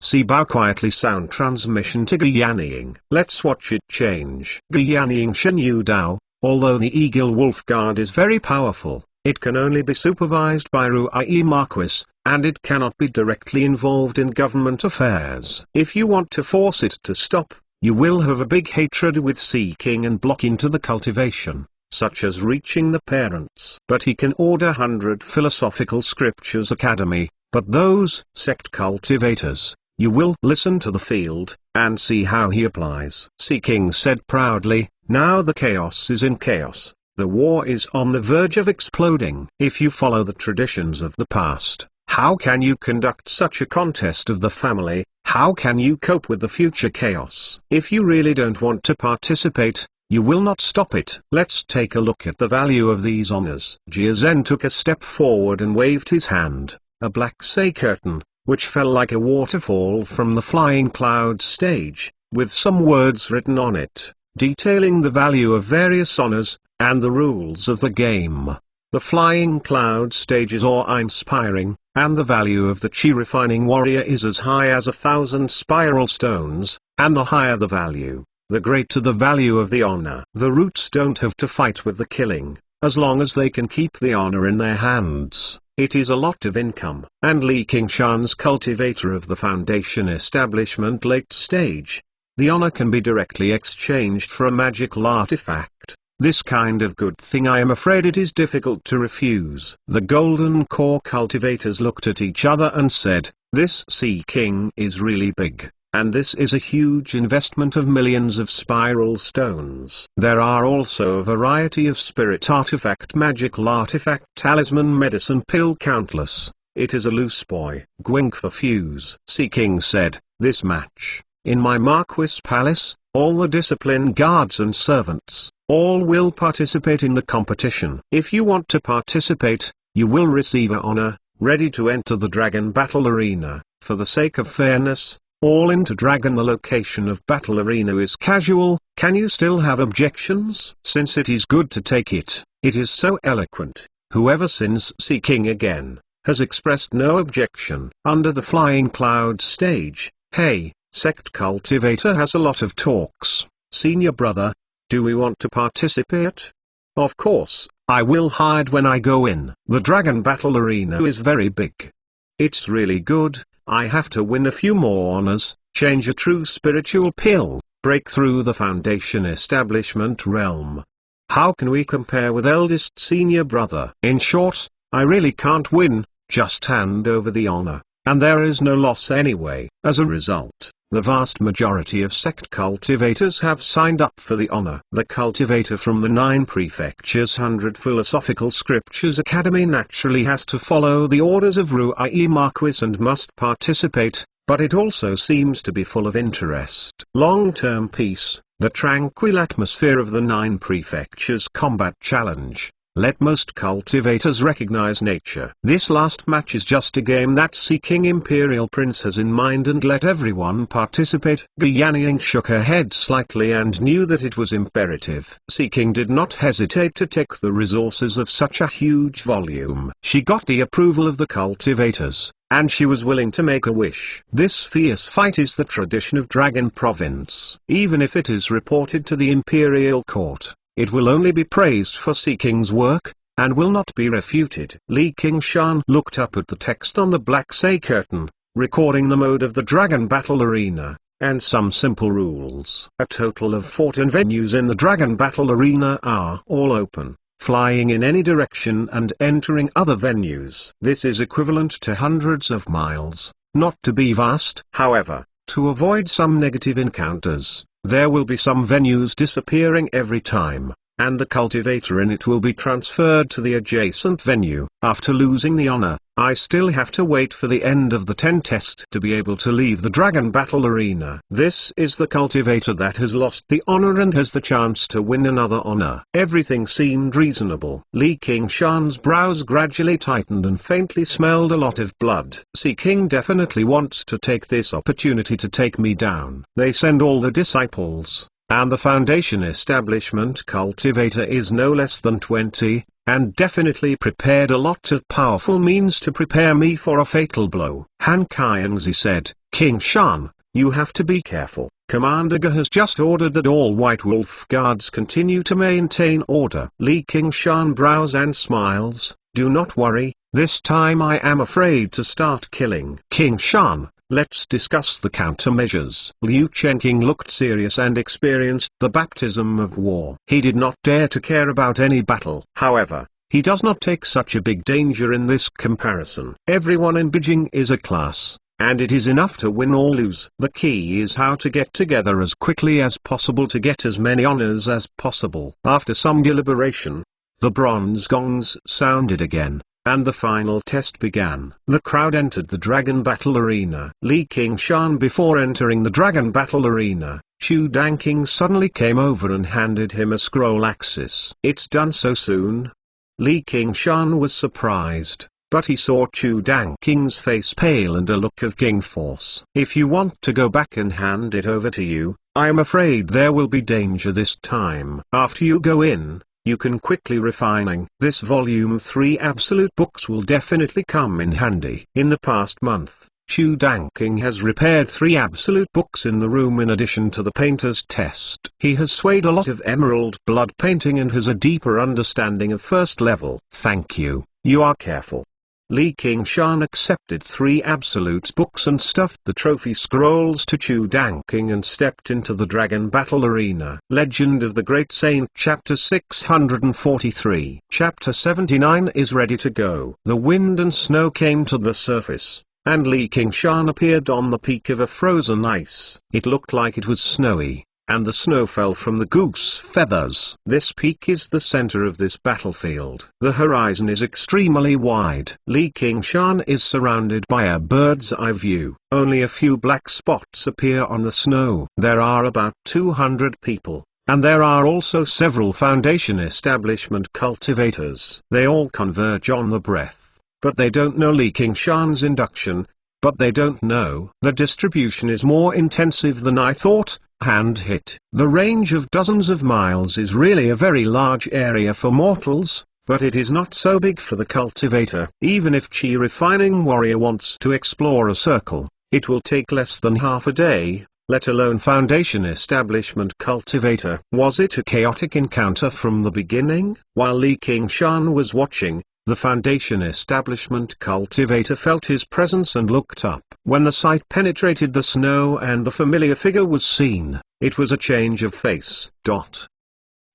Sibao quietly sound transmission to Guiyanying. Let's watch it change. Guiyanying Shenyu Dao. Although the Eagle Wolf Guard is very powerful, it can only be supervised by Ruai Marquis, and it cannot be directly involved in government affairs. If you want to force it to stop, you will have a big hatred with Seeking and blocking to the cultivation, such as reaching the parents. But he can order 100 Philosophical Scriptures Academy, but those sect cultivators, you will listen to the field, and see how he applies. Seeking said proudly, now the chaos is in chaos, the war is on the verge of exploding. If you follow the traditions of the past, how can you conduct such a contest of the family? How can you cope with the future chaos? If you really don't want to participate, you will not stop it. Let's take a look at the value of these honors. Jia Zhen took a step forward and waved his hand. A black say curtain, which fell like a waterfall from the flying cloud stage, with some words written on it, detailing the value of various honors, and the rules of the game. The flying cloud stage is awe-inspiring, and the value of the chi refining warrior is as high as 1,000 spiral stones, and the higher the value, the greater the value of the honor. The roots don't have to fight with the killing, as long as they can keep the honor in their hands. It is a lot of income. And Li Qingshan's cultivator of the foundation establishment late stage. The honor can be directly exchanged for a magical artifact. This kind of good thing I am afraid it is difficult to refuse. The Golden Core cultivators looked at each other and said, this Seeking is really big. And this is a huge investment of millions of spiral stones. There are also a variety of spirit artifact, magical artifact, talisman, medicine pill, countless. It is a loose boy. Gwingfa Fuse. Seeking said, this match, in my Marquis Palace, all the discipline guards and servants, all will participate in the competition. If you want to participate, you will receive an honor, ready to enter the Dragon Battle Arena. For the sake of fairness, all into Dragon. The location of Battle Arena is casual. Can you still have objections? Since it is good to take it, it is so eloquent. Whoever sins Seeking again, has expressed no objection. Under the flying cloud stage, hey, sect cultivator has a lot of talks. Senior brother, do we want to participate? Of course, I will hide when I go in. The Dragon Battle Arena is very big. It's really good. I have to win a few more honors, change a true spiritual pill, break through the foundation establishment realm. How can we compare with eldest senior brother? In short, I really can't win, just hand over the honor, and there is no loss anyway. As a result, the vast majority of sect cultivators have signed up for the honor. The cultivator from the 9 prefectures 100 Philosophical Scriptures Academy naturally has to follow the orders of Ruai Marquis and must participate, but it also seems to be full of interest. Long-term peace, the tranquil atmosphere of the 9 prefectures combat challenge, Let most cultivators recognize nature. This last match is just a game that Seeking Imperial Prince has in mind and let everyone participate. Yanniang shook her head slightly and knew that it was imperative. Seeking did not hesitate to take the resources of such a huge volume. She got the approval of the cultivators, and she was willing to make a wish. This fierce fight is the tradition of Dragon Province. Even if it is reported to the Imperial Court, it will only be praised for Seeking's work, and will not be refuted. Li Qingshan looked up at the text on the black say curtain, recording the mode of the Dragon Battle Arena, and some simple rules. A total of 14 venues in the Dragon Battle Arena are all open, flying in any direction and entering other venues. This is equivalent to hundreds of miles, not to be vast. However, to avoid some negative encounters, there will be some venues disappearing every time, and the cultivator in it will be transferred to the adjacent venue. After losing the honor, I still have to wait for the end of the 10 test to be able to leave the Dragon Battle Arena. This is the cultivator that has lost the honor and has the chance to win another honor. Everything seemed reasonable. Li Qingshan's brows gradually tightened and faintly smelled a lot of blood. Seeking definitely wants to take this opportunity to take me down. They send all the disciples, and the Foundation Establishment cultivator is no less than 20, and definitely prepared a lot of powerful means to prepare me for a fatal blow. Han Qianzi said, Qingshan, you have to be careful. Commander Ge has just ordered that all White Wolf guards continue to maintain order. Li Qingshan brows and smiles, do not worry, this time I am afraid to start killing. Qingshan, let's discuss the countermeasures. Liu Chenqing looked serious and experienced the baptism of war. He did not dare to care about any battle. However, he does not take such a big danger in this comparison. Everyone in Beijing is a class, and it is enough to win or lose. The key is how to get together as quickly as possible to get as many honors as possible. After some deliberation, the bronze gongs sounded again, and the final test began. The crowd entered the Dragon Battle Arena. Li Qingshan. Before entering the Dragon Battle Arena, Chu Danqing suddenly came over and handed him a scroll axis. It's done so soon? Li Qingshan was surprised, but he saw Chu Danqing's face pale and a look of king force. If you want to go back and hand it over to you, I am afraid there will be danger this time. After you go in, you can quickly refining. This volume 3 absolute books will definitely come in handy. In the past month, Chu Danqing has repaired 3 absolute books in the room in addition to the painter's test. He has swayed a lot of emerald blood painting and has a deeper understanding of first level. Thank you, you are careful. Li Qingshan accepted 3 absolute books and stuffed the trophy scrolls to Chu Danqing and stepped into the Dragon Battle Arena. Legend of the Great Saint Chapter 643. Chapter 79 is ready to go. The wind and snow came to the surface, and Li Qingshan appeared on the peak of a frozen ice. It looked like it was snowy, and the snow fell from the goose feathers. This peak is the center of this battlefield. The horizon is extremely wide. Li Qingshan is surrounded by a bird's eye view. Only a few black spots appear on the snow. There are about 200 people, and there are also several Foundation Establishment cultivators. They all converge on the breath, but they don't know Li Qingshan's induction, but they don't know the distribution is more intensive than I thought. Hand hit. The range of dozens of miles is really a very large area for mortals, but it is not so big for the cultivator. Even if Chi Refining Warrior wants to explore a circle, it will take less than half a day, let alone Foundation Establishment cultivator. Was it a chaotic encounter from the beginning? While Li Qingshan was watching, the Foundation Establishment cultivator felt his presence and looked up. When the sight penetrated the snow and the familiar figure was seen, it was a change of face.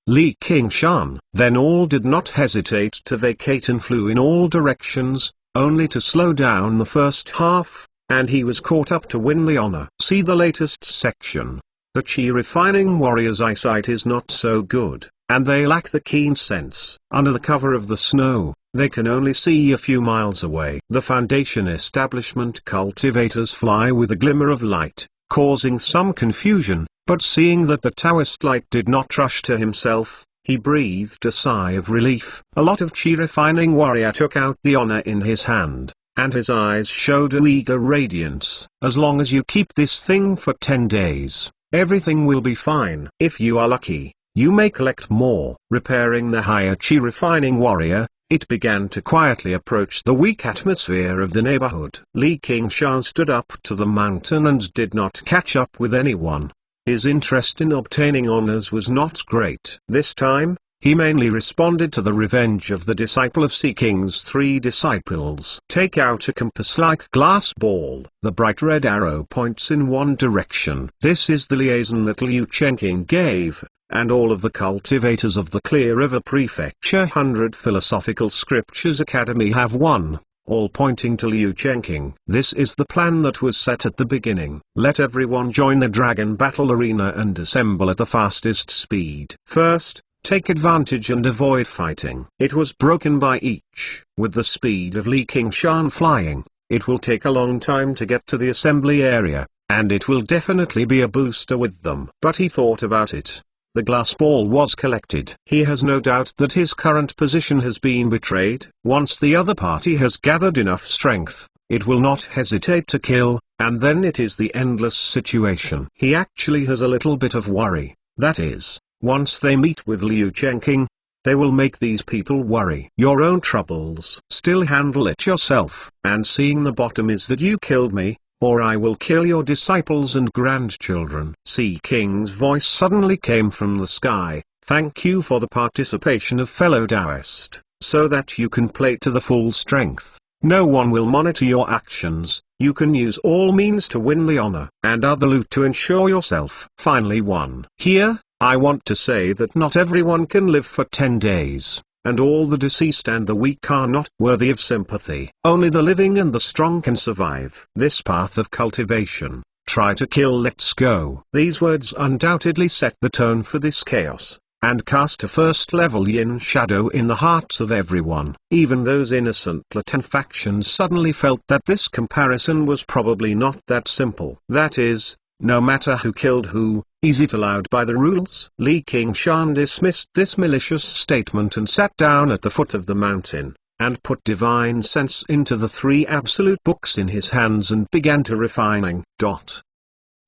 Li Qingshan. Then all did not hesitate to vacate and flew in all directions, only to slow down the first half, and he was caught up to win the honor. See the latest section. The Chi Refining Warrior's eyesight is not so good, and they lack the keen sense. Under the cover of the snow, they can only see a few miles away. The Foundation Establishment cultivators fly with a glimmer of light, causing some confusion, but seeing that the Taoist light did not rush to himself, He breathed a sigh of relief. A lot of chi refining warrior took out the honor in his hand, and his eyes showed a eager radiance. As long as you keep this thing for 10 days, everything will be fine. If you are lucky, you may collect more. Repairing the higher chi refining warrior, it began to quietly approach the weak atmosphere of the neighborhood. Li Qingshan stood up to the mountain and did not catch up with anyone. His interest in obtaining honors was not great. This time, he mainly responded to the revenge of the disciple of Sea King's 3 disciples. Take out a compass-like glass ball. The bright red arrow points in one direction. This is the liaison that Liu Chenqing gave, and all of the cultivators of the Clear River Prefecture 100 Philosophical Scriptures Academy have one, all pointing to Liu Chenqing. This is the plan that was set at the beginning. Let everyone join the Dragon Battle Arena and assemble at the fastest speed. First, take advantage and avoid fighting. It was broken by each. With the speed of Li Qingshan flying, it will take a long time to get to the assembly area, and it will definitely be a booster with them. But he thought about it. The glass ball was collected. He has no doubt that his current position has been betrayed. Once the other party has gathered enough strength, it will not hesitate to kill, and then it is the endless situation. He actually has a little bit of worry. That is, once they meet with Liu Chenqing, they will make these people worry. Your own troubles. Still handle it yourself. And seeing the bottom is that you killed me, or I will kill your disciples and grandchildren. Sea King's voice suddenly came from the sky. Thank you for the participation of fellow Taoist, so that you can play to the full strength. No one will monitor your actions. You can use all means to win the honor and other loot to ensure yourself. Finally one. Here, I want to say that not everyone can live for 10 days. And all the deceased and the weak are not worthy of sympathy. Only the living and the strong can survive this path of cultivation. Try to kill, let's go. These words undoubtedly set the tone for this chaos, and cast a first-level yin shadow in the hearts of everyone. Even those innocent Latin factions suddenly felt that this comparison was probably not that simple. That is, no matter who killed who, is it allowed by the rules? Li Qingshan dismissed this malicious statement and sat down at the foot of the mountain, and put divine sense into the 3 absolute books in his hands and began to refining.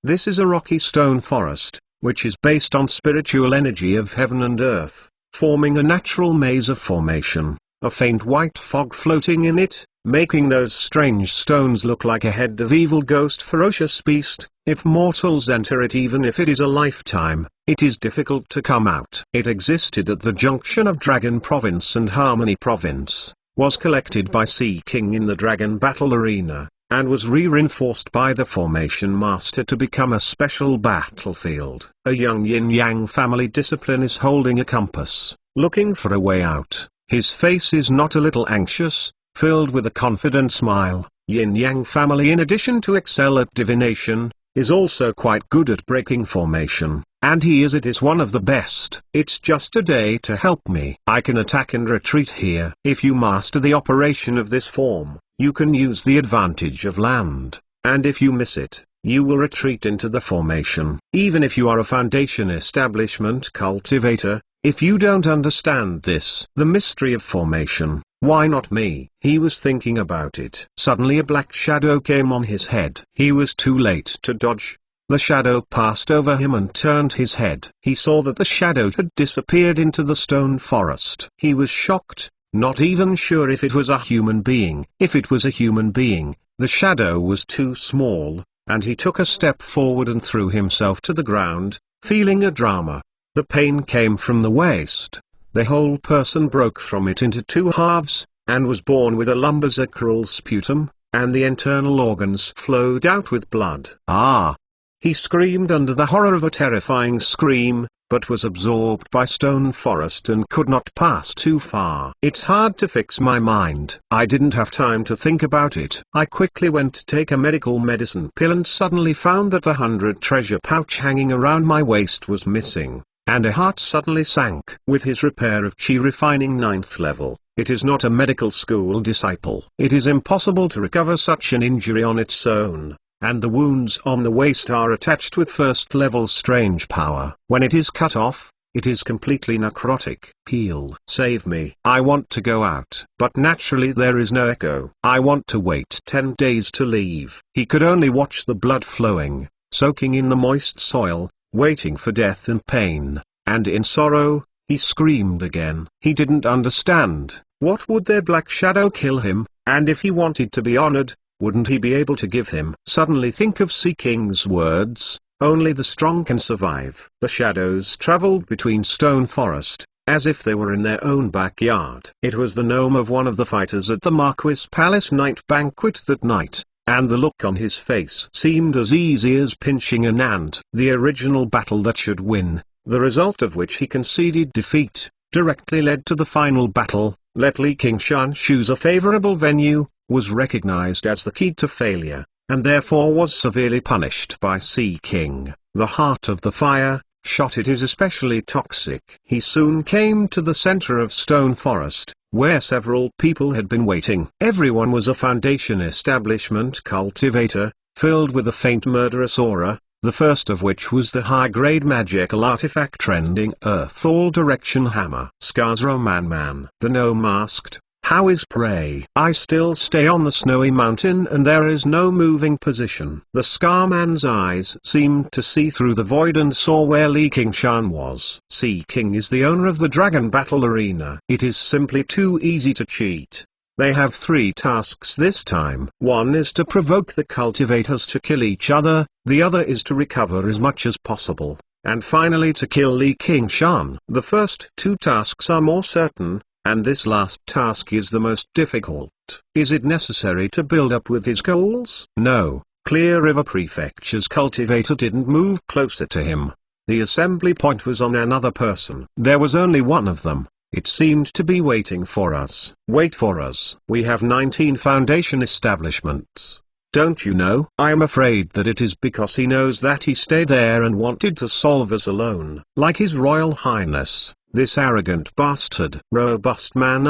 This is a rocky stone forest, which is based on spiritual energy of heaven and earth, forming a natural maze of formation, a faint white fog floating in it, making those strange stones look like a head of evil ghost ferocious beast. If mortals enter it, even if it is a lifetime, it is difficult to come out. It existed at the junction of Dragon Province and Harmony Province, was collected by Sea King in the Dragon Battle Arena, and was reinforced by the Formation Master to become a special battlefield. A young yin-yang family discipline is holding a compass, looking for a way out. His face is not a little anxious, filled with a confident smile. Yin-yang family, in addition to excel at divination, is also quite good at breaking formation, and he is one of the best. It's just a day to help me. I can attack and retreat here. If you master the operation of this form, you can use the advantage of land, and if you miss it, you will retreat into the formation. Even if you are a foundation establishment cultivator, if you don't understand this, the mystery of formation, why not me? He was thinking about it. Suddenly a black shadow came on his head. He was too late to dodge. The shadow passed over him and turned his head. He saw that the shadow had disappeared into the stone forest. He was shocked, not even sure if it was a human being. If it was a human being, the shadow was too small, and he took a step forward and threw himself to the ground, feeling a drama. The pain came from the waist. The whole person broke from it into 2 halves, and was born with a lumbosacral sputum, and the internal organs flowed out with blood. Ah! He screamed under the horror of a terrifying scream, but was absorbed by stone forest and could not pass too far. It's hard to fix my mind. I didn't have time to think about it. I quickly went to take a medical medicine pill and suddenly found that the 100 treasure pouch hanging around my waist was missing. And a heart suddenly sank. With his repair of chi refining 9th level, it is not a medical school disciple. It is impossible to recover such an injury on its own, and the wounds on the waist are attached with 1st level strange power. When it is cut off, It is completely necrotic. Heal. Save me. I want to go out. But naturally there is no echo. I want to wait 10 days to leave. He could only watch the blood flowing, soaking in the moist soil, waiting for death and pain. And in sorrow, he screamed again. He didn't understand. What would their black shadow kill him? And if he wanted to be honored, wouldn't he be able to give him? Suddenly think of Sea King's words, only the strong can survive. The shadows traveled between Stone Forest, as if they were in their own backyard. It was the gnome of one of the fighters at the Marquis Palace night banquet that night, and the look on his face seemed as easy as pinching an ant. The original battle that should win, the result of which he conceded defeat, directly led to the final battle. Let Li Qingshan choose a favorable venue, was recognized as the key to failure, and therefore was severely punished by Sea King. The heart of the fire, shot it is especially toxic. He soon came to the center of Stone Forest, where several people had been waiting. Everyone was a Foundation establishment cultivator, filled with a faint murderous aura, the first of which was the high-grade magical artifact Trending Earth All-Direction Hammer. Skazro Man. The gnome asked, "How is prey?" "I still stay on the snowy mountain and there is no moving position." The Scarman's eyes seemed to see through the void and saw where Li Qingshan was. Sea King is the owner of the Dragon Battle Arena. It is simply too easy to cheat. They have 3 tasks this time. One is to provoke the cultivators to kill each other, the other is to recover as much as possible, and finally to kill Li Qingshan. The first 2 tasks are more certain, and this last task is the most difficult. Is it necessary to build up with his goals? No. Clear River Prefecture's cultivator didn't move closer to him. The assembly point was on another person. There was only one of them. It seemed to be waiting for us. Wait for us. We have 19 Foundation establishments. Don't you know? I am afraid that it is because he knows that he stayed there and wanted to solve us alone. Like His Royal Highness, this arrogant bastard. Robust man.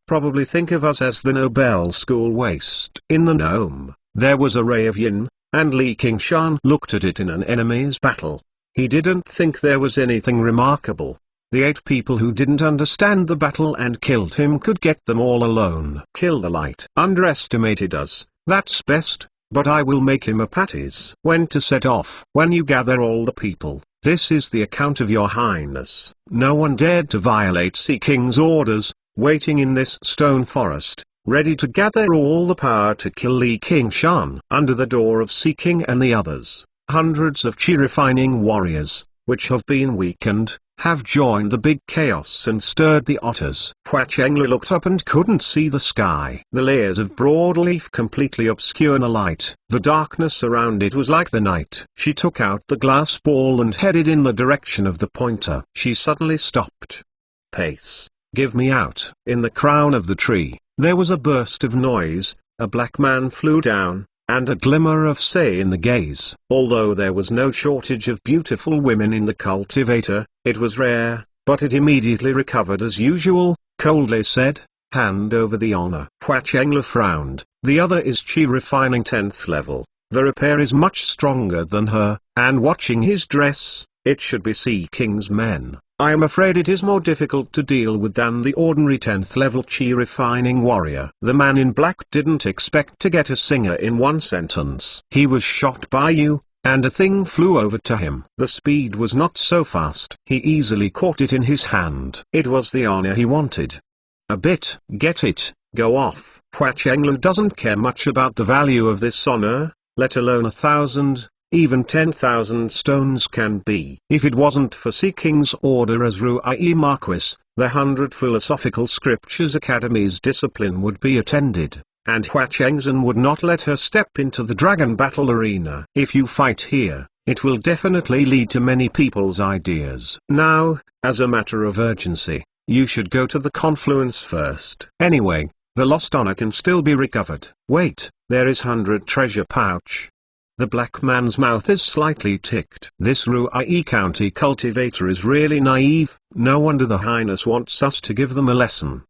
Probably think of us as the Nobel School waste. In the gnome, there was a ray of yin, and Li Qingshan looked at it in an enemy's battle. He didn't think there was anything remarkable. The 8 people who didn't understand the battle and killed him could get them all alone. Kill the light. Underestimated us, that's best, but I will make him a patties. When to set off? When you gather all the people. This is the account of your highness. No one dared to violate Sea King's orders, waiting in this stone forest, ready to gather all the power to kill Li Qingshan. Under the door of Sea King and the others, hundreds of chi-refining warriors, which have been weakened, have joined the big chaos and stirred the otters. Hua Chenglu looked up and couldn't see the sky. The layers of broadleaf completely obscure the light. The darkness around it was like the night. She took out the glass ball and headed in the direction of the pointer. She suddenly stopped. Pace. Give me out. In the crown of the tree, there was a burst of noise, a black man flew down, and a glimmer of say in the gaze. Although there was no shortage of beautiful women in the cultivator, it was rare, but it immediately recovered as usual, coldly said, "Hand over the honor." Hua Chenglu frowned. The other is Chi refining 10th level. The repair is much stronger than her, and watching his dress, it should be Sea King's men. I am afraid it is more difficult to deal with than the ordinary 10th level Chi refining warrior. The man in black didn't expect to get a singer in one sentence. He was shot by you, and a thing flew over to him. The speed was not so fast. He easily caught it in his hand. It was the honor he wanted. A bit. Get it, go off. Hua Chenglu doesn't care much about the value of this honor, let alone 1,000. Even 10,000 stones can be. If it wasn't for Sea King's order as Ruai Marquis, the 100 Philosophical Scriptures Academy's discipline would be attended, and Hua Chengzhen would not let her step into the Dragon Battle Arena. If you fight here, it will definitely lead to many people's ideas. Now, as a matter of urgency, you should go to the confluence first. Anyway, the lost honor can still be recovered. Wait, there is 100 treasure pouch. The black man's mouth is slightly ticked. This Ruai County cultivator is really naive. No wonder the Highness wants us to give them a lesson.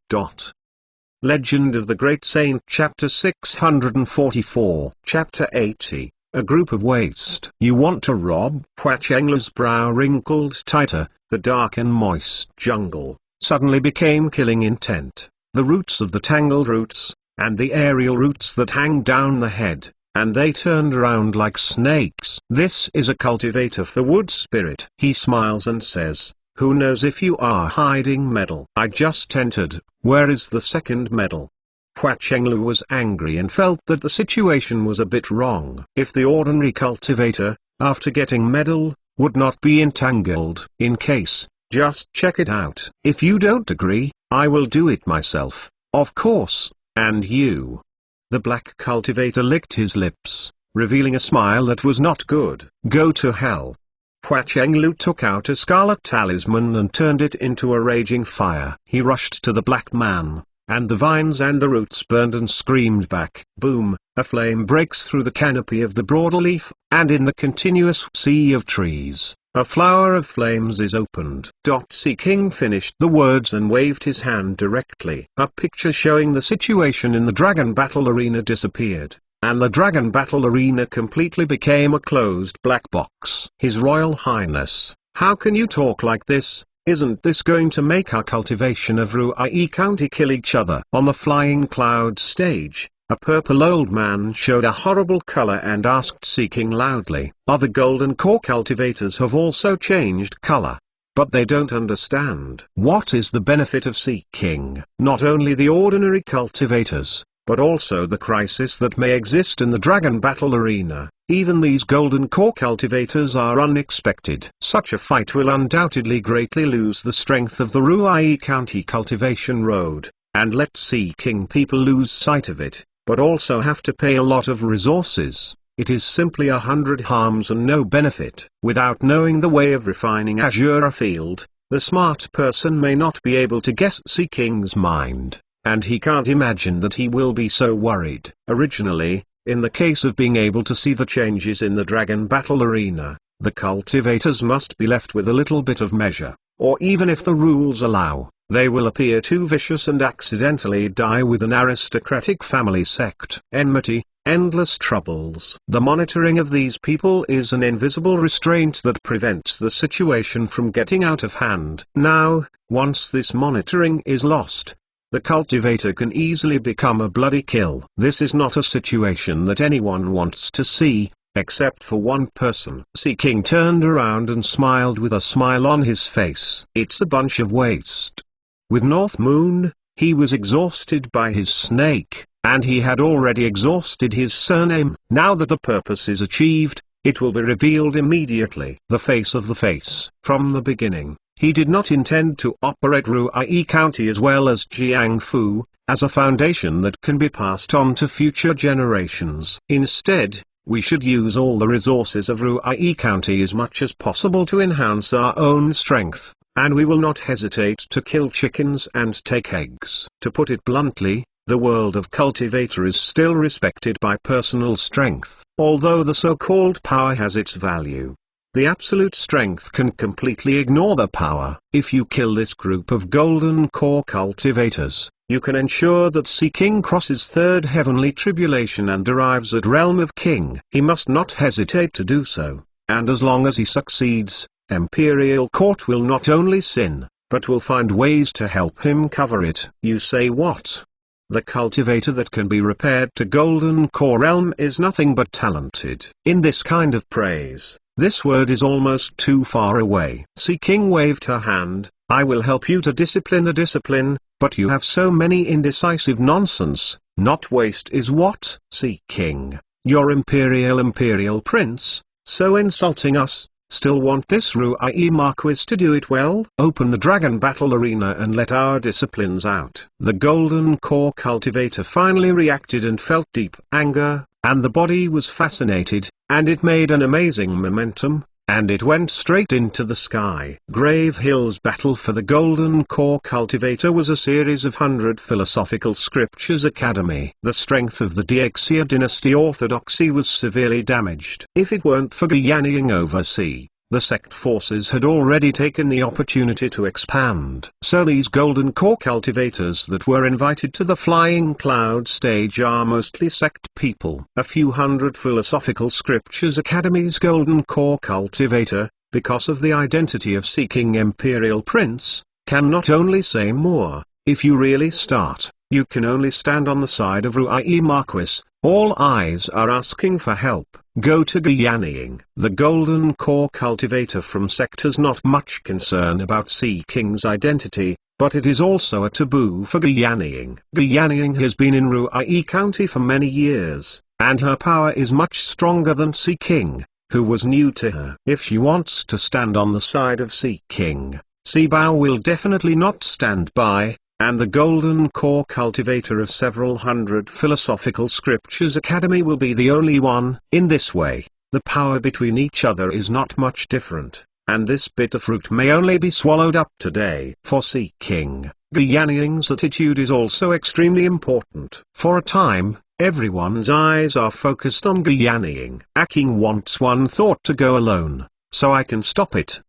Legend of the Great Saint, Chapter 644. Chapter 80. A group of waste. You want to rob? Hua Chenglu's brow wrinkled tighter. The dark and moist jungle suddenly became killing intent. The roots of the tangled roots, and the aerial roots that hang down the head, and they turned around like snakes. This is a cultivator for wood spirit. He smiles and says, who knows if you are hiding medal? I just entered. Where is the second medal? Hua Chenglu was angry and felt that the situation was a bit wrong. If the ordinary cultivator, after getting medal, would not be entangled in case, just check it out. If you don't agree, I will do it myself, of course, and you. The black cultivator licked his lips, revealing a smile that was not good. Go to hell. Hua Chenglu took out a scarlet talisman and turned it into a raging fire. He rushed to the black man, and the vines and the roots burned and screamed back. Boom, a flame breaks through the canopy of the broadleaf, and in the continuous sea of trees, a flower of flames is opened. Sea King finished the words and waved his hand directly. A picture showing the situation in the Dragon Battle Arena disappeared, and the Dragon Battle Arena completely became a closed black box. His Royal Highness, how can you talk like this? Isn't this going to make our cultivation of Ruai County kill each other? On the Flying Cloud stage, a purple old man showed a horrible color and asked, seeking loudly, other golden core cultivators have also changed color. But they don't understand. What is the benefit of seeking? Not only the ordinary cultivators, but also the crisis that may exist in the Dragon Battle Arena. Even these golden core cultivators are unexpected. Such a fight will undoubtedly greatly lose the strength of the Ruai County cultivation road, and let seeking people lose sight of it, but also have to pay a lot of resources. It is simply 100 harms and no benefit. Without knowing the way of refining Azura Field, the smart person may not be able to guess seeking's mind, and he can't imagine that he will be so worried. Originally, in the case of being able to see the changes in the Dragon Battle Arena, the cultivators must be left with a little bit of measure, or even if the rules allow, they will appear too vicious and accidentally die with an aristocratic family sect. Enmity, endless troubles. The monitoring of these people is an invisible restraint that prevents the situation from getting out of hand. Now, once this monitoring is lost, the cultivator can easily become a bloody kill. This is not a situation that anyone wants to see, except for one person. Seeking turned around and smiled with a smile on his face. It's a bunch of waste. With North Moon, he was exhausted by his snake, and he had already exhausted his surname. Now that the purpose is achieved, it will be revealed immediately. The face of the face. From the beginning, he did not intend to operate Ruai County as well as Jiangfu, as a foundation that can be passed on to future generations. Instead, we should use all the resources of Ruai County as much as possible to enhance our own strength, and we will not hesitate to kill chickens and take eggs. To put it bluntly, the world of cultivator is still respected by personal strength. Although the so-called power has its value, the absolute strength can completely ignore the power. If you kill this group of golden core cultivators, you can ensure that Seeking crosses third heavenly tribulation and arrives at Realm of King. He must not hesitate to do so, and as long as he succeeds, Imperial Court will not only sin, but will find ways to help him cover it. You say what? The cultivator that can be repaired to Golden Core Realm is nothing but talented. In this kind of praise, this word is almost too far away. Seeking waved her hand. I will help you to discipline the discipline, but you have so many indecisive nonsense. Not waste is what? Seeking, your Imperial Prince, so insulting us, still want this Ruai Marquis to do it well? Open the Dragon Battle Arena and let our disciplines out. The Golden Core Cultivator finally reacted and felt deep anger, and the body was fascinated, and it made an amazing momentum. and it went straight into the sky. Grave Hill's battle for the Golden Core Cultivator was a series of 100 Philosophical Scriptures Academy. The strength of the Diexia dynasty orthodoxy was severely damaged. If it weren't for Guyaniing overseas, the sect forces had already taken the opportunity to expand. So these Golden Core cultivators that were invited to the Flying Cloud stage are mostly sect people. A few hundred Philosophical Scriptures Academy's Golden Core cultivator, because of the identity of seeking Imperial Prince, can not only say more. If you really start, you can only stand on the side of Ruai Marquis. All eyes are asking for help. Go to Guyaniing. The Golden Core cultivator from sect has not much concern about Sea King's identity, but it is also a taboo for Guyaniing. Guyaniing has been in Ruai County for many years, and her power is much stronger than Sea King, who was new to her. If she wants to stand on the side of Sea King, Sibao will definitely not stand by, and the Golden Core cultivator of several hundred Philosophical Scriptures Academy will be the only one. In this way, the power between each other is not much different, and this bitter fruit may only be swallowed up today. For Sea King, Guyaniing's attitude is also extremely important. For a time, everyone's eyes are focused on Guyaniing. Aking wants one thought to go alone, so I can stop it.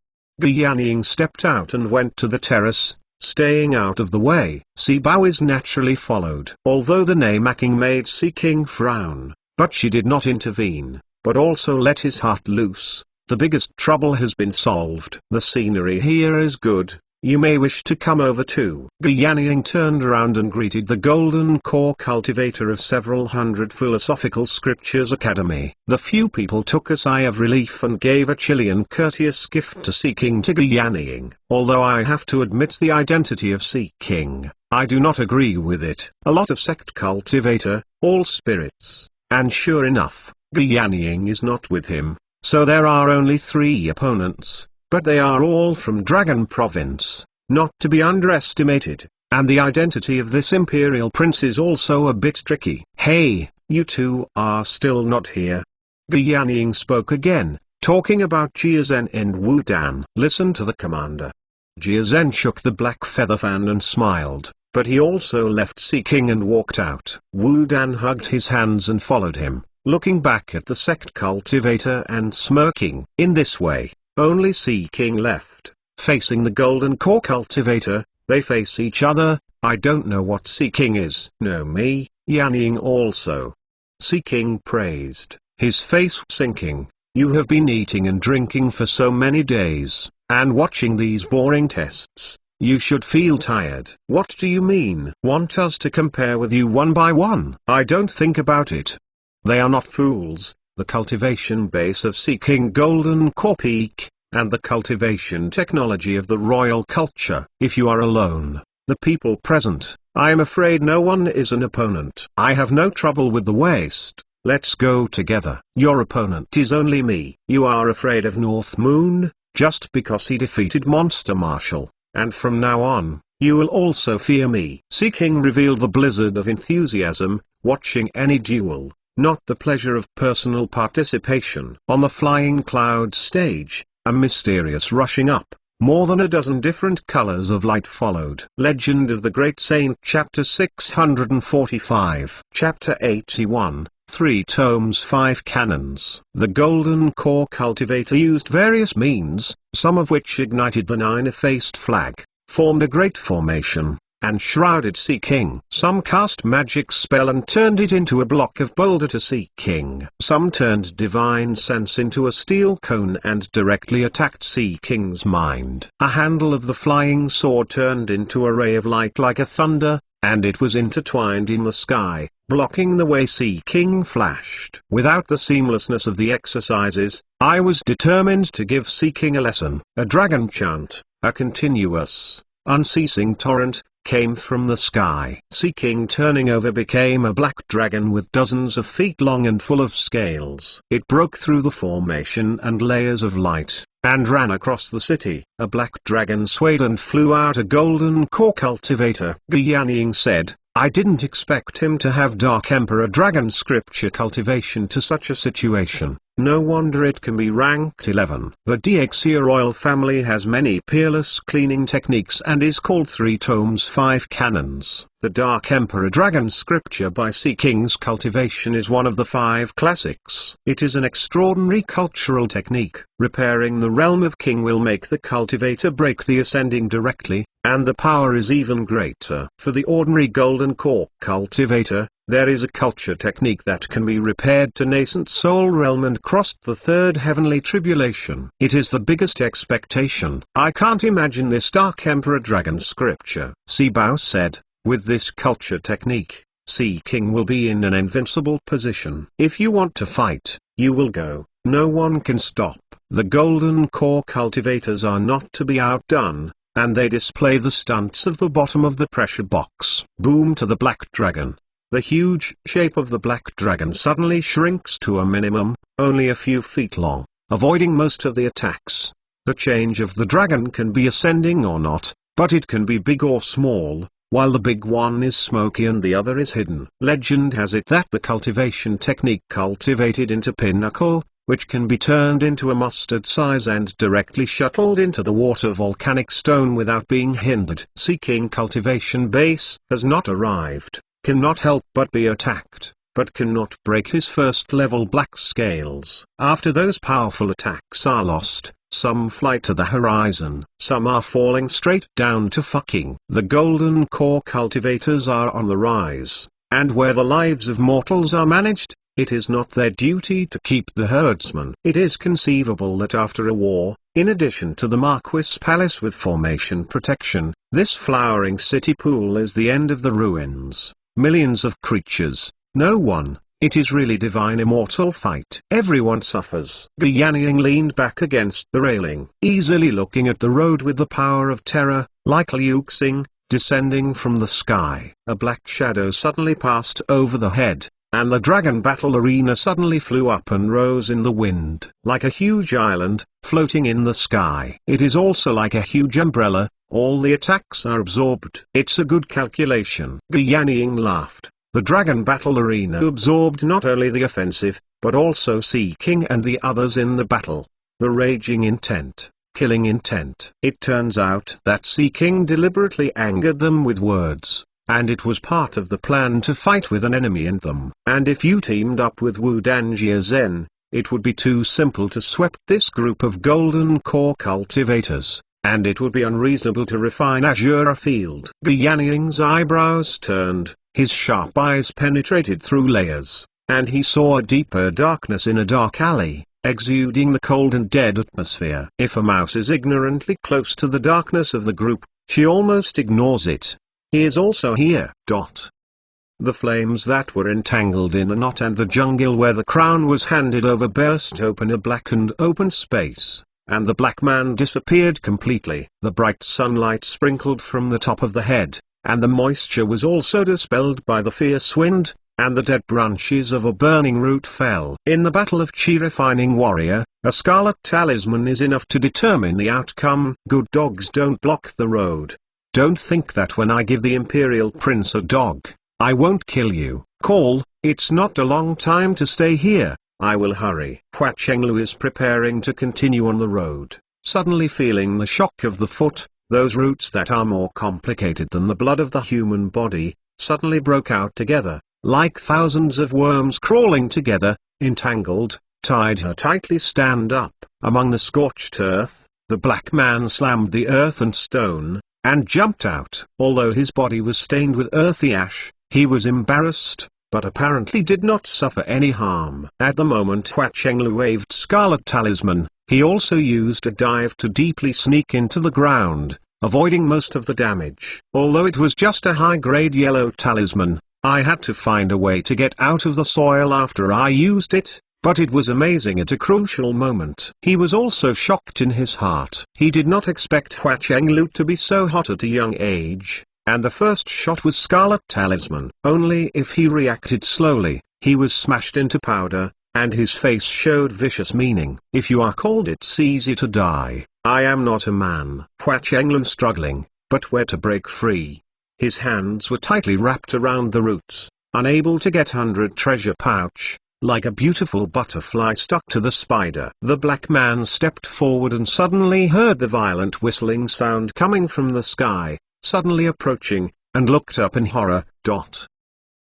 Guyaniing stepped out and went to the terrace, staying out of the way. Sibao is naturally followed. Although the name Aking made Sea King frown, but she did not intervene, but also let his heart loose. The biggest trouble has been solved. The scenery here is good. You may wish to come over too. Guyaniing turned around and greeted the Golden Core cultivator of several hundred Philosophical Scriptures Academy. The few people took a sigh of relief and gave a chilly and courteous gift to Sea King to Guyaniing. Although I have to admit the identity of Sea King, I do not agree with it. A lot of sect cultivator, all spirits, and sure enough, Guyaniing is not with him, so there are only 3 opponents. But they are all from Dragon Province, not to be underestimated, and the identity of this Imperial Prince is also a bit tricky. Hey, you two are still not here. Guyaniing spoke again, talking about Jia Zhen and Wu Dan. Listen to the commander. Jia Zhen shook the black feather fan and smiled, but he also left Sea King and walked out. Wu Dan hugged his hands and followed him, looking back at the sect cultivator and smirking. In this way, only Sea King left, facing the Golden Core cultivator. They face each other. I don't know what Sea King is. No, me. Yanning also. Sea King praised, his face sinking. You have been eating and drinking for so many days, and watching these boring tests. You should feel tired. What do you mean? Want us to compare with you one by one? I don't think about it. They are not fools. The cultivation base of Sea King Golden Core peak, and the cultivation technology of the royal culture. If you are alone, the people present, I am afraid no one is an opponent. I have no trouble with the waste. Let's go together. Your opponent is only me. You are afraid of North Moon, just because he defeated Monster Marshall, and from now on, you will also fear me. Sea King revealed the blizzard of enthusiasm, watching any duel. Not the pleasure of personal participation. On the Flying Cloud stage, a mysterious rushing up, more than a dozen different colors of light followed. Legend of the Great Saint Chapter 645 Chapter 81, 3 tomes 5 cannons. The Golden Core cultivator used various means, some of which ignited the 9-faced flag, formed a great formation, and shrouded Sea King. Some cast magic spell and turned it into a block of boulder to Sea King. Some turned divine sense into a steel cone and directly attacked Sea King's mind. A handle of the flying sword turned into a ray of light like a thunder, and it was intertwined in the sky, blocking the way Sea King flashed. Without the seamlessness of the exercises, I was determined to give Sea King a lesson. A dragon chant, a continuous, unceasing torrent, came from the sky. Sea King turning over became a black dragon with dozens of feet long and full of scales. It broke through the formation and layers of light, and ran across the city. A black dragon swayed and flew out a Golden Core cultivator. Guyaniing said, I didn't expect him to have Dark Emperor Dragon scripture cultivation to such a situation. No wonder it can be ranked 11. The Diexia royal family has many peerless cleaning techniques and is called 3 tomes 5 canons. The Dark Emperor Dragon scripture by Sea King's cultivation is one of the 5 classics. It is an extraordinary cultural technique. Repairing the realm of King will make the cultivator break the ascending directly, and the power is even greater. For the ordinary golden core cultivator, there is a culture technique that can be repaired to nascent soul realm and crossed the 3rd heavenly tribulation. It is the biggest expectation. I can't imagine this Dark Emperor Dragon scripture. Sebao said, with this culture technique, Sea King will be in an invincible position. If you want to fight, you will go. No one can stop. The golden core cultivators are not to be outdone, and they display the stunts of the bottom of the pressure box. Boom to the black dragon. The huge shape of the black dragon suddenly shrinks to a minimum, only a few feet long, avoiding most of the attacks. The change of the dragon can be ascending or not, but it can be big or small, while the big one is smoky and the other is hidden. Legend has it that the cultivation technique cultivated into Pinnacle, which can be turned into a mustard size and directly shuttled into the water volcanic stone without being hindered. Sea King cultivation base has not arrived. Cannot help but be attacked, but cannot break his first level black scales. After those powerful attacks are lost, some fly to the horizon, some are falling straight down to fucking. The golden core cultivators are on the rise, and where the lives of mortals are managed, it is not their duty to keep the herdsman. It is conceivable that after a war, in addition to the Marquis Palace with formation protection, this flowering city pool is the end of the ruins. Millions of creatures, no one, it is really divine immortal fight. Everyone suffers. Guyanying leaned back against the railing, easily looking at the road with the power of terror, like Liu Xing, descending from the sky. A black shadow suddenly passed over the head, and the dragon battle arena suddenly flew up and rose in the wind. Like a huge island, floating in the sky. It is also like a huge umbrella. All the attacks are absorbed. It's a good calculation. Guyanying laughed. The dragon battle arena absorbed not only the offensive, but also Sea King and the others in the battle. The raging intent, killing intent. It turns out that Sea King deliberately angered them with words, and it was part of the plan to fight with an enemy in them. And if you teamed up with Wu Danjia Zhen, it would be too simple to sweep this group of golden core cultivators. And it would be unreasonable to refine Azure Field. Guyanying's eyebrows turned, his sharp eyes penetrated through layers, and he saw a deeper darkness in a dark alley, exuding the cold and dead atmosphere. If a mouse is ignorantly close to the darkness of the group, she almost ignores it. He is also here. The flames that were entangled in the knot and the jungle where the crown was handed over burst open a blackened open space, and the black man disappeared completely. The bright sunlight sprinkled from the top of the head, and the moisture was also dispelled by the fierce wind, and the dead branches of a burning root fell. In the battle of Chi Refining Warrior, a scarlet talisman is enough to determine the outcome. Good dogs don't block the road. Don't think that when I give the Imperial Prince a dog, I won't kill you. Call, it's not a long time to stay here. I will hurry. Hua Chenglu is preparing to continue on the road, suddenly feeling the shock of the foot. Those roots that are more complicated than the blood of the human body, suddenly broke out together, like thousands of worms crawling together, entangled, tied her tightly. Stand up. Among the scorched earth, the black man slammed the earth and stone, and jumped out. Although his body was stained with earthy ash, he was embarrassed, but apparently did not suffer any harm. At the moment Hua Chenglu waved Scarlet Talisman, he also used a dive to deeply sneak into the ground, avoiding most of the damage. Although it was just a high-grade yellow talisman, I had to find a way to get out of the soil after I used it, but it was amazing at a crucial moment. He was also shocked in his heart. He did not expect Hua Chenglu to be so hot at a young age. And the first shot was Scarlet Talisman. Only if he reacted slowly, he was smashed into powder, and his face showed vicious meaning. If you are called, it's easy to die. I am not a man. Hua Chenglu struggling, but where to break free? His hands were tightly wrapped around the roots, unable to get under the treasure pouch, like a beautiful butterfly stuck to the spider. The black man stepped forward and suddenly heard the violent whistling sound coming from the sky, suddenly approaching, and looked up in horror.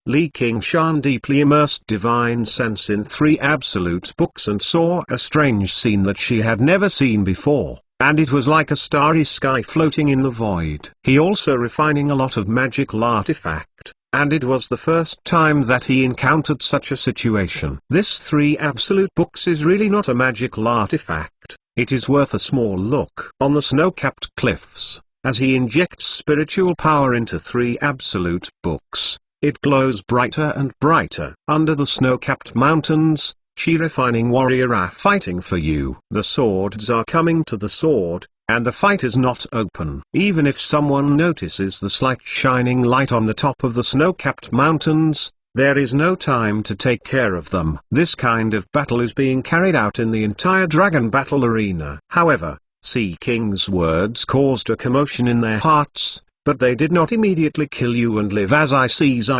Li Qingshan deeply immersed divine sense in 3 absolute books and saw a strange scene that she had never seen before, and it was like a starry sky floating in the void. He also refining a lot of magical artifact, and it was the first time that he encountered such a situation. This 3 absolute books is really not a magical artifact, it is worth a small look. On the snow-capped cliffs, as he injects spiritual power into 3 absolute books, it glows brighter and brighter. Under the snow-capped mountains, Chi refining warrior are fighting for you. The swords are coming to the sword, and the fight is not open. Even if someone notices the slight shining light on the top of the snow-capped mountains, there is no time to take care of them. This kind of battle is being carried out in the entire dragon battle arena. However, Sea King's words caused a commotion in their hearts, but they did not immediately kill you and live as I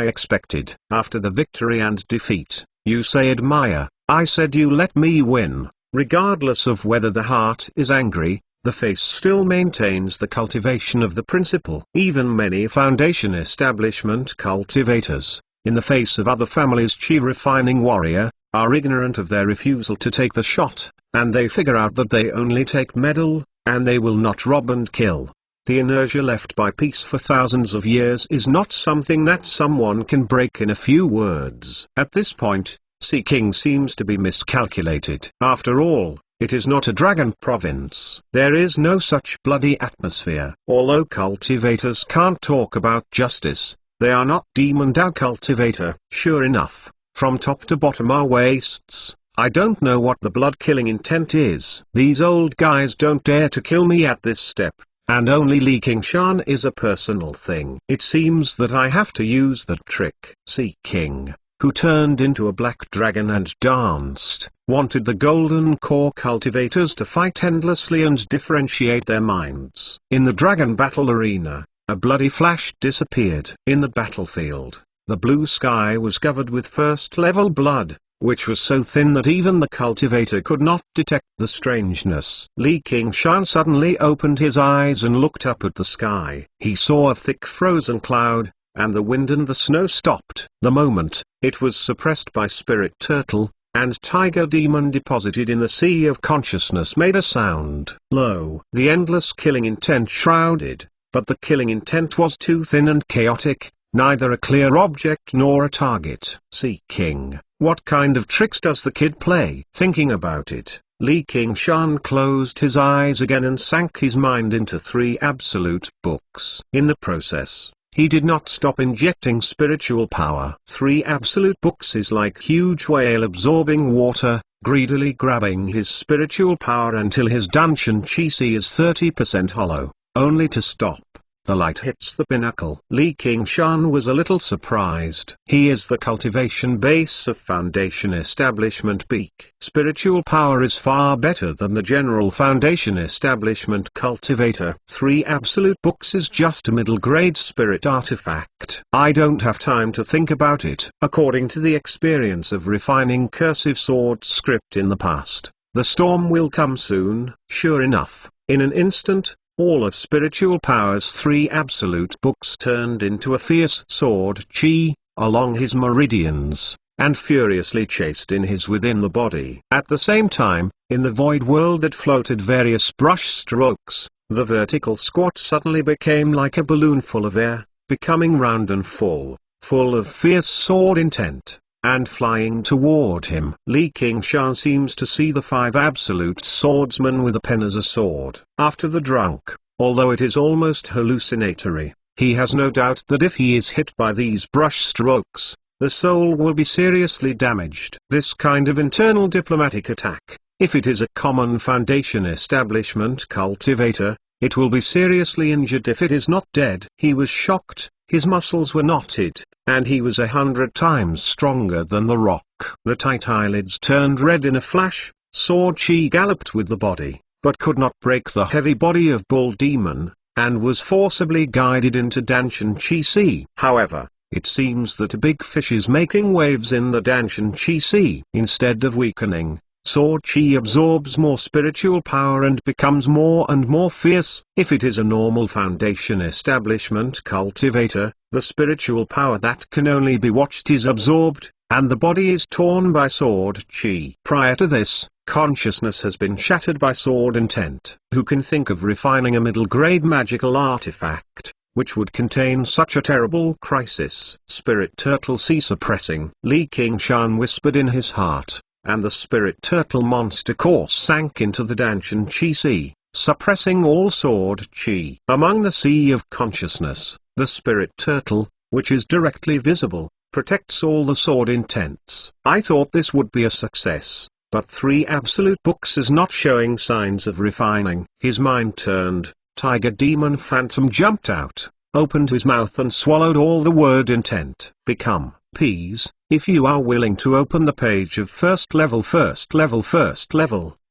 expected. After the victory and defeat, you say admire, I said you let me win. Regardless of whether the heart is angry, the face still maintains the cultivation of the principle. Even many foundation establishment cultivators, in the face of other families' Chi refining warrior, are ignorant of their refusal to take the shot, and they figure out that they only take medal, and they will not rob and kill. The inertia left by peace for thousands of years is not something that someone can break in a few words. At this point, Sea King seems to be miscalculated. After all, it is not a dragon province. There is no such bloody atmosphere. Although cultivators can't talk about justice, they are not demon Dao cultivator. Sure enough, from top to bottom are wastes. I don't know what the blood-killing intent is. These old guys don't dare to kill me at this step, and only Li Qingshan is a personal thing. It seems that I have to use that trick. Sea King, who turned into a black dragon and danced, wanted the golden core cultivators to fight endlessly and differentiate their minds. In the dragon battle arena, a bloody flash disappeared. In the battlefield, the blue sky was covered with first-level blood, which was so thin that even the cultivator could not detect the strangeness. Li Qingshan suddenly opened his eyes and looked up at the sky. He saw a thick frozen cloud, and the wind and the snow stopped. The moment, it was suppressed by Spirit Turtle, and Tiger Demon deposited in the sea of consciousness made a sound. Lo! The endless killing intent shrouded, but the killing intent was too thin and chaotic, neither a clear object nor a target. Sea King, what kind of tricks does the kid play? Thinking about it, Li Qingshan closed his eyes again and sank his mind into 3 absolute books. In the process, he did not stop injecting spiritual power. 3 absolute books is like huge whale absorbing water, greedily grabbing his spiritual power until his Danshan Chi Si is 30% hollow, only to stop. The light hits the pinnacle. Li Qingshan was a little surprised. He is the cultivation base of foundation establishment peak. Spiritual power is far better than the general foundation establishment cultivator. 3 absolute books is just a middle-grade spirit artifact. I don't have time to think about it. According to the experience of refining cursive sword script in the past, the storm will come soon. Sure enough, in an instant, all of spiritual power's 3 absolute books turned into a fierce sword chi, along his meridians, and furiously chased in his within the body. At the same time, in the void world that floated various brush strokes, the vertical squat suddenly became like a balloon full of air, becoming round and full of fierce sword intent, and flying toward him. Li Qingshan seems to see the 5 absolute swordsmen with a pen as a sword. After the drunk, although it is almost hallucinatory, he has no doubt that if he is hit by these brush strokes, the soul will be seriously damaged. This kind of internal diplomatic attack, if it is a common foundation establishment cultivator, it will be seriously injured if it is not dead. He was shocked. His muscles were knotted, and he was 100 times stronger than the rock. The tight eyelids turned red in a flash, sword chi galloped with the body, but could not break the heavy body of Bull Demon, and was forcibly guided into Danshan-Chi Sea. However, it seems that a big fish is making waves in the Danshan-Chi Sea. Instead of weakening, Sword Chi absorbs more spiritual power and becomes more and more fierce. If it is a normal foundation establishment cultivator, the spiritual power that can only be watched is absorbed, and the body is torn by Sword Chi. Prior to this, consciousness has been shattered by Sword Intent. Who can think of refining a middle-grade magical artifact, which would contain such a terrible crisis? Spirit Turtle Sea suppressing. Li Qingshan whispered in his heart, and the Spirit Turtle monster course sank into the Danshan-Chi Sea, suppressing all Sword Chi. Among the Sea of Consciousness, the Spirit Turtle, which is directly visible, protects all the Sword Intents. I thought this would be a success, but 3 Absolute Books is not showing signs of refining. His mind turned, Tiger Demon Phantom jumped out, opened his mouth and swallowed all the word intent. Become, peas. If you are willing to open the page of first level,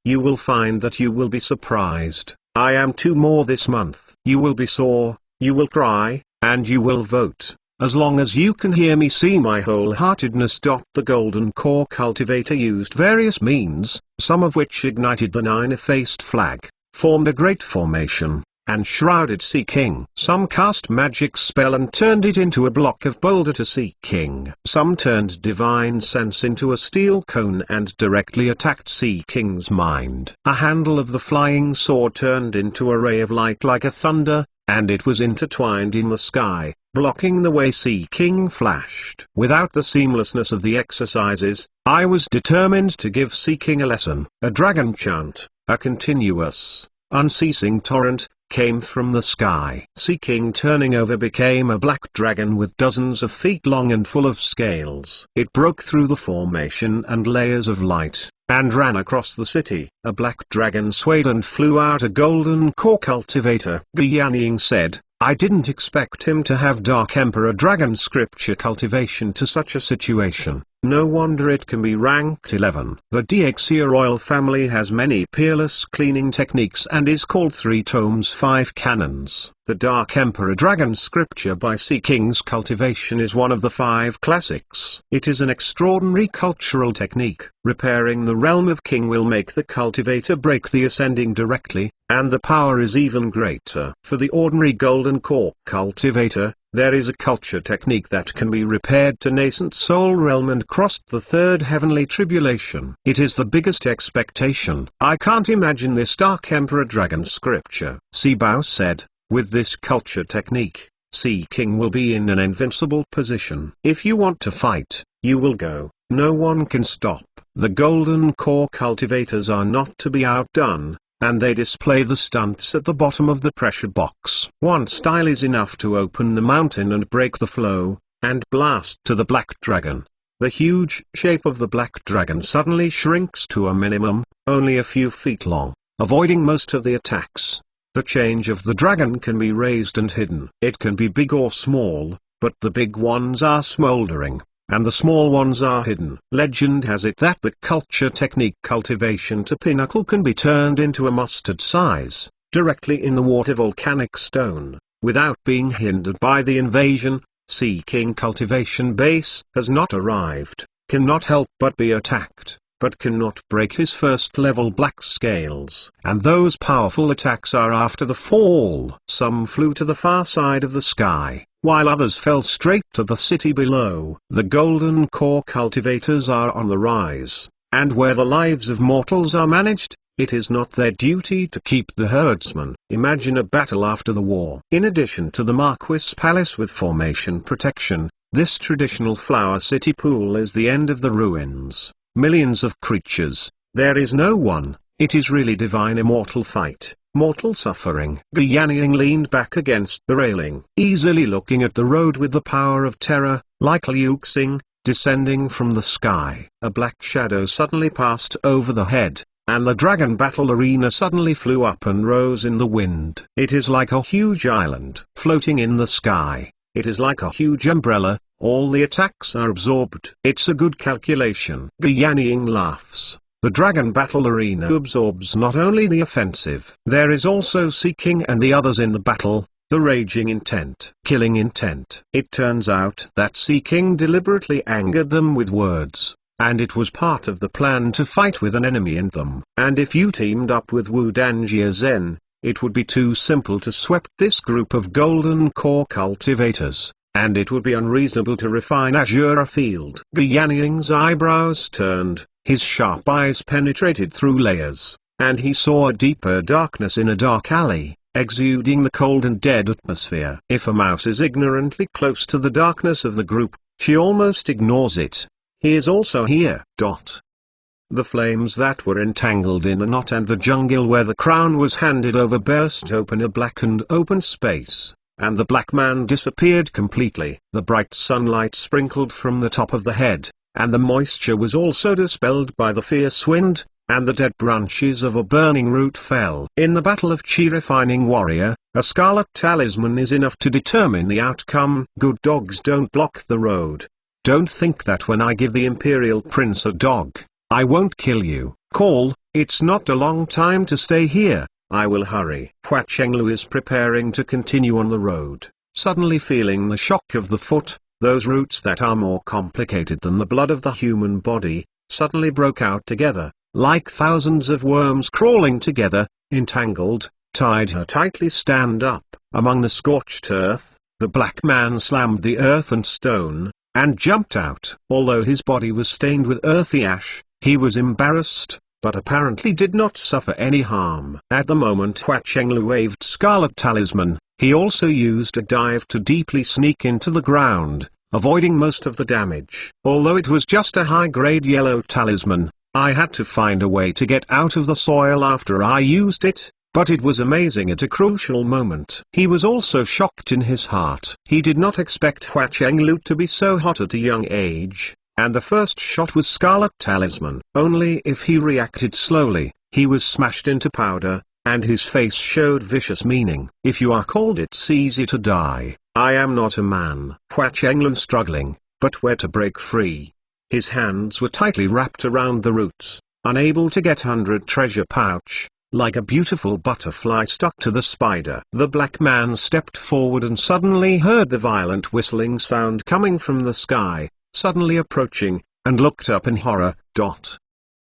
you will find that you will be surprised. I am 2 more this month. You will be sore, you will cry, and you will vote. As long as you can hear me, see my wholeheartedness. The Golden Core Cultivator used various means, some of which ignited the 9-faced flag, formed a great formation, and shrouded Sea King. Some cast magic spell and turned it into a block of boulder to Sea King. Some turned divine sense into a steel cone and directly attacked Sea King's mind. A handle of the flying sword turned into a ray of light like a thunder, and it was intertwined in the sky, blocking the way Sea King flashed. Without the seamlessness of the exercises, I was determined to give Sea King a lesson. A dragon chant, a continuous, unceasing torrent, came from the sky. Sea King turning over became a black dragon with dozens of feet long and full of scales. It broke through the formation and layers of light, and ran across the city. A black dragon swayed and flew out. A Golden Core Cultivator. Guyaniying said, I didn't expect him to have Dark Emperor Dragon Scripture cultivation to such a situation. No wonder it can be ranked 11. The Diexia royal family has many peerless cleaning techniques and is called 3 tomes 5 canons. The Dark Emperor Dragon Scripture by Sea King's cultivation is one of the 5 classics. It is an extraordinary cultural technique. Repairing the realm of King will make the cultivator break the ascending directly, and the power is even greater. For the ordinary Golden Core cultivator, there is a culture technique that can be repaired to nascent soul realm and crossed the 3rd heavenly tribulation. It is the biggest expectation. I can't imagine this Dark Emperor Dragon Scripture. Sibao said, with this culture technique, Sea King will be in an invincible position. If you want to fight, you will go. No one can stop. The Golden Core cultivators are not to be outdone, and they display the stunts at the bottom of the pressure box. One style is enough to open the mountain and break the flow, and blast to the black dragon. The huge shape of the black dragon suddenly shrinks to a minimum, only a few feet long, avoiding most of the attacks. The change of the dragon can be raised and hidden. It can be big or small, but the big ones are smoldering, and the small ones are hidden. Legend has it that the culture technique cultivation to pinnacle can be turned into a mustard size, directly in the water volcanic stone, without being hindered by the invasion. Sea King cultivation base has not arrived, cannot help but be attacked, but cannot break his first level black scales. And those powerful attacks are after the fall. Some flew to the far side of the sky, while others fell straight to the city below. The Golden Core cultivators are on the rise, and where the lives of mortals are managed, it is not their duty to keep the herdsman. Imagine a battle after the war. In addition to the Marquis Palace with formation protection, this traditional flower city pool is the end of the ruins. Millions of creatures, there is no one. It is really divine immortal fight, mortal suffering. Guyaniying leaned back against the railing, easily looking at the road with the power of terror, like Liu Xing, descending from the sky. A black shadow suddenly passed over the head, and the dragon battle arena suddenly flew up and rose in the wind. It is like a huge island, floating in the sky. It is like a huge umbrella, all the attacks are absorbed. It's a good calculation. Guyaniying laughs. The Dragon Battle Arena absorbs not only the offensive. There is also Sea King and the others in the battle, the raging intent, killing intent. It turns out that Sea King deliberately angered them with words, and it was part of the plan to fight with an enemy in them. And if you teamed up with Wu Danjia Zen, it would be too simple to sweep this group of golden core cultivators, and it would be unreasonable to refine Azure Field. Yanniang's eyebrows turned, his sharp eyes penetrated through layers, and he saw a deeper darkness in a dark alley, exuding the cold and dead atmosphere. If a mouse is ignorantly close to the darkness of the group, she almost ignores it. He is also here. The flames that were entangled in the knot and the jungle where the crown was handed over burst open a blackened open space, and the black man disappeared completely. The bright sunlight sprinkled from the top of the head, and the moisture was also dispelled by the fierce wind, and the dead branches of a burning root fell. In the battle of Chi Refining Warrior, a scarlet talisman is enough to determine the outcome. Good dogs don't block the road. Don't think that when I give the Imperial Prince a dog, I won't kill you. Call, it's not a long time to stay here, I will hurry. Hua Chenglu is preparing to continue on the road, suddenly feeling the shock of the foot. Those roots that are more complicated than the blood of the human body, suddenly broke out together, like thousands of worms crawling together, entangled, tied her tightly. Stand up. Among the scorched earth, the black man slammed the earth and stone, and jumped out. Although his body was stained with earthy ash, he was embarrassed, but apparently did not suffer any harm. At the moment Hua Chenglu waved Scarlet Talisman, he also used a dive to deeply sneak into the ground, avoiding most of the damage. Although it was just a high-grade yellow talisman, I had to find a way to get out of the soil after I used it, but it was amazing at a crucial moment. He was also shocked in his heart. He did not expect Hua Chenglu to be so hot at a young age, and the first shot was Scarlet Talisman. Only if he reacted slowly, he was smashed into powder, and his face showed vicious meaning. If you are cold, it's easy to die. I am not a man. Hua Chenglu struggling, but where to break free. His hands were tightly wrapped around the roots, unable to get under treasure pouch, like a beautiful butterfly stuck to the spider. The black man stepped forward and suddenly heard the violent whistling sound coming from the sky, suddenly approaching, and looked up in horror.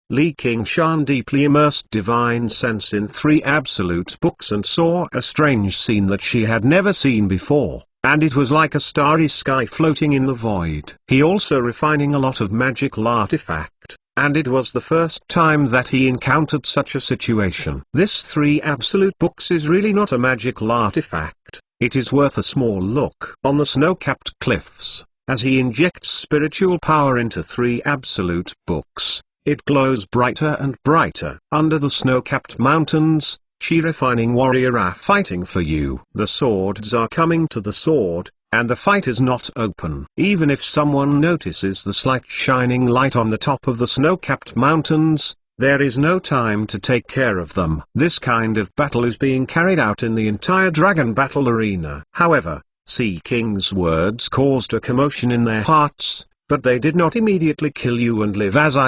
Li Qingshan deeply immersed divine sense in 3 absolute books and saw a strange scene that she had never seen before, and it was like a starry sky floating in the void. He also refining a lot of magical artifact, and it was the first time that he encountered such a situation. This 3 absolute books is really not a magical artifact, it is worth a small look. On the snow-capped cliffs, as he injects spiritual power into 3 absolute books, it glows brighter and brighter. Under the snow-capped mountains, Chi Refining Warrior are fighting for you. The swords are coming to the sword, and the fight is not open. Even if someone notices the slight shining light on the top of the snow-capped mountains, there is no time to take care of them. This kind of battle is being carried out in the entire Dragon Battle Arena. However, Sea King's words caused a commotion in their hearts, but they did not immediately kill you and live as I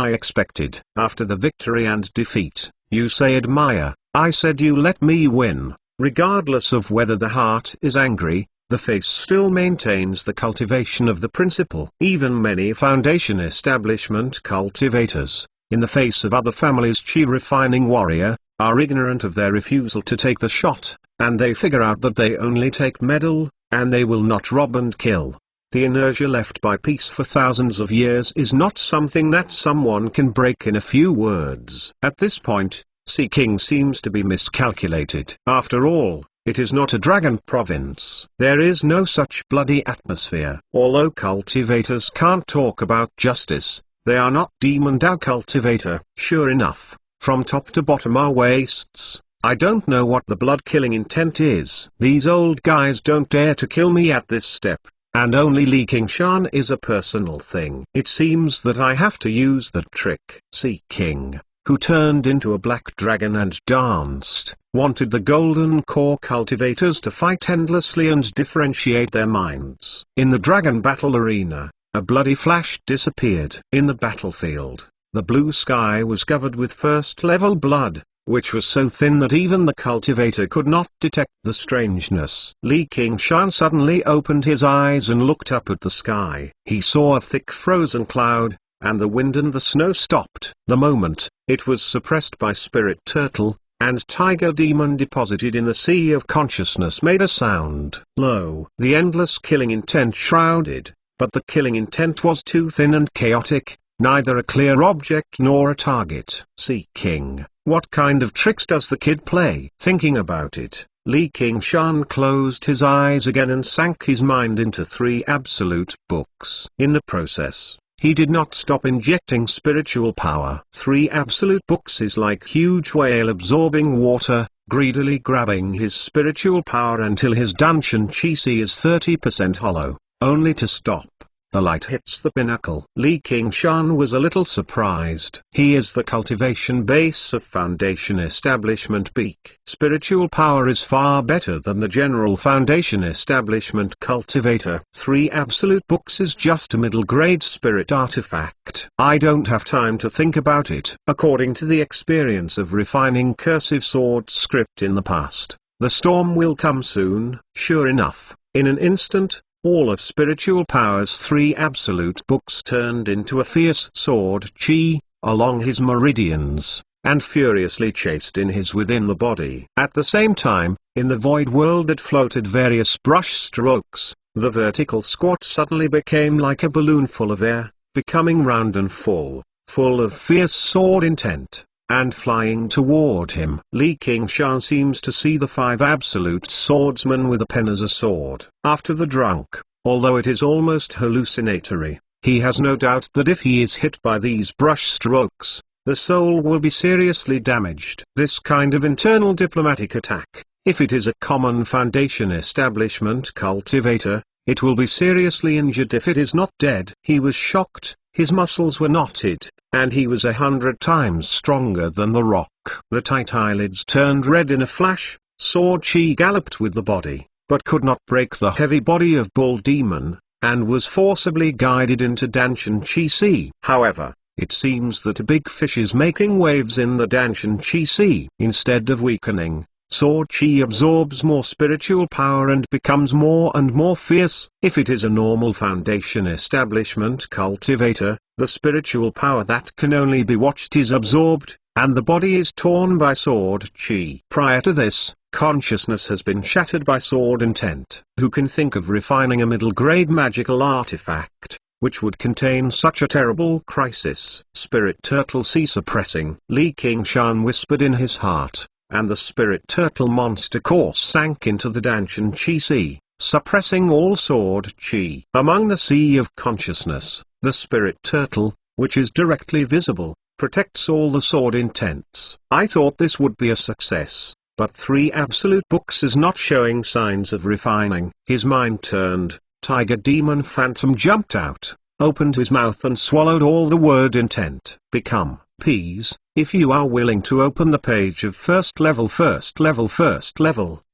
expected. After the victory and defeat, you say admire, I said you let me win. Regardless of whether the heart is angry, the face still maintains the cultivation of the principle. Even many Foundation establishment cultivators, in the face of other families' Chi Refining Warrior, are ignorant of their refusal to take the shot, and they figure out that they only take medal, and they will not rob and kill. The inertia left by peace for thousands of years is not something that someone can break in a few words. At this point, Sea King seems to be miscalculated. After all, it is not a dragon province. There is no such bloody atmosphere. Although cultivators can't talk about justice, they are not Demon Dao cultivator. Sure enough, from top to bottom are wastes. I don't know what the blood-killing intent is. These old guys don't dare to kill me at this step. And only Li Qingshan is a personal thing. It seems that I have to use that trick. Sea King, who turned into a black dragon and danced, wanted the golden core cultivators to fight endlessly and differentiate their minds. In the Dragon Battle Arena, a bloody flash disappeared. In the battlefield, The blue sky was covered with first-level blood, which was so thin that even the cultivator could not detect the strangeness. Li Qingshan suddenly opened his eyes and looked up at the sky. He saw a thick frozen cloud, and the wind and the snow stopped. The moment, it was suppressed by Spirit Turtle, and Tiger Demon deposited in the sea of consciousness made a sound. Lo! The endless killing intent shrouded, but the killing intent was too thin and chaotic, neither a clear object nor a target. Seeking, what kind of tricks does the kid play? Thinking about it, Li Qingshan closed his eyes again and sank his mind into 3 absolute books. In the process, he did not stop injecting spiritual power. 3 absolute books is like huge whale absorbing water, greedily grabbing his spiritual power until his Danshan Qi is 30% hollow, only to stop. The light hits the pinnacle. Li Qingshan was a little surprised. He is the cultivation base of Foundation Establishment Peak. Spiritual power is far better than the general Foundation Establishment cultivator. 3 absolute books is just a middle-grade spirit artifact. I don't have time to think about it. According to the experience of refining cursive sword script in the past, the storm will come soon. Sure enough, in an instant, all of spiritual power's 3 absolute books turned into a fierce sword chi, along his meridians, and furiously chased in his within the body. At the same time, in the void world that floated various brush strokes, the vertical squat suddenly became like a balloon full of air, becoming round and full of fierce sword intent, and flying toward him. Li Qingshan seems to see the 5 absolute swordsmen with a pen as a sword. After the drunk, although it is almost hallucinatory, he has no doubt that if he is hit by these brush strokes, the soul will be seriously damaged. This kind of internal diplomatic attack, if it is a common Foundation Establishment cultivator, it will be seriously injured if it is not dead. He was shocked, his muscles were knotted, and he was 100 times stronger than the rock. The tight eyelids turned red in a flash. Sword chi galloped with the body, but could not break the heavy body of Bull Demon, and was forcibly guided into Danshan Qi Sea. However, it seems that a big fish is making waves in the Danshan Qi Sea. Instead of weakening, Sword Chi absorbs more spiritual power and becomes more and more fierce. If it is a normal Foundation Establishment cultivator, the spiritual power that can only be watched is absorbed, and the body is torn by Sword Chi. Prior to this, consciousness has been shattered by sword intent. Who can think of refining a middle-grade magical artifact, which would contain such a terrible crisis? Spirit Turtle sea suppressing. Li Qingshan whispered in his heart, and the Spirit Turtle monster course sank into the Danshan Qi Sea, suppressing all sword chi. Among the sea of consciousness, the Spirit Turtle, which is directly visible, protects all the sword intents. I thought this would be a success, but 3 absolute books is not showing signs of refining. His mind turned, Tiger Demon Phantom jumped out, opened his mouth and swallowed all the word intent. Become, peas. If you are willing to open the page of first level,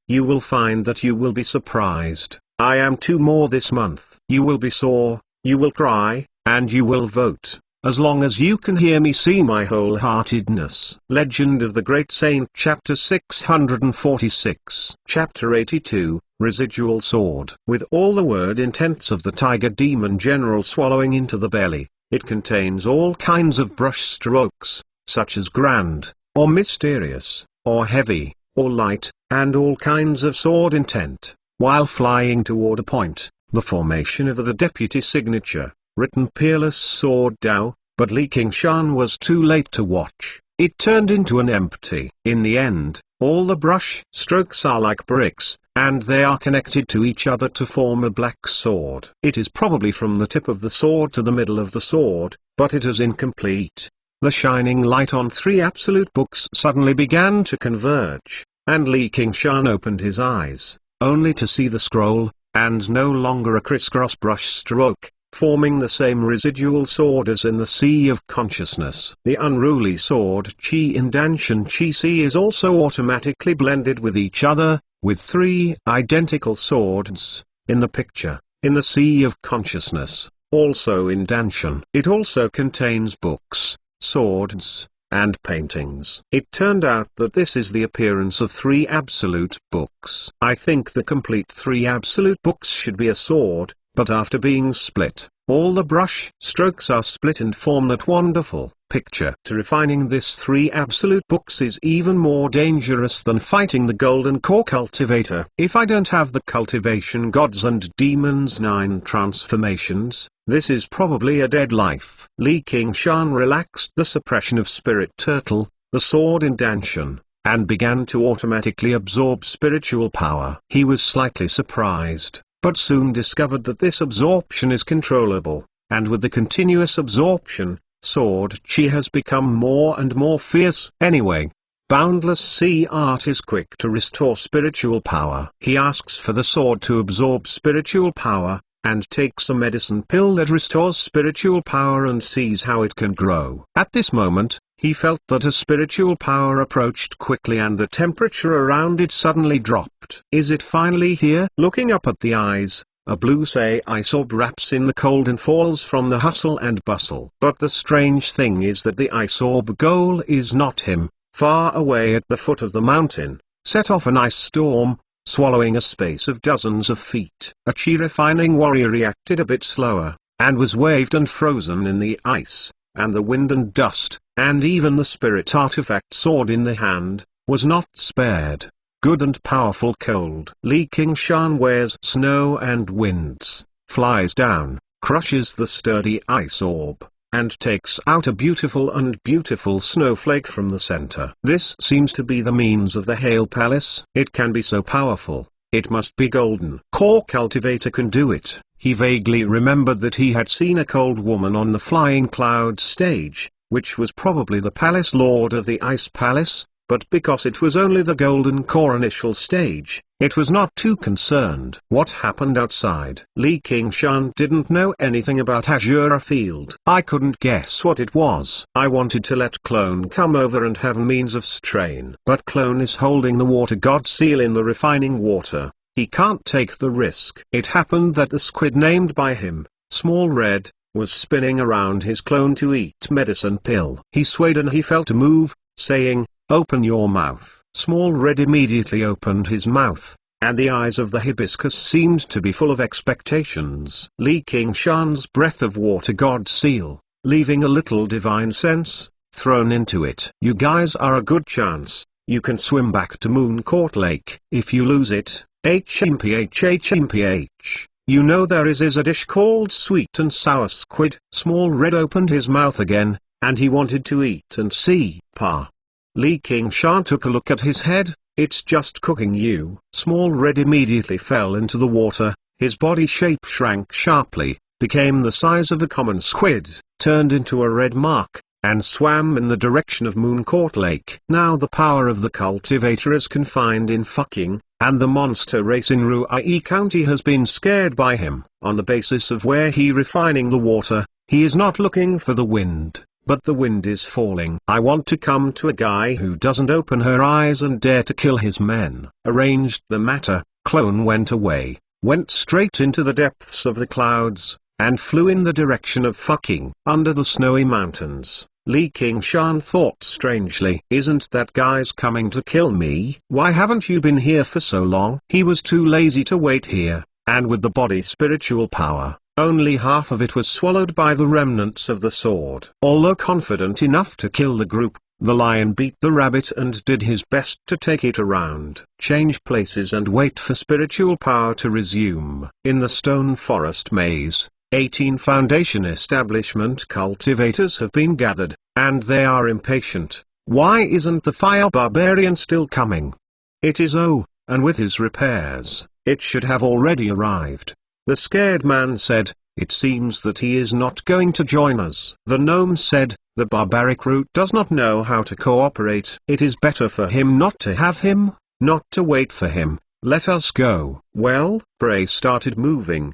you will find that you will be surprised. I am 2 more this month. You will be sore, you will cry, and you will vote. As long as you can hear me, see my wholeheartedness. Legend of the Great Saint, Chapter 646. Chapter 82, Residual Sword. With all the word intents of the Tiger Demon General swallowing into the belly, it contains all kinds of brush strokes, such as grand, or mysterious, or heavy, or light, and all kinds of sword intent. While flying toward a point, the formation of the deputy signature, written Peerless Sword Dao, but Li Qingshan was too late to watch. It turned into an empty. In the end, all the brush strokes are like bricks, and they are connected to each other to form a black sword. It is probably from the tip of the sword to the middle of the sword, but it is incomplete. The shining light on 3 absolute books suddenly began to converge, and Li Qingshan opened his eyes, only to see the scroll, and no longer a crisscross brush stroke, forming the same residual sword as in the sea of consciousness. The unruly sword chi in Danshan Qi Sea is also automatically blended with each other, with 3 identical swords, in the picture, in the sea of consciousness, also in Danshan. It also contains books, swords, and paintings. It turned out that this is the appearance of 3 absolute books. I think the complete 3 absolute books should be a sword, but after being split, all the brush strokes are split and form that wonderful picture. To refining this 3 absolute books is even more dangerous than fighting the golden core cultivator. If I don't have the cultivation gods and demons 9 transformations, this is probably a dead life. Li Qingshan relaxed the suppression of Spirit Turtle, the sword in Danshan, and began to automatically absorb spiritual power. He was slightly surprised, but soon discovered that this absorption is controllable, and with the continuous absorption, Sword Chi has become more and more fierce. Anyway, Boundless Sea Art is quick to restore spiritual power. He asks for the sword to absorb spiritual power, and takes a medicine pill that restores spiritual power and sees how it can grow. At this moment, he felt that a spiritual power approached quickly and the temperature around it suddenly dropped. Is it finally here? Looking up at the eyes, a blue say ice orb wraps in the cold and falls from the hustle and bustle. But the strange thing is that the ice orb goal is not him. Far away at the foot of the mountain, set off an ice storm, swallowing a space of dozens of feet. A chi refining warrior reacted a bit slower, and was waved and frozen in the ice, and the wind and dust, and even the spirit artifact sword in the hand, was not spared. Good and powerful cold. Li Qingshan wears snow and winds, flies down, crushes the sturdy ice orb, and takes out a beautiful snowflake from the center. This seems to be the means of the Hail Palace. It can be so powerful, it must be golden. Core Cultivator can do it. He vaguely remembered that he had seen a cold woman on the Flying Cloud stage, which was probably the Palace Lord of the Ice Palace, but because it was only the Golden Core initial stage, it was not too concerned. What happened outside? Li Qingshan didn't know anything about Azure Field. I couldn't guess what it was. I wanted to let Clone come over and have means of strain. But Clone is holding the water god seal in the refining water. He can't take the risk. It happened that the squid named by him, Small Red, was spinning around his clone to eat medicine pill. He swayed and he felt a move, saying, "Open your mouth." Small Red immediately opened his mouth, and the eyes of the hibiscus seemed to be full of expectations. Li Qingshan's breath of water god seal, leaving a little divine sense, thrown into it. You guys are a good chance. You can swim back to Moon Court Lake. If you lose it, HMPH, you know there is a dish called sweet and sour squid. Small Red opened his mouth again, and he wanted to eat and see. Pa. Li Qingshan took a look at his head. It's just cooking you. Small Red immediately fell into the water, his body shape shrank sharply, became the size of a common squid, turned into a red mark, and swam in the direction of Moon Court Lake. Now the power of the cultivator is confined in fucking, and the monster race in Ruai County has been scared by him. On the basis of where he refining the water, he is not looking for the wind. But the wind is falling. I want to come to a guy who doesn't open her eyes and dare to kill his men. Arranged the matter, Clone went away, went straight into the depths of the clouds, and flew in the direction of fucking. Under the snowy mountains, Li Qingshan thought strangely. Isn't that guy's coming to kill me? Why haven't you been here for so long? He was too lazy to wait here, and with the body spiritual power, only half of it was swallowed by the remnants of the sword. Although confident enough to kill the group, the lion beat the rabbit and did his best to take it around, change places and wait for spiritual power to resume. In the Stone Forest Maze, 18 Foundation Establishment cultivators have been gathered, and they are impatient. Why isn't the Fire Barbarian still coming? It is and with his repairs, it should have already arrived. The scared man said, "It seems that he is not going to join us." The gnome said, "The barbaric root does not know how to cooperate. It is better for him not to have him, not to wait for him. Let us go." Well, Bray started moving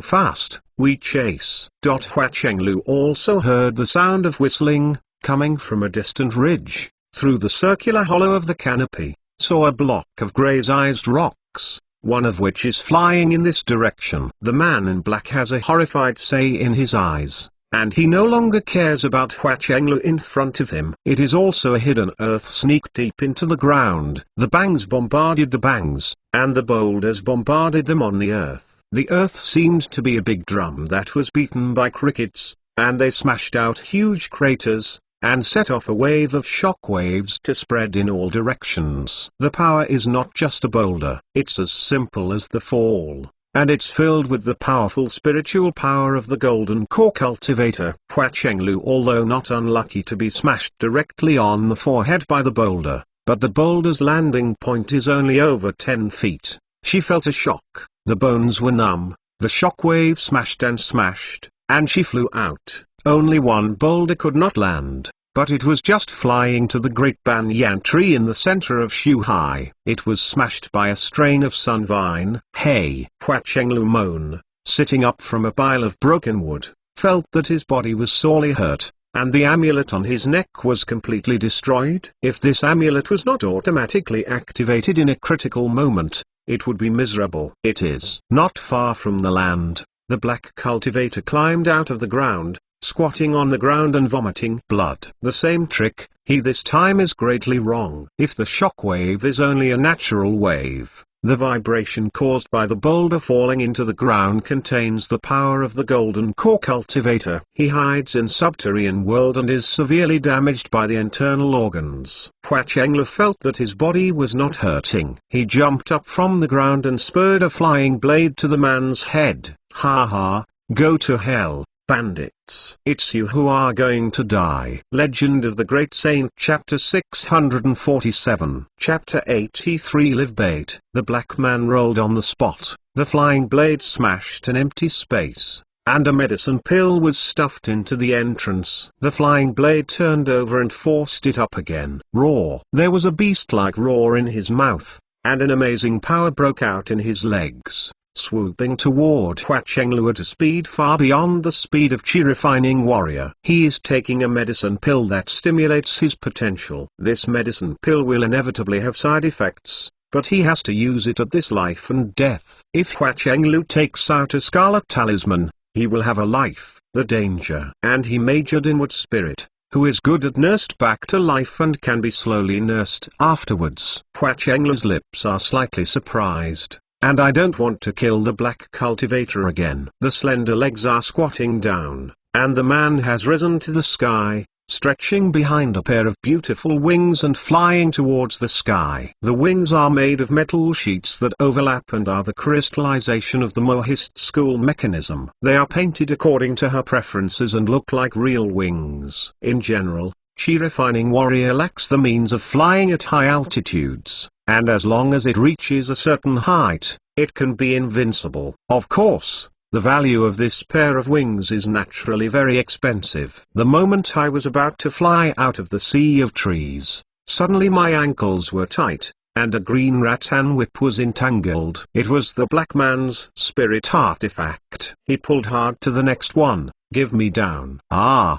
fast. We chase. Hua Chenglu also heard the sound of whistling, coming from a distant ridge, through the circular hollow of the canopy, saw a block of gray-eyed rocks, one of which is flying in this direction. The man in black has a horrified say in his eyes, and he no longer cares about Hua Chenglu in front of him. It is also a hidden earth sneak deep into the ground. The bangs bombarded the bangs, and the boulders bombarded them on the earth. The earth seemed to be a big drum that was beaten by crickets, and they smashed out huge craters, and set off a wave of shock waves to spread in all directions. The power is not just a boulder, it's as simple as the fall, and it's filled with the powerful spiritual power of the golden core cultivator. Hua Chenglu, although not unlucky to be smashed directly on the forehead by the boulder, but the boulder's landing point is only over 10 feet. She felt a shock, the bones were numb, the shock wave smashed, and she flew out. Only one boulder could not land, but it was just flying to the great banyan tree in the center of Shuhai. It was smashed by a strain of sunvine. Hey! Hua Chenglu Moan, sitting up from a pile of broken wood, felt that his body was sorely hurt, and the amulet on his neck was completely destroyed. If this amulet was not automatically activated in a critical moment, it would be miserable. It is. Not far from the land, the black cultivator climbed out of the ground, squatting on the ground and vomiting blood. The same trick, he this time is greatly wrong. If the shock wave is only a natural wave, the vibration caused by the boulder falling into the ground contains the power of the golden core cultivator. He hides in subterranean world and is severely damaged by the internal organs. Hua Chenglu felt that his body was not hurting. He jumped up from the ground and spurred a flying blade to the man's head. Ha ha, go to hell, bandits. It's you who are going to die. Legend of the Great Saint, Chapter 647. Chapter 83. Live bait. The black man rolled on the spot, the flying blade smashed an empty space, and a medicine pill was stuffed into the entrance. The flying blade turned over and forced it up again. Roar. There was a beast-like roar in his mouth, and an amazing power broke out in his legs, swooping toward Hua Chenglu at a speed far beyond the speed of Chi Refining Warrior. He is taking a medicine pill that stimulates his potential. This medicine pill will inevitably have side effects, but he has to use it at this life and death. If Hua Chenglu takes out a scarlet talisman, he will have a life. The danger. And he majored in Wood Spirit, who is good at nursed back to life and can be slowly nursed afterwards. Hua Chenglu's lips are slightly surprised. And I don't want to kill the black cultivator again. The slender legs are squatting down, and the man has risen to the sky, stretching behind a pair of beautiful wings and flying towards the sky. The wings are made of metal sheets that overlap and are the crystallization of the Mohist school mechanism. They are painted according to her preferences and look like real wings. In general, Chi Refining Warrior lacks the means of flying at high altitudes, and as long as it reaches a certain height, it can be invincible. Of course, the value of this pair of wings is naturally very expensive. The moment I was about to fly out of the sea of trees, suddenly my ankles were tight, and a green rattan whip was entangled. It was the black man's spirit artifact. He pulled hard to the next one. Give me down. Ah!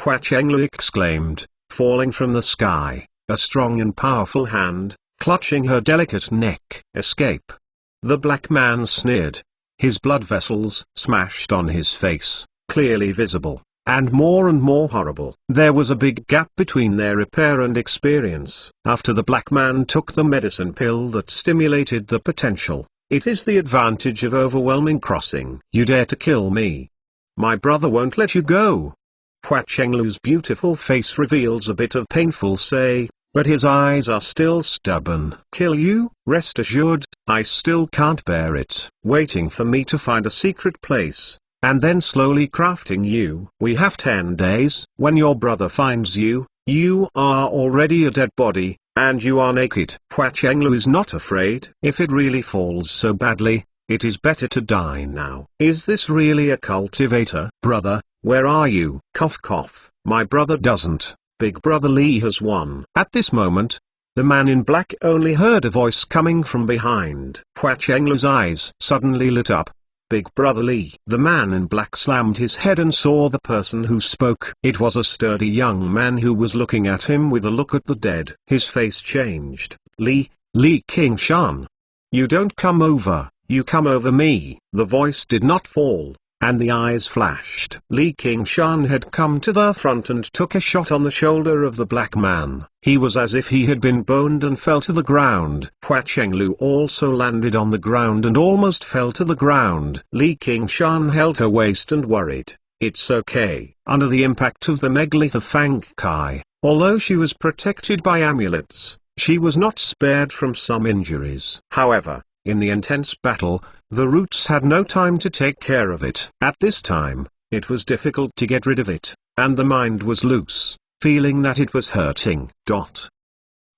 Hua Chenglu exclaimed, falling from the sky, a strong and powerful hand clutching her delicate neck. Escape. The black man sneered. His blood vessels smashed on his face, clearly visible, and more horrible. There was a big gap between their repair and experience. After the black man took the medicine pill that stimulated the potential, it is the advantage of overwhelming crossing. You dare to kill me? My brother won't let you go. Hua Chenglu's beautiful face reveals a bit of painful say, but his eyes are still stubborn. Kill you? Rest assured, I still can't bear it. Waiting for me to find a secret place, and then slowly crafting you. We have 10 days. When your brother finds you, you are already a dead body, and you are naked. Hua Chenglu is not afraid. If it really falls so badly, it is better to die now. Is this really a cultivator? Brother, where are you? Cough cough. My brother doesn't. Big Brother Lee has won. At this moment, the man in black only heard a voice coming from behind. Hua Chenglu's eyes suddenly lit up. Big Brother Lee. The man in black slammed his head and saw the person who spoke. It was a sturdy young man who was looking at him with a look at the dead. His face changed. Lee Qingshan. You don't come over, you come over me. The voice did not fall. and the eyes flashed. Li Qingshan had come to the front and took a shot on the shoulder of the black man. He was as if he had been boned and fell to the ground. Hua Chenglu also landed on the ground and almost fell to the ground. Li Qingshan held her waist and worried. "It's okay." Under the impact of the megalith of Fang Kai, although she was protected by amulets, she was not spared from some injuries. However, in the intense battle, the roots had no time to take care of it. At this time, it was difficult to get rid of it, and the mind was loose, feeling that it was hurting.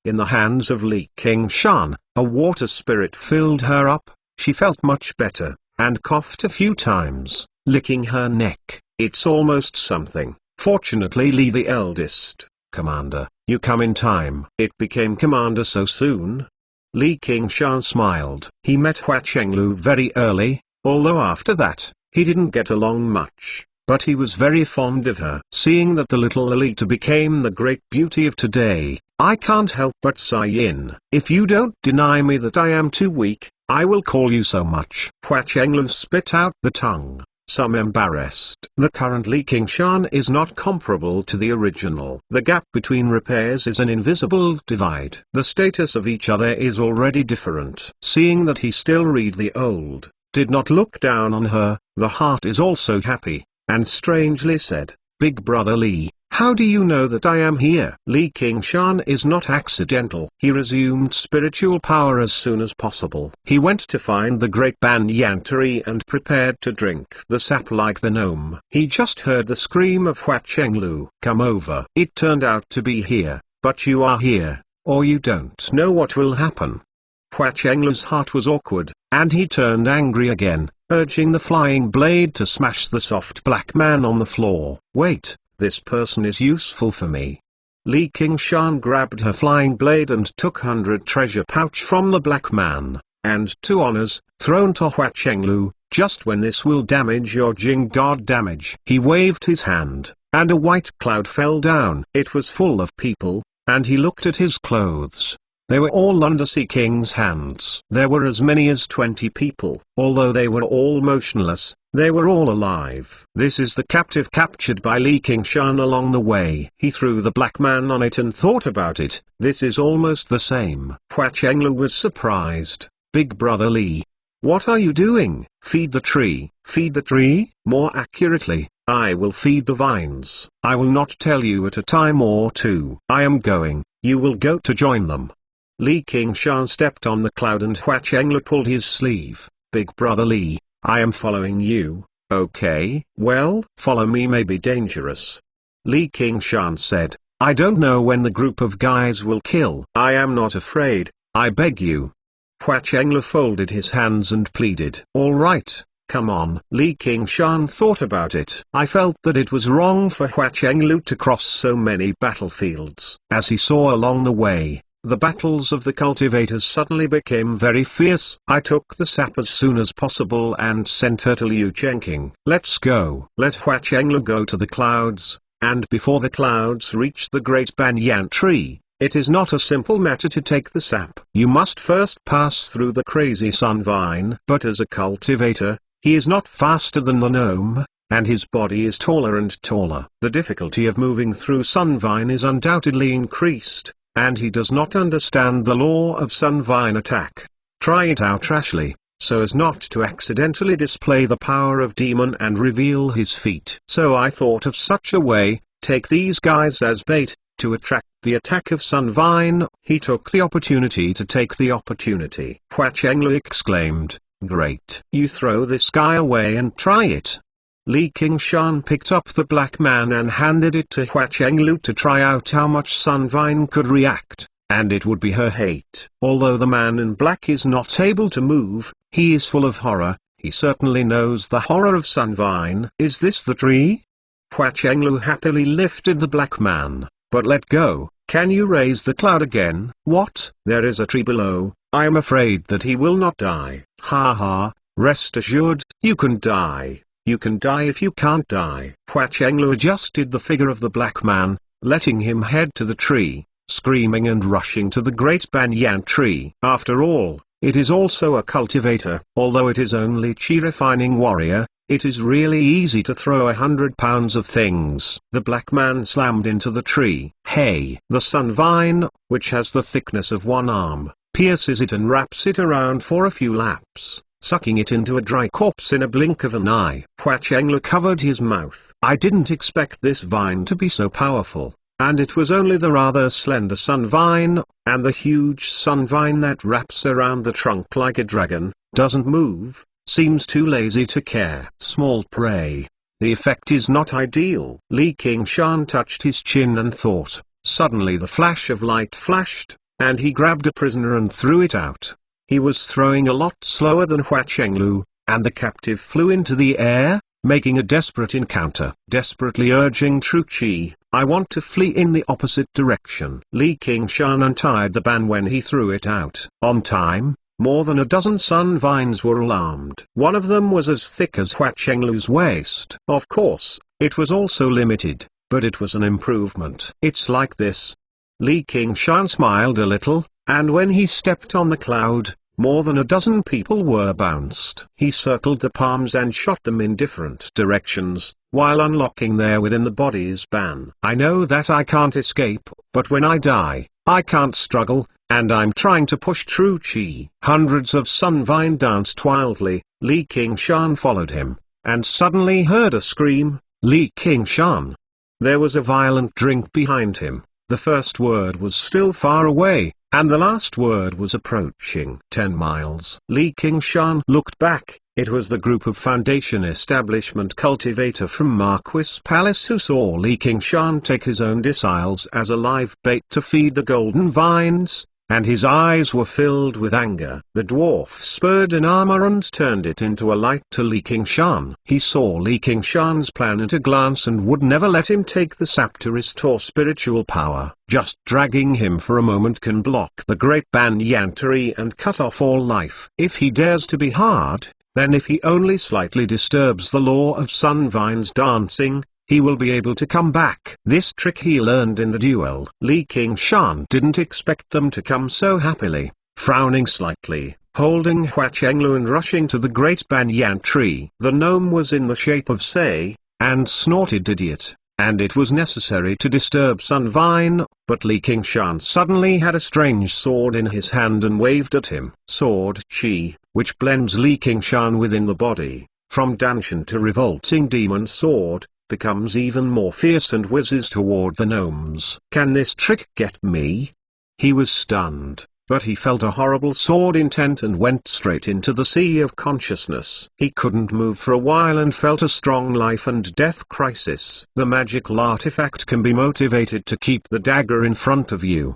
In the hands of Li Qingshan, a water spirit filled her up. She felt much better, and coughed a few times, licking her neck. "It's almost something." Fortunately, Li the eldest, "Commander, you come in time." It became commander so soon? Li Qingshan smiled. He met Hua Chenglu very early, although after that, he didn't get along much, but he was very fond of her. Seeing that the little Lolita became the great beauty of today, I can't help but sigh in. "If you don't deny me that I am too weak, I will call you so much." Hua Chenglu spit out the tongue, some embarrassed. The current Li Qingshan is not comparable to the original. The gap between repairs is an invisible divide. The status of each other is already different. Seeing that he still read the old, did not look down on her, the heart is also happy, and strangely said, "Big brother Li, how do you know that I am here?" Li Qingshan is not accidental. He resumed spiritual power as soon as possible. He went to find the great banyan tree and prepared to drink the sap like the gnome. He just heard the scream of Hua Chenglu, "Come over." It turned out to be here, but you are here, or you don't know what will happen. Hua Chenglu's heart was awkward, and he turned angry again, urging the flying blade to smash the soft black man on the floor. "Wait. This person is useful for me." Li Qingshan grabbed her flying blade and took 100 treasure pouch from the black man, and 2 honors, thrown to Hua Chenglu, "Just when this will damage your Jing God damage." He waved his hand, and a white cloud fell down. It was full of people, and he looked at his clothes. They were all Undersea King's hands. There were as many as 20 people. Although they were all motionless, they were all alive. This is the captive captured by Li Qingshan along the way. He threw the black man on it and thought about it. This is almost the same. Hua Chenglu was surprised. "Big brother Li, what are you doing?" "Feed the tree." "Feed the tree?" "More accurately, I will feed the vines. I will not tell you at a time or two. I am going, you will go to join them." Li Qingshan stepped on the cloud and Hua Chenglu pulled his sleeve. "Big brother Li, I am following you." "Okay, well, follow me may be dangerous." Li Qingshan said, "I don't know when the group of guys will kill." "I am not afraid, I beg you." Hua Chenglu folded his hands and pleaded. "All right, come on." Li Qingshan thought about it. I felt that it was wrong for Hua Chenglu to cross so many battlefields. As he saw along the way, the battles of the cultivators suddenly became very fierce. I took the sap as soon as possible and sent her to Liu Chenqing. "Let's go." Let Hua Chenglu go to the clouds, and before the clouds reach the great banyan tree, it is not a simple matter to take the sap. You must first pass through the crazy sun vine. But as a cultivator, he is not faster than the gnome, and his body is taller and taller. The difficulty of moving through Sunvine is undoubtedly increased, and he does not understand the law of Sunvine attack. Try it out rashly, so as not to accidentally display the power of demon and reveal his feet. So I thought of such a way, take these guys as bait, to attract the attack of Sunvine. He took the opportunity to take the opportunity. Hua Chenglu exclaimed, "Great! You throw this guy away and try it." Li Qingshan picked up the black man and handed it to Hua Chenglu to try out how much Sunvine could react, and it would be her hate. Although the man in black is not able to move, he is full of horror. He certainly knows the horror of Sunvine. "Is this the tree?" Hua Chenglu happily lifted the black man, but let go. "Can you raise the cloud again?" "What? There is a tree below. I am afraid that he will not die." "Ha ha, rest assured, you can die. You can die if you can't die." Hua Chenglu adjusted the figure of the black man, letting him head to the tree, screaming and rushing to the great banyan tree. After all, it is also a cultivator. Although it is only chi refining warrior, It is really easy to throw 100 pounds of things. The black man slammed into the tree. Hey! The sun vine, which has the thickness of one arm, pierces it and wraps it around for a few laps, sucking it into a dry corpse in a blink of an eye. Hua Chenglu covered his mouth. I didn't expect this vine to be so powerful. And it was only the rather slender sun vine, and the huge sun vine that wraps around the trunk like a dragon, doesn't move, seems too lazy to care. Small prey. The effect is not ideal. Li Qingshan touched his chin and thought. Suddenly the flash of light flashed, and he grabbed a prisoner and threw it out. He was throwing a lot slower than Hua Chenglu, and the captive flew into the air, making a desperate encounter. Desperately urging Tru Chi, I want to flee in the opposite direction. Li Qingshan untied the ban when he threw it out. On time, more than a dozen sun vines were alarmed. One of them was as thick as Hua Chenglu's waist. Of course, it was also limited, but it was an improvement. It's like this. Li Qingshan smiled a little, and when he stepped on the cloud, more than a dozen people were bounced. He circled the palms and shot them in different directions, while unlocking there within the body's ban. I know that I can't escape, but when I die, I can't struggle, and I'm trying to push Tru Chi. Hundreds of sun vine danced wildly. Li Qingshan followed him, and suddenly heard a scream, Li Qingshan. There was a violent drink behind him. The first word was still far away, and the last word was approaching 10 miles. Li Qingshan looked back. It was the group of Foundation Establishment cultivator from Marquis Palace who saw Li Qingshan take his own deciles as a live bait to feed the golden vines, and his eyes were filled with anger. The dwarf spurred an armor and turned it into a light to Li Qingshan. He saw Li Qingshan's plan at a glance and would never let him take the sap to restore spiritual power. Just dragging him for a moment can block the great banyan tree and cut off all life. If he dares to be hard, then if he only slightly disturbs the law of sun vines dancing, he will be able to come back. This trick he learned in the duel. Li Qingshan didn't expect them to come so happily. Frowning slightly, holding Hua Chenglu and rushing to the great banyan tree. The gnome was in the shape of Sei, and snorted idiot, and it was necessary to disturb Sun Vine, but Li Qingshan suddenly had a strange sword in his hand and waved at him. Sword Chi, which blends Li Qingshan within the body, from Danshan to revolting demon sword, becomes even more fierce and whizzes toward the gnomes. Can this trick get me? He was stunned, but he felt a horrible sword intent and went straight into the sea of consciousness. He couldn't move for a while and felt a strong life and death crisis. The magical artifact can be motivated to keep the dagger in front of you.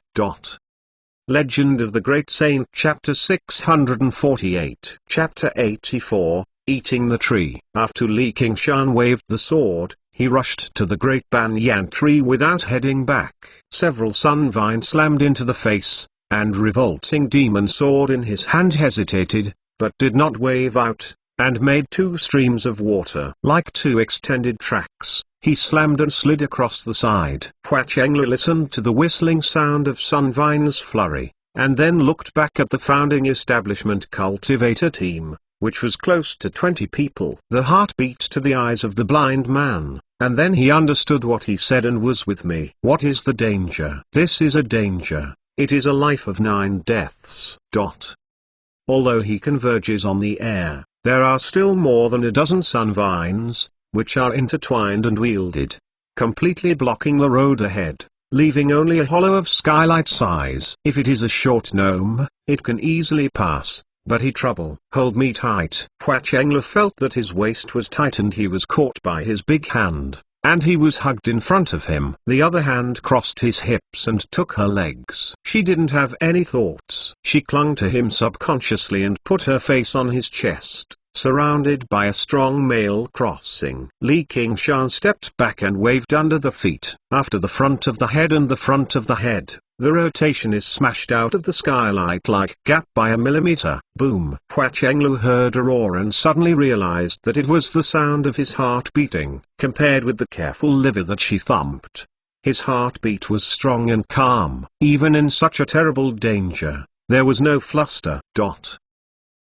Legend of the Great Saint Chapter 648 Chapter 84, Eating the Tree. After Li Qingshan waved the sword, he rushed to the great banyan tree without heading back. Several sun vines slammed into the face, and revolting demon sword in his hand hesitated, but did not wave out, and made two streams of water. Like two extended tracks, he slammed and slid across the side. Hua Chenglu listened to the whistling sound of sun vines flurry, and then looked back at the founding establishment cultivator team, which was close to 20 people. The heart beat to the eyes of the blind man, and then he understood what he said and was with me. What is the danger? This is a danger. It is a life of 9 deaths. Although he converges on the air, there are still more than a dozen sun vines, which are intertwined and wielded, completely blocking the road ahead, leaving only a hollow of skylight size. If it is a short gnome, it can easily pass. But he trouble. Hold me tight. Hua Chenglu felt that his waist was tightened. He was caught by his big hand, and he was hugged in front of him. The other hand crossed his hips and took her legs. She didn't have any thoughts. She clung to him subconsciously and put her face on his chest, surrounded by a strong male crossing. Li Qingshan stepped back and waved under the feet. After the front of the head and the front of the head, the rotation is smashed out of the skylight-like gap by a millimeter. Boom! Hua Chenglu heard a roar and suddenly realized that it was the sound of his heart beating. Compared with the careful liver that she thumped, his heartbeat was strong and calm. Even in such a terrible danger, there was no fluster.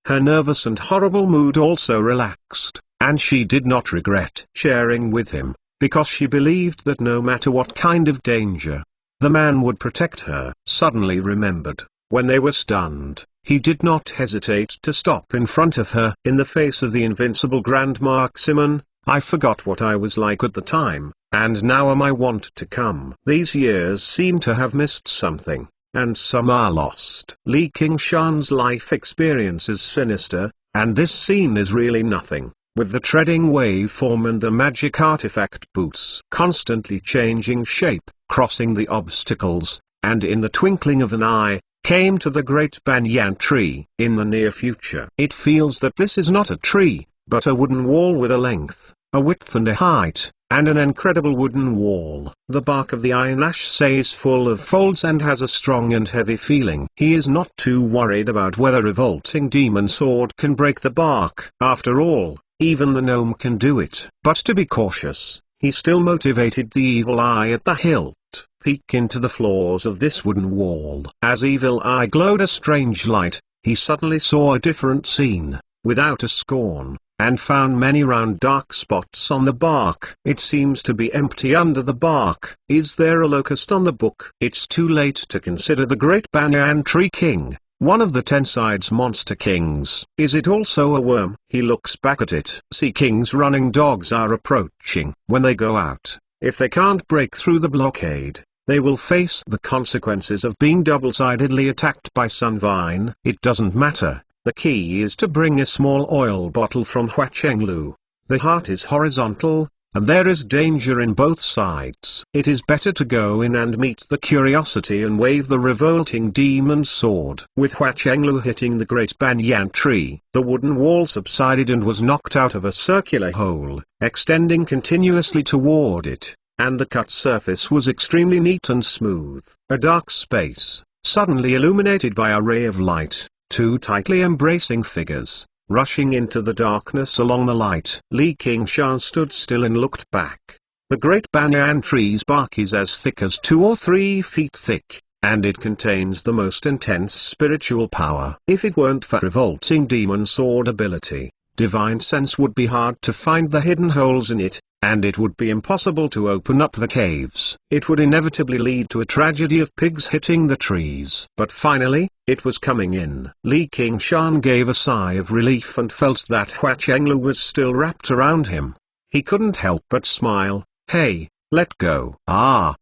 Her nervous and horrible mood also relaxed. and she did not regret sharing with him, because she believed that no matter what kind of danger, the man would protect her. Suddenly remembered, when they were stunned, he did not hesitate to stop in front of her. In the face of the invincible Grand Marximan, I forgot what I was like at the time, and now am I want to come. These years seem to have missed something, and some are lost. Li Qingshan's life experience is sinister, and this scene is really nothing, with the treading waveform and the magic artifact boots constantly changing shape, crossing the obstacles, and in the twinkling of an eye, came to the great banyan tree. In the near future, it feels that this is not a tree, but a wooden wall with a length, a width and a height, and an incredible wooden wall. The bark of the iron ash is full of folds and has a strong and heavy feeling. He is not too worried about whether a revolting demon sword can break the bark. After all, even the gnome can do it. But to be cautious, he still motivated the evil eye at the hilt. Peek into the floors of this wooden wall. As Evil Eye glowed a strange light, he suddenly saw a different scene, without a scorn, and found many round dark spots on the bark. It seems to be empty under the bark. Is there a locust on the book? It's too late to consider the great banyan tree king, one of the 10 sides monster kings. Is it also a worm? He looks back at it. Sea King's running dogs are approaching. When they go out, if they can't break through the blockade, they will face the consequences of being double-sidedly attacked by Sunvine. It doesn't matter, the key is to bring a small oil bottle from Huachenglu. The heart is horizontal, and there is danger in both sides. It is better to go in and meet the curiosity and wave the revolting demon sword. With Huachenglu hitting the great banyan tree, the wooden wall subsided and was knocked out of a circular hole, extending continuously toward it, and the cut surface was extremely neat and smooth. A dark space, suddenly illuminated by a ray of light, 2 tightly embracing figures, rushing into the darkness along the light. Li Qingshan stood still and looked back. The great banyan tree's bark is as thick as 2 or 3 feet thick, and it contains the most intense spiritual power. If it weren't for revolting demon sword ability, divine sense would be hard to find the hidden holes in it, and it would be impossible to open up the caves. It would inevitably lead to a tragedy of pigs hitting the trees. But finally, it was coming in. Li Qingshan gave a sigh of relief and felt that Huachenglu was still wrapped around him. He couldn't help but smile. Hey, let go. Ah!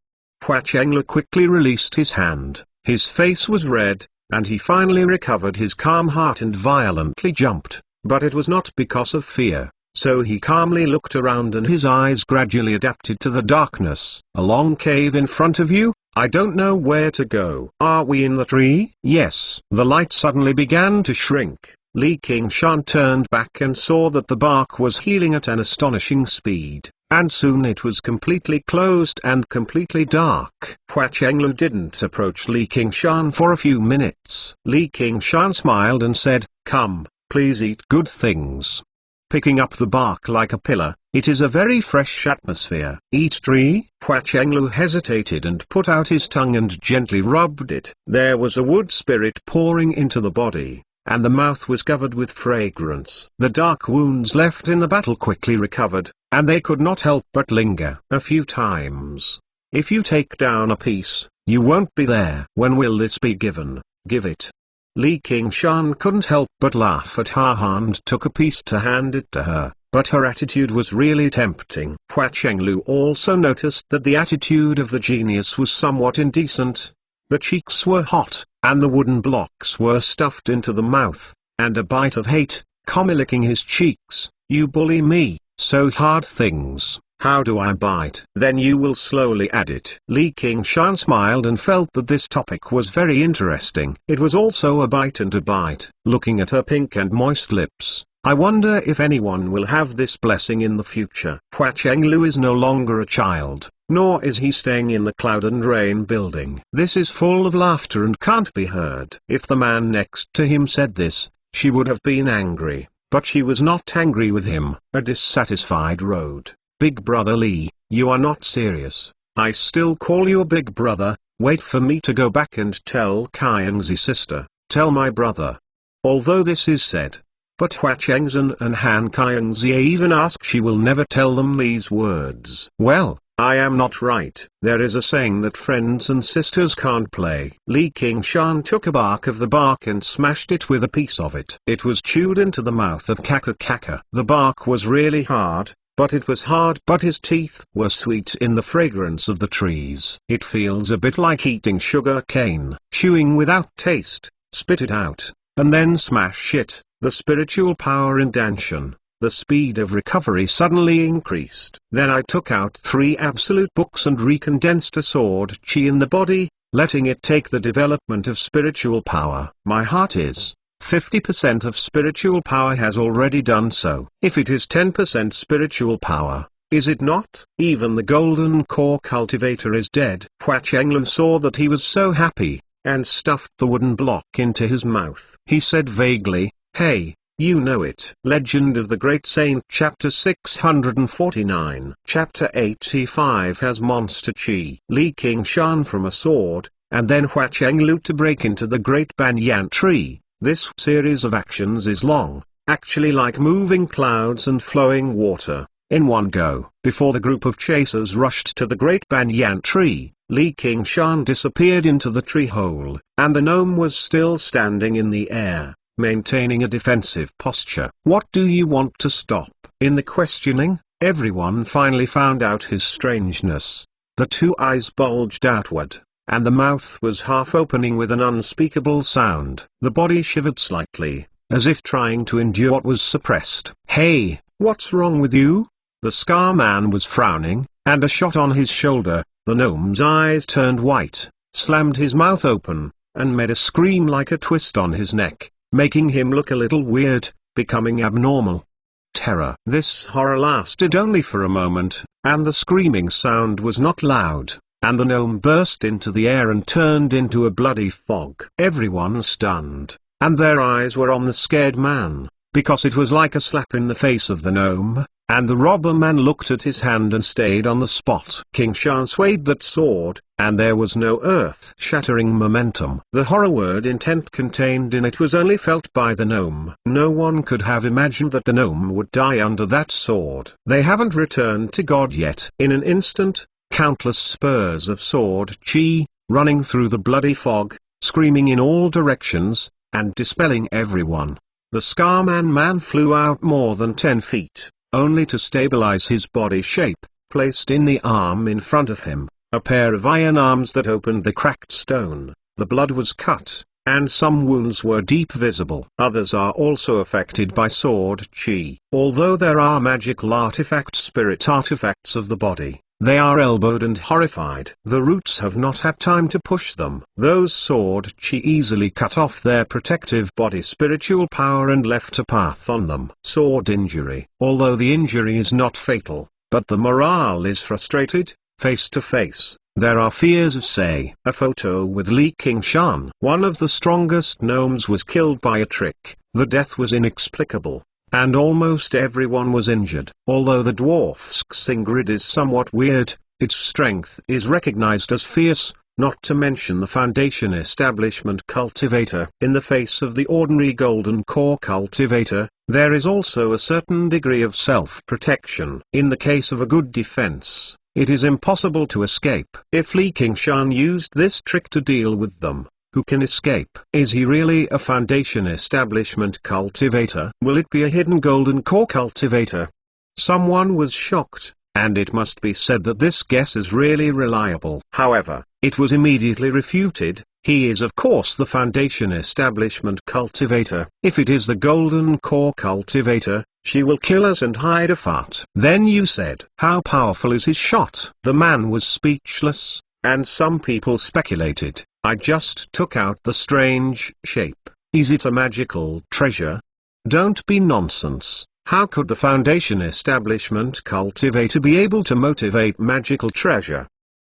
Huachenglu quickly released his hand. His face was red, and he finally recovered his calm heart and violently jumped. But it was not because of fear. So he calmly looked around and his eyes gradually adapted to the darkness. A long cave in front of you? I don't know where to go. Are we in the tree? Yes. The light suddenly began to shrink. Li Qingshan turned back and saw that the bark was healing at an astonishing speed, and soon it was completely closed and completely dark. Huachenglu didn't approach Li Qingshan for a few minutes. Li Qingshan smiled and said, "Come, please eat good things." Picking up the bark like a pillar, it is a very fresh atmosphere. Eat tree? Huachenglu hesitated and put out his tongue and gently rubbed it. There was a wood spirit pouring into the body, and the mouth was covered with fragrance. The dark wounds left in the battle quickly recovered, and they could not help but linger. A few times. If you take down a piece, you won't be there. When will this be given? Give it. Li Qingshan couldn't help but laugh at her and took a piece to hand it to her, but her attitude was really tempting. Huachenglu also noticed that the attitude of the genius was somewhat indecent. The cheeks were hot, and the wooden blocks were stuffed into the mouth, and a bite of hate, licking his cheeks. You bully me, so hard things. How do I bite? Then you will slowly add it. Li Qingshan smiled and felt that this topic was very interesting. It was also a bite and a bite. Looking at her pink and moist lips, I wonder if anyone will have this blessing in the future. Huachenglu is no longer a child, nor is he staying in the Cloud and Rain building. This is full of laughter and can't be heard. If the man next to him said this, she would have been angry, but she was not angry with him. A dissatisfied road. Big brother Li, you are not serious. I still call you a big brother. Wait for me to go back and tell Qiangzi sister. Tell my brother. Although this is said, But Hua Chengzhen and Han Qianxie even ask she will never tell them these words. Well, I am not right. There is a saying that friends and sisters can't play. Li Qingshan took a bark of the bark and smashed it with a piece of it. It was chewed into the mouth of Kaka Kaka. The bark was really hard, but it was hard. But his teeth were sweet in the fragrance of the trees. It feels a bit like eating sugar cane. Chewing without taste, spit it out, and then smash it. The spiritual power in Danshan, the speed of recovery suddenly increased. Then I took out 3 absolute books and recondensed a sword chi in the body, letting it take the development of spiritual power. My heart is 50% of spiritual power has already done so. If it is 10% spiritual power, is it not? Even the golden core cultivator is dead. Hua Chenglu saw that he was so happy, and stuffed the wooden block into his mouth. He said vaguely, "Hey, you know it." Legend of the Great Saint Chapter 649 Chapter 85 has monster chi. Li Qingshan from a sword, and then Hua Chenglu to break into the Great Banyan tree. This series of actions is long, actually like moving clouds and flowing water, in one go. Before the group of chasers rushed to the Great Banyan tree, Li Qingshan disappeared into the tree hole, and the gnome was still standing in the air, maintaining a defensive posture. "What do you want to stop?" In the questioning, everyone finally found out his strangeness. The 2 eyes bulged outward, and the mouth was half opening with an unspeakable sound. The body shivered slightly, as if trying to endure what was suppressed. "Hey, what's wrong with you?" The Scar Man was frowning, and a shot on his shoulder. The gnome's eyes turned white, slammed his mouth open, and made a scream like a twist on his neck, making him look a little weird, becoming abnormal. Terror. This horror lasted only for a moment, and the screaming sound was not loud, and the gnome burst into the air and turned into a bloody fog. Everyone stunned, and their eyes were on the scared man, because it was like a slap in the face of the gnome, and the robber man looked at his hand and stayed on the spot. Qingshan swayed that sword, and there was no earth-shattering momentum. The horror word intent contained in it was only felt by the gnome. No one could have imagined that the gnome would die under that sword. They haven't returned to God yet. In an instant, countless spurs of sword chi, running through the bloody fog, screaming in all directions, and dispelling everyone. The Scarman man flew out more than 10 feet, only to stabilize his body shape, placed in the arm in front of him, a pair of iron arms that opened the cracked stone. The blood was cut, and some wounds were deep visible. Others are also affected by sword chi. Although there are magical artifacts, spirit artifacts of the body, they are elbowed and horrified. The roots have not had time to push them. Those sword chi easily cut off their protective body spiritual power and left a path on them. Sword injury. Although the injury is not fatal, but the morale is frustrated. Face to face, there are fears of say. A photo with Li Qingshan. One of the strongest gnomes was killed by a trick. The death was inexplicable, and almost everyone was injured. Although the dwarf's Xingrid is somewhat weird, its strength is recognized as fierce, not to mention the Foundation Establishment Cultivator. In the face of the ordinary Golden Core Cultivator, there is also a certain degree of self-protection. In the case of a good defense, it is impossible to escape. If Li Qingshan used this trick to deal with them, who can escape? Is he really a Foundation Establishment Cultivator? Will it be a hidden Golden Core Cultivator? Someone was shocked, and it must be said that this guess is really reliable. However, it was immediately refuted. He is of course the Foundation Establishment Cultivator. If it is the Golden Core Cultivator, she will kill us and hide a fart. Then you said, how powerful is his shot? The man was speechless, and some people speculated. I just took out the strange shape. Is it a magical treasure? Don't be nonsense. How could the Foundation Establishment Cultivator be able to motivate magical treasure?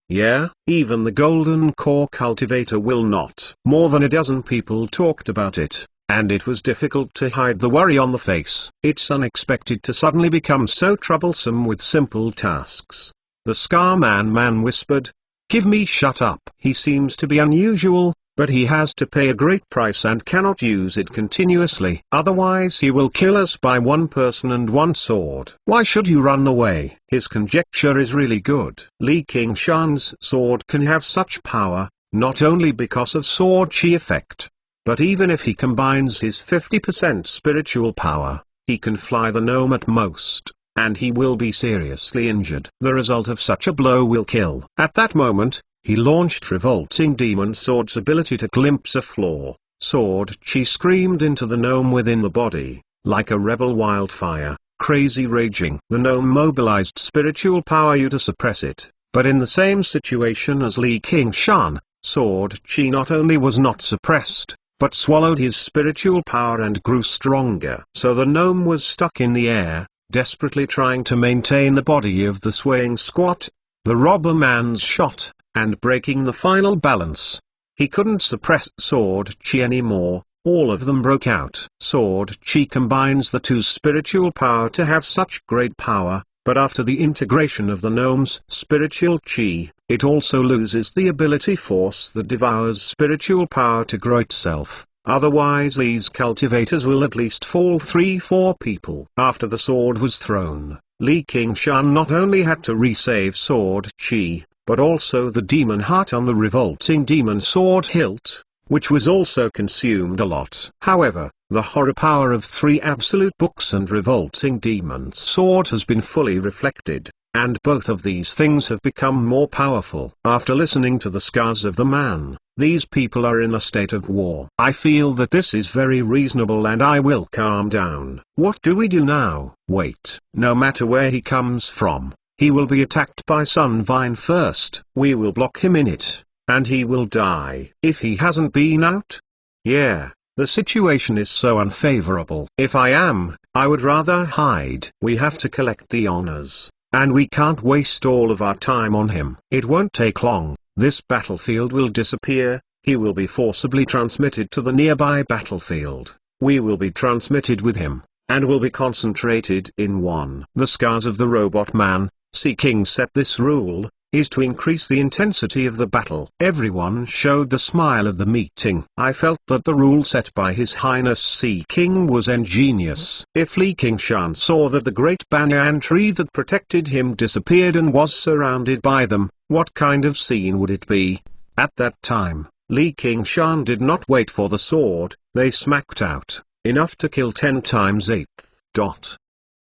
Yeah, even the Golden Core Cultivator will not. More than a dozen people talked about it, and it was difficult to hide the worry on the face. It's unexpected to suddenly become so troublesome with simple tasks. The Scarman man whispered, "Give me shut up." He seems to be unusual, but he has to pay a great price and cannot use it continuously. Otherwise he will kill us by one person and one sword. Why should you run away? His conjecture is really good. Li Qingshan's sword can have such power, not only because of sword chi effect, but even if he combines his 50% spiritual power, he can fly the gnome at most, and he will be seriously injured. The result of such a blow will kill. At that moment, he launched Revolting Demon Sword's ability to glimpse a flaw. Sword chi screamed into the gnome within the body, like a rebel wildfire, crazy raging. The gnome mobilized spiritual power to suppress it, but in the same situation as Li Qingshan, sword chi not only was not suppressed, but swallowed his spiritual power and grew stronger. So the gnome was stuck in the air, desperately trying to maintain the body of the swaying squat. The robber man's shot, and breaking the final balance. He couldn't suppress sword chi anymore, all of them broke out. Sword chi combines the two spiritual power to have such great power, but after the integration of the gnome's spiritual chi, it also loses the ability force that devours spiritual power to grow itself. Otherwise these cultivators will at least fall 3-4 people. After the sword was thrown, Li Qingshan not only had to resave sword chi, but also the demon heart on the revolting demon sword hilt, which was also consumed a lot. However, the horror power of 3 absolute books and revolting demon sword has been fully reflected, and both of these things have become more powerful. After listening to the scars of the man, these people are in a state of war. I feel that this is very reasonable and I will calm down. What do we do now? Wait. No matter where he comes from, he will be attacked by Sun Vine first. We will block him in it, and he will die. If he hasn't been out? Yeah, the situation is so unfavorable. If I am, I would rather hide. We have to collect the honors, and we can't waste all of our time on him. It won't take long, this battlefield will disappear, he will be forcibly transmitted to the nearby battlefield. We will be transmitted with him, and will be concentrated in one. The scars of the robot man, Sea King set this rule, is to increase the intensity of the battle. Everyone showed the smile of the meeting. I felt that the rule set by His Highness Sea King was ingenious. If Li Qingshan saw that the great banyan tree that protected him disappeared and was surrounded by them, what kind of scene would it be? At that time, Li Qingshan did not wait for the sword, they smacked out, enough to kill 10 times 8.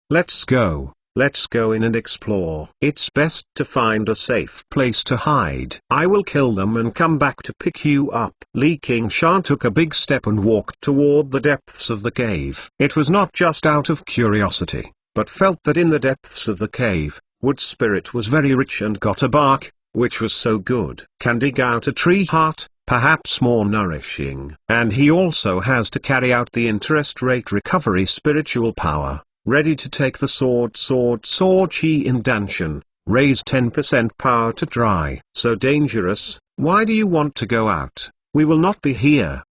Let's go. Let's go in and explore. It's best to find a safe place to hide. I will kill them and come back to pick you up. Li Qingshan took a big step and walked toward the depths of the cave. It was not just out of curiosity, but felt that in the depths of the cave, Wood Spirit was very rich and got a bark, which was so good. Can dig out a tree heart, perhaps more nourishing. And he also has to carry out the interest rate recovery spiritual power. Ready to take the sword chi in Danshan, raise 10% power to try. So dangerous, why do you want to go out? We will not be here.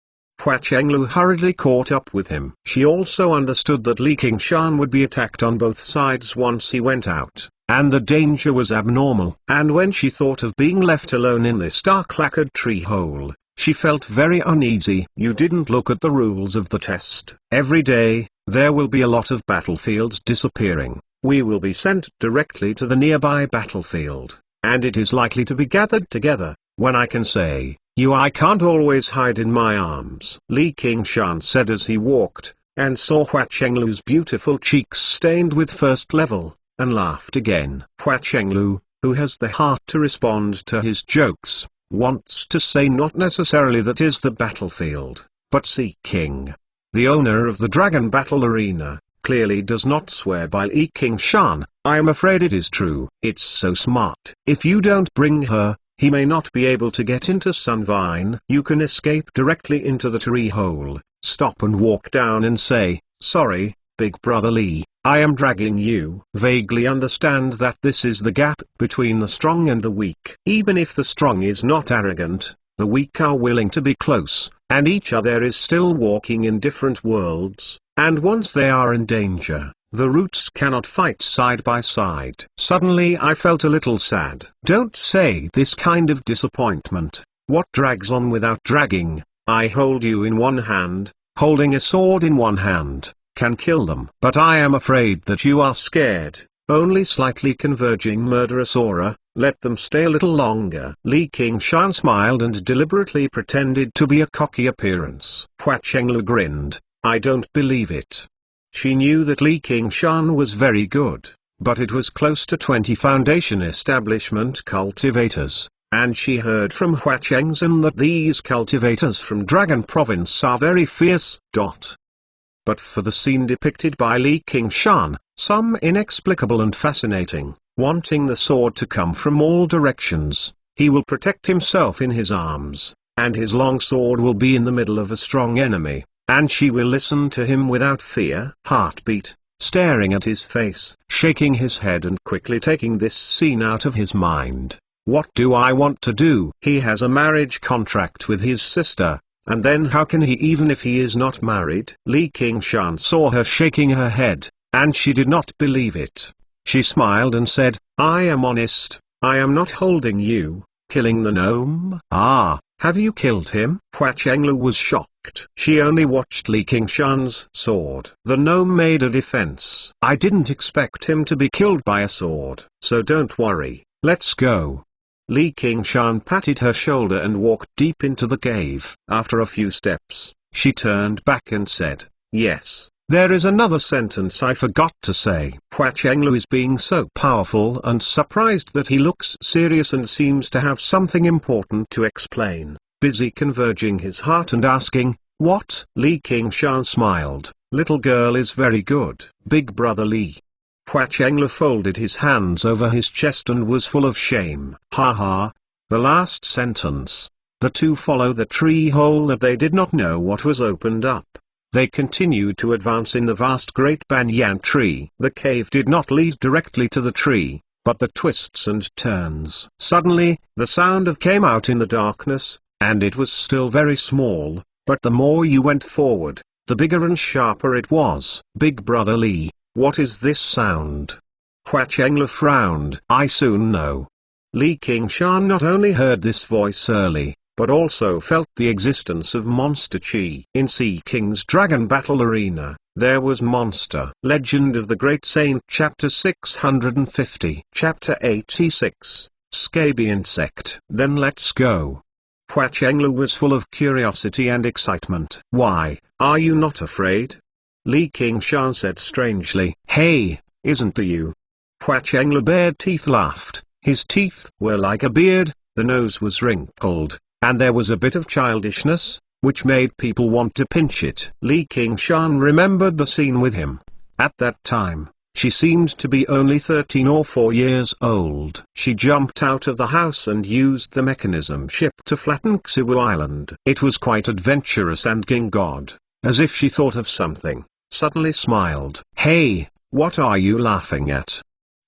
Hua Chenglu hurriedly caught up with him. She also understood that Li Qingshan would be attacked on both sides once he went out, and the danger was abnormal. And when she thought of being left alone in this dark lacquered tree hole, she felt very uneasy. You didn't look at the rules of the test. Every day, there will be a lot of battlefields disappearing. We will be sent directly to the nearby battlefield, and it is likely to be gathered together. When I can say, I can't always hide in my arms. Li Qingshan said as he walked, and saw Hua Chenglu's beautiful cheeks stained with first level, and laughed again. Hua Chenglu, who has the heart to respond to his jokes, wants to say not necessarily that is the battlefield, but Sea King, the owner of the Dragon Battle Arena, clearly does not swear by Li Qingshan. I am afraid it is true. It's so smart. If you don't bring her, he may not be able to get into Sunvine. You can escape directly into the tree hole, stop and walk down and say, sorry, Big Brother Li, I am dragging you. Vaguely understand that this is the gap between the strong and the weak. Even if the strong is not arrogant, the weak are willing to be close, and each other is still walking in different worlds, and once they are in danger, the roots cannot fight side by side. Suddenly I felt a little sad. Don't say this kind of disappointment. What drags on without dragging? I hold you in one hand, holding a sword in one hand, can kill them. But I am afraid that you are scared, only slightly converging murderous aura, let them stay a little longer. Li Qingshan smiled and deliberately pretended to be a cocky appearance. Hua Chenglu grinned, I don't believe it. She knew that Li Qingshan was very good, but it was close to 20 Foundation establishment cultivators, and she heard from Hua Chengzhen that these cultivators from Dragon Province are very fierce. But for the scene depicted by Li Qingshan, some inexplicable and fascinating, wanting the sword to come from all directions, he will protect himself in his arms, and his long sword will be in the middle of a strong enemy, and she will listen to him without fear. Heartbeat, staring at his face, shaking his head and quickly taking this scene out of his mind. What do I want to do? He has a marriage contract with his sister, and then how can he even if he is not married? Li Qingshan saw her shaking her head, and she did not believe it. She smiled and said, I am honest, I am not holding you. Killing the gnome? Ah, have you killed him? Hua Chenglu was shocked. She only watched Li Qingshan's sword. The gnome made a defense. I didn't expect him to be killed by a sword. So don't worry, let's go. Li Qingshan patted her shoulder and walked deep into the cave. After a few steps, she turned back and said, yes, there is another sentence I forgot to say. Hua Chenglu is being so powerful and surprised that he looks serious and seems to have something important to explain, busy converging his heart and asking, what? Li Qingshan smiled, little girl is very good. Big brother Li. Hua Chenglu folded his hands over his chest and was full of shame. Ha ha, the last sentence. The two follow the tree hole that they did not know what was opened up. They continued to advance in the vast great banyan tree. The cave did not lead directly to the tree, but the twists and turns. Suddenly, the sound came out in the darkness, and it was still very small, but the more you went forward, the bigger and sharper it was. Big brother Li, what is this sound? Hua Chenglu frowned. I soon know. Li Qingshan not only heard this voice early, but also felt the existence of Monster Chi. In Sea King's Dragon Battle Arena, there was Monster. Legend of the Great Saint Chapter 650 Chapter 86, Scabian Sect. Then let's go. Hua Chenglu was full of curiosity and excitement. Why, are you not afraid? Li Qingshan said strangely. Hey, isn't the you? Hua Chenglu bared teeth laughed. His teeth were like a beard, the nose was wrinkled, and there was a bit of childishness, which made people want to pinch it. Li Qingshan remembered the scene with him. At that time, she seemed to be only 13 or 4 years old. She jumped out of the house and used the mechanism ship to flatten Xiwu Island. It was quite adventurous, and King God, as if she thought of something, suddenly smiled. Hey, what are you laughing at?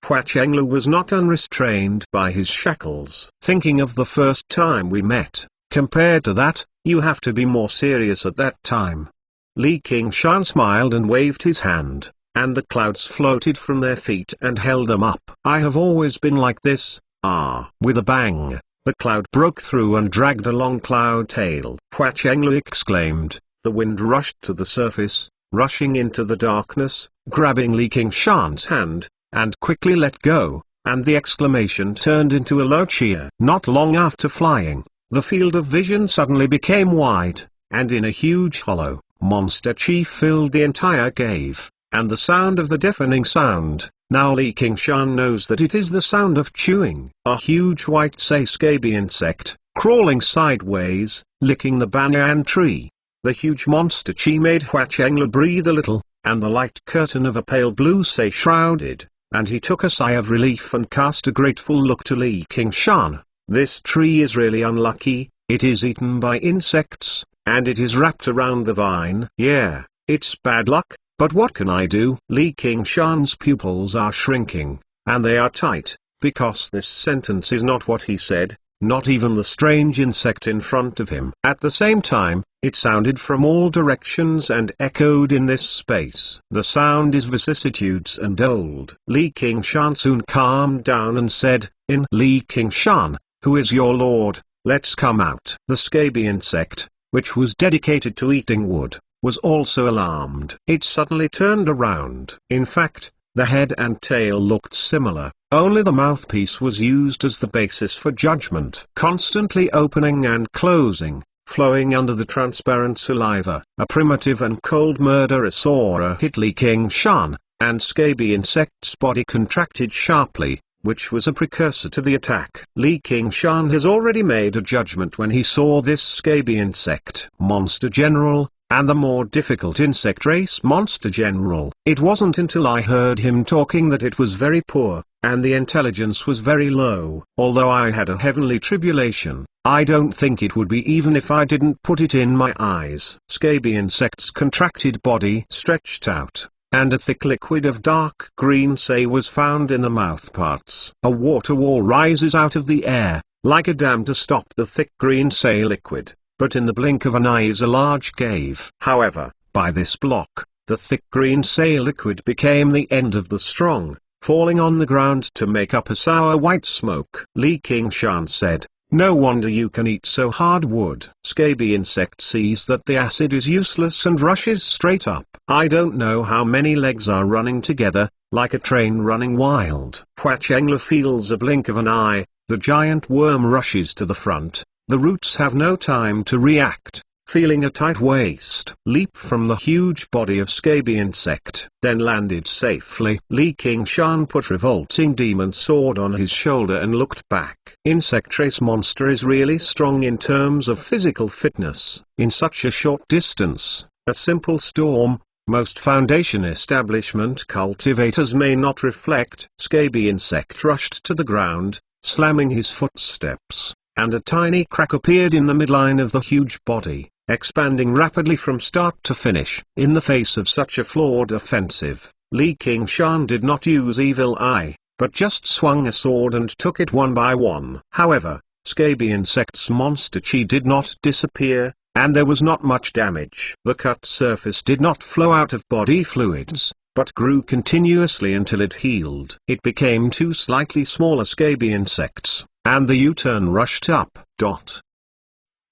Hua Chenglu was not unrestrained by his shackles. Thinking of the first time we met, compared to that, you have to be more serious at that time. Li Qingshan smiled and waved his hand, and the clouds floated from their feet and held them up. I have always been like this. Ah! With a bang, the cloud broke through and dragged a long cloud tail. Hua Chenglu exclaimed. The wind rushed to the surface, rushing into the darkness, grabbing Li Qingshan's hand, and quickly let go, and the exclamation turned into a low cheer. Not long after flying, the field of vision suddenly became wide, and in a huge hollow, Monster Chi filled the entire cave, and the sound of the deafening sound. Now Li Qingshan knows that it is the sound of chewing. A huge white Scabian insect, crawling sideways, licking the banyan tree. The huge Monster Chi made Hua Chenglu breathe a little, and the light curtain of a pale blue say shrouded, and he took a sigh of relief and cast a grateful look to Li Qingshan. This tree is really unlucky, it is eaten by insects, and it is wrapped around the vine. Yeah, it's bad luck, but what can I do? Li Qingshan's pupils are shrinking, and they are tight, because this sentence is not what he said, not even the strange insect in front of him. At the same time, it sounded from all directions and echoed in this space. The sound is vicissitudes and old. Li Qingshan soon calmed down and said, In Li Qingshan, who is your lord? let's come out. The scaby insect, which was dedicated to eating wood, was also alarmed. It suddenly turned around. In fact, the head and tail looked similar, only the mouthpiece was used as the basis for judgment. Constantly opening and closing, flowing under the transparent saliva, a primitive and cold murderous aura hit Li Qingshan, and scaby insect's body contracted sharply, which was a precursor to the attack. Li Qingshan has already made a judgment when he saw this scaby insect monster general, and the more difficult insect race monster general. It wasn't until I heard him talking that it was very poor, and the intelligence was very low. Although I had a heavenly tribulation, I don't think it would be even if I didn't put it in my eyes. Scaby insect's contracted body stretched out, and a thick liquid of dark green say was found in the mouthparts. A water wall rises out of the air, like a dam to stop the thick green say liquid, but in the blink of an eye is a large cave. However, by this block, the thick green say liquid became the end of the strong, falling on the ground to make up a sour white smoke. Li Qingshan said, "No wonder you can eat so hard wood." Scaby insect sees that the acid is useless and rushes straight up. I don't know how many legs are running together, like a train running wild. Hua Chenglu feels a blink of an eye, the giant worm rushes to the front, the roots have no time to react, feeling a tight waist. Leap from the huge body of scaby insect, then landed safely. Li Qingshan put revolting demon sword on his shoulder and looked back. Insect race monster is really strong in terms of physical fitness. In such a short distance, a simple storm, most foundation establishment cultivators may not reflect. Scaby insect rushed to the ground, slamming his footsteps, and a tiny crack appeared in the midline of the huge body, expanding rapidly from start to finish. In the face of such a flawed offensive, Li Qingshan did not use evil eye, but just swung a sword and took it one by one. However, scaby insect's monster chi did not disappear, and there was not much damage. The cut surface did not flow out of body fluids, but grew continuously until it healed. It became two slightly smaller scaby insects, and the U-turn rushed up.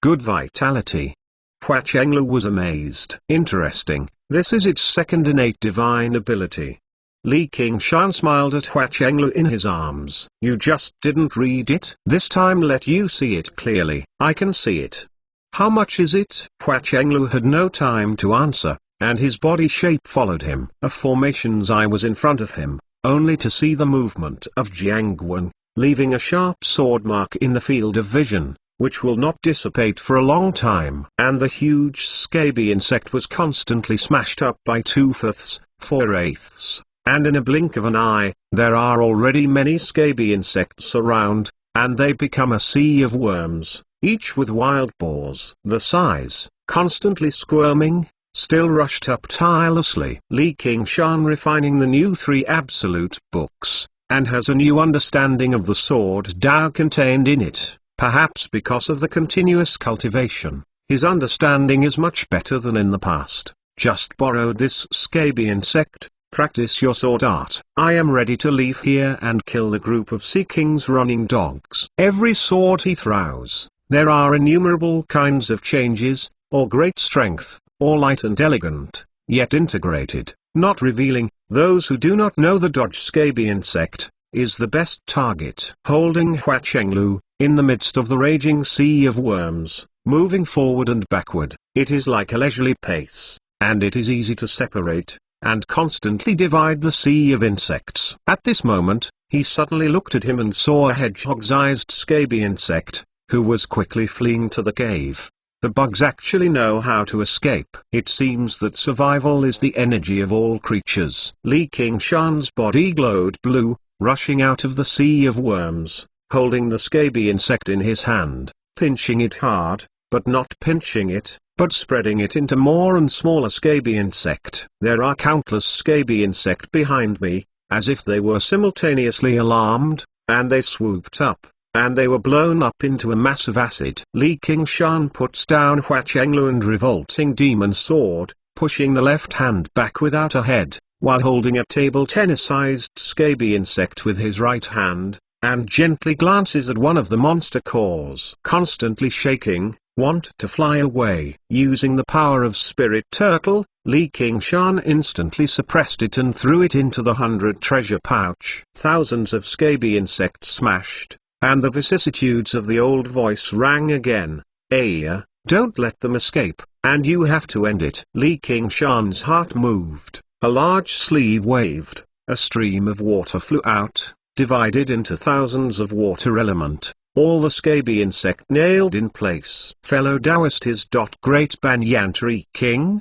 Good vitality. Hua Chenglu was amazed. Interesting, this is its second innate divine ability. Li Qingshan smiled at Hua Chenglu in his arms. You just didn't read it? This time let you see it clearly. I can see it. How much is it? Hua Chenglu had no time to answer, and his body shape followed him. A formation's eye was in front of him, only to see the movement of Jiang Wen, leaving a sharp sword mark in the field of vision, which will not dissipate for a long time. And the huge scaby insect was constantly smashed up by 2/5, 4/8, and in a blink of an eye, there are already many scaby insects around, and they become a sea of worms, each with wild boars. The size, constantly squirming, still rushed up tirelessly. Li Qingshan refining the new 3 absolute books, and has a new understanding of the sword Tao contained in it. Perhaps because of the continuous cultivation, his understanding is much better than in the past. Just borrowed this scaby insect, practice your sword art. I am ready to leave here and kill the group of Sea King's running dogs. Every sword he throws, there are innumerable kinds of changes, or great strength, or light and elegant, yet integrated, not revealing. Those who do not know the dodge scaby insect, is the best target. Holding Hua Chenglu, in the midst of the raging sea of worms, moving forward and backward, it is like a leisurely pace, and it is easy to separate, and constantly divide the sea of insects. At this moment, he suddenly looked at him and saw a hedgehog-sized scaby insect, who was quickly fleeing to the cave. The bugs actually know how to escape. It seems that survival is the energy of all creatures. Li Qingshan's body glowed blue, rushing out of the sea of worms, holding the scaby insect in his hand, pinching it hard, but not pinching it, but spreading it into more and smaller scaby insect. There are countless scaby insect behind me, as if they were simultaneously alarmed, and they swooped up, and they were blown up into a mass of acid. Li Qingshan puts down Hua Chenglu and revolting demon sword, pushing the left hand back without a head, while holding a table tennis-sized scaby insect with his right hand, and gently glances at one of the monster claws. Constantly shaking, want to fly away. Using the power of Spirit Turtle, Li Qingshan instantly suppressed it and threw it into the 100 treasure pouch. Thousands of scaby insects smashed, and the vicissitudes of the old voice rang again. Aya, don't let them escape, and you have to end it. Li Qingshan's heart moved, a large sleeve waved, a stream of water flew out, divided into thousands of water element. All the scaby insect nailed in place. Fellow Taoist is. Great Banyan Tree King,